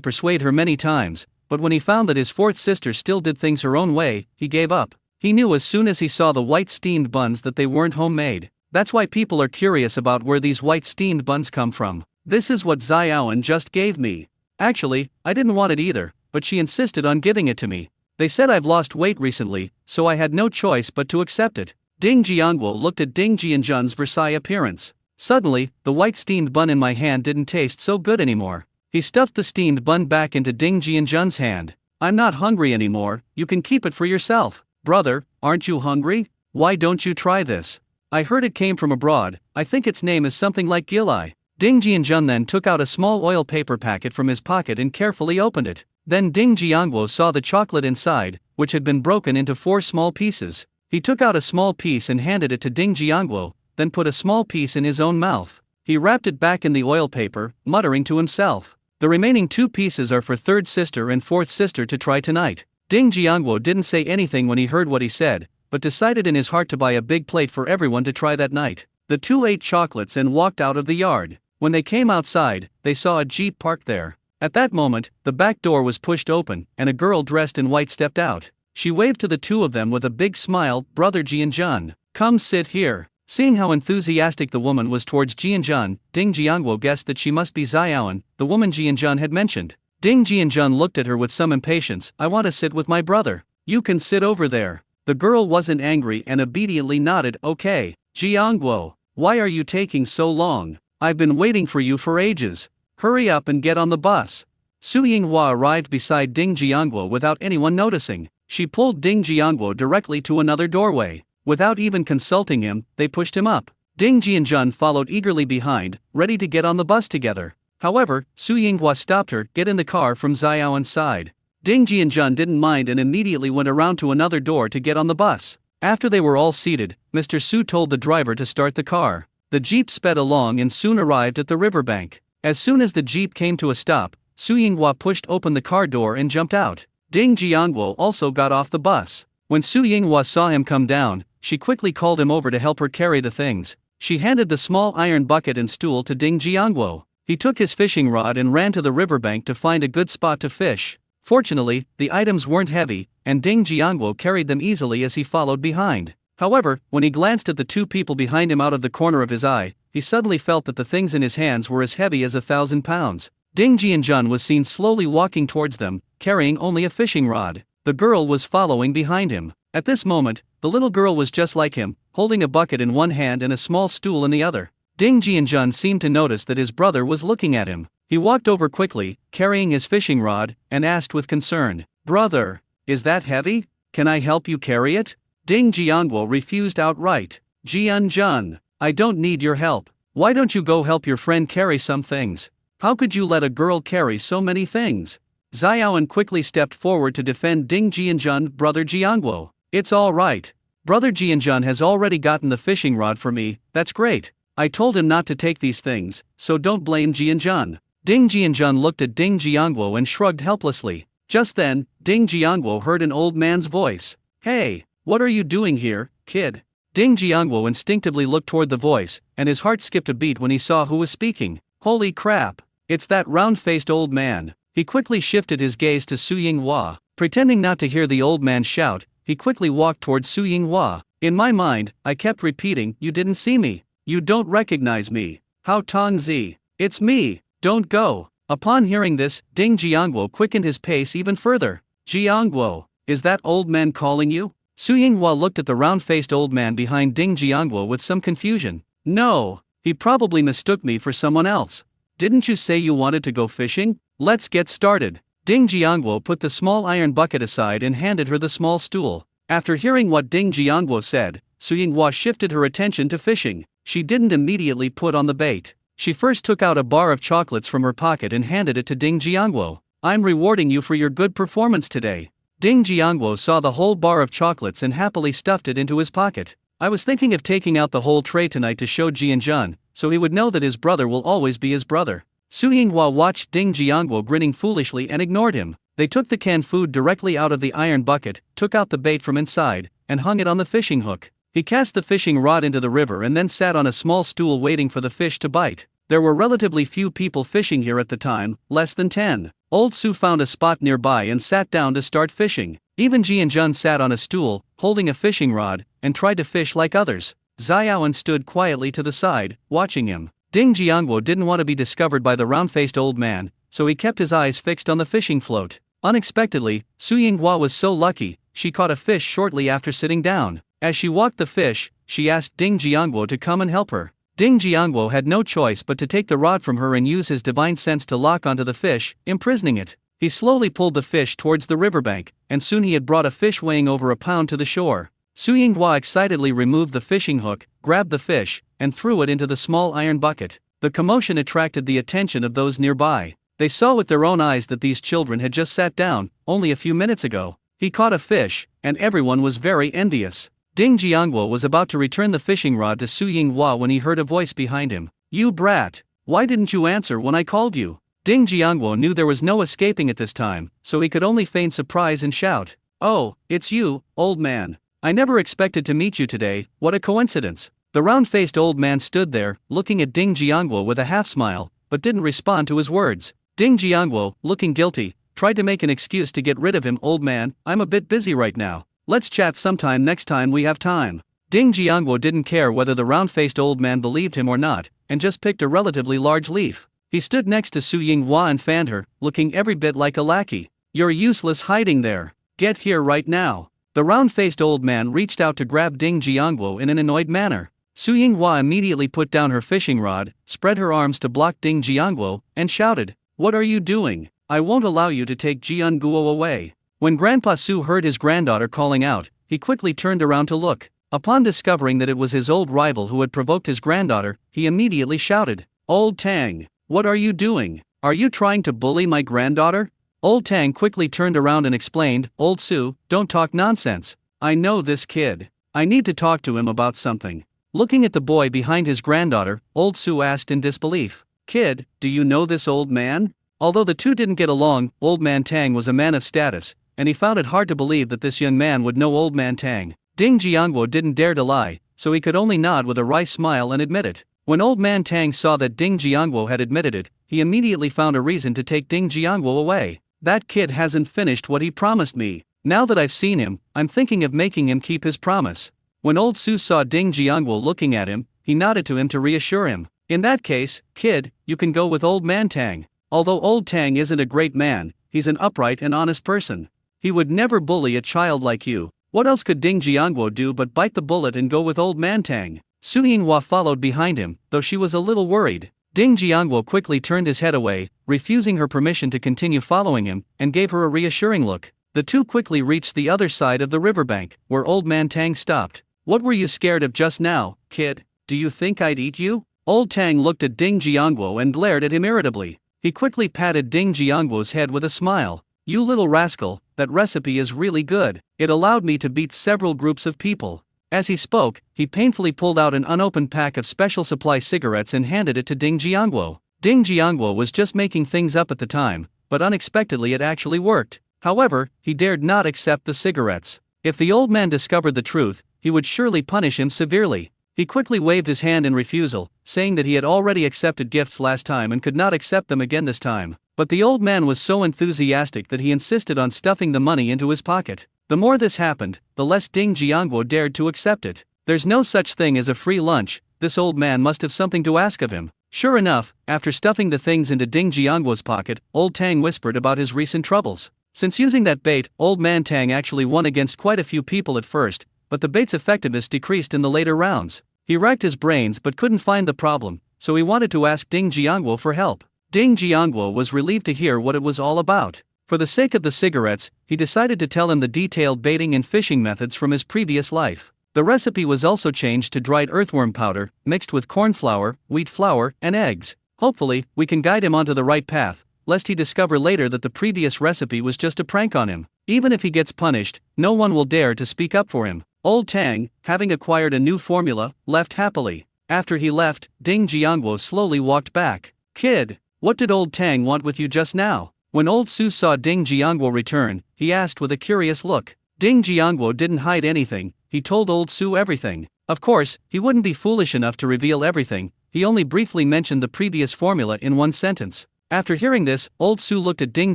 S1: persuade her many times, but when he found that his fourth sister still did things her own way, he gave up. He knew as soon as he saw the white steamed buns that they weren't homemade. That's why people are curious about where these white steamed buns come from. "This is what Xiaoan just gave me. Actually, I didn't want it either, but she insisted on giving it to me. They said I've lost weight recently, so I had no choice but to accept it." Ding Jiangguo looked at Ding Jianjun's Versailles appearance. Suddenly, the white steamed bun in my hand didn't taste so good anymore. He stuffed the steamed bun back into Ding Jianjun's hand. "I'm not hungry anymore, you can keep it for yourself." "Brother, aren't you hungry? Why don't you try this? I heard it came from abroad, I think its name is something like gilai." Ding Jianjun then took out a small oil paper packet from his pocket and carefully opened it. Then Ding Jiangguo saw the chocolate inside, which had been broken into 4 small pieces. He took out a small piece and handed it to Ding Jiangguo, then put a small piece in his own mouth. He wrapped it back in the oil paper, muttering to himself, "The remaining 2 pieces are for third sister and fourth sister to try tonight." Ding Jiangguo didn't say anything when he heard what he said, but decided in his heart to buy a big plate for everyone to try that night. The 2 ate chocolates and walked out of the yard. When they came outside, they saw a jeep parked there. At that moment, the back door was pushed open, and a girl dressed in white stepped out. She waved to the 2 of them with a big smile, "Brother Jianjun, come sit here." Seeing how enthusiastic the woman was towards Jianjun, Ding Jiangguo guessed that she must be Xiaoan, the woman Jianjun had mentioned. Ding Jianjun looked at her with some impatience. "I want to sit with my brother." "You can sit over there." The girl wasn't angry and obediently nodded, "Okay." "Jiangguo, why are you taking so long? I've been waiting for you for ages. Hurry up and get on the bus." Su Yinghua arrived beside Ding Jiangguo without anyone noticing. She pulled Ding Jiangguo directly to another doorway. Without even consulting him, they pushed him up. Ding Jianjun followed eagerly behind, ready to get on the bus together. However, Su Yinghua stopped her. "Get in the car from Xiaoan's side." Ding Jianjun didn't mind and immediately went around to another door to get on the bus. After they were all seated, Mr. Su told the driver to start the car. The jeep sped along and soon arrived at the riverbank. As soon as the jeep came to a stop, Su Yinghua pushed open the car door and jumped out. Ding Jiangguo also got off the bus. When Su Yinghua saw him come down, she quickly called him over to help her carry the things. She handed the small iron bucket and stool to Ding Jiangguo. He took his fishing rod and ran to the riverbank to find a good spot to fish. Fortunately, the items weren't heavy, and Ding Jiangguo carried them easily as he followed behind. However, when he glanced at the 2 people behind him out of the corner of his eye, he suddenly felt that the things in his hands were as heavy as 1,000 pounds. Ding Jianjun was seen slowly walking towards them, carrying only a fishing rod. The girl was following behind him. At this moment, the little girl was just like him, holding a bucket in one hand and a small stool in the other. Ding Jianjun seemed to notice that his brother was looking at him. He walked over quickly, carrying his fishing rod, and asked with concern, "Brother, is that heavy? Can I help you carry it?" Ding Jiangwo refused outright. "Jian Jun, I don't need your help. Why don't you go help your friend carry some things? How could you let a girl carry so many things?" Xiaoan quickly stepped forward to defend Ding Jianjun. "Brother Jiangwo, it's all right. Brother Jianjun has already gotten the fishing rod for me, that's great. I told him not to take these things, so don't blame Jianjun." Ding Jianjun looked at Ding Jiangwo and shrugged helplessly. Just then, Ding Jiangwo heard an old man's voice. "Hey, what are you doing here, kid?" Ding Jiangwo instinctively looked toward the voice, and his heart skipped a beat when he saw who was speaking. Holy crap! It's that round-faced old man. He quickly shifted his gaze to Su Yinghua. Pretending not to hear the old man shout, he quickly walked towards Su Yinghua. "In my mind, I kept repeating, 'You didn't see me. You don't recognize me. How Tongzi? It's me. Don't go.'" Upon hearing this, Ding Jiangwo quickened his pace even further. "Jiangwo, is that old man calling you?" Su Yinghua looked at the round-faced old man behind Ding Jiangwo with some confusion. "No, he probably mistook me for someone else. Didn't you say you wanted to go fishing? Let's get started." Ding Jiangwo put the small iron bucket aside and handed her the small stool. After hearing what Ding Jiangwo said, Su Yinghua shifted her attention to fishing. She didn't immediately put on the bait. She first took out a bar of chocolates from her pocket and handed it to Ding Jiangwo. "I'm rewarding you for your good performance today." Ding Jiangwo saw the whole bar of chocolates and happily stuffed it into his pocket. "I was thinking of taking out the whole tray tonight to show Jianjun, so he would know that his brother will always be his brother." Su Yinghua watched Ding Jiangwo grinning foolishly and ignored him. They took the canned food directly out of the iron bucket, took out the bait from inside, and hung it on the fishing hook. He cast the fishing rod into the river and then sat on a small stool waiting for the fish to bite. There were relatively few people fishing here at the time, less than 10. Old Su found a spot nearby and sat down to start fishing. Even Jianjun sat on a stool, holding a fishing rod, and tried to fish like others. Xiaoan stood quietly to the side, watching him. Ding Jiangwo didn't want to be discovered by the round-faced old man, so he kept his eyes fixed on the fishing float. Unexpectedly, Su Yinghua was so lucky, she caught a fish shortly after sitting down. As she walked the fish, she asked Ding Jiangwo to come and help her. Ding Jiangwo had no choice but to take the rod from her and use his divine sense to lock onto the fish, imprisoning it. He slowly pulled the fish towards the riverbank, and soon he had brought a fish weighing over a pound to the shore. Su Yinghua excitedly removed the fishing hook, grabbed the fish, and threw it into the small iron bucket. The commotion attracted the attention of those nearby. They saw with their own eyes that these children had just sat down, only a few minutes ago. He caught a fish, and everyone was very envious. Ding Jiangwo was about to return the fishing rod to Su Yinghua when he heard a voice behind him. "You brat! Why didn't you answer when I called you?" Ding Jiangwo knew there was no escaping at this time, so he could only feign surprise and shout, "Oh, it's you, old man. I never expected to meet you today, what a coincidence." The round-faced old man stood there, looking at Ding Jiangwo with a half-smile, but didn't respond to his words. Ding Jiangwo, looking guilty, tried to make an excuse to get rid of him. "Old man, I'm a bit busy right now. Let's chat sometime next time we have time." Ding Jiangwo didn't care whether the round-faced old man believed him or not, and just picked a relatively large leaf. He stood next to Su Yinghua and fanned her, looking every bit like a lackey. "You're useless hiding there. Get here right now." The round-faced old man reached out to grab Ding Jiangwo in an annoyed manner. Su Yinghua immediately put down her fishing rod, spread her arms to block Ding Jiangwo, and shouted, "What are you doing? I won't allow you to take Jianguo away." When Grandpa Su heard his granddaughter calling out, he quickly turned around to look. Upon discovering that it was his old rival who had provoked his granddaughter, he immediately shouted, "Old Tang, what are you doing? Are you trying to bully my granddaughter?" Old Tang quickly turned around and explained, "Old Su, don't talk nonsense. I know this kid. I need to talk to him about something." Looking at the boy behind his granddaughter, Old Su asked in disbelief, "Kid, do you know this old man?" Although the two didn't get along, Old Man Tang was a man of status, and he found it hard to believe that this young man would know Old Man Tang. Ding Jiangwo didn't dare to lie, so he could only nod with a wry smile and admit it. When Old Man Tang saw that Ding Jiangwo had admitted it, he immediately found a reason to take Ding Jiangwo away. "That kid hasn't finished what he promised me. Now that I've seen him, I'm thinking of making him keep his promise." When Old Su saw Ding Jiangwo looking at him, he nodded to him to reassure him. "In that case, kid, you can go with Old Man Tang. Although Old Tang isn't a great man, he's an upright and honest person. He would never bully a child like you." What else could Ding Jiangwo do but bite the bullet and go with Old Man Tang? Su Yinghua followed behind him, though she was a little worried. Ding Jiangguo quickly turned his head away, refusing her permission to continue following him, and gave her a reassuring look. The two quickly reached the other side of the riverbank, where Old Man Tang stopped. "What were you scared of just now, kid? Do you think I'd eat you?" Old Tang looked at Ding Jiangguo and glared at him irritably. He quickly patted Ding Jiangguo's head with a smile. "You little rascal, that recipe is really good. It allowed me to beat several groups of people." As he spoke, he painfully pulled out an unopened pack of special supply cigarettes and handed it to Ding Jiangguo. Ding Jiangguo was just making things up at the time, but unexpectedly it actually worked. However, he dared not accept the cigarettes. If the old man discovered the truth, he would surely punish him severely. He quickly waved his hand in refusal, saying that he had already accepted gifts last time and could not accept them again this time. But the old man was so enthusiastic that he insisted on stuffing the money into his pocket. The more this happened, the less Ding Jiangguo dared to accept it. There's no such thing as a free lunch, this old man must have something to ask of him. Sure enough, after stuffing the things into Ding Jiangguo's pocket, Old Tang whispered about his recent troubles. Since using that bait, Old Man Tang actually won against quite a few people at first, but the bait's effectiveness decreased in the later rounds. He racked his brains but couldn't find the problem, so he wanted to ask Ding Jiangguo for help. Ding Jiangguo was relieved to hear what it was all about. For the sake of the cigarettes, he decided to tell him the detailed baiting and fishing methods from his previous life. The recipe was also changed to dried earthworm powder, mixed with corn flour, wheat flour, and eggs. Hopefully, we can guide him onto the right path, lest he discover later that the previous recipe was just a prank on him. Even if he gets punished, no one will dare to speak up for him. Old Tang, having acquired a new formula, left happily. After he left, Ding Jiangguo slowly walked back. "Kid, what did Old Tang want with you just now?" When Old Su saw Ding Jiangguo return, he asked with a curious look. Ding Jiangguo didn't hide anything, he told Old Su everything. Of course, he wouldn't be foolish enough to reveal everything, he only briefly mentioned the previous formula in one sentence. After hearing this, Old Su looked at Ding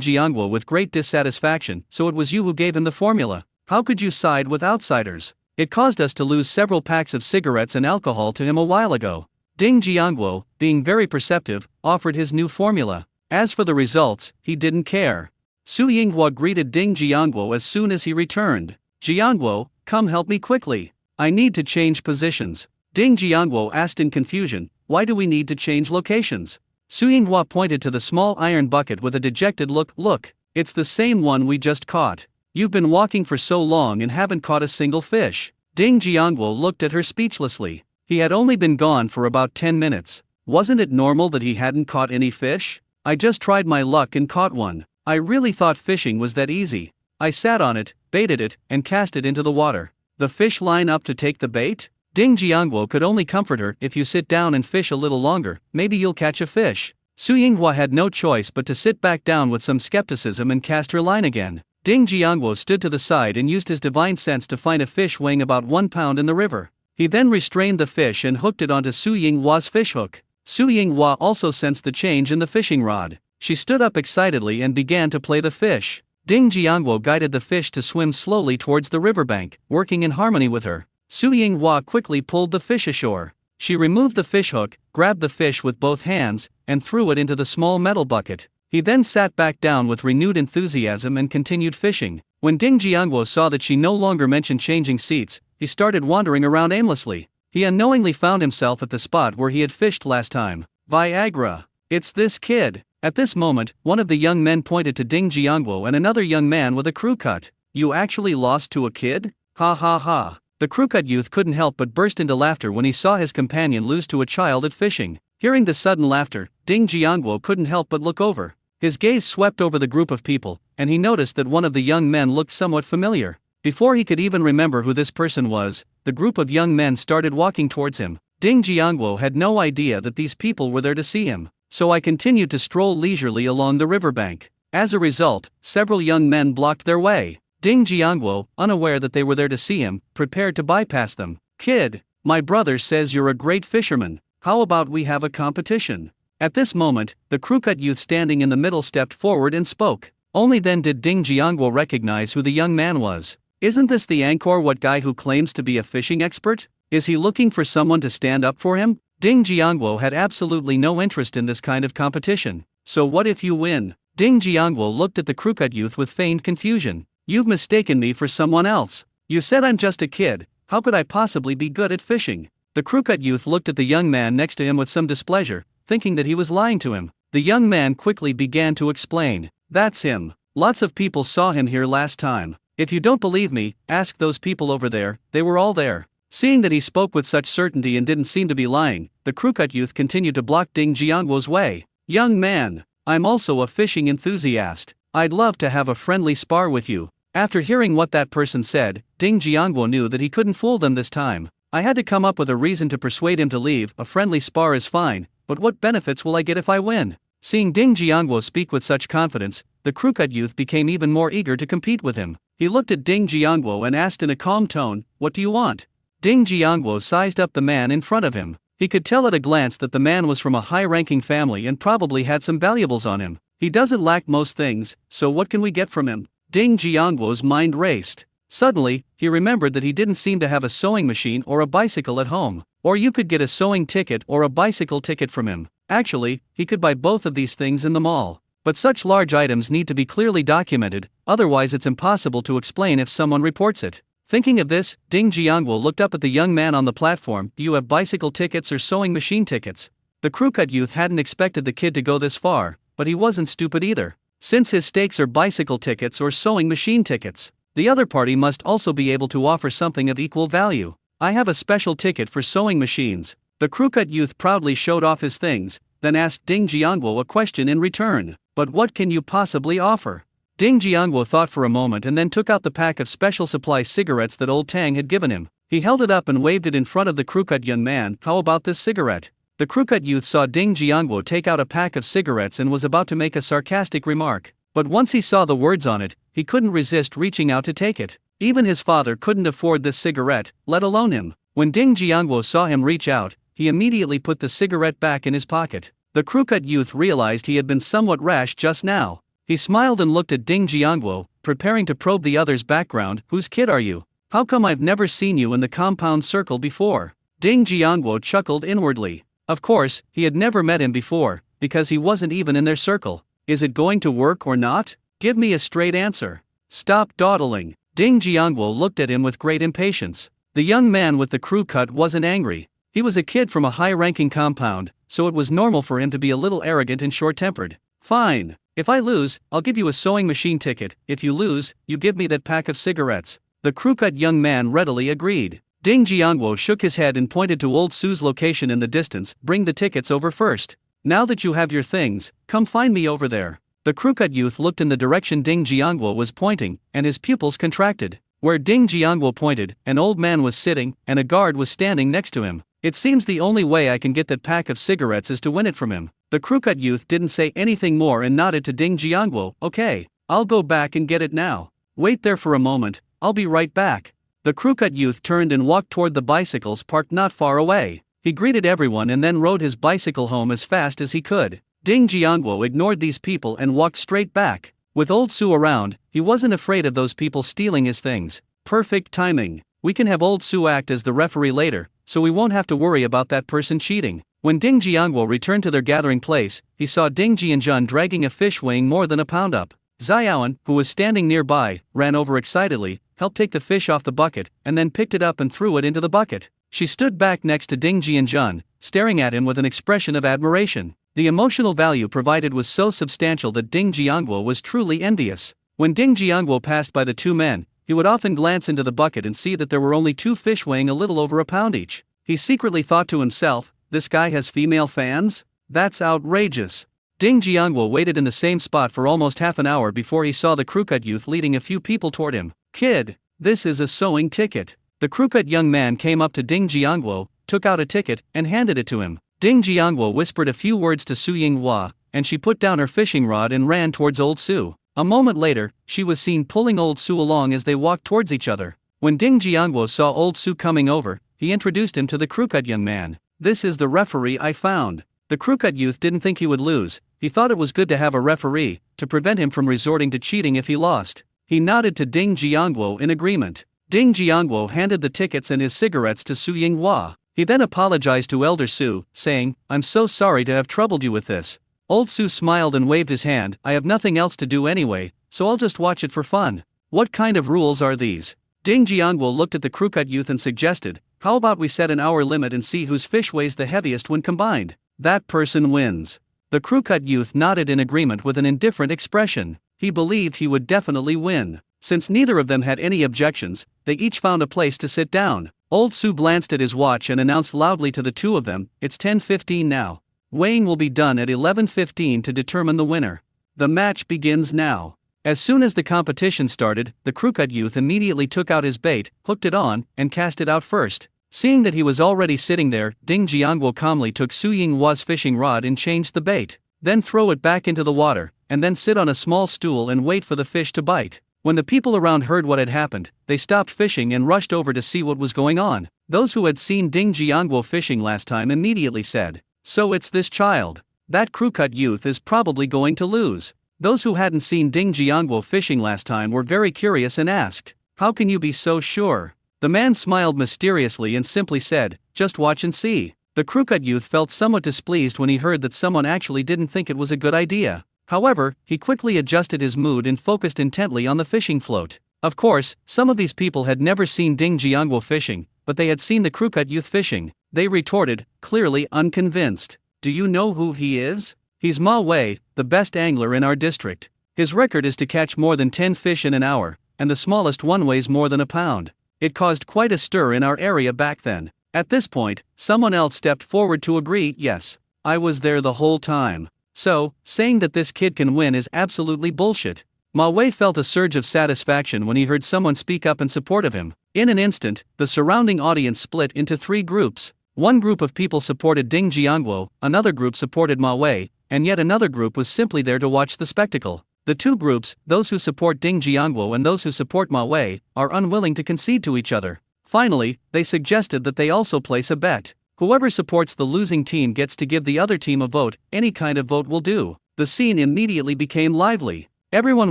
S1: Jiangguo with great dissatisfaction. "So it was you who gave him the formula? How could you side with outsiders? It caused us to lose several packs of cigarettes and alcohol to him a while ago." Ding Jiangguo, being very perceptive, offered his new formula. As for the results, he didn't care. Su Yinghua greeted Ding Jiangguo as soon as he returned. "Jiangguo, come help me quickly. I need to change positions." Ding Jiangguo asked in confusion, "Why do we need to change locations?" Su Yinghua pointed to the small iron bucket with a dejected look. "Look, it's the same one we just caught. You've been walking for so long and haven't caught a single fish." Ding Jiangguo looked at her speechlessly. He had only been gone for about 10 minutes. Wasn't it normal that he hadn't caught any fish? "I just tried my luck and caught one. I really thought fishing was that easy. I sat on it, baited it, and cast it into the water." "The fish line up to take the bait?" Ding Jiangguo could only comfort her. "If you sit down and fish a little longer, maybe you'll catch a fish." Su Yinghua had no choice but to sit back down with some skepticism and cast her line again. Ding Jiangguo stood to the side and used his divine sense to find a fish weighing about 1 pound in the river. He then restrained the fish and hooked it onto Su Yinghua's fishhook. Su Yinghua also sensed the change in the fishing rod. She stood up excitedly and began to play the fish. Ding Jiangguo guided the fish to swim slowly towards the riverbank, working in harmony with her. Su Yinghua quickly pulled the fish ashore. She removed the fishhook, grabbed the fish with both hands, and threw it into the small metal bucket. He then sat back down with renewed enthusiasm and continued fishing. When Ding Jiangguo saw that she no longer mentioned changing seats, he started wandering around aimlessly. He unknowingly found himself at the spot where he had fished last time. "Viagra. It's this kid." At this moment, one of the young men pointed to Ding Jiangguo and another young man with a crew cut. "You actually lost to a kid? Ha ha ha." The crew cut youth couldn't help but burst into laughter when he saw his companion lose to a child at fishing. Hearing the sudden laughter, Ding Jiangguo couldn't help but look over. His gaze swept over the group of people, and he noticed that one of the young men looked somewhat familiar. Before he could even remember who this person was, the group of young men started walking towards him. Ding Jiangguo had no idea that these people were there to see him, so I continued to stroll leisurely along the riverbank. As a result, several young men blocked their way. Ding Jiangguo, unaware that they were there to see him, prepared to bypass them. "Kid, my brother says you're a great fisherman. How about we have a competition?" At this moment, the crew-cut youth standing in the middle stepped forward and spoke. Only then did Ding Jiangguo recognize who the young man was. "Isn't this the Angkor Wat guy who claims to be a fishing expert? Is he looking for someone to stand up for him?" Ding Jiangguo had absolutely no interest in this kind of competition. "So what if you win?" Ding Jiangguo looked at the crew-cut youth with feigned confusion. "You've mistaken me for someone else. You said I'm just a kid. How could I possibly be good at fishing?" The crew-cut youth looked at the young man next to him with some displeasure, thinking that he was lying to him. The young man quickly began to explain. That's him. Lots of people saw him here last time. If you don't believe me, ask those people over there, they were all there. Seeing that he spoke with such certainty and didn't seem to be lying, the crew-cut youth continued to block Ding Jiangwo's way. Young man, I'm also a fishing enthusiast. I'd love to have a friendly spar with you. After hearing what that person said, Ding Jiangwo knew that he couldn't fool them this time. I had to come up with a reason to persuade him to leave. A friendly spar is fine, but what benefits will I get if I win? Seeing Ding Jiangwo speak with such confidence, the crew-cut youth became even more eager to compete with him. He looked at Ding Jiangwo and asked in a calm tone, "What do you want?" Ding Jiangwo sized up the man in front of him. He could tell at a glance that the man was from a high-ranking family and probably had some valuables on him. He doesn't lack most things, so what can we get from him? Ding Jiangwo's mind raced. Suddenly, he remembered that he didn't seem to have a sewing machine or a bicycle at home. Or you could get a sewing ticket or a bicycle ticket from him. Actually, he could buy both of these things in the mall. But such large items need to be clearly documented, otherwise it's impossible to explain if someone reports it. Thinking of this, Ding Jiangwo looked up at the young man on the platform. Do you have bicycle tickets or sewing machine tickets? The crew-cut youth hadn't expected the kid to go this far, but he wasn't stupid either. Since his stakes are bicycle tickets or sewing machine tickets, the other party must also be able to offer something of equal value. I have a special ticket for sewing machines. The crew-cut youth proudly showed off his things, then asked Ding Jiangwo a question in return. But what can you possibly offer? Ding Jiangwo thought for a moment and then took out the pack of special supply cigarettes that old Tang had given him. He held it up and waved it in front of the crew-cut young man. How about this cigarette? The crew-cut youth saw Ding Jiangwo take out a pack of cigarettes and was about to make a sarcastic remark. But once he saw the words on it, he couldn't resist reaching out to take it. Even his father couldn't afford this cigarette, let alone him. When Ding Jiangwo saw him reach out, he immediately put the cigarette back in his pocket. The crew-cut youth realized he had been somewhat rash just now. He smiled and looked at Ding Jiangwo, preparing to probe the other's background. Whose kid are you? How come I've never seen you in the compound circle before? Ding Jiangwo chuckled inwardly. Of course, he had never met him before, because he wasn't even in their circle. Is it going to work or not? Give me a straight answer. Stop dawdling. Ding Jiangwo looked at him with great impatience. The young man with the crew cut wasn't angry. He was a kid from a high-ranking compound, so it was normal for him to be a little arrogant and short-tempered. Fine. If I lose, I'll give you a sewing machine ticket. If you lose, you give me that pack of cigarettes. The crew-cut young man readily agreed. Ding Jiangwo shook his head and pointed to old Sue's location in the distance. Bring the tickets over first. Now that you have your things, come find me over there. The crew-cut youth looked in the direction Ding Jiangwo was pointing, and his pupils contracted. Where Ding Jiangwo pointed, an old man was sitting, and a guard was standing next to him. It seems the only way I can get that pack of cigarettes is to win it from him. The crew-cut youth didn't say anything more and nodded to Ding Jiangwo. Okay, I'll go back and get it now. Wait there for a moment, I'll be right back. The crew-cut youth turned and walked toward the bicycles parked not far away. He greeted everyone and then rode his bicycle home as fast as he could. Ding Jiangwo ignored these people and walked straight back. With old Sue around, he wasn't afraid of those people stealing his things. Perfect timing. We can have old Sue act as the referee later, so we won't have to worry about that person cheating. When Ding Jiangwo returned to their gathering place, he saw Ding Jianjun dragging a fish weighing more than a pound up. Xiaoan, who was standing nearby, ran over excitedly, helped take the fish off the bucket, and then picked it up and threw it into the bucket. She stood back next to Ding Jianjun, staring at him with an expression of admiration. The emotional value provided was so substantial that Ding Jiangwo was truly envious. When Ding Jiangwo passed by the two men, he would often glance into the bucket and see that there were only two fish weighing a little over a pound each. He secretly thought to himself, this guy has female fans? That's outrageous. Ding Jiangwo waited in the same spot for almost half an hour before he saw the crew-cut youth leading a few people toward him. Kid, this is a sewing ticket. The crew-cut young man came up to Ding Jiangwo, took out a ticket, and handed it to him. Ding Jiangwo whispered a few words to Su Yinghua, and she put down her fishing rod and ran towards old Su. A moment later, she was seen pulling old Su along as they walked towards each other. When Ding Jiangwo saw old Su coming over, he introduced him to the crew-cut young man. This is the referee I found. The crew-cut youth didn't think he would lose. He thought it was good to have a referee, to prevent him from resorting to cheating if he lost. He nodded to Ding Jiangwo in agreement. Ding Jiangwo handed the tickets and his cigarettes to Su Yinghua. He then apologized to Elder Su, saying, I'm so sorry to have troubled you with this. Old Su smiled and waved his hand. I have nothing else to do anyway, so I'll just watch it for fun. What kind of rules are these? Ding Jiangwo looked at the crew-cut youth and suggested, how about we set an hour limit and see whose fish weighs the heaviest when combined? That person wins. The crew-cut youth nodded in agreement with an indifferent expression. He believed he would definitely win. Since neither of them had any objections, they each found a place to sit down. Old Sue glanced at his watch and announced loudly to the two of them, "It's 10:15 now. Weighing will be done at 11:15 to determine the winner. The match begins now." As soon as the competition started, the crew-cut youth immediately took out his bait, hooked it on, and cast it out first. Seeing that he was already sitting there, Ding Jiangguo calmly took Su Yinghua's fishing rod and changed the bait. Then throw it back into the water, and then sit on a small stool and wait for the fish to bite. When the people around heard what had happened, they stopped fishing and rushed over to see what was going on. Those who had seen Ding Jiangguo fishing last time immediately said, "So it's this child. That crew-cut youth is probably going to lose." Those who hadn't seen Ding Jiangguo fishing last time were very curious and asked, "How can you be so sure?" The man smiled mysteriously and simply said, "Just watch and see." The crew-cut youth felt somewhat displeased when he heard that someone actually didn't think it was a good idea. However, he quickly adjusted his mood and focused intently on the fishing float. Of course, some of these people had never seen Ding Jiangguo fishing, but they had seen the crew-cut youth fishing. They retorted, clearly unconvinced, "Do you know who he is? He's Ma Wei, the best angler in our district. His record is to catch more than 10 fish in an hour, and the smallest one weighs more than a pound." It caused quite a stir in our area back then. At this point, someone else stepped forward to agree, "Yes, I was there the whole time. So, saying that this kid can win is absolutely bullshit." Ma Wei felt a surge of satisfaction when he heard someone speak up in support of him. In an instant, the surrounding audience split into 3 groups. One group of people supported Ding Jiangguo, another group supported Ma Wei, and yet another group was simply there to watch the spectacle. The 2 groups, those who support Ding Jiangguo and those who support Ma Wei, are unwilling to concede to each other. Finally, they suggested that they also place a bet. Whoever supports the losing team gets to give the other team a vote. Any kind of vote will do. The scene immediately became lively. Everyone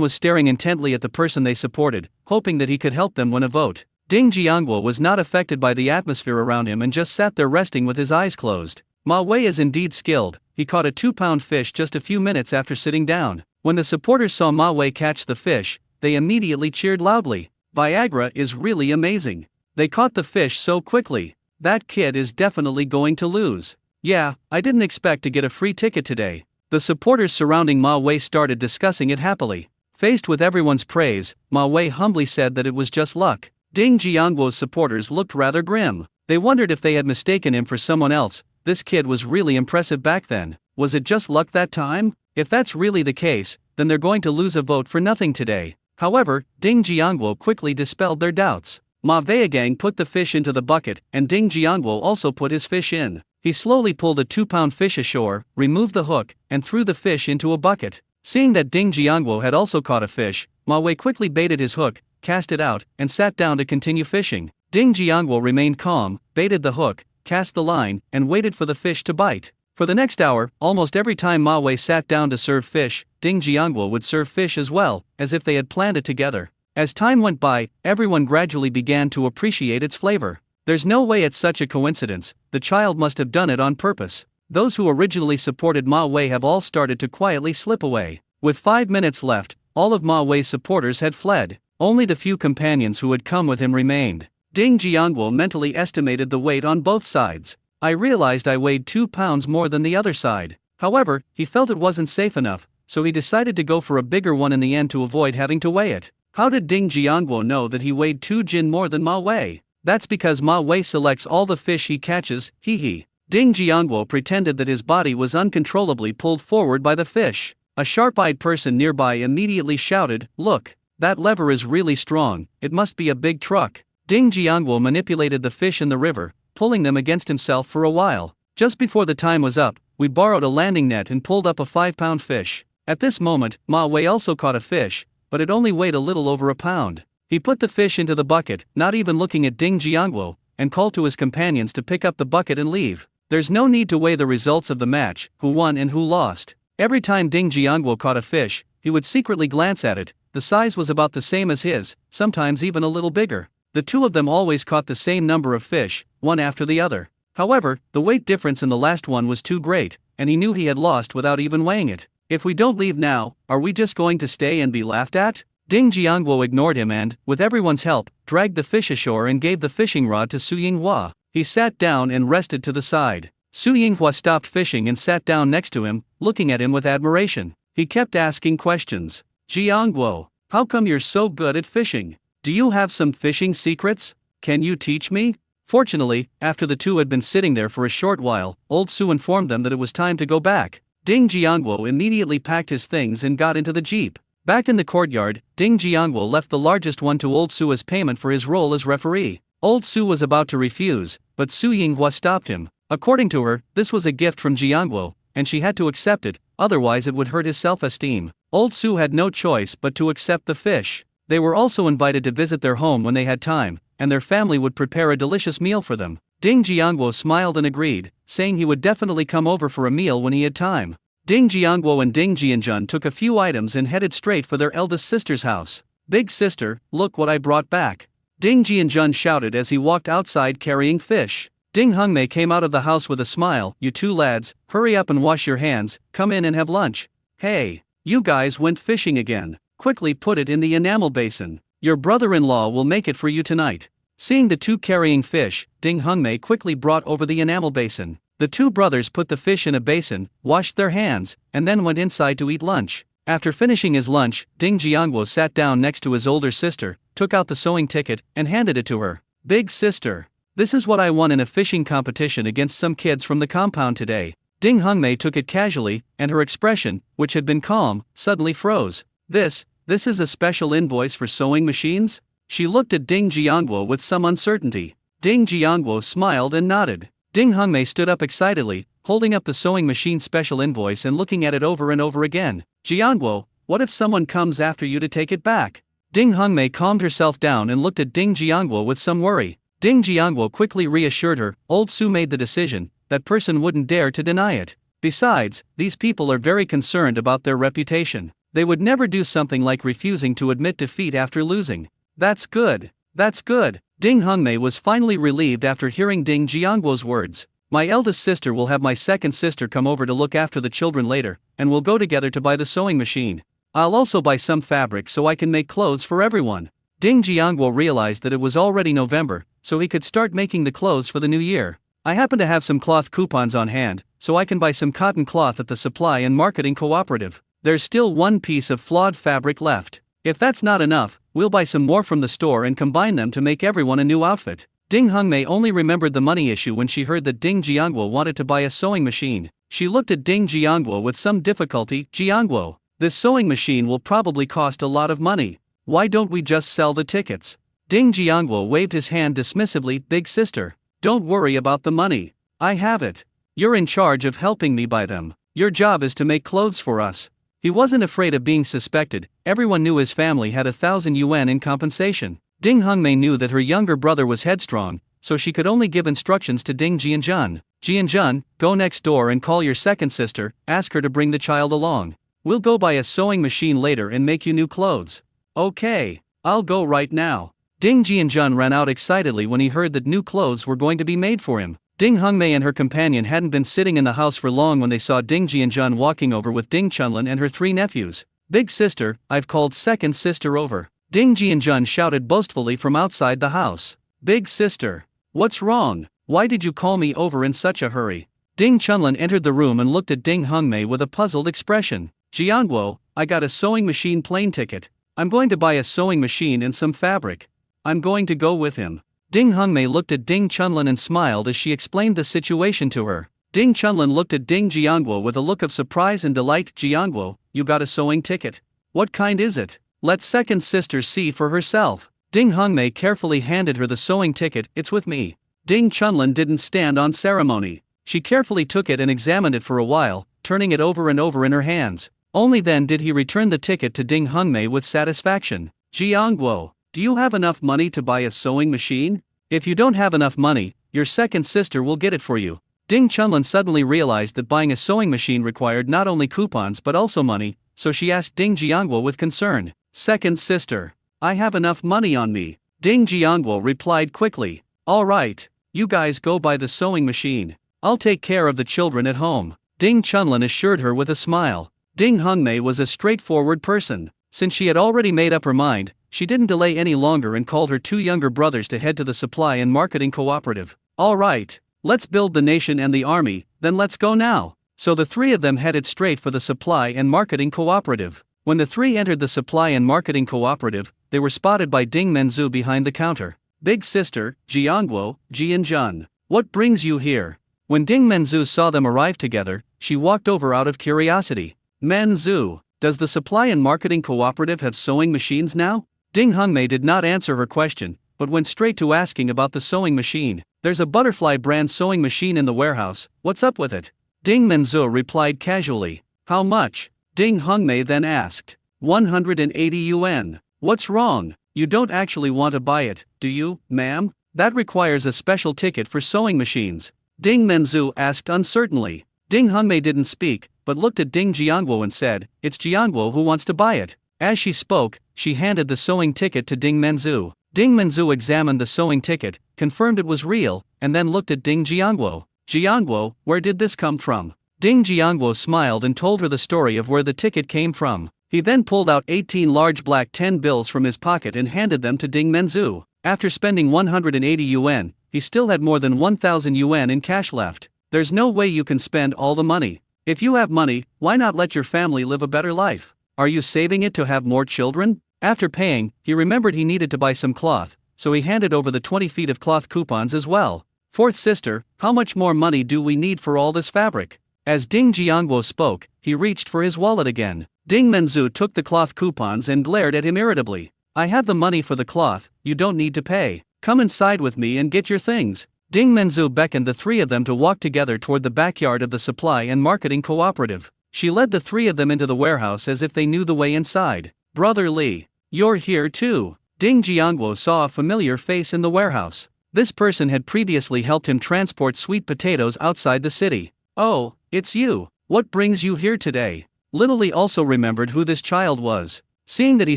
S1: was staring intently at the person they supported, hoping that he could help them win a vote. Ding Jiangguo was not affected by the atmosphere around him and just sat there resting with his eyes closed. Ma Wei is indeed skilled. He caught a 2-pound fish just a few minutes after sitting down. When the supporters saw Ma Wei catch the fish, they immediately cheered loudly. "Viagra is really amazing. They caught the fish so quickly. That kid is definitely going to lose. Yeah, I didn't expect to get a free ticket today." The supporters surrounding Ma Wei started discussing it happily. Faced with everyone's praise, Ma Wei humbly said that it was just luck. Ding Jiangguo's supporters looked rather grim. They wondered if they had mistaken him for someone else. This kid was really impressive back then. Was it just luck that time? If that's really the case, then they're going to lose a vote for nothing today. However, Ding Jiangguo quickly dispelled their doubts. Ma Weigang put the fish into the bucket, and Ding Jiangguo also put his fish in. He slowly pulled a 2-pound fish ashore, removed the hook, and threw the fish into a bucket. Seeing that Ding Jiangguo had also caught a fish, Ma Wei quickly baited his hook, cast it out, and sat down to continue fishing. Ding Jiangguo remained calm, baited the hook, cast the line, and waited for the fish to bite. For the next hour, almost every time Ma Wei sat down to serve fish, Ding Jiangguo would serve fish as well, as if they had planned it together. As time went by, everyone gradually began to appreciate its flavor. There's no way it's such a coincidence. The child must have done it on purpose. Those who originally supported Ma Wei have all started to quietly slip away. With 5 minutes left, all of Ma Wei's supporters had fled. Only the few companions who had come with him remained. Ding Jiangguo mentally estimated the weight on both sides. "I realized I weighed 2 pounds more than the other side." However, he felt it wasn't safe enough, so he decided to go for a bigger one in the end to avoid having to weigh it. How did Ding Jiangguo know that he weighed 2 jin more than Ma Wei? That's because Ma Wei selects all the fish he catches, hee. Ding Jiangguo pretended that his body was uncontrollably pulled forward by the fish. A sharp-eyed person nearby immediately shouted, "Look, that lever is really strong, it must be a big truck." Ding Jiangguo manipulated the fish in the river, pulling them against himself for a while. Just before the time was up, we borrowed a landing net and pulled up a 5-pound fish. At this moment, Ma Wei also caught a fish, but it only weighed a little over a pound. He put the fish into the bucket, not even looking at Ding Jiangguo, and called to his companions to pick up the bucket and leave. There's no need to weigh the results of the match, who won and who lost. Every time Ding Jiangguo caught a fish, he would secretly glance at it. The size was about the same as his, sometimes even a little bigger. The two of them always caught the same number of fish, one after the other. However, the weight difference in the last one was too great, and he knew he had lost without even weighing it. "If we don't leave now, are we just going to stay and be laughed at?" Ding Jiangguo ignored him and, with everyone's help, dragged the fish ashore and gave the fishing rod to Su Yinghua. He sat down and rested to the side. Su Yinghua stopped fishing and sat down next to him, looking at him with admiration. He kept asking questions. Jiangguo, how come you're so good at fishing? Do you have some fishing secrets? Can you teach me? Fortunately, after the two had been sitting there for a short while, old Su informed them that it was time to go back. Ding Jiangguo immediately packed his things and got into the jeep. Back in the courtyard, Ding Jiangguo left the largest one to old Su as payment for his role as referee. Old Su was about to refuse, but Su Yinghua stopped him. According to her, this was a gift from Jiangguo, and she had to accept it, otherwise it would hurt his self-esteem. Old Su had no choice but to accept the fish. They were also invited to visit their home when they had time, and their family would prepare a delicious meal for them. Ding Jiangguo smiled and agreed, saying he would definitely come over for a meal when he had time. Ding Jiangguo and Ding Jianjun took a few items and headed straight for their eldest sister's house. Big sister, look what I brought back. Ding Jianjun shouted as he walked outside carrying fish. Ding Hongmei came out of the house with a smile. You two lads, hurry up and wash your hands, come in and have lunch. Hey, you guys went fishing again. Quickly put it in the enamel basin. Your brother-in-law will make it for you tonight. Seeing the two carrying fish, Ding Hongmei quickly brought over the enamel basin. The two brothers put the fish in a basin, washed their hands, and then went inside to eat lunch. After finishing his lunch, Ding Jiangguo sat down next to his older sister, took out the sewing ticket, and handed it to her. Big sister, this is what I won in a fishing competition against some kids from the compound today. Ding Hongmei took it casually, and her expression, which had been calm, suddenly froze. This is a special invoice for sewing machines? She looked at Ding Jiangguo with some uncertainty. Ding Jiangguo smiled and nodded. Ding Hongmei stood up excitedly, holding up the sewing machine special invoice and looking at it over and over again. Jiangguo, what if someone comes after you to take it back? Ding Hongmei calmed herself down and looked at Ding Jiangguo with some worry. Ding Jiangguo quickly reassured her. Old Su made the decision, that person wouldn't dare to deny it. Besides, these people are very concerned about their reputation. They would never do something like refusing to admit defeat after losing. That's good. That's good. Ding Hongmei was finally relieved after hearing Ding Jiangguo's words. My eldest sister will have my second sister come over to look after the children later, and we'll go together to buy the sewing machine. I'll also buy some fabric so I can make clothes for everyone. Ding Jiangguo realized that it was already November, so he could start making the clothes for the new year. I happen to have some cloth coupons on hand, so I can buy some cotton cloth at the supply and marketing cooperative. There's still one piece of flawed fabric left. If that's not enough, we'll buy some more from the store and combine them to make everyone a new outfit. Ding Hongmei only remembered the money issue when she heard that Ding Jiangguo wanted to buy a sewing machine. She looked at Ding Jiangguo with some difficulty. Jiangguo, this sewing machine will probably cost a lot of money. Why don't we just sell the tickets? Ding Jiangguo waved his hand dismissively. Big sister, don't worry about the money. I have it. You're in charge of helping me buy them. Your job is to make clothes for us. He wasn't afraid of being suspected. Everyone knew his family had 1,000 yuan in compensation. Ding Hongmei knew that her younger brother was headstrong, so she could only give instructions to Ding Jianjun. Jianjun, go next door and call your second sister, ask her to bring the child along. We'll go buy a sewing machine later and make you new clothes. Okay, I'll go right now. Ding Jianjun ran out excitedly when he heard that new clothes were going to be made for him. Ding Hongmei and her companion hadn't been sitting in the house for long when they saw Ding Jianjun walking over with Ding Chunlin and her 3 nephews. Big sister, I've called second sister over. Ding Jianjun shouted boastfully from outside the house. Big sister, what's wrong? Why did you call me over in such a hurry? Ding Chunlin entered the room and looked at Ding Hongmei with a puzzled expression. Jiangguo, I got a sewing machine plane ticket. I'm going to buy a sewing machine and some fabric. I'm going to go with him. Ding Hongmei looked at Ding Chunlin and smiled as she explained the situation to her. Ding Chunlin looked at Ding Jiangguo with a look of surprise and delight. Jiangguo, you got a sewing ticket? What kind is it? Let second sister see for herself. Ding Hongmei carefully handed her the sewing ticket. It's with me. Ding Chunlin didn't stand on ceremony. She carefully took it and examined it for a while, turning it over and over in her hands. Only then did he return the ticket to Ding Hongmei with satisfaction. Jiangguo, do you have enough money to buy a sewing machine? If you don't have enough money, your second sister will get it for you. Ding Chunlin suddenly realized that buying a sewing machine required not only coupons but also money, so she asked Ding Jiangguo with concern. Second sister, I have enough money on me. Ding Jiangguo replied quickly. All right, you guys go buy the sewing machine. I'll take care of the children at home. Ding Chunlin assured her with a smile. Ding Hongmei was a straightforward person. Since she had already made up her mind, she didn't delay any longer and called her 2 younger brothers to head to the supply and marketing cooperative. All right, Let's build the nation and the army, then let's go now. So the three of them headed straight for the supply and marketing cooperative. When the three entered the supply and marketing cooperative, they were spotted by Ding Menzu behind the counter. Big sister, Jiangguo, Ji and Jun. What brings you here? When Ding Menzu saw them arrive together, she walked over out of curiosity. Menzu, does the supply and marketing cooperative have sewing machines now? Ding Hongmei did not answer her question, but went straight to asking about the sewing machine. There's a Butterfly brand sewing machine in the warehouse, what's up with it? Ding Menzu replied casually. How much? Ding Hongmei then asked. 180 yuan. What's wrong? You don't actually want to buy it, do you, ma'am? That requires a special ticket for sewing machines. Ding Menzu asked uncertainly. Ding Hongmei didn't speak, but looked at Ding Jiangguo and said, it's Jiangguo who wants to buy it. As she spoke, she handed the sewing ticket to Ding Menzu. Ding Menzu examined the sewing ticket, confirmed it was real, and then looked at Ding Jiangguo. Jiangguo, where did this come from? Ding Jiangguo smiled and told her the story of where the ticket came from. He then pulled out 18 large black 10 bills from his pocket and handed them to Ding Menzu. After spending 180 yuan, he still had more than 1,000 yuan in cash left. There's no way you can spend all the money. If you have money, why not let your family live a better life? Are you saving it to have more children? After paying, he remembered he needed to buy some cloth, so he handed over the 20 feet of cloth coupons as well. Fourth sister, how much more money do we need for all this fabric? As Ding Jiangguo spoke, he reached for his wallet again. Ding Menzu took the cloth coupons and glared at him irritably. I have the money for the cloth, you don't need to pay. Come inside with me and get your things. Ding Menzu beckoned the three of them to walk together toward the backyard of the supply and marketing cooperative. She led the three of them into the warehouse as if they knew the way inside. Brother Li, you're here too. Ding Jiangguo saw a familiar face in the warehouse. This person had previously helped him transport sweet potatoes outside the city. Oh, it's you. What brings you here today? Little Li also remembered who this child was. Seeing that he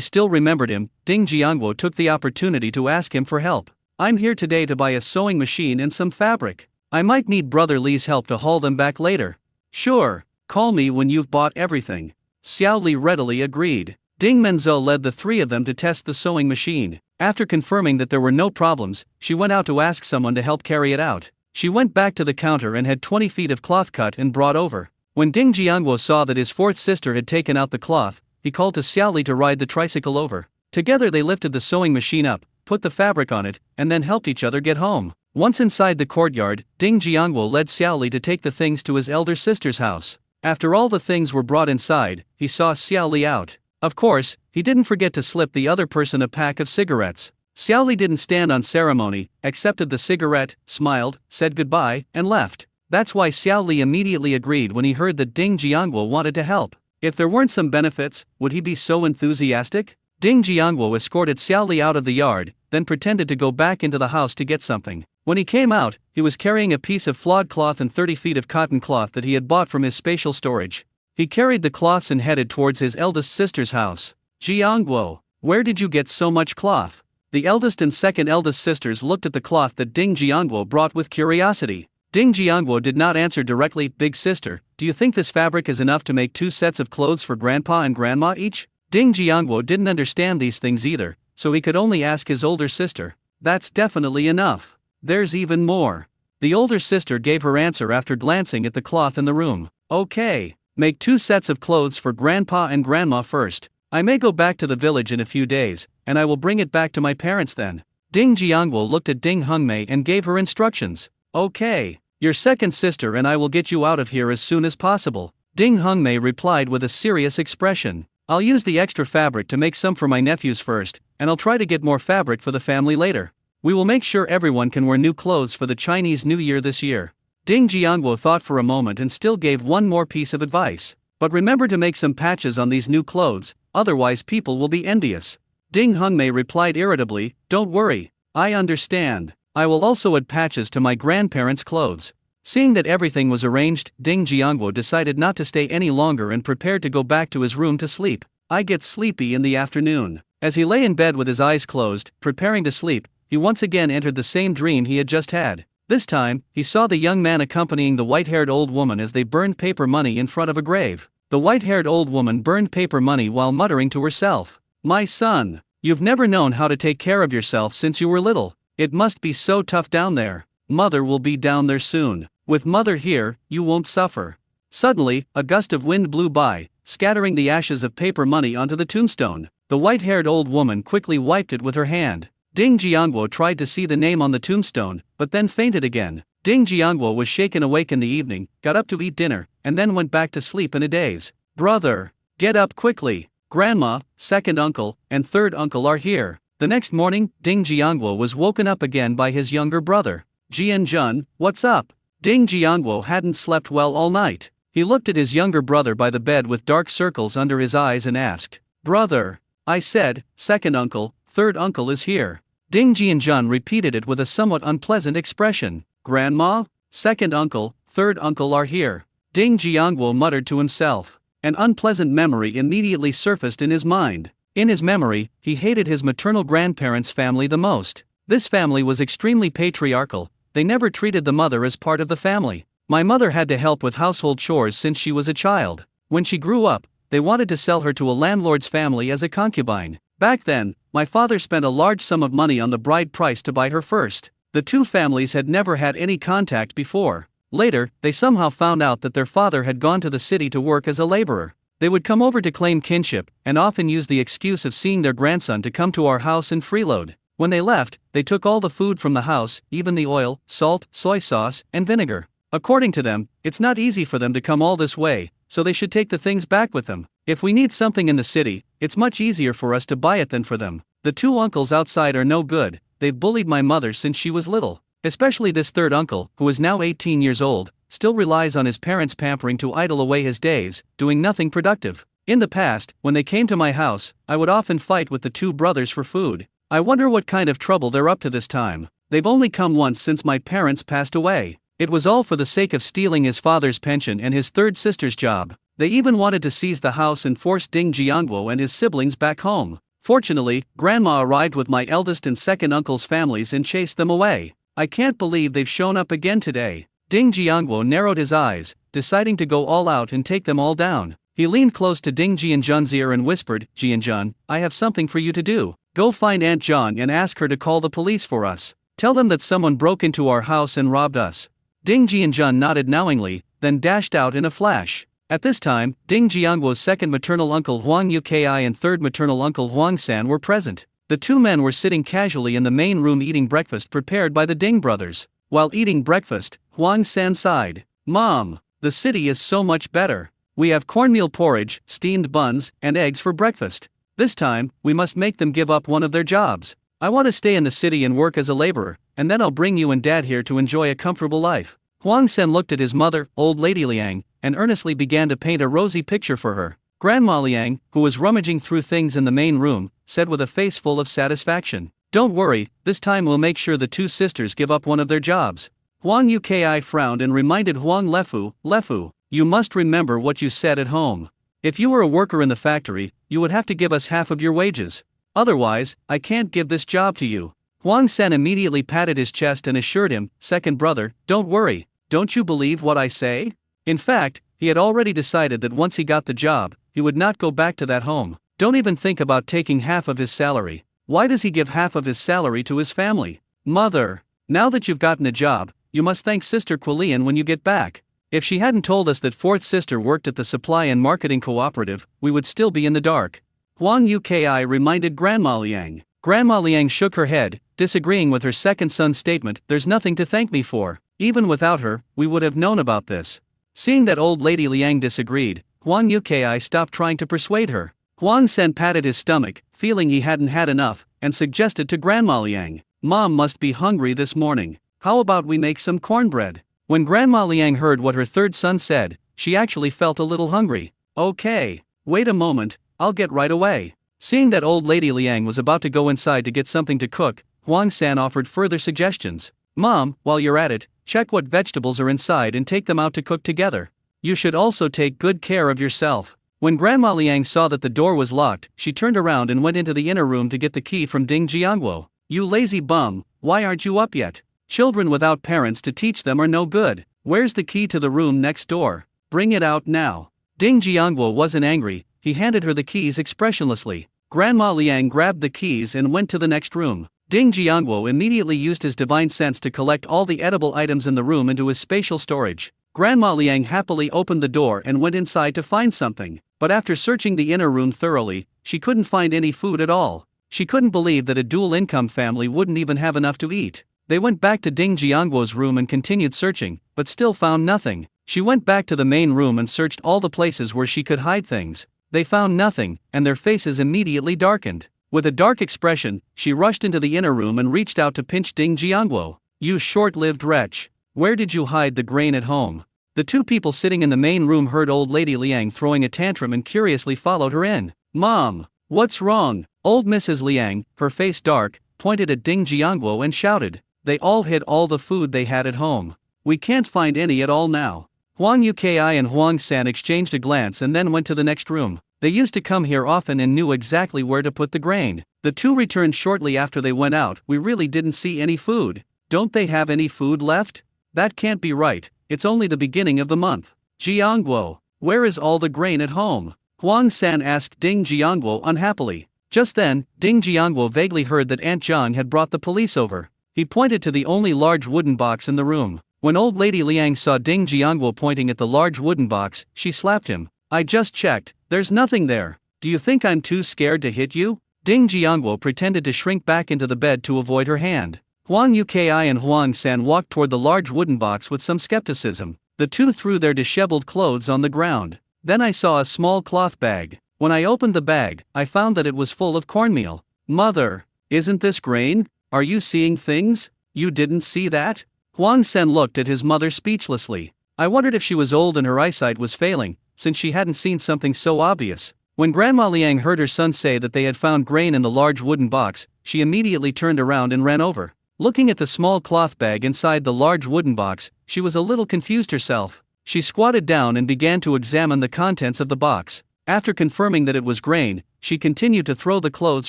S1: still remembered him, Ding Jiangguo took the opportunity to ask him for help. I'm here today to buy a sewing machine and some fabric. I might need Brother Li's help to haul them back later. Sure, call me when you've bought everything. Xiao Li readily agreed. Ding Menzu led the three of them to test the sewing machine. After confirming that there were no problems, she went out to ask someone to help carry it out. She went back to the counter and had 20 feet of cloth cut and brought over. When Ding Jiangguo saw that his fourth sister had taken out the cloth, he called to Xiao Li to ride the tricycle over. Together they lifted the sewing machine up, put the fabric on it, and then helped each other get home. Once inside the courtyard, Ding Jiangguo led Xiao Li to take the things to his elder sister's house. After all the things were brought inside, he saw Xiao Li out. Of course, he didn't forget to slip the other person a pack of cigarettes. Xiao Li didn't stand on ceremony, accepted the cigarette, smiled, said goodbye, and left. That's why Xiao Li immediately agreed when he heard that Ding Jiangguo wanted to help. If there weren't some benefits, would he be so enthusiastic? Ding Jiangguo escorted Xiao Li out of the yard, then pretended to go back into the house to get something. When he came out, he was carrying a piece of flawed cloth and 30 feet of cotton cloth that he had bought from his spatial storage. He carried the cloths and headed towards his eldest sister's house. Jiangguo, where did you get so much cloth? The eldest and second eldest sisters looked at the cloth that Ding Jiangguo brought with curiosity. Ding Jiangguo did not answer directly. Big sister, do you think this fabric is enough to make 2 sets of clothes for grandpa and grandma each? Ding Jiangguo didn't understand these things either, so he could only ask his older sister. That's definitely enough. There's even more. The older sister gave her answer after glancing at the cloth in the room. Okay, make 2 sets of clothes for grandpa and grandma first. I may go back to the village in a few days, and I will bring it back to my parents then. Ding Jiangguo looked at Ding Hongmei and gave her instructions. Okay, your second sister and I will get you out of here as soon as possible. Ding Hongmei replied with a serious expression. I'll use the extra fabric to make some for my nephews first, and I'll try to get more fabric for the family later. We will make sure everyone can wear new clothes for the Chinese New Year this year. Ding Jiangguo thought for a moment and still gave one more piece of advice. But remember to make some patches on these new clothes, otherwise people will be envious. Ding Hongmei replied irritably, don't worry, I understand. I will also add patches to my grandparents' clothes. Seeing that everything was arranged, Ding Jiangguo decided not to stay any longer and prepared to go back to his room to sleep. I get sleepy in the afternoon. As he lay in bed with his eyes closed, preparing to sleep, he once again entered the same dream he had just had. This time, he saw the young man accompanying the white-haired old woman as they burned paper money in front of a grave. The white-haired old woman burned paper money while muttering to herself. My son, you've never known how to take care of yourself since you were little. It must be so tough down there. Mother will be down there soon. With Mother here, you won't suffer. Suddenly, a gust of wind blew by, scattering the ashes of paper money onto the tombstone. The white-haired old woman quickly wiped it with her hand. Ding Jiangwo tried to see the name on the tombstone, but then fainted again. Ding Jiangwo was shaken awake in the evening, got up to eat dinner, and then went back to sleep in a daze. Brother! Get up quickly! Grandma, second uncle, and third uncle are here. The next morning, Ding Jiangwo was woken up again by his younger brother. Jian-jun, what's up? Ding Jiangwo hadn't slept well all night. He looked at his younger brother by the bed with dark circles under his eyes and asked, Brother! I said, second uncle, third uncle is here. Ding Jian-jun repeated it with a somewhat unpleasant expression. Grandma, second uncle, third uncle are here. Ding Jiangwo muttered to himself. An unpleasant memory immediately surfaced in his mind. In his memory, he hated his maternal grandparents' family the most. This family was extremely patriarchal. They never treated the mother as part of the family. My mother had to help with household chores since she was a child. When she grew up, they wanted to sell her to a landlord's family as a concubine. Back then, my father spent a large sum of money on the bride price to buy her first. The two families had never had any contact before. Later, they somehow found out that their father had gone to the city to work as a laborer. They would come over to claim kinship, and often use the excuse of seeing their grandson to come to our house and freeload. When they left, they took all the food from the house, even the oil, salt, soy sauce, and vinegar. According to them, it's not easy for them to come all this way, so they should take the things back with them. If we need something in the city, it's much easier for us to buy it than for them. The two uncles outside are no good. They've bullied my mother since she was little. Especially this third uncle, who is now 18 years old, still relies on his parents' pampering to idle away his days, doing nothing productive. In the past, when they came to my house, I would often fight with the two brothers for food. I wonder what kind of trouble they're up to this time. They've only come once since my parents passed away. It was all for the sake of stealing his father's pension and his third sister's job. They even wanted to seize the house and force Ding Jiangwo and his siblings back home. Fortunately, Grandma arrived with my eldest and second uncle's families and chased them away. I can't believe they've shown up again today. Ding Jiangwo narrowed his eyes, deciding to go all out and take them all down. He leaned close to Ding Jianjun's ear and whispered, Jianjun, I have something for you to do. Go find Aunt John and ask her to call the police for us. Tell them that someone broke into our house and robbed us. Ding Jianjun nodded knowingly, then dashed out in a flash. At this time, Ding Jiangwo's second maternal uncle Huang Yuki and third maternal uncle Huang San were present. The two men were sitting casually in the main room eating breakfast prepared by the Ding brothers. While eating breakfast, Huang San sighed. Mom, the city is so much better. We have cornmeal porridge, steamed buns, and eggs for breakfast. This time, we must make them give up one of their jobs. I want to stay in the city and work as a laborer, and then I'll bring you and Dad here to enjoy a comfortable life. Huang Sen looked at his mother, old lady Liang, and earnestly began to paint a rosy picture for her. Grandma Liang, who was rummaging through things in the main room, said with a face full of satisfaction, Don't worry, this time we'll make sure the two sisters give up one of their jobs. Huang Yuki frowned and reminded Huang Lefu, you must remember what you said at home. If you were a worker in the factory, you would have to give us half of your wages. Otherwise, I can't give this job to you. Huang Sen immediately patted his chest and assured him, Second brother, don't worry, don't you believe what I say? In fact, he had already decided that once he got the job, he would not go back to that home. Don't even think about taking half of his salary. Why does he give half of his salary to his family? Mother, now that you've gotten a job, you must thank Sister Quillian when you get back. If she hadn't told us that fourth sister worked at the supply and marketing cooperative, we would still be in the dark. Huang Yuki reminded Grandma Liang. Grandma Liang shook her head, disagreeing with her second son's statement, There's nothing to thank me for. Even without her, we would have known about this. Seeing that old lady Liang disagreed, Huang Yuki stopped trying to persuade her. Huang Sen patted his stomach, feeling he hadn't had enough, and suggested to Grandma Liang, Mom must be hungry this morning. How about we make some cornbread? When Grandma Liang heard what her third son said, she actually felt a little hungry. Okay, wait a moment, I'll get right away. Seeing that old lady Liang was about to go inside to get something to cook, Huang San offered further suggestions. Mom, while you're at it, check what vegetables are inside and take them out to cook together. You should also take good care of yourself. When Grandma Liang saw that the door was locked, she turned around and went into the inner room to get the key from Ding Jiangwo. You lazy bum, why aren't you up yet? Children without parents to teach them are no good. Where's the key to the room next door? Bring it out now. Ding Jiangwo wasn't angry, he handed her the keys expressionlessly. Grandma Liang grabbed the keys and went to the next room. Ding Jiangguo immediately used his divine sense to collect all the edible items in the room into his spatial storage. Grandma Liang happily opened the door and went inside to find something, but after searching the inner room thoroughly, she couldn't find any food at all. She couldn't believe that a dual-income family wouldn't even have enough to eat. They went back to Ding Jiangguo's room and continued searching, but still found nothing. She went back to the main room and searched all the places where she could hide things. They found nothing, and their faces immediately darkened. With a dark expression, she rushed into the inner room and reached out to pinch Ding Jiangguo. "You short-lived wretch. Where did you hide the grain at home?" The two people sitting in the main room heard old lady Liang throwing a tantrum and curiously followed her in. "Mom, what's wrong?" Old Mrs. Liang, her face dark, pointed at Ding Jiangguo and shouted. "They all hid all the food they had at home. We can't find any at all now." Huang Yuki and Huang San exchanged a glance and then went to the next room. They used to come here often and knew exactly where to put the grain. The two returned shortly after they went out. "We really didn't see any food. Don't they have any food left? That can't be right, it's only the beginning of the month." "Jiangguo, where is all the grain at home?" Huang San asked Ding Jiangguo unhappily. Just then, Ding Jiangguo vaguely heard that Aunt Zhang had brought the police over. He pointed to the only large wooden box in the room. When old lady Liang saw Ding Jiangguo pointing at the large wooden box, she slapped him. "I just checked, there's nothing there. Do you think I'm too scared to hit you?" Ding Jiangguo pretended to shrink back into the bed to avoid her hand. Huang Yuki and Huang San walked toward the large wooden box with some skepticism. The two threw their disheveled clothes on the ground. "Then I saw a small cloth bag. When I opened the bag, I found that it was full of cornmeal." "Mother, isn't this grain? Are you seeing things? You didn't see that?" Huang Sen looked at his mother speechlessly. I wondered if she was old and her eyesight was failing, since she hadn't seen something so obvious. When Grandma Liang heard her son say that they had found grain in the large wooden box, she immediately turned around and ran over. Looking at the small cloth bag inside the large wooden box, she was a little confused herself. She squatted down and began to examine the contents of the box. After confirming that it was grain, she continued to throw the clothes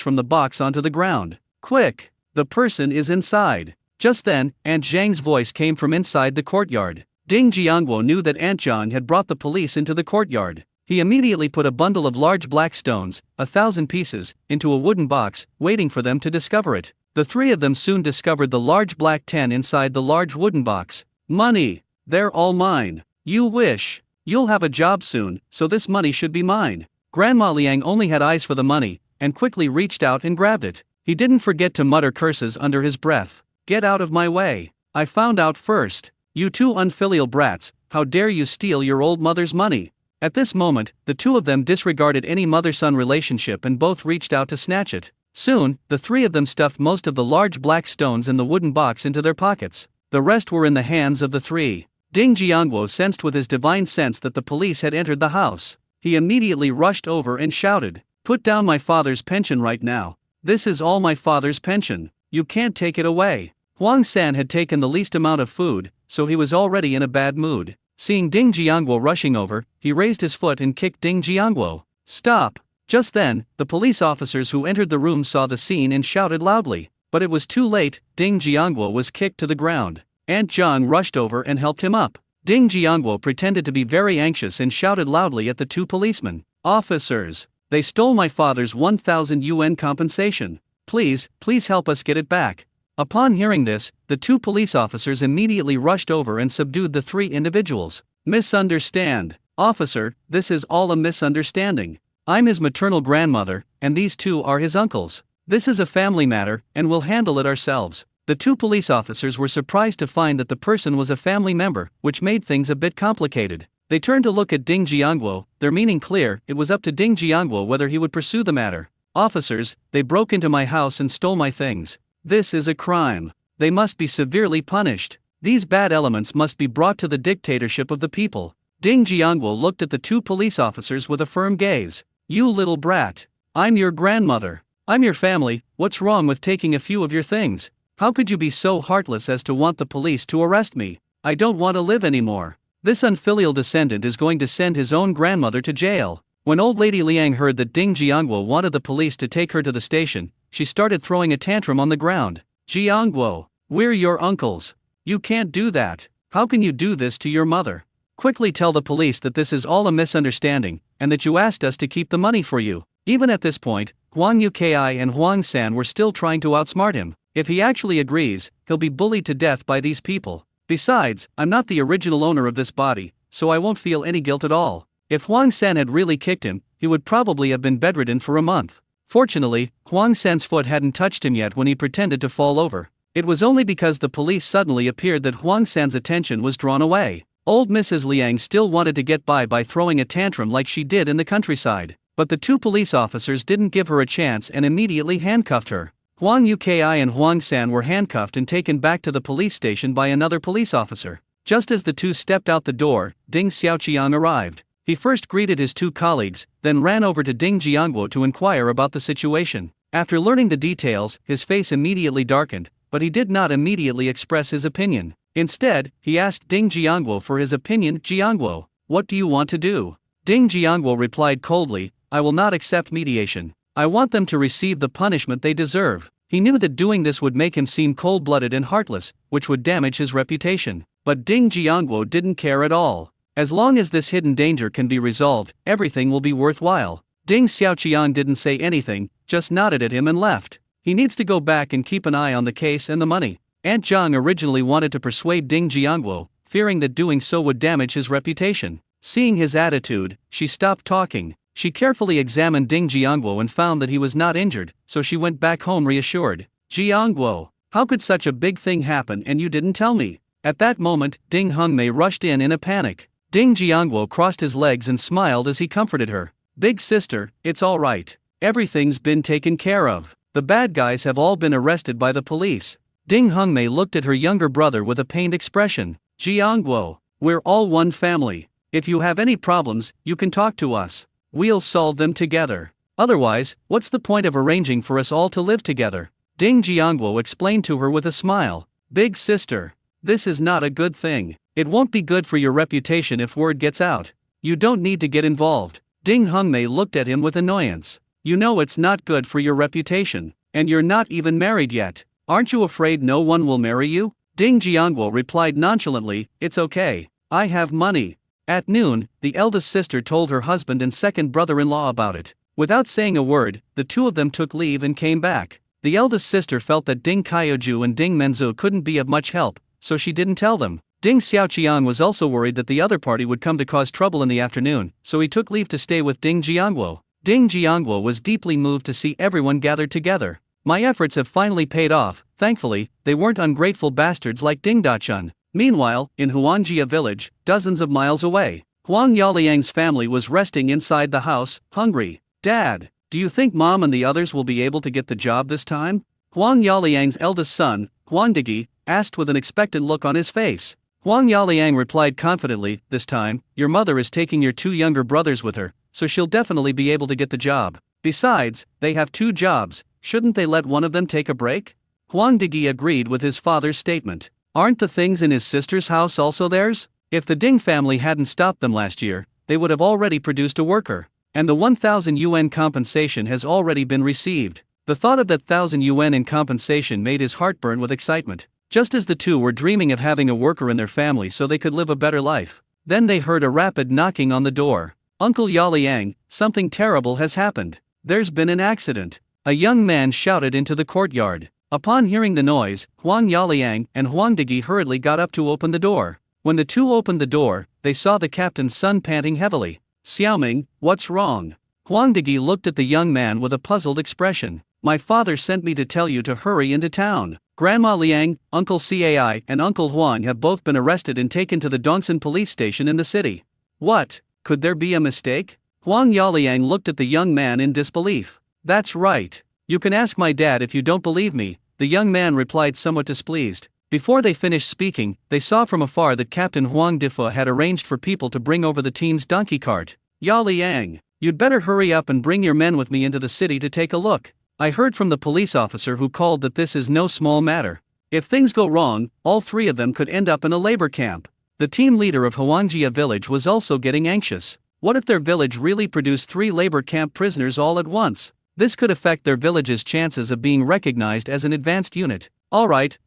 S1: from the box onto the ground. "Quick! The person is inside." Just then, Aunt Zhang's voice came from inside the courtyard. Ding Jiangguo knew that Aunt Zhang had brought the police into the courtyard. He immediately put a bundle of large black stones, 1,000 pieces, into a wooden box, waiting for them to discover it. The three of them soon discovered the large black 10 inside the large wooden box. "Money! They're all mine. You wish. You'll have a job soon, so this money should be mine." Grandma Liang only had eyes for the money, and quickly reached out and grabbed it. He didn't forget to mutter curses under his breath. "Get out of my way. I found out first. You two unfilial brats, how dare you steal your old mother's money?" At this moment, the two of them disregarded any mother-son relationship and both reached out to snatch it. Soon, the three of them stuffed most of the large black stones in the wooden box into their pockets. The rest were in the hands of the three. Ding Jiangguo sensed with his divine sense that the police had entered the house. He immediately rushed over and shouted, "Put down my father's pension right now. This is all my father's pension. You can't take it away." Huang San had taken the least amount of food, so he was already in a bad mood. Seeing Ding Jiangguo rushing over, he raised his foot and kicked Ding Jiangguo. "Stop!" Just then, the police officers who entered the room saw the scene and shouted loudly. But it was too late. Ding Jiangguo was kicked to the ground. Aunt Zhang rushed over and helped him up. Ding Jiangguo pretended to be very anxious and shouted loudly at the two policemen. "Officers! They stole my father's 1,000 yuan compensation. Please help us get it back." Upon hearing this, the two police officers immediately rushed over and subdued the three individuals. "Misunderstand. Officer, this is all a misunderstanding. I'm his maternal grandmother, and these two are his uncles. This is a family matter, and we'll handle it ourselves." The two police officers were surprised to find that the person was a family member, which made things a bit complicated. They turned to look at Ding Jiangguo, their meaning clear. It was up to Ding Jiangguo whether he would pursue the matter. "Officers, they broke into my house and stole my things. This is a crime. They must be severely punished. These bad elements must be brought to the dictatorship of the people." Ding Jiangguo looked at the two police officers with a firm gaze. "You little brat. I'm your grandmother. I'm your family. What's wrong with taking a few of your things? How could you be so heartless as to want the police to arrest me? I don't want to live anymore. This unfilial descendant is going to send his own grandmother to jail." When old lady Liang heard that Ding Jiangguo wanted the police to take her to the station, she started throwing a tantrum on the ground. "Jiangguo, we're your uncles. You can't do that. How can you do this to your mother? Quickly tell the police that this is all a misunderstanding, and that you asked us to keep the money for you." Even at this point, Huang Yuki and Huang San were still trying to outsmart him. If he actually agrees, he'll be bullied to death by these people. Besides, I'm not the original owner of this body, so I won't feel any guilt at all. If Huang San had really kicked him, he would probably have been bedridden for a month. Fortunately, Huang San's foot hadn't touched him yet when he pretended to fall over. It was only because the police suddenly appeared that Huang San's attention was drawn away. Old Mrs. Liang still wanted to get by throwing a tantrum like she did in the countryside, but the two police officers didn't give her a chance and immediately handcuffed her. Huang Yuki and Huang San were handcuffed and taken back to the police station by another police officer. Just as the two stepped out the door, Ding Xiaoqiang arrived. He first greeted his two colleagues, then ran over to Ding Jiangguo to inquire about the situation. After learning the details, his face immediately darkened, but he did not immediately express his opinion. Instead, he asked Ding Jiangguo for his opinion. Jiangguo, what do you want to do? Ding Jiangguo replied coldly, I will not accept mediation. I want them to receive the punishment they deserve. He knew that doing this would make him seem cold-blooded and heartless, which would damage his reputation. But Ding Jiangguo didn't care at all. As long as this hidden danger can be resolved, everything will be worthwhile. Ding Xiaoqiang didn't say anything, just nodded at him and left. He needs to go back and keep an eye on the case and the money. Aunt Zhang originally wanted to persuade Ding Jiangguo, fearing that doing so would damage his reputation. Seeing his attitude, she stopped talking. She carefully examined Ding Jiangguo and found that he was not injured, so she went back home reassured. Jiangguo, how could such a big thing happen and you didn't tell me? At that moment, Ding Hongmei rushed in a panic. Ding Jiangguo crossed his legs and smiled as he comforted her. Big sister, it's all right. Everything's been taken care of. The bad guys have all been arrested by the police. Ding Hongmei looked at her younger brother with a pained expression. Jiangguo, we're all one family. If you have any problems, you can talk to us. We'll solve them together. Otherwise, what's the point of arranging for us all to live together? Ding Jiangguo explained to her with a smile. Big sister, this is not a good thing. It won't be good for your reputation if word gets out. You don't need to get involved. Ding Hongmei looked at him with annoyance. You know it's not good for your reputation, and you're not even married yet. Aren't you afraid no one will marry you? Ding Jiangguo replied nonchalantly, it's okay. I have money. At noon, the eldest sister told her husband and second brother-in-law about it. Without saying a word, the two of them took leave and came back. The eldest sister felt that Ding Kaioju and Ding Menzu couldn't be of much help, so she didn't tell them. Ding Xiaoqiang was also worried that the other party would come to cause trouble in the afternoon, so he took leave to stay with Ding Jiangguo. Ding Jiangguo was deeply moved to see everyone gathered together. My efforts have finally paid off. Thankfully, they weren't ungrateful bastards like Ding Dachun. Meanwhile, in Huangjia village, dozens of miles away, Huang Yaliang's family was resting inside the house, hungry. Dad, do you think Mom and the others will be able to get the job this time? Huang Yaliang's eldest son, Huang Digi, asked with an expectant look on his face. Huang Yaliang replied confidently, this time, your mother is taking your two younger brothers with her, so she'll definitely be able to get the job. Besides, they have two jobs, shouldn't they let one of them take a break? Huang Digi agreed with his father's statement. Aren't the things in his sister's house also theirs? If the Ding family hadn't stopped them last year, they would have already produced a worker. And the 1,000 yuan compensation has already been received. The thought of that 1,000 yuan in compensation made his heart burn with excitement. Just as the two were dreaming of having a worker in their family so they could live a better life, then they heard a rapid knocking on the door. Uncle Yaliang, something terrible has happened. There's been an accident. A young man shouted into the courtyard. Upon hearing the noise, Huang Yaliang and Huang Digi hurriedly got up to open the door. When the two opened the door, they saw the captain's son panting heavily. Xiaoming, what's wrong? Huang Digi looked at the young man with a puzzled expression. My father sent me to tell you to hurry into town. Grandma Liang, Uncle Cai and Uncle Huang have both been arrested and taken to the Dongsan police station in the city. What? Could there be a mistake? Huang Yaliang looked at the young man in disbelief. That's right. You can ask my dad if you don't believe me, the young man replied somewhat displeased. Before they finished speaking, they saw from afar that Captain Huang Difa had arranged for people to bring over the team's donkey cart. Yaliang, you'd better hurry up and bring your men with me into the city to take a look. I heard from the police officer who called that this is no small matter. If things go wrong, all three of them could end up in a labor camp. The team leader of Huangjia village was also getting anxious. What if their village really produced 3 labor camp prisoners all at once? This could affect their village's chances of being recognized as an advanced unit. All right,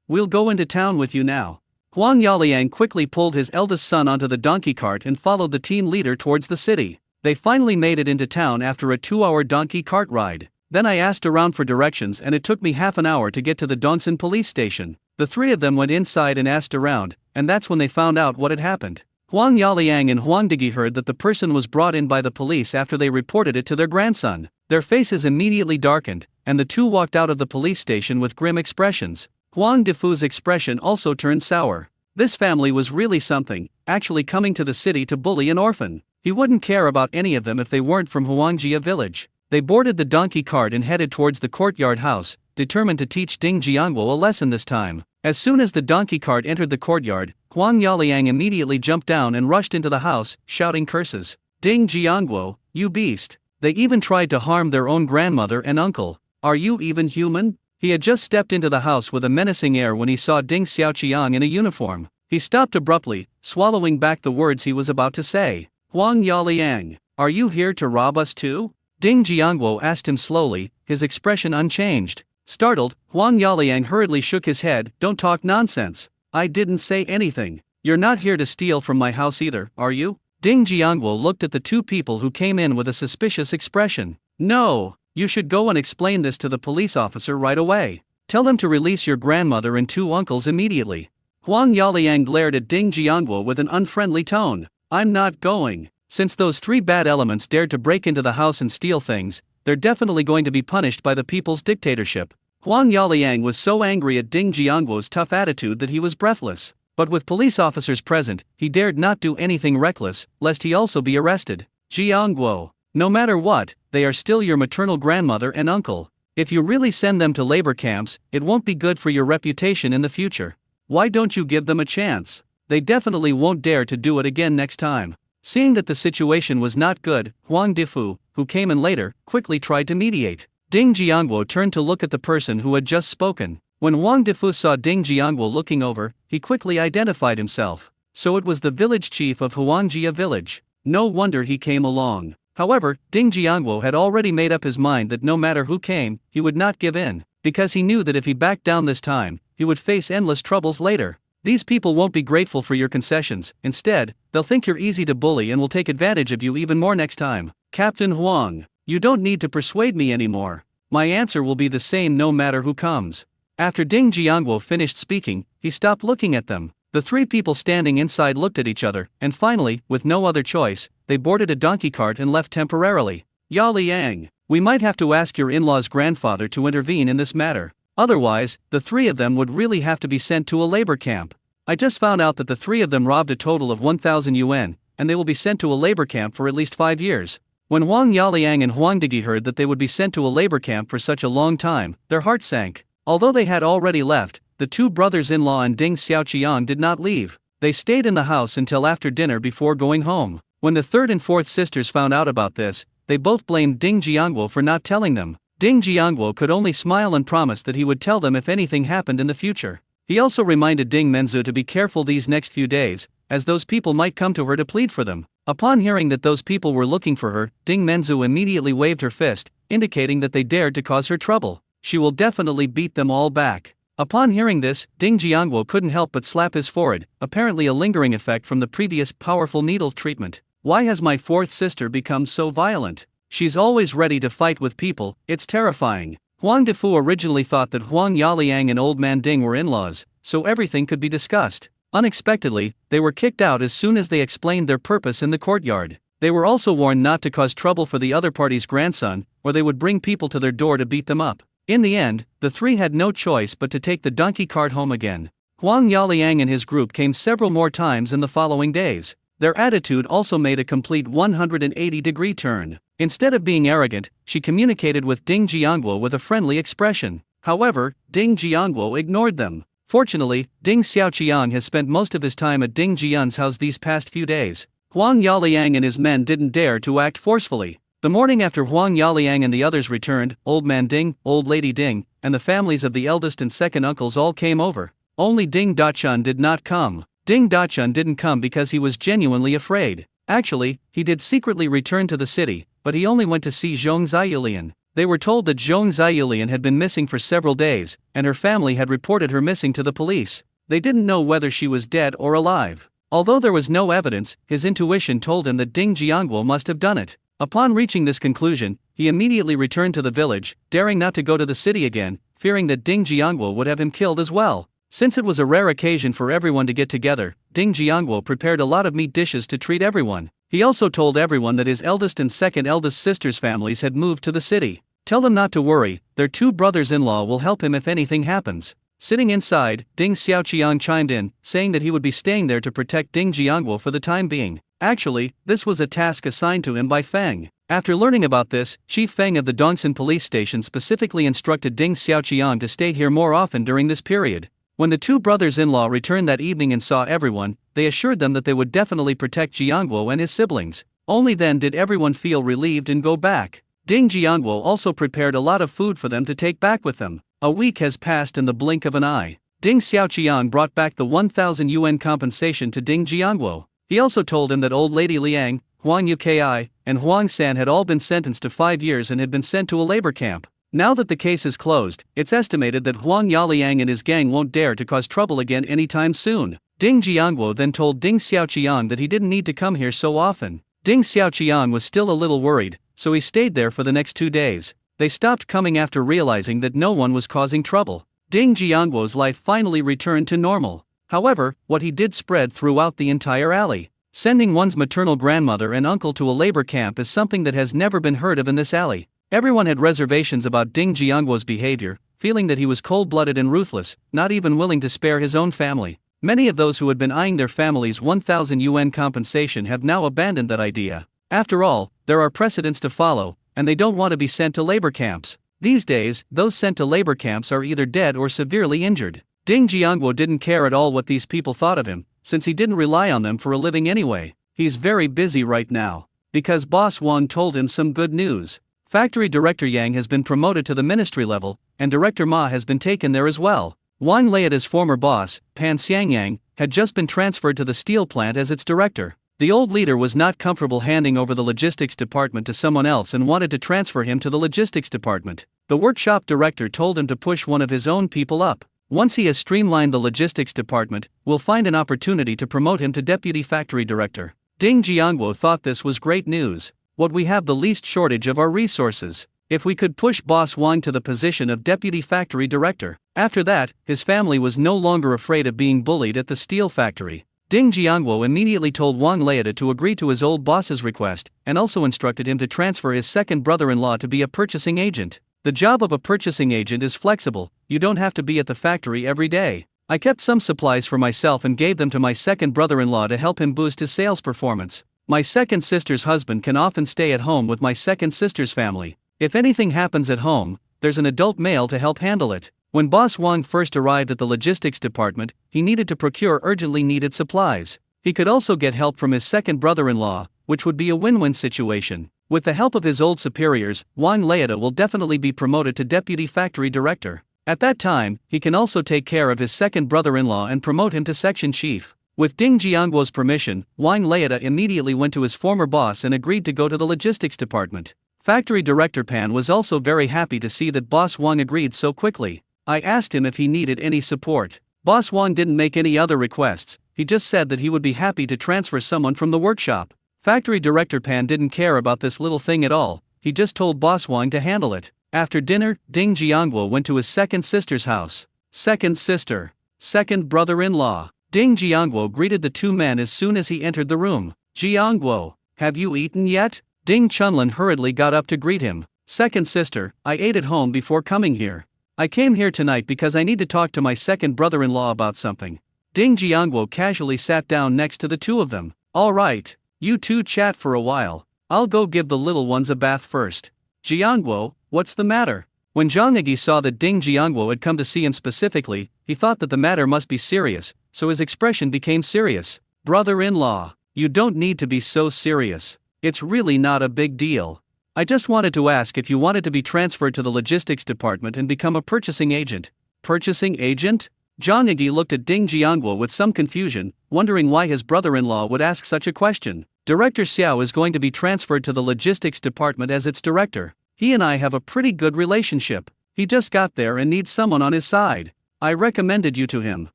S1: we'll go into town with you now. Huang Yaliang quickly pulled his eldest son onto the donkey cart and followed the team leader towards the city. They finally made it into town after a 2-hour donkey cart ride. Then I asked around for directions and it took me half an hour to get to the Dongsan police station. The three of them went inside and asked around, and that's when they found out what had happened. Huang Yaliang and Huang Digi heard that the person was brought in by the police after they reported it to their grandson. Their faces immediately darkened, and the two walked out of the police station with grim expressions. Huang Defu's expression also turned sour. This family was really something, actually coming to the city to bully an orphan. He wouldn't care about any of them if they weren't from Huangjia village. They boarded the donkey cart and headed towards the courtyard house, determined to teach Ding Jiangwo a lesson this time. As soon as the donkey cart entered the courtyard, Huang Yaliang immediately jumped down and rushed into the house, shouting curses. Ding Jiangwo, you beast! They even tried to harm their own grandmother and uncle. Are you even human? He had just stepped into the house with a menacing air when he saw Ding Xiaoqiang in a uniform. He stopped abruptly, swallowing back the words he was about to say. Huang Yaliang, are you here to rob us too? Ding Jiangwo asked him slowly, his expression unchanged. Startled, Huang Yaliang hurriedly shook his head. Don't talk nonsense. I didn't say anything. You're not here to steal from my house either, are you? Ding Jiangwo looked at the two people who came in with a suspicious expression. No, you should go and explain this to the police officer right away. Tell them to release your grandmother and two uncles immediately. Huang Yaliang glared at Ding Jiangwo with an unfriendly tone. I'm not going. Since those three bad elements dared to break into the house and steal things, they're definitely going to be punished by the people's dictatorship. Huang Yaliang was so angry at Ding Jiangwo's tough attitude that he was breathless. But with police officers present, he dared not do anything reckless, lest he also be arrested. Jiangwo, no matter what, they are still your maternal grandmother and uncle. If you really send them to labor camps, it won't be good for your reputation in the future. Why don't you give them a chance? They definitely won't dare to do it again next time. Seeing that the situation was not good, Huang Defu, who came in later, quickly tried to mediate. Ding Jiangwo turned to look at the person who had just spoken. When Huang Defu saw Ding Jiangwo looking over, he quickly identified himself. So it was the village chief of Huangjia village. No wonder he came along. However, Ding Jiangwo had already made up his mind that no matter who came, he would not give in, because he knew that if he backed down this time, he would face endless troubles later. These people won't be grateful for your concessions. Instead, they'll think you're easy to bully and will take advantage of you even more next time. Captain Huang, you don't need to persuade me anymore. My answer will be the same no matter who comes. After Ding Jiangwo finished speaking, he stopped looking at them. The three people standing inside looked at each other, and finally, with no other choice, they boarded a donkey cart and left temporarily. Yaliang, we might have to ask your in-law's grandfather to intervene in this matter. Otherwise, the three of them would really have to be sent to a labor camp. I just found out that the three of them robbed a total of 1,000 yuan, and they will be sent to a labor camp for at least 5 years. When Huang Yaliang and Huang Digi heard that they would be sent to a labor camp for such a long time, their hearts sank. Although they had already left, the two brothers-in-law and Ding Xiaoqiang did not leave. They stayed in the house until after dinner before going home. When the third and fourth sisters found out about this, they both blamed Ding Jiangwo for not telling them. Ding Jiangwo could only smile and promise that he would tell them if anything happened in the future. He also reminded Ding Menzu to be careful these next few days, as those people might come to her to plead for them. Upon hearing that those people were looking for her, Ding Menzu immediately waved her fist, indicating that they dared to cause her trouble. She will definitely beat them all back. Upon hearing this, Ding Jiangwo couldn't help but slap his forehead, apparently a lingering effect from the previous powerful needle treatment. Why has my fourth sister become so violent? She's always ready to fight with people, it's terrifying. Huang Defu originally thought that Huang Yaliang and Old Man Ding were in-laws, so everything could be discussed. Unexpectedly, they were kicked out as soon as they explained their purpose in the courtyard. They were also warned not to cause trouble for the other party's grandson, or they would bring people to their door to beat them up. In the end, the three had no choice but to take the donkey cart home again. Huang Yaliang and his group came several more times in the following days. Their attitude also made a complete 180-degree turn. Instead of being arrogant, she communicated with Ding Jiangwo with a friendly expression. However, Ding Jiangwo ignored them. Fortunately, Ding Xiaoqiang has spent most of his time at Ding Jian's house these past few days. Huang Yaliang and his men didn't dare to act forcefully. The morning after Huang Yaliang and the others returned, Old Man Ding, Old Lady Ding, and the families of the eldest and second uncles all came over. Only Ding Dachun did not come. Ding Dachun didn't come because he was genuinely afraid. Actually, he did secretly return to the city, but he only went to see Zhong Ziyulian. They were told that Zhong Ziyulian had been missing for several days, and her family had reported her missing to the police. They didn't know whether she was dead or alive. Although there was no evidence, his intuition told him that Ding Jiangwo must have done it. Upon reaching this conclusion, he immediately returned to the village, daring not to go to the city again, fearing that Ding Jiangwo would have him killed as well. Since it was a rare occasion for everyone to get together, Ding Jiangwo prepared a lot of meat dishes to treat everyone. He also told everyone that his eldest and second eldest sister's families had moved to the city. Tell them not to worry, their two brothers-in-law will help him if anything happens. Sitting inside, Ding Xiaoqiang chimed in, saying that he would be staying there to protect Ding Jiangwo for the time being. Actually, this was a task assigned to him by Feng. After learning about this, Chief Feng of the Dongsan police station specifically instructed Ding Xiaoqiang to stay here more often during this period. When the two brothers-in-law returned that evening and saw everyone, they assured them that they would definitely protect Jiangwo and his siblings. Only then did everyone feel relieved and go back. Ding Jiangwo also prepared a lot of food for them to take back with them. A week has passed in the blink of an eye. Ding Xiaoqiang brought back the 1,000 yuan compensation to Ding Jiangwo. He also told him that old lady Liang, Huang Yuki, and Huang San had all been sentenced to 5 years and had been sent to a labor camp. Now that the case is closed, it's estimated that Huang Yaliang and his gang won't dare to cause trouble again anytime soon. Ding Jiangwo then told Ding Xiaoqiang that he didn't need to come here so often. Ding Xiaoqiang was still a little worried, so he stayed there for the next 2 days. They stopped coming after realizing that no one was causing trouble. Ding Jiangwo's life finally returned to normal. However, what he did spread throughout the entire alley. Sending one's maternal grandmother and uncle to a labor camp is something that has never been heard of in this alley. Everyone had reservations about Ding Jiangwo's behavior, feeling that he was cold-blooded and ruthless, not even willing to spare his own family. Many of those who had been eyeing their family's 1,000 yuan compensation have now abandoned that idea. After all, there are precedents to follow, and they don't want to be sent to labor camps. These days, those sent to labor camps are either dead or severely injured. Ding Jiangwo didn't care at all what these people thought of him, since he didn't rely on them for a living anyway. He's very busy right now, because Boss Wang told him some good news. Factory Director Yang has been promoted to the ministry level, and Director Ma has been taken there as well. Wang Leiata's former boss, Pan Xiangyang, had just been transferred to the steel plant as its director. The old leader was not comfortable handing over the logistics department to someone else and wanted to transfer him to the logistics department. The workshop director told him to push one of his own people up. Once he has streamlined the logistics department, we'll find an opportunity to promote him to deputy factory director. Ding Jiangwo thought this was great news. What we have the least shortage of our resources. If we could push Boss Wang to the position of deputy factory director. After that, his family was no longer afraid of being bullied at the steel factory. Ding Jiangwo immediately told Wang Leiata to agree to his old boss's request, and also instructed him to transfer his second brother-in-law to be a purchasing agent. The job of a purchasing agent is flexible, you don't have to be at the factory every day. I kept some supplies for myself and gave them to my second brother-in-law to help him boost his sales performance. My second sister's husband can often stay at home with my second sister's family. If anything happens at home, there's an adult male to help handle it. When Boss Wang first arrived at the logistics department, he needed to procure urgently needed supplies. He could also get help from his second brother-in-law, which would be a win-win situation. With the help of his old superiors, Wang Leiata will definitely be promoted to deputy factory director. At that time, he can also take care of his second brother-in-law and promote him to section chief. With Ding Jiangwo's permission, Wang Leiata immediately went to his former boss and agreed to go to the logistics department. Factory director Pan was also very happy to see that Boss Wang agreed so quickly. I asked him if he needed any support. Boss Wang didn't make any other requests, he just said that he would be happy to transfer someone from the workshop. Factory director Pan didn't care about this little thing at all, he just told Boss Wang to handle it. After dinner, Ding Jiangwo went to his second sister's house. Second sister. Second brother-in-law. Ding Jiangwo greeted the two men as soon as he entered the room. Jiangwo, have you eaten yet? Ding Chunlin hurriedly got up to greet him. Second sister, I ate at home before coming here. I came here tonight because I need to talk to my second brother-in-law about something. Ding Jiangwo casually sat down next to the two of them. All right, you two chat for a while. I'll go give the little ones a bath first. Jiangwo, what's the matter? When Zhang Negi saw that Ding Jiangwo had come to see him specifically, he thought that the matter must be serious, so his expression became serious. Brother-in-law, you don't need to be so serious. It's really not a big deal. I just wanted to ask if you wanted to be transferred to the logistics department and become a purchasing agent. Purchasing agent? Zhang Negi looked at Ding Jiangwo with some confusion, wondering why his brother-in-law would ask such a question. Director Xiao is going to be transferred to the logistics department as its director. He and I have a pretty good relationship. He just got there and needs someone on his side. I recommended you to him.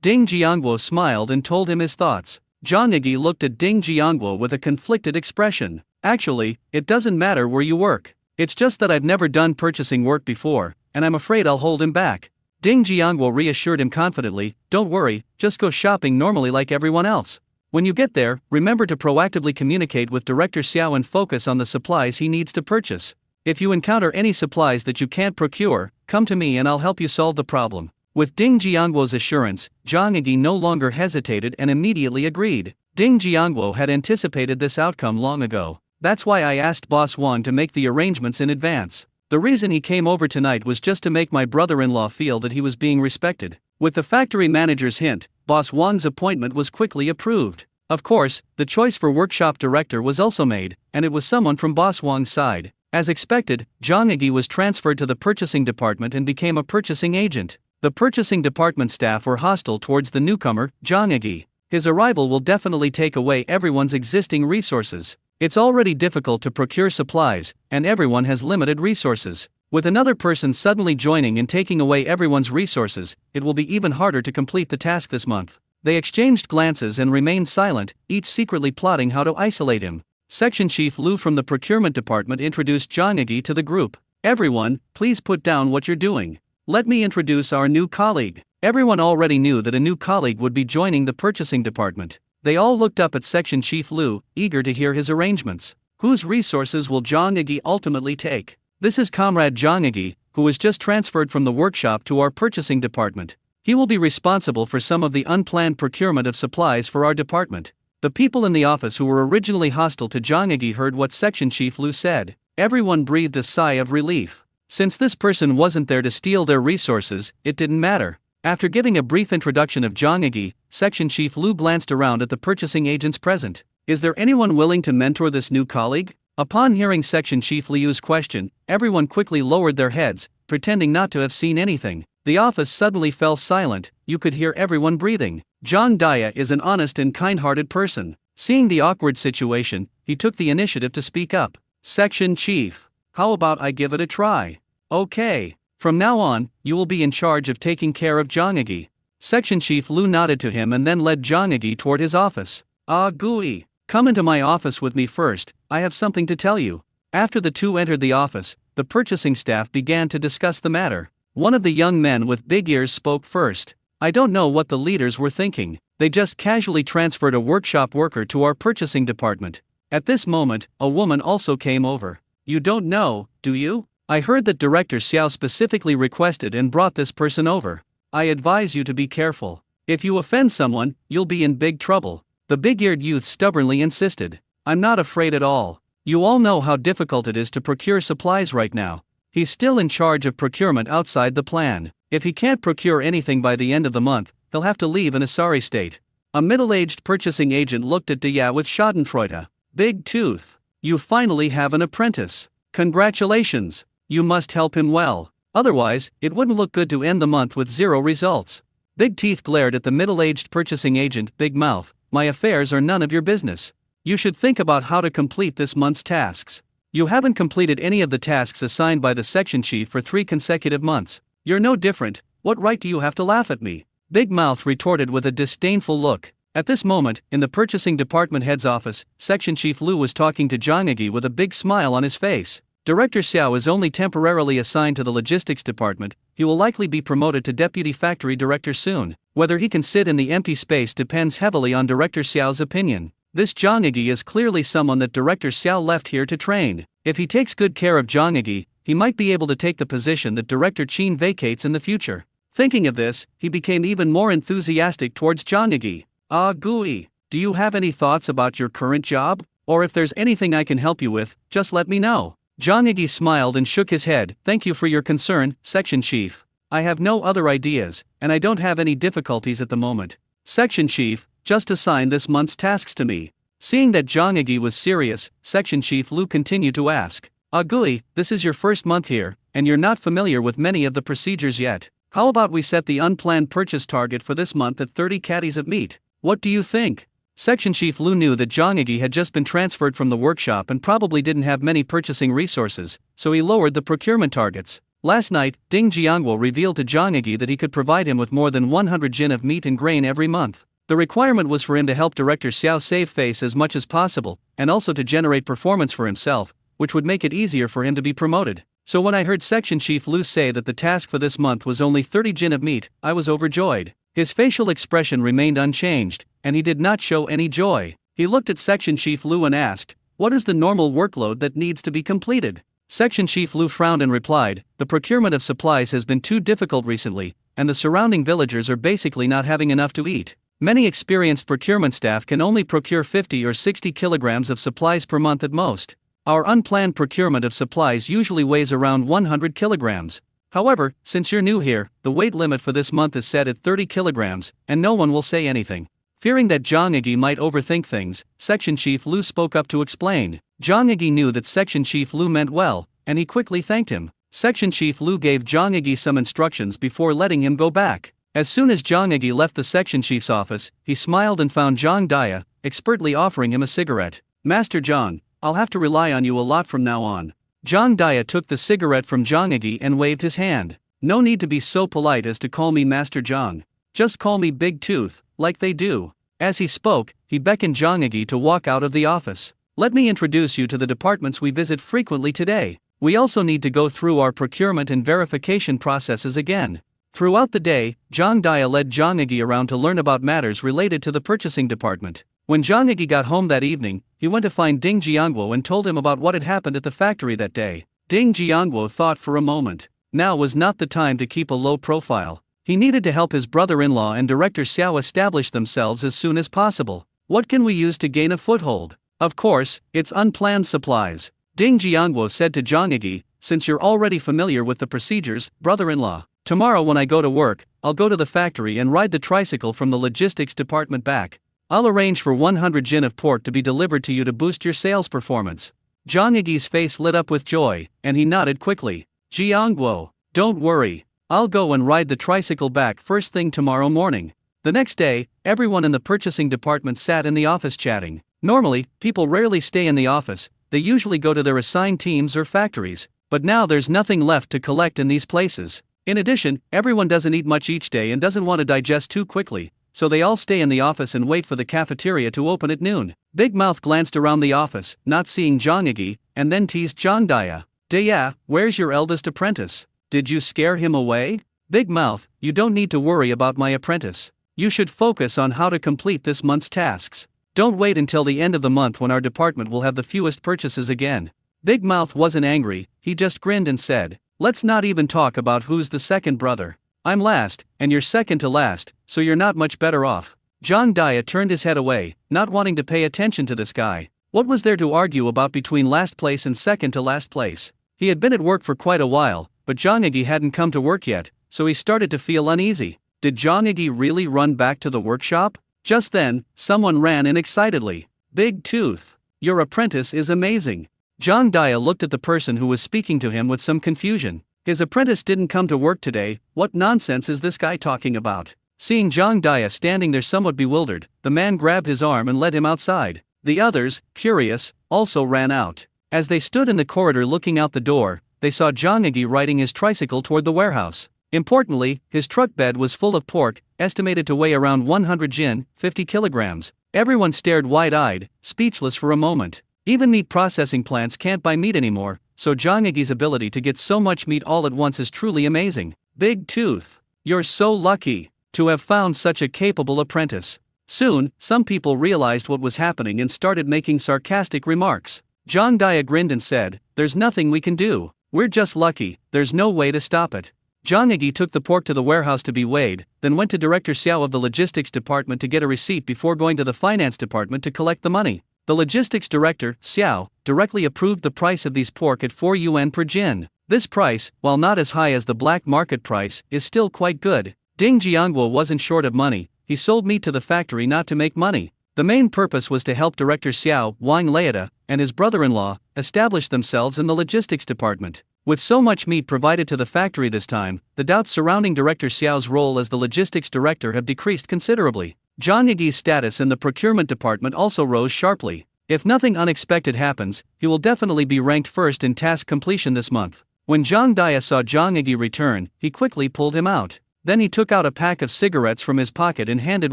S1: Ding Jiangwo smiled and told him his thoughts. Zhang Negi looked at Ding Jiangwo with a conflicted expression. Actually, it doesn't matter where you work. It's just that I've never done purchasing work before, and I'm afraid I'll hold him back. Ding Jiangguo reassured him confidently, don't worry, just go shopping normally like everyone else. When you get there, remember to proactively communicate with Director Xiao and focus on the supplies he needs to purchase. If you encounter any supplies that you can't procure, come to me and I'll help you solve the problem. With Ding Jiangguo's assurance, Zhang Yi no longer hesitated and immediately agreed. Ding Jiangguo had anticipated this outcome long ago. That's why I asked Boss Wang to make the arrangements in advance. The reason he came over tonight was just to make my brother-in-law feel that he was being respected. With the factory manager's hint, Boss Wang's appointment was quickly approved. Of course, the choice for workshop director was also made, and it was someone from Boss Wang's side. As expected, Zhang Yi was transferred to the purchasing department and became a purchasing agent. The purchasing department staff were hostile towards the newcomer, Zhang Yi. His arrival will definitely take away everyone's existing resources. It's already difficult to procure supplies, and everyone has limited resources. With another person suddenly joining and taking away everyone's resources, it will be even harder to complete the task this month. They exchanged glances and remained silent, each secretly plotting how to isolate him. Section Chief Lu from the procurement department introduced Zhang Yi to the group. Everyone, please put down what you're doing. Let me introduce our new colleague. Everyone already knew that a new colleague would be joining the purchasing department. They all looked up at Section Chief Lu, eager to hear his arrangements. Whose resources will Zhang Yi ultimately take? This is Comrade Zhang Yi, who was just transferred from the workshop to our purchasing department. He will be responsible for some of the unplanned procurement of supplies for our department. The people in the office who were originally hostile to Zhang Yi heard what Section Chief Lu said. Everyone breathed a sigh of relief. Since this person wasn't there to steal their resources, it didn't matter. After giving a brief introduction of Zhang Yi, Section Chief Lu glanced around at the purchasing agents present. Is there anyone willing to mentor this new colleague? Upon hearing Section Chief Liu's question, everyone quickly lowered their heads, pretending not to have seen anything. The office suddenly fell silent, you could hear everyone breathing. Zhang Daya is an honest and kind-hearted person. Seeing the awkward situation, he took the initiative to speak up. Section Chief, how about I give it a try? Okay. From now on, you will be in charge of taking care of Zhang Yi. Section Chief Lu nodded to him and then led Zhang Yi toward his office. Gui, come into my office with me first, I have something to tell you. After the two entered the office, the purchasing staff began to discuss the matter. One of the young men with big ears spoke first. I don't know what the leaders were thinking. They just casually transferred a workshop worker to our purchasing department. At this moment, a woman also came over. You don't know, do you? I heard that Director Xiao specifically requested and brought this person over. I advise you to be careful. If you offend someone, you'll be in big trouble. The big-eared youth stubbornly insisted. I'm not afraid at all. You all know how difficult it is to procure supplies right now. He's still in charge of procurement outside the plan. If he can't procure anything by the end of the month, he'll have to leave in a sorry state. A middle-aged purchasing agent looked at Daya with schadenfreude. Big tooth. You finally have an apprentice. Congratulations. You must help him well. Otherwise, it wouldn't look good to end the month with 0 results. Big Teeth glared at the middle-aged purchasing agent, Big Mouth. My affairs are none of your business. You should think about how to complete this month's tasks. You haven't completed any of the tasks assigned by the section chief for 3 consecutive months. You're no different. What right do you have to laugh at me? Big Mouth retorted with a disdainful look. At this moment, in the purchasing department head's office, Section Chief Lu was talking to Zhang Yi with a big smile on his face. Director Xiao is only temporarily assigned to the logistics department. He will likely be promoted to deputy factory director soon. Whether he can sit in the empty space depends heavily on Director Xiao's opinion. This Zhang Yi is clearly someone that Director Xiao left here to train. If he takes good care of Zhang Yi, he might be able to take the position that Director Qin vacates in the future. Thinking of this, he became even more enthusiastic towards Zhang Yi. Gui, do you have any thoughts about your current job? Or if there's anything I can help you with, just let me know. Zhang Yi smiled and shook his head. Thank you for your concern, Section Chief. I have no other ideas, and I don't have any difficulties at the moment. Section Chief, just assign this month's tasks to me. Seeing that Zhang Yi was serious, Section Chief Lu continued to ask. Gui, this is your first month here, and you're not familiar with many of the procedures yet. How about we set the unplanned purchase target for this month at 30 caddies of meat? What do you think? Section Chief Lu knew that Zhang Yi had just been transferred from the workshop and probably didn't have many purchasing resources, so he lowered the procurement targets. Last night, Ding Jiangguo revealed to Zhang Yi that he could provide him with more than 100 jin of meat and grain every month. The requirement was for him to help Director Xiao save face as much as possible, and also to generate performance for himself, which would make it easier for him to be promoted. So when I heard Section Chief Lu say that the task for this month was only 30 jin of meat, I was overjoyed. His facial expression remained unchanged, and he did not show any joy. He looked at Section Chief Lu and asked, "What is the normal workload that needs to be completed?" Section Chief Lu frowned and replied, "The procurement of supplies has been too difficult recently, and the surrounding villagers are basically not having enough to eat. Many experienced procurement staff can only procure 50 or 60 kilograms of supplies per month at most. Our unplanned procurement of supplies usually weighs around 100 kilograms. However, since you're new here, the weight limit for this month is set at 30 kilograms, and no one will say anything." Fearing that Zhang Yigi might overthink things, Section Chief Lu spoke up to explain. Zhang Yigi knew that Section Chief Lu meant well, and he quickly thanked him. Section Chief Lu gave Zhang Yigi some instructions before letting him go back. As soon as Zhang Yigi left the section chief's office, he smiled and found Zhang Daya, expertly offering him a cigarette. "Master Zhang, I'll have to rely on you a lot from now on." Zhang Daya took the cigarette from Zhang Yigi and waved his hand. "No need to be so polite as to call me Master Zhang. Just call me Big Tooth, like they do." As he spoke, he beckoned Zhang Yigi to walk out of the office. "Let me introduce you to the departments we visit frequently today. We also need to go through our procurement and verification processes again." Throughout the day, Zhang Daya led Zhang Yigi around to learn about matters related to the purchasing department. When Zhang Yigi got home that evening, he went to find Ding Jiangguo and told him about what had happened at the factory that day. Ding Jiangguo thought for a moment. Now was not the time to keep a low profile. He needed to help his brother-in-law and Director Xiao establish themselves as soon as possible. "What can we use to gain a foothold?" "Of course, it's unplanned supplies," Ding Jiangguo said to Zhang Yigi, "since you're already familiar with the procedures, brother-in-law. Tomorrow when I go to work, I'll go to the factory and ride the tricycle from the logistics department back. I'll arrange for 100 jin of pork to be delivered to you to boost your sales performance." Zhang Yigi's face lit up with joy, and he nodded quickly. "Jiangguo, don't worry. I'll go and ride the tricycle back first thing tomorrow morning." The next day, everyone in the purchasing department sat in the office chatting. Normally, people rarely stay in the office, they usually go to their assigned teams or factories, but now there's nothing left to collect in these places. In addition, everyone doesn't eat much each day and doesn't want to digest too quickly, so they all stay in the office and wait for the cafeteria to open at noon. Big Mouth glanced around the office, not seeing Zhang Yigi, and then teased Zhang Daya. "Daya, where's your eldest apprentice? Did you scare him away?" "Big Mouth, you don't need to worry about my apprentice. You should focus on how to complete this month's tasks. Don't wait until the end of the month when our department will have the fewest purchases again." Big Mouth wasn't angry, he just grinned and said, "Let's not even talk about who's the second brother. I'm last, and you're second to last, so you're not much better off." Zhang Daya turned his head away, not wanting to pay attention to this guy. What was there to argue about between last place and second to last place? He had been at work for quite a while, but Zhang Yigi hadn't come to work yet, so he started to feel uneasy. Did Zhang Yigi really run back to the workshop? Just then, someone ran in excitedly. "Big Tooth, your apprentice is amazing." Zhang Daya looked at the person who was speaking to him with some confusion. His apprentice didn't come to work today, what nonsense is this guy talking about? Seeing Zhang Daya standing there somewhat bewildered, the man grabbed his arm and led him outside. The others, curious, also ran out. As they stood in the corridor looking out the door, they saw Zhang Yigi riding his tricycle toward the warehouse. Importantly, his truck bed was full of pork, estimated to weigh around 100 jin, 50 kilograms. Everyone stared wide-eyed, speechless for a moment. Even meat processing plants can't buy meat anymore, so Zhang Yigi's ability to get so much meat all at once is truly amazing. "Big Tooth, you're so lucky to have found such a capable apprentice." Soon, some people realized what was happening and started making sarcastic remarks. Zhang Daya grinned and said, "There's nothing we can do. We're just lucky, there's no way to stop it." Zhang Yigi took the pork to the warehouse to be weighed, then went to Director Xiao of the logistics department to get a receipt before going to the finance department to collect the money. The logistics director, Xiao, directly approved the price of these pork at 4 yuan per jin. This price, while not as high as the black market price, is still quite good. Ding Jiangguo wasn't short of money, he sold meat to the factory not to make money. The main purpose was to help Director Xiao, Wang Leida, and his brother-in-law, establish themselves in the logistics department. With so much meat provided to the factory this time, the doubts surrounding Director Xiao's role as the logistics director have decreased considerably. Zhang Yigi's status in the procurement department also rose sharply. If nothing unexpected happens, he will definitely be ranked first in task completion this month. When Zhang Daya saw Zhang Yigi return, he quickly pulled him out. Then he took out a pack of cigarettes from his pocket and handed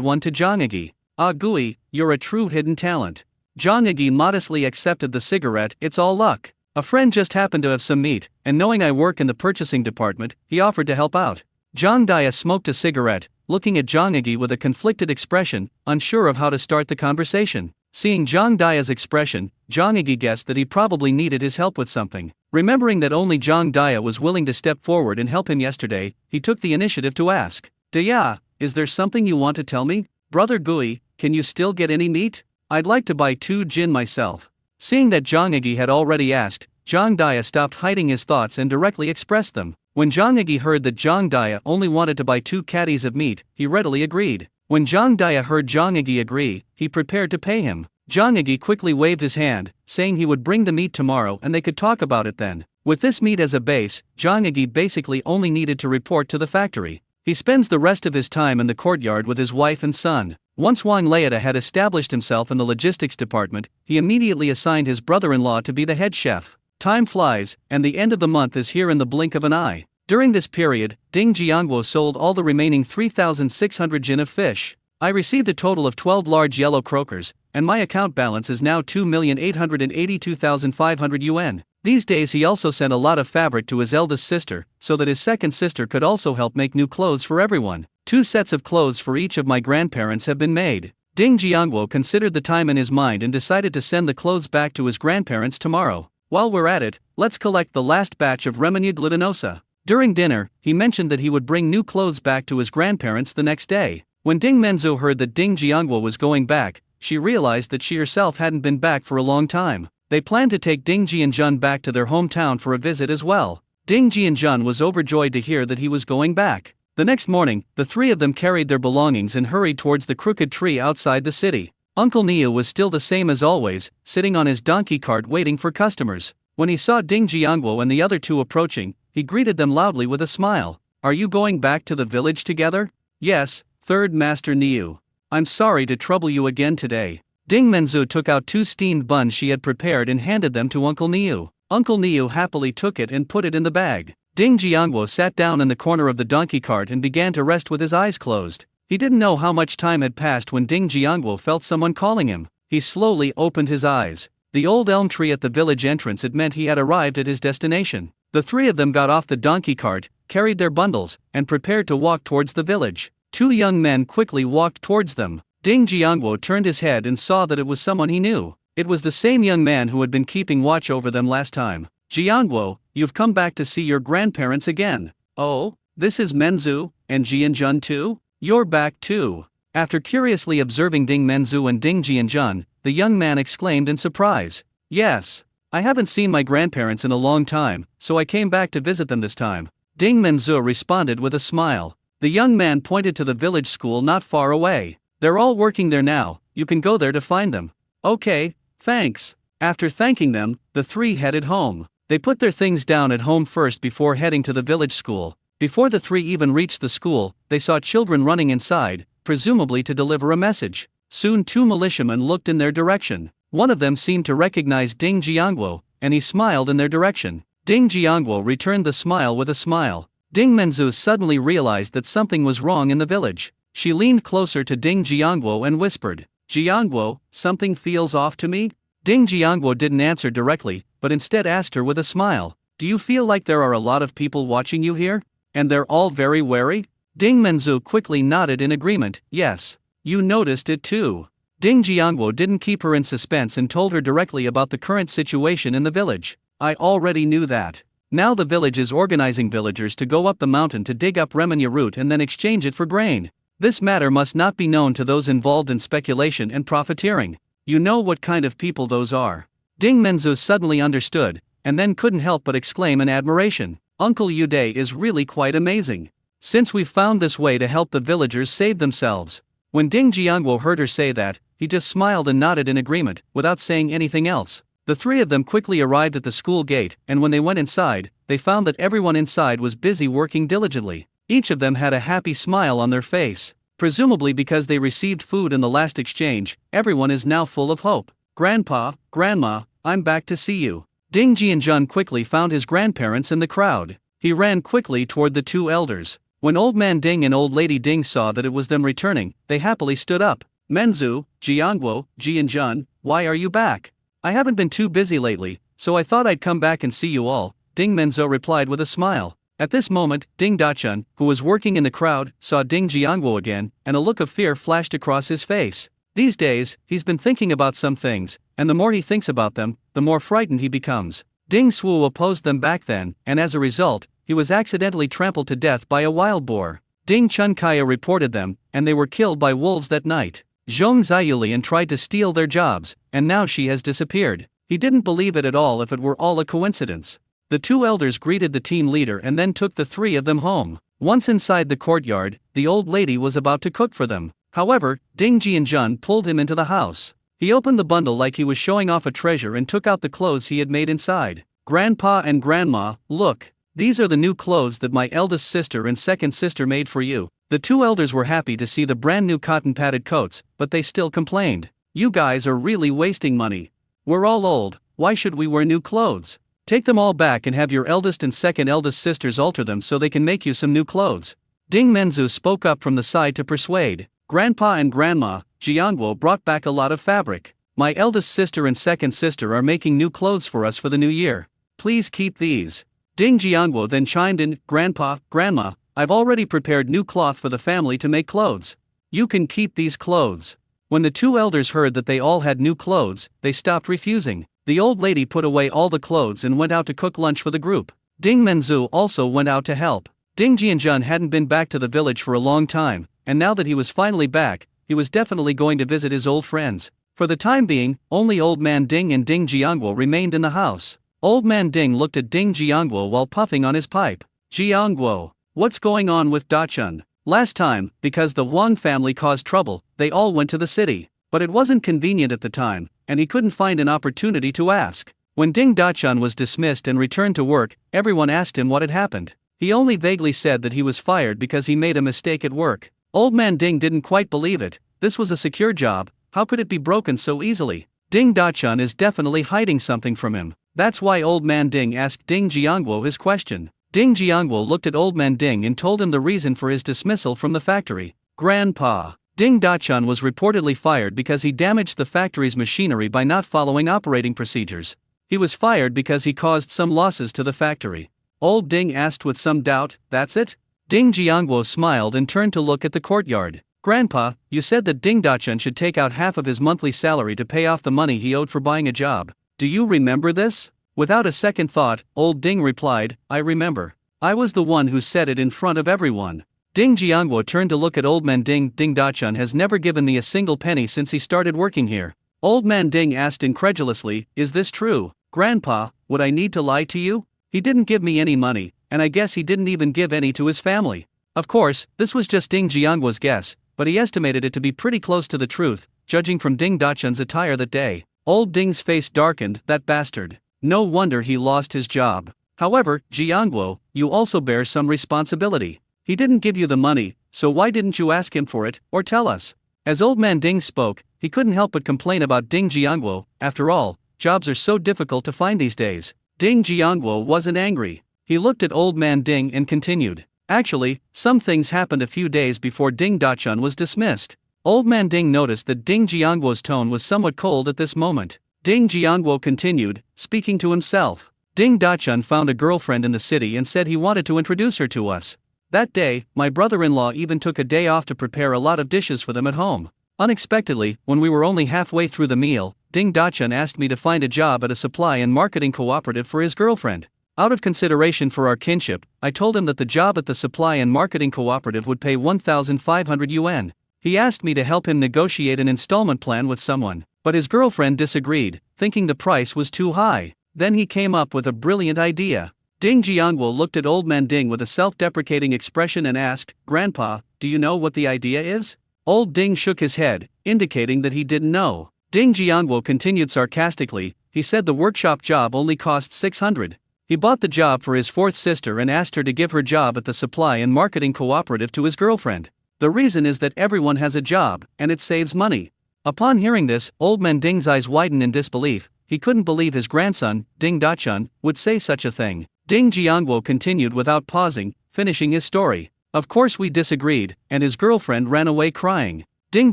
S1: one to Zhang Yigi. "Ah Gui, you're a true hidden talent." Zhang Yigi modestly accepted the cigarette. "It's all luck." A friend just happened to have some meat, and knowing I work in the purchasing department, he offered to help out. Jang Daya smoked a cigarette, looking at Jang Agi with a conflicted expression, unsure of how to start the conversation. Seeing Jang Daya's expression, Jang Agi guessed that he probably needed his help with something. Remembering that only Jang Daya was willing to step forward and help him yesterday, he took the initiative to ask, Daya, is there something you want to tell me? Brother Gui, can you still get any meat? I'd like to buy 2 gin myself. Seeing that Jang Agi had already asked, Jang Daya stopped hiding his thoughts and directly expressed them. When Jang Agi heard that Jang Daya only wanted to buy 2 caddies of meat, he readily agreed. When Jang Daya heard Jang Agi agree, he prepared to pay him. Jang Agi quickly waved his hand, saying he would bring the meat tomorrow and they could talk about it then. With this meat as a base, Jang Agi basically only needed to report to the factory. He spends the rest of his time in the courtyard with his wife and son. Once Wang Leida had established himself in the logistics department, he immediately assigned his brother-in-law to be the head chef. Time flies, and the end of the month is here in the blink of an eye. During this period, Ding Jiangguo sold all the remaining 3,600 jin of fish. I received a total of 12 large yellow croakers, and my account balance is now 2,882,500 yuan. These days he also sent a lot of fabric to his eldest sister, so that his second sister could also help make new clothes for everyone. 2 sets of clothes for each of my grandparents have been made. Ding Jiangguo considered the time in his mind and decided to send the clothes back to his grandparents tomorrow. While we're at it, let's collect the last batch of revenue glutinosa. During dinner, he mentioned that he would bring new clothes back to his grandparents the next day. When Ding Menzu heard that Ding Jiangguo was going back, she realized that she herself hadn't been back for a long time. They planned to take Ding Jianjun back to their hometown for a visit as well. Ding Jianjun was overjoyed to hear that he was going back. The next morning, the 3 of them carried their belongings and hurried towards the crooked tree outside the city. Uncle Niu was still the same as always, sitting on his donkey cart waiting for customers. When he saw Ding Jiangguo and the other 2 approaching, he greeted them loudly with a smile. Are you going back to the village together? Yes, Third Master Niu. I'm sorry to trouble you again today. Ding Menzu took out 2 steamed buns she had prepared and handed them to Uncle Niu. Uncle Niu happily took it and put it in the bag. Ding Jiangguo sat down in the corner of the donkey cart and began to rest with his eyes closed. He didn't know how much time had passed when Ding Jiangguo felt someone calling him. He slowly opened his eyes. The old elm tree at the village entrance had meant he had arrived at his destination. The 3 of them got off the donkey cart, carried their bundles, and prepared to walk towards the village. 2 young men quickly walked towards them. Ding Jiangguo turned his head and saw that it was someone he knew. It was the same young man who had been keeping watch over them last time. Jiangguo, you've come back to see your grandparents again. Oh, this is Menzu, and Jianjun too? You're back too. After curiously observing Ding Menzu and Ding Jianjun, the young man exclaimed in surprise. Yes. I haven't seen my grandparents in a long time, so I came back to visit them this time. Ding Menzu responded with a smile. The young man pointed to the village school not far away. They're all working there now, you can go there to find them. Okay, thanks. After thanking them, the 3 headed home. They put their things down at home first before heading to the village school. Before the 3 even reached the school, they saw children running inside, presumably to deliver a message. Soon 2 militiamen looked in their direction. One of them seemed to recognize Ding Jiangguo, and he smiled in their direction. Ding Jiangguo returned the smile with a smile. Ding Menzu suddenly realized that something was wrong in the village. She leaned closer to Ding Jiangguo and whispered, Jiangguo, something feels off to me? Ding Jiangguo didn't answer directly, but instead asked her with a smile, do you feel like there are a lot of people watching you here? And they're all very wary? Ding Menzu quickly nodded in agreement, yes. You noticed it too. Ding Jiangguo didn't keep her in suspense and told her directly about the current situation in the village. I already knew that. Now the village is organizing villagers to go up the mountain to dig up Remenya root and then exchange it for grain. This matter must not be known to those involved in speculation and profiteering. You know what kind of people those are. Ding Menzu suddenly understood, and then couldn't help but exclaim in admiration. Uncle Yude is really quite amazing. Since we've found this way to help the villagers save themselves. When Ding Jiangguo heard her say that, he just smiled and nodded in agreement, without saying anything else. The 3 of them quickly arrived at the school gate, and when they went inside, they found that everyone inside was busy working diligently. Each of them had a happy smile on their face. Presumably because they received food in the last exchange, everyone is now full of hope. Grandpa, Grandma, I'm back to see you. Ding Jianjun quickly found his grandparents in the crowd. He ran quickly toward the 2 elders. When Old Man Ding and Old Lady Ding saw that it was them returning, they happily stood up. Menzu, Jiangguo, Jianjun, why are you back? I haven't been too busy lately, so I thought I'd come back and see you all, Ding Menzo replied with a smile. At this moment, Ding Dachun, who was working in the crowd, saw Ding Jiangwo again, and a look of fear flashed across his face. These days, he's been thinking about some things, and the more he thinks about them, the more frightened he becomes. Ding Suo opposed them back then, and as a result, he was accidentally trampled to death by a wild boar. Ding Chunkaya reported them, and they were killed by wolves that night. Zhong Ziyulian tried to steal their jobs, and now she has disappeared. He didn't believe it at all if it were all a coincidence. The two elders greeted the team leader and then took the three of them home. Once inside the courtyard, the old lady was about to cook for them. However, Ding Jianjun pulled him into the house. He opened the bundle like he was showing off a treasure and took out the clothes he had made inside. Grandpa and Grandma, look. These are the new clothes that my eldest sister and second sister made for you. The two elders were happy to see the brand new cotton padded coats, but they still complained. You guys are really wasting money. We're all old, why should we wear new clothes? Take them all back and have your eldest and second eldest sisters alter them so they can make you some new clothes. Ding Menzu spoke up from the side to persuade. Grandpa and Grandma, Jiangwo brought back a lot of fabric. My eldest sister and second sister are making new clothes for us for the new year. Please keep these. Ding Jiangwo then chimed in, Grandpa, Grandma, I've already prepared new cloth for the family to make clothes. You can keep these clothes. When the two elders heard that they all had new clothes, they stopped refusing. The old lady put away all the clothes and went out to cook lunch for the group. Ding Menzu also went out to help. Ding Jianjun hadn't been back to the village for a long time, and now that he was finally back, he was definitely going to visit his old friends. For the time being, only Old Man Ding and Ding Jiangwo remained in the house. Old Man Ding looked at Ding Jiangwo while puffing on his pipe. Jiangwo, what's going on with Dachun? Last time, because the Wang family caused trouble, they all went to the city. But it wasn't convenient at the time, and he couldn't find an opportunity to ask. When Ding Dachun was dismissed and returned to work, everyone asked him what had happened. He only vaguely said that he was fired because he made a mistake at work. Old Man Ding didn't quite believe it. This was a secure job, how could it be broken so easily? Ding Dachun is definitely hiding something from him. That's why Old Man Ding asked Ding Jiangwo his question. Ding Jiangwo looked at Old Man Ding and told him the reason for his dismissal from the factory. Grandpa, Ding Dachun was reportedly fired because he damaged the factory's machinery by not following operating procedures. He was fired because he caused some losses to the factory. Old Ding asked with some doubt, that's it? Ding Jiangwo smiled and turned to look at the courtyard. Grandpa, you said that Ding Dachun should take out half of his monthly salary to pay off the money he owed for buying a job. Do you remember this? Without a second thought, Old Ding replied, I remember. I was the one who said it in front of everyone. Ding Jiangwo turned to look at Old Man Ding. Ding Dachun has never given me a single penny since he started working here. Old Man Ding asked incredulously, is this true? Grandpa, would I need to lie to you? He didn't give me any money, and I guess he didn't even give any to his family. Of course, this was just Ding Jiangwo's guess, but he estimated it to be pretty close to the truth, judging from Ding Dachun's attire that day. Old Ding's face darkened, that bastard. No wonder he lost his job. However, Jiangwo, you also bear some responsibility. He didn't give you the money, so why didn't you ask him for it, or tell us? As Old Man Ding spoke, he couldn't help but complain about Ding Jiangwo. After all, jobs are so difficult to find these days. Ding Jiangwo wasn't angry. He looked at Old Man Ding and continued. Actually, some things happened a few days before Ding Dachun was dismissed. Old Man Ding noticed that Ding Jiangwo's tone was somewhat cold at this moment. Ding Jiangwo continued, speaking to himself. Ding Dachun found a girlfriend in the city and said he wanted to introduce her to us. That day, my brother-in-law even took a day off to prepare a lot of dishes for them at home. Unexpectedly, when we were only halfway through the meal, Ding Dachun asked me to find a job at a supply and marketing cooperative for his girlfriend. Out of consideration for our kinship, I told him that the job at the supply and marketing cooperative would pay 1,500 yuan. He asked me to help him negotiate an installment plan with someone, but his girlfriend disagreed, thinking the price was too high. Then he came up with a brilliant idea. Ding Jiangwo looked at Old Man Ding with a self-deprecating expression and asked, Grandpa, do you know what the idea is? Old Ding shook his head, indicating that he didn't know. Ding Jiangwo continued sarcastically, he said the workshop job only cost 600. He bought the job for his fourth sister and asked her to give her job at the supply and marketing cooperative to his girlfriend. The reason is that everyone has a job, and it saves money. Upon hearing this, Old Man Ding's eyes widened in disbelief. He couldn't believe his grandson, Ding Dachun, would say such a thing. Ding Jiangwo continued without pausing, finishing his story. Of course we disagreed, and his girlfriend ran away crying. Ding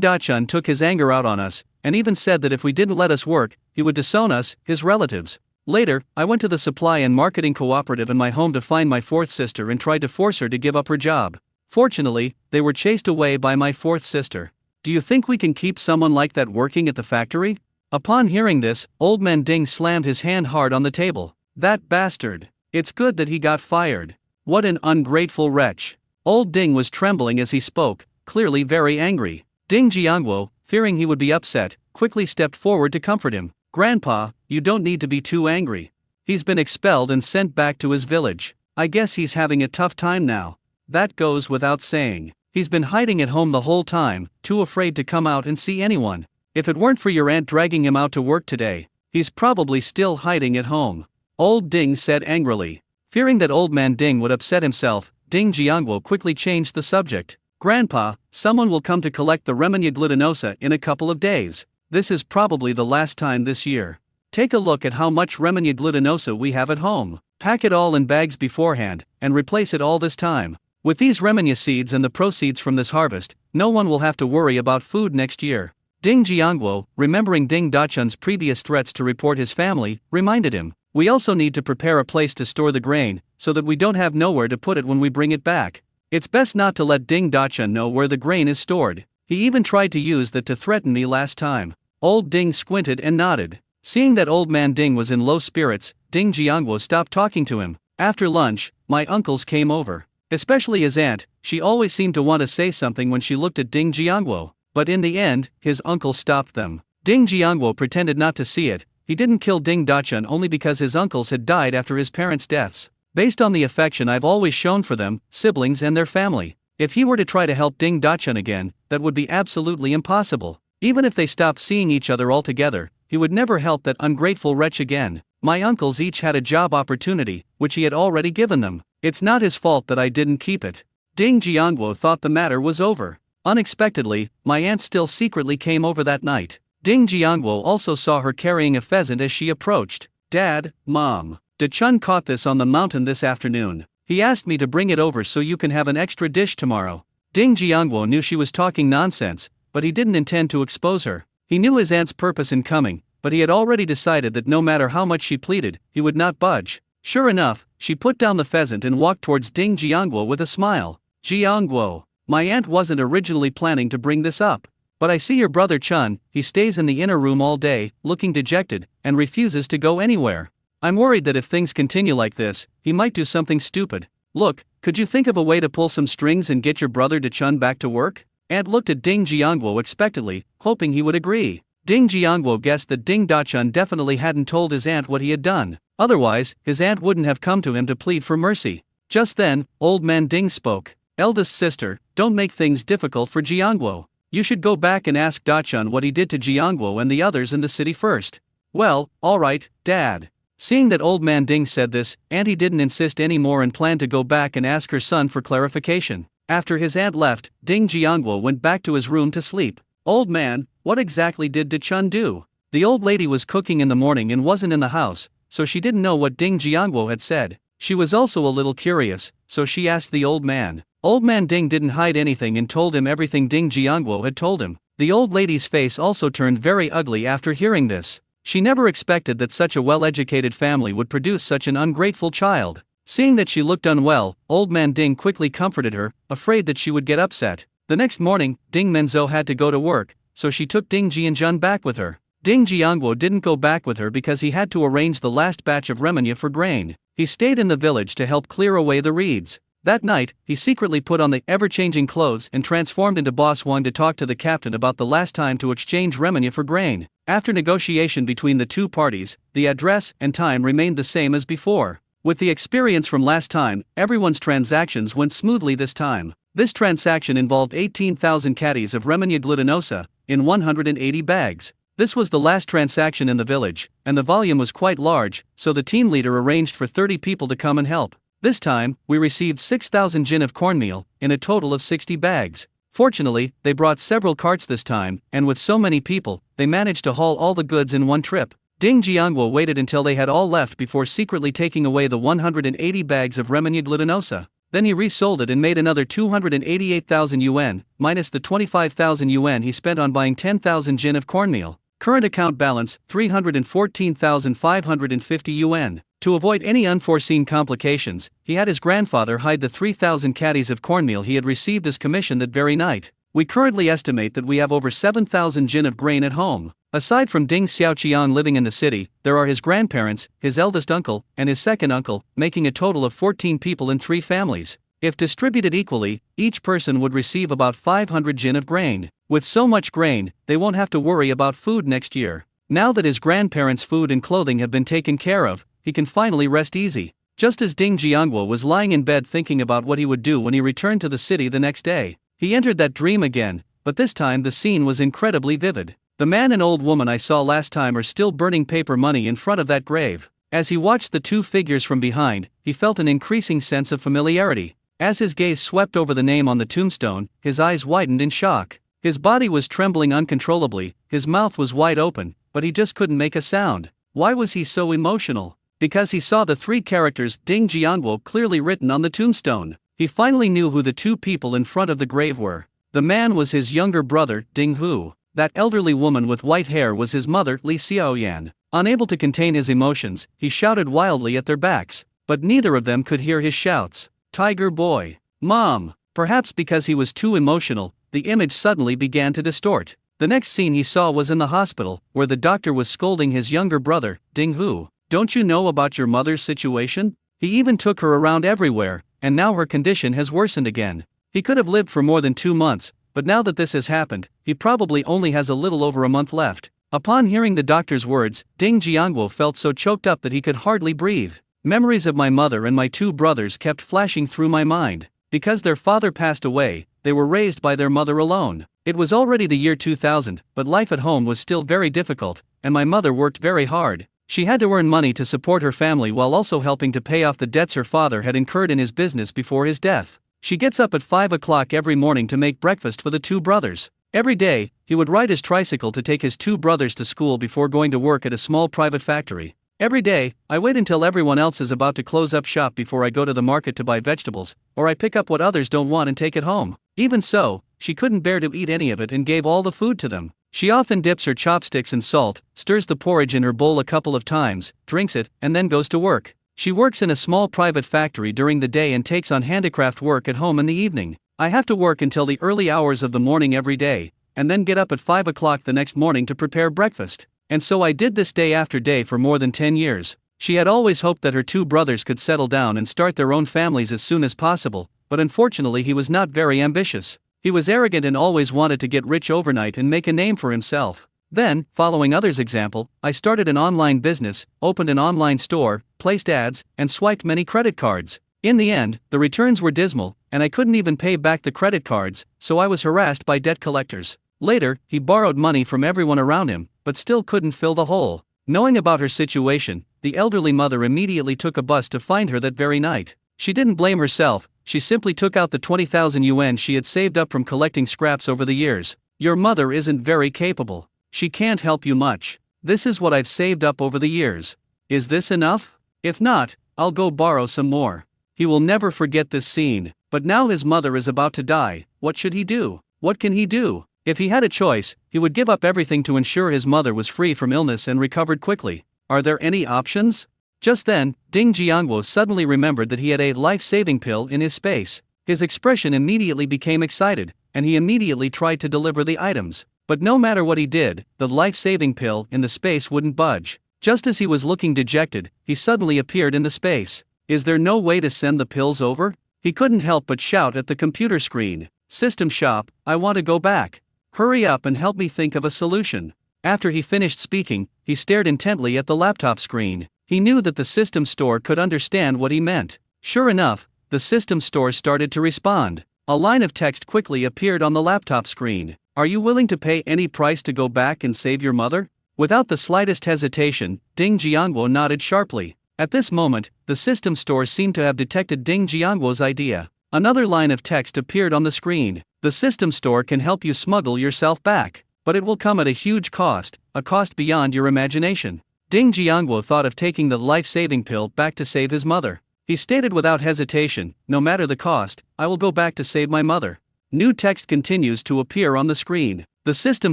S1: Dachun took his anger out on us, and even said that if we didn't let us work, he would disown us, his relatives. Later, I went to the supply and marketing cooperative in my home to find my fourth sister and tried to force her to give up her job. Fortunately, they were chased away by my fourth sister. Do you think we can keep someone like that working at the factory? Upon hearing this, Old Man Ding slammed his hand hard on the table. That bastard. It's good that he got fired. What an ungrateful wretch. Old Ding was trembling as he spoke, clearly very angry. Ding Jiangguo, fearing he would be upset, quickly stepped forward to comfort him. Grandpa, you don't need to be too angry. He's been expelled and sent back to his village. I guess he's having a tough time now. That goes without saying. He's been hiding at home the whole time, too afraid to come out and see anyone. If it weren't for your aunt dragging him out to work today, he's probably still hiding at home. Old Ding said angrily. Fearing that Old Man Ding would upset himself, Ding Jiangguo quickly changed the subject. Grandpa, someone will come to collect the Remenya glutinosa in a couple of days. This is probably the last time this year. Take a look at how much Remenya glutinosa we have at home. Pack it all in bags beforehand, and replace it all this time. With these Remenya seeds and the proceeds from this harvest, no one will have to worry about food next year. Ding Jiangguo, remembering Ding Dachun's previous threats to report his family, reminded him. We also need to prepare a place to store the grain, so that we don't have nowhere to put it when we bring it back. It's best not to let Ding Dachun know where the grain is stored. He even tried to use that to threaten me last time. Old Ding squinted and nodded. Seeing that Old Man Ding was in low spirits, Ding Jiangguo stopped talking to him. After lunch, my uncles came over. Especially his aunt, she always seemed to want to say something when she looked at Ding Jiangguo. But in the end, his uncle stopped them. Ding Jiangguo pretended not to see it. He didn't kill Ding Dachun only because his uncles had died after his parents' deaths. Based on the affection I've always shown for them, siblings and their family. If he were to try to help Ding Dachun again, that would be absolutely impossible. Even if they stopped seeing each other altogether, he would never help that ungrateful wretch again. My uncles each had a job opportunity, which he had already given them. It's not his fault that I didn't keep it. Ding Jiangguo thought the matter was over. Unexpectedly, my aunt still secretly came over that night. Ding Jiangguo also saw her carrying a pheasant as she approached. Dad, Mom, Dachun caught this on the mountain this afternoon. He asked me to bring it over so you can have an extra dish tomorrow. Ding Jiangguo knew she was talking nonsense, but he didn't intend to expose her. He knew his aunt's purpose in coming, but he had already decided that no matter how much she pleaded, he would not budge. Sure enough, she put down the pheasant and walked towards Ding Jiangguo with a smile. Jiangguo, my aunt wasn't originally planning to bring this up. But I see your brother Chun, he stays in the inner room all day, looking dejected, and refuses to go anywhere. I'm worried that if things continue like this, he might do something stupid. Look, could you think of a way to pull some strings and get your brother Chun back to work? Aunt looked at Ding Jiangguo expectantly, hoping he would agree. Ding Jiangguo guessed that Ding Dachun definitely hadn't told his aunt what he had done. Otherwise, his aunt wouldn't have come to him to plead for mercy. Just then, Old Man Ding spoke. Eldest sister, don't make things difficult for Jiangguo. You should go back and ask Dachun what he did to Jiangguo and the others in the city first. Well, alright, Dad. Seeing that Old Man Ding said this, Auntie didn't insist anymore and planned to go back and ask her son for clarification. After his aunt left, Ding Jiangguo went back to his room to sleep. Old man, what exactly did Dachun do? The old lady was cooking in the morning and wasn't in the house, so she didn't know what Ding Jiangguo had said. She was also a little curious, so she asked the old man. Old Man Ding didn't hide anything and told him everything Ding Jiangguo had told him. The old lady's face also turned very ugly after hearing this. She never expected that such a well-educated family would produce such an ungrateful child. Seeing that she looked unwell, Old Man Ding quickly comforted her, afraid that she would get upset. The next morning, Ding Menzhou had to go to work, so she took Ding Jianjun back with her. Ding Jiangguo didn't go back with her because he had to arrange the last batch of remenya for grain. He stayed in the village to help clear away the reeds. That night, he secretly put on the ever-changing clothes and transformed into Boss Wang to talk to the captain about the last time to exchange remenya for grain. After negotiation between the two parties, the address and time remained the same as before. With the experience from last time, everyone's transactions went smoothly this time. This transaction involved 18,000 caddies of remenya glutinosa, in 180 bags. This was the last transaction in the village, and the volume was quite large, so the team leader arranged for 30 people to come and help. This time, we received 6,000 jin of cornmeal, in a total of 60 bags. Fortunately, they brought several carts this time, and with so many people, they managed to haul all the goods in one trip. Ding Jiangguo waited until they had all left before secretly taking away the 180 bags of remenya glutinosa. Then he resold it and made another 288,000 yuan, minus the 25,000 yuan he spent on buying 10,000 jin of cornmeal. Current account balance, 314,550 yuan. To avoid any unforeseen complications, he had his grandfather hide the 3,000 caddies of cornmeal he had received as commission that very night. We currently estimate that we have over 7,000 jin of grain at home. Aside from Ding Xiaoqian living in the city, there are his grandparents, his eldest uncle, and his second uncle, making a total of 14 people in 3 families. If distributed equally, each person would receive about 500 jin of grain. With so much grain, they won't have to worry about food next year. Now that his grandparents' food and clothing have been taken care of, he can finally rest easy. Just as Ding Jiangguo was lying in bed thinking about what he would do when he returned to the city the next day, he entered that dream again, but this time the scene was incredibly vivid. The man and old woman I saw last time are still burning paper money in front of that grave. As he watched the 2 figures from behind, he felt an increasing sense of familiarity. As his gaze swept over the name on the tombstone, his eyes widened in shock. His body was trembling uncontrollably, his mouth was wide open, but he just couldn't make a sound. Why was he so emotional? Because he saw the 3 characters Ding Jiangguo clearly written on the tombstone. He finally knew who the 2 people in front of the grave were. The man was his younger brother, Ding Hu. That elderly woman with white hair was his mother, Li Xiaoyan. Unable to contain his emotions, he shouted wildly at their backs. But neither of them could hear his shouts. Tiger boy. Mom. Perhaps because he was too emotional, the image suddenly began to distort. The next scene he saw was in the hospital, where the doctor was scolding his younger brother, Ding Hu. Don't you know about your mother's situation? He even took her around everywhere, and now her condition has worsened again. He could have lived for more than 2 months, but now that this has happened, he probably only has a little over a month left. Upon hearing the doctor's words, Ding Jiangguo felt so choked up that he could hardly breathe. Memories of my mother and my 2 brothers kept flashing through my mind. Because their father passed away, they were raised by their mother alone. It was already the year 2000, but life at home was still very difficult, and my mother worked very hard. She had to earn money to support her family while also helping to pay off the debts her father had incurred in his business before his death. She gets up at 5 o'clock every morning to make breakfast for the 2 brothers. Every day, he would ride his tricycle to take his 2 brothers to school before going to work at a small private factory. Every day, I wait until everyone else is about to close up shop before I go to the market to buy vegetables, or I pick up what others don't want and take it home. Even so, she couldn't bear to eat any of it and gave all the food to them. She often dips her chopsticks in salt, stirs the porridge in her bowl a couple of times, drinks it, and then goes to work. She works in a small private factory during the day and takes on handicraft work at home in the evening. I have to work until the early hours of the morning every day, and then get up at 5 o'clock the next morning to prepare breakfast. And so I did this day after day for more than 10 years. She had always hoped that her 2 brothers could settle down and start their own families as soon as possible, but unfortunately he was not very ambitious. He was arrogant and always wanted to get rich overnight and make a name for himself. Then, following others' example, I started an online business, opened an online store, placed ads, and swiped many credit cards. In the end, the returns were dismal, and I couldn't even pay back the credit cards, so I was harassed by debt collectors. Later, he borrowed money from everyone around him, but still couldn't fill the hole. Knowing about her situation, the elderly mother immediately took a bus to find her that very night. She didn't blame herself, she simply took out the 20,000 yuan she had saved up from collecting scraps over the years. Your mother isn't very capable. She can't help you much. This is what I've saved up over the years. Is this enough? If not, I'll go borrow some more. He will never forget this scene, but now his mother is about to die. What should he do? What can he do? If he had a choice, he would give up everything to ensure his mother was free from illness and recovered quickly. Are there any options? Just then, Ding Jiangguo suddenly remembered that he had a life-saving pill in his space. His expression immediately became excited, and he immediately tried to deliver the items. But no matter what he did, the life-saving pill in the space wouldn't budge. Just as he was looking dejected, he suddenly appeared in the space. Is there no way to send the pills over? He couldn't help but shout at the computer screen. System shop, I want to go back. Hurry up and help me think of a solution. After he finished speaking, he stared intently at the laptop screen. He knew that the system store could understand what he meant. Sure enough, the system store started to respond. A line of text quickly appeared on the laptop screen. Are you willing to pay any price to go back and save your mother? Without the slightest hesitation, Ding Jiangguo nodded sharply. At this moment, the system store seemed to have detected Ding Jiangguo's idea. Another line of text appeared on the screen. The system store can help you smuggle yourself back, but it will come at a huge cost, a cost beyond your imagination. Ding Jiangguo thought of taking the life-saving pill back to save his mother. He stated without hesitation, no matter the cost, I will go back to save my mother. New text continues to appear on the screen. The system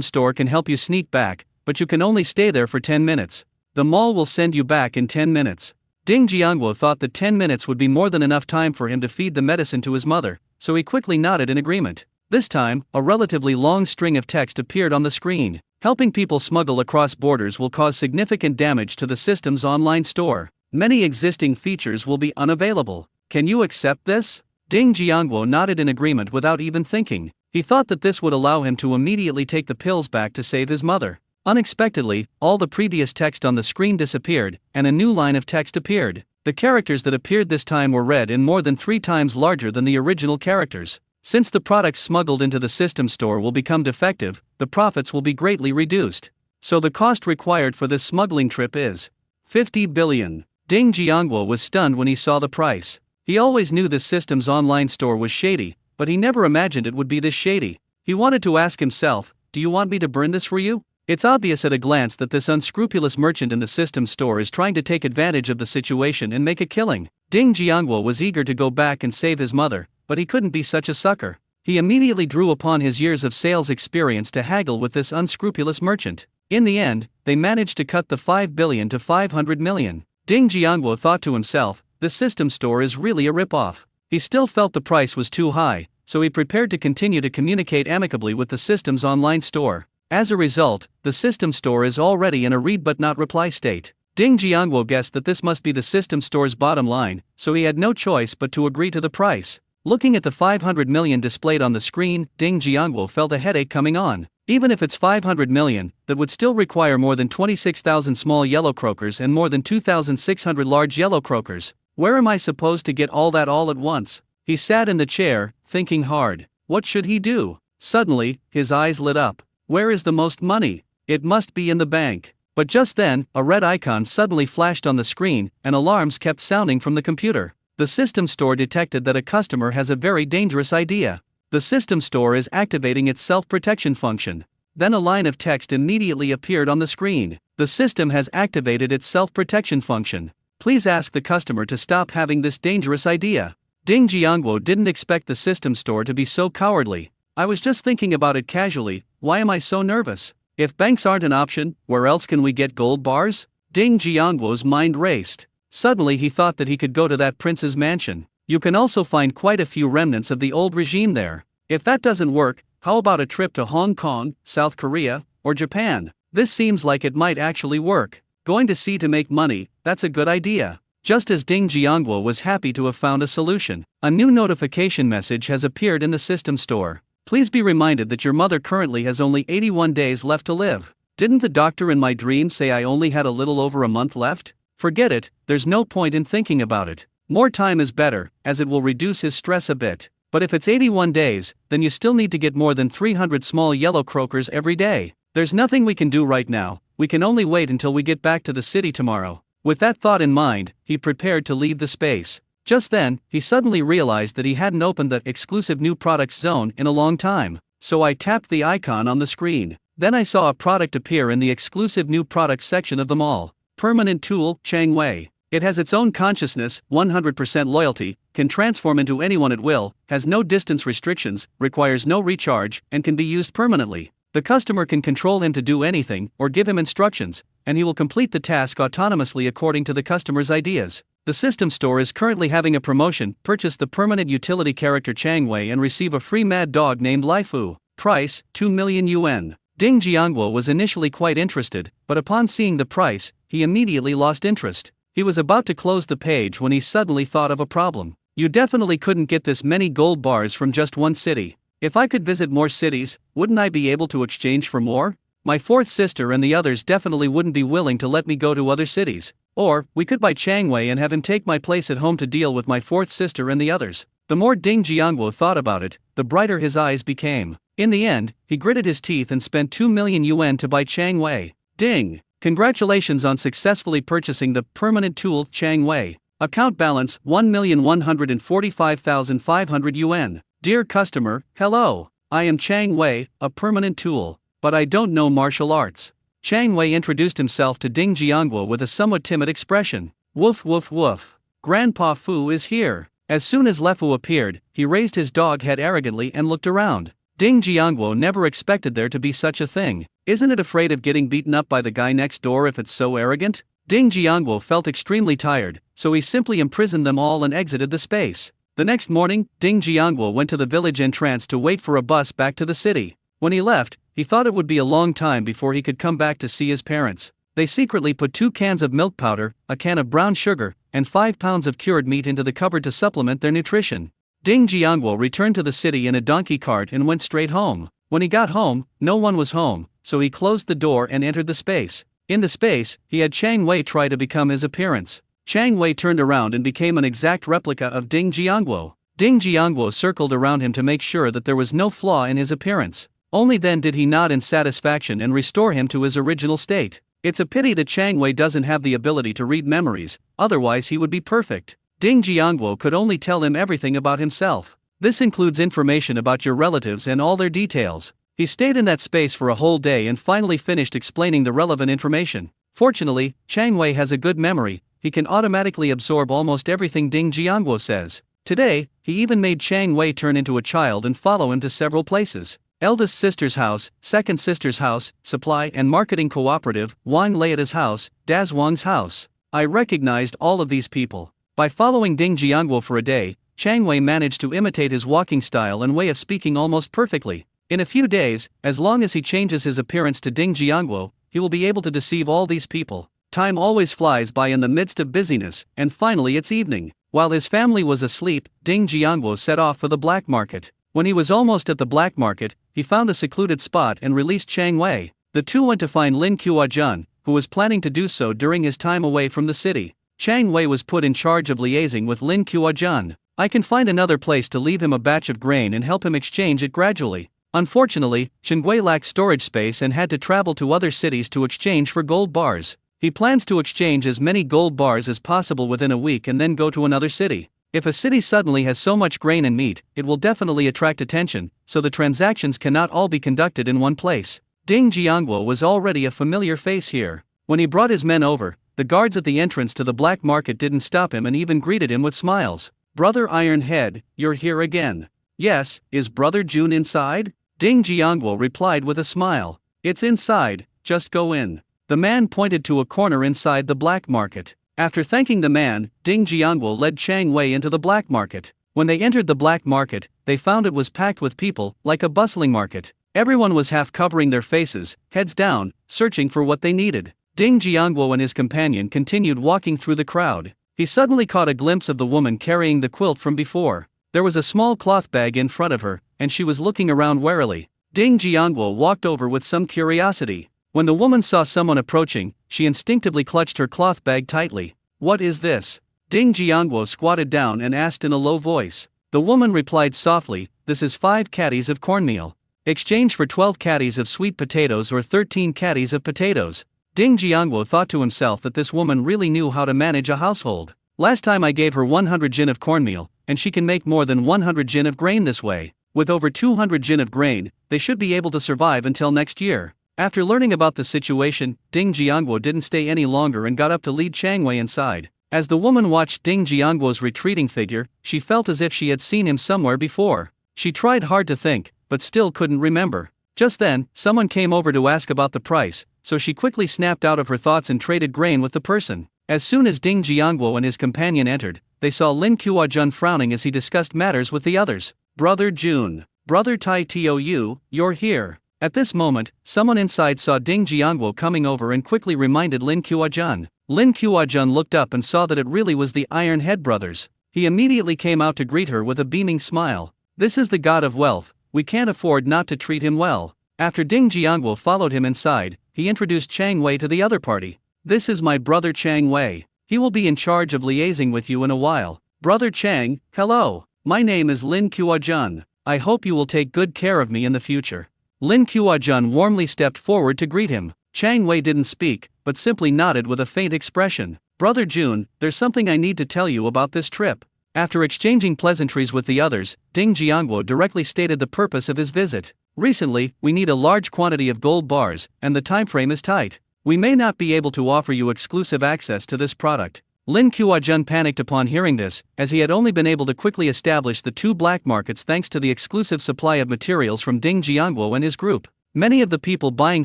S1: store can help you sneak back, but you can only stay there for 10 minutes. The mall will send you back in 10 minutes. Ding Jiangwo thought that 10 minutes would be more than enough time for him to feed the medicine to his mother, so he quickly nodded in agreement. This time, a relatively long string of text appeared on the screen. Helping people smuggle across borders will cause significant damage to the system's online store. Many existing features will be unavailable. Can you accept this? Ding Jiangwo nodded in agreement without even thinking. He thought that this would allow him to immediately take the pills back to save his mother. Unexpectedly, all the previous text on the screen disappeared, and a new line of text appeared. The characters that appeared this time were read in more than 3 times larger than the original characters. Since the products smuggled into the system store will become defective, the profits will be greatly reduced. So the cost required for this smuggling trip is 50 billion. Ding Jiangwo was stunned when he saw the price. He always knew this system's online store was shady, but he never imagined it would be this shady. He wanted to ask himself, do you want me to burn this for you? It's obvious at a glance that this unscrupulous merchant in the system store is trying to take advantage of the situation and make a killing. Ding Jiangwo was eager to go back and save his mother, but he couldn't be such a sucker. He immediately drew upon his years of sales experience to haggle with this unscrupulous merchant. In the end, they managed to cut the 5 billion to 500 million. Ding Jiangwo thought to himself, the system store is really a ripoff. He still felt the price was too high, so he prepared to continue to communicate amicably with the system's online store. As a result, the system store is already in a read but not reply state. Ding Jiangwo guessed that this must be the system store's bottom line, so he had no choice but to agree to the price. Looking at the 500 million displayed on the screen, Ding Jiangwo felt a headache coming on. Even if it's 500 million, that would still require more than 26,000 small yellow croakers and more than 2,600 large yellow croakers. Where am I supposed to get all that all at once? He sat in the chair, thinking hard. What should he do? Suddenly, his eyes lit up. Where is the most money? It must be in the bank. But just then, a red icon suddenly flashed on the screen, and alarms kept sounding from the computer. The system store detected that a customer has a very dangerous idea. The system store is activating its self-protection function. Then a line of text immediately appeared on the screen. The system has activated its self-protection function. Please ask the customer to stop having this dangerous idea. Ding Jiangwo didn't expect the system store to be so cowardly. I was just thinking about it casually, why am I so nervous? If banks aren't an option, where else can we get gold bars? Ding Jiangwo's mind raced. Suddenly he thought that he could go to that prince's mansion. You can also find quite a few remnants of the old regime there. If that doesn't work, how about a trip to Hong Kong, South Korea, or Japan? This seems like it might actually work. Going to sea to make money, that's a good idea. Just as Ding Jiangwo was happy to have found a solution, a new notification message has appeared in the system store. Please be reminded that your mother currently has only 81 days left to live. Didn't the doctor in my dream say I only had a little over a month left? Forget it, there's no point in thinking about it. More time is better, as it will reduce his stress a bit. But if it's 81 days, then you still need to get more than 300 small yellow croakers every day. There's nothing we can do right now, we can only wait until we get back to the city tomorrow. With that thought in mind, he prepared to leave the space. Just then, he suddenly realized that he hadn't opened the exclusive new products zone in a long time. So I tapped the icon on the screen. Then I saw a product appear in the exclusive new products section of the mall. Permanent tool, Chang Wei. It has its own consciousness, 100% loyalty, can transform into anyone at will, has no distance restrictions, requires no recharge, and can be used permanently. The customer can control him to do anything, or give him instructions, and he will complete the task autonomously according to the customer's ideas. The system store is currently having a promotion. Purchase the permanent utility character Chang Wei and receive a free mad dog named Laifu. Price, 2 million yuan. Ding Jiangwo was initially quite interested, but upon seeing the price, he immediately lost interest. He was about to close the page when he suddenly thought of a problem. You definitely couldn't get this many gold bars from just one city. If I could visit more cities, wouldn't I be able to exchange for more? My fourth sister and the others definitely wouldn't be willing to let me go to other cities. Or, we could buy Chang Wei and have him take my place at home to deal with my fourth sister and the others. The more Ding Jiangwo thought about it, the brighter his eyes became. In the end, he gritted his teeth and spent 2 million yuan to buy Chang Wei. Ding! Congratulations on successfully purchasing the permanent tool Chang Wei. Account balance 1,145,500 yuan. Dear customer, hello. I am Chang Wei, a permanent tool. But I don't know martial arts. Chang Wei introduced himself to Ding Jiangwo with a somewhat timid expression. Woof woof woof. Grandpa Fu is here. As soon as Lefu appeared, he raised his dog head arrogantly and looked around. Ding Jiangguo never expected there to be such a thing. Isn't it afraid of getting beaten up by the guy next door if it's so arrogant? Ding Jiangguo felt extremely tired, so he simply imprisoned them all and exited the space. The next morning, Ding Jiangguo went to the village entrance to wait for a bus back to the city. When he left, he thought it would be a long time before he could come back to see his parents. They secretly put 2 cans of milk powder, a can of brown sugar, and 5 pounds of cured meat into the cupboard to supplement their nutrition. Ding Jiangguo returned to the city in a donkey cart and went straight home. When he got home, no one was home, so he closed the door and entered the space. In the space, he had Chang Wei try to become his appearance. Chang Wei turned around and became an exact replica of Ding Jiangguo. Ding Jiangguo circled around him to make sure that there was no flaw in his appearance. Only then did he nod in satisfaction and restore him to his original state. It's a pity that Chang Wei doesn't have the ability to read memories, otherwise he would be perfect. Ding Jiangguo could only tell him everything about himself. This includes information about your relatives and all their details. He stayed in that space for a whole day and finally finished explaining the relevant information. Fortunately, Chang Wei has a good memory. He can automatically absorb almost everything Ding Jiangguo says. Today, he even made Chang Wei turn into a child and follow him to several places. Eldest sister's house, second sister's house, supply and marketing cooperative, Wang Leiata's house, Daz Wang's house. I recognized all of these people. By following Ding Jiangguo for a day, Chang Wei managed to imitate his walking style and way of speaking almost perfectly. In a few days, as long as he changes his appearance to Ding Jiangguo, he will be able to deceive all these people. Time always flies by in the midst of busyness, and finally it's evening. While his family was asleep, Ding Jiangguo set off for the black market. When he was almost at the black market, he found a secluded spot and released Chang Wei. The two went to find Lin Kuo-jun, who was planning to do so during his time away from the city. Chang Wei was put in charge of liaising with Lin Kuo-jun. I can find another place to leave him a batch of grain and help him exchange it gradually. Unfortunately, Chang Wei lacked storage space and had to travel to other cities to exchange for gold bars. He plans to exchange as many gold bars as possible within a week and then go to another city. If a city suddenly has so much grain and meat, it will definitely attract attention, so the transactions cannot all be conducted in one place. Ding Jiangguo was already a familiar face here. When he brought his men over, the guards at the entrance to the black market didn't stop him and even greeted him with smiles. "Brother Iron Head, you're here again." "Yes, is Brother June inside?" Ding Jiangguo replied with a smile. "It's inside, just go in." The man pointed to a corner inside the black market. After thanking the man, Ding Jiangguo led Chang Wei into the black market. When they entered the black market, they found it was packed with people, like a bustling market. Everyone was half covering their faces, heads down, searching for what they needed. Ding Jiangguo and his companion continued walking through the crowd. He suddenly caught a glimpse of the woman carrying the quilt from before. There was a small cloth bag in front of her, and she was looking around warily. Ding Jiangguo walked over with some curiosity. When the woman saw someone approaching, she instinctively clutched her cloth bag tightly. "What is this?" Ding Jiangguo squatted down and asked in a low voice. The woman replied softly, "This is 5 caddies of cornmeal. Exchange for 12 caddies of sweet potatoes or 13 caddies of potatoes." Ding Jiangguo thought to himself that this woman really knew how to manage a household. "Last time I gave her 100 jin of cornmeal, and she can make more than 100 jin of grain this way. With over 200 jin of grain, they should be able to survive until next year." After learning about the situation, Ding Jiangguo didn't stay any longer and got up to lead Chang Wei inside. As the woman watched Ding Jiangguo's retreating figure, she felt as if she had seen him somewhere before. She tried hard to think, but still couldn't remember. Just then, someone came over to ask about the price, so she quickly snapped out of her thoughts and traded grain with the person. As soon as Ding Jiangguo and his companion entered, they saw Lin Kuo-jun frowning as he discussed matters with the others. "Brother June, Brother Tai Tou, you're here." At this moment, someone inside saw Ding Jiangguo coming over and quickly reminded Lin Kuo-jun. Lin Kuo-jun looked up and saw that it really was the Iron Head brothers. He immediately came out to greet her with a beaming smile. "This is the god of wealth, we can't afford not to treat him well." After Ding Jiangguo followed him inside, he introduced Chang Wei to the other party. "This is my brother Chang Wei. He will be in charge of liaising with you in a while." "Brother Chang, hello. My name is Lin Kuo-jun. I hope you will take good care of me in the future." Lin Kuo-jun warmly stepped forward to greet him. Chang Wei didn't speak, but simply nodded with a faint expression. "Brother June, there's something I need to tell you about this trip." After exchanging pleasantries with the others, Ding Jiangguo directly stated the purpose of his visit. "Recently, we need a large quantity of gold bars, and the timeframe is tight. We may not be able to offer you exclusive access to this product." Lin Kuo-jun panicked upon hearing this, as he had only been able to quickly establish the 2 black markets thanks to the exclusive supply of materials from Ding Jiangguo and his group. Many of the people buying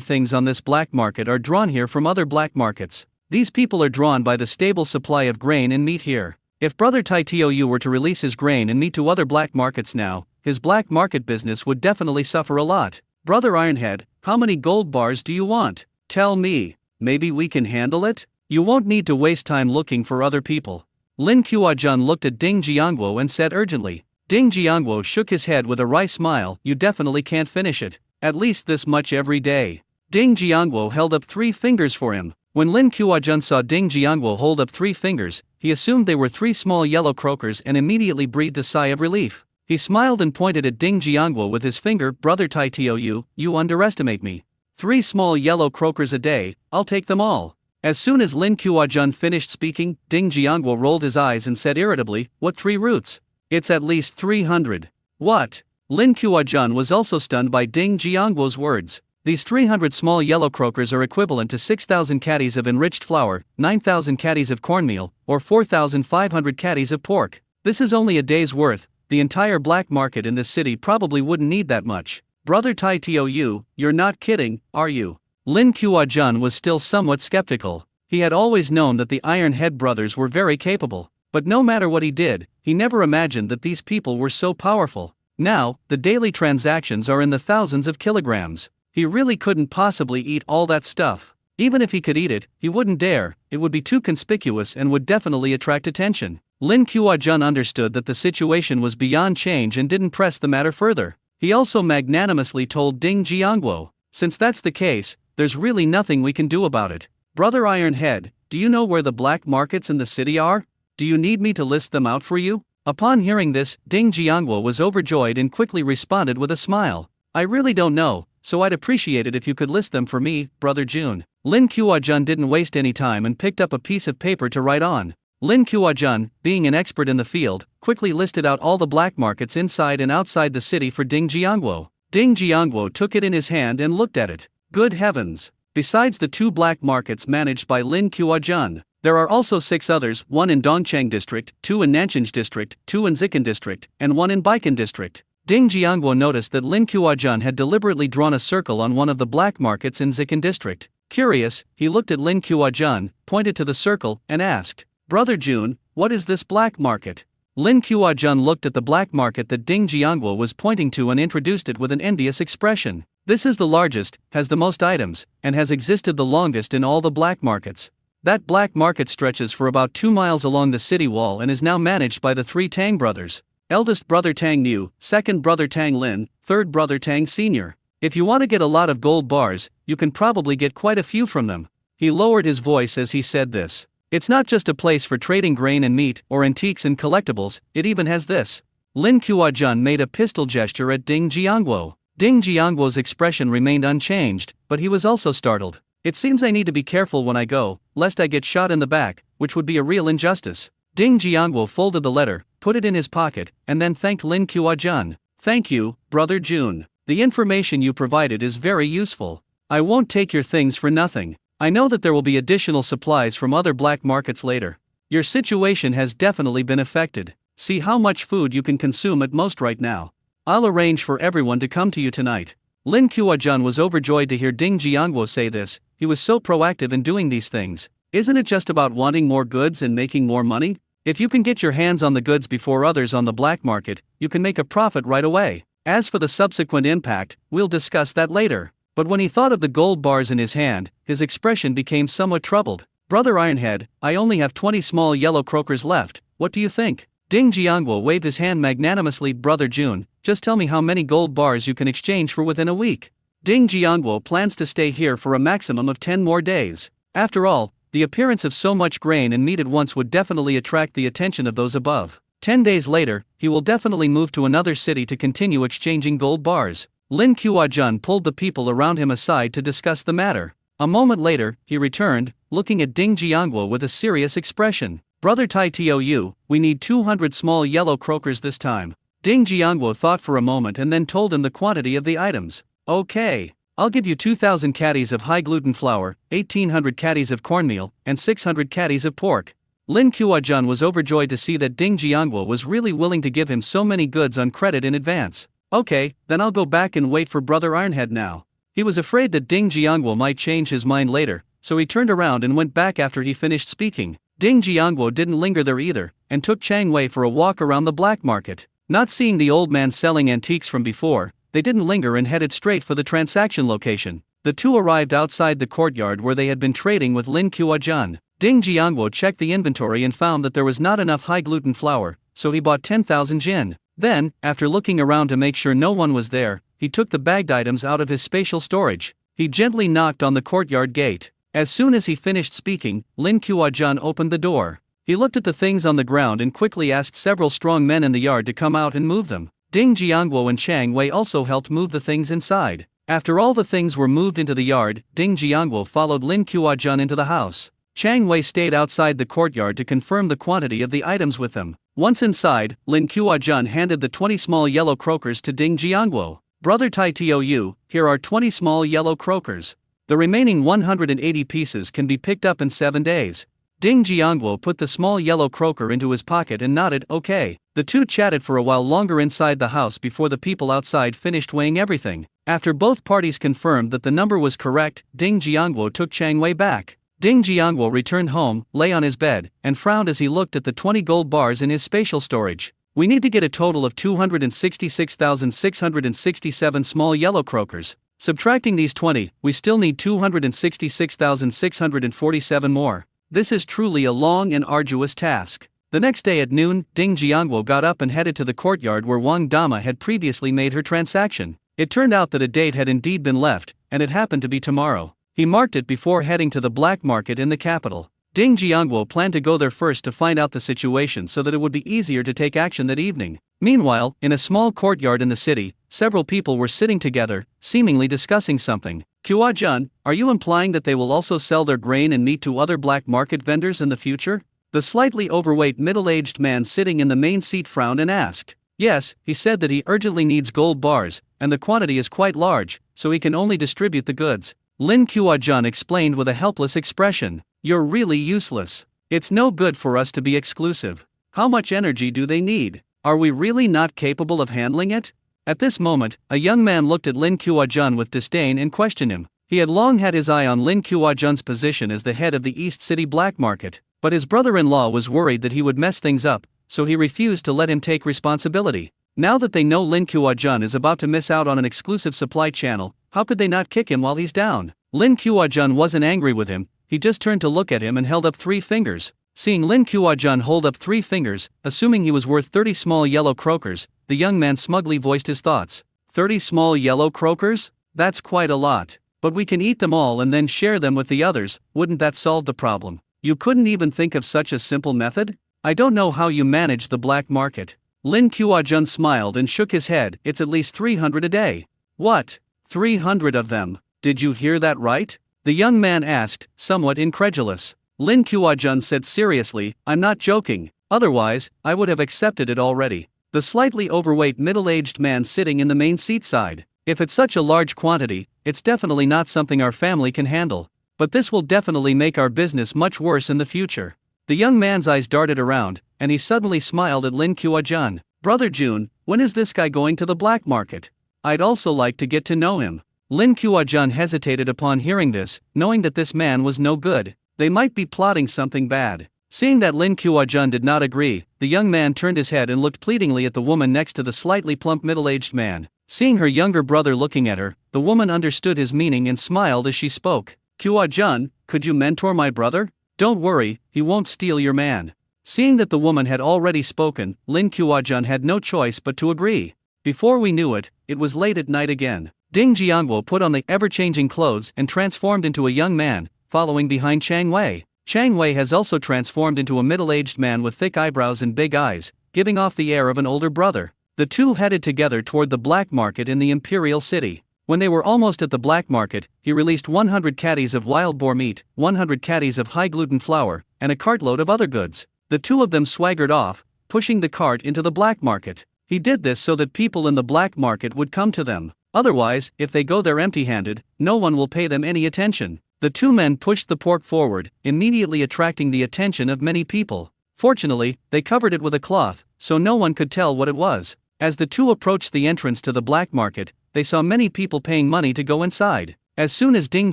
S1: things on this black market are drawn here from other black markets. These people are drawn by the stable supply of grain and meat here. If Brother Tai Tou were to release his grain and meat to other black markets now, his black market business would definitely suffer a lot. Brother Ironhead, how many gold bars do you want? Tell me. Maybe we can handle it? You won't need to waste time looking for other people. Lin Kuo-jun looked at Ding Jiangguo and said urgently. Ding Jiangguo shook his head with a wry smile. You definitely can't finish it. At least this much every day. Ding Jiangguo held up 3 fingers for him. When Lin Kuo-jun saw Ding Jiangguo hold up 3 fingers, he assumed they were 3 small yellow croakers and immediately breathed a sigh of relief. He smiled and pointed at Ding Jiangguo with his finger. Brother Tai Tou, you underestimate me. 3 small yellow croakers a day, I'll take them all. As soon as Lin Kuo-jun finished speaking, Ding Jiangguo rolled his eyes and said irritably, what 3 roots? It's at least 300. What? Lin Kuo-jun was also stunned by Ding Jiangguo's words. These 300 small yellow croakers are equivalent to 6,000 caddies of enriched flour, 9,000 caddies of cornmeal, or 4,500 caddies of pork. This is only a day's worth. The entire black market in this city probably wouldn't need that much. Brother Tai Tou, you're not kidding, are you? Lin Kuo-jun was still somewhat skeptical. He had always known that the Iron Head brothers were very capable, but no matter what he did, he never imagined that these people were so powerful. Now, the daily transactions are in the thousands of kilograms. He really couldn't possibly eat all that stuff. Even if he could eat it, he wouldn't dare. It would be too conspicuous and would definitely attract attention. Lin Kuo-jun understood that the situation was beyond change and didn't press the matter further. He also magnanimously told Ding Jiangguo, since that's the case, there's really nothing we can do about it. Brother Iron Head, do you know where the black markets in the city are? Do you need me to list them out for you? Upon hearing this, Ding Jiangguo was overjoyed and quickly responded with a smile. I really don't know, so I'd appreciate it if you could list them for me, Brother Jun. Lin Kuo-jun didn't waste any time and picked up a piece of paper to write on. Lin Kuo-jun, being an expert in the field, quickly listed out all the black markets inside and outside the city for Ding Jiangguo. Ding Jiangguo took it in his hand and looked at it. Good heavens! Besides the 2 black markets managed by Lin Kuo-jun, there are also 6 others, 1 in Dongcheng District, 2 in Nanchang District, 2 in Zikan District, and 1 in Baikan District. Ding Jiangguo noticed that Lin Kuo-jun had deliberately drawn a circle on one of the black markets in Zikan District. Curious, he looked at Lin Kuo-jun, pointed to the circle, and asked, Brother Jun, what is this black market? Lin Kuo-jun looked at the black market that Ding Jiangguo was pointing to and introduced it with an envious expression. This is the largest, has the most items, and has existed the longest in all the black markets. That black market stretches for about 2 miles along the city wall and is now managed by the 3 Tang brothers. Eldest brother Tang Niu, second brother Tang Lin, third brother Tang Senior. If you want to get a lot of gold bars, you can probably get quite a few from them. He lowered his voice as he said this. It's not just a place for trading grain and meat or antiques and collectibles, it even has this. Lin Kuo-jun made a pistol gesture at Ding Jiangguo. Ding Jiangguo's expression remained unchanged, but he was also startled. It seems I need to be careful when I go, lest I get shot in the back, which would be a real injustice. Ding Jiangguo folded the letter, put it in his pocket, and then thanked Lin Kuo-jun. Thank you, Brother Jun. The information you provided is very useful. I won't take your things for nothing. I know that there will be additional supplies from other black markets later. Your situation has definitely been affected. See how much food you can consume at most right now. I'll arrange for everyone to come to you tonight. Lin Kuo-jun was overjoyed to hear Ding Jiangguo say this. He was so proactive in doing these things. Isn't it just about wanting more goods and making more money? If you can get your hands on the goods before others on the black market, you can make a profit right away. As for the subsequent impact, we'll discuss that later. But when he thought of the gold bars in his hand, his expression became somewhat troubled. Brother Ironhead, I only have 20 small yellow croakers left, what do you think? Ding Jiangguo waved his hand magnanimously. Brother Jun, just tell me how many gold bars you can exchange for within a week. Ding Jiangguo plans to stay here for a maximum of 10 more days. After all, the appearance of so much grain and meat at once would definitely attract the attention of those above. 10 days later, he will definitely move to another city to continue exchanging gold bars. Lin Kuo-jun pulled the people around him aside to discuss the matter. A moment later, he returned, looking at Ding Jiangguo with a serious expression. Brother Tai Tou, we need 200 small yellow croakers this time. Ding Jiangguo thought for a moment and then told him the quantity of the items. Okay. I'll give you 2,000 caddies of high gluten flour, 1,800 caddies of cornmeal, and 600 caddies of pork. Lin Kuo-jun was overjoyed to see that Ding Jiangwo was really willing to give him so many goods on credit in advance. Okay, then I'll go back and wait for Brother Ironhead now. He was afraid that Ding Jiangwo might change his mind later, so he turned around and went back after he finished speaking. Ding Jiangwo didn't linger there either, and took Chang Wei for a walk around the black market. Not seeing the old man selling antiques from before, they didn't linger and headed straight for the transaction location. The two arrived outside the courtyard where they had been trading with Lin Kuo-jun. Ding Jiangwo checked the inventory and found that there was not enough high-gluten flour, so he bought 10,000 jin. Then, after looking around to make sure no one was there, he took the bagged items out of his spatial storage. He gently knocked on the courtyard gate. As soon as he finished speaking, Lin Kuo-jun opened the door. He looked at the things on the ground and quickly asked several strong men in the yard to come out and move them. Ding Jiangwo and Chang Wei also helped move the things inside. After all the things were moved into the yard, Ding Jiangwo followed Lin Kuo-jun into the house. Chang Wei stayed outside the courtyard to confirm the quantity of the items with them. Once inside, Lin Kuo-jun handed the 20 small yellow croakers to Ding Jiangwo. Brother Tai Tou, here are 20 small yellow croakers. The remaining 180 pieces can be picked up in 7 days. Ding Jiangwo put the small yellow croaker into his pocket and nodded, okay. The two chatted for a while longer inside the house before the people outside finished weighing everything. After both parties confirmed that the number was correct, Ding Jiangwo took Chang Wei back. Ding Jiangwo returned home, lay on his bed, and frowned as he looked at the 20 gold bars in his spatial storage. We need to get a total of 266,667 small yellow croakers. Subtracting these 20, we still need 266,647 more. This is truly a long and arduous task. The next day at noon, Ding Jiangwo got up and headed to the courtyard where Wang Dama had previously made her transaction. It turned out that a date had indeed been left, and it happened to be tomorrow. He marked it before heading to the black market in the capital. Ding Jiangwo planned to go there first to find out the situation so that it would be easier to take action that evening. Meanwhile, in a small courtyard in the city, several people were sitting together, seemingly discussing something. Kuo-jun, are you implying that they will also sell their grain and meat to other black market vendors in the future? The slightly overweight middle-aged man sitting in the main seat frowned and asked. Yes, he said that he urgently needs gold bars, and the quantity is quite large, so he can only distribute the goods. Lin Kuo-jun explained with a helpless expression. You're really useless. It's no good for us to be exclusive. How much energy do they need? Are we really not capable of handling it? At this moment, a young man looked at Lin Kuo-jun with disdain and questioned him. He had long had his eye on Lin Kuo-jun's position as the head of the East City black market, but his brother-in-law was worried that he would mess things up, so he refused to let him take responsibility. Now that they know Lin Kuo-jun is about to miss out on an exclusive supply channel, how could they not kick him while he's down? Lin Kuo-jun wasn't angry with him, he just turned to look at him and held up 3 fingers. Seeing Lin Kuo-jun hold up 3 fingers, assuming he was worth 30 small yellow croakers, the young man smugly voiced his thoughts. 30 small yellow croakers? That's quite a lot. But we can eat them all and then share them with the others, wouldn't that solve the problem? You couldn't even think of such a simple method? I don't know how you manage the black market. Lin Kuo-jun smiled and shook his head. It's at least 300 a day. What? 300 of them? Did you hear that right? The young man asked, somewhat incredulous. Lin Kuo-jun said seriously, I'm not joking, otherwise, I would have accepted it already. The slightly overweight middle-aged man sitting in the main seat sighed. If it's such a large quantity, it's definitely not something our family can handle. But this will definitely make our business much worse in the future. The young man's eyes darted around, and he suddenly smiled at Lin Kuo-jun. Brother Jun, when is this guy going to the black market? I'd also like to get to know him. Lin Kuo-jun hesitated upon hearing this, knowing that this man was no good. They might be plotting something bad. Seeing that Lin Kuo-jun did not agree, the young man turned his head and looked pleadingly at the woman next to the slightly plump middle-aged man. Seeing her younger brother looking at her, the woman understood his meaning and smiled as she spoke. Kuo-jun, could you mentor my brother? Don't worry, he won't steal your man. Seeing that the woman had already spoken, Lin Kuo-jun had no choice but to agree. Before we knew it, it was late at night again. Ding Jiangwo put on the ever-changing clothes and transformed into a young man, following behind Chang Wei. Chang Wei has also transformed into a middle-aged man with thick eyebrows and big eyes, giving off the air of an older brother. The two headed together toward the black market in the imperial city. When they were almost at the black market, he released 100 caddies of wild boar meat, 100 caddies of high-gluten flour, and a cartload of other goods. The two of them swaggered off, pushing the cart into the black market. He did this so that people in the black market would come to them. Otherwise, if they go there empty-handed, no one will pay them any attention. The two men pushed the pork forward, immediately attracting the attention of many people. Fortunately, they covered it with a cloth, so no one could tell what it was. As the two approached the entrance to the black market, they saw many people paying money to go inside. As soon as Ding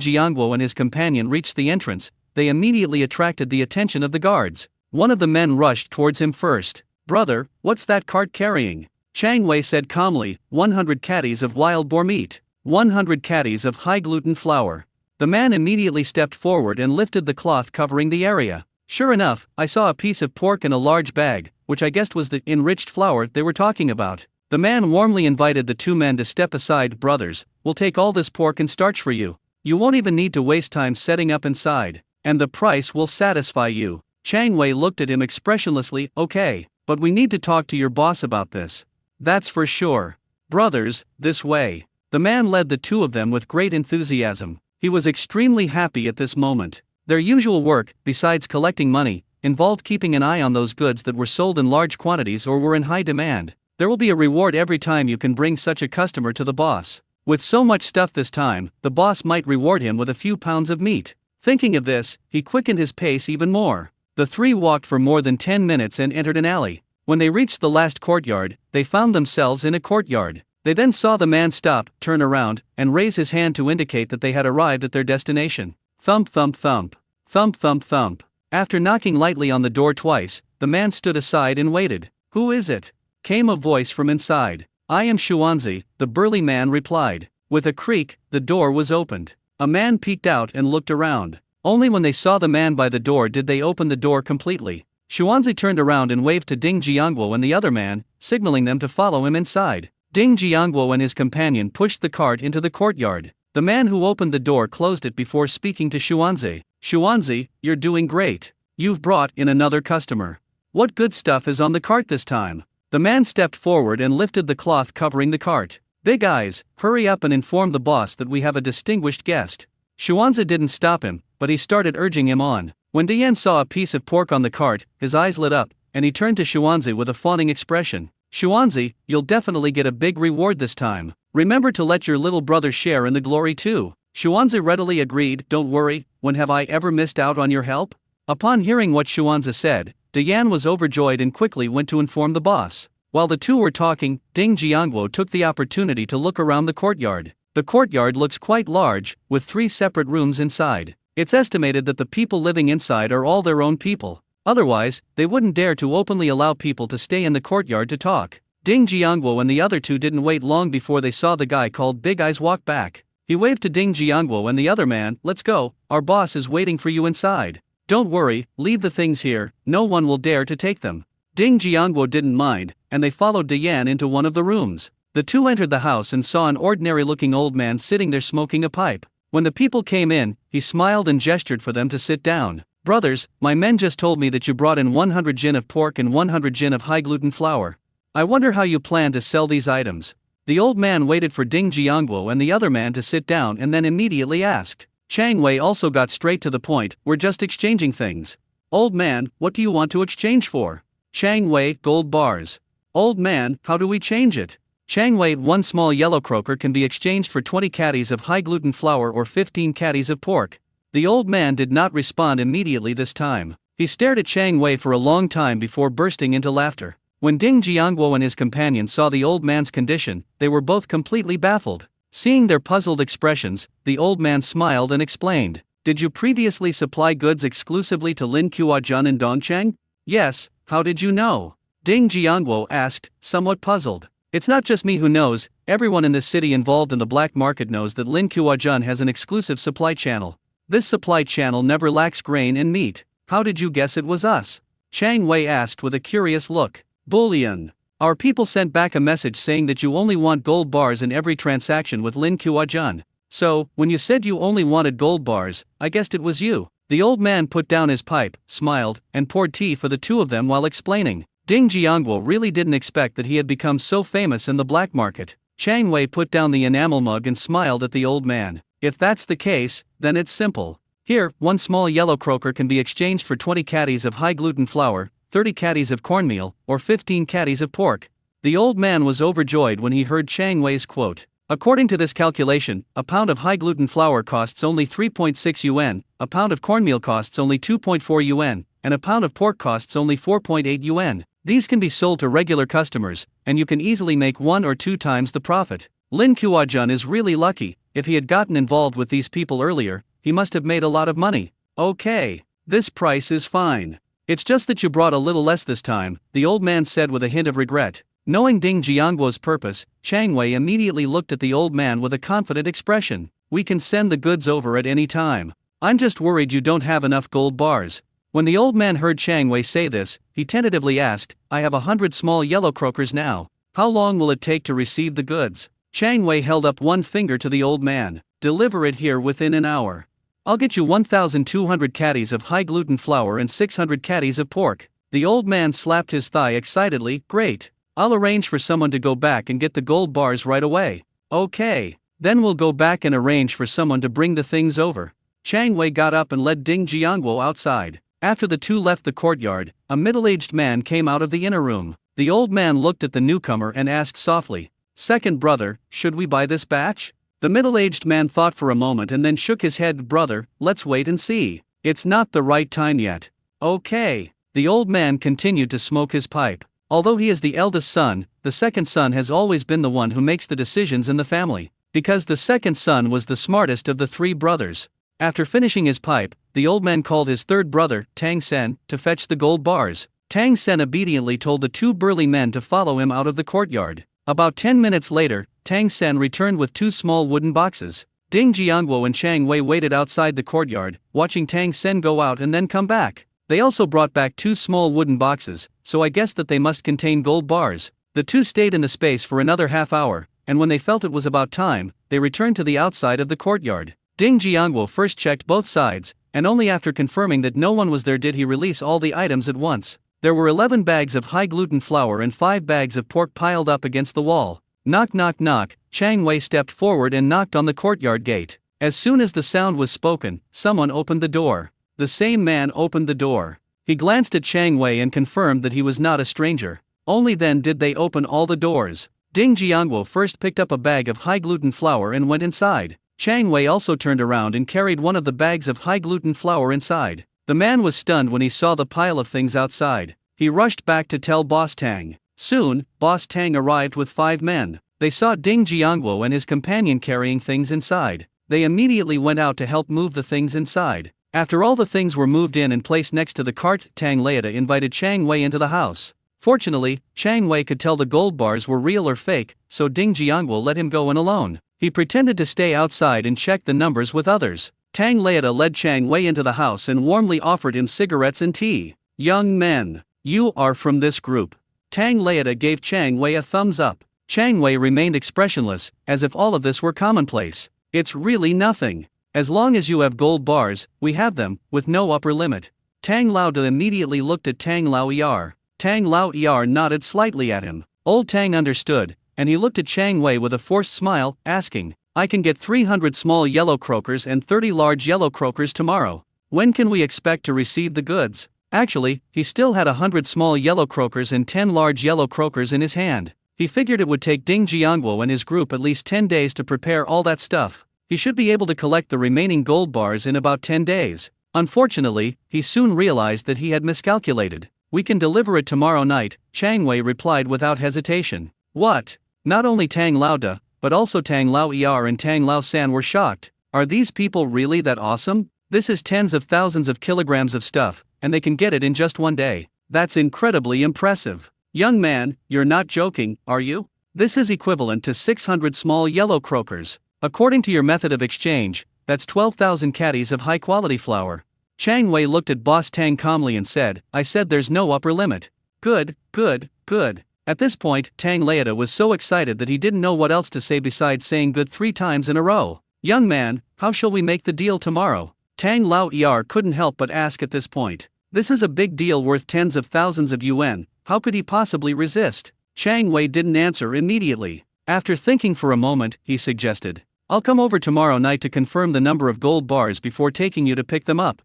S1: Jiangguo and his companion reached the entrance, they immediately attracted the attention of the guards. One of the men rushed towards him first. "Brother, what's that cart carrying?" Chang Wei said calmly, 100 caddies of wild boar meat, 100 caddies of high-gluten flour. The man immediately stepped forward and lifted the cloth covering the area. Sure enough, I saw a piece of pork in a large bag, which I guessed was the enriched flour they were talking about. The man warmly invited the two men to step aside. "Brothers, we'll take all this pork and starch for you. You won't even need to waste time setting up inside, and the price will satisfy you." Chang Wei looked at him expressionlessly. "Okay, but we need to talk to your boss about this." "That's for sure. Brothers, this way." The man led the two of them with great enthusiasm. He was extremely happy at this moment. Their usual work, besides collecting money, involved keeping an eye on those goods that were sold in large quantities or were in high demand. There will be a reward every time you can bring such a customer to the boss. With so much stuff this time, the boss might reward him with a few pounds of meat. Thinking of this, he quickened his pace even more. The three walked for more than 10 minutes and entered an alley. When they reached the last courtyard, they found themselves in a courtyard. They then saw the man stop, turn around, and raise his hand to indicate that they had arrived at their destination. Thump thump thump. Thump thump thump. After knocking lightly on the door twice, the man stood aside and waited. "Who is it?" came a voice from inside. "I am Xuanzi," the burly man replied. With a creak, the door was opened. A man peeked out and looked around. Only when they saw the man by the door did they open the door completely. Xuanzi turned around and waved to Ding Jiangguo and the other man, signaling them to follow him inside. Ding Jiangguo and his companion pushed the cart into the courtyard. The man who opened the door closed it before speaking to Xuanzi. "Xuanzi, you're doing great. You've brought in another customer. What good stuff is on the cart this time?" The man stepped forward and lifted the cloth covering the cart. "Big eyes, hurry up and inform the boss that we have a distinguished guest." Xuanzi didn't stop him, but he started urging him on. When Dian saw a piece of pork on the cart, his eyes lit up, and he turned to Xuanzi with a fawning expression. "Xuanzi, you'll definitely get a big reward this time. Remember to let your little brother share in the glory too." Xuanzi readily agreed. "Don't worry, when have I ever missed out on your help?" Upon hearing what Xuanzi said, Dian was overjoyed and quickly went to inform the boss. While the two were talking, Ding Jiangguo took the opportunity to look around the courtyard. The courtyard looks quite large, with 3 separate rooms inside. It's estimated that the people living inside are all their own people. Otherwise, they wouldn't dare to openly allow people to stay in the courtyard to talk. Ding Jiangguo and the other two didn't wait long before they saw the guy called Big Eyes walk back. He waved to Ding Jiangguo and the other man. "Let's go, our boss is waiting for you inside." "Don't worry, leave the things here, no one will dare to take them." Ding Jiangguo didn't mind, and they followed Dian into one of the rooms. The two entered the house and saw an ordinary-looking old man sitting there smoking a pipe. When the people came in, he smiled and gestured for them to sit down. "Brothers, my men just told me that you brought in 100 jin of pork and 100 jin of high-gluten flour. I wonder how you plan to sell these items." The old man waited for Ding Jiangguo and the other man to sit down and then immediately asked. Chang Wei also got straight to the point. "We're just exchanging things." "Old man, what do you want to exchange for?" Chang Wei, "Gold bars." "Old man, how do we change it?" Chang Wei, 1 small yellow croaker can be exchanged for 20 caddies of high-gluten flour or 15 caddies of pork. The old man did not respond immediately this time. He stared at Chang Wei for a long time before bursting into laughter. When Ding Jiangguo and his companion saw the old man's condition, they were both completely baffled. Seeing their puzzled expressions, the old man smiled and explained. "Did you previously supply goods exclusively to Lin Kuo-jun and Dongcheng?" "Yes, how did you know?" Ding Jiangguo asked, somewhat puzzled. "It's not just me who knows, everyone in this city involved in the black market knows that Lin Kuo-jun has an exclusive supply channel. This supply channel never lacks grain and meat. How did you guess it was us?" Chang Wei asked with a curious look. "Bullion. Our people sent back a message saying that you only want gold bars in every transaction with Lin Kuo-jun. So, when you said you only wanted gold bars, I guessed it was you." The old man put down his pipe, smiled, and poured tea for the two of them while explaining. Ding Jiangguo really didn't expect that he had become so famous in the black market. Chang Wei put down the enamel mug and smiled at the old man. "If that's the case, then it's simple. Here, 1 small yellow croaker can be exchanged for 20 caddies of high-gluten flour, 30 caddies of cornmeal, or 15 caddies of pork." The old man was overjoyed when he heard Chang Wei's quote. According to this calculation, a pound of high gluten flour costs only 3.6 yuan, a pound of cornmeal costs only 2.4 yuan, and a pound of pork costs only 4.8 yuan. These can be sold to regular customers, and you can easily make 1 or 2 times the profit. Lin Kuo-jun is really lucky. If he had gotten involved with these people earlier, he must have made a lot of money. Okay, this price is fine. It's just that you brought a little less this time, the old man said with a hint of regret. Knowing Ding Jiangguo's purpose, Chang Wei immediately looked at the old man with a confident expression. We can send the goods over at any time. I'm just worried you don't have enough gold bars. When the old man heard Chang Wei say this, he tentatively asked, I have 100 small yellow croakers now. How long will it take to receive the goods? Chang Wei held up one finger to the old man. Deliver it here within an hour. I'll get you 1,200 caddies of high gluten flour and 600 caddies of pork. The old man slapped his thigh excitedly. Great. I'll arrange for someone to go back and get the gold bars right away. Okay. Then we'll go back and arrange for someone to bring the things over. Chang Wei got up and led Ding Jiangguo outside. After the two left the courtyard, a middle-aged man came out of the inner room. The old man looked at the newcomer and asked softly, Second brother, should we buy this batch? The middle-aged man thought for a moment and then shook his head. Brother, let's wait and see. It's not the right time yet. Okay. The old man continued to smoke his pipe. Although he is the eldest son, the second son has always been the one who makes the decisions in the family, because the second son was the smartest of the 3 brothers. After finishing his pipe, the old man called his third brother, Tang Sen, to fetch the gold bars. Tang Sen obediently told the 2 burly men to follow him out of the courtyard. About 10 minutes later, Tang Sen returned with 2 small wooden boxes. Ding Jiangguo and Chang Wei waited outside the courtyard, watching Tang Sen go out and then come back. They also brought back 2 small wooden boxes, so I guessed that they must contain gold bars. The 2 stayed in the space for another half hour, and when they felt it was about time, they returned to the outside of the courtyard. Ding Jiangguo first checked both sides, and only after confirming that no one was there did he release all the items at once. There were 11 bags of high gluten flour and 5 bags of pork piled up against the wall. Knock knock knock, Chang Wei stepped forward and knocked on the courtyard gate. As soon as the sound was spoken, someone opened the door. The same man opened the door. He glanced at Chang Wei and confirmed that he was not a stranger. Only then did they open all the doors. Ding Jiangguo first picked up a bag of high gluten flour and went inside. Chang Wei also turned around and carried one of the bags of high gluten flour inside. The man was stunned when he saw the pile of things outside. He rushed back to tell Boss Tang. Soon, Boss Tang arrived with 5 men. They saw Ding Jiangguo and his companion carrying things inside. They immediately went out to help move the things inside. After all the things were moved in and placed next to the cart, Tang Leida invited Chang Wei into the house. Fortunately, Chang Wei could tell the gold bars were real or fake, so Ding Jiangguo let him go in alone. He pretended to stay outside and check the numbers with others. Tang Leida led Chang Wei into the house and warmly offered him cigarettes and tea. Young men, you are from this group. Tang Leida gave Chang Wei a thumbs up. Chang Wei remained expressionless, as if all of this were commonplace. It's really nothing. As long as you have gold bars, we have them, with no upper limit. Tang Laoda immediately looked at Tang Lao Er. Tang Lao Er nodded slightly at him. Old Tang understood, and he looked at Chang Wei with a forced smile, asking, I can get 300 small yellow croakers and 30 large yellow croakers tomorrow. When can we expect to receive the goods? Actually, he still had 100 small yellow croakers and 10 large yellow croakers in his hand. He figured it would take Ding Jiangguo and his group at least 10 days to prepare all that stuff. He should be able to collect the remaining gold bars in about 10 days. Unfortunately, he soon realized that he had miscalculated. We can deliver it tomorrow night, Chang Wei replied without hesitation. What? Not only Tang Laoda, but also Tang Lao Er and Tang Lao San were shocked. Are these people really that awesome? This is tens of thousands of kilograms of stuff, and they can get it in just one day. That's incredibly impressive. Young man, you're not joking, are you? This is equivalent to 600 small yellow croakers. According to your method of exchange, that's 12,000 caddies of high-quality flour. Chang Wei looked at Boss Tang calmly and said, I said there's no upper limit. Good, good, good. At this point, Tang Laoda was so excited that he didn't know what else to say besides saying good 3 times in a row. Young man, how shall we make the deal tomorrow? Tang Lao Er couldn't help but ask at this point. This is a big deal worth tens of thousands of yuan, how could he possibly resist? Chang Wei didn't answer immediately. After thinking for a moment, he suggested, I'll come over tomorrow night to confirm the number of gold bars before taking you to pick them up.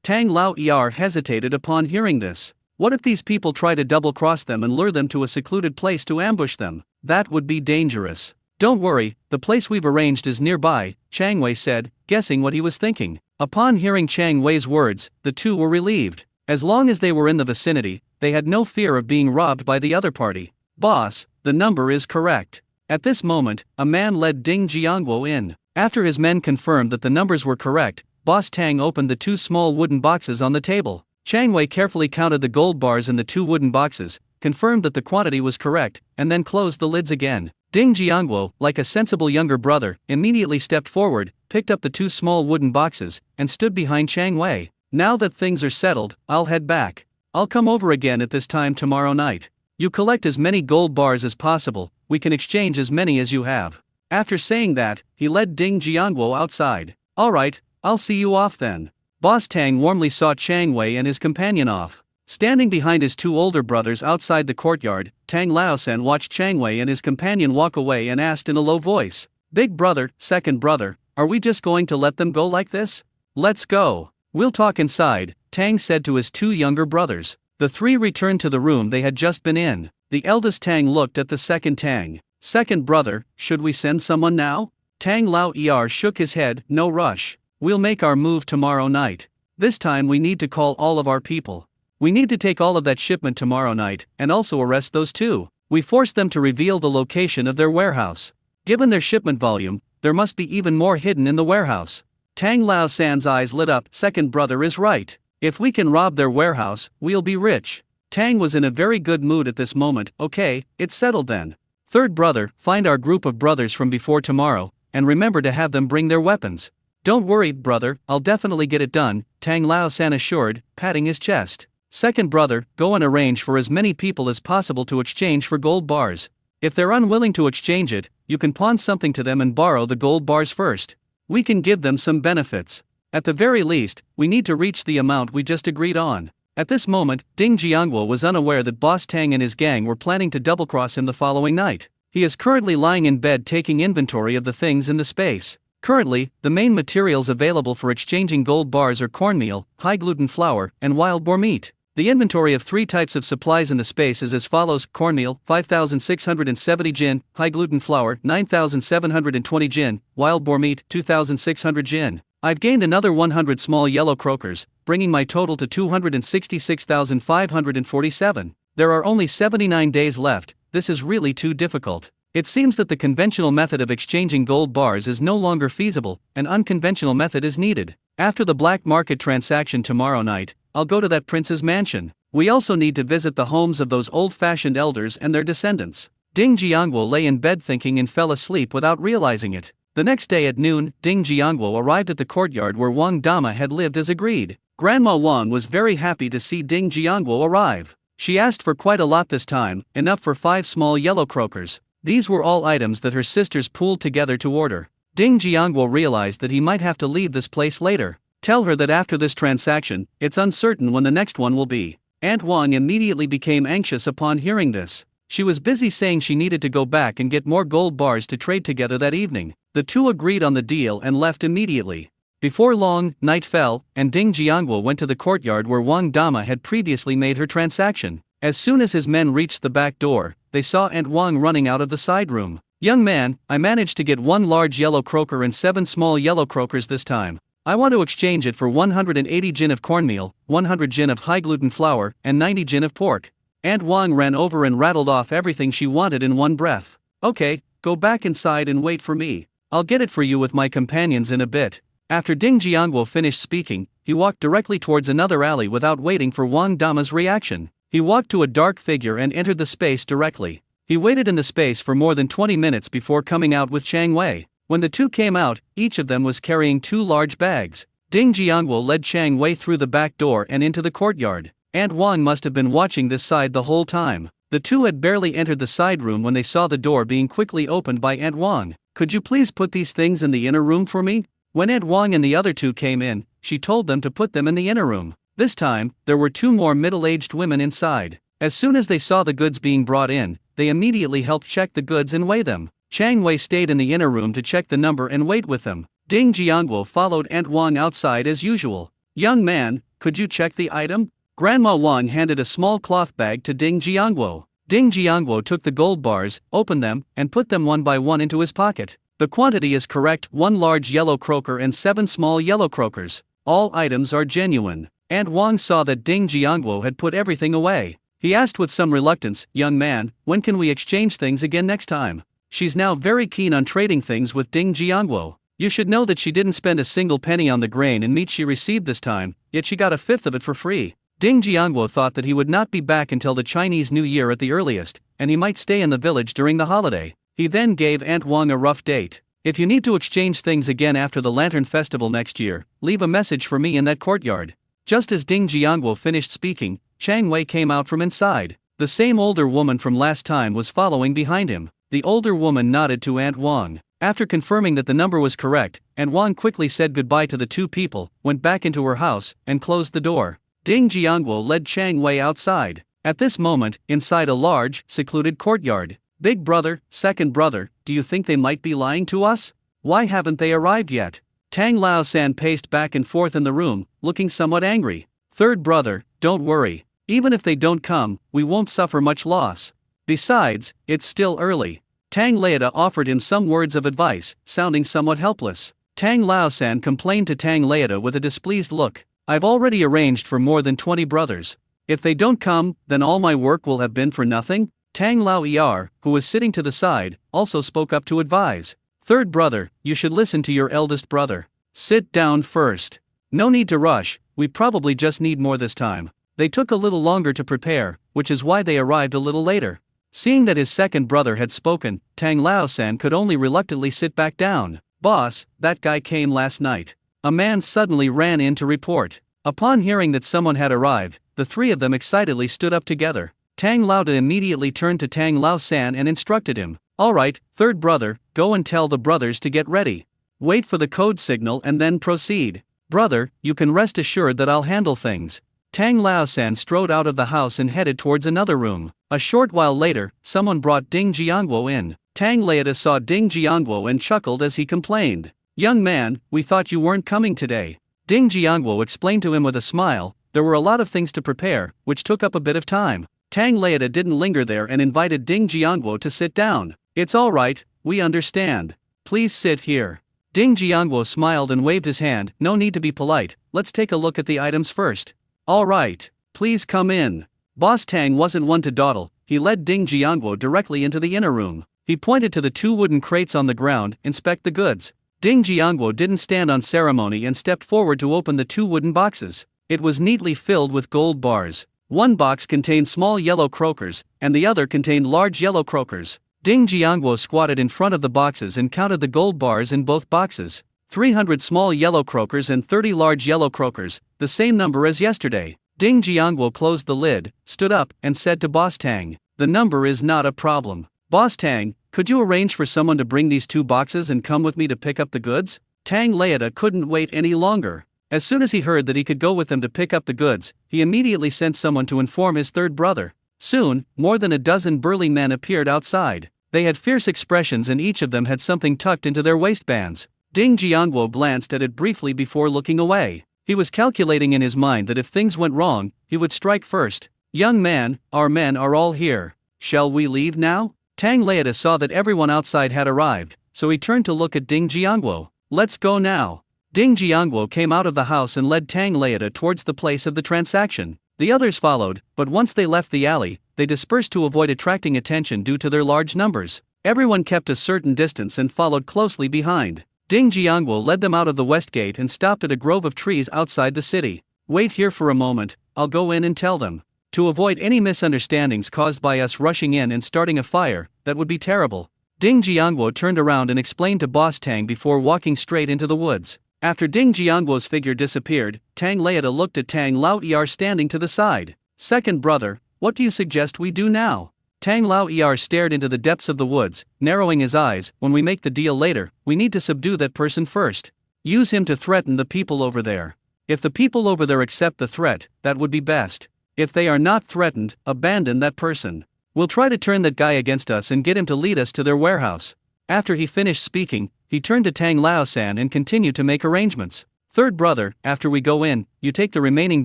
S1: Tang Lao Er hesitated upon hearing this. What if these people try to double-cross them and lure them to a secluded place to ambush them? That would be dangerous. Don't worry, the place we've arranged is nearby, Chang Wei said, guessing what he was thinking. Upon hearing Chang Wei's words, the two were relieved. As long as they were in the vicinity, they had no fear of being robbed by the other party. Boss, the number is correct. At this moment, a man led Ding Jiangguo in. After his men confirmed that the numbers were correct, Boss Tang opened the two small wooden boxes on the table. Chang Wei carefully counted the gold bars in the two wooden boxes, confirmed that the quantity was correct, and then closed the lids again. Ding Jiangguo, like a sensible younger brother, immediately stepped forward, picked up the two small wooden boxes, and stood behind Chang Wei. Now that things are settled, I'll head back. I'll come over again at this time tomorrow night. You collect as many gold bars as possible, we can exchange as many as you have. After saying that, he led Ding Jiangguo outside. Alright, I'll see you off then. Boss Tang warmly saw Chang Wei and his companion off. Standing behind his two older brothers outside the courtyard, Tang Laosan watched Chang Wei and his companion walk away and asked in a low voice, "Big brother, second brother, are we just going to let them go like this? Let's go. We'll talk inside," Tang said to his two younger brothers. The three returned to the room they had just been in. The eldest Tang looked at the second Tang. "Second brother, should we send someone now?" Tang Lao Er shook his head, "No rush. We'll make our move tomorrow night. This time we need to call all of our people. We need to take all of that shipment tomorrow night, and also arrest those two. We forced them to reveal the location of their warehouse. Given their shipment volume, there must be even more hidden in the warehouse." Tang Lao San's eyes lit up. Second brother is right. If we can rob their warehouse, we'll be rich. Tang was in a very good mood at this moment. Okay, it's settled then. Third brother, find our group of brothers from before tomorrow, and remember to have them bring their weapons. Don't worry, brother, I'll definitely get it done, Tang Lao San assured, patting his chest. Second brother, go and arrange for as many people as possible to exchange for gold bars. If they're unwilling to exchange it, you can pawn something to them and borrow the gold bars first. We can give them some benefits. At the very least, we need to reach the amount we just agreed on. At this moment, Ding Jiangguo was unaware that Boss Tang and his gang were planning to double-cross him the following night. He is currently lying in bed taking inventory of the things in the space. Currently, the main materials available for exchanging gold bars are cornmeal, high-gluten flour, and wild boar meat. The inventory of three types of supplies in the space is as follows: cornmeal, 5,670 jin, high-gluten flour, 9,720 jin, wild boar meat, 2,600 jin. I've gained another 100 small yellow croakers, bringing my total to 266,547. There are only 79 days left. This is really too difficult. It seems that the conventional method of exchanging gold bars is no longer feasible, an unconventional method is needed. After the black market transaction tomorrow night, I'll go to that prince's mansion. We also need to visit the homes of those old-fashioned elders and their descendants. Ding Jiangguo lay in bed thinking and fell asleep without realizing it. The next day at noon, Ding Jiangguo arrived at the courtyard where Wang Dama had lived as agreed. Grandma Wang was very happy to see Ding Jiangguo arrive. She asked for quite a lot this time, enough for 5 small yellow croakers. These were all items that her sisters pooled together to order. Ding Jiangguo realized that he might have to leave this place later. Tell her that after this transaction, it's uncertain when the next one will be. Aunt Wang immediately became anxious upon hearing this. She was busy saying she needed to go back and get more gold bars to trade together that evening. The two agreed on the deal and left immediately. Before long, night fell, and Ding Jiangguo went to the courtyard where Wang Dama had previously made her transaction. As soon as his men reached the back door, they saw Aunt Wang running out of the side room. "Young man, I managed to get 1 large yellow croaker and 7 small yellow croakers this time. I want to exchange it for 180 jin of cornmeal, 100 jin of high-gluten flour, and 90 jin of pork." Aunt Wang ran over and rattled off everything she wanted in one breath. "Okay, go back inside and wait for me. I'll get it for you with my companions in a bit." After Ding Jiangguo finished speaking, he walked directly towards another alley without waiting for Wang Dama's reaction. He walked to a dark figure and entered the space directly. He waited in the space for more than 20 minutes before coming out with Chang Wei. When the two came out, each of them was carrying 2 large bags. Ding Jiangguo led Chang Wei through the back door and into the courtyard. Aunt Wang must have been watching this side the whole time. The two had barely entered the side room when they saw the door being quickly opened by Aunt Wang. "Could you please put these things in the inner room for me?" When Aunt Wang and the other two came in, she told them to put them in the inner room. This time, there were 2 more middle-aged women inside. As soon as they saw the goods being brought in, they immediately helped check the goods and weigh them. Chang Wei stayed in the inner room to check the number and weight with them. Ding Jiangguo followed Aunt Wang outside as usual. "Young man, could you check the item?" Grandma Wang handed a small cloth bag to Ding Jiangguo. Ding Jiangwo took the gold bars, opened them, and put them one by one into his pocket. The quantity is correct: 1 large yellow croaker and 7 small yellow croakers. All items are genuine. Aunt Wang saw that Ding Jiangwo had put everything away. He asked with some reluctance, "Young man, when can we exchange things again next time?" She's now very keen on trading things with Ding Jiangwo. You should know that she didn't spend a single penny on the grain and meat she received this time, yet she got a fifth of it for free. Ding Jiangwo thought that he would not be back until the Chinese New Year at the earliest, and he might stay in the village during the holiday. He then gave Aunt Wang a rough date. "If you need to exchange things again after the Lantern Festival next year, leave a message for me in that courtyard." Just as Ding Jiangwo finished speaking, Chang Wei came out from inside. The same older woman from last time was following behind him. The older woman nodded to Aunt Wang. After confirming that the number was correct, Aunt Wang quickly said goodbye to the two people, went back into her house, and closed the door. Ding Jiangwo led Chang Wei outside. At this moment, inside a large, secluded courtyard, "Big brother, second brother, do you think they might be lying to us? Why haven't they arrived yet?" Tang Lao-san paced back and forth in the room, looking somewhat angry. "Third brother, don't worry. Even if they don't come, we won't suffer much loss. Besides, it's still early." Tang Laeta offered him some words of advice, sounding somewhat helpless. Tang Lao-san complained to Tang Laeta with a displeased look. "I've already arranged for more than 20 brothers. If they don't come, then all my work will have been for nothing?" Tang Lao-er, who was sitting to the side, also spoke up to advise. "Third brother, you should listen to your eldest brother. Sit down first. No need to rush, we probably just need more this time." They took a little longer to prepare, which is why they arrived a little later. Seeing that his second brother had spoken, Tang Lao-san could only reluctantly sit back down. "Boss, that guy came last night." A man suddenly ran in to report. Upon hearing that someone had arrived, the three of them excitedly stood up together. Tang Laeta immediately turned to Tang Lao-san and instructed him. "All right, third brother, go and tell the brothers to get ready. Wait for the code signal and then proceed. Brother, you can rest assured that I'll handle things." Tang Lao-san strode out of the house and headed towards another room. A short while later, someone brought Ding Jiangwo in. Tang Laeta saw Ding Jiangwo and chuckled as he complained. "Young man, we thought you weren't coming today." Ding Jiangwo explained to him with a smile. There were a lot of things to prepare, which took up a bit of time. Tang Laeta didn't linger there and invited Ding Jiangwo to sit down. "It's all right, we understand. Please sit here." Ding Jiangwo smiled and waved his hand. "No need to be polite, let's take a look at the items first." "All right, please come in." Boss Tang wasn't one to dawdle. He led Ding Jiangwo directly into the inner room. He pointed to the 2 wooden crates on the ground. "Inspect the goods." Ding Jiangwo didn't stand on ceremony and stepped forward to open the 2 wooden boxes. It was neatly filled with gold bars. One box contained small yellow croakers, and the other contained large yellow croakers. Ding Jiangwo squatted in front of the boxes and counted the gold bars in both boxes. 300 small yellow croakers and 30 large yellow croakers, the same number as yesterday. Ding Jiangwo closed the lid, stood up, and said to Boss Tang, "The number is not a problem. Boss Tang, could you arrange for someone to bring these 2 boxes and come with me to pick up the goods?" Tang Laeta couldn't wait any longer. As soon as he heard that he could go with them to pick up the goods, he immediately sent someone to inform his third brother. Soon, more than a dozen burly men appeared outside. They had fierce expressions and each of them had something tucked into their waistbands. Ding Jiangwo glanced at it briefly before looking away. He was calculating in his mind that if things went wrong, he would strike first. "Young man, our men are all here. Shall we leave now?" Tang Laeta saw that everyone outside had arrived, so he turned to look at Ding Jiangwo. "Let's go now." Ding Jiangwo came out of the house and led Tang Laeta towards the place of the transaction. The others followed, but once they left the alley, they dispersed to avoid attracting attention due to their large numbers. Everyone kept a certain distance and followed closely behind. Ding Jiangwo led them out of the west gate and stopped at a grove of trees outside the city. "Wait here for a moment, I'll go in and tell them." To avoid any misunderstandings caused by us rushing in and starting a fire, that would be terrible. Ding Jiangwo turned around and explained to Boss Tang before walking straight into the woods. After Ding Jiangwo's figure disappeared, Tang Laeta looked at Tang Lao-er standing to the side. "Second brother, what do you suggest we do now?" Tang Lao-er stared into the depths of the woods, narrowing his eyes. "When we make the deal later, we need to subdue that person first. Use him to threaten the people over there. If the people over there accept the threat, that would be best. If they are not threatened, abandon that person. We'll try to turn that guy against us and get him to lead us to their warehouse." After he finished speaking, he turned to Tang Lao-san and continued to make arrangements. "Third brother, after we go in, you take the remaining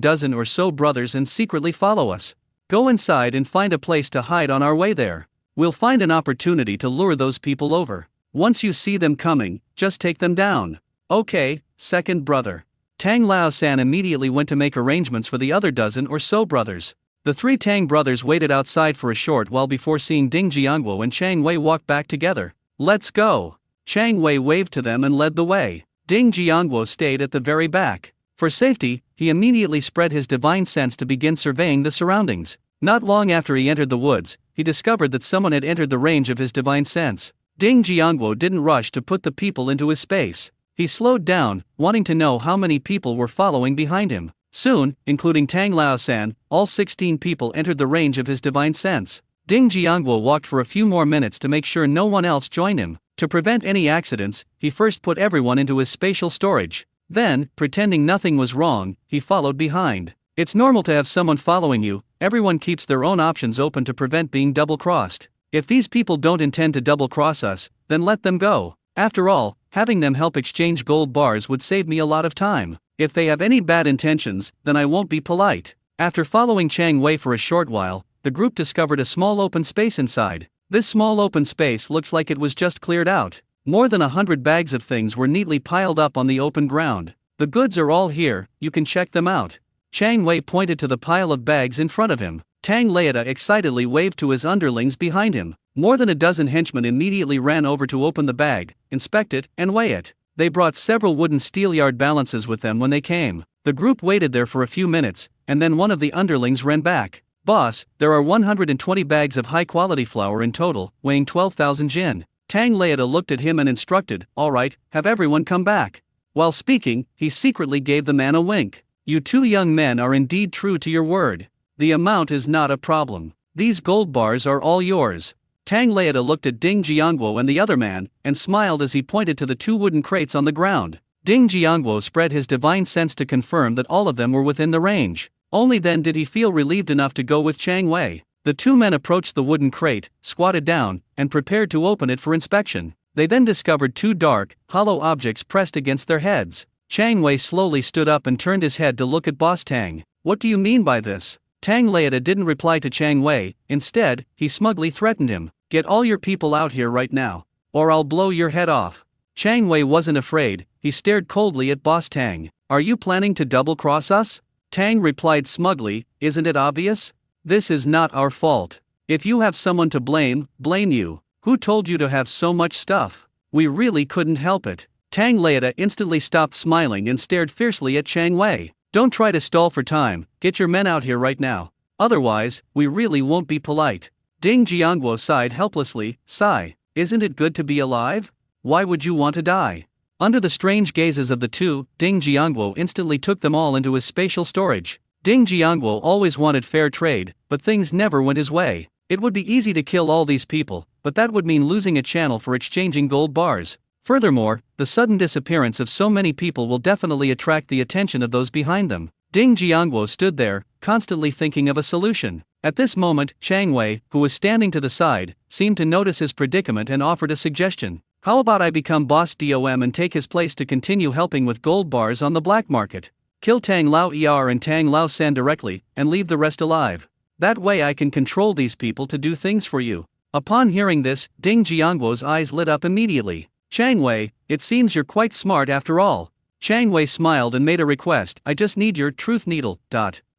S1: dozen or so brothers and secretly follow us. Go inside and find a place to hide on our way there. We'll find an opportunity to lure those people over. Once you see them coming, just take them down. Okay, second brother. Tang Lao-san immediately went to make arrangements for the other dozen or so brothers. The three Tang brothers waited outside for a short while before seeing Ding Jiangguo and Chang Wei walk back together. Let's go. Chang Wei waved to them and led the way. Ding Jiangguo stayed at the very back. For safety, he immediately spread his divine sense to begin surveying the surroundings. Not long after he entered the woods, he discovered that someone had entered the range of his divine sense. Ding Jiangguo didn't rush to put the people into his space. He slowed down, wanting to know how many people were following behind him. Soon, including Tang Lao-san, all 16 people entered the range of his divine sense. Ding Jiangguo walked for a few more minutes to make sure no one else joined him. To prevent any accidents, he first put everyone into his spatial storage. Then, pretending nothing was wrong, he followed behind. It's normal to have someone following you. Everyone keeps their own options open to prevent being double-crossed. If these people don't intend to double-cross us, then let them go. After all, having them help exchange gold bars would save me a lot of time. If they have any bad intentions, then I won't be polite. After following Chang Wei for a short while, the group discovered a small open space inside. This small open space looks like it was just cleared out. More than 100 bags of things were neatly piled up on the open ground. The goods are all here, you can check them out. Chang Wei pointed to the pile of bags in front of him. Tang Laeta excitedly waved to his underlings behind him. More than a dozen henchmen immediately ran over to open the bag, inspect it, and weigh it. They brought several wooden steelyard balances with them when they came. The group waited there for a few minutes, and then one of the underlings ran back. Boss, there are 120 bags of high-quality flour in total, weighing 12,000 jin. Tang Laeta looked at him and instructed, all right, have everyone come back. While speaking, he secretly gave the man a wink. You two young men are indeed true to your word. The amount is not a problem. These gold bars are all yours. Tang Laeta looked at Ding Jiangguo and the other man, and smiled as he pointed to the two wooden crates on the ground. Ding Jiangguo spread his divine sense to confirm that all of them were within the range. Only then did he feel relieved enough to go with Chang Wei. The two men approached the wooden crate, squatted down, and prepared to open it for inspection. They then discovered two dark, hollow objects pressed against their heads. Chang Wei slowly stood up and turned his head to look at Boss Tang. What do you mean by this? Tang Laeta didn't reply to Chang Wei. Instead, he smugly threatened him. Get all your people out here right now, or I'll blow your head off. Chang Wei wasn't afraid. He stared coldly at Boss Tang. Are you planning to double-cross us? Tang replied smugly, isn't it obvious? This is not our fault. If you have someone to blame, blame you. Who told you to have so much stuff? We really couldn't help it. Tang Laeta instantly stopped smiling and stared fiercely at Chang Wei. Don't try to stall for time, get your men out here right now. Otherwise, we really won't be polite. Ding Jiangguo sighed helplessly. Sigh, isn't it good to be alive? Why would you want to die? Under the strange gazes of the two, Ding Jiangguo instantly took them all into his spatial storage. Ding Jiangguo always wanted fair trade, but things never went his way. It would be easy to kill all these people, but that would mean losing a channel for exchanging gold bars. Furthermore, the sudden disappearance of so many people will definitely attract the attention of those behind them. Ding Jiangguo stood there, constantly thinking of a solution. At this moment, Chang Wei, who was standing to the side, seemed to notice his predicament and offered a suggestion. How about I become Boss DOM and take his place to continue helping with gold bars on the black market? Kill Tang Lao Er and Tang Lao San directly, and leave the rest alive. That way I can control these people to do things for you. Upon hearing this, Ding Jiangguo's eyes lit up immediately. Chang Wei, it seems you're quite smart after all. Chang Wei smiled and made a request. I just need your truth needle.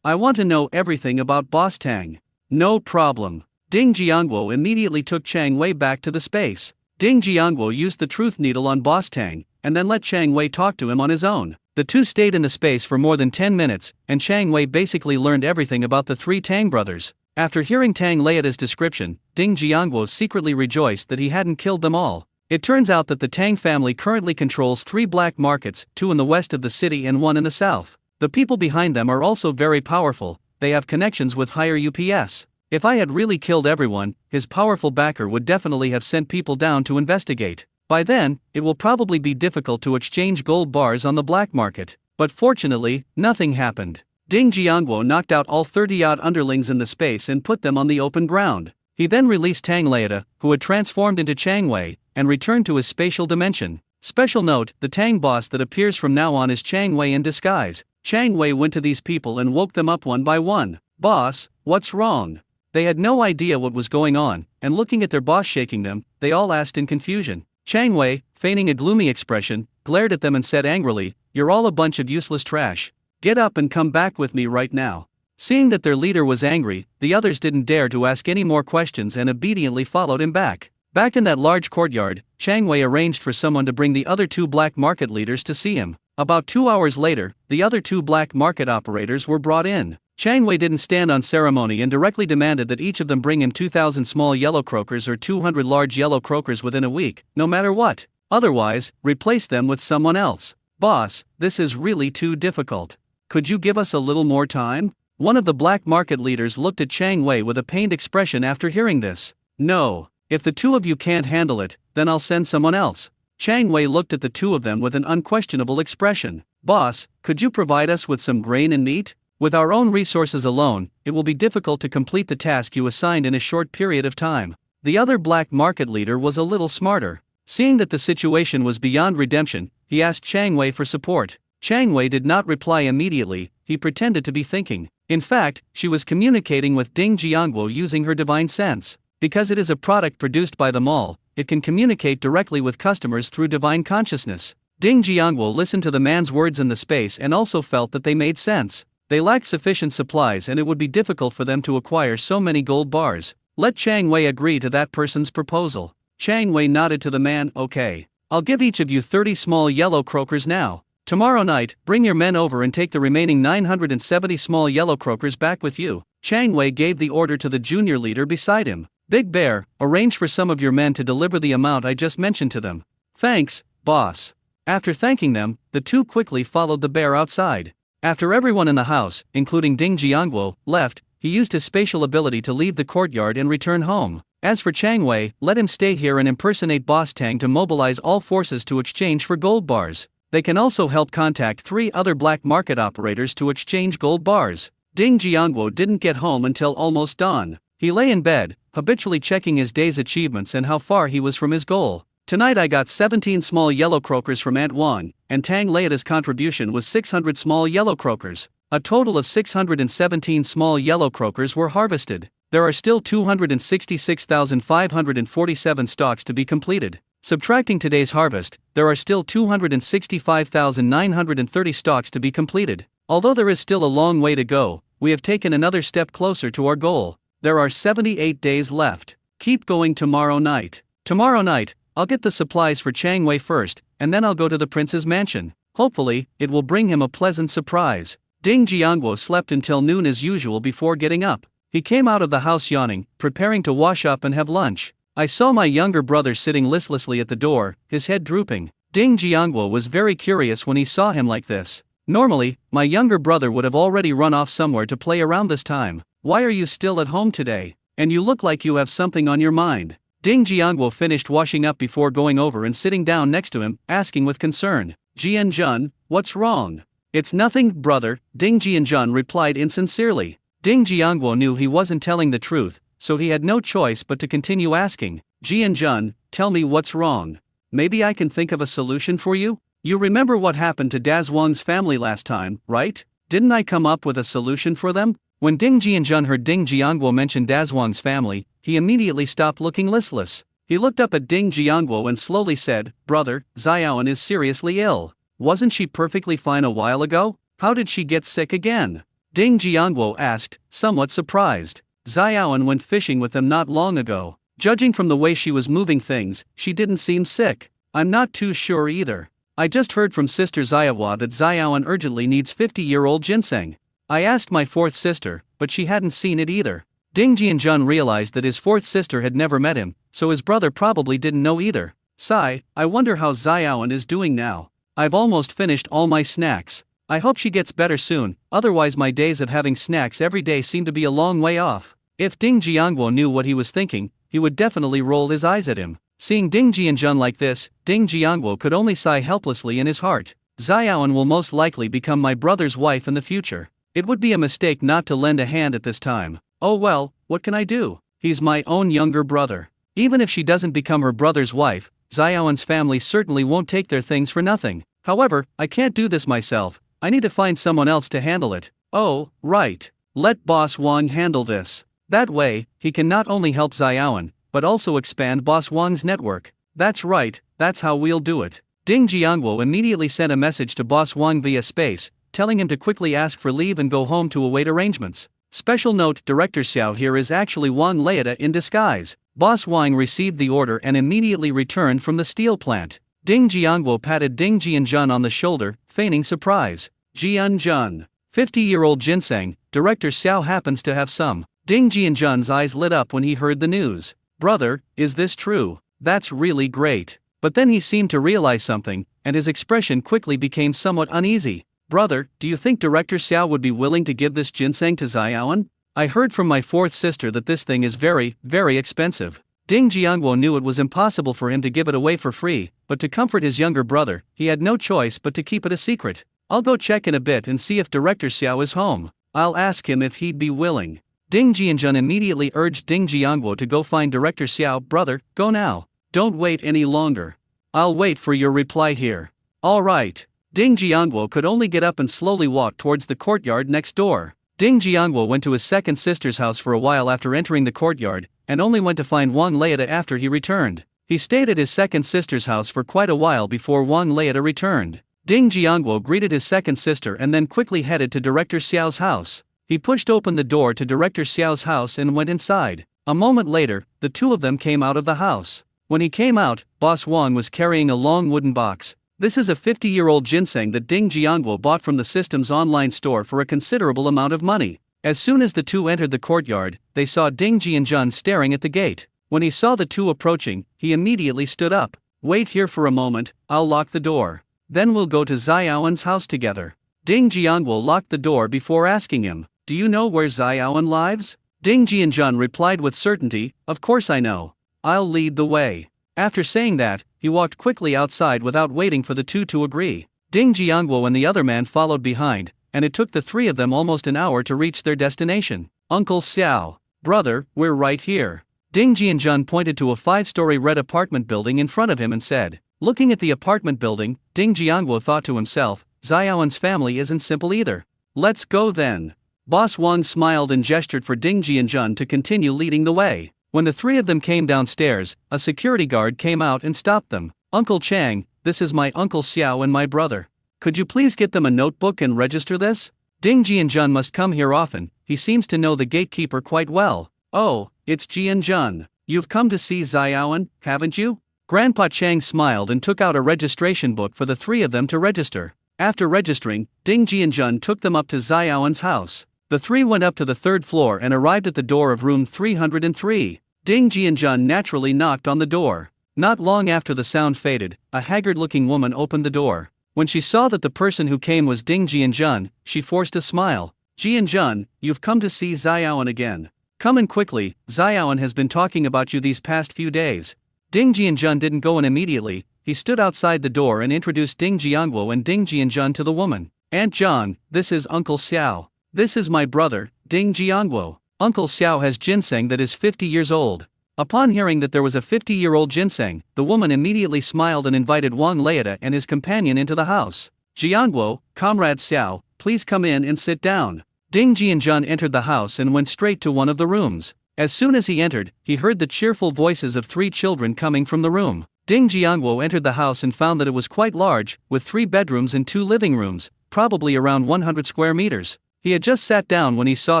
S1: I want to know everything about Boss Tang. No problem. Ding Jiangguo immediately took Chang Wei back to the space. Ding Jiangguo used the truth needle on Boss Tang, and then let Chang Wei talk to him on his own. The two stayed in the space for more than 10 minutes, and Chang Wei basically learned everything about the three Tang brothers. After hearing Tang Laeta's description, Ding Jiangguo secretly rejoiced that he hadn't killed them all. It turns out that the Tang family currently controls 3 black markets, 2 in the west of the city and 1 in the south. The people behind them are also very powerful. They have connections with higher UPS. If I had really killed everyone, his powerful backer would definitely have sent people down to investigate. By then, it will probably be difficult to exchange gold bars on the black market. But fortunately, nothing happened. Ding Jiangguo knocked out all 30-odd underlings in the space and put them on the open ground. He then released Tang Laeta, who had transformed into Chang Wei, and returned to his spatial dimension. Special note, the Tang boss that appears from now on is Chang Wei in disguise. Chang Wei went to these people and woke them up one by one. "Boss, what's wrong?" They had no idea what was going on, and looking at their boss shaking them, they all asked in confusion. Chang Wei, feigning a gloomy expression, glared at them and said angrily, "You're all a bunch of useless trash. Get up and come back with me right now." Seeing that their leader was angry, the others didn't dare to ask any more questions and obediently followed him back. Back in that large courtyard, Chang Wei arranged for someone to bring the other two black market leaders to see him. About 2 hours later, the other two black market operators were brought in. Chang Wei didn't stand on ceremony and directly demanded that each of them bring him 2,000 small yellow croakers or 200 large yellow croakers within a week, no matter what. Otherwise, replace them with someone else. "Boss, this is really too difficult. Could you give us a little more time?" One of the black market leaders looked at Chang Wei with a pained expression after hearing this. "No. If the two of you can't handle it, then I'll send someone else." Chang Wei looked at the two of them with an unquestionable expression. "Boss, could you provide us with some grain and meat? With our own resources alone, it will be difficult to complete the task you assigned in a short period of time." The other black market leader was a little smarter. Seeing that the situation was beyond redemption, he asked Chang Wei for support. Chang Wei did not reply immediately, he pretended to be thinking. In fact, she was communicating with Ding Jiangguo using her divine sense. Because it is a product produced by them all, it can communicate directly with customers through divine consciousness. Ding Jiangguo listened to the man's words in the space and also felt that they made sense. They lacked sufficient supplies and it would be difficult for them to acquire so many gold bars. Let Chang Wei agree to that person's proposal. Chang Wei nodded to the man, "Okay. I'll give each of you 30 small yellow croakers now. Tomorrow night, bring your men over and take the remaining 970 small yellow croakers back with you." Chang Wei gave the order to the junior leader beside him. "Big Bear, arrange for some of your men to deliver the amount I just mentioned to them." "Thanks, boss." After thanking them, the two quickly followed the bear outside. After everyone in the house, including Ding Jiangguo, left, he used his spatial ability to leave the courtyard and return home. As for Chang Wei, let him stay here and impersonate Boss Tang to mobilize all forces to exchange for gold bars. They can also help contact 3 other black market operators to exchange gold bars. Ding Jiangguo didn't get home until almost dawn. He lay in bed, habitually checking his day's achievements and how far he was from his goal. "Tonight I got 17 small yellow croakers from Aunt Wang, and Tang Leiata's contribution was 600 small yellow croakers. A total of 617 small yellow croakers were harvested. There are still 266,547 stalks to be completed. Subtracting today's harvest, there are still 265,930 stalks to be completed. Although there is still a long way to go, we have taken another step closer to our goal. There are 78 days left. Keep going tomorrow night. Tomorrow night, I'll get the supplies for Chang Wei first, and then I'll go to the prince's mansion. Hopefully, it will bring him a pleasant surprise." Ding Jiangguo slept until noon as usual before getting up. He came out of the house yawning, preparing to wash up and have lunch. "I saw my younger brother sitting listlessly at the door, his head drooping." Ding Jiangguo was very curious when he saw him like this. "Normally, my younger brother would have already run off somewhere to play around this time. Why are you still at home today? And you look like you have something on your mind." Ding Jiangguo finished washing up before going over and sitting down next to him, asking with concern, "Jianjun, what's wrong?" "It's nothing, brother," Ding Jianjun replied insincerely. Ding Jiangguo knew he wasn't telling the truth, so he had no choice but to continue asking, "Jianjun, tell me what's wrong. Maybe I can think of a solution for you? You remember what happened to Daz Wang's family last time, right? Didn't I come up with a solution for them?" When Ding Jianjun heard Ding Jiangguo mention Daz Wang's family, he immediately stopped looking listless. He looked up at Ding Jiangguo and slowly said, "Brother, Xiaoan is seriously ill. Wasn't she perfectly fine a while ago? How did she get sick again?" Ding Jiangguo asked, somewhat surprised. "Xiaoan went fishing with them not long ago. Judging from the way she was moving things, she didn't seem sick. I'm not too sure either. I just heard from Sister Xiaohua that Xiaoan urgently needs 50-year-old ginseng. I asked my 4th sister, but she hadn't seen it either." Ding Jianjun realized that his 4th sister had never met him, so his brother probably didn't know either. "Sigh, I wonder how Xiaoan is doing now. I've almost finished all my snacks. I hope she gets better soon, otherwise my days of having snacks every day seem to be a long way off." If Ding Jiangguo knew what he was thinking, he would definitely roll his eyes at him. Seeing Ding Jianjun like this, Ding Jiangguo could only sigh helplessly in his heart. "Xiaoan will most likely become my brother's wife in the future. It would be a mistake not to lend a hand at this time. Oh well, what can I do? He's my own younger brother. Even if she doesn't become her brother's wife, Xiaoan's family certainly won't take their things for nothing. However, I can't do this myself. I need to find someone else to handle it. Oh, right. Let Boss Wang handle this. That way, he can not only help Xiaoan, but also expand Boss Wang's network. That's right, that's how we'll do it. Ding Jiangwo immediately sent a message to Boss Wang via space, telling him to quickly ask for leave and go home to await arrangements. Special note: Director Xiao here is actually Wang Leida in disguise. Boss Wang received the order and immediately returned from the steel plant. Ding Jiangwo patted Ding Jianjun on the shoulder, feigning surprise. Jianjun, 50-year-old ginseng, Director Xiao happens to have some. Ding Jianjun's eyes lit up when he heard the news. Brother, is this true? That's really great. But then he seemed to realize something, and his expression quickly became somewhat uneasy. Brother, do you think Director Xiao would be willing to give this ginseng to Xiaoan? I heard from my fourth sister that this thing is very, very expensive. Ding Jiangwo knew it was impossible for him to give it away for free, but to comfort his younger brother, he had no choice but to keep it a secret. I'll go check in a bit and see if Director Xiao is home. I'll ask him if he'd be willing. Ding Jianjun immediately urged Ding Jiangwo to go find Director Xiao. Brother, go now. Don't wait any longer. I'll wait for your reply here. All right. Ding Jiangwo could only get up and slowly walk towards the courtyard next door. Ding Jiangwo went to his second sister's house for a while after entering the courtyard, and only went to find Wang Leida after he returned. He stayed at his second sister's house for quite a while before Wang Leida returned. Ding Jiangwo greeted his second sister and then quickly headed to Director Xiao's house. He pushed open the door to Director Xiao's house and went inside. A moment later, the two of them came out of the house. When he came out, Boss Wang was carrying a long wooden box. This is a 50-year-old ginseng that Ding Jiangwo bought from the system's online store for a considerable amount of money. As soon as the two entered the courtyard, they saw Ding Jianjun staring at the gate. When he saw the two approaching, he immediately stood up. Wait here for a moment, I'll lock the door. Then we'll go to Xiaoan's house together. Ding Jiangwo locked the door before asking him, do you know where Xiaoan lives? Ding Jianjun replied with certainty, of course I know. I'll lead the way. After saying that, he walked quickly outside without waiting for the two to agree. Ding Jiangwo and the other man followed behind, and it took the three of them almost an hour to reach their destination. Uncle Xiao. Brother, we're right here. Ding Jianjun pointed to a 5-story red apartment building in front of him and said. Looking at the apartment building, Ding Jiangwo thought to himself, Xiaoan's family isn't simple either. Let's go then. Boss Wang smiled and gestured for Ding Jianjun to continue leading the way. When the three of them came downstairs, a security guard came out and stopped them. Uncle Chang, this is my Uncle Xiao and my brother. Could you please get them a notebook and register this? Ding Jianjun must come here often, he seems to know the gatekeeper quite well. Oh, it's Jianjun. You've come to see Xiaoan, haven't you? Grandpa Chang smiled and took out a registration book for the three of them to register. After registering, Ding Jianjun took them up to Xiaoan's house. The three went up to the 3rd floor and arrived at the door of room 303. Ding Jianjun naturally knocked on the door. Not long after the sound faded, a haggard-looking woman opened the door. When she saw that the person who came was Ding Jianjun, she forced a smile. Jianjun, you've come to see Xiaoan again. Come in quickly, Xiaoan has been talking about you these past few days. Ding Jianjun didn't go in immediately, he stood outside the door and introduced Ding Jiangwo and Ding Jianjun to the woman. Aunt Zhang, this is Uncle Xiao. This is my brother, Ding Jiangwo. Uncle Xiao has ginseng that is 50 years old. Upon hearing that there was a 50-year-old ginseng, the woman immediately smiled and invited Wang Leida and his companion into the house. Jiangwo, Comrade Xiao, please come in and sit down. Ding Jianjun entered the house and went straight to one of the rooms. As soon as he entered, he heard the cheerful voices of 3 children coming from the room. Ding Jiangwo entered the house and found that it was quite large, with 3 bedrooms and 2 living rooms, probably around 100 square meters. He had just sat down when he saw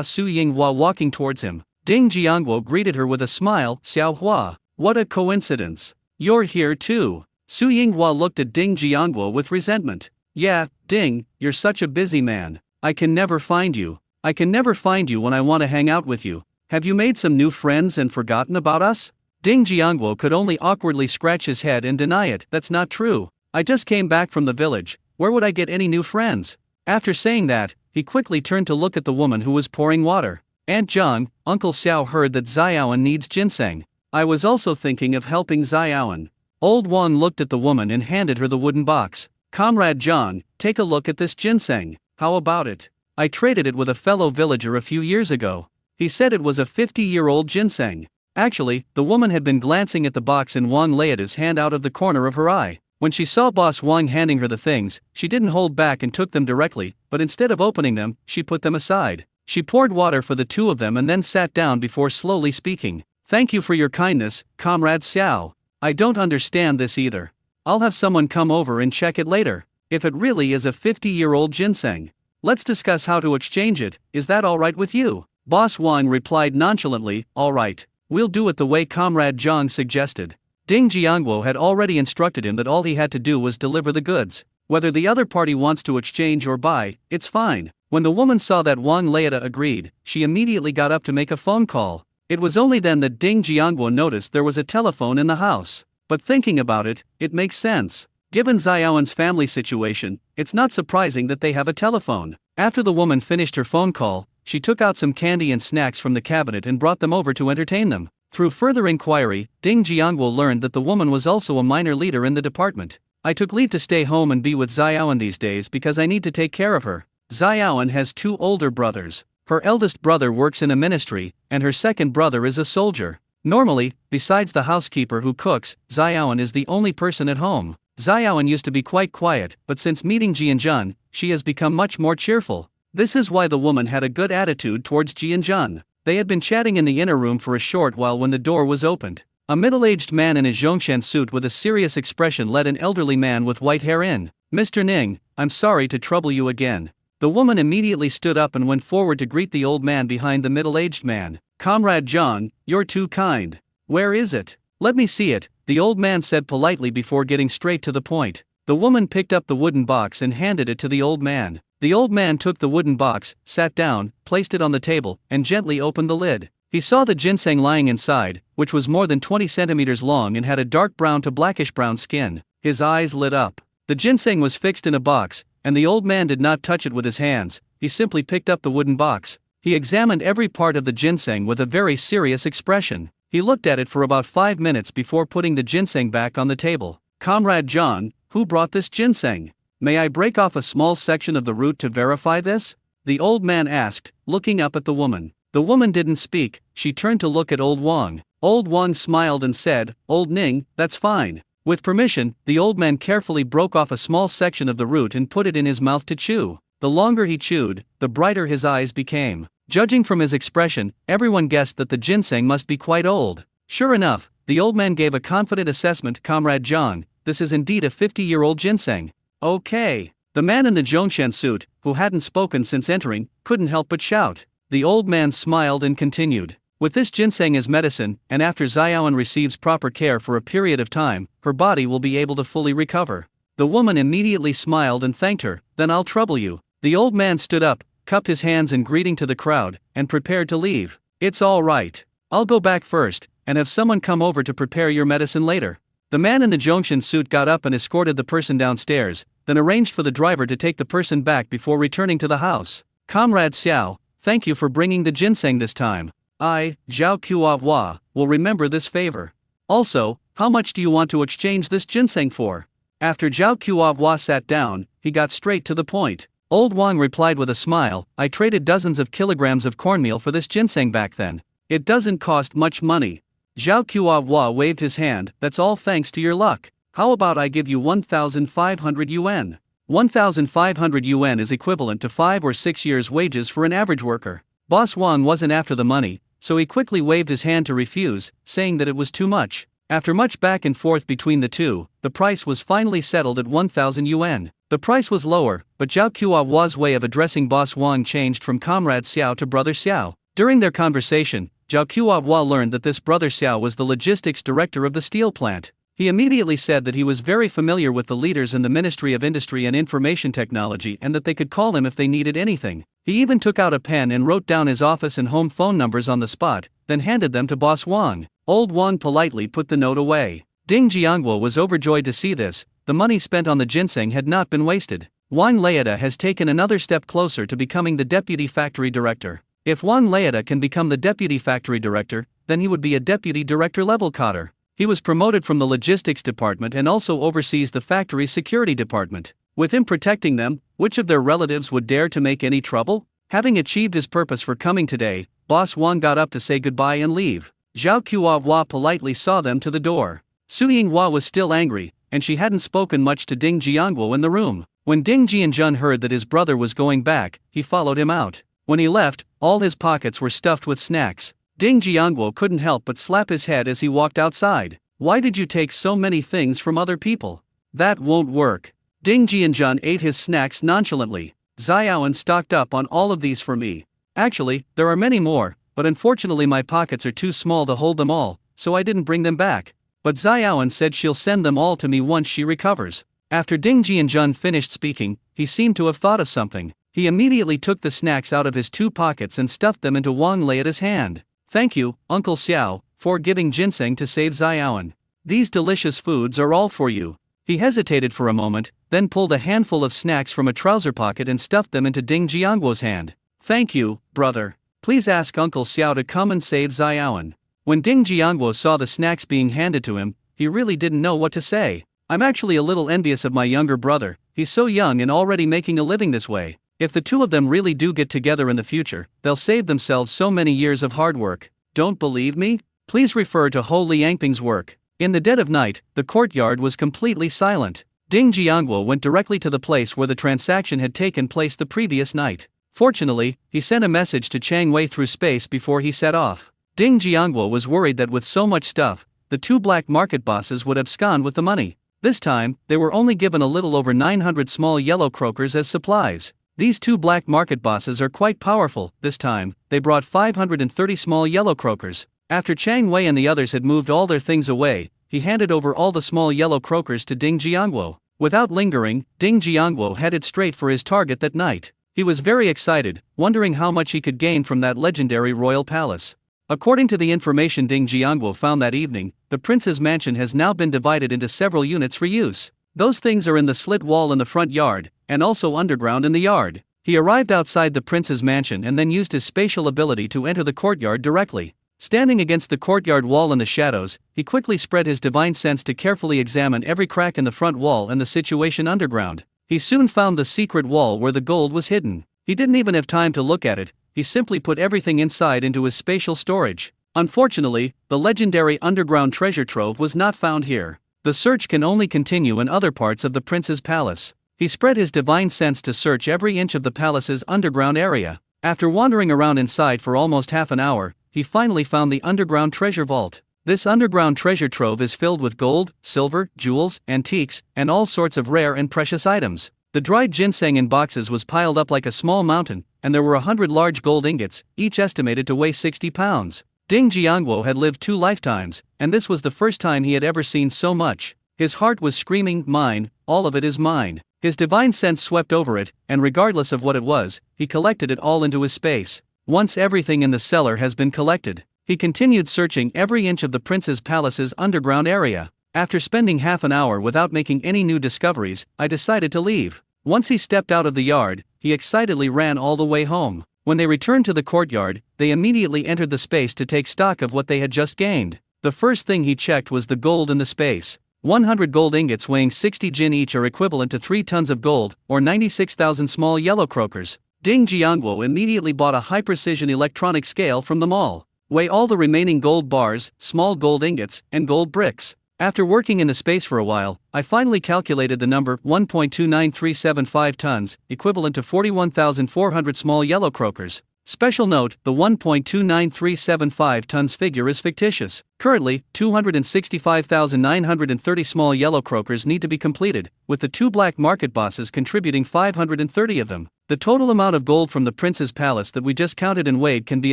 S1: Su Yinghua walking towards him. Ding Jiangwo greeted her with a smile. Xiao Hua, what a coincidence. You're here too. Su Yinghua looked at Ding Jiangwo with resentment. Yeah, Ding, you're such a busy man. I can never find you. I can never find you when I want to hang out with you. Have you made some new friends and forgotten about us? Ding Jiangwo could only awkwardly scratch his head and deny it. That's not true. I just came back from the village. Where would I get any new friends? After saying that, he quickly turned to look at the woman who was pouring water. Aunt Zhang, Uncle Xiao heard that Xiaoan needs ginseng. I was also thinking of helping Xiaoan. Old Wang looked at the woman and handed her the wooden box. Comrade Zhang, take a look at this ginseng. How about it? I traded it with a fellow villager a few years ago. He said it was a 50-year-old ginseng. Actually, the woman had been glancing at the box in Wang Leida's hand out of the corner of her eye. When she saw Boss Wang handing her the things, she didn't hold back and took them directly, but instead of opening them, she put them aside. She poured water for the two of them and then sat down before slowly speaking. "Thank you for your kindness, Comrade Xiao. I don't understand this either. I'll have someone come over and check it later. If it really is a 50-year-old ginseng, let's discuss how to exchange it. Is that all right with you?" Boss Wang replied nonchalantly, "All right. We'll do it the way Comrade Zhang suggested." Ding Jiangguo had already instructed him that all he had to do was deliver the goods. Whether the other party wants to exchange or buy, it's fine. When the woman saw that Wang Leida agreed, she immediately got up to make a phone call. It was only then that Ding Jiangguo noticed there was a telephone in the house. But thinking about it, it makes sense. Given Xiaowen's family situation, it's not surprising that they have a telephone. After the woman finished her phone call, she took out some candy and snacks from the cabinet and brought them over to entertain them. Through further inquiry, Ding Jiangguo learned that the woman was also a minor leader in the department. "I took leave to stay home and be with Xiaowen these days because I need to take care of her." Xiaowen has two older brothers. Her eldest brother works in a ministry, and her second brother is a soldier. Normally, besides the housekeeper who cooks, Xiaowen is the only person at home. Xiaowen used to be quite quiet, but since meeting Jianjun, she has become much more cheerful. This is why the woman had a good attitude towards Jianjun. They had been chatting in the inner room for a short while when the door was opened. A middle-aged man in a Zhongshan suit with a serious expression led an elderly man with white hair in. "Mr. Ning, I'm sorry to trouble you again." The woman immediately stood up and went forward to greet the old man behind the middle-aged man. "Comrade Zhang, you're too kind. Where is it? Let me see it," the old man said politely before getting straight to the point. The woman picked up the wooden box and handed it to the old man. The old man took the wooden box, sat down, placed it on the table, and gently opened the lid. He saw the ginseng lying inside, which was more than 20 centimeters long and had a dark brown to blackish brown skin. His eyes lit up. The ginseng was fixed in a box, and the old man did not touch it with his hands. He simply picked up the wooden box. He examined every part of the ginseng with a very serious expression. He looked at it for about 5 minutes before putting the ginseng back on the table. "Comrade Zhang, who brought this ginseng? May I break off a small section of the root to verify this?" the old man asked, looking up at the woman. The woman didn't speak. She turned to look at Old Wang. Old Wang smiled and said, "Old Ning, that's fine." With permission, the old man carefully broke off a small section of the root and put it in his mouth to chew. The longer he chewed, the brighter his eyes became. Judging from his expression, everyone guessed that the ginseng must be quite old. Sure enough, the old man gave a confident assessment. "Comrade Zhang, this is indeed a 50-year-old ginseng." "Okay." The man in the Zhongshan suit, who hadn't spoken since entering, couldn't help but shout. The old man smiled and continued. "With this ginseng as medicine, and after Xiaowen receives proper care for a period of time, her body will be able to fully recover." The woman immediately smiled and thanked her. "Then I'll trouble you." The old man stood up, cupped his hands in greeting to the crowd, and prepared to leave. "It's all right. I'll go back first, and have someone come over to prepare your medicine later." The man in the Zhongshan suit got up and escorted the person downstairs, then arranged for the driver to take the person back before returning to the house. "Comrade Xiao, thank you for bringing the ginseng this time. I, Zhao Qiuhua, will remember this favor. Also, how much do you want to exchange this ginseng for?" After Zhao Qiuhua sat down, he got straight to the point. Old Wang replied with a smile, "I traded dozens of kilograms of cornmeal for this ginseng back then. It doesn't cost much money." Zhao Qiuhua waved his hand. "That's all thanks to your luck. How about I give you 1,500 yuan? 1,500 yuan is equivalent to 5 or 6 years' wages for an average worker." Boss Wang wasn't after the money, so he quickly waved his hand to refuse, saying that it was too much. After much back and forth between the two, the price was finally settled at 1,000 yuan. The price was lower, but Zhao Qiuhua's way of addressing Boss Wang changed from Comrade Xiao to Brother Xiao. During their conversation, Zhao Qiuhua learned that this Brother Xiao was the logistics director of the steel plant. He immediately said that he was very familiar with the leaders in the Ministry of Industry and Information Technology and that they could call him if they needed anything. He even took out a pen and wrote down his office and home phone numbers on the spot, then handed them to Boss Wang. Old Wang politely put the note away. Ding Jiangguo was overjoyed to see this. The money spent on the ginseng had not been wasted. Wang Leida has taken another step closer to becoming the deputy factory director. If Wang Leida can become the deputy factory director, then he would be a deputy director level cadre. He was promoted from the logistics department and also oversees the factory's security department. With him protecting them, which of their relatives would dare to make any trouble? Having achieved his purpose for coming today, Boss Wang got up to say goodbye and leave. Zhao Qiuhua politely saw them to the door. Su Yinghua was still angry, and she hadn't spoken much to Ding Jiangguo in the room. When Ding Jianjun heard that his brother was going back, he followed him out. When he left, all his pockets were stuffed with snacks. Ding Jiangguo couldn't help but slap his head as he walked outside. Why did you take so many things from other people? That won't work. Ding Jianjun ate his snacks nonchalantly. Xiaoan stocked up on all of these for me. Actually, there are many more, but unfortunately my pockets are too small to hold them all, so I didn't bring them back. But Xiaoan said she'll send them all to me once she recovers. After Ding Jianjun finished speaking, he seemed to have thought of something. He immediately took the snacks out of his 2 pockets and stuffed them into Wang Leiata's hand. Thank you, Uncle Xiao, for giving ginseng to save Xiaoan. These delicious foods are all for you. He hesitated for a moment, then pulled a handful of snacks from a trouser pocket and stuffed them into Ding Jiangguo's hand. Thank you, brother. Please ask Uncle Xiao to come and save Xiaoan. When Ding Jiangguo saw the snacks being handed to him, he really didn't know what to say. I'm actually a little envious of my younger brother. He's so young and already making a living this way. If the two of them really do get together in the future, they'll save themselves so many years of hard work. Don't believe me? Please refer to Ho Liangping's work. In the dead of night, the courtyard was completely silent. Ding Jiangguo went directly to the place where the transaction had taken place the previous night. Fortunately, he sent a message to Chang Wei through space before he set off. Ding Jiangguo was worried that with so much stuff, the 2 black market bosses would abscond with the money. This time, they were only given a little over 900 small yellow croakers as supplies. These 2 black market bosses are quite powerful. This time, they brought 530 small yellow croakers. After Chang Wei and the others had moved all their things away, he handed over all the small yellow croakers to Ding Jiangguo. Without lingering, Ding Jiangguo headed straight for his target that night. He was very excited, wondering how much he could gain from that legendary royal palace. According to the information Ding Jiangguo found that evening, the prince's mansion has now been divided into several units for use. Those things are in the slit wall in the front yard, and also underground in the yard. He arrived outside the prince's mansion and then used his spatial ability to enter the courtyard directly. Standing against the courtyard wall in the shadows, he quickly spread his divine sense to carefully examine every crack in the front wall and the situation underground. He soon found the secret wall where the gold was hidden. He didn't even have time to look at it, he simply put everything inside into his spatial storage. Unfortunately, the legendary underground treasure trove was not found here. The search can only continue in other parts of the prince's palace. He spread his divine sense to search every inch of the palace's underground area. After wandering around inside for almost half an hour, he finally found the underground treasure vault. This underground treasure trove is filled with gold, silver, jewels, antiques, and all sorts of rare and precious items. The dried ginseng in boxes was piled up like a small mountain, and there were 100 large gold ingots, each estimated to weigh 60 pounds. Ding Jiangguo had lived 2 lifetimes, and this was the first time he had ever seen so much. His heart was screaming, mine, all of it is mine. His divine sense swept over it, and regardless of what it was, he collected it all into his space. Once everything in the cellar has been collected, he continued searching every inch of the prince's palace's underground area. After spending half an hour without making any new discoveries, I decided to leave. Once he stepped out of the yard, he excitedly ran all the way home. When they returned to the courtyard, they immediately entered the space to take stock of what they had just gained. The first thing he checked was the gold in the space. 100 gold ingots weighing 60 jin each are equivalent to 3 tons of gold, or 96,000 small yellow croakers. Ding Jiangguo immediately bought a high-precision electronic scale from the mall. Weigh all the remaining gold bars, small gold ingots, and gold bricks. After working in the space for a while, I finally calculated the number 1.29375 tons, equivalent to 41,400 small yellow croakers. Special note, the 1.29375 tons figure is fictitious. Currently, 265,930 small yellow croakers need to be completed, with the 2 black market bosses contributing 530 of them. The total amount of gold from the prince's palace that we just counted and weighed can be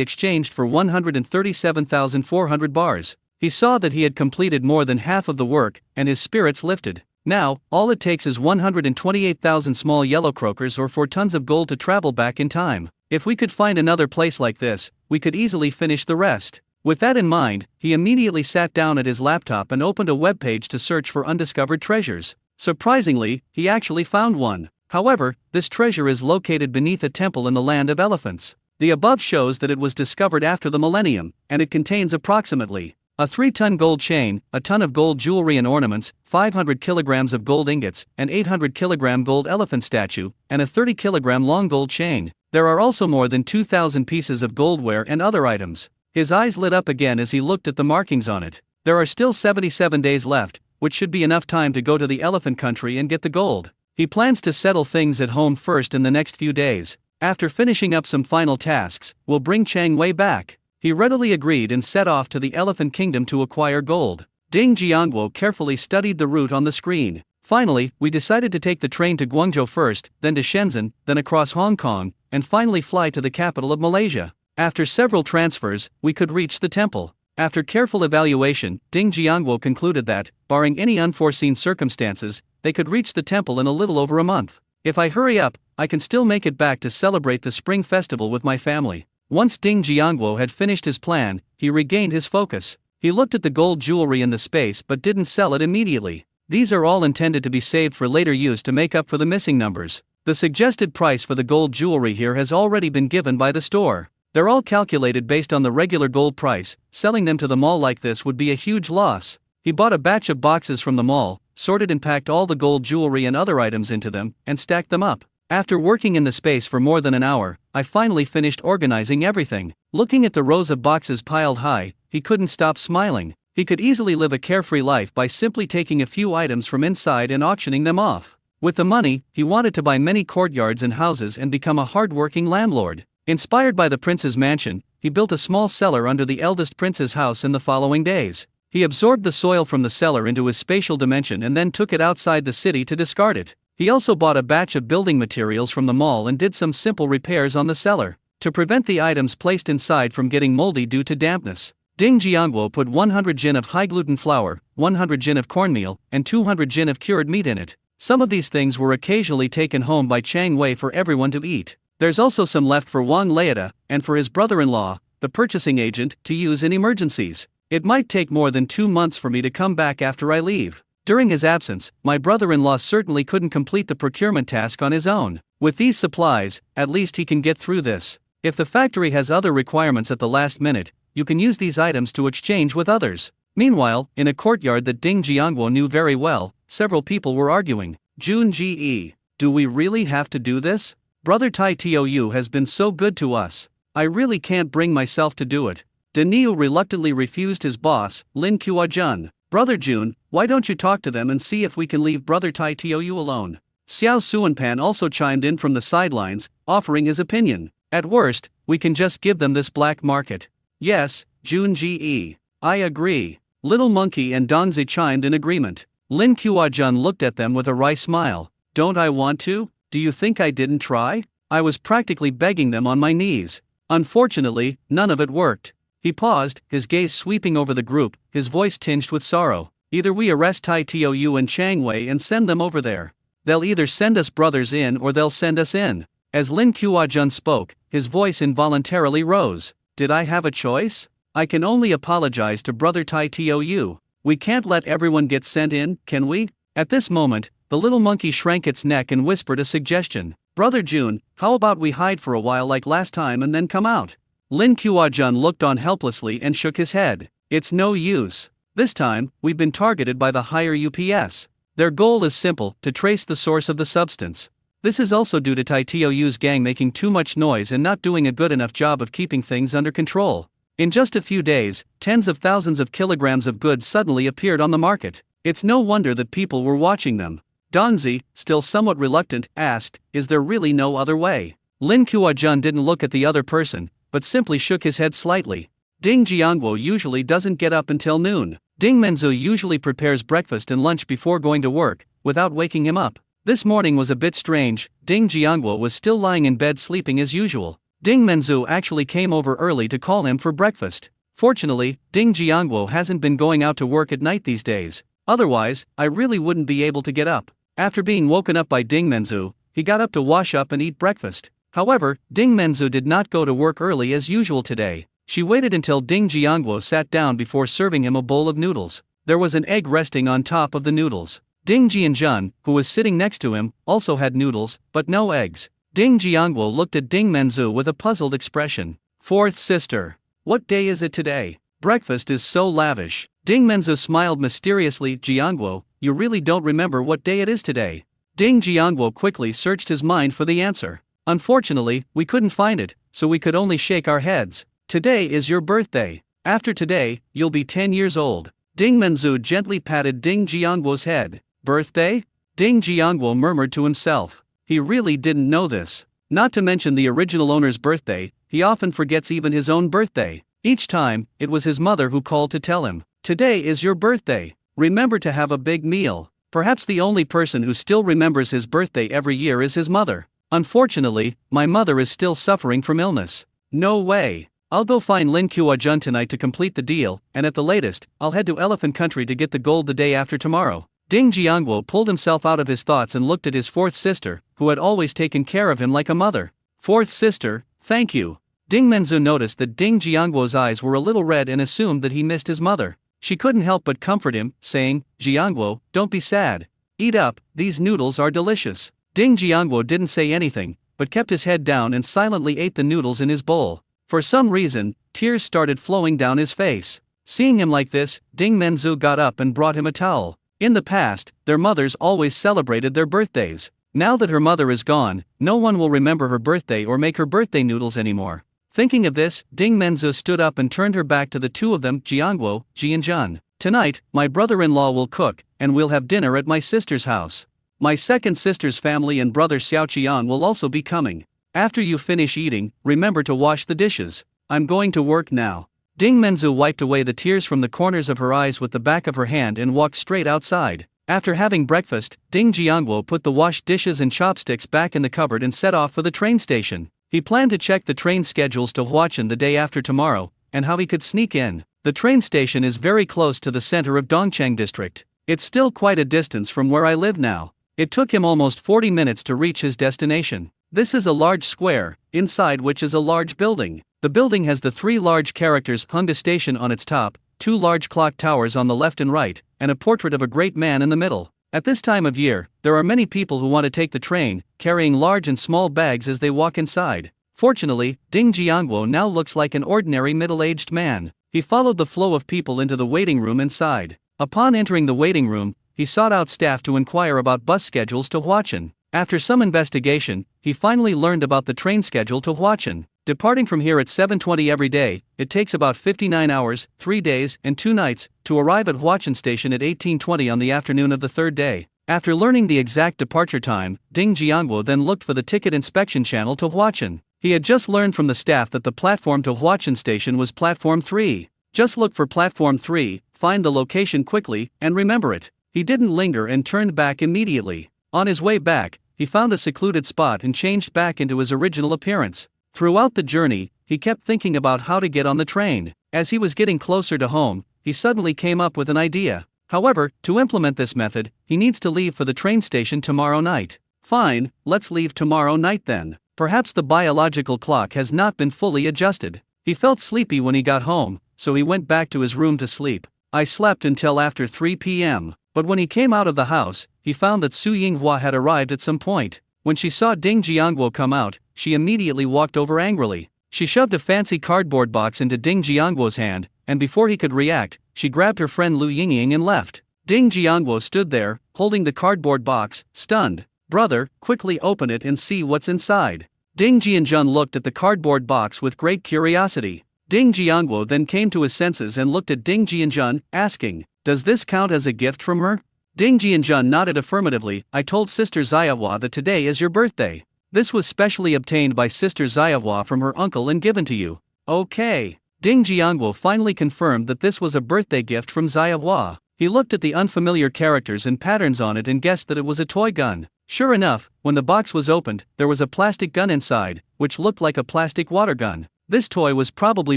S1: exchanged for 137,400 bars. He saw that he had completed more than half of the work, and his spirits lifted. Now, all it takes is 128,000 small yellow croakers or 4 tons of gold to travel back in time. If we could find another place like this, we could easily finish the rest. With that in mind, he immediately sat down at his laptop and opened a webpage to search for undiscovered treasures. Surprisingly, he actually found one. However, this treasure is located beneath a temple in the land of elephants. The above shows that it was discovered after the millennium, and it contains approximately a 3-ton gold chain, a ton of gold jewelry and ornaments, 500 kilograms of gold ingots, an 800-kilogram gold elephant statue, and a 30-kilogram long gold chain. There are also more than 2,000 pieces of goldware and other items. His eyes lit up again as he looked at the markings on it. There are still 77 days left, which should be enough time to go to the elephant country and get the gold. He plans to settle things at home first in the next few days. After finishing up some final tasks, we'll bring Chang Wei back. He readily agreed and set off to the Elephant Kingdom to acquire gold. Ding Jiangguo carefully studied the route on the screen. Finally, we decided to take the train to Guangzhou first, then to Shenzhen, then across Hong Kong, and finally fly to the capital of Malaysia. After several transfers, we could reach the temple. After careful evaluation, Ding Jiangguo concluded that, barring any unforeseen circumstances, they could reach the temple in a little over a month. If I hurry up, I can still make it back to celebrate the spring festival with my family. Once Ding Jiangguo had finished his plan, he regained his focus. He looked at the gold jewelry in the space but didn't sell it immediately. These are all intended to be saved for later use to make up for the missing numbers. The suggested price for the gold jewelry here has already been given by the store. They're all calculated based on the regular gold price. Selling them to the mall like this would be a huge loss. He bought a batch of boxes from the mall, sorted and packed all the gold jewelry and other items into them, and stacked them up. After working in the space for more than an hour, I finally finished organizing everything. Looking at the rows of boxes piled high, he couldn't stop smiling. He could easily live a carefree life by simply taking a few items from inside and auctioning them off. With the money, he wanted to buy many courtyards and houses and become a hard-working landlord. Inspired by the prince's mansion, he built a small cellar under the eldest prince's house in the following days. He absorbed the soil from the cellar into his spatial dimension and then took it outside the city to discard it. He also bought a batch of building materials from the mall and did some simple repairs on the cellar to prevent the items placed inside from getting moldy due to dampness. Ding Jiangguo put 100 jin of high-gluten flour, 100 jin of cornmeal, and 200 jin of cured meat in it. Some of these things were occasionally taken home by Chang Wei for everyone to eat. There's also some left for Wang Leida, and for his brother-in-law, the purchasing agent, to use in emergencies. It might take more than 2 months for me to come back after I leave. During his absence, my brother-in-law certainly couldn't complete the procurement task on his own. With these supplies, at least he can get through this. If the factory has other requirements at the last minute, you can use these items to exchange with others. Meanwhile, in a courtyard that Ding Jiangguo knew very well, several people were arguing. Jun Ji, do we really have to do this? Brother Tai Tou has been so good to us. I really can't bring myself to do it. Daniel reluctantly refused his boss, Lin Kuo-jun. Brother Jun, why don't you talk to them and see if we can leave Brother Tai Tou alone? Xiao Suanpan also chimed in from the sidelines, offering his opinion. At worst, we can just give them this black market. Yes, Jun Ji. I agree. Little Monkey and Donzi chimed in agreement. Lin Kuo-jun looked at them with a wry smile. Don't I want to? Do you think I didn't try? I was practically begging them on my knees. Unfortunately, none of it worked. He paused, his gaze sweeping over the group, his voice tinged with sorrow. Either we arrest Tai Tou and Chang Wei and send them over there. They'll either send us brothers in or they'll send us in. As Lin Kuo-jun spoke, his voice involuntarily rose. Did I have a choice? I can only apologize to Brother Tai Tou. We can't let everyone get sent in, can we? At this moment, the little monkey shrank its neck and whispered a suggestion. Brother Jun, how about we hide for a while like last time and then come out? Lin Kuo-jun looked on helplessly and shook his head. It's no use. This time, we've been targeted by the higher UPS. Their goal is simple, to trace the source of the substance. This is also due to Tai Tou's gang making too much noise and not doing a good enough job of keeping things under control. In just a few days, tens of thousands of kilograms of goods suddenly appeared on the market. It's no wonder that people were watching them. Donzi, still somewhat reluctant, asked, is there really no other way? Lin Kuo-jun didn't look at the other person, but simply shook his head slightly. Ding Jiangguo usually doesn't get up until noon. Ding Menzu usually prepares breakfast and lunch before going to work, without waking him up. This morning was a bit strange. Ding Jiangguo was still lying in bed sleeping as usual. Ding Menzu actually came over early to call him for breakfast. Fortunately, Ding Jiangguo hasn't been going out to work at night these days. Otherwise, I really wouldn't be able to get up. After being woken up by Ding Menzu, he got up to wash up and eat breakfast. However, Ding Menzu did not go to work early as usual today. She waited until Ding Jiangguo sat down before serving him a bowl of noodles. There was an egg resting on top of the noodles. Ding Jianjun, who was sitting next to him, also had noodles, but no eggs. Ding Jiangguo looked at Ding Menzu with a puzzled expression. Fourth sister. What day is it today? Breakfast is so lavish. Ding Menzu smiled mysteriously. Jiangguo, you really don't remember what day it is today? Ding Jiangguo quickly searched his mind for the answer. Unfortunately, we couldn't find it, so we could only shake our heads. Today is your birthday. After today, you'll be 10 years old. Ding Menzu gently patted Ding Jiangguo's head. Birthday? Ding Jiangguo murmured to himself. He really didn't know this. Not to mention the original owner's birthday, he often forgets even his own birthday. Each time, it was his mother who called to tell him, "Today is your birthday. Remember to have a big meal." Perhaps the only person who still remembers his birthday every year is his mother. Unfortunately, my mother is still suffering from illness. No way. I'll go find Lin Kuo-jun tonight to complete the deal, and at the latest, I'll head to Elephant Country to get the gold the day after tomorrow. Ding Jiangwo pulled himself out of his thoughts and looked at his fourth sister, who had always taken care of him like a mother. "Fourth sister, thank you." Ding Menzu noticed that Ding Jiangwo's eyes were a little red and assumed that he missed his mother. She couldn't help but comfort him, saying, "Jiangwo, don't be sad. Eat up, these noodles are delicious." Ding Jiangwo didn't say anything, but kept his head down and silently ate the noodles in his bowl. For some reason, tears started flowing down his face. Seeing him like this, Ding Menzu got up and brought him a towel. In the past, their mothers always celebrated their birthdays. Now that her mother is gone, no one will remember her birthday or make her birthday noodles anymore. Thinking of this, Ding Menzu stood up and turned her back to the two of them, Jiangwo, Ji and Jun. "Tonight, my brother-in-law will cook, and we'll have dinner at my sister's house. My second sister's family and brother Xiao Qian will also be coming. After you finish eating, remember to wash the dishes. I'm going to work now." Ding Menzu wiped away the tears from the corners of her eyes with the back of her hand and walked straight outside. After having breakfast, Ding Jiangwo put the washed dishes and chopsticks back in the cupboard and set off for the train station. He planned to check the train schedules to Huachin the day after tomorrow, and how he could sneak in. The train station is very close to the center of Dongcheng district. It's still quite a distance from where I live now. It took him almost 40 minutes to reach his destination. This is a large square, inside which is a large building. The building has the three large characters Honda Station on its top, two large clock towers on the left and right, and a portrait of a great man in the middle. At this time of year, there are many people who want to take the train, carrying large and small bags as they walk inside. Fortunately, Ding Jiangwo now looks like an ordinary middle-aged man. He followed the flow of people into the waiting room inside. Upon entering the waiting room, he sought out staff to inquire about bus schedules to Huachin. After some investigation, he finally learned about the train schedule to Huachin. Departing from here at 7:20 every day, it takes about 59 hours, 3 days, and 2 nights, to arrive at Huachin Station at 18:20 on the afternoon of the third day. After learning the exact departure time, Ding Jiangwo then looked for the ticket inspection channel to Huachin. He had just learned from the staff that the platform to Huachin Station was Platform 3. Just look for Platform 3, find the location quickly, and remember it. He didn't linger and turned back immediately. On his way back, he found a secluded spot and changed back into his original appearance. Throughout the journey, he kept thinking about how to get on the train. As he was getting closer to home, he suddenly came up with an idea. However, to implement this method, he needs to leave for the train station tomorrow night. Fine, let's leave tomorrow night then. Perhaps the biological clock has not been fully adjusted. He felt sleepy when he got home, so he went back to his room to sleep. I slept until after 3 p.m. But when he came out of the house, he found that Su Yinghua had arrived at some point. When she saw Ding Jiangwo come out, she immediately walked over angrily. She shoved a fancy cardboard box into Ding Jiangwo's hand, and before he could react, she grabbed her friend Lu Yingying and left. Ding Jiangwo stood there, holding the cardboard box, stunned. "Brother, quickly open it and see what's inside." Ding Jianjun looked at the cardboard box with great curiosity. Ding Jiangwo then came to his senses and looked at Ding Jianjun, asking, "Does this count as a gift from her?" Ding Jianjun nodded affirmatively. "I told Sister Zayahua that today is your birthday. This was specially obtained by Sister Zayahua from her uncle and given to you." "Okay." Ding Jiangwo finally confirmed that this was a birthday gift from Zayahua. He looked at the unfamiliar characters and patterns on it and guessed that it was a toy gun. Sure enough, when the box was opened, there was a plastic gun inside, which looked like a plastic water gun. This toy was probably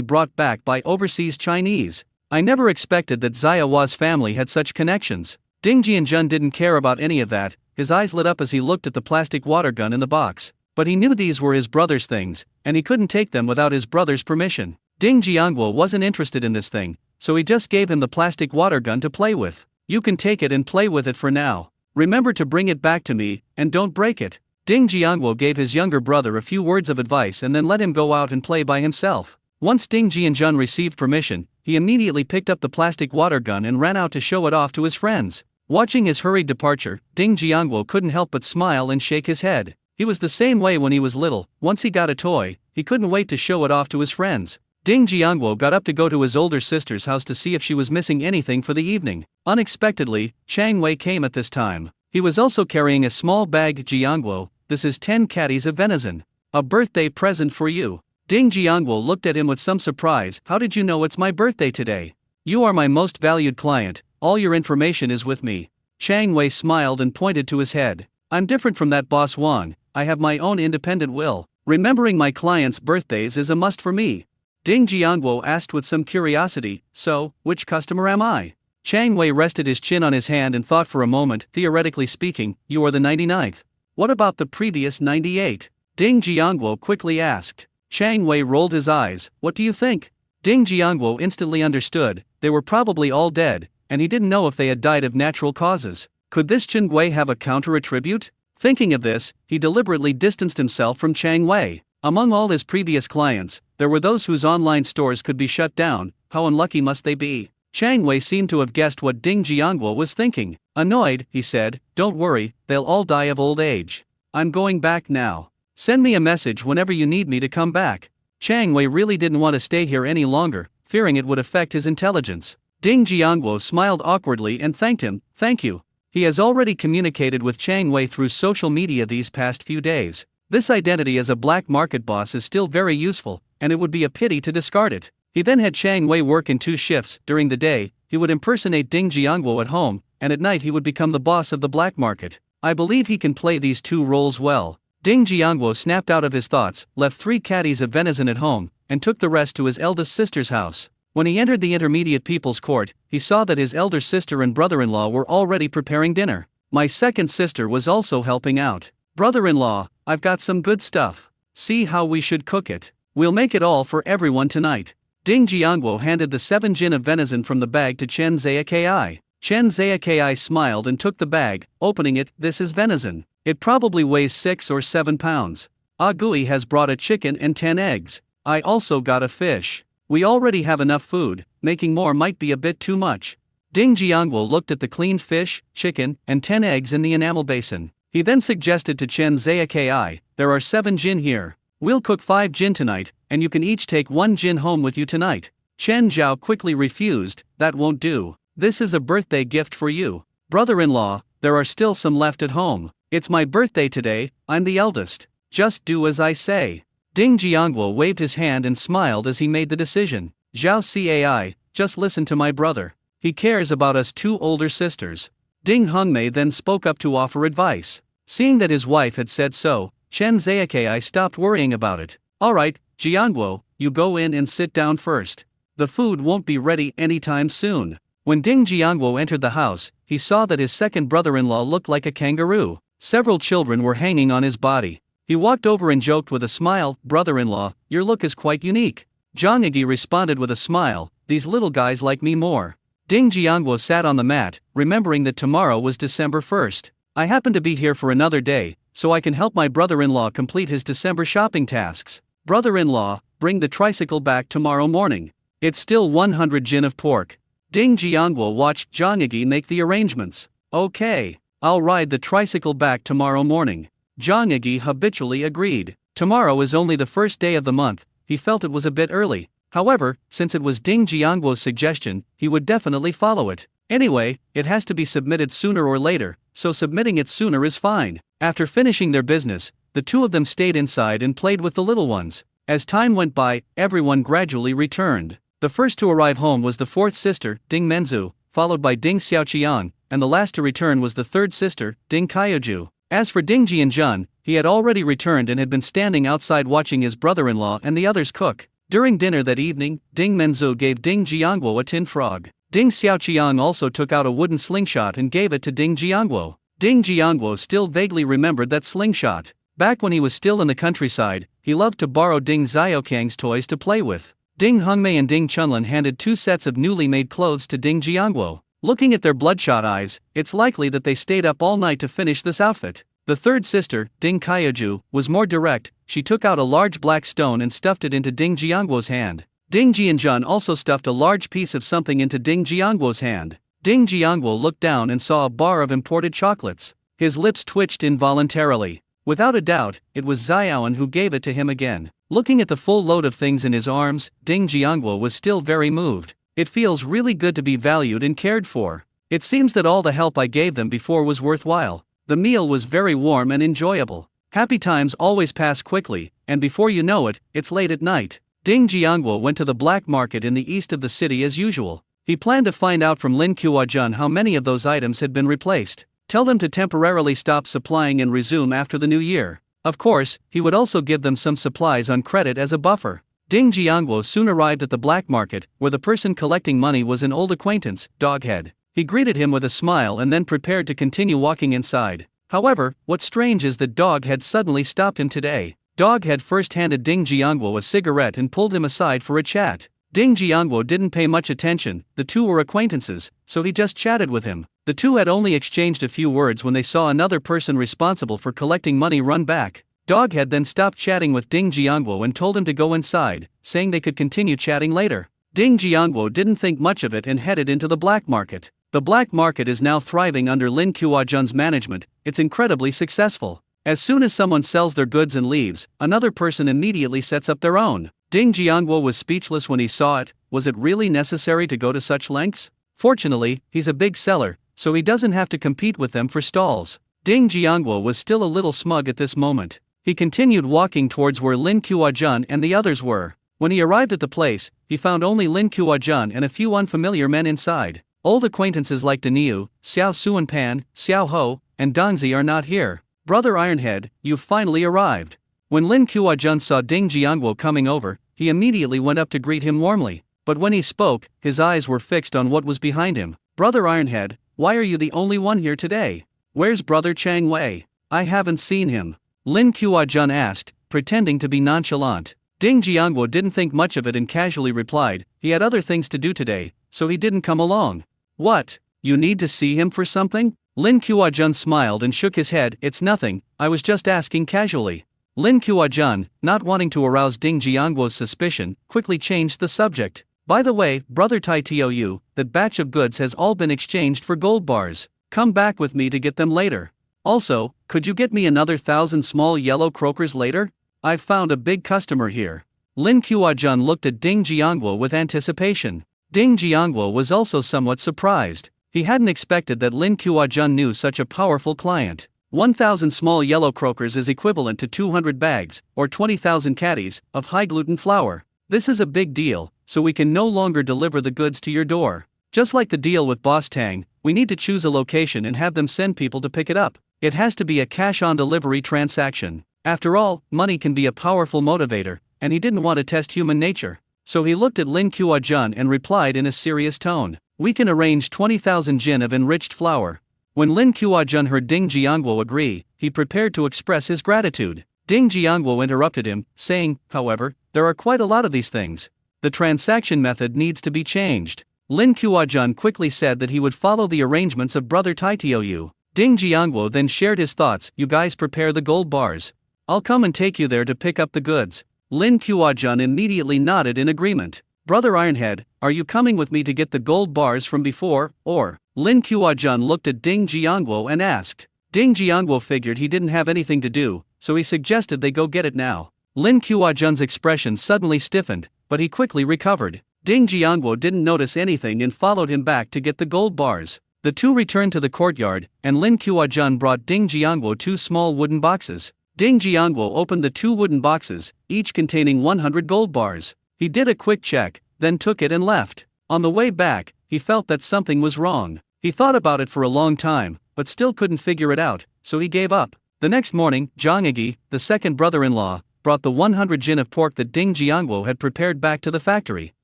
S1: brought back by overseas Chinese. I never expected that Zayawa's family had such connections. Ding Jianjun didn't care about any of that. His eyes lit up as he looked at the plastic water gun in the box. But he knew these were his brother's things, and he couldn't take them without his brother's permission. Ding Jiangwo wasn't interested in this thing, so he just gave him the plastic water gun to play with. "You can take it and play with it for now. Remember to bring it back to me, and don't break it." Ding Jiangwo gave his younger brother a few words of advice and then let him go out and play by himself. Once Ding Jianjun received permission, he immediately picked up the plastic water gun and ran out to show it off to his friends. Watching his hurried departure, Ding Jiangwo couldn't help but smile and shake his head. He was the same way when he was little. Once he got a toy, he couldn't wait to show it off to his friends. Ding Jiangwo got up to go to his older sister's house to see if she was missing anything for the evening. Unexpectedly, Chang Wei came at this time. He was also carrying a small bag. "Jiangwo, this is 10 caddies of venison. A birthday present for you. Ding Jiangwo looked at him with some surprise. How did you know it's my birthday today? You are my most valued client, all your information is with me. Chang Wei smiled and pointed to his head. I'm different from that boss Wang, I have my own independent will. Remembering my clients' birthdays is a must for me. Ding Jiangwo asked with some curiosity, so, which customer am I? Chang Wei rested his chin on his hand and thought for a moment. Theoretically speaking, you are the 99th. What about the previous 98? Ding Jiangwo quickly asked. Chang Wei rolled his eyes. What do you think? Ding Jiangwo instantly understood. They were probably all dead, and he didn't know if they had died of natural causes. Could this Chen Wei have a counter-attribute? Thinking of this, he deliberately distanced himself from Chang Wei. Among all his previous clients, there were those whose online stores could be shut down. How unlucky must they be? Chang Wei seemed to have guessed what Ding Jiangwo was thinking. Annoyed, he said, don't worry, they'll all die of old age. I'm going back now. Send me a message whenever you need me to come back. Chang Wei really didn't want to stay here any longer, fearing it would affect his intelligence. Ding Jiangwo smiled awkwardly and thanked him. Thank you. He has already communicated with Chang Wei through social media these past few days. This identity as a black market boss is still very useful, and it would be a pity to discard it. He then had Chang Wei work in 2 shifts. During the day, he would impersonate Ding Jiangwo at home, and at night he would become the boss of the black market. I believe he can play these 2 roles well. Ding Jiangwo snapped out of his thoughts, left 3 caddies of venison at home, and took the rest to his eldest sister's house. When he entered the intermediate people's court, he saw that his elder sister and brother-in-law were already preparing dinner. My second sister was also helping out. Brother-in-law, I've got some good stuff. See how we should cook it. We'll make it all for everyone tonight. Ding Jiangwo handed the 7 jin of venison from the bag to Chen Ziyaki. Chen Ziyaki smiled and took the bag, opening it. This is venison. It probably weighs 6 or 7 pounds. Gui has brought a chicken and 10 eggs. I also got a fish. We already have enough food, making more might be a bit too much. Ding Jiangwo looked at the cleaned fish, chicken, and 10 eggs in the enamel basin. He then suggested to Chen Ziyaki, there are 7 jin here. We'll cook 5 jin tonight, and you can each take 1 jin home with you tonight. Chen Zhao quickly refused. That won't do. This is a birthday gift for you. Brother-in-law, there are still some left at home. It's my birthday today, I'm the eldest. Just do as I say. Ding Jiangwo waved his hand and smiled as he made the decision. Zhao Cai, just listen to my brother. He cares about us 2 older sisters. Ding Hongmei then spoke up to offer advice. Seeing that his wife had said so, Chen Ziyaki stopped worrying about it. Alright, Jiangwo, you go in and sit down first. The food won't be ready anytime soon. When Ding Jiangwo entered the house, he saw that his second brother-in-law looked like a kangaroo. Several children were hanging on his body. He walked over and joked with a smile, brother-in-law, your look is quite unique. Zhang Yi responded with a smile, these little guys like me more. Ding Jiangwo sat on the mat, remembering that tomorrow was December 1st. I happen to be here for another day, so I can help my brother-in-law complete his December shopping tasks. Brother-in-law, bring the tricycle back tomorrow morning. It's still 100 jin of pork. Ding Jiangwo watched Zhang Yi make the arrangements. Okay. I'll ride the tricycle back tomorrow morning. Zhang Yi habitually agreed. Tomorrow is only the first day of the month, he felt it was a bit early. However, since it was Ding Jiangwo's suggestion, he would definitely follow it. Anyway, it has to be submitted sooner or later, so submitting it sooner is fine. After finishing their business, the 2 of them stayed inside and played with the little ones. As time went by, everyone gradually returned. The first to arrive home was the 4th sister, Ding Menzu, followed by Ding Xiaoqiang, and the last to return was the 3rd sister, Ding Kaioju. As for Ding Jianjun, he had already returned and had been standing outside watching his brother-in-law and the others cook. During dinner that evening, Ding Menzu gave Ding Jiangwo a tin frog. Ding Xiaoqiang also took out a wooden slingshot and gave it to Ding Jiangwo. Ding Jiangwo still vaguely remembered that slingshot. Back when he was still in the countryside, he loved to borrow Ding Xiaoqiang's toys to play with. Ding Hongmei and Ding Chunlin handed 2 sets of newly made clothes to Ding Jiangwo. Looking at their bloodshot eyes, it's likely that they stayed up all night to finish this outfit. The 3rd sister, Ding Kaioju, was more direct. She took out a large black stone and stuffed it into Ding Jiangwo's hand. Ding Jianjun also stuffed a large piece of something into Ding Jiangwo's hand. Ding Jiangwo looked down and saw a bar of imported chocolates. His lips twitched involuntarily. Without a doubt, it was Xiaoan who gave it to him again. Looking at the full load of things in his arms, Ding Jiangwo was still very moved. It feels really good to be valued and cared for. It seems that all the help I gave them before was worthwhile. The meal was very warm and enjoyable. Happy times always pass quickly, and before you know it, it's late at night. Ding Jiangwo went to the black market in the east of the city as usual. He planned to find out from Lin Kuo-jun how many of those items had been replaced. Tell them to temporarily stop supplying and resume after the new year. Of course, he would also give them some supplies on credit as a buffer. Ding Jiangwo soon arrived at the black market, where the person collecting money was an old acquaintance, Doghead. He greeted him with a smile and then prepared to continue walking inside. However, what's strange is that Doghead suddenly stopped him today. Doghead first handed Ding Jiangwo a cigarette and pulled him aside for a chat. Ding Jiangwo didn't pay much attention, the two were acquaintances, so he just chatted with him. The two had only exchanged a few words when they saw another person responsible for collecting money run back. Doghead then stopped chatting with Ding Jiangwo and told him to go inside, saying they could continue chatting later. Ding Jiangwo didn't think much of it and headed into the black market. The black market is now thriving under Lin Kuo-jun's management, it's incredibly successful. As soon as someone sells their goods and leaves, another person immediately sets up their own. Ding Jiangwo was speechless when he saw it. Was it really necessary to go to such lengths? Fortunately, he's a big seller, so he doesn't have to compete with them for stalls. Ding Jiangwo was still a little smug at this moment. He continued walking towards where Lin Kuo-jun and the others were. When he arrived at the place, he found only Lin Kuo-jun and a few unfamiliar men inside. Old acquaintances like Daniu, Xiao Suan-pan, Xiao Ho, and Dongzi are not here. Brother Ironhead, you've finally arrived. When Lin Kuo-jun saw Ding Jiangwo coming over, he immediately went up to greet him warmly. But when he spoke, his eyes were fixed on what was behind him. Brother Ironhead, why are you the only one here today? Where's Brother Chang Wei? I haven't seen him. Lin Kuo-jun asked, pretending to be nonchalant. Ding Jiangwo didn't think much of it and casually replied, he had other things to do today, so he didn't come along. What? You need to see him for something? Lin Kuo-jun smiled and shook his head, it's nothing, I was just asking casually. Lin Kuo-jun, not wanting to arouse Ding Jiangwo's suspicion, quickly changed the subject. By the way, Brother Tai Tou, that batch of goods has all been exchanged for gold bars. Come back with me to get them later. Also, could you get me another 1,000 small yellow croakers later? I've found a big customer here. Lin Kuo-jun looked at Ding Jiangwo with anticipation. Ding Jiangwo was also somewhat surprised. He hadn't expected that Lin Kuo-jun knew such a powerful client. 1,000 small yellow croakers is equivalent to 200 bags, or 20,000 caddies, of high-gluten flour. This is a big deal, so we can no longer deliver the goods to your door. Just like the deal with Boss Tang, we need to choose a location and have them send people to pick it up. It has to be a cash-on-delivery transaction. After all, money can be a powerful motivator, and he didn't want to test human nature. So he looked at Lin Kuo-jun and replied in a serious tone. We can arrange 20,000 jin of enriched flour. When Lin Kuo-jun heard Ding Jiangwo agree, he prepared to express his gratitude. Ding Jiangwo interrupted him, saying, however, there are quite a lot of these things. The transaction method needs to be changed. Lin Kuo-jun quickly said that he would follow the arrangements of Brother Tai Tou. Ding Jiangwo then shared his thoughts, you guys prepare the gold bars. I'll come and take you there to pick up the goods. Lin Kuo-jun immediately nodded in agreement. Brother Ironhead, are you coming with me to get the gold bars from before, or? Lin Kuo-jun looked at Ding Jiangwo and asked. Ding Jiangwo figured he didn't have anything to do, so he suggested they go get it now. Lin Kuo-jun's expression suddenly stiffened, but he quickly recovered. Ding Jiangwo didn't notice anything and followed him back to get the gold bars. The two returned to the courtyard, and Lin Kuo-jun brought Ding Jiangwo 2 small wooden boxes. Ding Jiangwo opened the 2 wooden boxes, each containing 100 gold bars. He did a quick check, then took it and left. On the way back, he felt that something was wrong. He thought about it for a long time, but still couldn't figure it out, so he gave up. The next morning, Zhang Igi, the second brother-in-law, brought the 100 jin of pork that Ding Jiangwo had prepared back to the factory.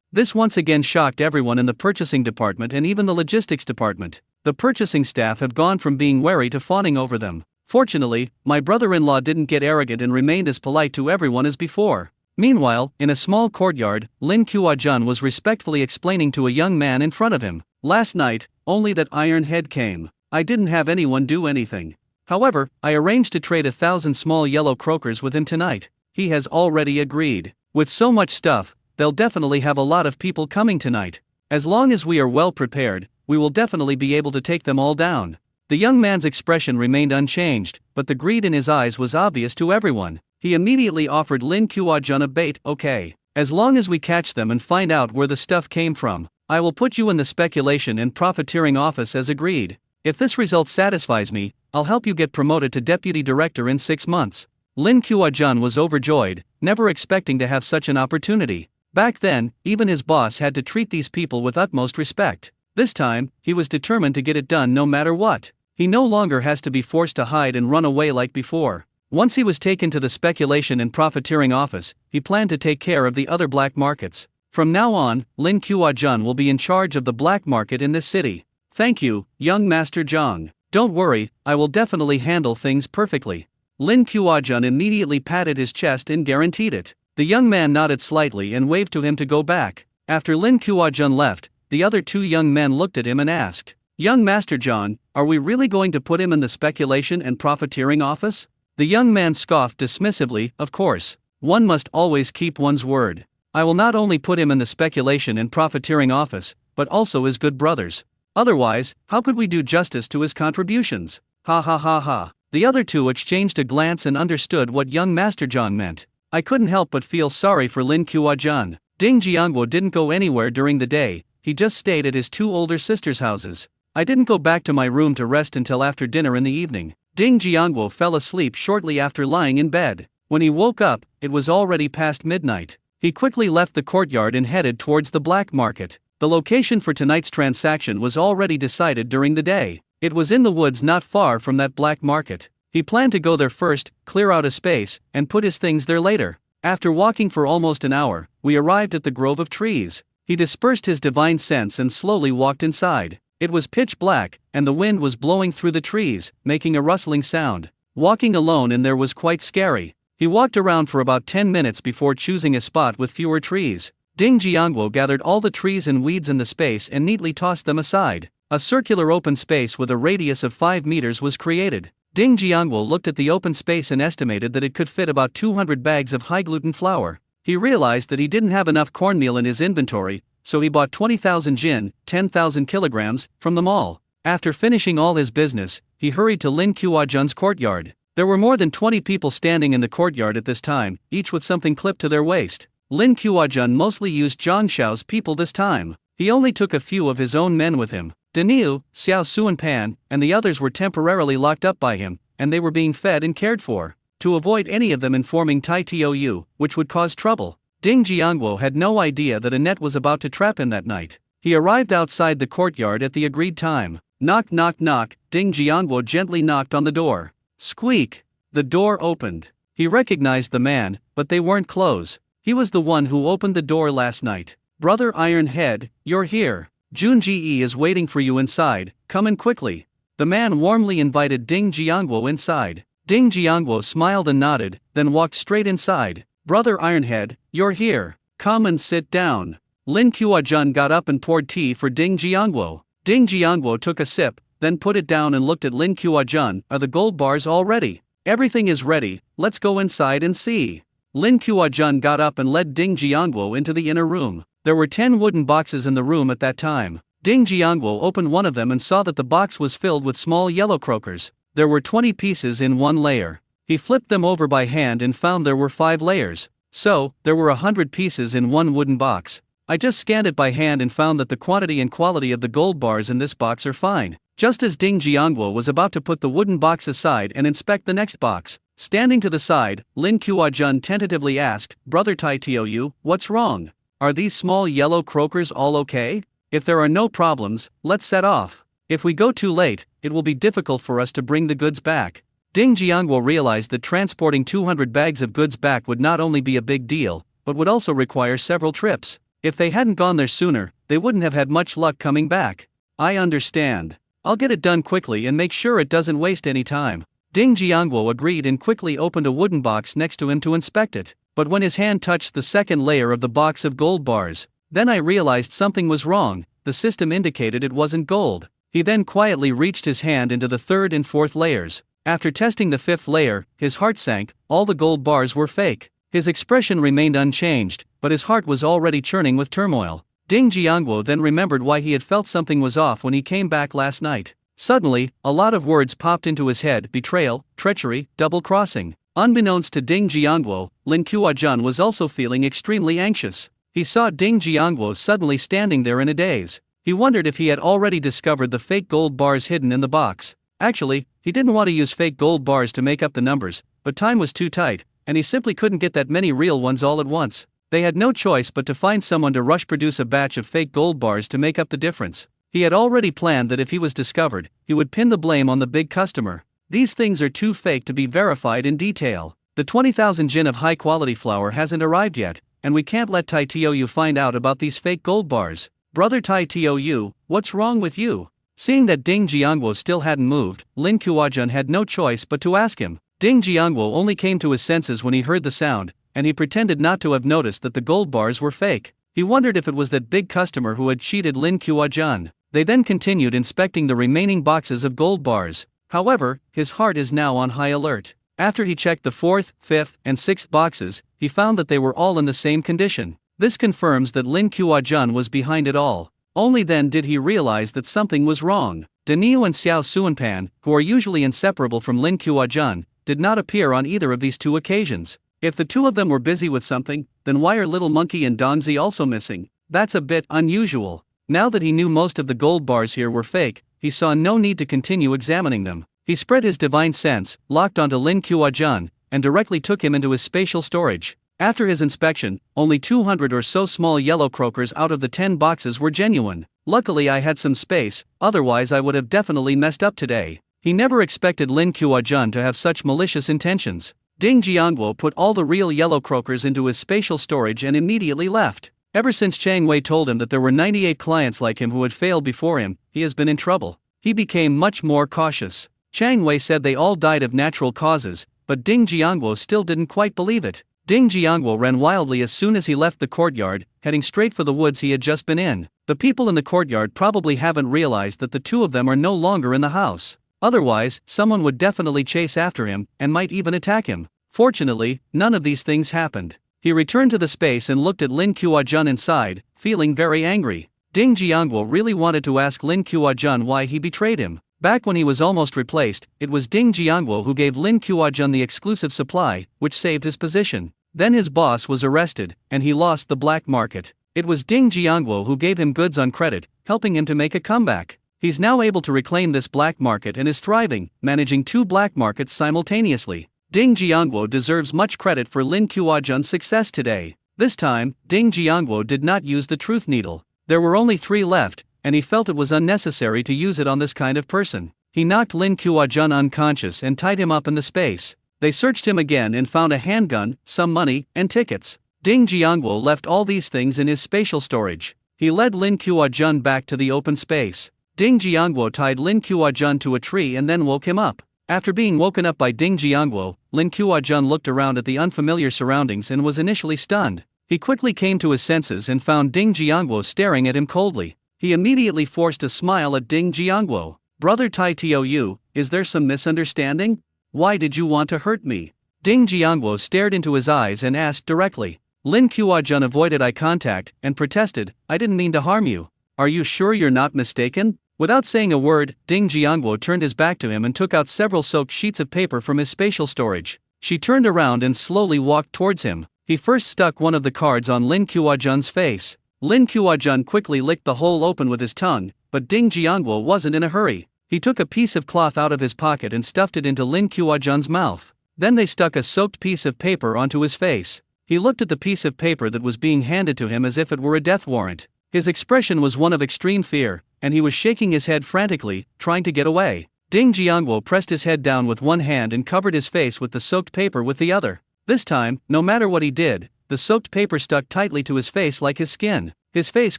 S1: This once again shocked everyone in the purchasing department and even the logistics department. The purchasing staff have gone from being wary to fawning over them. Fortunately, my brother-in-law didn't get arrogant and remained as polite to everyone as before. Meanwhile, in a small courtyard, Lin Kuo-jun was respectfully explaining to a young man in front of him. Last night, only that Ironhead came. I didn't have anyone do anything. However, I arranged to trade 1,000 small yellow croakers with him tonight. He has already agreed. With so much stuff, they'll definitely have a lot of people coming tonight. As long as we are well prepared, we will definitely be able to take them all down. The young man's expression remained unchanged, but the greed in his eyes was obvious to everyone. He immediately offered Lin Kuo-jun a bait. Okay, as long as we catch them and find out where the stuff came from, I will put you in the speculation and profiteering office as agreed. If this result satisfies me, I'll help you get promoted to deputy director in 6 months. Lin Kuo-jun was overjoyed, never expecting to have such an opportunity. Back then, even his boss had to treat these people with utmost respect. This time, he was determined to get it done no matter what. He no longer has to be forced to hide and run away like before. Once he was taken to the speculation and profiteering office, he planned to take care of the other black markets. From now on, Lin Kuo-jun will be in charge of the black market in this city. Thank you, young Master Zhang. Don't worry, I will definitely handle things perfectly. Lin Kuo-jun immediately patted his chest and guaranteed it. The young man nodded slightly and waved to him to go back. After Lin Kuo-jun left, the other two young men looked at him and asked, "Young Master Zhang, are we really going to put him in the speculation and profiteering office?" The young man scoffed dismissively, "Of course. One must always keep one's word. I will not only put him in the speculation and profiteering office, but also his good brothers. Otherwise, how could we do justice to his contributions?" Ha ha ha ha. The other two exchanged a glance and understood what young Master Zhang meant. I couldn't help but feel sorry for Lin Kuo-jun. Ding Jiangguo didn't go anywhere during the day, he just stayed at his two older sisters' houses. I didn't go back to my room to rest until after dinner in the evening. Ding Jiangguo fell asleep shortly after lying in bed. When he woke up, it was already past midnight. He quickly left the courtyard and headed towards the black market. The location for tonight's transaction was already decided during the day. It was in the woods not far from that black market. He planned to go there first, clear out a space, and put his things there later. After walking for almost an hour, we arrived at the grove of trees. He dispersed his divine sense and slowly walked inside. It was pitch black, and the wind was blowing through the trees, making a rustling sound. Walking alone in there was quite scary. He walked around for about 10 minutes before choosing a spot with fewer trees. Ding Jiangguo gathered all the trees and weeds in the space and neatly tossed them aside. A circular open space with a radius of 5 meters was created. Ding Jiangguo looked at the open space and estimated that it could fit about 200 bags of high-gluten flour. He realized that he didn't have enough cornmeal in his inventory, so he bought 20,000 jin, 10,000 kilograms, from the mall. After finishing all his business, he hurried to Lin Kuo-jun's courtyard. There were more than 20 people standing in the courtyard at this time, each with something clipped to their waist. Lin Kuo-jun mostly used Zhang Xiao's people this time. He only took a few of his own men with him. Daniu, Xiao Suanpan, and the others were temporarily locked up by him, and they were being fed and cared for, to avoid any of them informing Tai Tou, which would cause trouble. Ding Jiangguo had no idea that a net was about to trap him that night. He arrived outside the courtyard at the agreed time. Knock knock knock, Ding Jiangguo gently knocked on the door. Squeak! The door opened. He recognized the man, but they weren't clothes. He was the one who opened the door last night. "Brother Ironhead, you're here. Junji is waiting for you inside, come in quickly." The man warmly invited Ding Jiangguo inside. Ding Jiangguo smiled and nodded, then walked straight inside. "Brother Ironhead, you're here. Come and sit down." Lin Kuo-jun got up and poured tea for Ding Jiangguo. Ding Jiangguo took a sip, then put it down and looked at Lin Kuo-jun. "Are the gold bars all ready?" "Everything is ready, let's go inside and see." Lin Kuo-jun got up and led Ding Jiangguo into the inner room. There were 10 wooden boxes in the room at that time. Ding Jiangguo opened one of them and saw that the box was filled with small yellow croakers. There were 20 pieces in one layer. He flipped them over by hand and found there were 5 layers. So, there were 100 pieces in one wooden box. I just scanned it by hand and found that the quantity and quality of the gold bars in this box are fine. Just as Ding Jiangguo was about to put the wooden box aside and inspect the next box, standing to the side, Lin Kuo-jun tentatively asked, "Brother Tai Tou, what's wrong? Are these small yellow croakers all okay? If there are no problems, let's set off. If we go too late, it will be difficult for us to bring the goods back." Ding Jiangguo realized that transporting 200 bags of goods back would not only be a big deal, but would also require several trips. If they hadn't gone there sooner, they wouldn't have had much luck coming back. "I understand. I'll get it done quickly and make sure it doesn't waste any time." Ding Jiangguo agreed and quickly opened a wooden box next to him to inspect it. But when his hand touched the second layer of the box of gold bars, then I realized something was wrong. The system indicated it wasn't gold. He then quietly reached his hand into the third and fourth layers. After testing the fifth layer, his heart sank. All the gold bars were fake. His expression remained unchanged, but his heart was already churning with turmoil. Ding Jiangguo then remembered why he had felt something was off when he came back last night. Suddenly, a lot of words popped into his head: betrayal, treachery, double-crossing. Unbeknownst to Ding Jiangguo, Lin Kuo-jun was also feeling extremely anxious. He saw Ding Jiangguo suddenly standing there in a daze. He wondered if he had already discovered the fake gold bars hidden in the box. Actually, he didn't want to use fake gold bars to make up the numbers, but time was too tight, and he simply couldn't get that many real ones all at once. They had no choice but to find someone to rush produce a batch of fake gold bars to make up the difference. He had already planned that if he was discovered, he would pin the blame on the big customer. These things are too fake to be verified in detail. The 20,000 jin of high-quality flour hasn't arrived yet, and we can't let Tai Tou find out about these fake gold bars. Brother Tai Tou, what's wrong with you? Seeing that Ding Jiangwo still hadn't moved, Lin Kuo-jun had no choice but to ask him. Ding Jiangwo only came to his senses when he heard the sound, and he pretended not to have noticed that the gold bars were fake. He wondered if it was that big customer who had cheated Lin Kuo-jun. They then continued inspecting the remaining boxes of gold bars. However, his heart is now on high alert. After he checked the 4th, 5th, and 6th boxes, he found that they were all in the same condition. This confirms that Lin Kuo-jun was behind it all. Only then did he realize that something was wrong. Daniel and Xiao Suanpan, who are usually inseparable from Lin Kuo-jun, did not appear on either of these two occasions. If the two of them were busy with something, then why are Little Monkey and Donzi also missing? That's a bit unusual. Now that he knew most of the gold bars here were fake, he saw no need to continue examining them. He spread his divine sense, locked onto Lin Kuo-jun, and directly took him into his spatial storage. After his inspection, only 200 or so small yellow croakers out of the 10 boxes were genuine. Luckily I had some space, otherwise I would have definitely messed up today. He never expected Lin Kuo-jun to have such malicious intentions. Ding Jiangwo put all the real yellow croakers into his spatial storage and immediately left. Ever since Chang Wei told him that there were 98 clients like him who had failed before him, he has been in trouble. He became much more cautious. Chang Wei said they all died of natural causes, but Ding Jiangwo still didn't quite believe it. Ding Jiangwo ran wildly as soon as he left the courtyard, heading straight for the woods he had just been in. The people in the courtyard probably haven't realized that the two of them are no longer in the house. Otherwise, someone would definitely chase after him, and might even attack him. Fortunately, none of these things happened. He returned to the space and looked at Lin Kuo-jun inside, feeling very angry. Ding Jiangwo really wanted to ask Lin Kuo-jun why he betrayed him. Back when he was almost replaced, it was Ding Jiangwo who gave Lin Kuo-jun the exclusive supply, which saved his position. Then his boss was arrested, and he lost the black market. It was Ding Jiangwo who gave him goods on credit, helping him to make a comeback. He's now able to reclaim this black market and is thriving, managing 2 black markets simultaneously. Ding Jiangwo deserves much credit for Lin Kuo-jun's success today. This time, Ding Jiangwo did not use the truth needle. There were only 3 left, and he felt it was unnecessary to use it on this kind of person. He knocked Lin Kuo-jun unconscious and tied him up in the space. They searched him again and found a handgun, some money, and tickets. Ding Jiangwo left all these things in his spatial storage. He led Lin Kuo-jun back to the open space. Ding Jiangwo tied Lin Kuo-jun to a tree and then woke him up. After being woken up by Ding Jiangwo, Lin Kuo-jun looked around at the unfamiliar surroundings and was initially stunned. He quickly came to his senses and found Ding Jiangwo staring at him coldly. He immediately forced a smile at Ding Jiangwo. "Brother Tai Tou, is there some misunderstanding? Why did you want to hurt me?" Ding Jiangwo stared into his eyes and asked directly. Lin Kuo-jun avoided eye contact and protested, "I didn't mean to harm you. Are you sure you're not mistaken?" Without saying a word, Ding Jiangwo turned his back to him and took out several soaked sheets of paper from his spatial storage. She turned around and slowly walked towards him. He first stuck one of the cards on Lin Kuo-jun's face. Lin Kuo-jun quickly licked the hole open with his tongue, but Ding Jiangwo wasn't in a hurry. He took a piece of cloth out of his pocket and stuffed it into Lin Kuo-jun's mouth. Then they stuck a soaked piece of paper onto his face. He looked at the piece of paper that was being handed to him as if it were a death warrant. His expression was one of extreme fear, and he was shaking his head frantically, trying to get away. Ding Jiangwo pressed his head down with one hand and covered his face with the soaked paper with the other. This time, no matter what he did, the soaked paper stuck tightly to his face like his skin. His face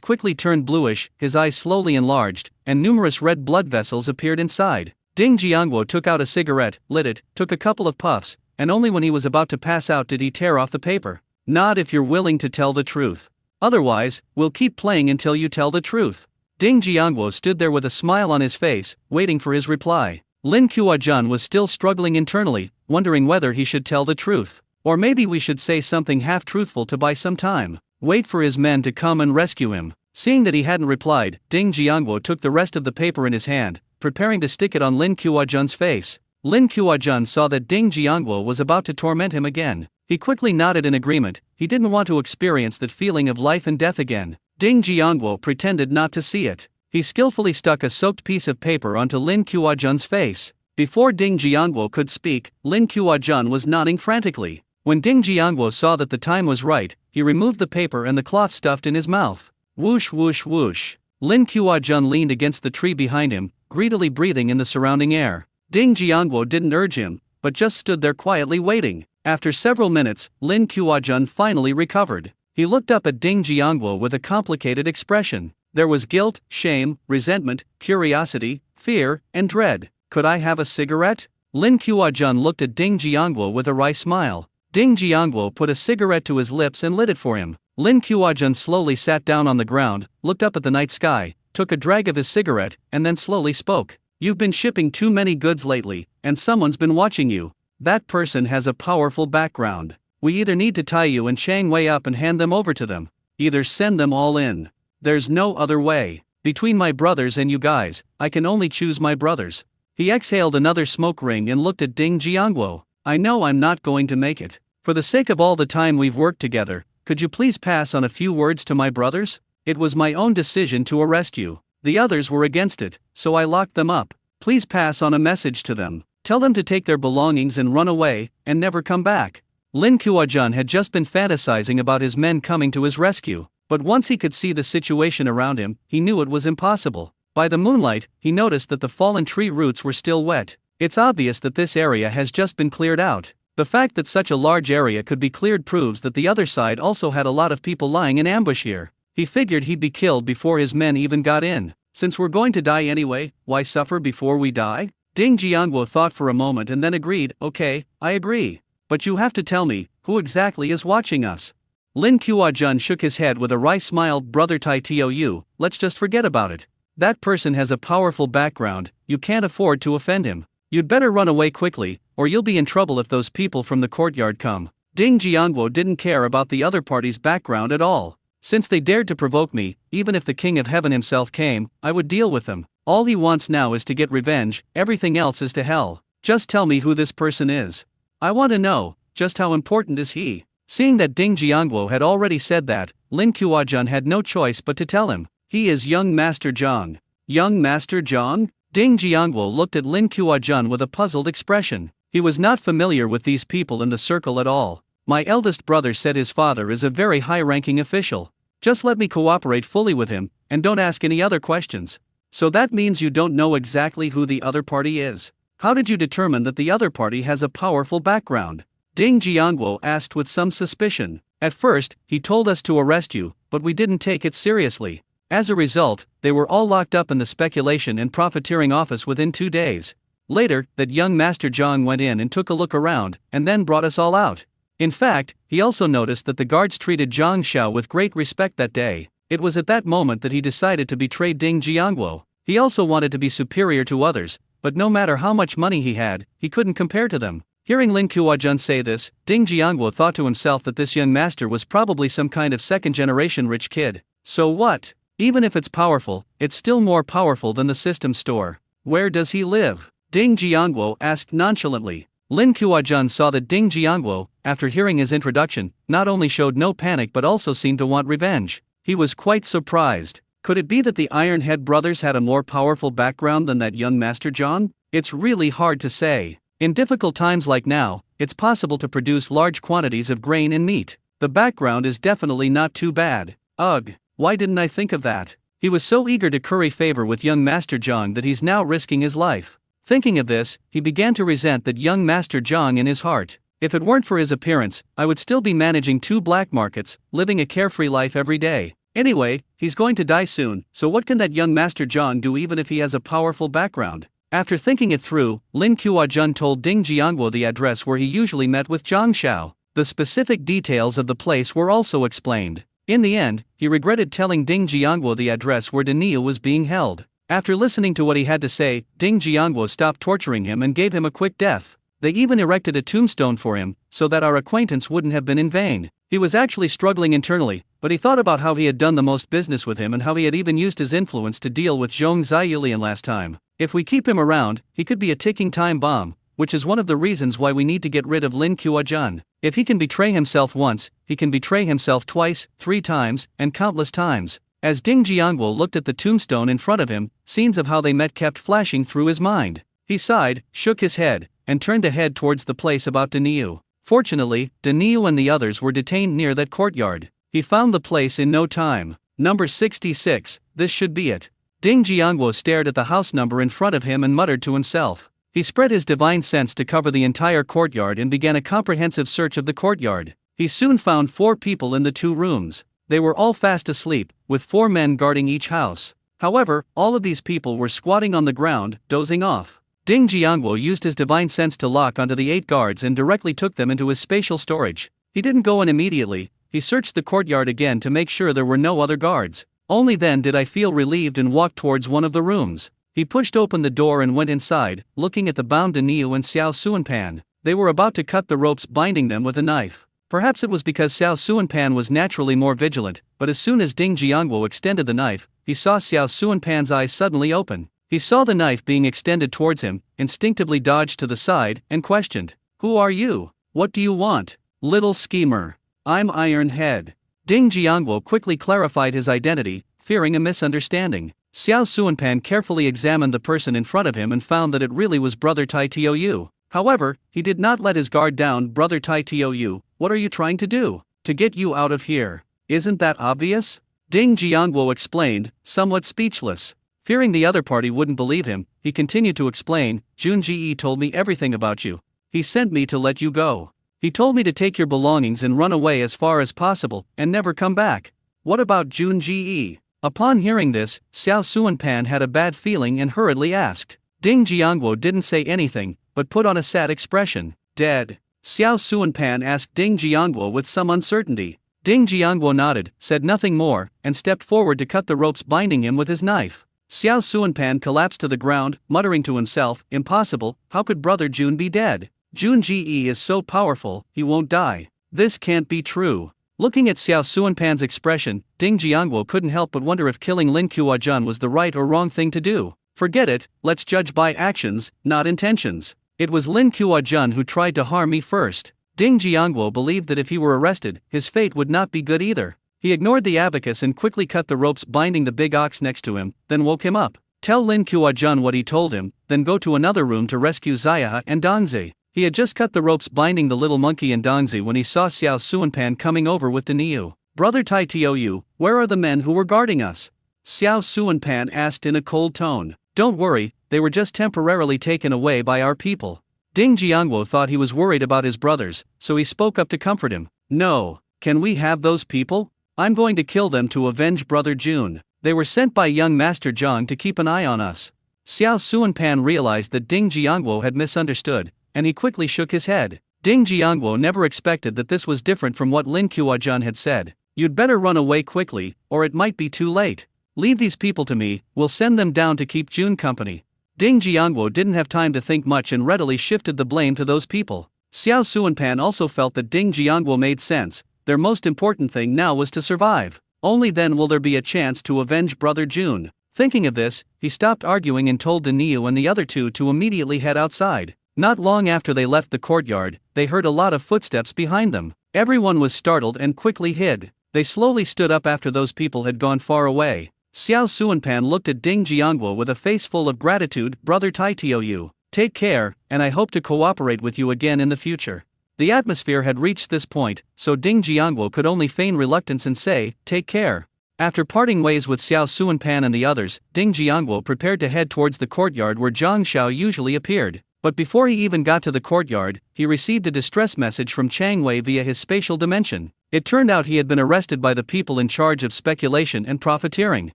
S1: quickly turned bluish, his eyes slowly enlarged, and numerous red blood vessels appeared inside. Ding Jiangwo took out a cigarette, lit it, took a couple of puffs, and only when he was about to pass out did he tear off the paper. "Not if you're willing to tell the truth. Otherwise, we'll keep playing until you tell the truth." Ding Jiangwo stood there with a smile on his face, waiting for his reply. Lin Kuo-jun was still struggling internally, wondering whether he should tell the truth. Or maybe we should say something half-truthful to buy some time. Wait for his men to come and rescue him. Seeing that he hadn't replied, Ding Jiangwo took the rest of the paper in his hand, preparing to stick it on Lin Kuo-jun's face. Lin Kuo-jun saw that Ding Jiangwo was about to torment him again. He quickly nodded in agreement. He didn't want to experience that feeling of life and death again. Ding Jiangwo pretended not to see it. He skillfully stuck a soaked piece of paper onto Lin Kuo-jun's face. Before Ding Jiangguo could speak, Lin Kuo-jun was nodding frantically. When Ding Jiangguo saw that the time was right, he removed the paper and the cloth stuffed in his mouth. Whoosh whoosh whoosh. Lin Kuo-jun leaned against the tree behind him, greedily breathing in the surrounding air. Ding Jiangguo didn't urge him, but just stood there quietly waiting. After several minutes, Lin Kuo-jun finally recovered. He looked up at Ding Jiangguo with a complicated expression. There was guilt, shame, resentment, curiosity, fear, and dread. "Could I have a cigarette?" Lin Kuo-jun looked at Ding Jiangguo with a wry smile. Ding Jiangguo put a cigarette to his lips and lit it for him. Lin Kuo-jun slowly sat down on the ground, looked up at the night sky, took a drag of his cigarette, and then slowly spoke. "You've been shipping too many goods lately, and someone's been watching you. That person has a powerful background. We either need to tie you and Chang Wei up and hand them over to them. Either send them all in. There's no other way. Between my brothers and you guys, I can only choose my brothers." He exhaled another smoke ring and looked at Ding Jiangguo. "I know I'm not going to make it. For the sake of all the time we've worked together, could you please pass on a few words to my brothers? It was my own decision to arrest you. The others were against it, so I locked them up. Please pass on a message to them. Tell them to take their belongings and run away, and never come back." Lin Kuo-jun had just been fantasizing about his men coming to his rescue, but once he could see the situation around him, he knew it was impossible. By the moonlight, he noticed that the fallen tree roots were still wet. It's obvious that this area has just been cleared out. The fact that such a large area could be cleared proves that the other side also had a lot of people lying in ambush here. He figured he'd be killed before his men even got in. Since we're going to die anyway, why suffer before we die? Ding Jiangguo thought for a moment and then agreed. "Okay, I agree. But you have to tell me, who exactly is watching us?" Lin Kuo-jun shook his head with a wry smile. "Brother Tai Tou, let's just forget about it. That person has a powerful background, you can't afford to offend him. You'd better run away quickly, or you'll be in trouble if those people from the courtyard come." Ding Jiangguo didn't care about the other party's background at all. "Since they dared to provoke me, even if the King of Heaven himself came, I would deal with them. All he wants now is to get revenge, everything else is to hell. Just tell me who this person is. I want to know, just how important is he?" Seeing that Ding Jiangguo had already said that, Lin Kuo-jun had no choice but to tell him. "He is young Master Zhang." "Young Master Zhang?" Ding Jiangguo looked at Lin Kuo-jun with a puzzled expression. He was not familiar with these people in the circle at all. "My eldest brother said his father is a very high-ranking official. Just let me cooperate fully with him, and don't ask any other questions." "So that means you don't know exactly who the other party is? How did you determine that the other party has a powerful background?" Ding Jiangguo asked with some suspicion. "At first, he told us to arrest you, but we didn't take it seriously. As a result, they were all locked up in the speculation and profiteering office within 2 days. Later, that young Master Zhang went in and took a look around, and then brought us all out. In fact, he also noticed that the guards treated Zhang Xiao with great respect that day. It was at that moment that he decided to betray Ding Jiangguo. He also wanted to be superior to others, but no matter how much money he had, he couldn't compare to them." Hearing Lin Kuo-jun say this, Ding Jiangguo thought to himself that this young master was probably some kind of second-generation rich kid. So what? Even if it's powerful, it's still more powerful than the system store. "Where does he live?" Ding Jiangguo asked nonchalantly. Lin Kuo-jun saw that Ding Jiangguo, after hearing his introduction, not only showed no panic but also seemed to want revenge. He was quite surprised. Could it be that the Ironhead brothers had a more powerful background than that young Master Zhang? It's really hard to say. In difficult times like now, it's possible to produce large quantities of grain and meat. The background is definitely not too bad. Ugh, why didn't I think of that? He was so eager to curry favor with young Master Zhang that he's now risking his life. Thinking of this, he began to resent that young Master Zhang in his heart. If it weren't for his appearance, I would still be managing 2 black markets, living a carefree life every day. Anyway, he's going to die soon, so what can that young Master Zhang do even if he has a powerful background? After thinking it through, Lin Kuo-jun told Ding Jiangguo the address where he usually met with Zhang Xiao. The specific details of the place were also explained. In the end, he regretted telling Ding Jiangguo the address where Daniil was being held. After listening to what he had to say, Ding Jiangguo stopped torturing him and gave him a quick death. They even erected a tombstone for him, so that our acquaintance wouldn't have been in vain. He was actually struggling internally, but he thought about how he had done the most business with him and how he had even used his influence to deal with Zhong Ziyulian last time. If we keep him around, he could be a ticking time bomb, which is one of the reasons why we need to get rid of Lin Kuo-jun. If he can betray himself once, he can betray himself twice, 3 times, and countless times. As Ding Jiangguo looked at the tombstone in front of him, scenes of how they met kept flashing through his mind. He sighed, shook his head, and turned to head towards the place about Daniu. Fortunately, Daniu and the others were detained near that courtyard. He found the place in no time. Number 66, this should be it. Ding Jiangwo stared at the house number in front of him and muttered to himself. He spread his divine sense to cover the entire courtyard and began a comprehensive search of the courtyard. He soon found 4 people in the 2 rooms. They were all fast asleep, with 4 men guarding each house. However, all of these people were squatting on the ground, dozing off. Ding Jiangwo used his divine sense to lock onto the 8 guards and directly took them into his spatial storage. He didn't go in immediately. He searched the courtyard again to make sure there were no other guards. Only then did I feel relieved and walked towards one of the rooms. He pushed open the door and went inside, looking at the bound Daniu and Xiao Suanpan. They were about to cut the ropes binding them with a knife. Perhaps it was because Xiao Suanpan was naturally more vigilant, but as soon as Ding Jiangwo extended the knife, he saw Xiao Suanpan's eyes suddenly open. He saw the knife being extended towards him, instinctively dodged to the side, and questioned, "Who are you? What do you want?" "Little schemer. I'm Iron Head." Ding Jiangwo quickly clarified his identity, fearing a misunderstanding. Xiao Suanpan carefully examined the person in front of him and found that it really was Brother Tai Tou. However, he did not let his guard down. "Brother Tai Tou, what are you trying to do?" "To get you out of here. Isn't that obvious?" Ding Jiangwo explained, somewhat speechless. Fearing the other party wouldn't believe him, he continued to explain, "Jun Ji told me everything about you. He sent me to let you go. He told me to take your belongings and run away as far as possible, and never come back." "What about Jun Ji?" Upon hearing this, Xiao Suanpan had a bad feeling and hurriedly asked. Ding Jiangwo didn't say anything, but put on a sad expression. "Dead." Xiao Suanpan asked Ding Jiangwo with some uncertainty. Ding Jiangwo nodded, said nothing more, and stepped forward to cut the ropes binding him with his knife. Xiao Suanpan collapsed to the ground, muttering to himself, "Impossible, how could Brother Jun be dead? Jun Ji is so powerful, he won't die. This can't be true." Looking at Xiao Suanpan's expression, Ding Jiangwo couldn't help but wonder if killing Lin Kuo-jun was the right or wrong thing to do. "Forget it, let's judge by actions, not intentions. It was Lin Kuo-jun who tried to harm me first." Ding Jiangwo believed that if he were arrested, his fate would not be good either. He ignored the abacus and quickly cut the ropes binding the big ox next to him, then woke him up. Tell Lin Kuo-jun what he told him, then go to another room to rescue Xia and Dongzi. He had just cut the ropes binding the little monkey and Dongzi when he saw Xiao Suanpan coming over with Daniu. "Brother Tai Tou, where are the men who were guarding us?" Xiao Suanpan asked in a cold tone. "Don't worry, they were just temporarily taken away by our people." Ding Jiangwo thought he was worried about his brothers, so he spoke up to comfort him. "No, can we have those people? I'm going to kill them to avenge Brother Jun. They were sent by young Master Zhang to keep an eye on us." Xiao Suanpan realized that Ding Jiangwo had misunderstood, and he quickly shook his head. Ding Jiangwo never expected that this was different from what Lin Kuo-jun had said. "You'd better run away quickly, or it might be too late. Leave these people to me, we'll send them down to keep Jun company." Ding Jiangwo didn't have time to think much and readily shifted the blame to those people. Xiao Suanpan also felt that Ding Jiangwo made sense. Their most important thing now was to survive. Only then will there be a chance to avenge Brother Jun. Thinking of this, he stopped arguing and told Daniu and the other 2 to immediately head outside. Not long after they left the courtyard, they heard a lot of footsteps behind them. Everyone was startled and quickly hid. They slowly stood up after those people had gone far away. Xiao Suanpan looked at Ding Jiangwo with a face full of gratitude. "Brother Tai Tou, take care, and I hope to cooperate with you again in the future." The atmosphere had reached this point, so Ding Jiangwo could only feign reluctance and say, "Take care." After parting ways with Xiao Suanpan and the others, Ding Jiangwo prepared to head towards the courtyard where Zhang Xiao usually appeared. But before he even got to the courtyard, he received a distress message from Chang Wei via his spatial dimension. It turned out he had been arrested by the people in charge of speculation and profiteering.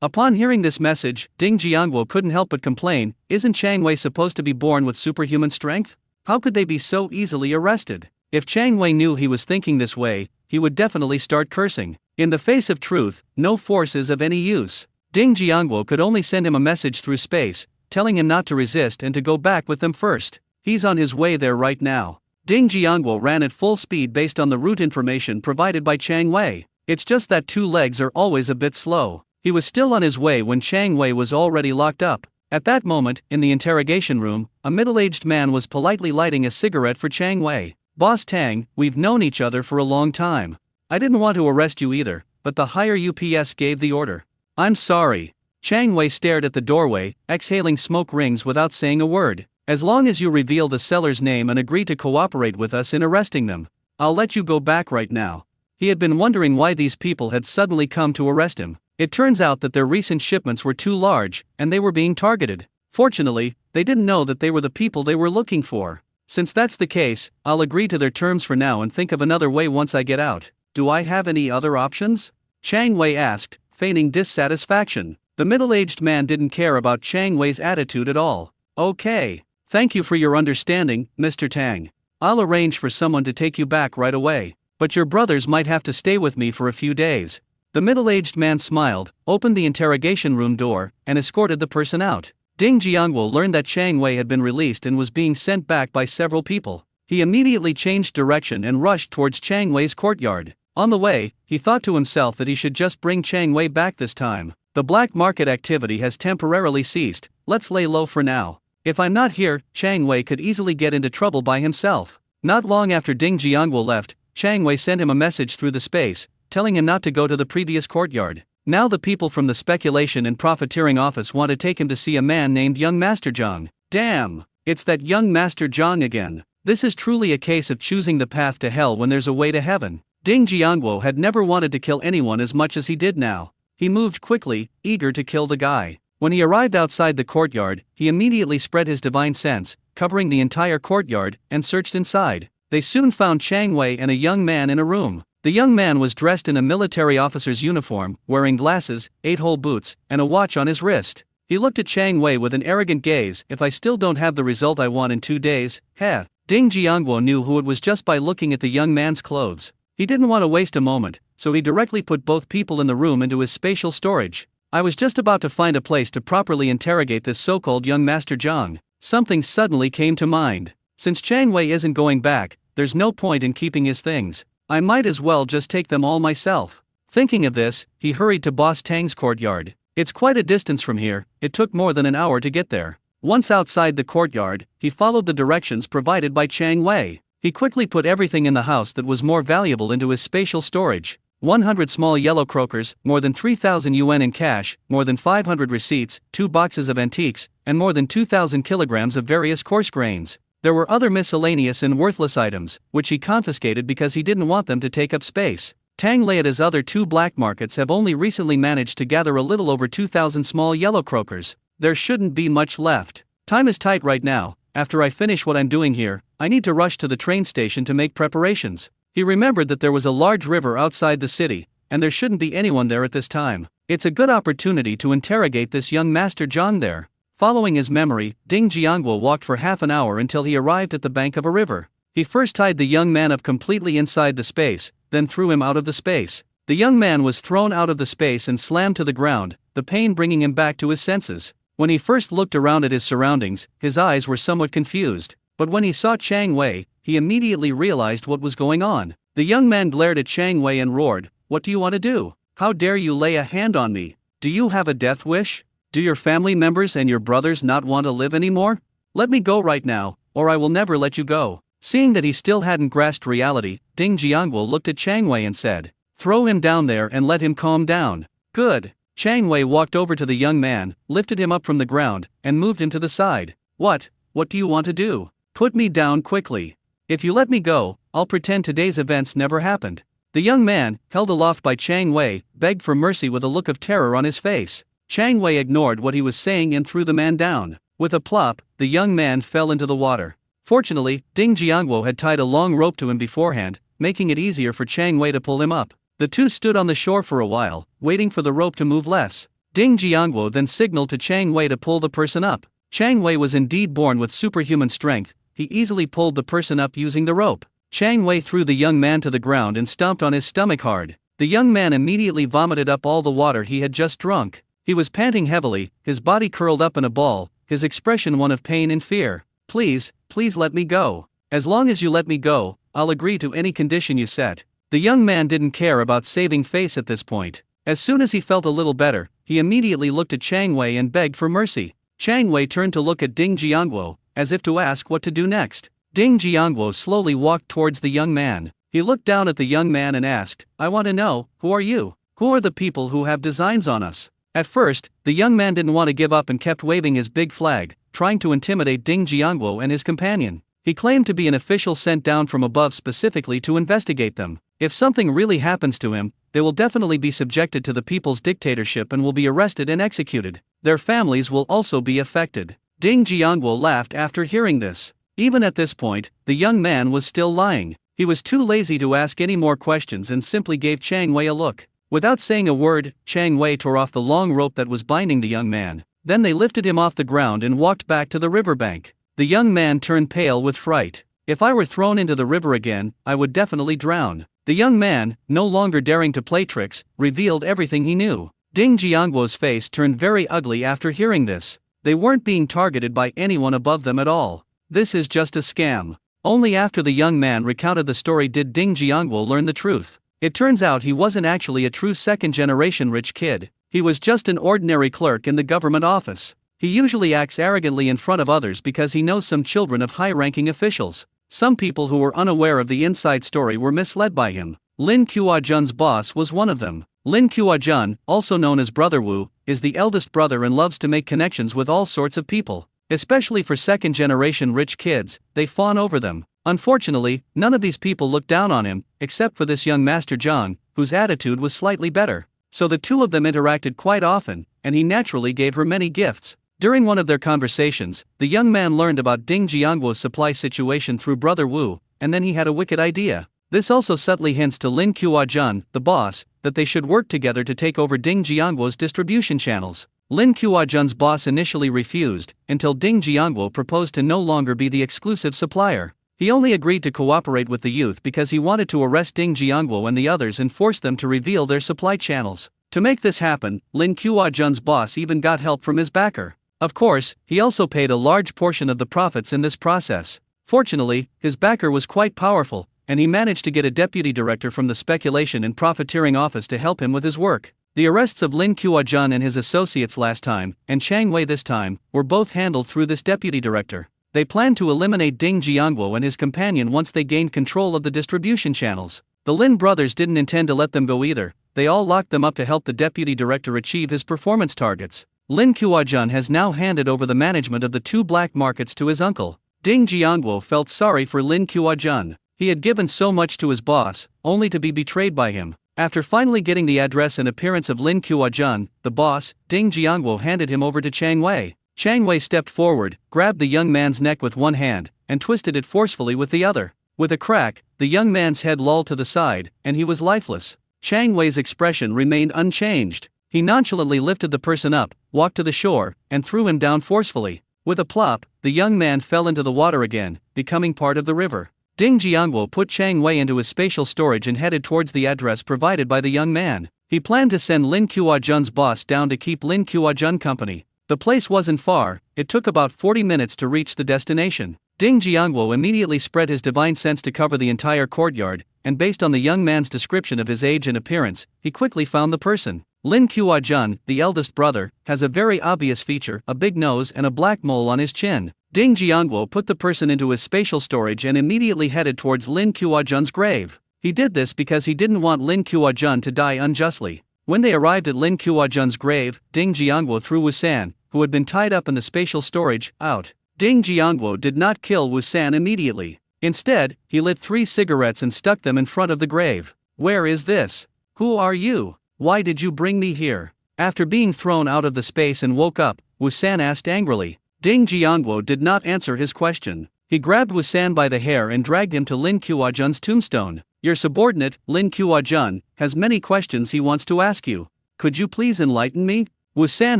S1: Upon hearing this message, Ding Jiangwo couldn't help but complain, "Isn't Chang Wei supposed to be born with superhuman strength? How could they be so easily arrested?" If Chang Wei knew he was thinking this way, he would definitely start cursing. In the face of truth, no force is of any use. Ding Jiangwo could only send him a message through space, telling him not to resist and to go back with them first. He's on his way there right now. Ding Jiangwo ran at full speed based on the route information provided by Chang Wei. It's just that 2 legs are always a bit slow. He was still on his way when Chang Wei was already locked up. At that moment, in the interrogation room, a middle-aged man was politely lighting a cigarette for Chang Wei. "Boss Tang, we've known each other for a long time. I didn't want to arrest you either, but the higher UPS gave the order." "I'm sorry." Chang Wei stared at the doorway, exhaling smoke rings without saying a word. As long as you reveal the seller's name and agree to cooperate with us in arresting them, I'll let you go back right now. He had been wondering why these people had suddenly come to arrest him. It turns out that their recent shipments were too large, and they were being targeted. Fortunately, they didn't know that they were the people they were looking for. Since that's the case, I'll agree to their terms for now and think of another way once I get out. Do I have any other options? Chang Wei asked, feigning dissatisfaction. The middle-aged man didn't care about Chang Wei's attitude at all. Okay. Thank you for your understanding, Mr. Tang. I'll arrange for someone to take you back right away. But your brothers might have to stay with me for a few days. The middle-aged man smiled, opened the interrogation room door, and escorted the person out. Ding Jiangwo learned that Chang Wei had been released and was being sent back by several people. He immediately changed direction and rushed towards Chang Wei's courtyard. On the way, he thought to himself that he should just bring Chang Wei back this time. The black market activity has temporarily ceased, let's lay low for now. If I'm not here, Chang Wei could easily get into trouble by himself. Not long after Ding Jiangwo left, Chang Wei sent him a message through the space, telling him not to go to the previous courtyard. Now the people from the speculation and profiteering office want to take him to see a man named Young Master Zhang. Damn! It's that Young Master Zhang again. This is truly a case of choosing the path to hell when there's a way to heaven. Ding Jiangwo had never wanted to kill anyone as much as he did now. He moved quickly, eager to kill the guy. When he arrived outside the courtyard, he immediately spread his divine sense, covering the entire courtyard, and searched inside. They soon found Chang Wei and a young man in a room. The young man was dressed in a military officer's uniform, wearing glasses, 8-hole boots, and a watch on his wrist. He looked at Chang Wei with an arrogant gaze. If I still don't have the result I want in 2 days, heh. Ding Jiangwo knew who it was just by looking at the young man's clothes. He didn't want to waste a moment, so he directly put both people in the room into his spatial storage. I was just about to find a place to properly interrogate this so-called young Master Zhang. Something suddenly came to mind. Since Chang Wei isn't going back, there's no point in keeping his things. I might as well just take them all myself. Thinking of this, he hurried to Boss Tang's courtyard. It's quite a distance from here, it took more than an hour to get there. Once outside the courtyard, he followed the directions provided by Chang Wei. He quickly put everything in the house that was more valuable into his spatial storage. 100 small yellow croakers, more than 3,000 yuan in cash, more than 500 receipts, 2 boxes of antiques, and more than 2,000 kilograms of various coarse grains. There were other miscellaneous and worthless items, which he confiscated because he didn't want them to take up space. Tang Lei at his other 2 black markets have only recently managed to gather a little over 2,000 small yellow croakers. There shouldn't be much left. Time is tight right now. After I finish what I'm doing here, I need to rush to the train station to make preparations. He remembered that there was a large river outside the city, and there shouldn't be anyone there at this time. It's a good opportunity to interrogate this young Master Zhang there. Following his memory, Ding Jiangwo walked for half an hour until he arrived at the bank of a river. He first tied the young man up completely inside the space, then threw him out of the space. The young man was thrown out of the space and slammed to the ground, the pain bringing him back to his senses. When he first looked around at his surroundings, his eyes were somewhat confused, but when he saw Chang Wei, he immediately realized what was going on. The young man glared at Chang Wei and roared, "What do you want to do? How dare you lay a hand on me? Do you have a death wish? Do your family members and your brothers not want to live anymore? Let me go right now, or I will never let you go." Seeing that he still hadn't grasped reality, Ding Jiangwo looked at Chang Wei and said, "Throw him down there and let him calm down." "Good." Chang Wei walked over to the young man, lifted him up from the ground, and moved him to the side. What do you want to do? Put me down quickly. If you let me go, I'll pretend today's events never happened." The young man, held aloft by Chang Wei, begged for mercy with a look of terror on his face. Chang Wei ignored what he was saying and threw the man down. With a plop, the young man fell into the water. Fortunately, Ding Jiangwo had tied a long rope to him beforehand, making it easier for Chang Wei to pull him up. The two stood on the shore for a while, waiting for the rope to move less. Ding Jiangwo then signaled to Chang Wei to pull the person up. Chang Wei was indeed born with superhuman strength. He easily pulled the person up using the rope. Chang Wei threw the young man to the ground and stomped on his stomach hard. The young man immediately vomited up all the water he had just drunk. He was panting heavily, his body curled up in a ball, his expression one of pain and fear. Please let me go. As long as you let me go, I'll agree to any condition you set." The young man didn't care about saving face at this point. As soon as he felt a little better, he immediately looked at Chang Wei and begged for mercy. Chang Wei turned to look at Ding Jiangwo, as if to ask what to do next. Ding Jiangwo slowly walked towards the young man. He looked down at the young man and asked, "I want to know, who are you? Who are the people who have designs on us?" At first, the young man didn't want to give up and kept waving his big flag, trying to intimidate Ding Jiangguo and his companion. He claimed to be an official sent down from above specifically to investigate them. If something really happens to him, they will definitely be subjected to the people's dictatorship and will be arrested and executed. Their families will also be affected. Ding Jiangguo laughed after hearing this. Even at this point, the young man was still lying. He was too lazy to ask any more questions and simply gave Chang Wei a look. Without saying a word, Chang Wei tore off the long rope that was binding the young man. Then they lifted him off the ground and walked back to the riverbank. The young man turned pale with fright. If I were thrown into the river again, I would definitely drown. The young man, no longer daring to play tricks, revealed everything he knew. Ding Jiangguo's face turned very ugly after hearing this. They weren't being targeted by anyone above them at all. This is just a scam. Only after the young man recounted the story did Ding Jiangguo learn the truth. It turns out he wasn't actually a true second-generation rich kid. He was just an ordinary clerk in the government office. He usually acts arrogantly in front of others because he knows some children of high-ranking officials. Some people who were unaware of the inside story were misled by him. Lin Kuo-jun's boss was one of them. Lin Kuo-jun, also known as Brother Wu, is the eldest brother and loves to make connections with all sorts of people. Especially for second-generation rich kids, they fawn over them. Unfortunately, none of these people looked down on him, except for this young Master Zhang, whose attitude was slightly better. So the two of them interacted quite often, and he naturally gave her many gifts. During one of their conversations, the young man learned about Ding Jiangguo's supply situation through Brother Wu, and then he had a wicked idea. This also subtly hints to Lin Kuo-jun, the boss, that they should work together to take over Ding Jiangguo's distribution channels. Lin Kuo-jun's boss initially refused, until Ding Jiangguo proposed to no longer be the exclusive supplier. He only agreed to cooperate with the youth because he wanted to arrest Ding Jiangguo and the others and force them to reveal their supply channels. To make this happen, Lin Kuo-jun's boss even got help from his backer. Of course, he also paid a large portion of the profits in this process. Fortunately, his backer was quite powerful, and he managed to get a deputy director from the speculation and profiteering office to help him with his work. The arrests of Lin Kuo-jun and his associates last time, and Chang Wei this time, were both handled through this deputy director. They planned to eliminate Ding Jiangguo and his companion once they gained control of the distribution channels. The Lin brothers didn't intend to let them go either. They all locked them up to help the deputy director achieve his performance targets. Lin Kuo-jun has now handed over the management of the two black markets to his uncle. Ding Jiangguo felt sorry for Lin Kuo-jun. He had given so much to his boss, only to be betrayed by him. After finally getting the address and appearance of Lin Kuo-jun, the boss, Ding Jiangguo handed him over to Chang Wei. Chang Wei stepped forward, grabbed the young man's neck with one hand, and twisted it forcefully with the other. With a crack, the young man's head lolled to the side, and he was lifeless. Chang Wei's expression remained unchanged. He nonchalantly lifted the person up, walked to the shore, and threw him down forcefully. With a plop, the young man fell into the water again, becoming part of the river. Ding Jiangguo put Chang Wei into his spatial storage and headed towards the address provided by the young man. He planned to send Lin Kuo-jun's boss down to keep Lin Kuo-jun company. The place wasn't far, it took about 40 minutes to reach the destination. Ding Jiangguo immediately spread his divine sense to cover the entire courtyard, and based on the young man's description of his age and appearance, he quickly found the person. Lin Kuo-jun, the eldest brother, has a very obvious feature, a big nose and a black mole on his chin. Ding Jiangguo put the person into his spatial storage and immediately headed towards Lin Kuo-jun's grave. He did this because he didn't want Lin Kuo-jun to die unjustly. When they arrived at Lin Kuo-jun's grave, Ding Jiangguo threw Wu-san, who had been tied up in the spatial storage, out. Ding Jiangguo did not kill Wu-san immediately. Instead, he lit 3 cigarettes and stuck them in front of the grave. "Where is this? Who are you? Why did you bring me here?" After being thrown out of the space and woke up, Wu-san asked angrily. Ding Jiangguo did not answer his question. He grabbed Wu-san by the hair and dragged him to Lin Kuo-jun's tombstone. "Your subordinate, Lin Kuo-jun, has many questions he wants to ask you. Could you please enlighten me?" Wu-san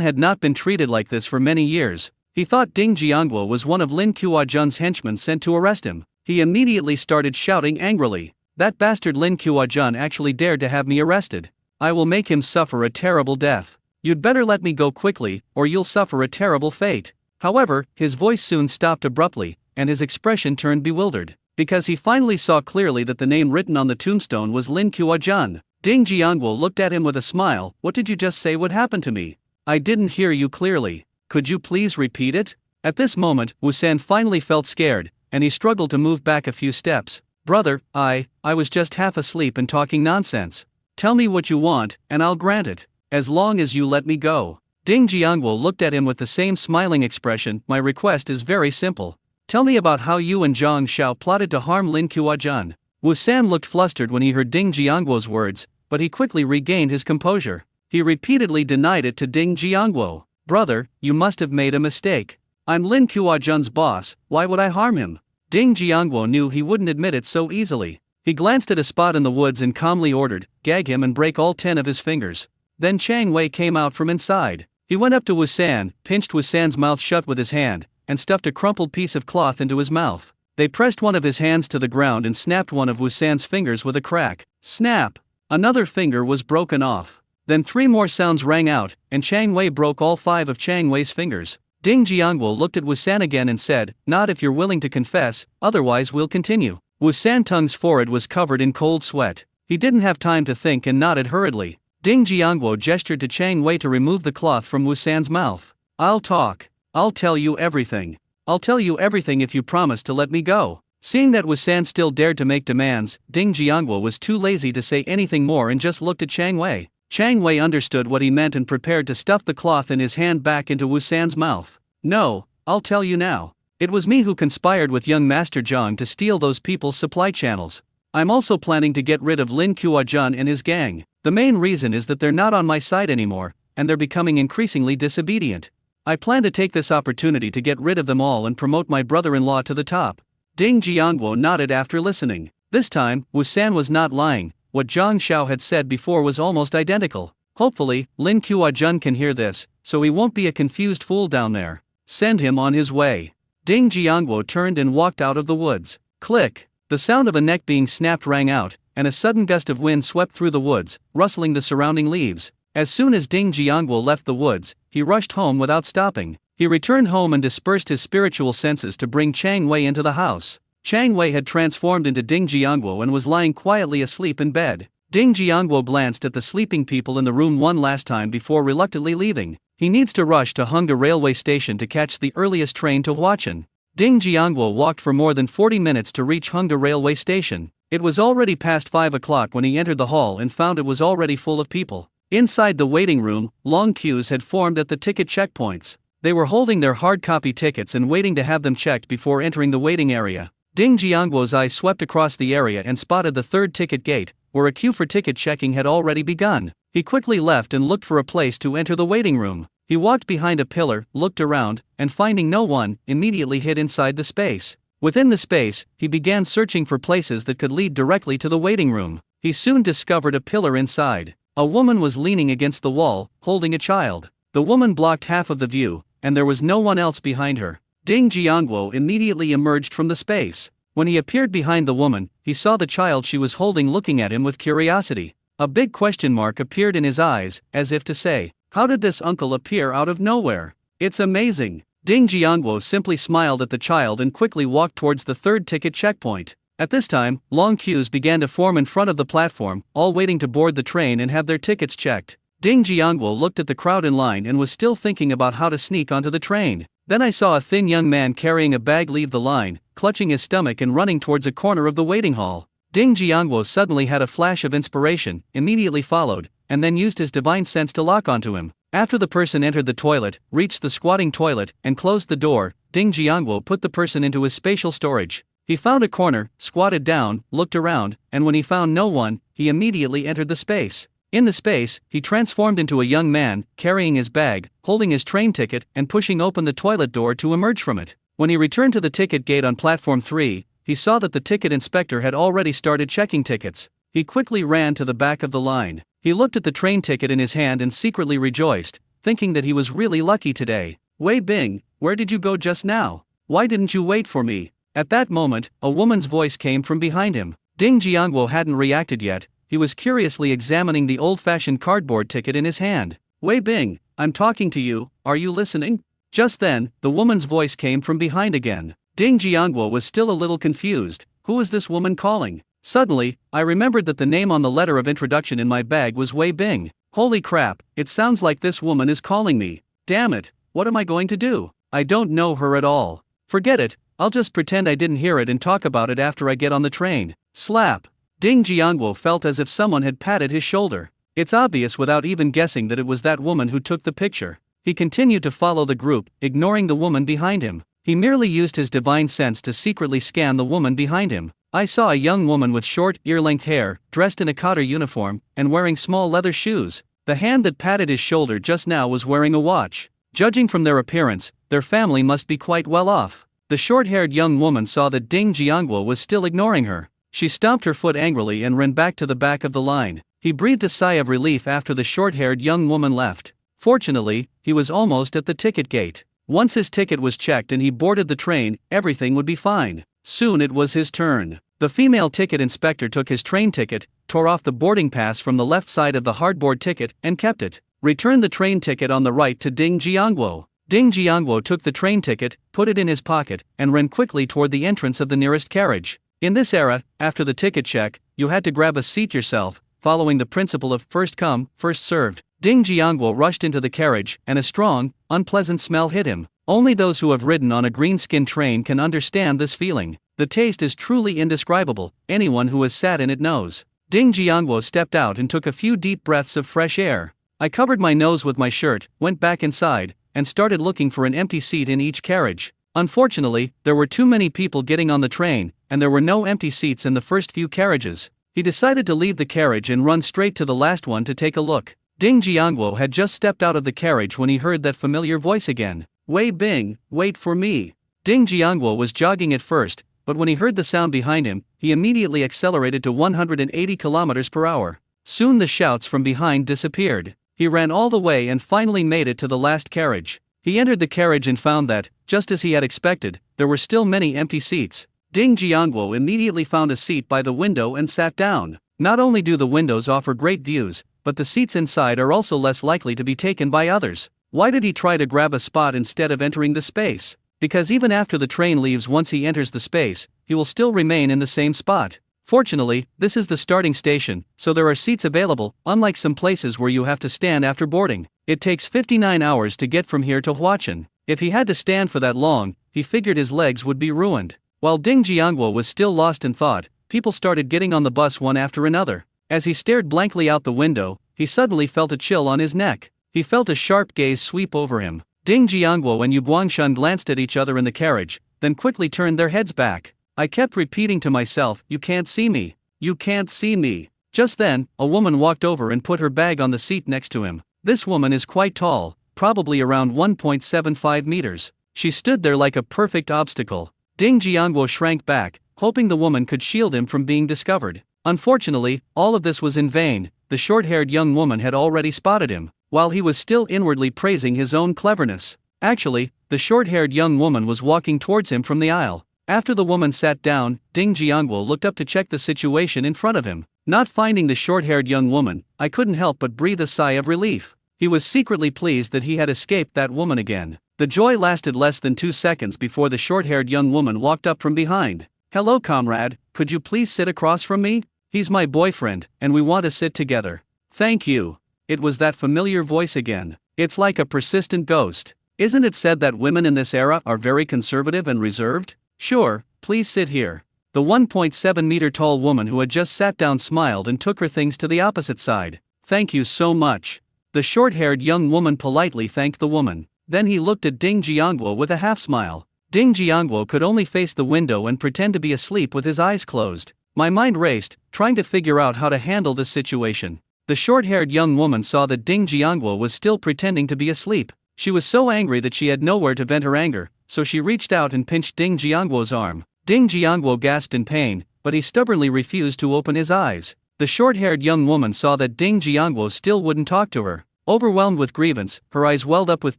S1: had not been treated like this for many years. He thought Ding Jiangguo was one of Lin Kuo-jun's henchmen sent to arrest him. He immediately started shouting angrily. "That bastard Lin Kuo-jun actually dared to have me arrested. I will make him suffer a terrible death. You'd better let me go quickly, or you'll suffer a terrible fate." However, his voice soon stopped abruptly, and his expression turned bewildered, because he finally saw clearly that the name written on the tombstone was Lin Kuo-jun. Ding Jiangguo looked at him with a smile. "What did you just say would happen to me? I didn't hear you clearly. Could you please repeat it?" At this moment, Wu-san finally felt scared, and he struggled to move back a few steps. "Brother, I was just half asleep and talking nonsense. Tell me what you want, and I'll grant it." as long as you let me go. Ding Jiangwo looked at him with the same smiling expression. My request is very simple. Tell me about how you and Zhang Xiao plotted to harm Lin Kuo-jun. Wu San looked flustered when he heard Ding Jiangwo's words, but he quickly regained his composure. He repeatedly denied it to Ding Jiangwo. Brother, you must have made a mistake. I'm Lin Kuo-jun's boss, why would I harm him? Ding Jiangwo knew he wouldn't admit it so easily. He glanced at a spot in the woods and calmly ordered, gag him and break all 10 of his fingers. Then Chang Wei came out from inside. He went up to Wu San, pinched Wu San's mouth shut with his hand, and stuffed a crumpled piece of cloth into his mouth. They pressed one of his hands to the ground and snapped one of Wu San's fingers with a crack. Snap! Another finger was broken off. Then 3 more sounds rang out, and Chang Wei broke all 5 of Chang Wei's fingers. Ding Jiangwo looked at Wu San again and said, not if you're willing to confess, otherwise we'll continue. Wu Santung's forehead was covered in cold sweat. He didn't have time to think and nodded hurriedly. Ding Jiangwo gestured to Chang Wei to remove the cloth from Wu San's mouth. I'll talk. I'll tell you everything. I'll tell you everything if you promise to let me go. Seeing that Wu San still dared to make demands, Ding Jiangwo was too lazy to say anything more and just looked at Chang Wei. Chang Wei understood what he meant and prepared to stuff the cloth in his hand back into Wu San's mouth. No, I'll tell you now. It was me who conspired with young Master Zhang to steal those people's supply channels. I'm also planning to get rid of Lin Kuo-jun and his gang. The main reason is that they're not on my side anymore, and they're becoming increasingly disobedient. I plan to take this opportunity to get rid of them all and promote my brother-in-law to the top. Ding Jiangwo nodded after listening. This time, Wu San was not lying. What Zhang Xiao had said before was almost identical. Hopefully, Lin Kuo-jun can hear this, so he won't be a confused fool down there. Send him on his way. Ding Jiangwo turned and walked out of the woods. Click! The sound of a neck being snapped rang out, and a sudden gust of wind swept through the woods, rustling the surrounding leaves. As soon as Ding Jiangwo left the woods, he rushed home without stopping. He returned home and dispersed his spiritual senses to bring Chang Wei into the house. Chang Wei had transformed into Ding Jiangwo and was lying quietly asleep in bed. Ding Jiangwo glanced at the sleeping people in the room one last time before reluctantly leaving. He needs to rush to Hongda railway station to catch the earliest train to Huachin. Ding Jiangwo walked for more than 40 minutes to reach Hongda railway station. It was already past 5 o'clock when he entered the hall and found it was already full of people. Inside the waiting room, long queues had formed at the ticket checkpoints. They were holding their hard copy tickets and waiting to have them checked before entering the waiting area. Ding Jiangwo's eyes swept across the area and spotted the third ticket gate, where a queue for ticket checking had already begun. He quickly left and looked for a place to enter the waiting room. He walked behind a pillar, looked around, and finding no one, immediately hid inside the space. Within the space, he began searching for places that could lead directly to the waiting room. He soon discovered a pillar inside. A woman was leaning against the wall, holding a child. The woman blocked half of the view, and there was no one else behind her. Ding Jiangwo immediately emerged from the space. When he appeared behind the woman, he saw the child she was holding looking at him with curiosity. A big question mark appeared in his eyes, as if to say, how did this uncle appear out of nowhere? It's amazing. Ding Jiangwo simply smiled at the child and quickly walked towards the third ticket checkpoint. At this time, long queues began to form in front of the platform, all waiting to board the train and have their tickets checked. Ding Jiangwo looked at the crowd in line and was still thinking about how to sneak onto the train. Then I saw a thin young man carrying a bag leave the line, clutching his stomach and running towards a corner of the waiting hall. Ding Jiangwo suddenly had a flash of inspiration, immediately followed, and then used his divine sense to lock onto him. After the person entered the toilet, reached the squatting toilet, and closed the door, Ding Jiangwo put the person into his spatial storage. He found a corner, squatted down, looked around, and when he found no one, he immediately entered the space. In the space, he transformed into a young man, carrying his bag, holding his train ticket, and pushing open the toilet door to emerge from it. When he returned to the ticket gate on platform 3, he saw that the ticket inspector had already started checking tickets. He quickly ran to the back of the line. He looked at the train ticket in his hand and secretly rejoiced, thinking that he was really lucky today. Wei Bing, where did you go just now? Why didn't you wait for me? At that moment, a woman's voice came from behind him. Ding Jiangwo hadn't reacted yet. He was curiously examining the old-fashioned cardboard ticket in his hand. Wei Bing, I'm talking to you, are you listening? Just then, the woman's voice came from behind again. Ding Jiangwo was still a little confused. Who is this woman calling? Suddenly, I remembered that the name on the letter of introduction in my bag was Wei Bing. Holy crap, it sounds like this woman is calling me. Damn it, what am I going to do? I don't know her at all. Forget it, I'll just pretend I didn't hear it and talk about it after I get on the train. Slap. Ding Jiangwo felt as if someone had patted his shoulder. It's obvious without even guessing that it was that woman who took the picture. He continued to follow the group, ignoring the woman behind him. He merely used his divine sense to secretly scan the woman behind him. I saw a young woman with short, ear-length hair, dressed in a cotter uniform, and wearing small leather shoes. The hand that patted his shoulder just now was wearing a watch. Judging from their appearance, their family must be quite well off. The short-haired young woman saw that Ding Jiangguo was still ignoring her. She stomped her foot angrily and ran back to the back of the line. He breathed a sigh of relief after the short-haired young woman left. Fortunately, he was almost at the ticket gate. Once his ticket was checked and he boarded the train, everything would be fine. Soon it was his turn. The female ticket inspector took his train ticket, tore off the boarding pass from the left side of the hardboard ticket, and kept it. Returned the train ticket on the right to Ding Jiangguo. Ding Jiangguo took the train ticket, put it in his pocket, and ran quickly toward the entrance of the nearest carriage. In this era, after the ticket check, you had to grab a seat yourself, following the principle of first come, first served. Ding Jiangguo rushed into the carriage, and a strong, unpleasant smell hit him. Only those who have ridden on a green-skin train can understand this feeling. The taste is truly indescribable, anyone who has sat in it knows. Ding Jiangguo stepped out and took a few deep breaths of fresh air. I covered my nose with my shirt, went back inside, and started looking for an empty seat in each carriage. Unfortunately, there were too many people getting on the train, and there were no empty seats in the first few carriages. He decided to leave the carriage and run straight to the last one to take a look. Ding Jiangguo had just stepped out of the carriage when he heard that familiar voice again. "Wei Bing, wait for me." Ding Jiangguo was jogging at first, but when he heard the sound behind him, he immediately accelerated to 180 kilometers per hour. Soon the shouts from behind disappeared. He ran all the way and finally made it to the last carriage. He entered the carriage and found that, just as he had expected, there were still many empty seats. Ding Jiangguo immediately found a seat by the window and sat down. Not only do the windows offer great views, but the seats inside are also less likely to be taken by others. Why did he try to grab a spot instead of entering the space? Because even after the train leaves, once he enters the space, he will still remain in the same spot. Fortunately, this is the starting station, so there are seats available, unlike some places where you have to stand after boarding. It takes 59 hours to get from here to Huachin. If he had to stand for that long, he figured his legs would be ruined. While Ding Jiangguo was still lost in thought, people started getting on the bus one after another. As he stared blankly out the window, he suddenly felt a chill on his neck. He felt a sharp gaze sweep over him. Ding Jiangguo and Yu Guangshan glanced at each other in the carriage, then quickly turned their heads back. I kept repeating to myself, "You can't see me. You can't see me." Just then, a woman walked over and put her bag on the seat next to him. This woman is quite tall, probably around 1.75 meters. She stood there like a perfect obstacle. Ding Jiangguo shrank back, hoping the woman could shield him from being discovered. Unfortunately, all of this was in vain. The short-haired young woman had already spotted him, while he was still inwardly praising his own cleverness. Actually, the short-haired young woman was walking towards him from the aisle. After the woman sat down, Ding Jiangguo looked up to check the situation in front of him. Not finding the short-haired young woman, I couldn't help but breathe a sigh of relief. He was secretly pleased that he had escaped that woman again. The joy lasted less than 2 seconds before the short-haired young woman walked up from behind. "Hello, comrade, could you please sit across from me? He's my boyfriend, and we want to sit together." "Thank you." It was that familiar voice again. It's like a persistent ghost. Isn't it said that women in this era are very conservative and reserved? "Sure, please sit here." The 1.7-meter tall woman who had just sat down smiled and took her things to the opposite side. "Thank you so much." The short-haired young woman politely thanked the woman. Then he looked at Ding Jiangguo with a half-smile. Ding Jiangguo could only face the window and pretend to be asleep with his eyes closed. My mind raced, trying to figure out how to handle this situation. The short-haired young woman saw that Ding Jiangguo was still pretending to be asleep. She was so angry that she had nowhere to vent her anger, so she reached out and pinched Ding Jiangguo's arm. Ding Jiangguo gasped in pain, but he stubbornly refused to open his eyes. The short-haired young woman saw that Ding Jiangguo still wouldn't talk to her. Overwhelmed with grievance, her eyes welled up with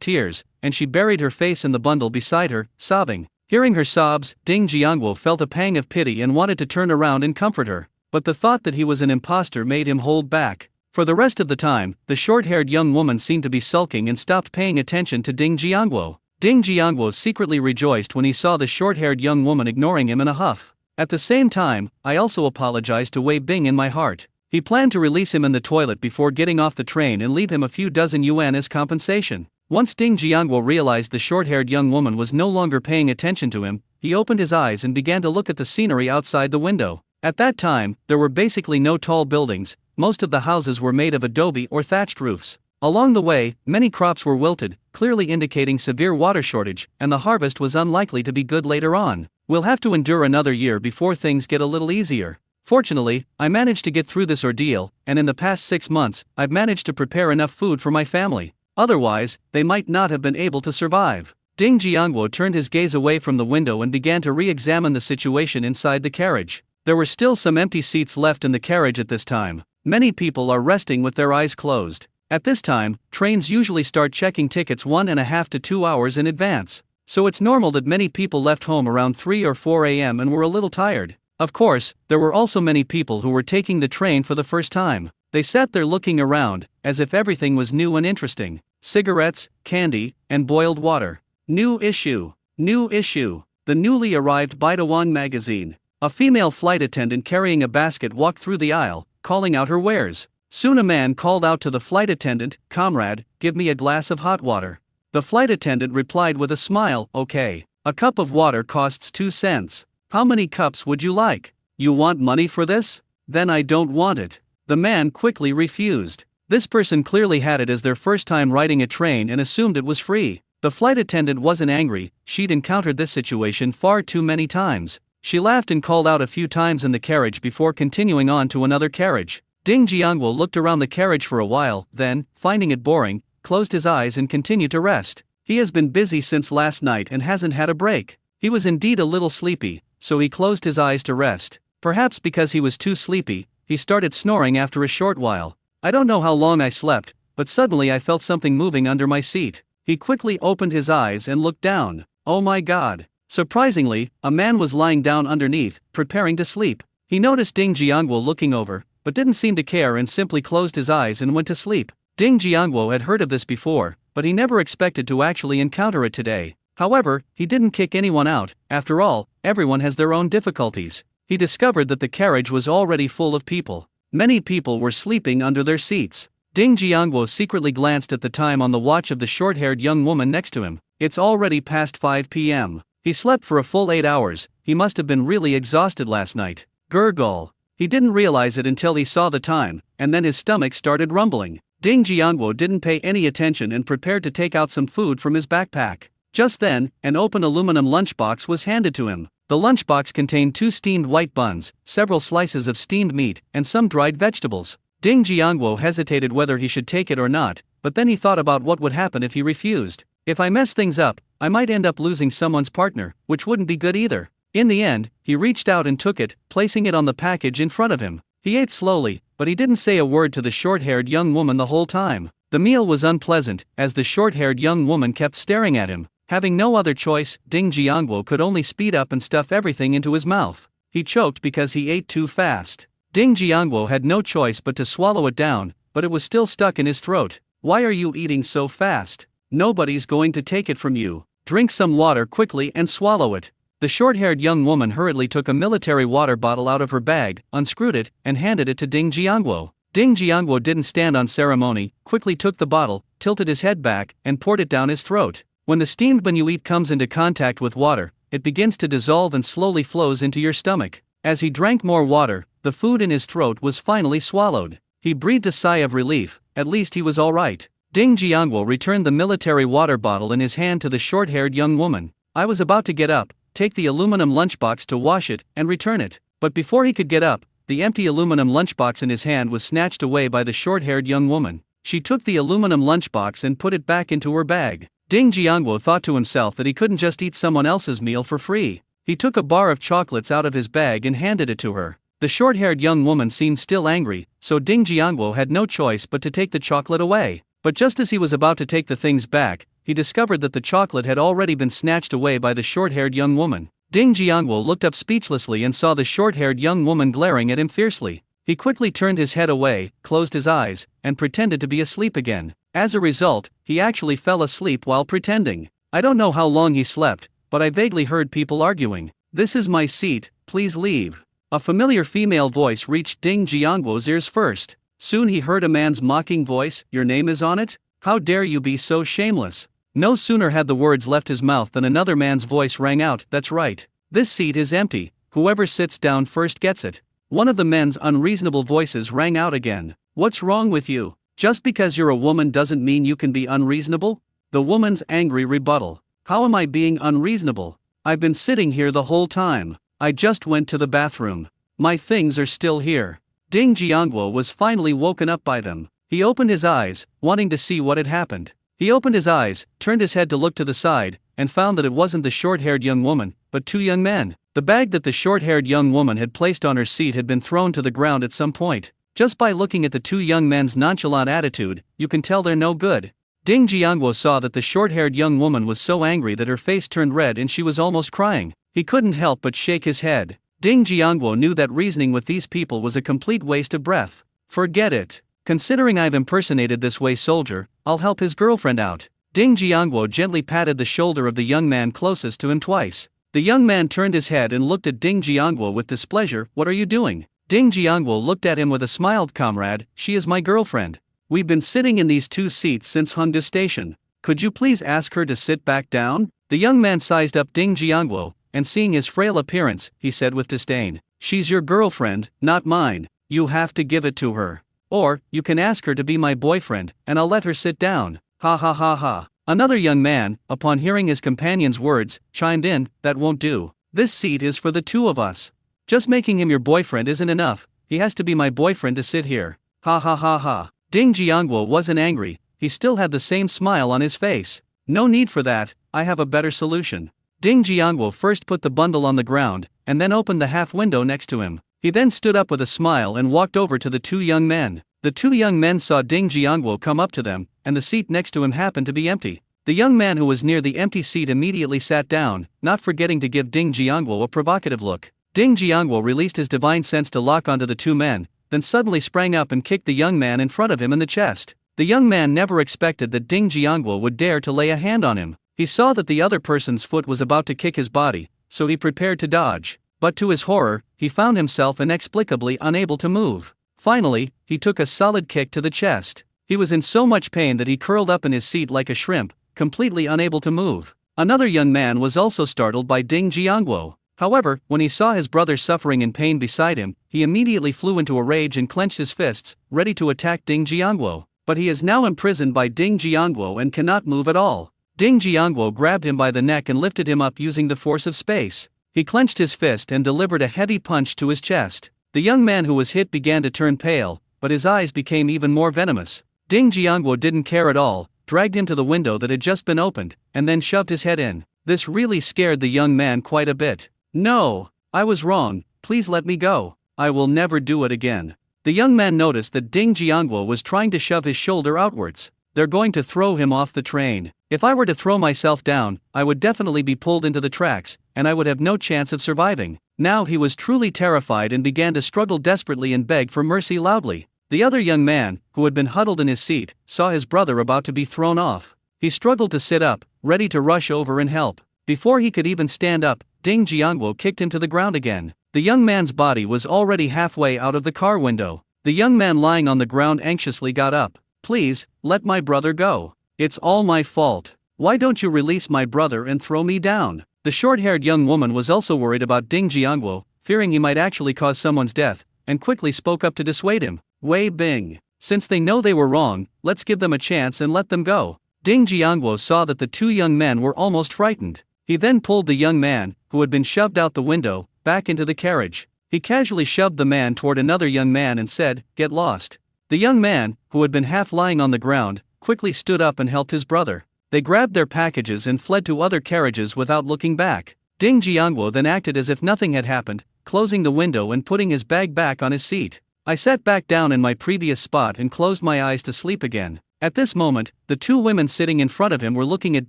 S1: tears, and she buried her face in the bundle beside her, sobbing. Hearing her sobs, Ding Jiangguo felt a pang of pity and wanted to turn around and comfort her. But the thought that he was an imposter made him hold back. For the rest of the time, the short-haired young woman seemed to be sulking and stopped paying attention to Ding Jiangguo. Ding Jiangguo secretly rejoiced when he saw the short-haired young woman ignoring him in a huff. At the same time, I also apologized to Wei Bing in my heart. He planned to release him in the toilet before getting off the train and leave him a few dozen yuan as compensation. Once Ding Jiangguo realized the short-haired young woman was no longer paying attention to him, he opened his eyes and began to look at the scenery outside the window. At that time, there were basically no tall buildings, most of the houses were made of adobe or thatched roofs. Along the way, many crops were wilted, clearly indicating severe water shortage, and the harvest was unlikely to be good later on. We'll have to endure another year before things get a little easier. Fortunately, I managed to get through this ordeal, and in the past 6 months, I've managed to prepare enough food for my family. Otherwise, they might not have been able to survive. Ding Jiangwo turned his gaze away from the window and began to re-examine the situation inside the carriage. There were still some empty seats left in the carriage at this time. Many people are resting with their eyes closed. At this time, trains usually start checking tickets 1.5 to 2 hours in advance. So it's normal that many people left home around 3 or 4 a.m. and were a little tired. Of course, there were also many people who were taking the train for the first time. They sat there looking around, as if everything was new and interesting. Cigarettes, candy, and boiled water. New issue. New issue. The newly arrived Baidawan magazine. A female flight attendant carrying a basket walked through the aisle, calling out her wares. Soon a man called out to the flight attendant, "Comrade, give me a glass of hot water." The flight attendant replied with a smile, "Okay. A cup of water costs 2 cents. How many cups would you like? You want money for this? Then I don't want it." The man quickly refused. This person clearly had it as their first time riding a train and assumed it was free. The flight attendant wasn't angry, she'd encountered this situation far too many times. She laughed and called out a few times in the carriage before continuing on to another carriage. Ding Jiangwo looked around the carriage for a while, then, finding it boring, closed his eyes and continued to rest. He has been busy since last night and hasn't had a break. He was indeed a little sleepy, so he closed his eyes to rest. Perhaps because he was too sleepy, he started snoring after a short while. "I don't know how long I slept, but suddenly I felt something moving under my seat." He quickly opened his eyes and looked down. Oh my God! Surprisingly, a man was lying down underneath, preparing to sleep. He noticed Ding Jiangwo looking over, but didn't seem to care and simply closed his eyes and went to sleep. Ding Jiangwo had heard of this before, but he never expected to actually encounter it today. However, he didn't kick anyone out. After all, everyone has their own difficulties. He discovered that the carriage was already full of people. Many people were sleeping under their seats. Ding Jiangwo secretly glanced at the time on the watch of the short-haired young woman next to him. It's already past 5 p.m. He slept for a full 8 hours, he must have been really exhausted last night. Gurgle. He didn't realize it until he saw the time, and then his stomach started rumbling. Ding Jiangwo didn't pay any attention and prepared to take out some food from his backpack. Just then, an open aluminum lunchbox was handed to him. The lunchbox contained 2 steamed white buns, several slices of steamed meat, and some dried vegetables. Ding Jiangwo hesitated whether he should take it or not, but then he thought about what would happen if he refused. If I mess things up, I might end up losing someone's partner, which wouldn't be good either. In the end, he reached out and took it, placing it on the package in front of him. He ate slowly, but he didn't say a word to the short-haired young woman the whole time. The meal was unpleasant, as the short-haired young woman kept staring at him. Having no other choice, Ding Jiangwo could only speed up and stuff everything into his mouth. He choked because he ate too fast. Ding Jiangwo had no choice but to swallow it down, but it was still stuck in his throat. "Why are you eating so fast? Nobody's going to take it from you. Drink some water quickly and swallow it." The short-haired young woman hurriedly took a military water bottle out of her bag, unscrewed it, and handed it to Ding Jiangwo. Ding Jiangwo didn't stand on ceremony, quickly took the bottle, tilted his head back, and poured it down his throat. When the steamed bunyuit comes into contact with water, it begins to dissolve and slowly flows into your stomach. As he drank more water, the food in his throat was finally swallowed. He breathed a sigh of relief, at least he was alright. Ding Jiangwo returned the military water bottle in his hand to the short-haired young woman. "I was about to get up, take the aluminum lunchbox to wash it, and return it." But before he could get up, the empty aluminum lunchbox in his hand was snatched away by the short-haired young woman. She took the aluminum lunchbox and put it back into her bag. Ding Jiangwo thought to himself that he couldn't just eat someone else's meal for free. He took a bar of chocolates out of his bag and handed it to her. The short-haired young woman seemed still angry, so Ding Jiangwo had no choice but to take the chocolate away. But just as he was about to take the things back, he discovered that the chocolate had already been snatched away by the short-haired young woman. Ding Jiangwo looked up speechlessly and saw the short-haired young woman glaring at him fiercely. He quickly turned his head away, closed his eyes, and pretended to be asleep again. As a result, he actually fell asleep while pretending. I don't know how long he slept, but I vaguely heard people arguing. "This is my seat, please leave." A familiar female voice reached Ding Jiangwo's ears first. Soon he heard a man's mocking voice, "Your name is on it? How dare you be so shameless?" No sooner had the words left his mouth than another man's voice rang out, "That's right. This seat is empty. Whoever sits down first gets it." One of the men's unreasonable voices rang out again. What's wrong with you? Just because you're a woman doesn't mean you can be unreasonable? The woman's angry rebuttal. How am I being unreasonable? I've been sitting here the whole time. I just went to the bathroom. My things are still here. Ding Jiangwo was finally woken up by them. He opened his eyes, wanting to see what had happened. He opened his eyes, turned his head to look to the side, and found that it wasn't the short-haired young woman, but two young men. The bag that the short-haired young woman had placed on her seat had been thrown to the ground at some point. Just by looking at the two young men's nonchalant attitude, you can tell they're no good. Ding Jiangwo saw that the short-haired young woman was so angry that her face turned red and she was almost crying. He couldn't help but shake his head. Ding Jiangwo knew that reasoning with these people was a complete waste of breath. Forget it. Considering I've impersonated this way soldier, I'll help his girlfriend out. Ding Jiangwo gently patted the shoulder of the young man closest to him twice. The young man turned his head and looked at Ding Jiangwo with displeasure. What are you doing? Ding Jiangwo looked at him with a smile. Comrade, she is my girlfriend. We've been sitting in these two seats since Hongda Station. Could you please ask her to sit back down? The young man sized up Ding Jiangwo, and seeing his frail appearance, he said with disdain. She's your girlfriend, not mine. You have to give it to her. Or, you can ask her to be my boyfriend, and I'll let her sit down. Ha ha ha ha. Another young man, upon hearing his companion's words, chimed in, that won't do. This seat is for the two of us. Just making him your boyfriend isn't enough, he has to be my boyfriend to sit here. Ha ha ha ha. Ding Jiangwo wasn't angry, he still had the same smile on his face. No need for that, I have a better solution. Ding Jiangwo first put the bundle on the ground, and then opened the half window next to him. He then stood up with a smile and walked over to the two young men. The two young men saw Ding Jiangwo come up to them, and the seat next to him happened to be empty. The young man who was near the empty seat immediately sat down, not forgetting to give Ding Jiangwo a provocative look. Ding Jiangwo released his divine sense to lock onto the two men, then suddenly sprang up and kicked the young man in front of him in the chest. The young man never expected that Ding Jiangwo would dare to lay a hand on him. He saw that the other person's foot was about to kick his body, so he prepared to dodge. But to his horror, he found himself inexplicably unable to move. Finally, he took a solid kick to the chest. He was in so much pain that he curled up in his seat like a shrimp, completely unable to move. Another young man was also startled by Ding Jiangwo. However, when he saw his brother suffering in pain beside him, he immediately flew into a rage and clenched his fists, ready to attack Ding Jiangwo. But he is now imprisoned by Ding Jiangwo and cannot move at all. Ding Jiangwo grabbed him by the neck and lifted him up using the force of space. He clenched his fist and delivered a heavy punch to his chest. The young man who was hit began to turn pale, but his eyes became even more venomous. Ding Jiangwo didn't care at all, dragged him to the window that had just been opened, and then shoved his head in. This really scared the young man quite a bit. No, I was wrong, please let me go. I will never do it again. The young man noticed that Ding Jiangwo was trying to shove his shoulder outwards. They're going to throw him off the train. If I were to throw myself down, I would definitely be pulled into the tracks, and I would have no chance of surviving. Now he was truly terrified and began to struggle desperately and beg for mercy loudly. The other young man, who had been huddled in his seat, saw his brother about to be thrown off. He struggled to sit up, ready to rush over and help. Before he could even stand up, Ding Jiangwo kicked him to the ground again. The young man's body was already halfway out of the car window. The young man lying on the ground anxiously got up. Please, let my brother go. It's all my fault. Why don't you release my brother and throw me down? The short-haired young woman was also worried about Ding Jiangwo, fearing he might actually cause someone's death, and quickly spoke up to dissuade him. Wei Bing. Since they know they were wrong, let's give them a chance and let them go. Ding Jiangwo saw that the two young men were almost frightened. He then pulled the young man, who had been shoved out the window, back into the carriage. He casually shoved the man toward another young man and said, "Get lost." The young man, who had been half lying on the ground, quickly stood up and helped his brother. They grabbed their packages and fled to other carriages without looking back. Ding Jiangwo then acted as if nothing had happened, closing the window and putting his bag back on his seat. I sat back down in my previous spot and closed my eyes to sleep again. At this moment, the two women sitting in front of him were looking at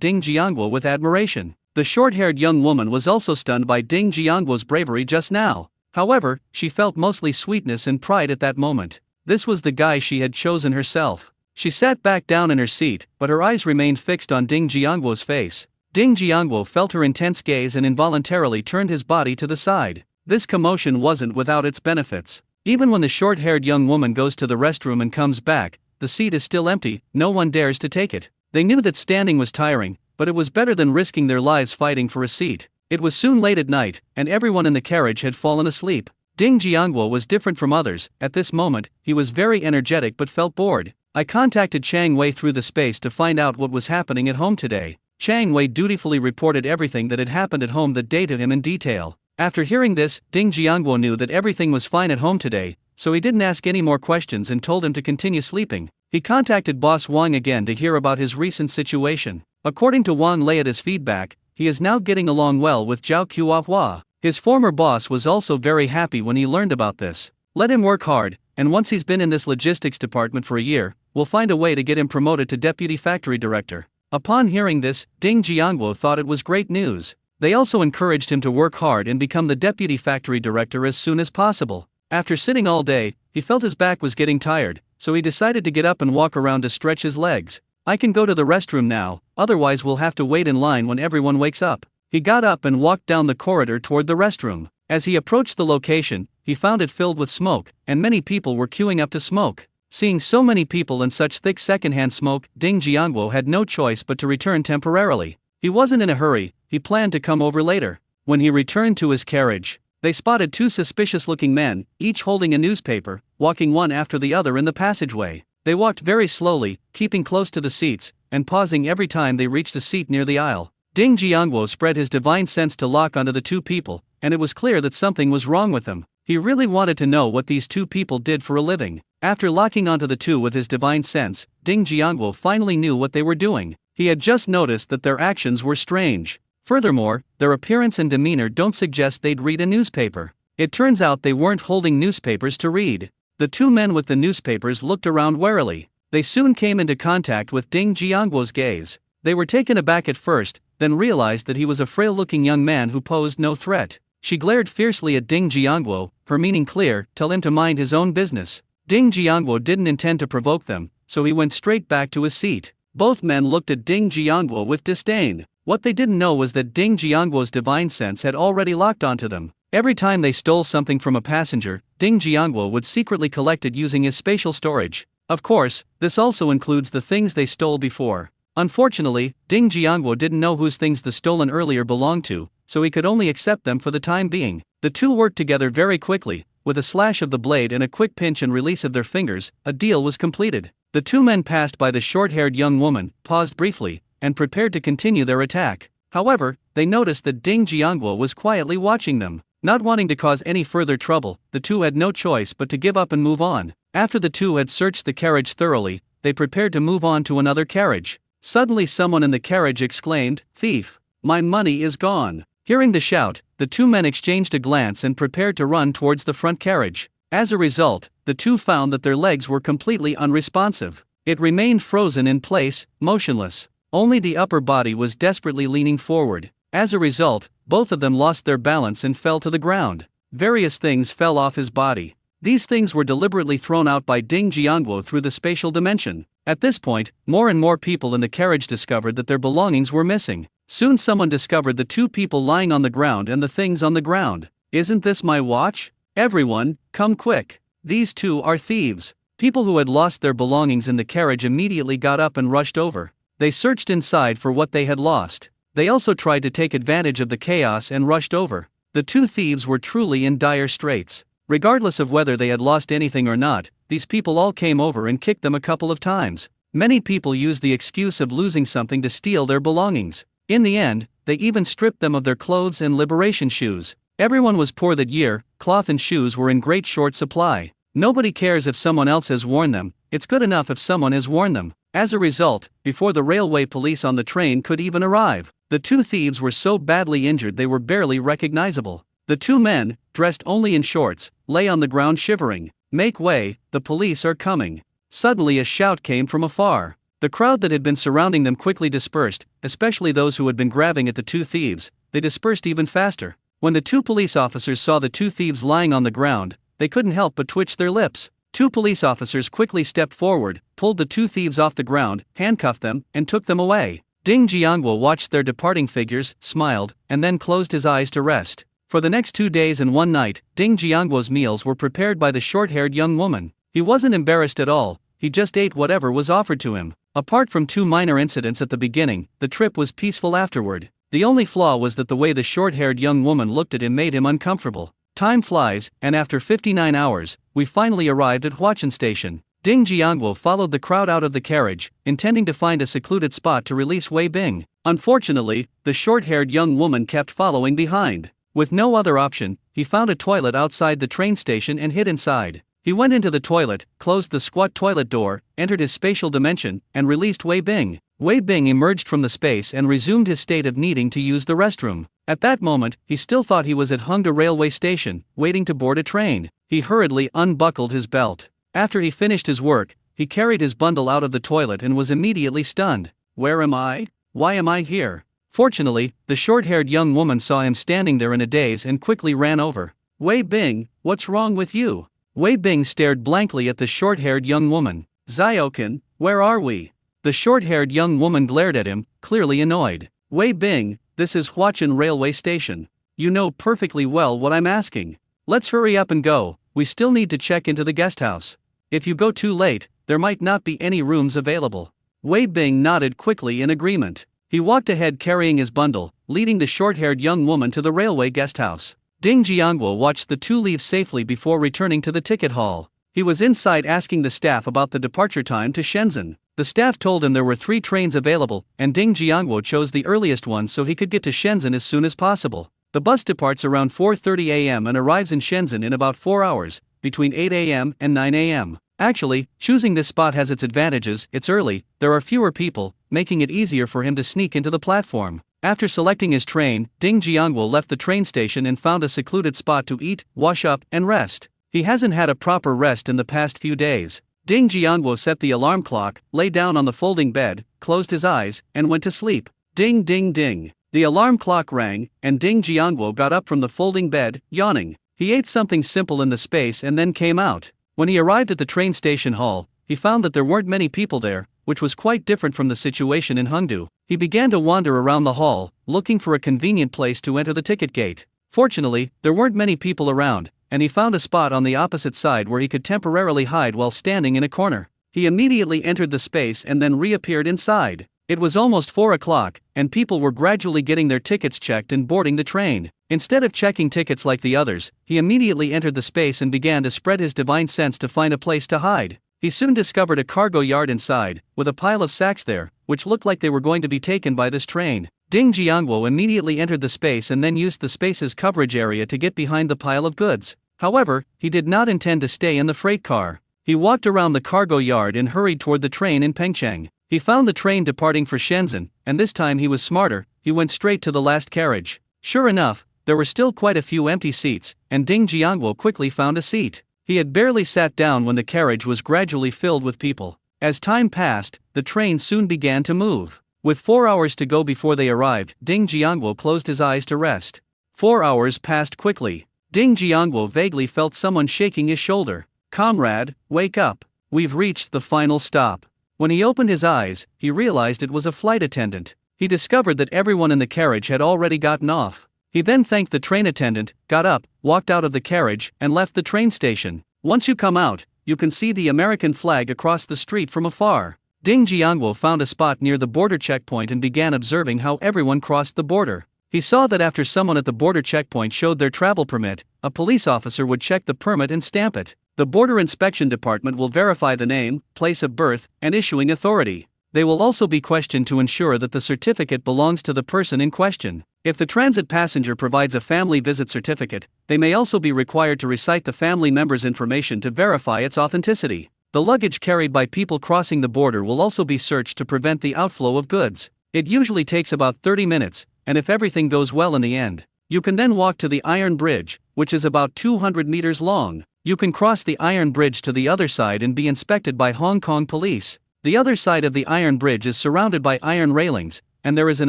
S1: Ding Jiangwo with admiration. The short-haired young woman was also stunned by Ding Jiangwo's bravery just now. However, she felt mostly sweetness and pride at that moment. This was the guy she had chosen herself. She sat back down in her seat, but her eyes remained fixed on Ding Jiangwo's face. Ding Jiangwo felt her intense gaze and involuntarily turned his body to the side. This commotion wasn't without its benefits. Even when the short-haired young woman goes to the restroom and comes back, the seat is still empty, no one dares to take it. They knew that standing was tiring, but it was better than risking their lives fighting for a seat. It was soon late at night, and everyone in the carriage had fallen asleep. Ding Jiangguo was different from others. At this moment, he was very energetic but felt bored. I contacted Chang Wei through the space to find out what was happening at home today. Chang Wei dutifully reported everything that had happened at home that day to him in detail. After hearing this, Ding Jiangguo knew that everything was fine at home today, so he didn't ask any more questions and told him to continue sleeping. He contacted Boss Wang again to hear about his recent situation. According to Wang Leiata's feedback, he is now getting along well with Zhao Qiuhua. His former boss was also very happy when he learned about this. Let him work hard, and once he's been in this logistics department for a year, we'll find a way to get him promoted to deputy factory director. Upon hearing this, Ding Jiangguo thought it was great news. They also encouraged him to work hard and become the deputy factory director as soon as possible. After sitting all day, he felt his back was getting tired, so he decided to get up and walk around to stretch his legs. I can go to the restroom now, otherwise we'll have to wait in line when everyone wakes up. He got up and walked down the corridor toward the restroom. As he approached the location, he found it filled with smoke, and many people were queuing up to smoke. Seeing so many people and such thick secondhand smoke, Ding Jiangguo had no choice but to return temporarily. He wasn't in a hurry, he planned to come over later. When he returned to his carriage, they spotted two suspicious-looking men, each holding a newspaper, walking one after the other in the passageway. They walked very slowly, keeping close to the seats, and pausing every time they reached a seat near the aisle. Ding Jiangguo spread his divine sense to lock onto the two people, and it was clear that something was wrong with them. He really wanted to know what these two people did for a living. After locking onto the two with his divine sense, Ding Jiangguo finally knew what they were doing. He had just noticed that their actions were strange. Furthermore, their appearance and demeanor don't suggest they'd read a newspaper. It turns out they weren't holding newspapers to read. The two men with the newspapers looked around warily. They soon came into contact with Ding Jiangguo's gaze. They were taken aback at first, then realized that he was a frail-looking young man who posed no threat. She glared fiercely at Ding Jiangguo, her meaning clear: tell him to mind his own business. Ding Jiangguo didn't intend to provoke them, so he went straight back to his seat. Both men looked at Ding Jiangguo with disdain. What they didn't know was that Ding Jiangguo's divine sense had already locked onto them. Every time they stole something from a passenger, Ding Jiangguo would secretly collect it using his spatial storage. Of course, this also includes the things they stole before. Unfortunately, Ding Jiangguo didn't know whose things the stolen earlier belonged to, so he could only accept them for the time being. The two worked together very quickly. With a slash of the blade and a quick pinch and release of their fingers, a deal was completed. The two men passed by the short-haired young woman, paused briefly, and prepared to continue their attack. However, they noticed that Ding Jiangguo was quietly watching them. Not wanting to cause any further trouble, the two had no choice but to give up and move on. After the two had searched the carriage thoroughly, they prepared to move on to another carriage. Suddenly someone in the carriage exclaimed, "Thief! My money is gone!" Hearing the shout, the two men exchanged a glance and prepared to run towards the front carriage. As a result, the two found that their legs were completely unresponsive. It remained frozen in place, motionless. Only the upper body was desperately leaning forward. As a result, both of them lost their balance and fell to the ground. Various things fell off his body. These things were deliberately thrown out by Ding Jiangguo through the spatial dimension. At this point, more and more people in the carriage discovered that their belongings were missing. Soon someone discovered the two people lying on the ground and the things on the ground. "Isn't this my watch? Everyone, come quick. These two are thieves." People who had lost their belongings in the carriage immediately got up and rushed over. They searched inside for what they had lost. They also tried to take advantage of the chaos and rushed over. The two thieves were truly in dire straits. Regardless of whether they had lost anything or not, these people all came over and kicked them a couple of times. Many people used the excuse of losing something to steal their belongings. In the end, they even stripped them of their clothes and liberation shoes. Everyone was poor that year. Cloth and shoes were in great short supply. Nobody cares if someone else has worn them, it's good enough if someone has worn them. As a result, before the railway police on the train could even arrive, the two thieves were so badly injured they were barely recognizable. The two men, dressed only in shorts, lay on the ground shivering. "Make way, the police are coming." Suddenly a shout came from afar. The crowd that had been surrounding them quickly dispersed, especially those who had been grabbing at the two thieves. They dispersed even faster. When the two police officers saw the two thieves lying on the ground, they couldn't help but twitch their lips. Two police officers quickly stepped forward, pulled the two thieves off the ground, handcuffed them, and took them away. Ding Jiangguo watched their departing figures, smiled, and then closed his eyes to rest. For the next 2 days and one night, Ding Jiangguo's meals were prepared by the short-haired young woman. He wasn't embarrassed at all, he just ate whatever was offered to him. Apart from 2 minor incidents at the beginning, the trip was peaceful afterward. The only flaw was that the way the short-haired young woman looked at him made him uncomfortable. Time flies, and after 59 hours, we finally arrived at Huachin Station. Ding Jiangwo followed the crowd out of the carriage, intending to find a secluded spot to release Wei Bing. Unfortunately, the short-haired young woman kept following behind. With no other option, he found a toilet outside the train station and hid inside. He went into the toilet, closed the squat toilet door, entered his spatial dimension, and released Wei Bing. Wei Bing emerged from the space and resumed his state of needing to use the restroom. At that moment, he still thought he was at Hongda railway station, waiting to board a train. He hurriedly unbuckled his belt. After he finished his work, he carried his bundle out of the toilet and was immediately stunned. Where am I? Why am I here? Fortunately, the short-haired young woman saw him standing there in a daze and quickly ran over. Wei Bing, what's wrong with you? Wei Bing stared blankly at the short-haired young woman. Ziokin, where are we? The short-haired young woman glared at him, clearly annoyed. Wei Bing, this is Huachin railway station. You know perfectly well what I'm asking. Let's hurry up and go, we still need to check into the guest house. If you go too late, there might not be any rooms available. Wei Bing nodded quickly in agreement. He walked ahead carrying his bundle, leading the short-haired young woman to the railway guest house. Ding Jiangwo watched the two leave safely before returning to the ticket hall. He was inside asking the staff about the departure time to Shenzhen. The staff told him there were 3 trains available, and Ding Jiangwo chose the earliest one so he could get to Shenzhen as soon as possible. The bus departs around 4:30 a.m. and arrives in Shenzhen in about 4 hours, between 8 a.m. and 9 a.m. Actually, choosing this spot has its advantages. It's early, there are fewer people, making it easier for him to sneak into the platform. After selecting his train, Ding Jiangwo left the train station and found a secluded spot to eat, wash up, and rest. He hasn't had a proper rest in the past few days. Ding Jiangwo set the alarm clock, lay down on the folding bed, closed his eyes, and went to sleep. Ding ding ding. The alarm clock rang, and Ding Jiangwo got up from the folding bed, yawning. He ate something simple in the space and then came out. When he arrived at the train station hall, he found that there weren't many people there, which was quite different from the situation in Hongdu. He began to wander around the hall, looking for a convenient place to enter the ticket gate. Fortunately, there weren't many people around, and he found a spot on the opposite side where he could temporarily hide while standing in a corner. He immediately entered the space and then reappeared inside. It was almost 4 o'clock, and people were gradually getting their tickets checked and boarding the train. Instead of checking tickets like the others, he immediately entered the space and began to spread his divine sense to find a place to hide. He soon discovered a cargo yard inside, with a pile of sacks there, which looked like they were going to be taken by this train. Ding Jiangwo immediately entered the space and then used the space's coverage area to get behind the pile of goods. However, he did not intend to stay in the freight car. He walked around the cargo yard and hurried toward the train in Pengcheng. He found the train departing for Shenzhen, and this time he was smarter. He went straight to the last carriage. Sure enough, there were still quite a few empty seats, and Ding Jiangwo quickly found a seat. He had barely sat down when the carriage was gradually filled with people. As time passed, the train soon began to move. With 4 hours to go before they arrived, Ding Jiangwo closed his eyes to rest. 4 hours passed quickly. Ding Jiangwo vaguely felt someone shaking his shoulder. "Comrade, wake up. We've reached the final stop." When he opened his eyes, he realized it was a flight attendant. He discovered that everyone in the carriage had already gotten off. He then thanked the train attendant, got up, walked out of the carriage, and left the train station. Once you come out, you can see the American flag across the street from afar. Ding Jiangwo found a spot near the border checkpoint and began observing how everyone crossed the border. He saw that after someone at the border checkpoint showed their travel permit, a police officer would check the permit and stamp it. The Border Inspection Department will verify the name, place of birth, and issuing authority. They will also be questioned to ensure that the certificate belongs to the person in question. If the transit passenger provides a family visit certificate, they may also be required to recite the family member's information to verify its authenticity. The luggage carried by people crossing the border will also be searched to prevent the outflow of goods. It usually takes about 30 minutes, and if everything goes well in the end, you can then walk to the Iron Bridge, which is about 200 meters long. You can cross the Iron Bridge to the other side and be inspected by Hong Kong police. The other side of the Iron Bridge is surrounded by iron railings, and there is an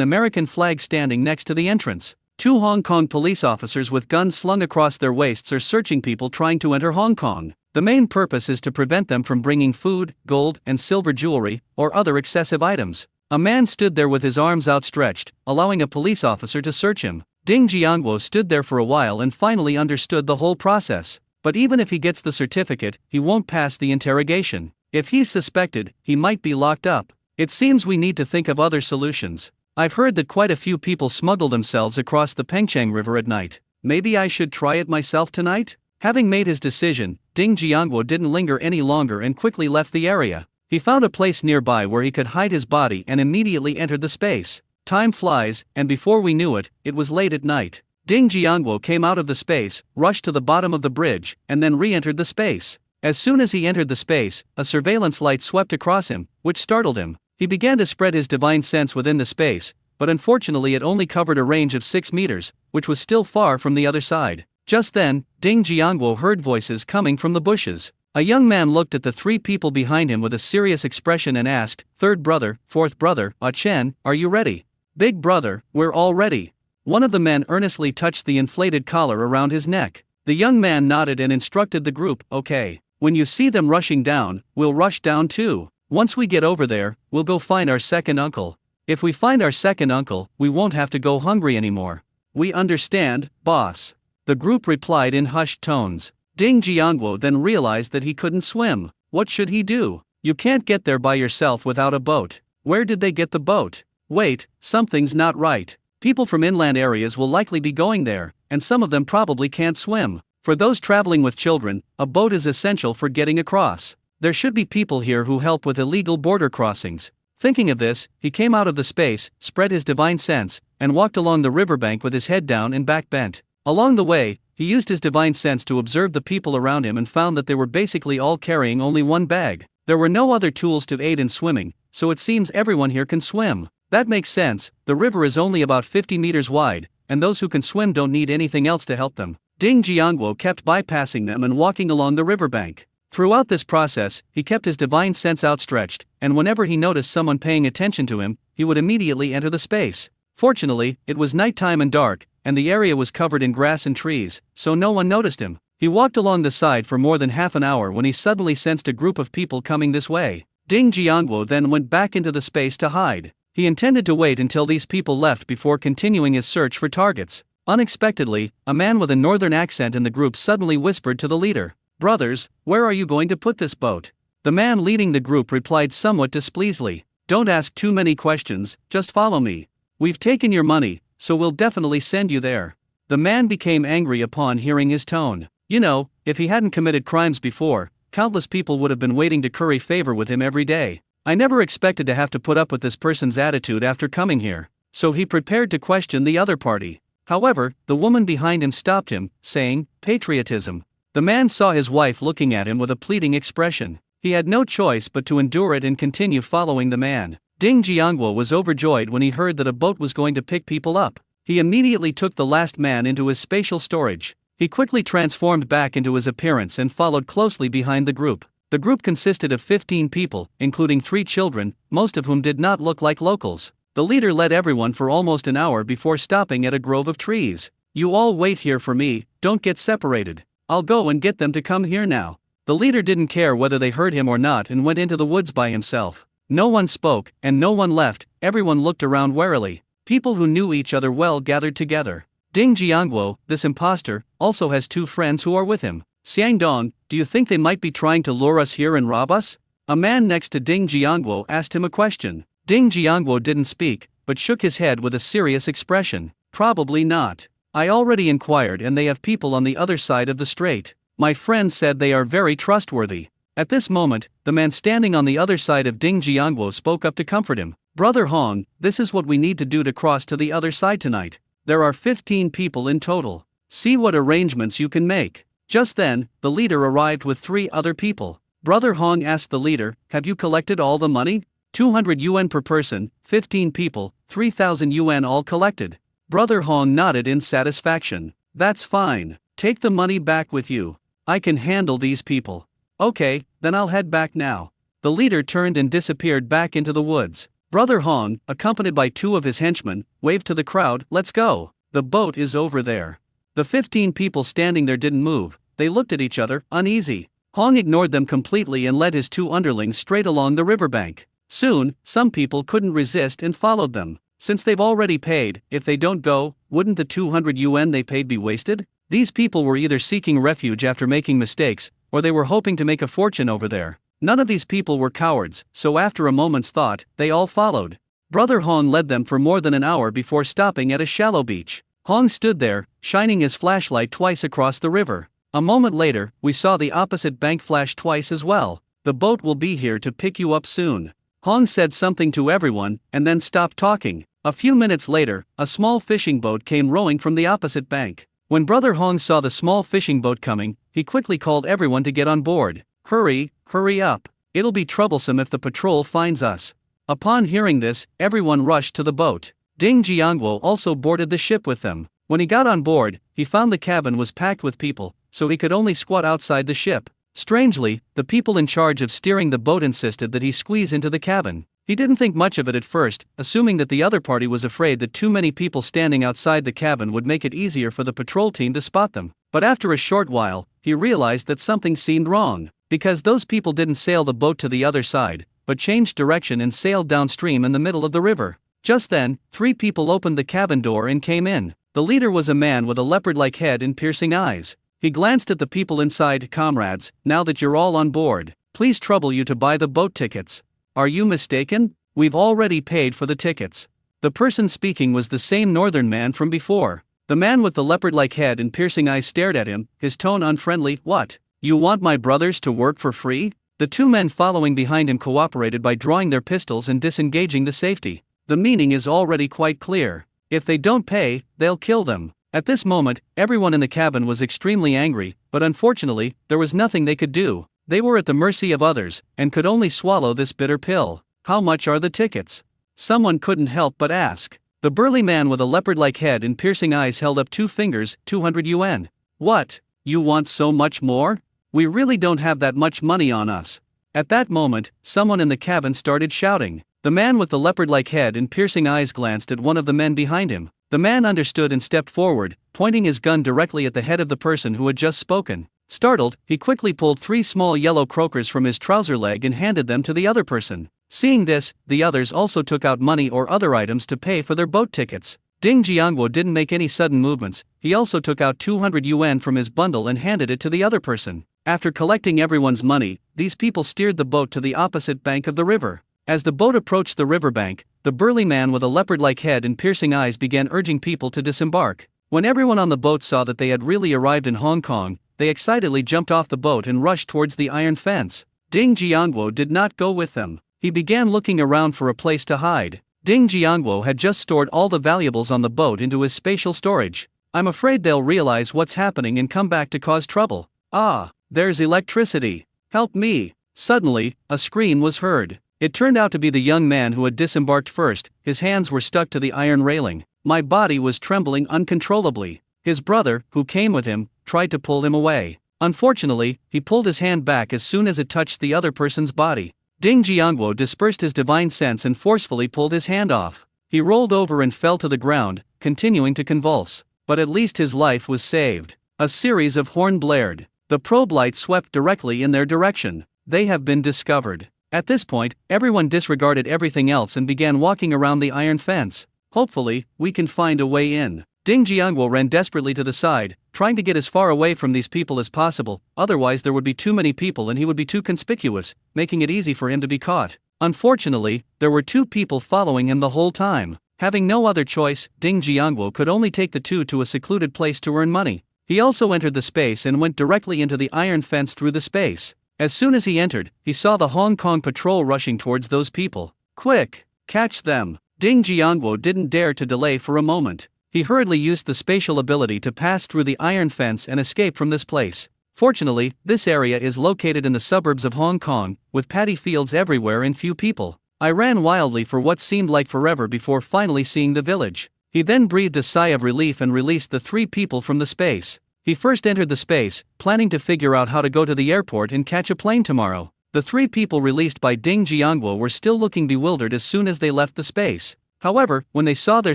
S1: American flag standing next to the entrance. 2 Hong Kong police officers with guns slung across their waists are searching people trying to enter Hong Kong. The main purpose is to prevent them from bringing food, gold, and silver jewelry, or other excessive items. A man stood there with his arms outstretched, allowing a police officer to search him. Ding Jiangwo stood there for a while and finally understood the whole process. But even if he gets the certificate, he won't pass the interrogation. If he's suspected, he might be locked up. It seems we need to think of other solutions. I've heard that quite a few people smuggle themselves across the Pengcheng River at night. maybe I should try it myself tonight? Having made his decision, Ding Jiangguo didn't linger any longer and quickly left the area. He found a place nearby where he could hide his body and immediately entered the space. Time flies, and before we knew it, it was late at night. Ding Jiangguo came out of the space, rushed to the bottom of the bridge, and then re-entered the space. As soon as he entered the space, a surveillance light swept across him, which startled him. He began to spread his divine sense within the space, but unfortunately it only covered a range of 6 meters, which was still far from the other side. Just then, Ding Jiangguo heard voices coming from the bushes. A young man looked at the 3 people behind him with a serious expression and asked, "Third brother, fourth brother, Chen, are you ready?" "Big brother, we're all ready." One of the men earnestly touched the inflated collar around his neck. The young man nodded and instructed the group, "Okay. When you see them rushing down, we'll rush down too. Once we get over there, we'll go find our second uncle. If we find our second uncle, we won't have to go hungry anymore." "We understand, boss," the group replied in hushed tones. Ding Jiangguo then realized that he couldn't swim. What should he do? You can't get there by yourself without a boat. Where did they get the boat? Wait, something's not right. People from inland areas will likely be going there, and some of them probably can't swim. For those traveling with children, a boat is essential for getting across. There should be people here who help with illegal border crossings. Thinking of this, he came out of the space, spread his divine sense, and walked along the riverbank with his head down and back bent. Along the way, he used his divine sense to observe the people around him and found that they were basically all carrying only one bag. There were no other tools to aid in swimming, so it seems everyone here can swim. That makes sense, the river is only about 50 meters wide, and those who can swim don't need anything else to help them. Ding Jiangguo kept bypassing them and walking along the riverbank. Throughout this process, he kept his divine sense outstretched, and whenever he noticed someone paying attention to him, he would immediately enter the space. Fortunately, it was nighttime and dark, and the area was covered in grass and trees, so no one noticed him. He walked along the side for more than half an hour when he suddenly sensed a group of people coming this way. Ding Jiangguo then went back into the space to hide. He intended to wait until these people left before continuing his search for targets. Unexpectedly, a man with a northern accent in the group suddenly whispered to the leader, "Brothers, where are you going to put this boat?" The man leading the group replied somewhat displeasedly, "Don't ask too many questions, just follow me. We've taken your money, so we'll definitely send you there." The man became angry upon hearing his tone. You know, if he hadn't committed crimes before, countless people would have been waiting to curry favor with him every day. I never expected to have to put up with this person's attitude after coming here. So he prepared to question the other party. However, the woman behind him stopped him, saying, "Patriotism." The man saw his wife looking at him with a pleading expression. He had no choice but to endure it and continue following the man. Ding Jiangguo was overjoyed when he heard that a boat was going to pick people up. He immediately took the last man into his spatial storage. He quickly transformed back into his appearance and followed closely behind the group. The group consisted of 15 people, including 3 children, most of whom did not look like locals. The leader led everyone for almost an hour before stopping at a grove of trees. "You all wait here for me, don't get separated. I'll go and get them to come here now." The leader didn't care whether they heard him or not and went into the woods by himself. No one spoke, and no one left, everyone looked around warily. People who knew each other well gathered together. Ding Jiangguo, this imposter, also has 2 friends who are with him. "Xiangdong, do you think they might be trying to lure us here and rob us?" A man next to Ding Jiangguo asked him a question. Ding Jiangguo didn't speak, but shook his head with a serious expression. "Probably not. I already inquired and they have people on the other side of the strait. My friend said they are very trustworthy." At this moment, the man standing on the other side of Ding Jiangguo spoke up to comfort him. "Brother Hong, this is what we need to do to cross to the other side tonight. There are 15 people in total. See what arrangements you can make." Just then, the leader arrived with 3 other people. Brother Hong asked the leader, "Have you collected all the money?" 200 yuan per person, 15 people, 3,000 yuan all collected. Brother Hong nodded in satisfaction. "That's fine. Take the money back with you. I can handle these people." "Okay, then I'll head back now." The leader turned and disappeared back into the woods. Brother Hong, accompanied by 2 of his henchmen, waved to the crowd, "Let's go. The boat is over there." The 15 people standing there didn't move. They looked at each other, uneasy. Hong ignored them completely and led his 2 underlings straight along the riverbank. Soon, some people couldn't resist and followed them. Since they've already paid, if they don't go, wouldn't the 200 yuan they paid be wasted? These people were either seeking refuge after making mistakes, or they were hoping to make a fortune over there. None of these people were cowards, so after a moment's thought, they all followed. Brother Hong led them for more than an hour before stopping at a shallow beach. Hong stood there, shining his flashlight twice across the river. A moment later, we saw the opposite bank flash twice as well. The boat will be here to pick you up soon. Hong said something to everyone, and then stopped talking. A few minutes later, a small fishing boat came rowing from the opposite bank. When Brother Hong saw the small fishing boat coming, he quickly called everyone to get on board. Hurry, hurry up. It'll be troublesome if the patrol finds us. Upon hearing this, everyone rushed to the boat. Ding Jiangguo also boarded the ship with them. When he got on board, he found the cabin was packed with people, so he could only squat outside the ship. Strangely, the people in charge of steering the boat insisted that he squeeze into the cabin. He didn't think much of it at first, assuming that the other party was afraid that too many people standing outside the cabin would make it easier for the patrol team to spot them. But after a short while, he realized that something seemed wrong, because those people didn't sail the boat to the other side, but changed direction and sailed downstream in the middle of the river. Just then, 3 people opened the cabin door and came in. The leader was a man with a leopard-like head and piercing eyes. He glanced at the people inside. Comrades, now that you're all on board, please trouble you to buy the boat tickets. Are you mistaken? We've already paid for the tickets. The person speaking was the same northern man from before. The man with the leopard-like head and piercing eyes stared at him, his tone unfriendly. What? You want my brothers to work for free? The 2 men following behind him cooperated by drawing their pistols and disengaging the safety. The meaning is already quite clear. If they don't pay, they'll kill them. At this moment, everyone in the cabin was extremely angry, but unfortunately, there was nothing they could do. They were at the mercy of others, and could only swallow this bitter pill. How much are the tickets? Someone couldn't help but ask. The burly man with a leopard-like head and piercing eyes held up 2 fingers, 200 yuan. What? You want so much more? We really don't have that much money on us. At that moment, someone in the cabin started shouting. The man with the leopard-like head and piercing eyes glanced at one of the men behind him. The man understood and stepped forward, pointing his gun directly at the head of the person who had just spoken. Startled, he quickly pulled 3 small yellow croakers from his trouser leg and handed them to the other person. Seeing this, the others also took out money or other items to pay for their boat tickets. Ding Jiangguo didn't make any sudden movements. He also took out 200 yuan from his bundle and handed it to the other person. After collecting everyone's money, these people steered the boat to the opposite bank of the river. As the boat approached the riverbank, the burly man with a leopard-like head and piercing eyes began urging people to disembark. When everyone on the boat saw that they had really arrived in Hong Kong, they excitedly jumped off the boat and rushed towards the iron fence. Ding Jiangguo did not go with them. He began looking around for a place to hide. Ding Jiangguo had just stored all the valuables on the boat into his spatial storage. I'm afraid they'll realize what's happening and come back to cause trouble. Ah, there's electricity. Help me. Suddenly, a scream was heard. It turned out to be the young man who had disembarked first. His hands were stuck to the iron railing. My body was trembling uncontrollably. His brother, who came with him, tried to pull him away. Unfortunately, he pulled his hand back as soon as it touched the other person's body. Ding Jiangguo dispersed his divine sense and forcefully pulled his hand off. He rolled over and fell to the ground, continuing to convulse. But at least his life was saved. A series of horn blared. The probe light swept directly in their direction. They have been discovered. At this point, everyone disregarded everything else and began walking around the iron fence. Hopefully, we can find a way in. Ding Jiangguo ran desperately to the side, trying to get as far away from these people as possible, otherwise there would be too many people and he would be too conspicuous, making it easy for him to be caught. Unfortunately, there were 2 people following him the whole time. Having no other choice, Ding Jiangguo could only take the 2 to a secluded place to earn money. He also entered the space and went directly into the iron fence through the space. As soon as he entered, he saw the Hong Kong patrol rushing towards those people. Quick! Catch them! Ding Jiangguo didn't dare to delay for a moment. He hurriedly used the spatial ability to pass through the iron fence and escape from this place. Fortunately, this area is located in the suburbs of Hong Kong, with paddy fields everywhere and few people. I ran wildly for what seemed like forever before finally seeing the village. He then breathed a sigh of relief and released the 3 people from the space. He first entered the space, planning to figure out how to go to the airport and catch a plane tomorrow. The 3 people released by Ding Jiangguo were still looking bewildered as soon as they left the space. However, when they saw their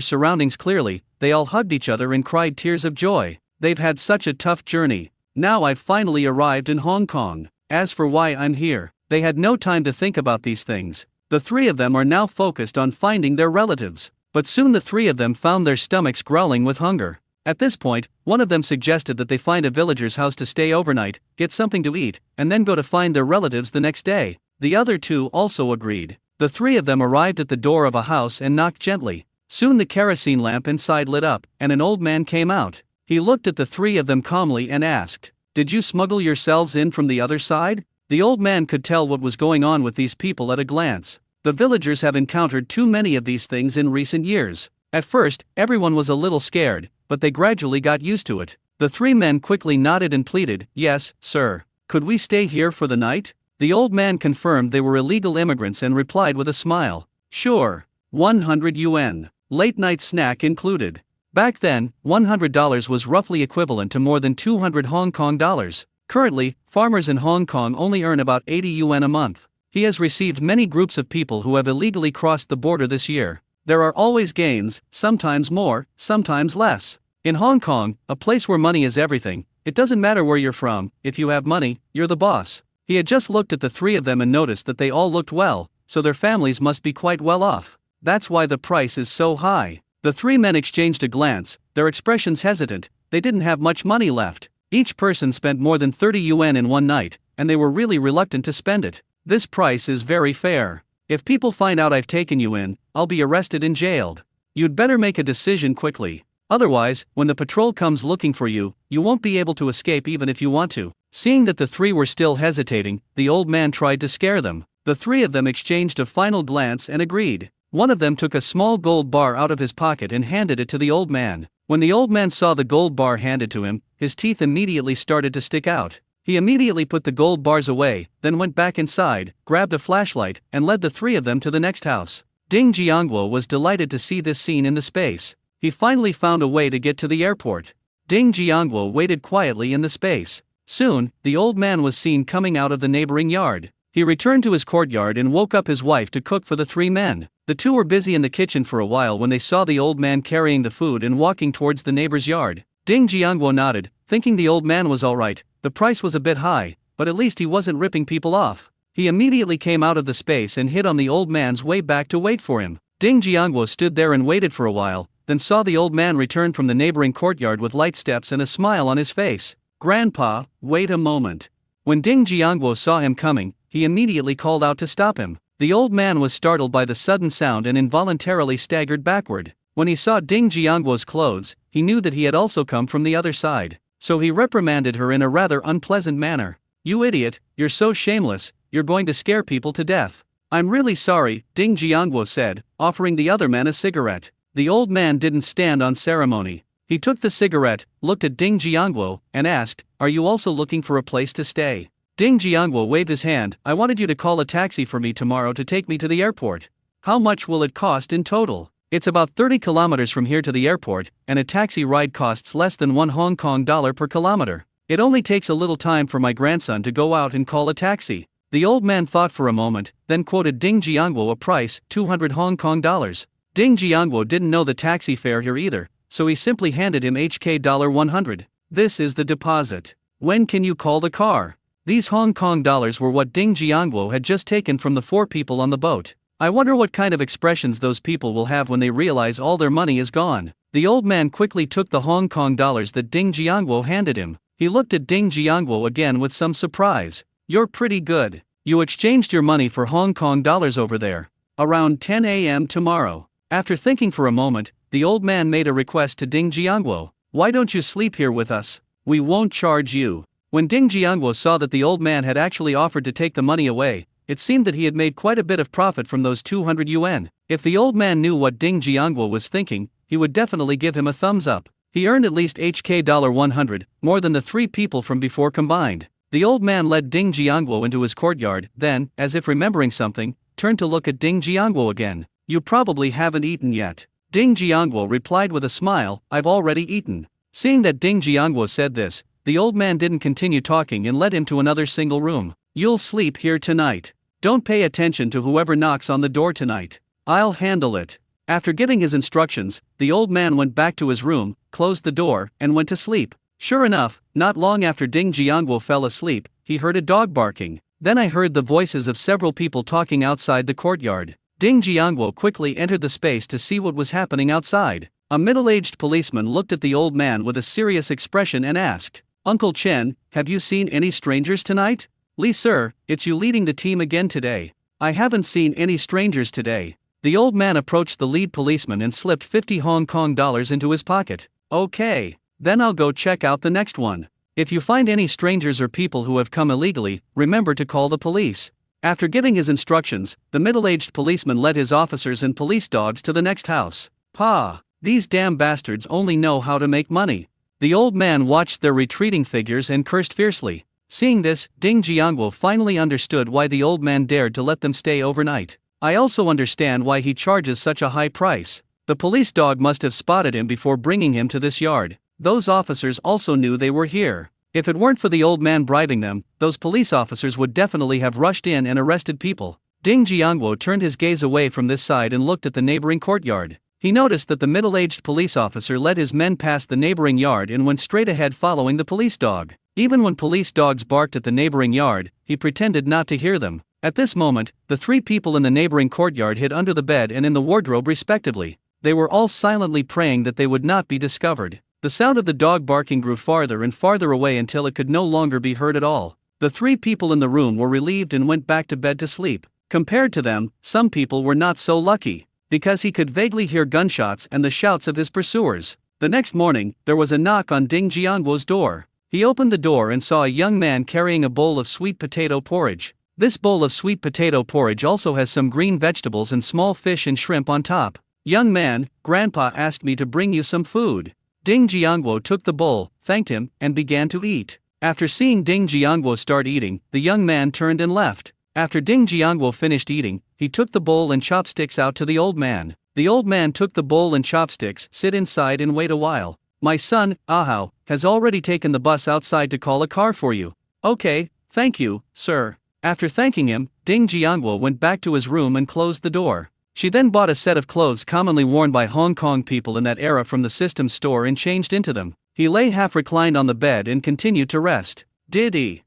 S1: surroundings clearly, they all hugged each other and cried tears of joy. They've had such a tough journey. Now I've finally arrived in Hong Kong. As for why I'm here, they had no time to think about these things. The 3 of them are now focused on finding their relatives. But soon the 3 of them found their stomachs growling with hunger. At this point, one of them suggested that they find a villager's house to stay overnight, get something to eat, and then go to find their relatives the next day. The other 2 also agreed. The 3 of them arrived at the door of a house and knocked gently. Soon the kerosene lamp inside lit up, and an old man came out. He looked at the three of them calmly and asked, "Did you smuggle yourselves in from the other side?" The old man could tell what was going on with these people at a glance. The villagers have encountered too many of these things in recent years. At first, everyone was a little scared, but they gradually got used to it. The three men quickly nodded and pleaded, "Yes, sir. Could we stay here for the night?" The old man confirmed they were illegal immigrants and replied with a smile, "Sure. 100 yuan. Late night snack included." Back then, $100 was roughly equivalent to more than 200 Hong Kong dollars. Currently, farmers in Hong Kong only earn about 80 yuan a month. He has received many groups of people who have illegally crossed the border this year. There are always gains, sometimes more, sometimes less. In Hong Kong, a place where money is everything, it doesn't matter where you're from, if you have money, you're the boss. He had just looked at the three of them and noticed that they all looked well, so their families must be quite well off. That's why the price is so high. The three men exchanged a glance, their expressions hesitant. They didn't have much money left. Each person spent more than 30 yuan in one night, and they were really reluctant to spend it. This price is very fair. If people find out I've taken you in, I'll be arrested and jailed. You'd better make a decision quickly. Otherwise, when the patrol comes looking for you, you won't be able to escape even if you want to. Seeing that the three were still hesitating, the old man tried to scare them. The three of them exchanged a final glance and agreed. One of them took a small gold bar out of his pocket and handed it to the old man. When the old man saw the gold bar handed to him, his teeth immediately started to stick out. He immediately put the gold bars away, then went back inside, grabbed a flashlight, and led the three of them to the next house. Ding Jiangguo was delighted to see this scene in the space. He finally found a way to get to the airport. Ding Jiangguo waited quietly in the space. Soon, the old man was seen coming out of the neighboring yard. He returned to his courtyard and woke up his wife to cook for the three men. The two were busy in the kitchen for a while when they saw the old man carrying the food and walking towards the neighbor's yard. Ding Jiangguo nodded, thinking the old man was alright. The price was a bit high, but at least he wasn't ripping people off. He immediately came out of the space and hid on the old man's way back to wait for him. Ding Jiangguo stood there and waited for a while, then saw the old man return from the neighboring courtyard with light steps and a smile on his face. "Grandpa, wait a moment." When Ding Jiangguo saw him coming, he immediately called out to stop him. The old man was startled by the sudden sound and involuntarily staggered backward. When he saw Ding Jiangguo's clothes, he knew that he had also come from the other side. So he reprimanded her in a rather unpleasant manner. "You idiot, you're so shameless, you're going to scare people to death." "I'm really sorry," Ding Jiangguo said, offering the other man a cigarette. The old man didn't stand on ceremony. He took the cigarette, looked at Ding Jiangguo, and asked, "Are you also looking for a place to stay?" Ding Jiangguo waved his hand. "I wanted you to call a taxi for me tomorrow to take me to the airport." "How much will it cost in total?" "It's about 30 kilometers from here to the airport, and a taxi ride costs less than 1 Hong Kong dollar per kilometer. It only takes a little time for my grandson to go out and call a taxi." The old man thought for a moment, then quoted Ding Jiangguo a price, 200 Hong Kong dollars. Ding Jiangguo didn't know the taxi fare here either, so he simply handed him HK $100. "This is the deposit. When can you call the car?" These Hong Kong dollars were what Ding Jiangguo had just taken from the four people on the boat. I wonder what kind of expressions those people will have when they realize all their money is gone. The old man quickly took the Hong Kong dollars that Ding Jiangguo handed him. He looked at Ding Jiangguo again with some surprise. "You're pretty good. You exchanged your money for Hong Kong dollars over there. Around 10 a.m. tomorrow." After thinking for a moment, the old man made a request to Ding Jiangguo. "Why don't you sleep here with us? We won't charge you." When Ding Jiangguo saw that the old man had actually offered to take the money away, it seemed that he had made quite a bit of profit from those 200 yuan. If the old man knew what Ding Jiangguo was thinking, he would definitely give him a thumbs up. He earned at least HK $100, more than the three people from before combined. The old man led Ding Jiangguo into his courtyard, then, as if remembering something, turned to look at Ding Jiangguo again. "You probably haven't eaten yet." Ding Jiangguo replied with a smile, "I've already eaten." Seeing that Ding Jiangguo said this, the old man didn't continue talking and led him to another single room. "You'll sleep here tonight. Don't pay attention to whoever knocks on the door tonight. I'll handle it." After giving his instructions, the old man went back to his room, closed the door, and went to sleep. Sure enough, not long after Ding Jiangguo fell asleep, he heard a dog barking. Then I heard the voices of several people talking outside the courtyard. Ding Jiangguo quickly entered the space to see what was happening outside. A middle-aged policeman looked at the old man with a serious expression and asked, "Uncle Chen, have you seen any strangers tonight?" "Li sir, it's you leading the team again today." "I haven't seen any strangers today." The old man approached the lead policeman and slipped 50 Hong Kong dollars into his pocket. Okay, then I'll go check out the next one. If you find any strangers or people who have come illegally, remember to call the police. After giving his instructions, the middle-aged policeman led his officers and police dogs to the next house. Pa, these damn bastards only know how to make money. The old man watched their retreating figures and cursed fiercely. Seeing this, Ding Jiangwo finally understood why the old man dared to let them stay overnight. I also understand why he charges such a high price. The police dog must have spotted him before bringing him to this yard. Those officers also knew they were here. If it weren't for the old man bribing them, those police officers would definitely have rushed in and arrested people. Ding Jiangwo turned his gaze away from this side and looked at the neighboring courtyard. He noticed that the middle-aged police officer led his men past the neighboring yard and went straight ahead following the police dog. Even when police dogs barked at the neighboring yard, he pretended not to hear them. At this moment, the three people in the neighboring courtyard hid under the bed and in the wardrobe respectively. They were all silently praying that they would not be discovered. The sound of the dog barking grew farther and farther away until it could no longer be heard at all. The three people in the room were relieved and went back to bed to sleep. Compared to them, some people were not so lucky, because he could vaguely hear gunshots and the shouts of his pursuers. The next morning, there was a knock on Ding Jiangwo's door. He opened the door and saw a young man carrying a bowl of sweet potato porridge. This bowl of sweet potato porridge also has some green vegetables and small fish and shrimp on top. Young man, Grandpa asked me to bring you some food. Ding Jiangwo took the bowl, thanked him, and began to eat. After seeing Ding Jiangwo start eating, the young man turned and left. After Ding Jiangwo finished eating, he took the bowl and chopsticks out to the old man. The old man took the bowl and chopsticks, sit inside and wait a while. My son, Ahao, has already taken the bus outside to call a car for you. Okay, thank you, sir. After thanking him, Ding Jiangwo went back to his room and closed the door. She then bought a set of clothes commonly worn by Hong Kong people in that era from the system store and changed into them. He lay half reclined on the bed and continued to rest. Did he?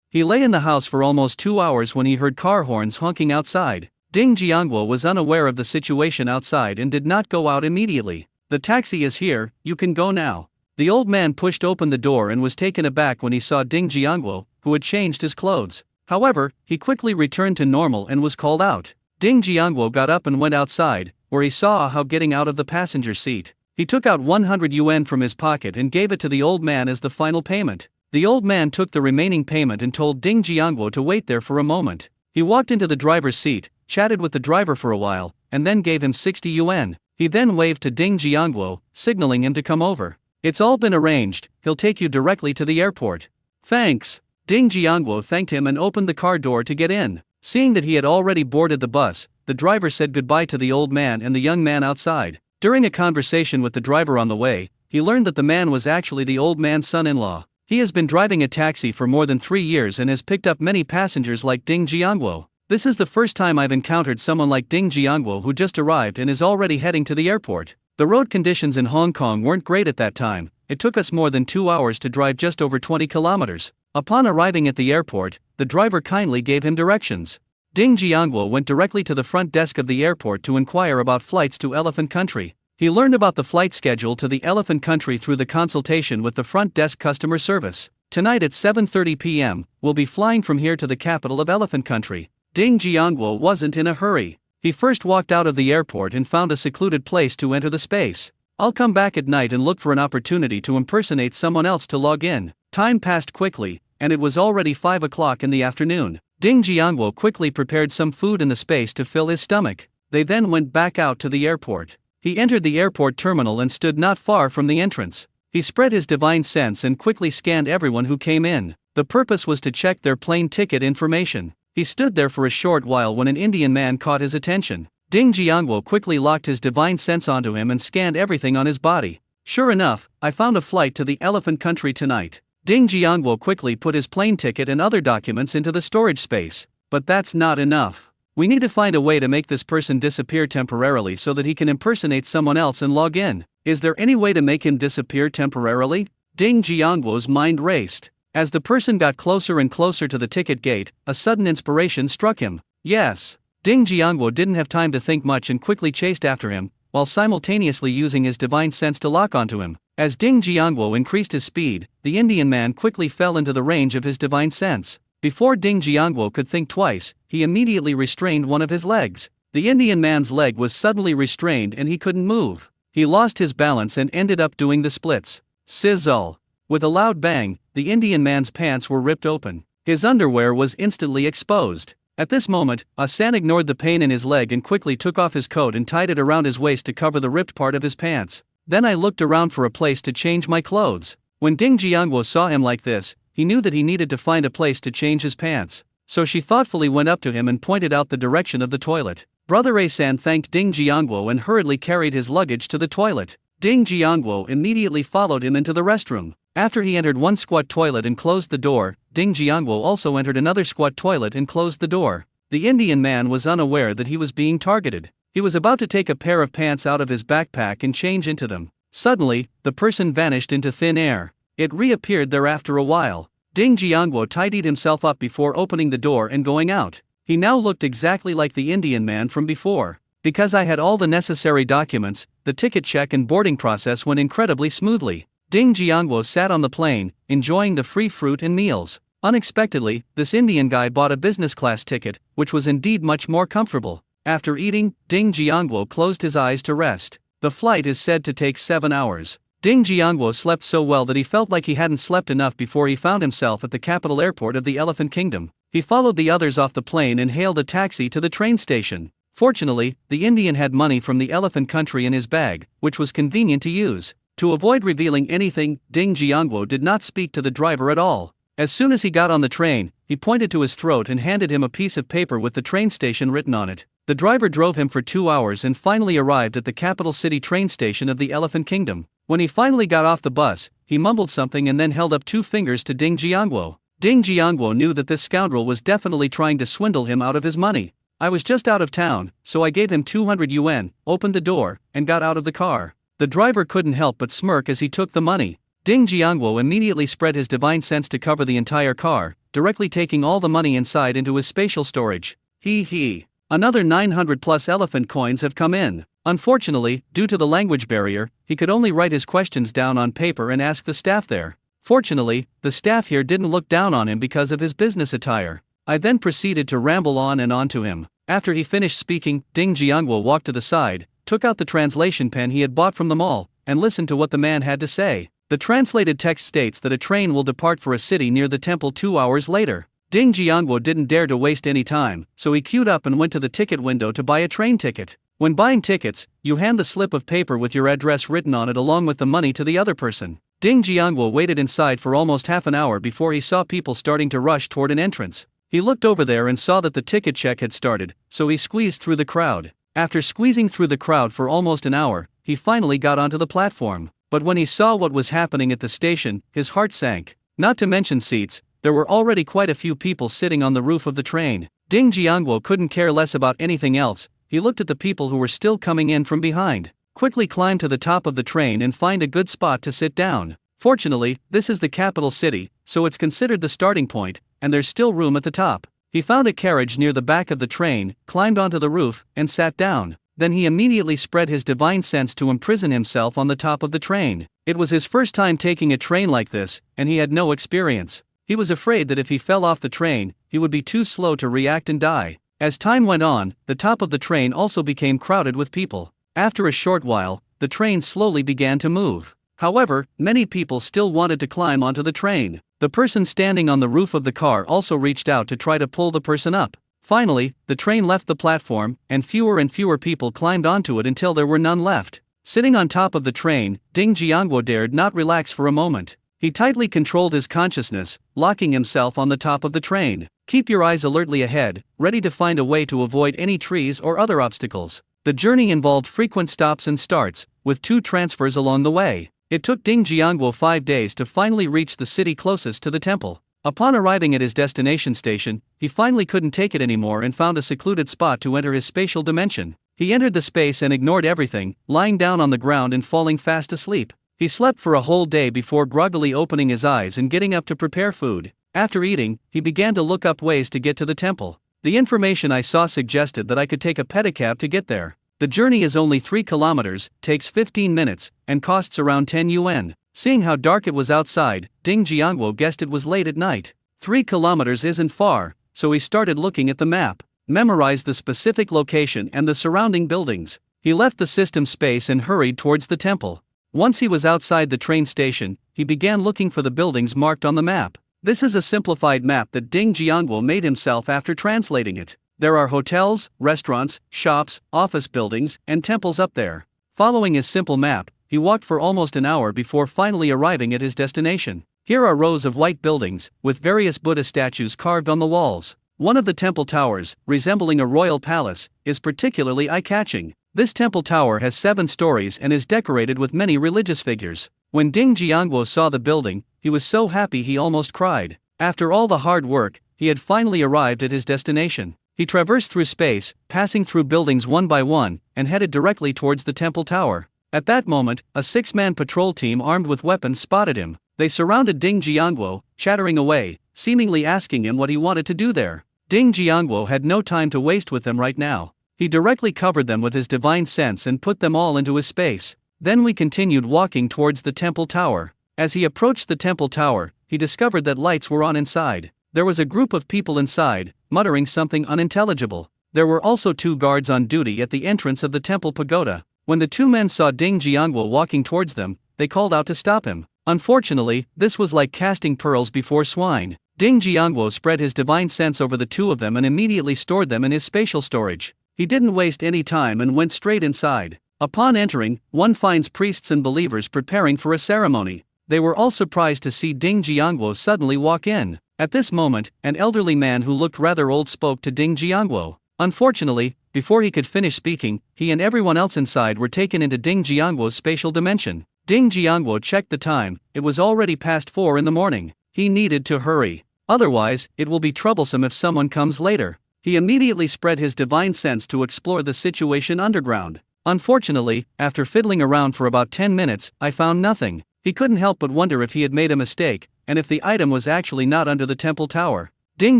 S1: He lay in the house for almost 2 hours when he heard car horns honking outside. Ding Jiangwo was unaware of the situation outside and did not go out immediately. The taxi is here, you can go now. The old man pushed open the door and was taken aback when he saw Ding Jiangwo, who had changed his clothes. However, he quickly returned to normal and was called out. Ding Jiangwo got up and went outside, where he saw Ahao getting out of the passenger seat. He took out 100 yuan from his pocket and gave it to the old man as the final payment. The old man took the remaining payment and told Ding Jiangwo to wait there for a moment. He walked into the driver's seat, chatted with the driver for a while, and then gave him 60 yuan. He then waved to Ding Jiangwo, signaling him to come over. It's all been arranged, he'll take you directly to the airport. Thanks. Ding Jiangwo thanked him and opened the car door to get in. Seeing that he had already boarded the bus, the driver said goodbye to the old man and the young man outside. During a conversation with the driver on the way, he learned that the man was actually the old man's son-in-law. He has been driving a taxi for more than 3 years and has picked up many passengers like Ding Jiangwo. This is the first time I've encountered someone like Ding Jiangwo who just arrived and is already heading to the airport. The road conditions in Hong Kong weren't great at that time. It took us more than 2 hours to drive just over 20 kilometers. Upon arriving at the airport, the driver kindly gave him directions. Ding Jiangwo went directly to the front desk of the airport to inquire about flights to Elephant Country. He learned about the flight schedule to the Elephant Country through the consultation with the front desk customer service. Tonight at 7:30 p.m., we'll be flying from here to the capital of Elephant Country. Ding Jiangwo wasn't in a hurry. He first walked out of the airport and found a secluded place to enter the space. I'll come back at night and look for an opportunity to impersonate someone else to log in. Time passed quickly, and it was already 5 o'clock in the afternoon. Ding Jiangwo quickly prepared some food in the space to fill his stomach. They then went back out to the airport. He entered the airport terminal and stood not far from the entrance. He spread his divine sense and quickly scanned everyone who came in. The purpose was to check their plane ticket information. He stood there for a short while when an Indian man caught his attention. Ding Jiangwo quickly locked his divine sense onto him and scanned everything on his body. Sure enough, I found a flight to the Elephant Country tonight. Ding Jiangwo quickly put his plane ticket and other documents into the storage space. But that's not enough. We need to find a way to make this person disappear temporarily so that he can impersonate someone else and log in. Is there any way to make him disappear temporarily? Ding Jiangwo's mind raced. As the person got closer and closer to the ticket gate, a sudden inspiration struck him. Yes. Ding Jiangwo didn't have time to think much and quickly chased after him, while simultaneously using his divine sense to lock onto him. As Ding Jiangwo increased his speed, the Indian man quickly fell into the range of his divine sense. Before Ding Jiangwo could think twice, he immediately restrained one of his legs. The Indian man's leg was suddenly restrained and he couldn't move. He lost his balance and ended up doing the splits. Sizzle. With a loud bang, the Indian man's pants were ripped open. His underwear was instantly exposed. At this moment, Asan ignored the pain in his leg and quickly took off his coat and tied it around his waist to cover the ripped part of his pants. Then I looked around for a place to change my clothes. When Ding Jiangwo saw him like this, he knew that he needed to find a place to change his pants. So she thoughtfully went up to him and pointed out the direction of the toilet. Brother Asan thanked Ding Jiangwo and hurriedly carried his luggage to the toilet. Ding Jiangwo immediately followed him into the restroom. After he entered one squat toilet and closed the door, Ding Jiangwo also entered another squat toilet and closed the door. The Indian man was unaware that he was being targeted. He was about to take a pair of pants out of his backpack and change into them. Suddenly, the person vanished into thin air. It reappeared there after a while. Ding Jiangwo tidied himself up before opening the door and going out. He now looked exactly like the Indian man from before. Because I had all the necessary documents, the ticket check and boarding process went incredibly smoothly. Ding Jiangwo sat on the plane, enjoying the free fruit and meals. Unexpectedly, this Indian guy bought a business class ticket, which was indeed much more comfortable. After eating, Ding Jiangwo closed his eyes to rest. The flight is said to take 7 hours. Ding Jiangwo slept so well that he felt like he hadn't slept enough before he found himself at the capital airport of the Elephant Kingdom. He followed the others off the plane and hailed a taxi to the train station. Fortunately, the Indian had money from the Elephant Country in his bag, which was convenient to use. To avoid revealing anything, Ding Jiangwo did not speak to the driver at all. As soon as he got on the train, he pointed to his throat and handed him a piece of paper with the train station written on it. The driver drove him for 2 hours and finally arrived at the capital city train station of the Elephant Kingdom. When he finally got off the bus, he mumbled something and then held up 2 fingers to Ding Jiangwo. Ding Jiangwo knew that this scoundrel was definitely trying to swindle him out of his money. I was just out of town, so I gave him 200 yuan, opened the door, and got out of the car. The driver couldn't help but smirk as he took the money. Ding Jiangwo immediately spread his divine sense to cover the entire car, directly taking all the money inside into his spatial storage. He. Another 900 plus elephant coins have come in. Unfortunately, due to the language barrier, he could only write his questions down on paper and ask the staff there. Fortunately, the staff here didn't look down on him because of his business attire. I then proceeded to ramble on and on to him. After he finished speaking, Ding Jiangwo walked to the side, took out the translation pen he had bought from the mall, and listened to what the man had to say. The translated text states that a train will depart for a city near the temple 2 hours later. Ding Jiangwo didn't dare to waste any time, so he queued up and went to the ticket window to buy a train ticket. When buying tickets, you hand the slip of paper with your address written on it along with the money to the other person. Ding Jiangwo waited inside for almost half an hour before he saw people starting to rush toward an entrance. He looked over there and saw that the ticket check had started, so he squeezed through the crowd. After squeezing through the crowd for almost an hour, he finally got onto the platform. But when he saw what was happening at the station, his heart sank. Not to mention seats, there were already quite a few people sitting on the roof of the train. Ding Jiangwo couldn't care less about anything else. He looked at the people who were still coming in from behind, quickly climbed to the top of the train and find a good spot to sit down. Fortunately, this is the capital city, so it's considered the starting point, and there's still room at the top. He found a carriage near the back of the train, climbed onto the roof, and sat down. Then he immediately spread his divine sense to imprison himself on the top of the train. It was his first time taking a train like this, and he had no experience. He was afraid that if he fell off the train, he would be too slow to react and die. As time went on, the top of the train also became crowded with people. After a short while, the train slowly began to move. However, many people still wanted to climb onto the train. The person standing on the roof of the car also reached out to try to pull the person up. Finally, the train left the platform, and fewer people climbed onto it until there were none left. Sitting on top of the train, Ding Jiangwo dared not relax for a moment. He tightly controlled his consciousness, locking himself on the top of the train. Keep your eyes alertly ahead, ready to find a way to avoid any trees or other obstacles. The journey involved frequent stops and starts, with 2 transfers along the way. It took Ding Jiangwo 5 days to finally reach the city closest to the temple. Upon arriving at his destination station, he finally couldn't take it anymore and found a secluded spot to enter his spatial dimension. He entered the space and ignored everything, lying down on the ground and falling fast asleep. He slept for a whole day before groggily opening his eyes and getting up to prepare food. After eating, he began to look up ways to get to the temple. The information I saw suggested that I could take a pedicab to get there. The journey is only 3 kilometers, takes 15 minutes, and costs around 10 yuan. Seeing how dark it was outside, Ding Jiangwo guessed it was late at night. 3 kilometers isn't far, so he started looking at the map. memorized the specific location and the surrounding buildings. He left the system space and hurried towards the temple. Once he was outside the train station, he began looking for the buildings marked on the map. This is a simplified map that Ding Jiangguo made himself after translating it. There are hotels, restaurants, shops, office buildings, and temples up there. Following his simple map, he walked for almost an hour before finally arriving at his destination. Here are rows of white buildings, with various Buddha statues carved on the walls. One of the temple towers, resembling a royal palace, is particularly eye-catching. This temple tower has 7 stories and is decorated with many religious figures. When Ding Jiangguo saw the building, he was so happy he almost cried. After all the hard work, he had finally arrived at his destination. He traversed through space, passing through buildings one by one, and headed directly towards the temple tower. At that moment, a 6-man patrol team armed with weapons spotted him. They surrounded Ding Jiangguo, chattering away, seemingly asking him what he wanted to do there. Ding Jiangguo had no time to waste with them right now. He directly covered them with his divine sense and put them all into his space. Then we continued walking towards the temple tower. As he approached the temple tower, he discovered that lights were on inside. There was a group of people inside, muttering something unintelligible. There were also 2 guards on duty at the entrance of the temple pagoda. When the 2 men saw Ding Jiangguo walking towards them, they called out to stop him. Unfortunately, this was like casting pearls before swine. Ding Jiangguo spread his divine sense over the 2 of them and immediately stored them in his spatial storage. He didn't waste any time and went straight inside. Upon entering, one finds priests and believers preparing for a ceremony. They were all surprised to see Ding Jiangguo suddenly walk in. At this moment, an elderly man who looked rather old spoke to Ding Jiangguo. Unfortunately, before he could finish speaking, he and everyone else inside were taken into Ding Jiangguo's spatial dimension. Ding Jiangguo checked the time. It was already past 4 in the morning. He needed to hurry. Otherwise, it will be troublesome if someone comes later. He immediately spread his divine sense to explore the situation underground. Unfortunately, after fiddling around for about 10 minutes, I found nothing. He couldn't help but wonder if he had made a mistake, and if the item was actually not under the temple tower. Ding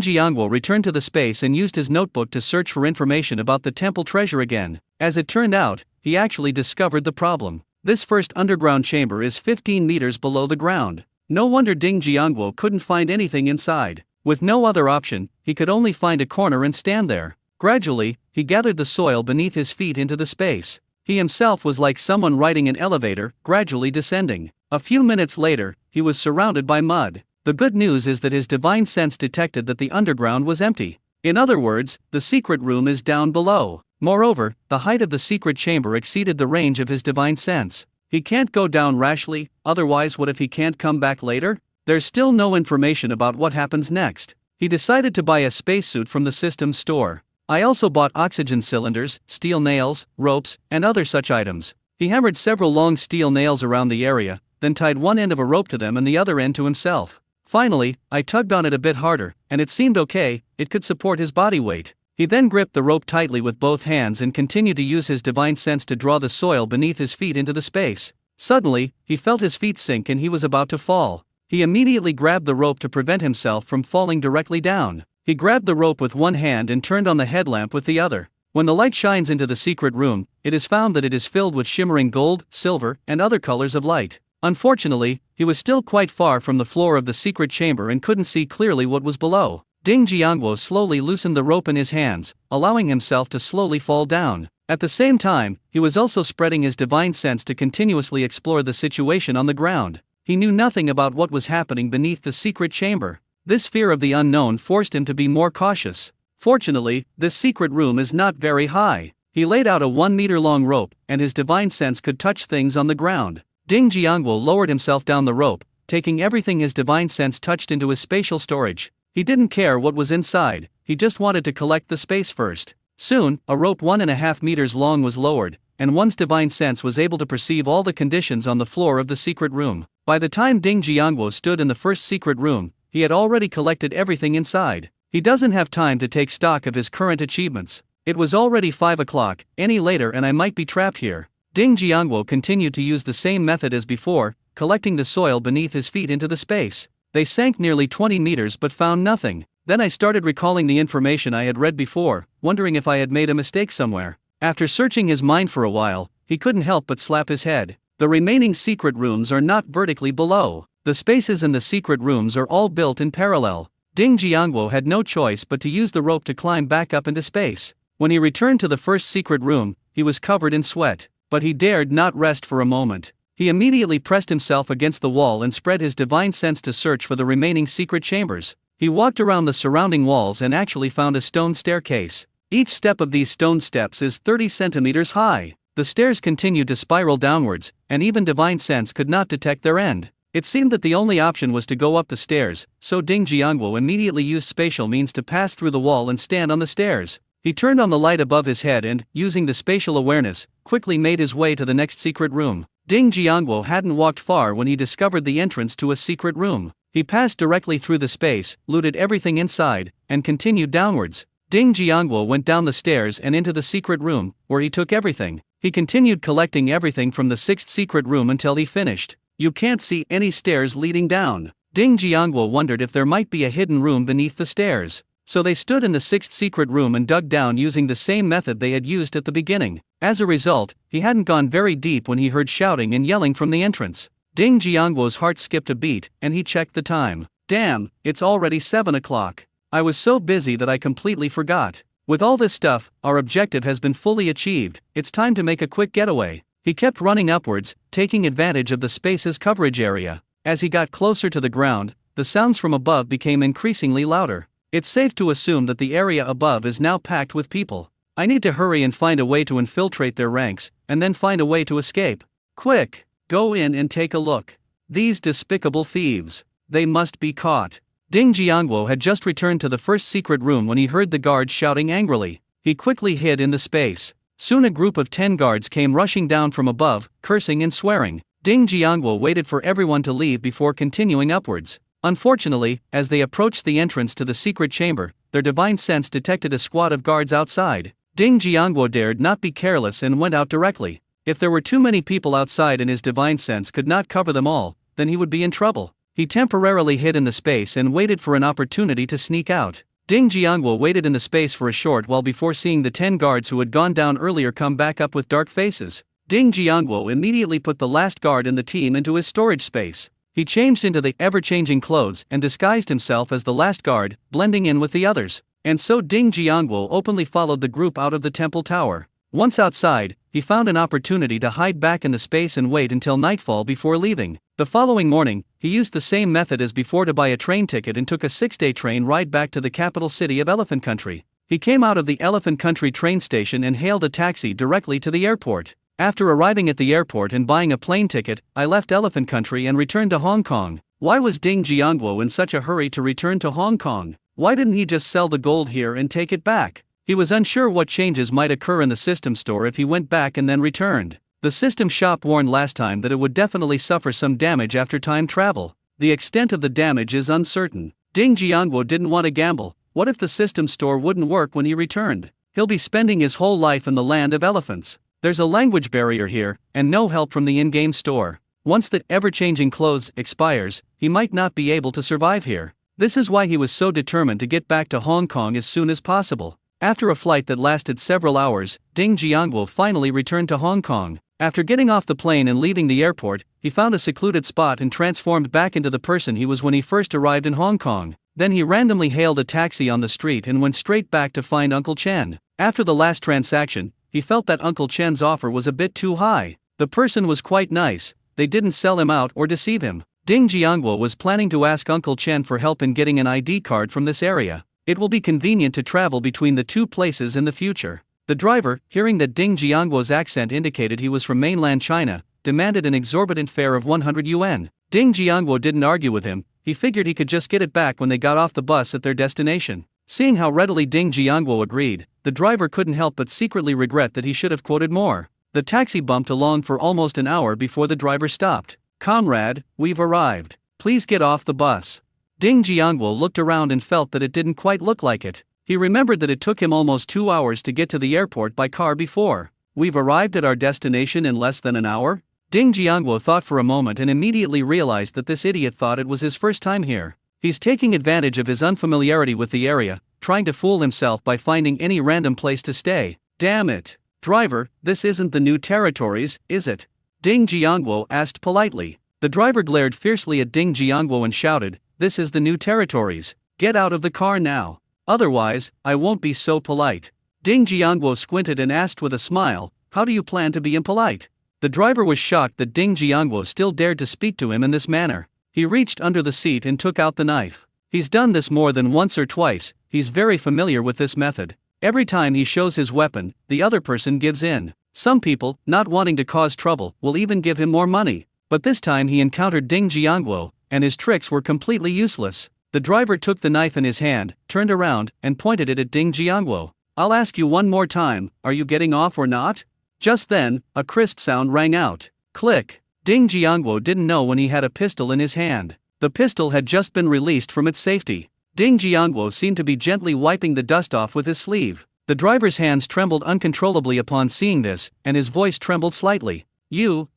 S1: Jiangguo returned to the space and used his notebook to search for information about the temple treasure again. As it turned out, he actually discovered the problem. This first underground chamber is 15 meters below the ground. No wonder Ding Jiangguo couldn't find anything inside. With no other option, he could only find a corner and stand there. Gradually, he gathered the soil beneath his feet into the space. He himself was like someone riding an elevator, gradually descending. A few minutes later, he was surrounded by mud. The good news is that his divine sense detected that the underground was empty. In other words, the secret room is down below. Moreover, the height of the secret chamber exceeded the range of his divine sense. He can't go down rashly, otherwise what if he can't come back later? There's still no information about what happens next. He decided to buy a spacesuit from the system store. I also bought oxygen cylinders, steel nails, ropes, and other such items. He hammered several long steel nails around the area, then tied one end of a rope to them and the other end to himself. Finally, I tugged on it a bit harder, and it seemed okay, it could support his body weight. He then gripped the rope tightly with both hands and continued to use his divine sense to draw the soil beneath his feet into the space. Suddenly, he felt his feet sink and he was about to fall. He immediately grabbed the rope to prevent himself from falling directly down. He grabbed the rope with one hand and turned on the headlamp with the other. When the light shines into the secret room, it is found that it is filled with shimmering gold, silver, and other colors of light. Unfortunately, he was still quite far from the floor of the secret chamber and couldn't see clearly what was below. Ding Jiangguo slowly loosened the rope in his hands, allowing himself to slowly fall down. At the same time, he was also spreading his divine sense to continuously explore the situation on the ground. He knew nothing about what was happening beneath the secret chamber. This fear of the unknown forced him to be more cautious. Fortunately, this secret room is not very high. He laid out a 1-meter-long rope, and his divine sense could touch things on the ground. Ding Jiangguo lowered himself down the rope, taking everything his divine sense touched into his spatial storage. He didn't care what was inside, he just wanted to collect the space first. Soon, a rope 1.5 meters long was lowered, and one's divine sense was able to perceive all the conditions on the floor of the secret room. By the time Ding Jiangguo stood in the first secret room, he had already collected everything inside. He doesn't have time to take stock of his current achievements. It was already 5 o'clock, any later and I might be trapped here. Ding Jiangguo continued to use the same method as before, collecting the soil beneath his feet into the space. They sank nearly 20 meters but found nothing. Then I started recalling the information I had read before, wondering if I had made a mistake somewhere. After searching his mind for a while, he couldn't help but slap his head. The remaining secret rooms are not vertically below. The spaces in the secret rooms are all built in parallel. Ding Jiangwo had no choice but to use the rope to climb back up into space. When he returned to the first secret room, he was covered in sweat, but he dared not rest for a moment. He immediately pressed himself against the wall and spread his divine sense to search for the remaining secret chambers. He walked around the surrounding walls and actually found a stone staircase. Each step of these stone steps is 30 centimeters high. The stairs continued to spiral downwards, and even divine sense could not detect their end. It seemed that the only option was to go up the stairs, so Ding Jiangwo immediately used spatial means to pass through the wall and stand on the stairs. He turned on the light above his head and, using the spatial awareness, quickly made his way to the next secret room. Ding Jiangwo hadn't walked far when he discovered the entrance to a secret room. He passed directly through the space, looted everything inside, and continued downwards. Ding Jiangwo went down the stairs and into the secret room, where he took everything. He continued collecting everything from the sixth secret room until he finished. You can't see any stairs leading down. Ding Jiangwo wondered if there might be a hidden room beneath the stairs. So they stood in the sixth secret room and dug down using the same method they had used at the beginning. As a result, he hadn't gone very deep when he heard shouting and yelling from the entrance. Ding Jiangwo's heart skipped a beat, and he checked the time. Damn, it's already 7 o'clock. I was so busy that I completely forgot. With all this stuff, our objective has been fully achieved. It's time to make a quick getaway. He kept running upwards, taking advantage of the space's coverage area. As he got closer to the ground, the sounds from above became increasingly louder. It's safe to assume that the area above is now packed with people. I need to hurry and find a way to infiltrate their ranks, and then find a way to escape. Quick! Go in and take a look. These despicable thieves. They must be caught. Ding Jiangwo had just returned to the first secret room when he heard the guards shouting angrily. He quickly hid in the space. Soon a group of 10 guards came rushing down from above, cursing and swearing. Ding Jiangwo waited for everyone to leave before continuing upwards. Unfortunately, as they approached the entrance to the secret chamber, their divine sense detected a squad of guards outside. Ding Jiangwo dared not be careless and went out directly. If there were too many people outside and his divine sense could not cover them all, then he would be in trouble. He temporarily hid in the space and waited for an opportunity to sneak out. Ding Jiangwo waited in the space for a short while before seeing the 10 guards who had gone down earlier come back up with dark faces. Ding Jiangwo immediately put the last guard in the team into his storage space. He changed into the ever-changing clothes and disguised himself as the last guard, blending in with the others. And so Ding Jiangwo openly followed the group out of the temple tower. Once outside, he found an opportunity to hide back in the space and wait until nightfall before leaving. The following morning, he used the same method as before to buy a train ticket and took a 6-day train ride back to the capital city of Elephant Country. He came out of the Elephant Country train station and hailed a taxi directly to the airport. After arriving at the airport and buying a plane ticket, I left Elephant Country and returned to Hong Kong. Why was Ding Jiangwo in such a hurry to return to Hong Kong? Why didn't he just sell the gold here and take it back? He was unsure what changes might occur in the system store if he went back and then returned. The system shop warned last time that it would definitely suffer some damage after time travel. The extent of the damage is uncertain. Ding Jiangwo didn't want to gamble. What if the system store wouldn't work when he returned? He'll be spending his whole life in the land of elephants. There's a language barrier here, and no help from the in-game store. Once the ever-changing clothes expires, he might not be able to survive here. This is why he was so determined to get back to Hong Kong as soon as possible. After a flight that lasted several hours, Ding Jiangwo finally returned to Hong Kong. After getting off the plane and leaving the airport, he found a secluded spot and transformed back into the person he was when he first arrived in Hong Kong. Then he randomly hailed a taxi on the street and went straight back to find Uncle Chen. After the last transaction, he felt that Uncle Chen's offer was a bit too high. The person was quite nice, they didn't sell him out or deceive him. Ding Jiangwo was planning to ask Uncle Chen for help in getting an ID card from this area. It will be convenient to travel between the two places in the future. The driver, hearing that Ding Jiangwo's accent indicated he was from mainland China, demanded an exorbitant fare of 100 yuan. Ding Jiangwo didn't argue with him, he figured he could just get it back when they got off the bus at their destination. Seeing how readily Ding Jiangwo agreed, the driver couldn't help but secretly regret that he should have quoted more. The taxi bumped along for almost an hour before the driver stopped. "Comrade, we've arrived. Please get off the bus." Ding Jiangwo looked around and felt that it didn't quite look like it. He remembered that it took him almost 2 hours to get to the airport by car before. "We've arrived at our destination in less than an hour?" Ding Jiangwo thought for a moment and immediately realized that this idiot thought it was his first time here. He's taking advantage of his unfamiliarity with the area, trying to fool himself by finding any random place to stay. Damn it. "Driver, this isn't the new territories, is it?" Ding Jiangwo asked politely. The driver glared fiercely at Ding Jiangwo and shouted, "This is the new territories. Get out of the car now. Otherwise, I won't be so polite. Ding Jiangguo squinted and asked with a smile, how do you plan to be impolite? The driver was shocked that Ding Jiangguo still dared to speak to him in this manner. He reached under the seat and took out the knife. He's done this more than once or twice, he's very familiar with this method. Every time he shows his weapon, the other person gives in. Some people, not wanting to cause trouble, will even give him more money. But this time he encountered Ding Jiangguo, and his tricks were completely useless. The driver took the knife in his hand, turned around, and pointed it at Ding Jiangguo. I'll ask you one more time, are you getting off or not? Just then, a crisp sound rang out. Click. Ding Jiangguo didn't know when he had a pistol in his hand. The pistol had just been released from its safety. Ding Jiangguo seemed to be gently wiping the dust off with his sleeve. The driver's hands trembled uncontrollably upon seeing this, and his voice trembled slightly. You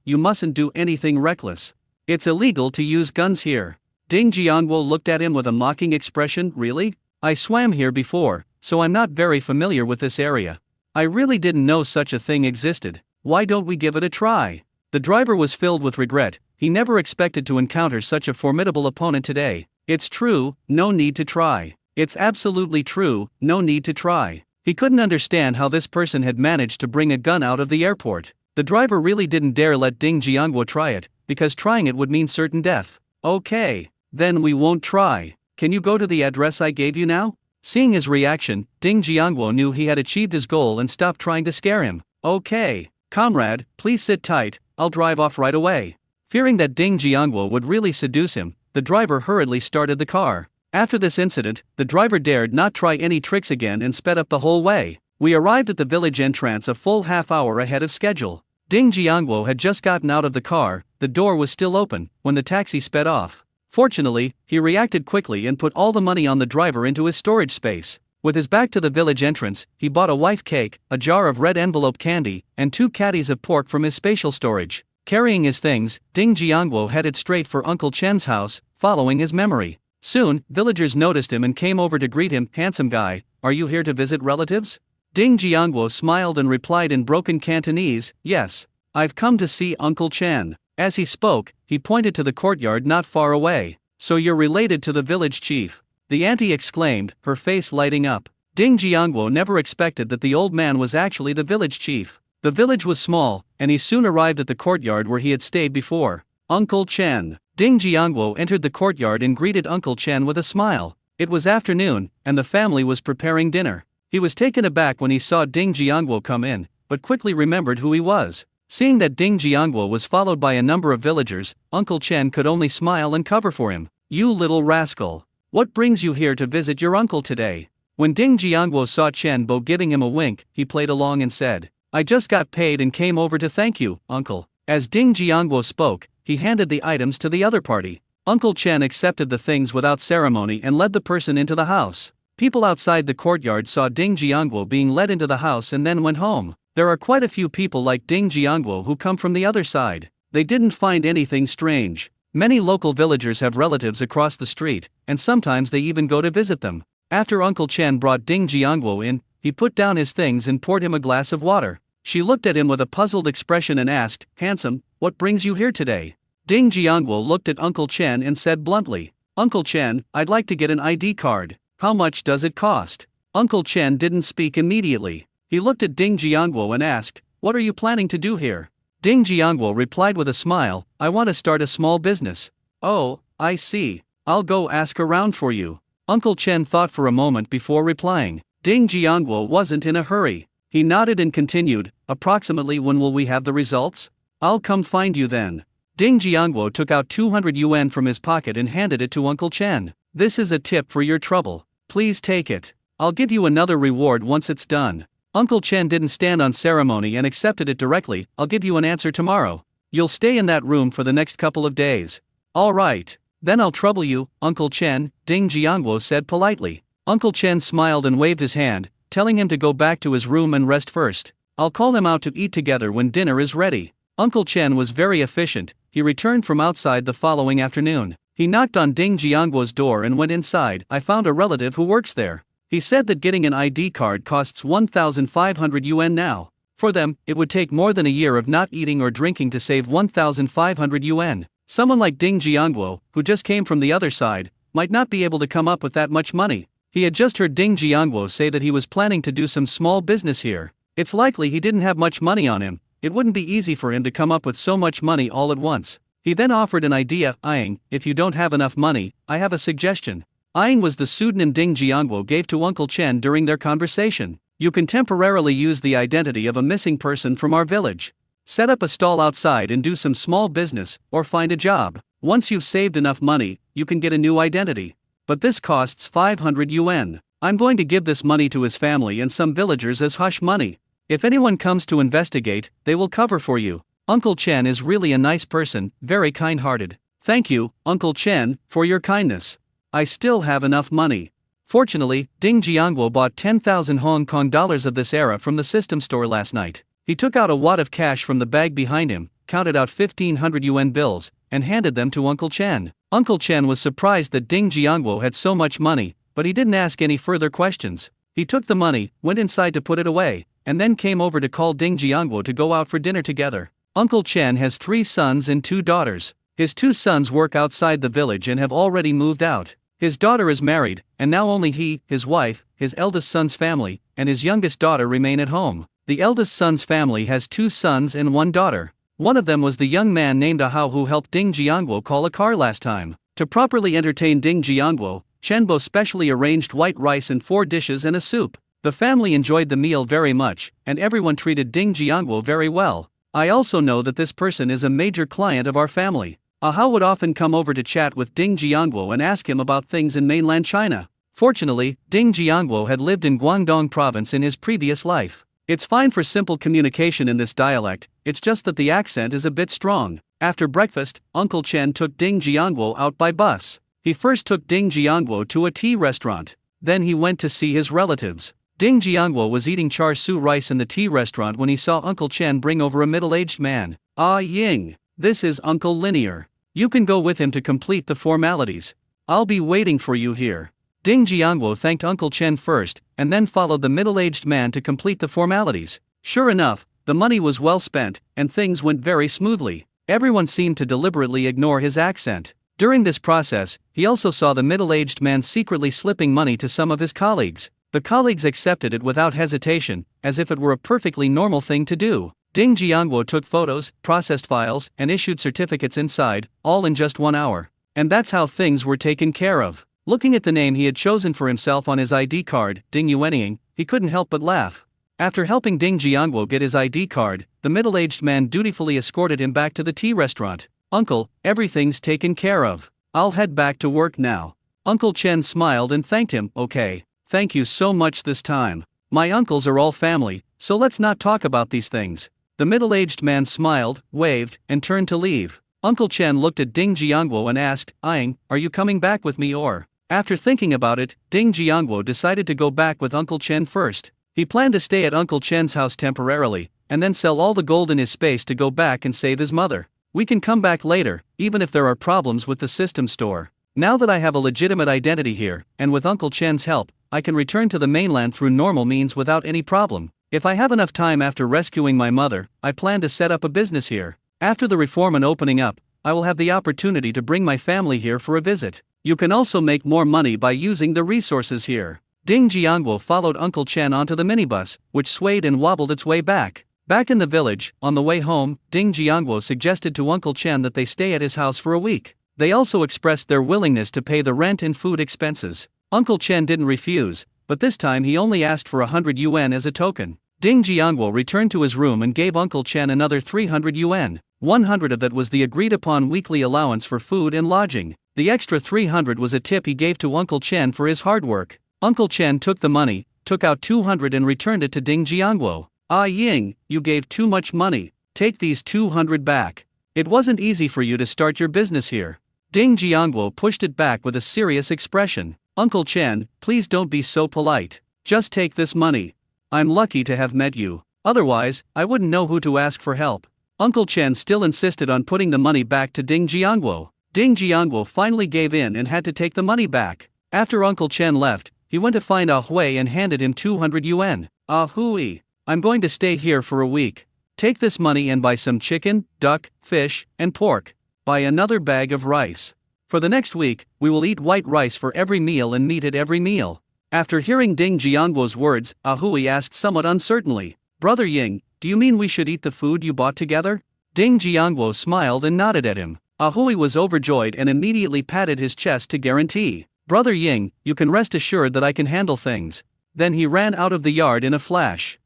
S1: mustn't do anything reckless. It's illegal to use guns here. Ding Jiangguo looked at him with a mocking expression. Really? I swam here before, so I'm not very familiar with this area. I really didn't know such a thing existed. Why don't we give it a try? The driver was filled with regret. He never expected to encounter such a formidable opponent today. It's true, no need to try. It's absolutely true, no need to try. He couldn't understand how this person had managed to bring a gun out of the airport. The driver really didn't dare let Ding Jiangguo try it, because trying it would mean certain death. Okay, then we won't try. Can you go to the address I gave you now? Seeing his reaction, Ding Jiangguo knew he had achieved his goal and stopped trying to scare him. Okay, comrade, please sit tight, I'll drive off right away. Fearing that Ding Jiangguo would really seduce him, the driver hurriedly started the car. After this incident, the driver dared not try any tricks again and sped up the whole way. We arrived at the village entrance a full half-hour ahead of schedule. Ding Jiangguo had just gotten out of the car, the door was still open, when the taxi sped off. Fortunately, he reacted quickly and put all the money on the driver into his storage space. With his back to the village entrance, he bought a wife cake, a jar of red envelope candy, and 2 caddies of pork from his spatial storage. Carrying his things, Ding Jiangguo headed straight for Uncle Chen's house, following his memory. Soon, villagers noticed him and came over to greet him. Handsome guy, are you here to visit relatives? Ding Jiangguo smiled and replied in broken Cantonese, yes, I've come to see Uncle Chen. As he spoke, he pointed to the courtyard not far away. So you're related to the village chief? The auntie exclaimed, her face lighting up. Ding Jiangguo never expected that the old man was actually the village chief. The village was small, and he soon arrived at the courtyard where he had stayed before. Uncle Chen. Ding Jiangguo entered the courtyard and greeted Uncle Chen with a smile. It was afternoon, and the family was preparing dinner. He was taken aback when he saw Ding Jiangguo come in, but quickly remembered who he was. Seeing that Ding Jiangguo was followed by a number of villagers, Uncle Chen could only smile and cover for him. You little rascal. What brings you here to visit your uncle today? When Ding Jiangguo saw Chen Bo giving him a wink, he played along and said, I just got paid and came over to thank you, uncle. As Ding Jiangguo spoke, he handed the items to the other party. Uncle Chen accepted the things without ceremony and led the person into the house. People outside the courtyard saw Ding Jiangguo being led into the house and then went home. There are quite a few people like Ding Jiangguo who come from the other side. They didn't find anything strange. Many local villagers have relatives across the street, and sometimes they even go to visit them. After Uncle Chen brought Ding Jiangguo in, he put down his things and poured him a glass of water. She looked at him with a puzzled expression and asked, Handsome, what brings you here today? Ding Jiangguo looked at Uncle Chen and said bluntly, Uncle Chen, I'd like to get an ID card. How much does it cost? Uncle Chen didn't speak immediately. He looked at Ding Jiangguo and asked, What are you planning to do here? Ding Jiangguo replied with a smile, I want to start a small business. Oh, I see. I'll go ask around for you. Uncle Chen thought for a moment before replying. Ding Jiangguo wasn't in a hurry. He nodded and continued, Approximately when will we have the results? I'll come find you then. Ding Jiangguo took out 200 yuan from his pocket and handed it to Uncle Chen. This is a tip for your trouble. Please take it. I'll give you another reward once it's done. Uncle Chen didn't stand on ceremony and accepted it directly. I'll give you an answer tomorrow. You'll stay in that room for the next couple of days. All right. Then I'll trouble you, Uncle Chen, Ding Jiangguo said politely. Uncle Chen smiled and waved his hand, telling him to go back to his room and rest first. I'll call him out to eat together when dinner is ready. Uncle Chen was very efficient. He returned from outside the following afternoon. He knocked on Ding Jiangguo's door and went inside. I found a relative who works there. He said that getting an ID card costs 1,500 yuan now. For them, it would take more than a year of not eating or drinking to save 1,500 yuan. Someone like Ding Jiangguo, who just came from the other side, might not be able to come up with that much money. He had just heard Ding Jiangwo say that he was planning to do some small business here. It's likely he didn't have much money on him. It wouldn't be easy for him to come up with so much money all at once. He then offered an idea. Aing, if you don't have enough money, I have a suggestion. Aing was the pseudonym Ding Jiangwo gave to Uncle Chen during their conversation. You can temporarily use the identity of a missing person from our village. Set up a stall outside and do some small business, or find a job. Once you've saved enough money, you can get a new identity. But this costs 500 yuan. I'm going to give this money to his family and some villagers as hush money. If anyone comes to investigate, they will cover for you. Uncle Chen is really a nice person, very kind-hearted. Thank you, Uncle Chen, for your kindness. I still have enough money. Fortunately, Ding Jiangwo bought 10,000 Hong Kong dollars of this era from the system store last night. He took out a wad of cash from the bag behind him, counted out 1,500 yuan bills, and handed them to Uncle Chen. Uncle Chen was surprised that Ding Jiangwo had so much money, but he didn't ask any further questions. He took the money, went inside to put it away, and then came over to call Ding Jiangwo to go out for dinner together. Uncle Chen has 3 sons and 2 daughters. His 2 sons work outside the village and have already moved out. His daughter is married, and now only he, his wife, his eldest son's family, and his youngest daughter remain at home. The eldest son's family has 2 sons and 1 daughter. One of them was the young man named Ahao who helped Ding Jiangwo call a car last time. To properly entertain Ding Jiangwo, Chenbo specially arranged white rice and 4 dishes and a soup. The family enjoyed the meal very much, and everyone treated Ding Jiangwo very well. I also know that this person is a major client of our family. Ahao would often come over to chat with Ding Jiangwo and ask him about things in mainland China. Fortunately, Ding Jiangwo had lived in Guangdong province in his previous life. It's fine for simple communication in this dialect, it's just that the accent is a bit strong. After breakfast, Uncle Chen took Ding Jiangwo out by bus. He first took Ding Jiangwo to a tea restaurant. Then he went to see his relatives. Ding Jiangwo was eating char siu rice in the tea restaurant when he saw Uncle Chen bring over a middle-aged man. Ah Ying, this is Uncle Linear. You can go with him to complete the formalities. I'll be waiting for you here. Ding Jiangwo thanked Uncle Chen first, and then followed the middle-aged man to complete the formalities. Sure enough, the money was well spent, and things went very smoothly. Everyone seemed to deliberately ignore his accent. During this process, he also saw the middle-aged man secretly slipping money to some of his colleagues. The colleagues accepted it without hesitation, as if it were a perfectly normal thing to do. Ding Jiangwo took photos, processed files, and issued certificates inside, all in just 1 hour. And that's how things were taken care of. Looking at the name he had chosen for himself on his ID card, Ding Yuanying, he couldn't help but laugh. After helping Ding Jiangwo get his ID card, the middle-aged man dutifully escorted him back to the tea restaurant. Uncle, everything's taken care of. I'll head back to work now. Uncle Chen smiled and thanked him. Okay, thank you so much this time. My uncles are all family, so let's not talk about these things. The middle-aged man smiled, waved, and turned to leave. Uncle Chen looked at Ding Jiangwo and asked, Aing, are you coming back with me or? After thinking about it, Ding Jiangwo decided to go back with Uncle Chen first. He planned to stay at Uncle Chen's house temporarily, and then sell all the gold in his space to go back and save his mother. We can come back later, even if there are problems with the system store. Now that I have a legitimate identity here, and with Uncle Chen's help, I can return to the mainland through normal means without any problem. If I have enough time after rescuing my mother, I plan to set up a business here. After the reform and opening up, I will have the opportunity to bring my family here for a visit. You can also make more money by using the resources here. Ding Jiangwo followed Uncle Chen onto the minibus, which swayed and wobbled its way back. Back in the village, on the way home, Ding Jiangwo suggested to Uncle Chen that they stay at his house for a week. They also expressed their willingness to pay the rent and food expenses. Uncle Chen didn't refuse, but this time he only asked for 100 yuan as a token. Ding Jiangwo returned to his room and gave Uncle Chen another 300 yuan. 100 of that was the agreed-upon weekly allowance for food and lodging. The extra 300 was a tip he gave to Uncle Chen for his hard work. Uncle Chen took the money, took out 200 and returned it to Ding Jiangwo. Ah Ying, you gave too much money. Take these 200 back. It wasn't easy for you to start your business here. Ding Jiangwo pushed it back with a serious expression. Uncle Chen, please don't be so polite. Just take this money. I'm lucky to have met you. Otherwise, I wouldn't know who to ask for help. Uncle Chen still insisted on putting the money back to Ding Jiangwo. Ding Jiangwo finally gave in and had to take the money back. After Uncle Chen left, he went to find Ah Hui and handed him 200 yuan. Ah Hui, I'm going to stay here for a week. Take this money and buy some chicken, duck, fish, and pork. Buy another bag of rice. For the next week, we will eat white rice for every meal and meat at every meal. After hearing Ding Jiangguo's words, Ahui asked somewhat uncertainly, Brother Ying, do you mean we should eat the food you bought together? Ding Jiangguo smiled and nodded at him. Ahui was overjoyed and immediately patted his chest to guarantee, Brother Ying, you can rest assured that I can handle things. Then he ran out of the yard in a flash.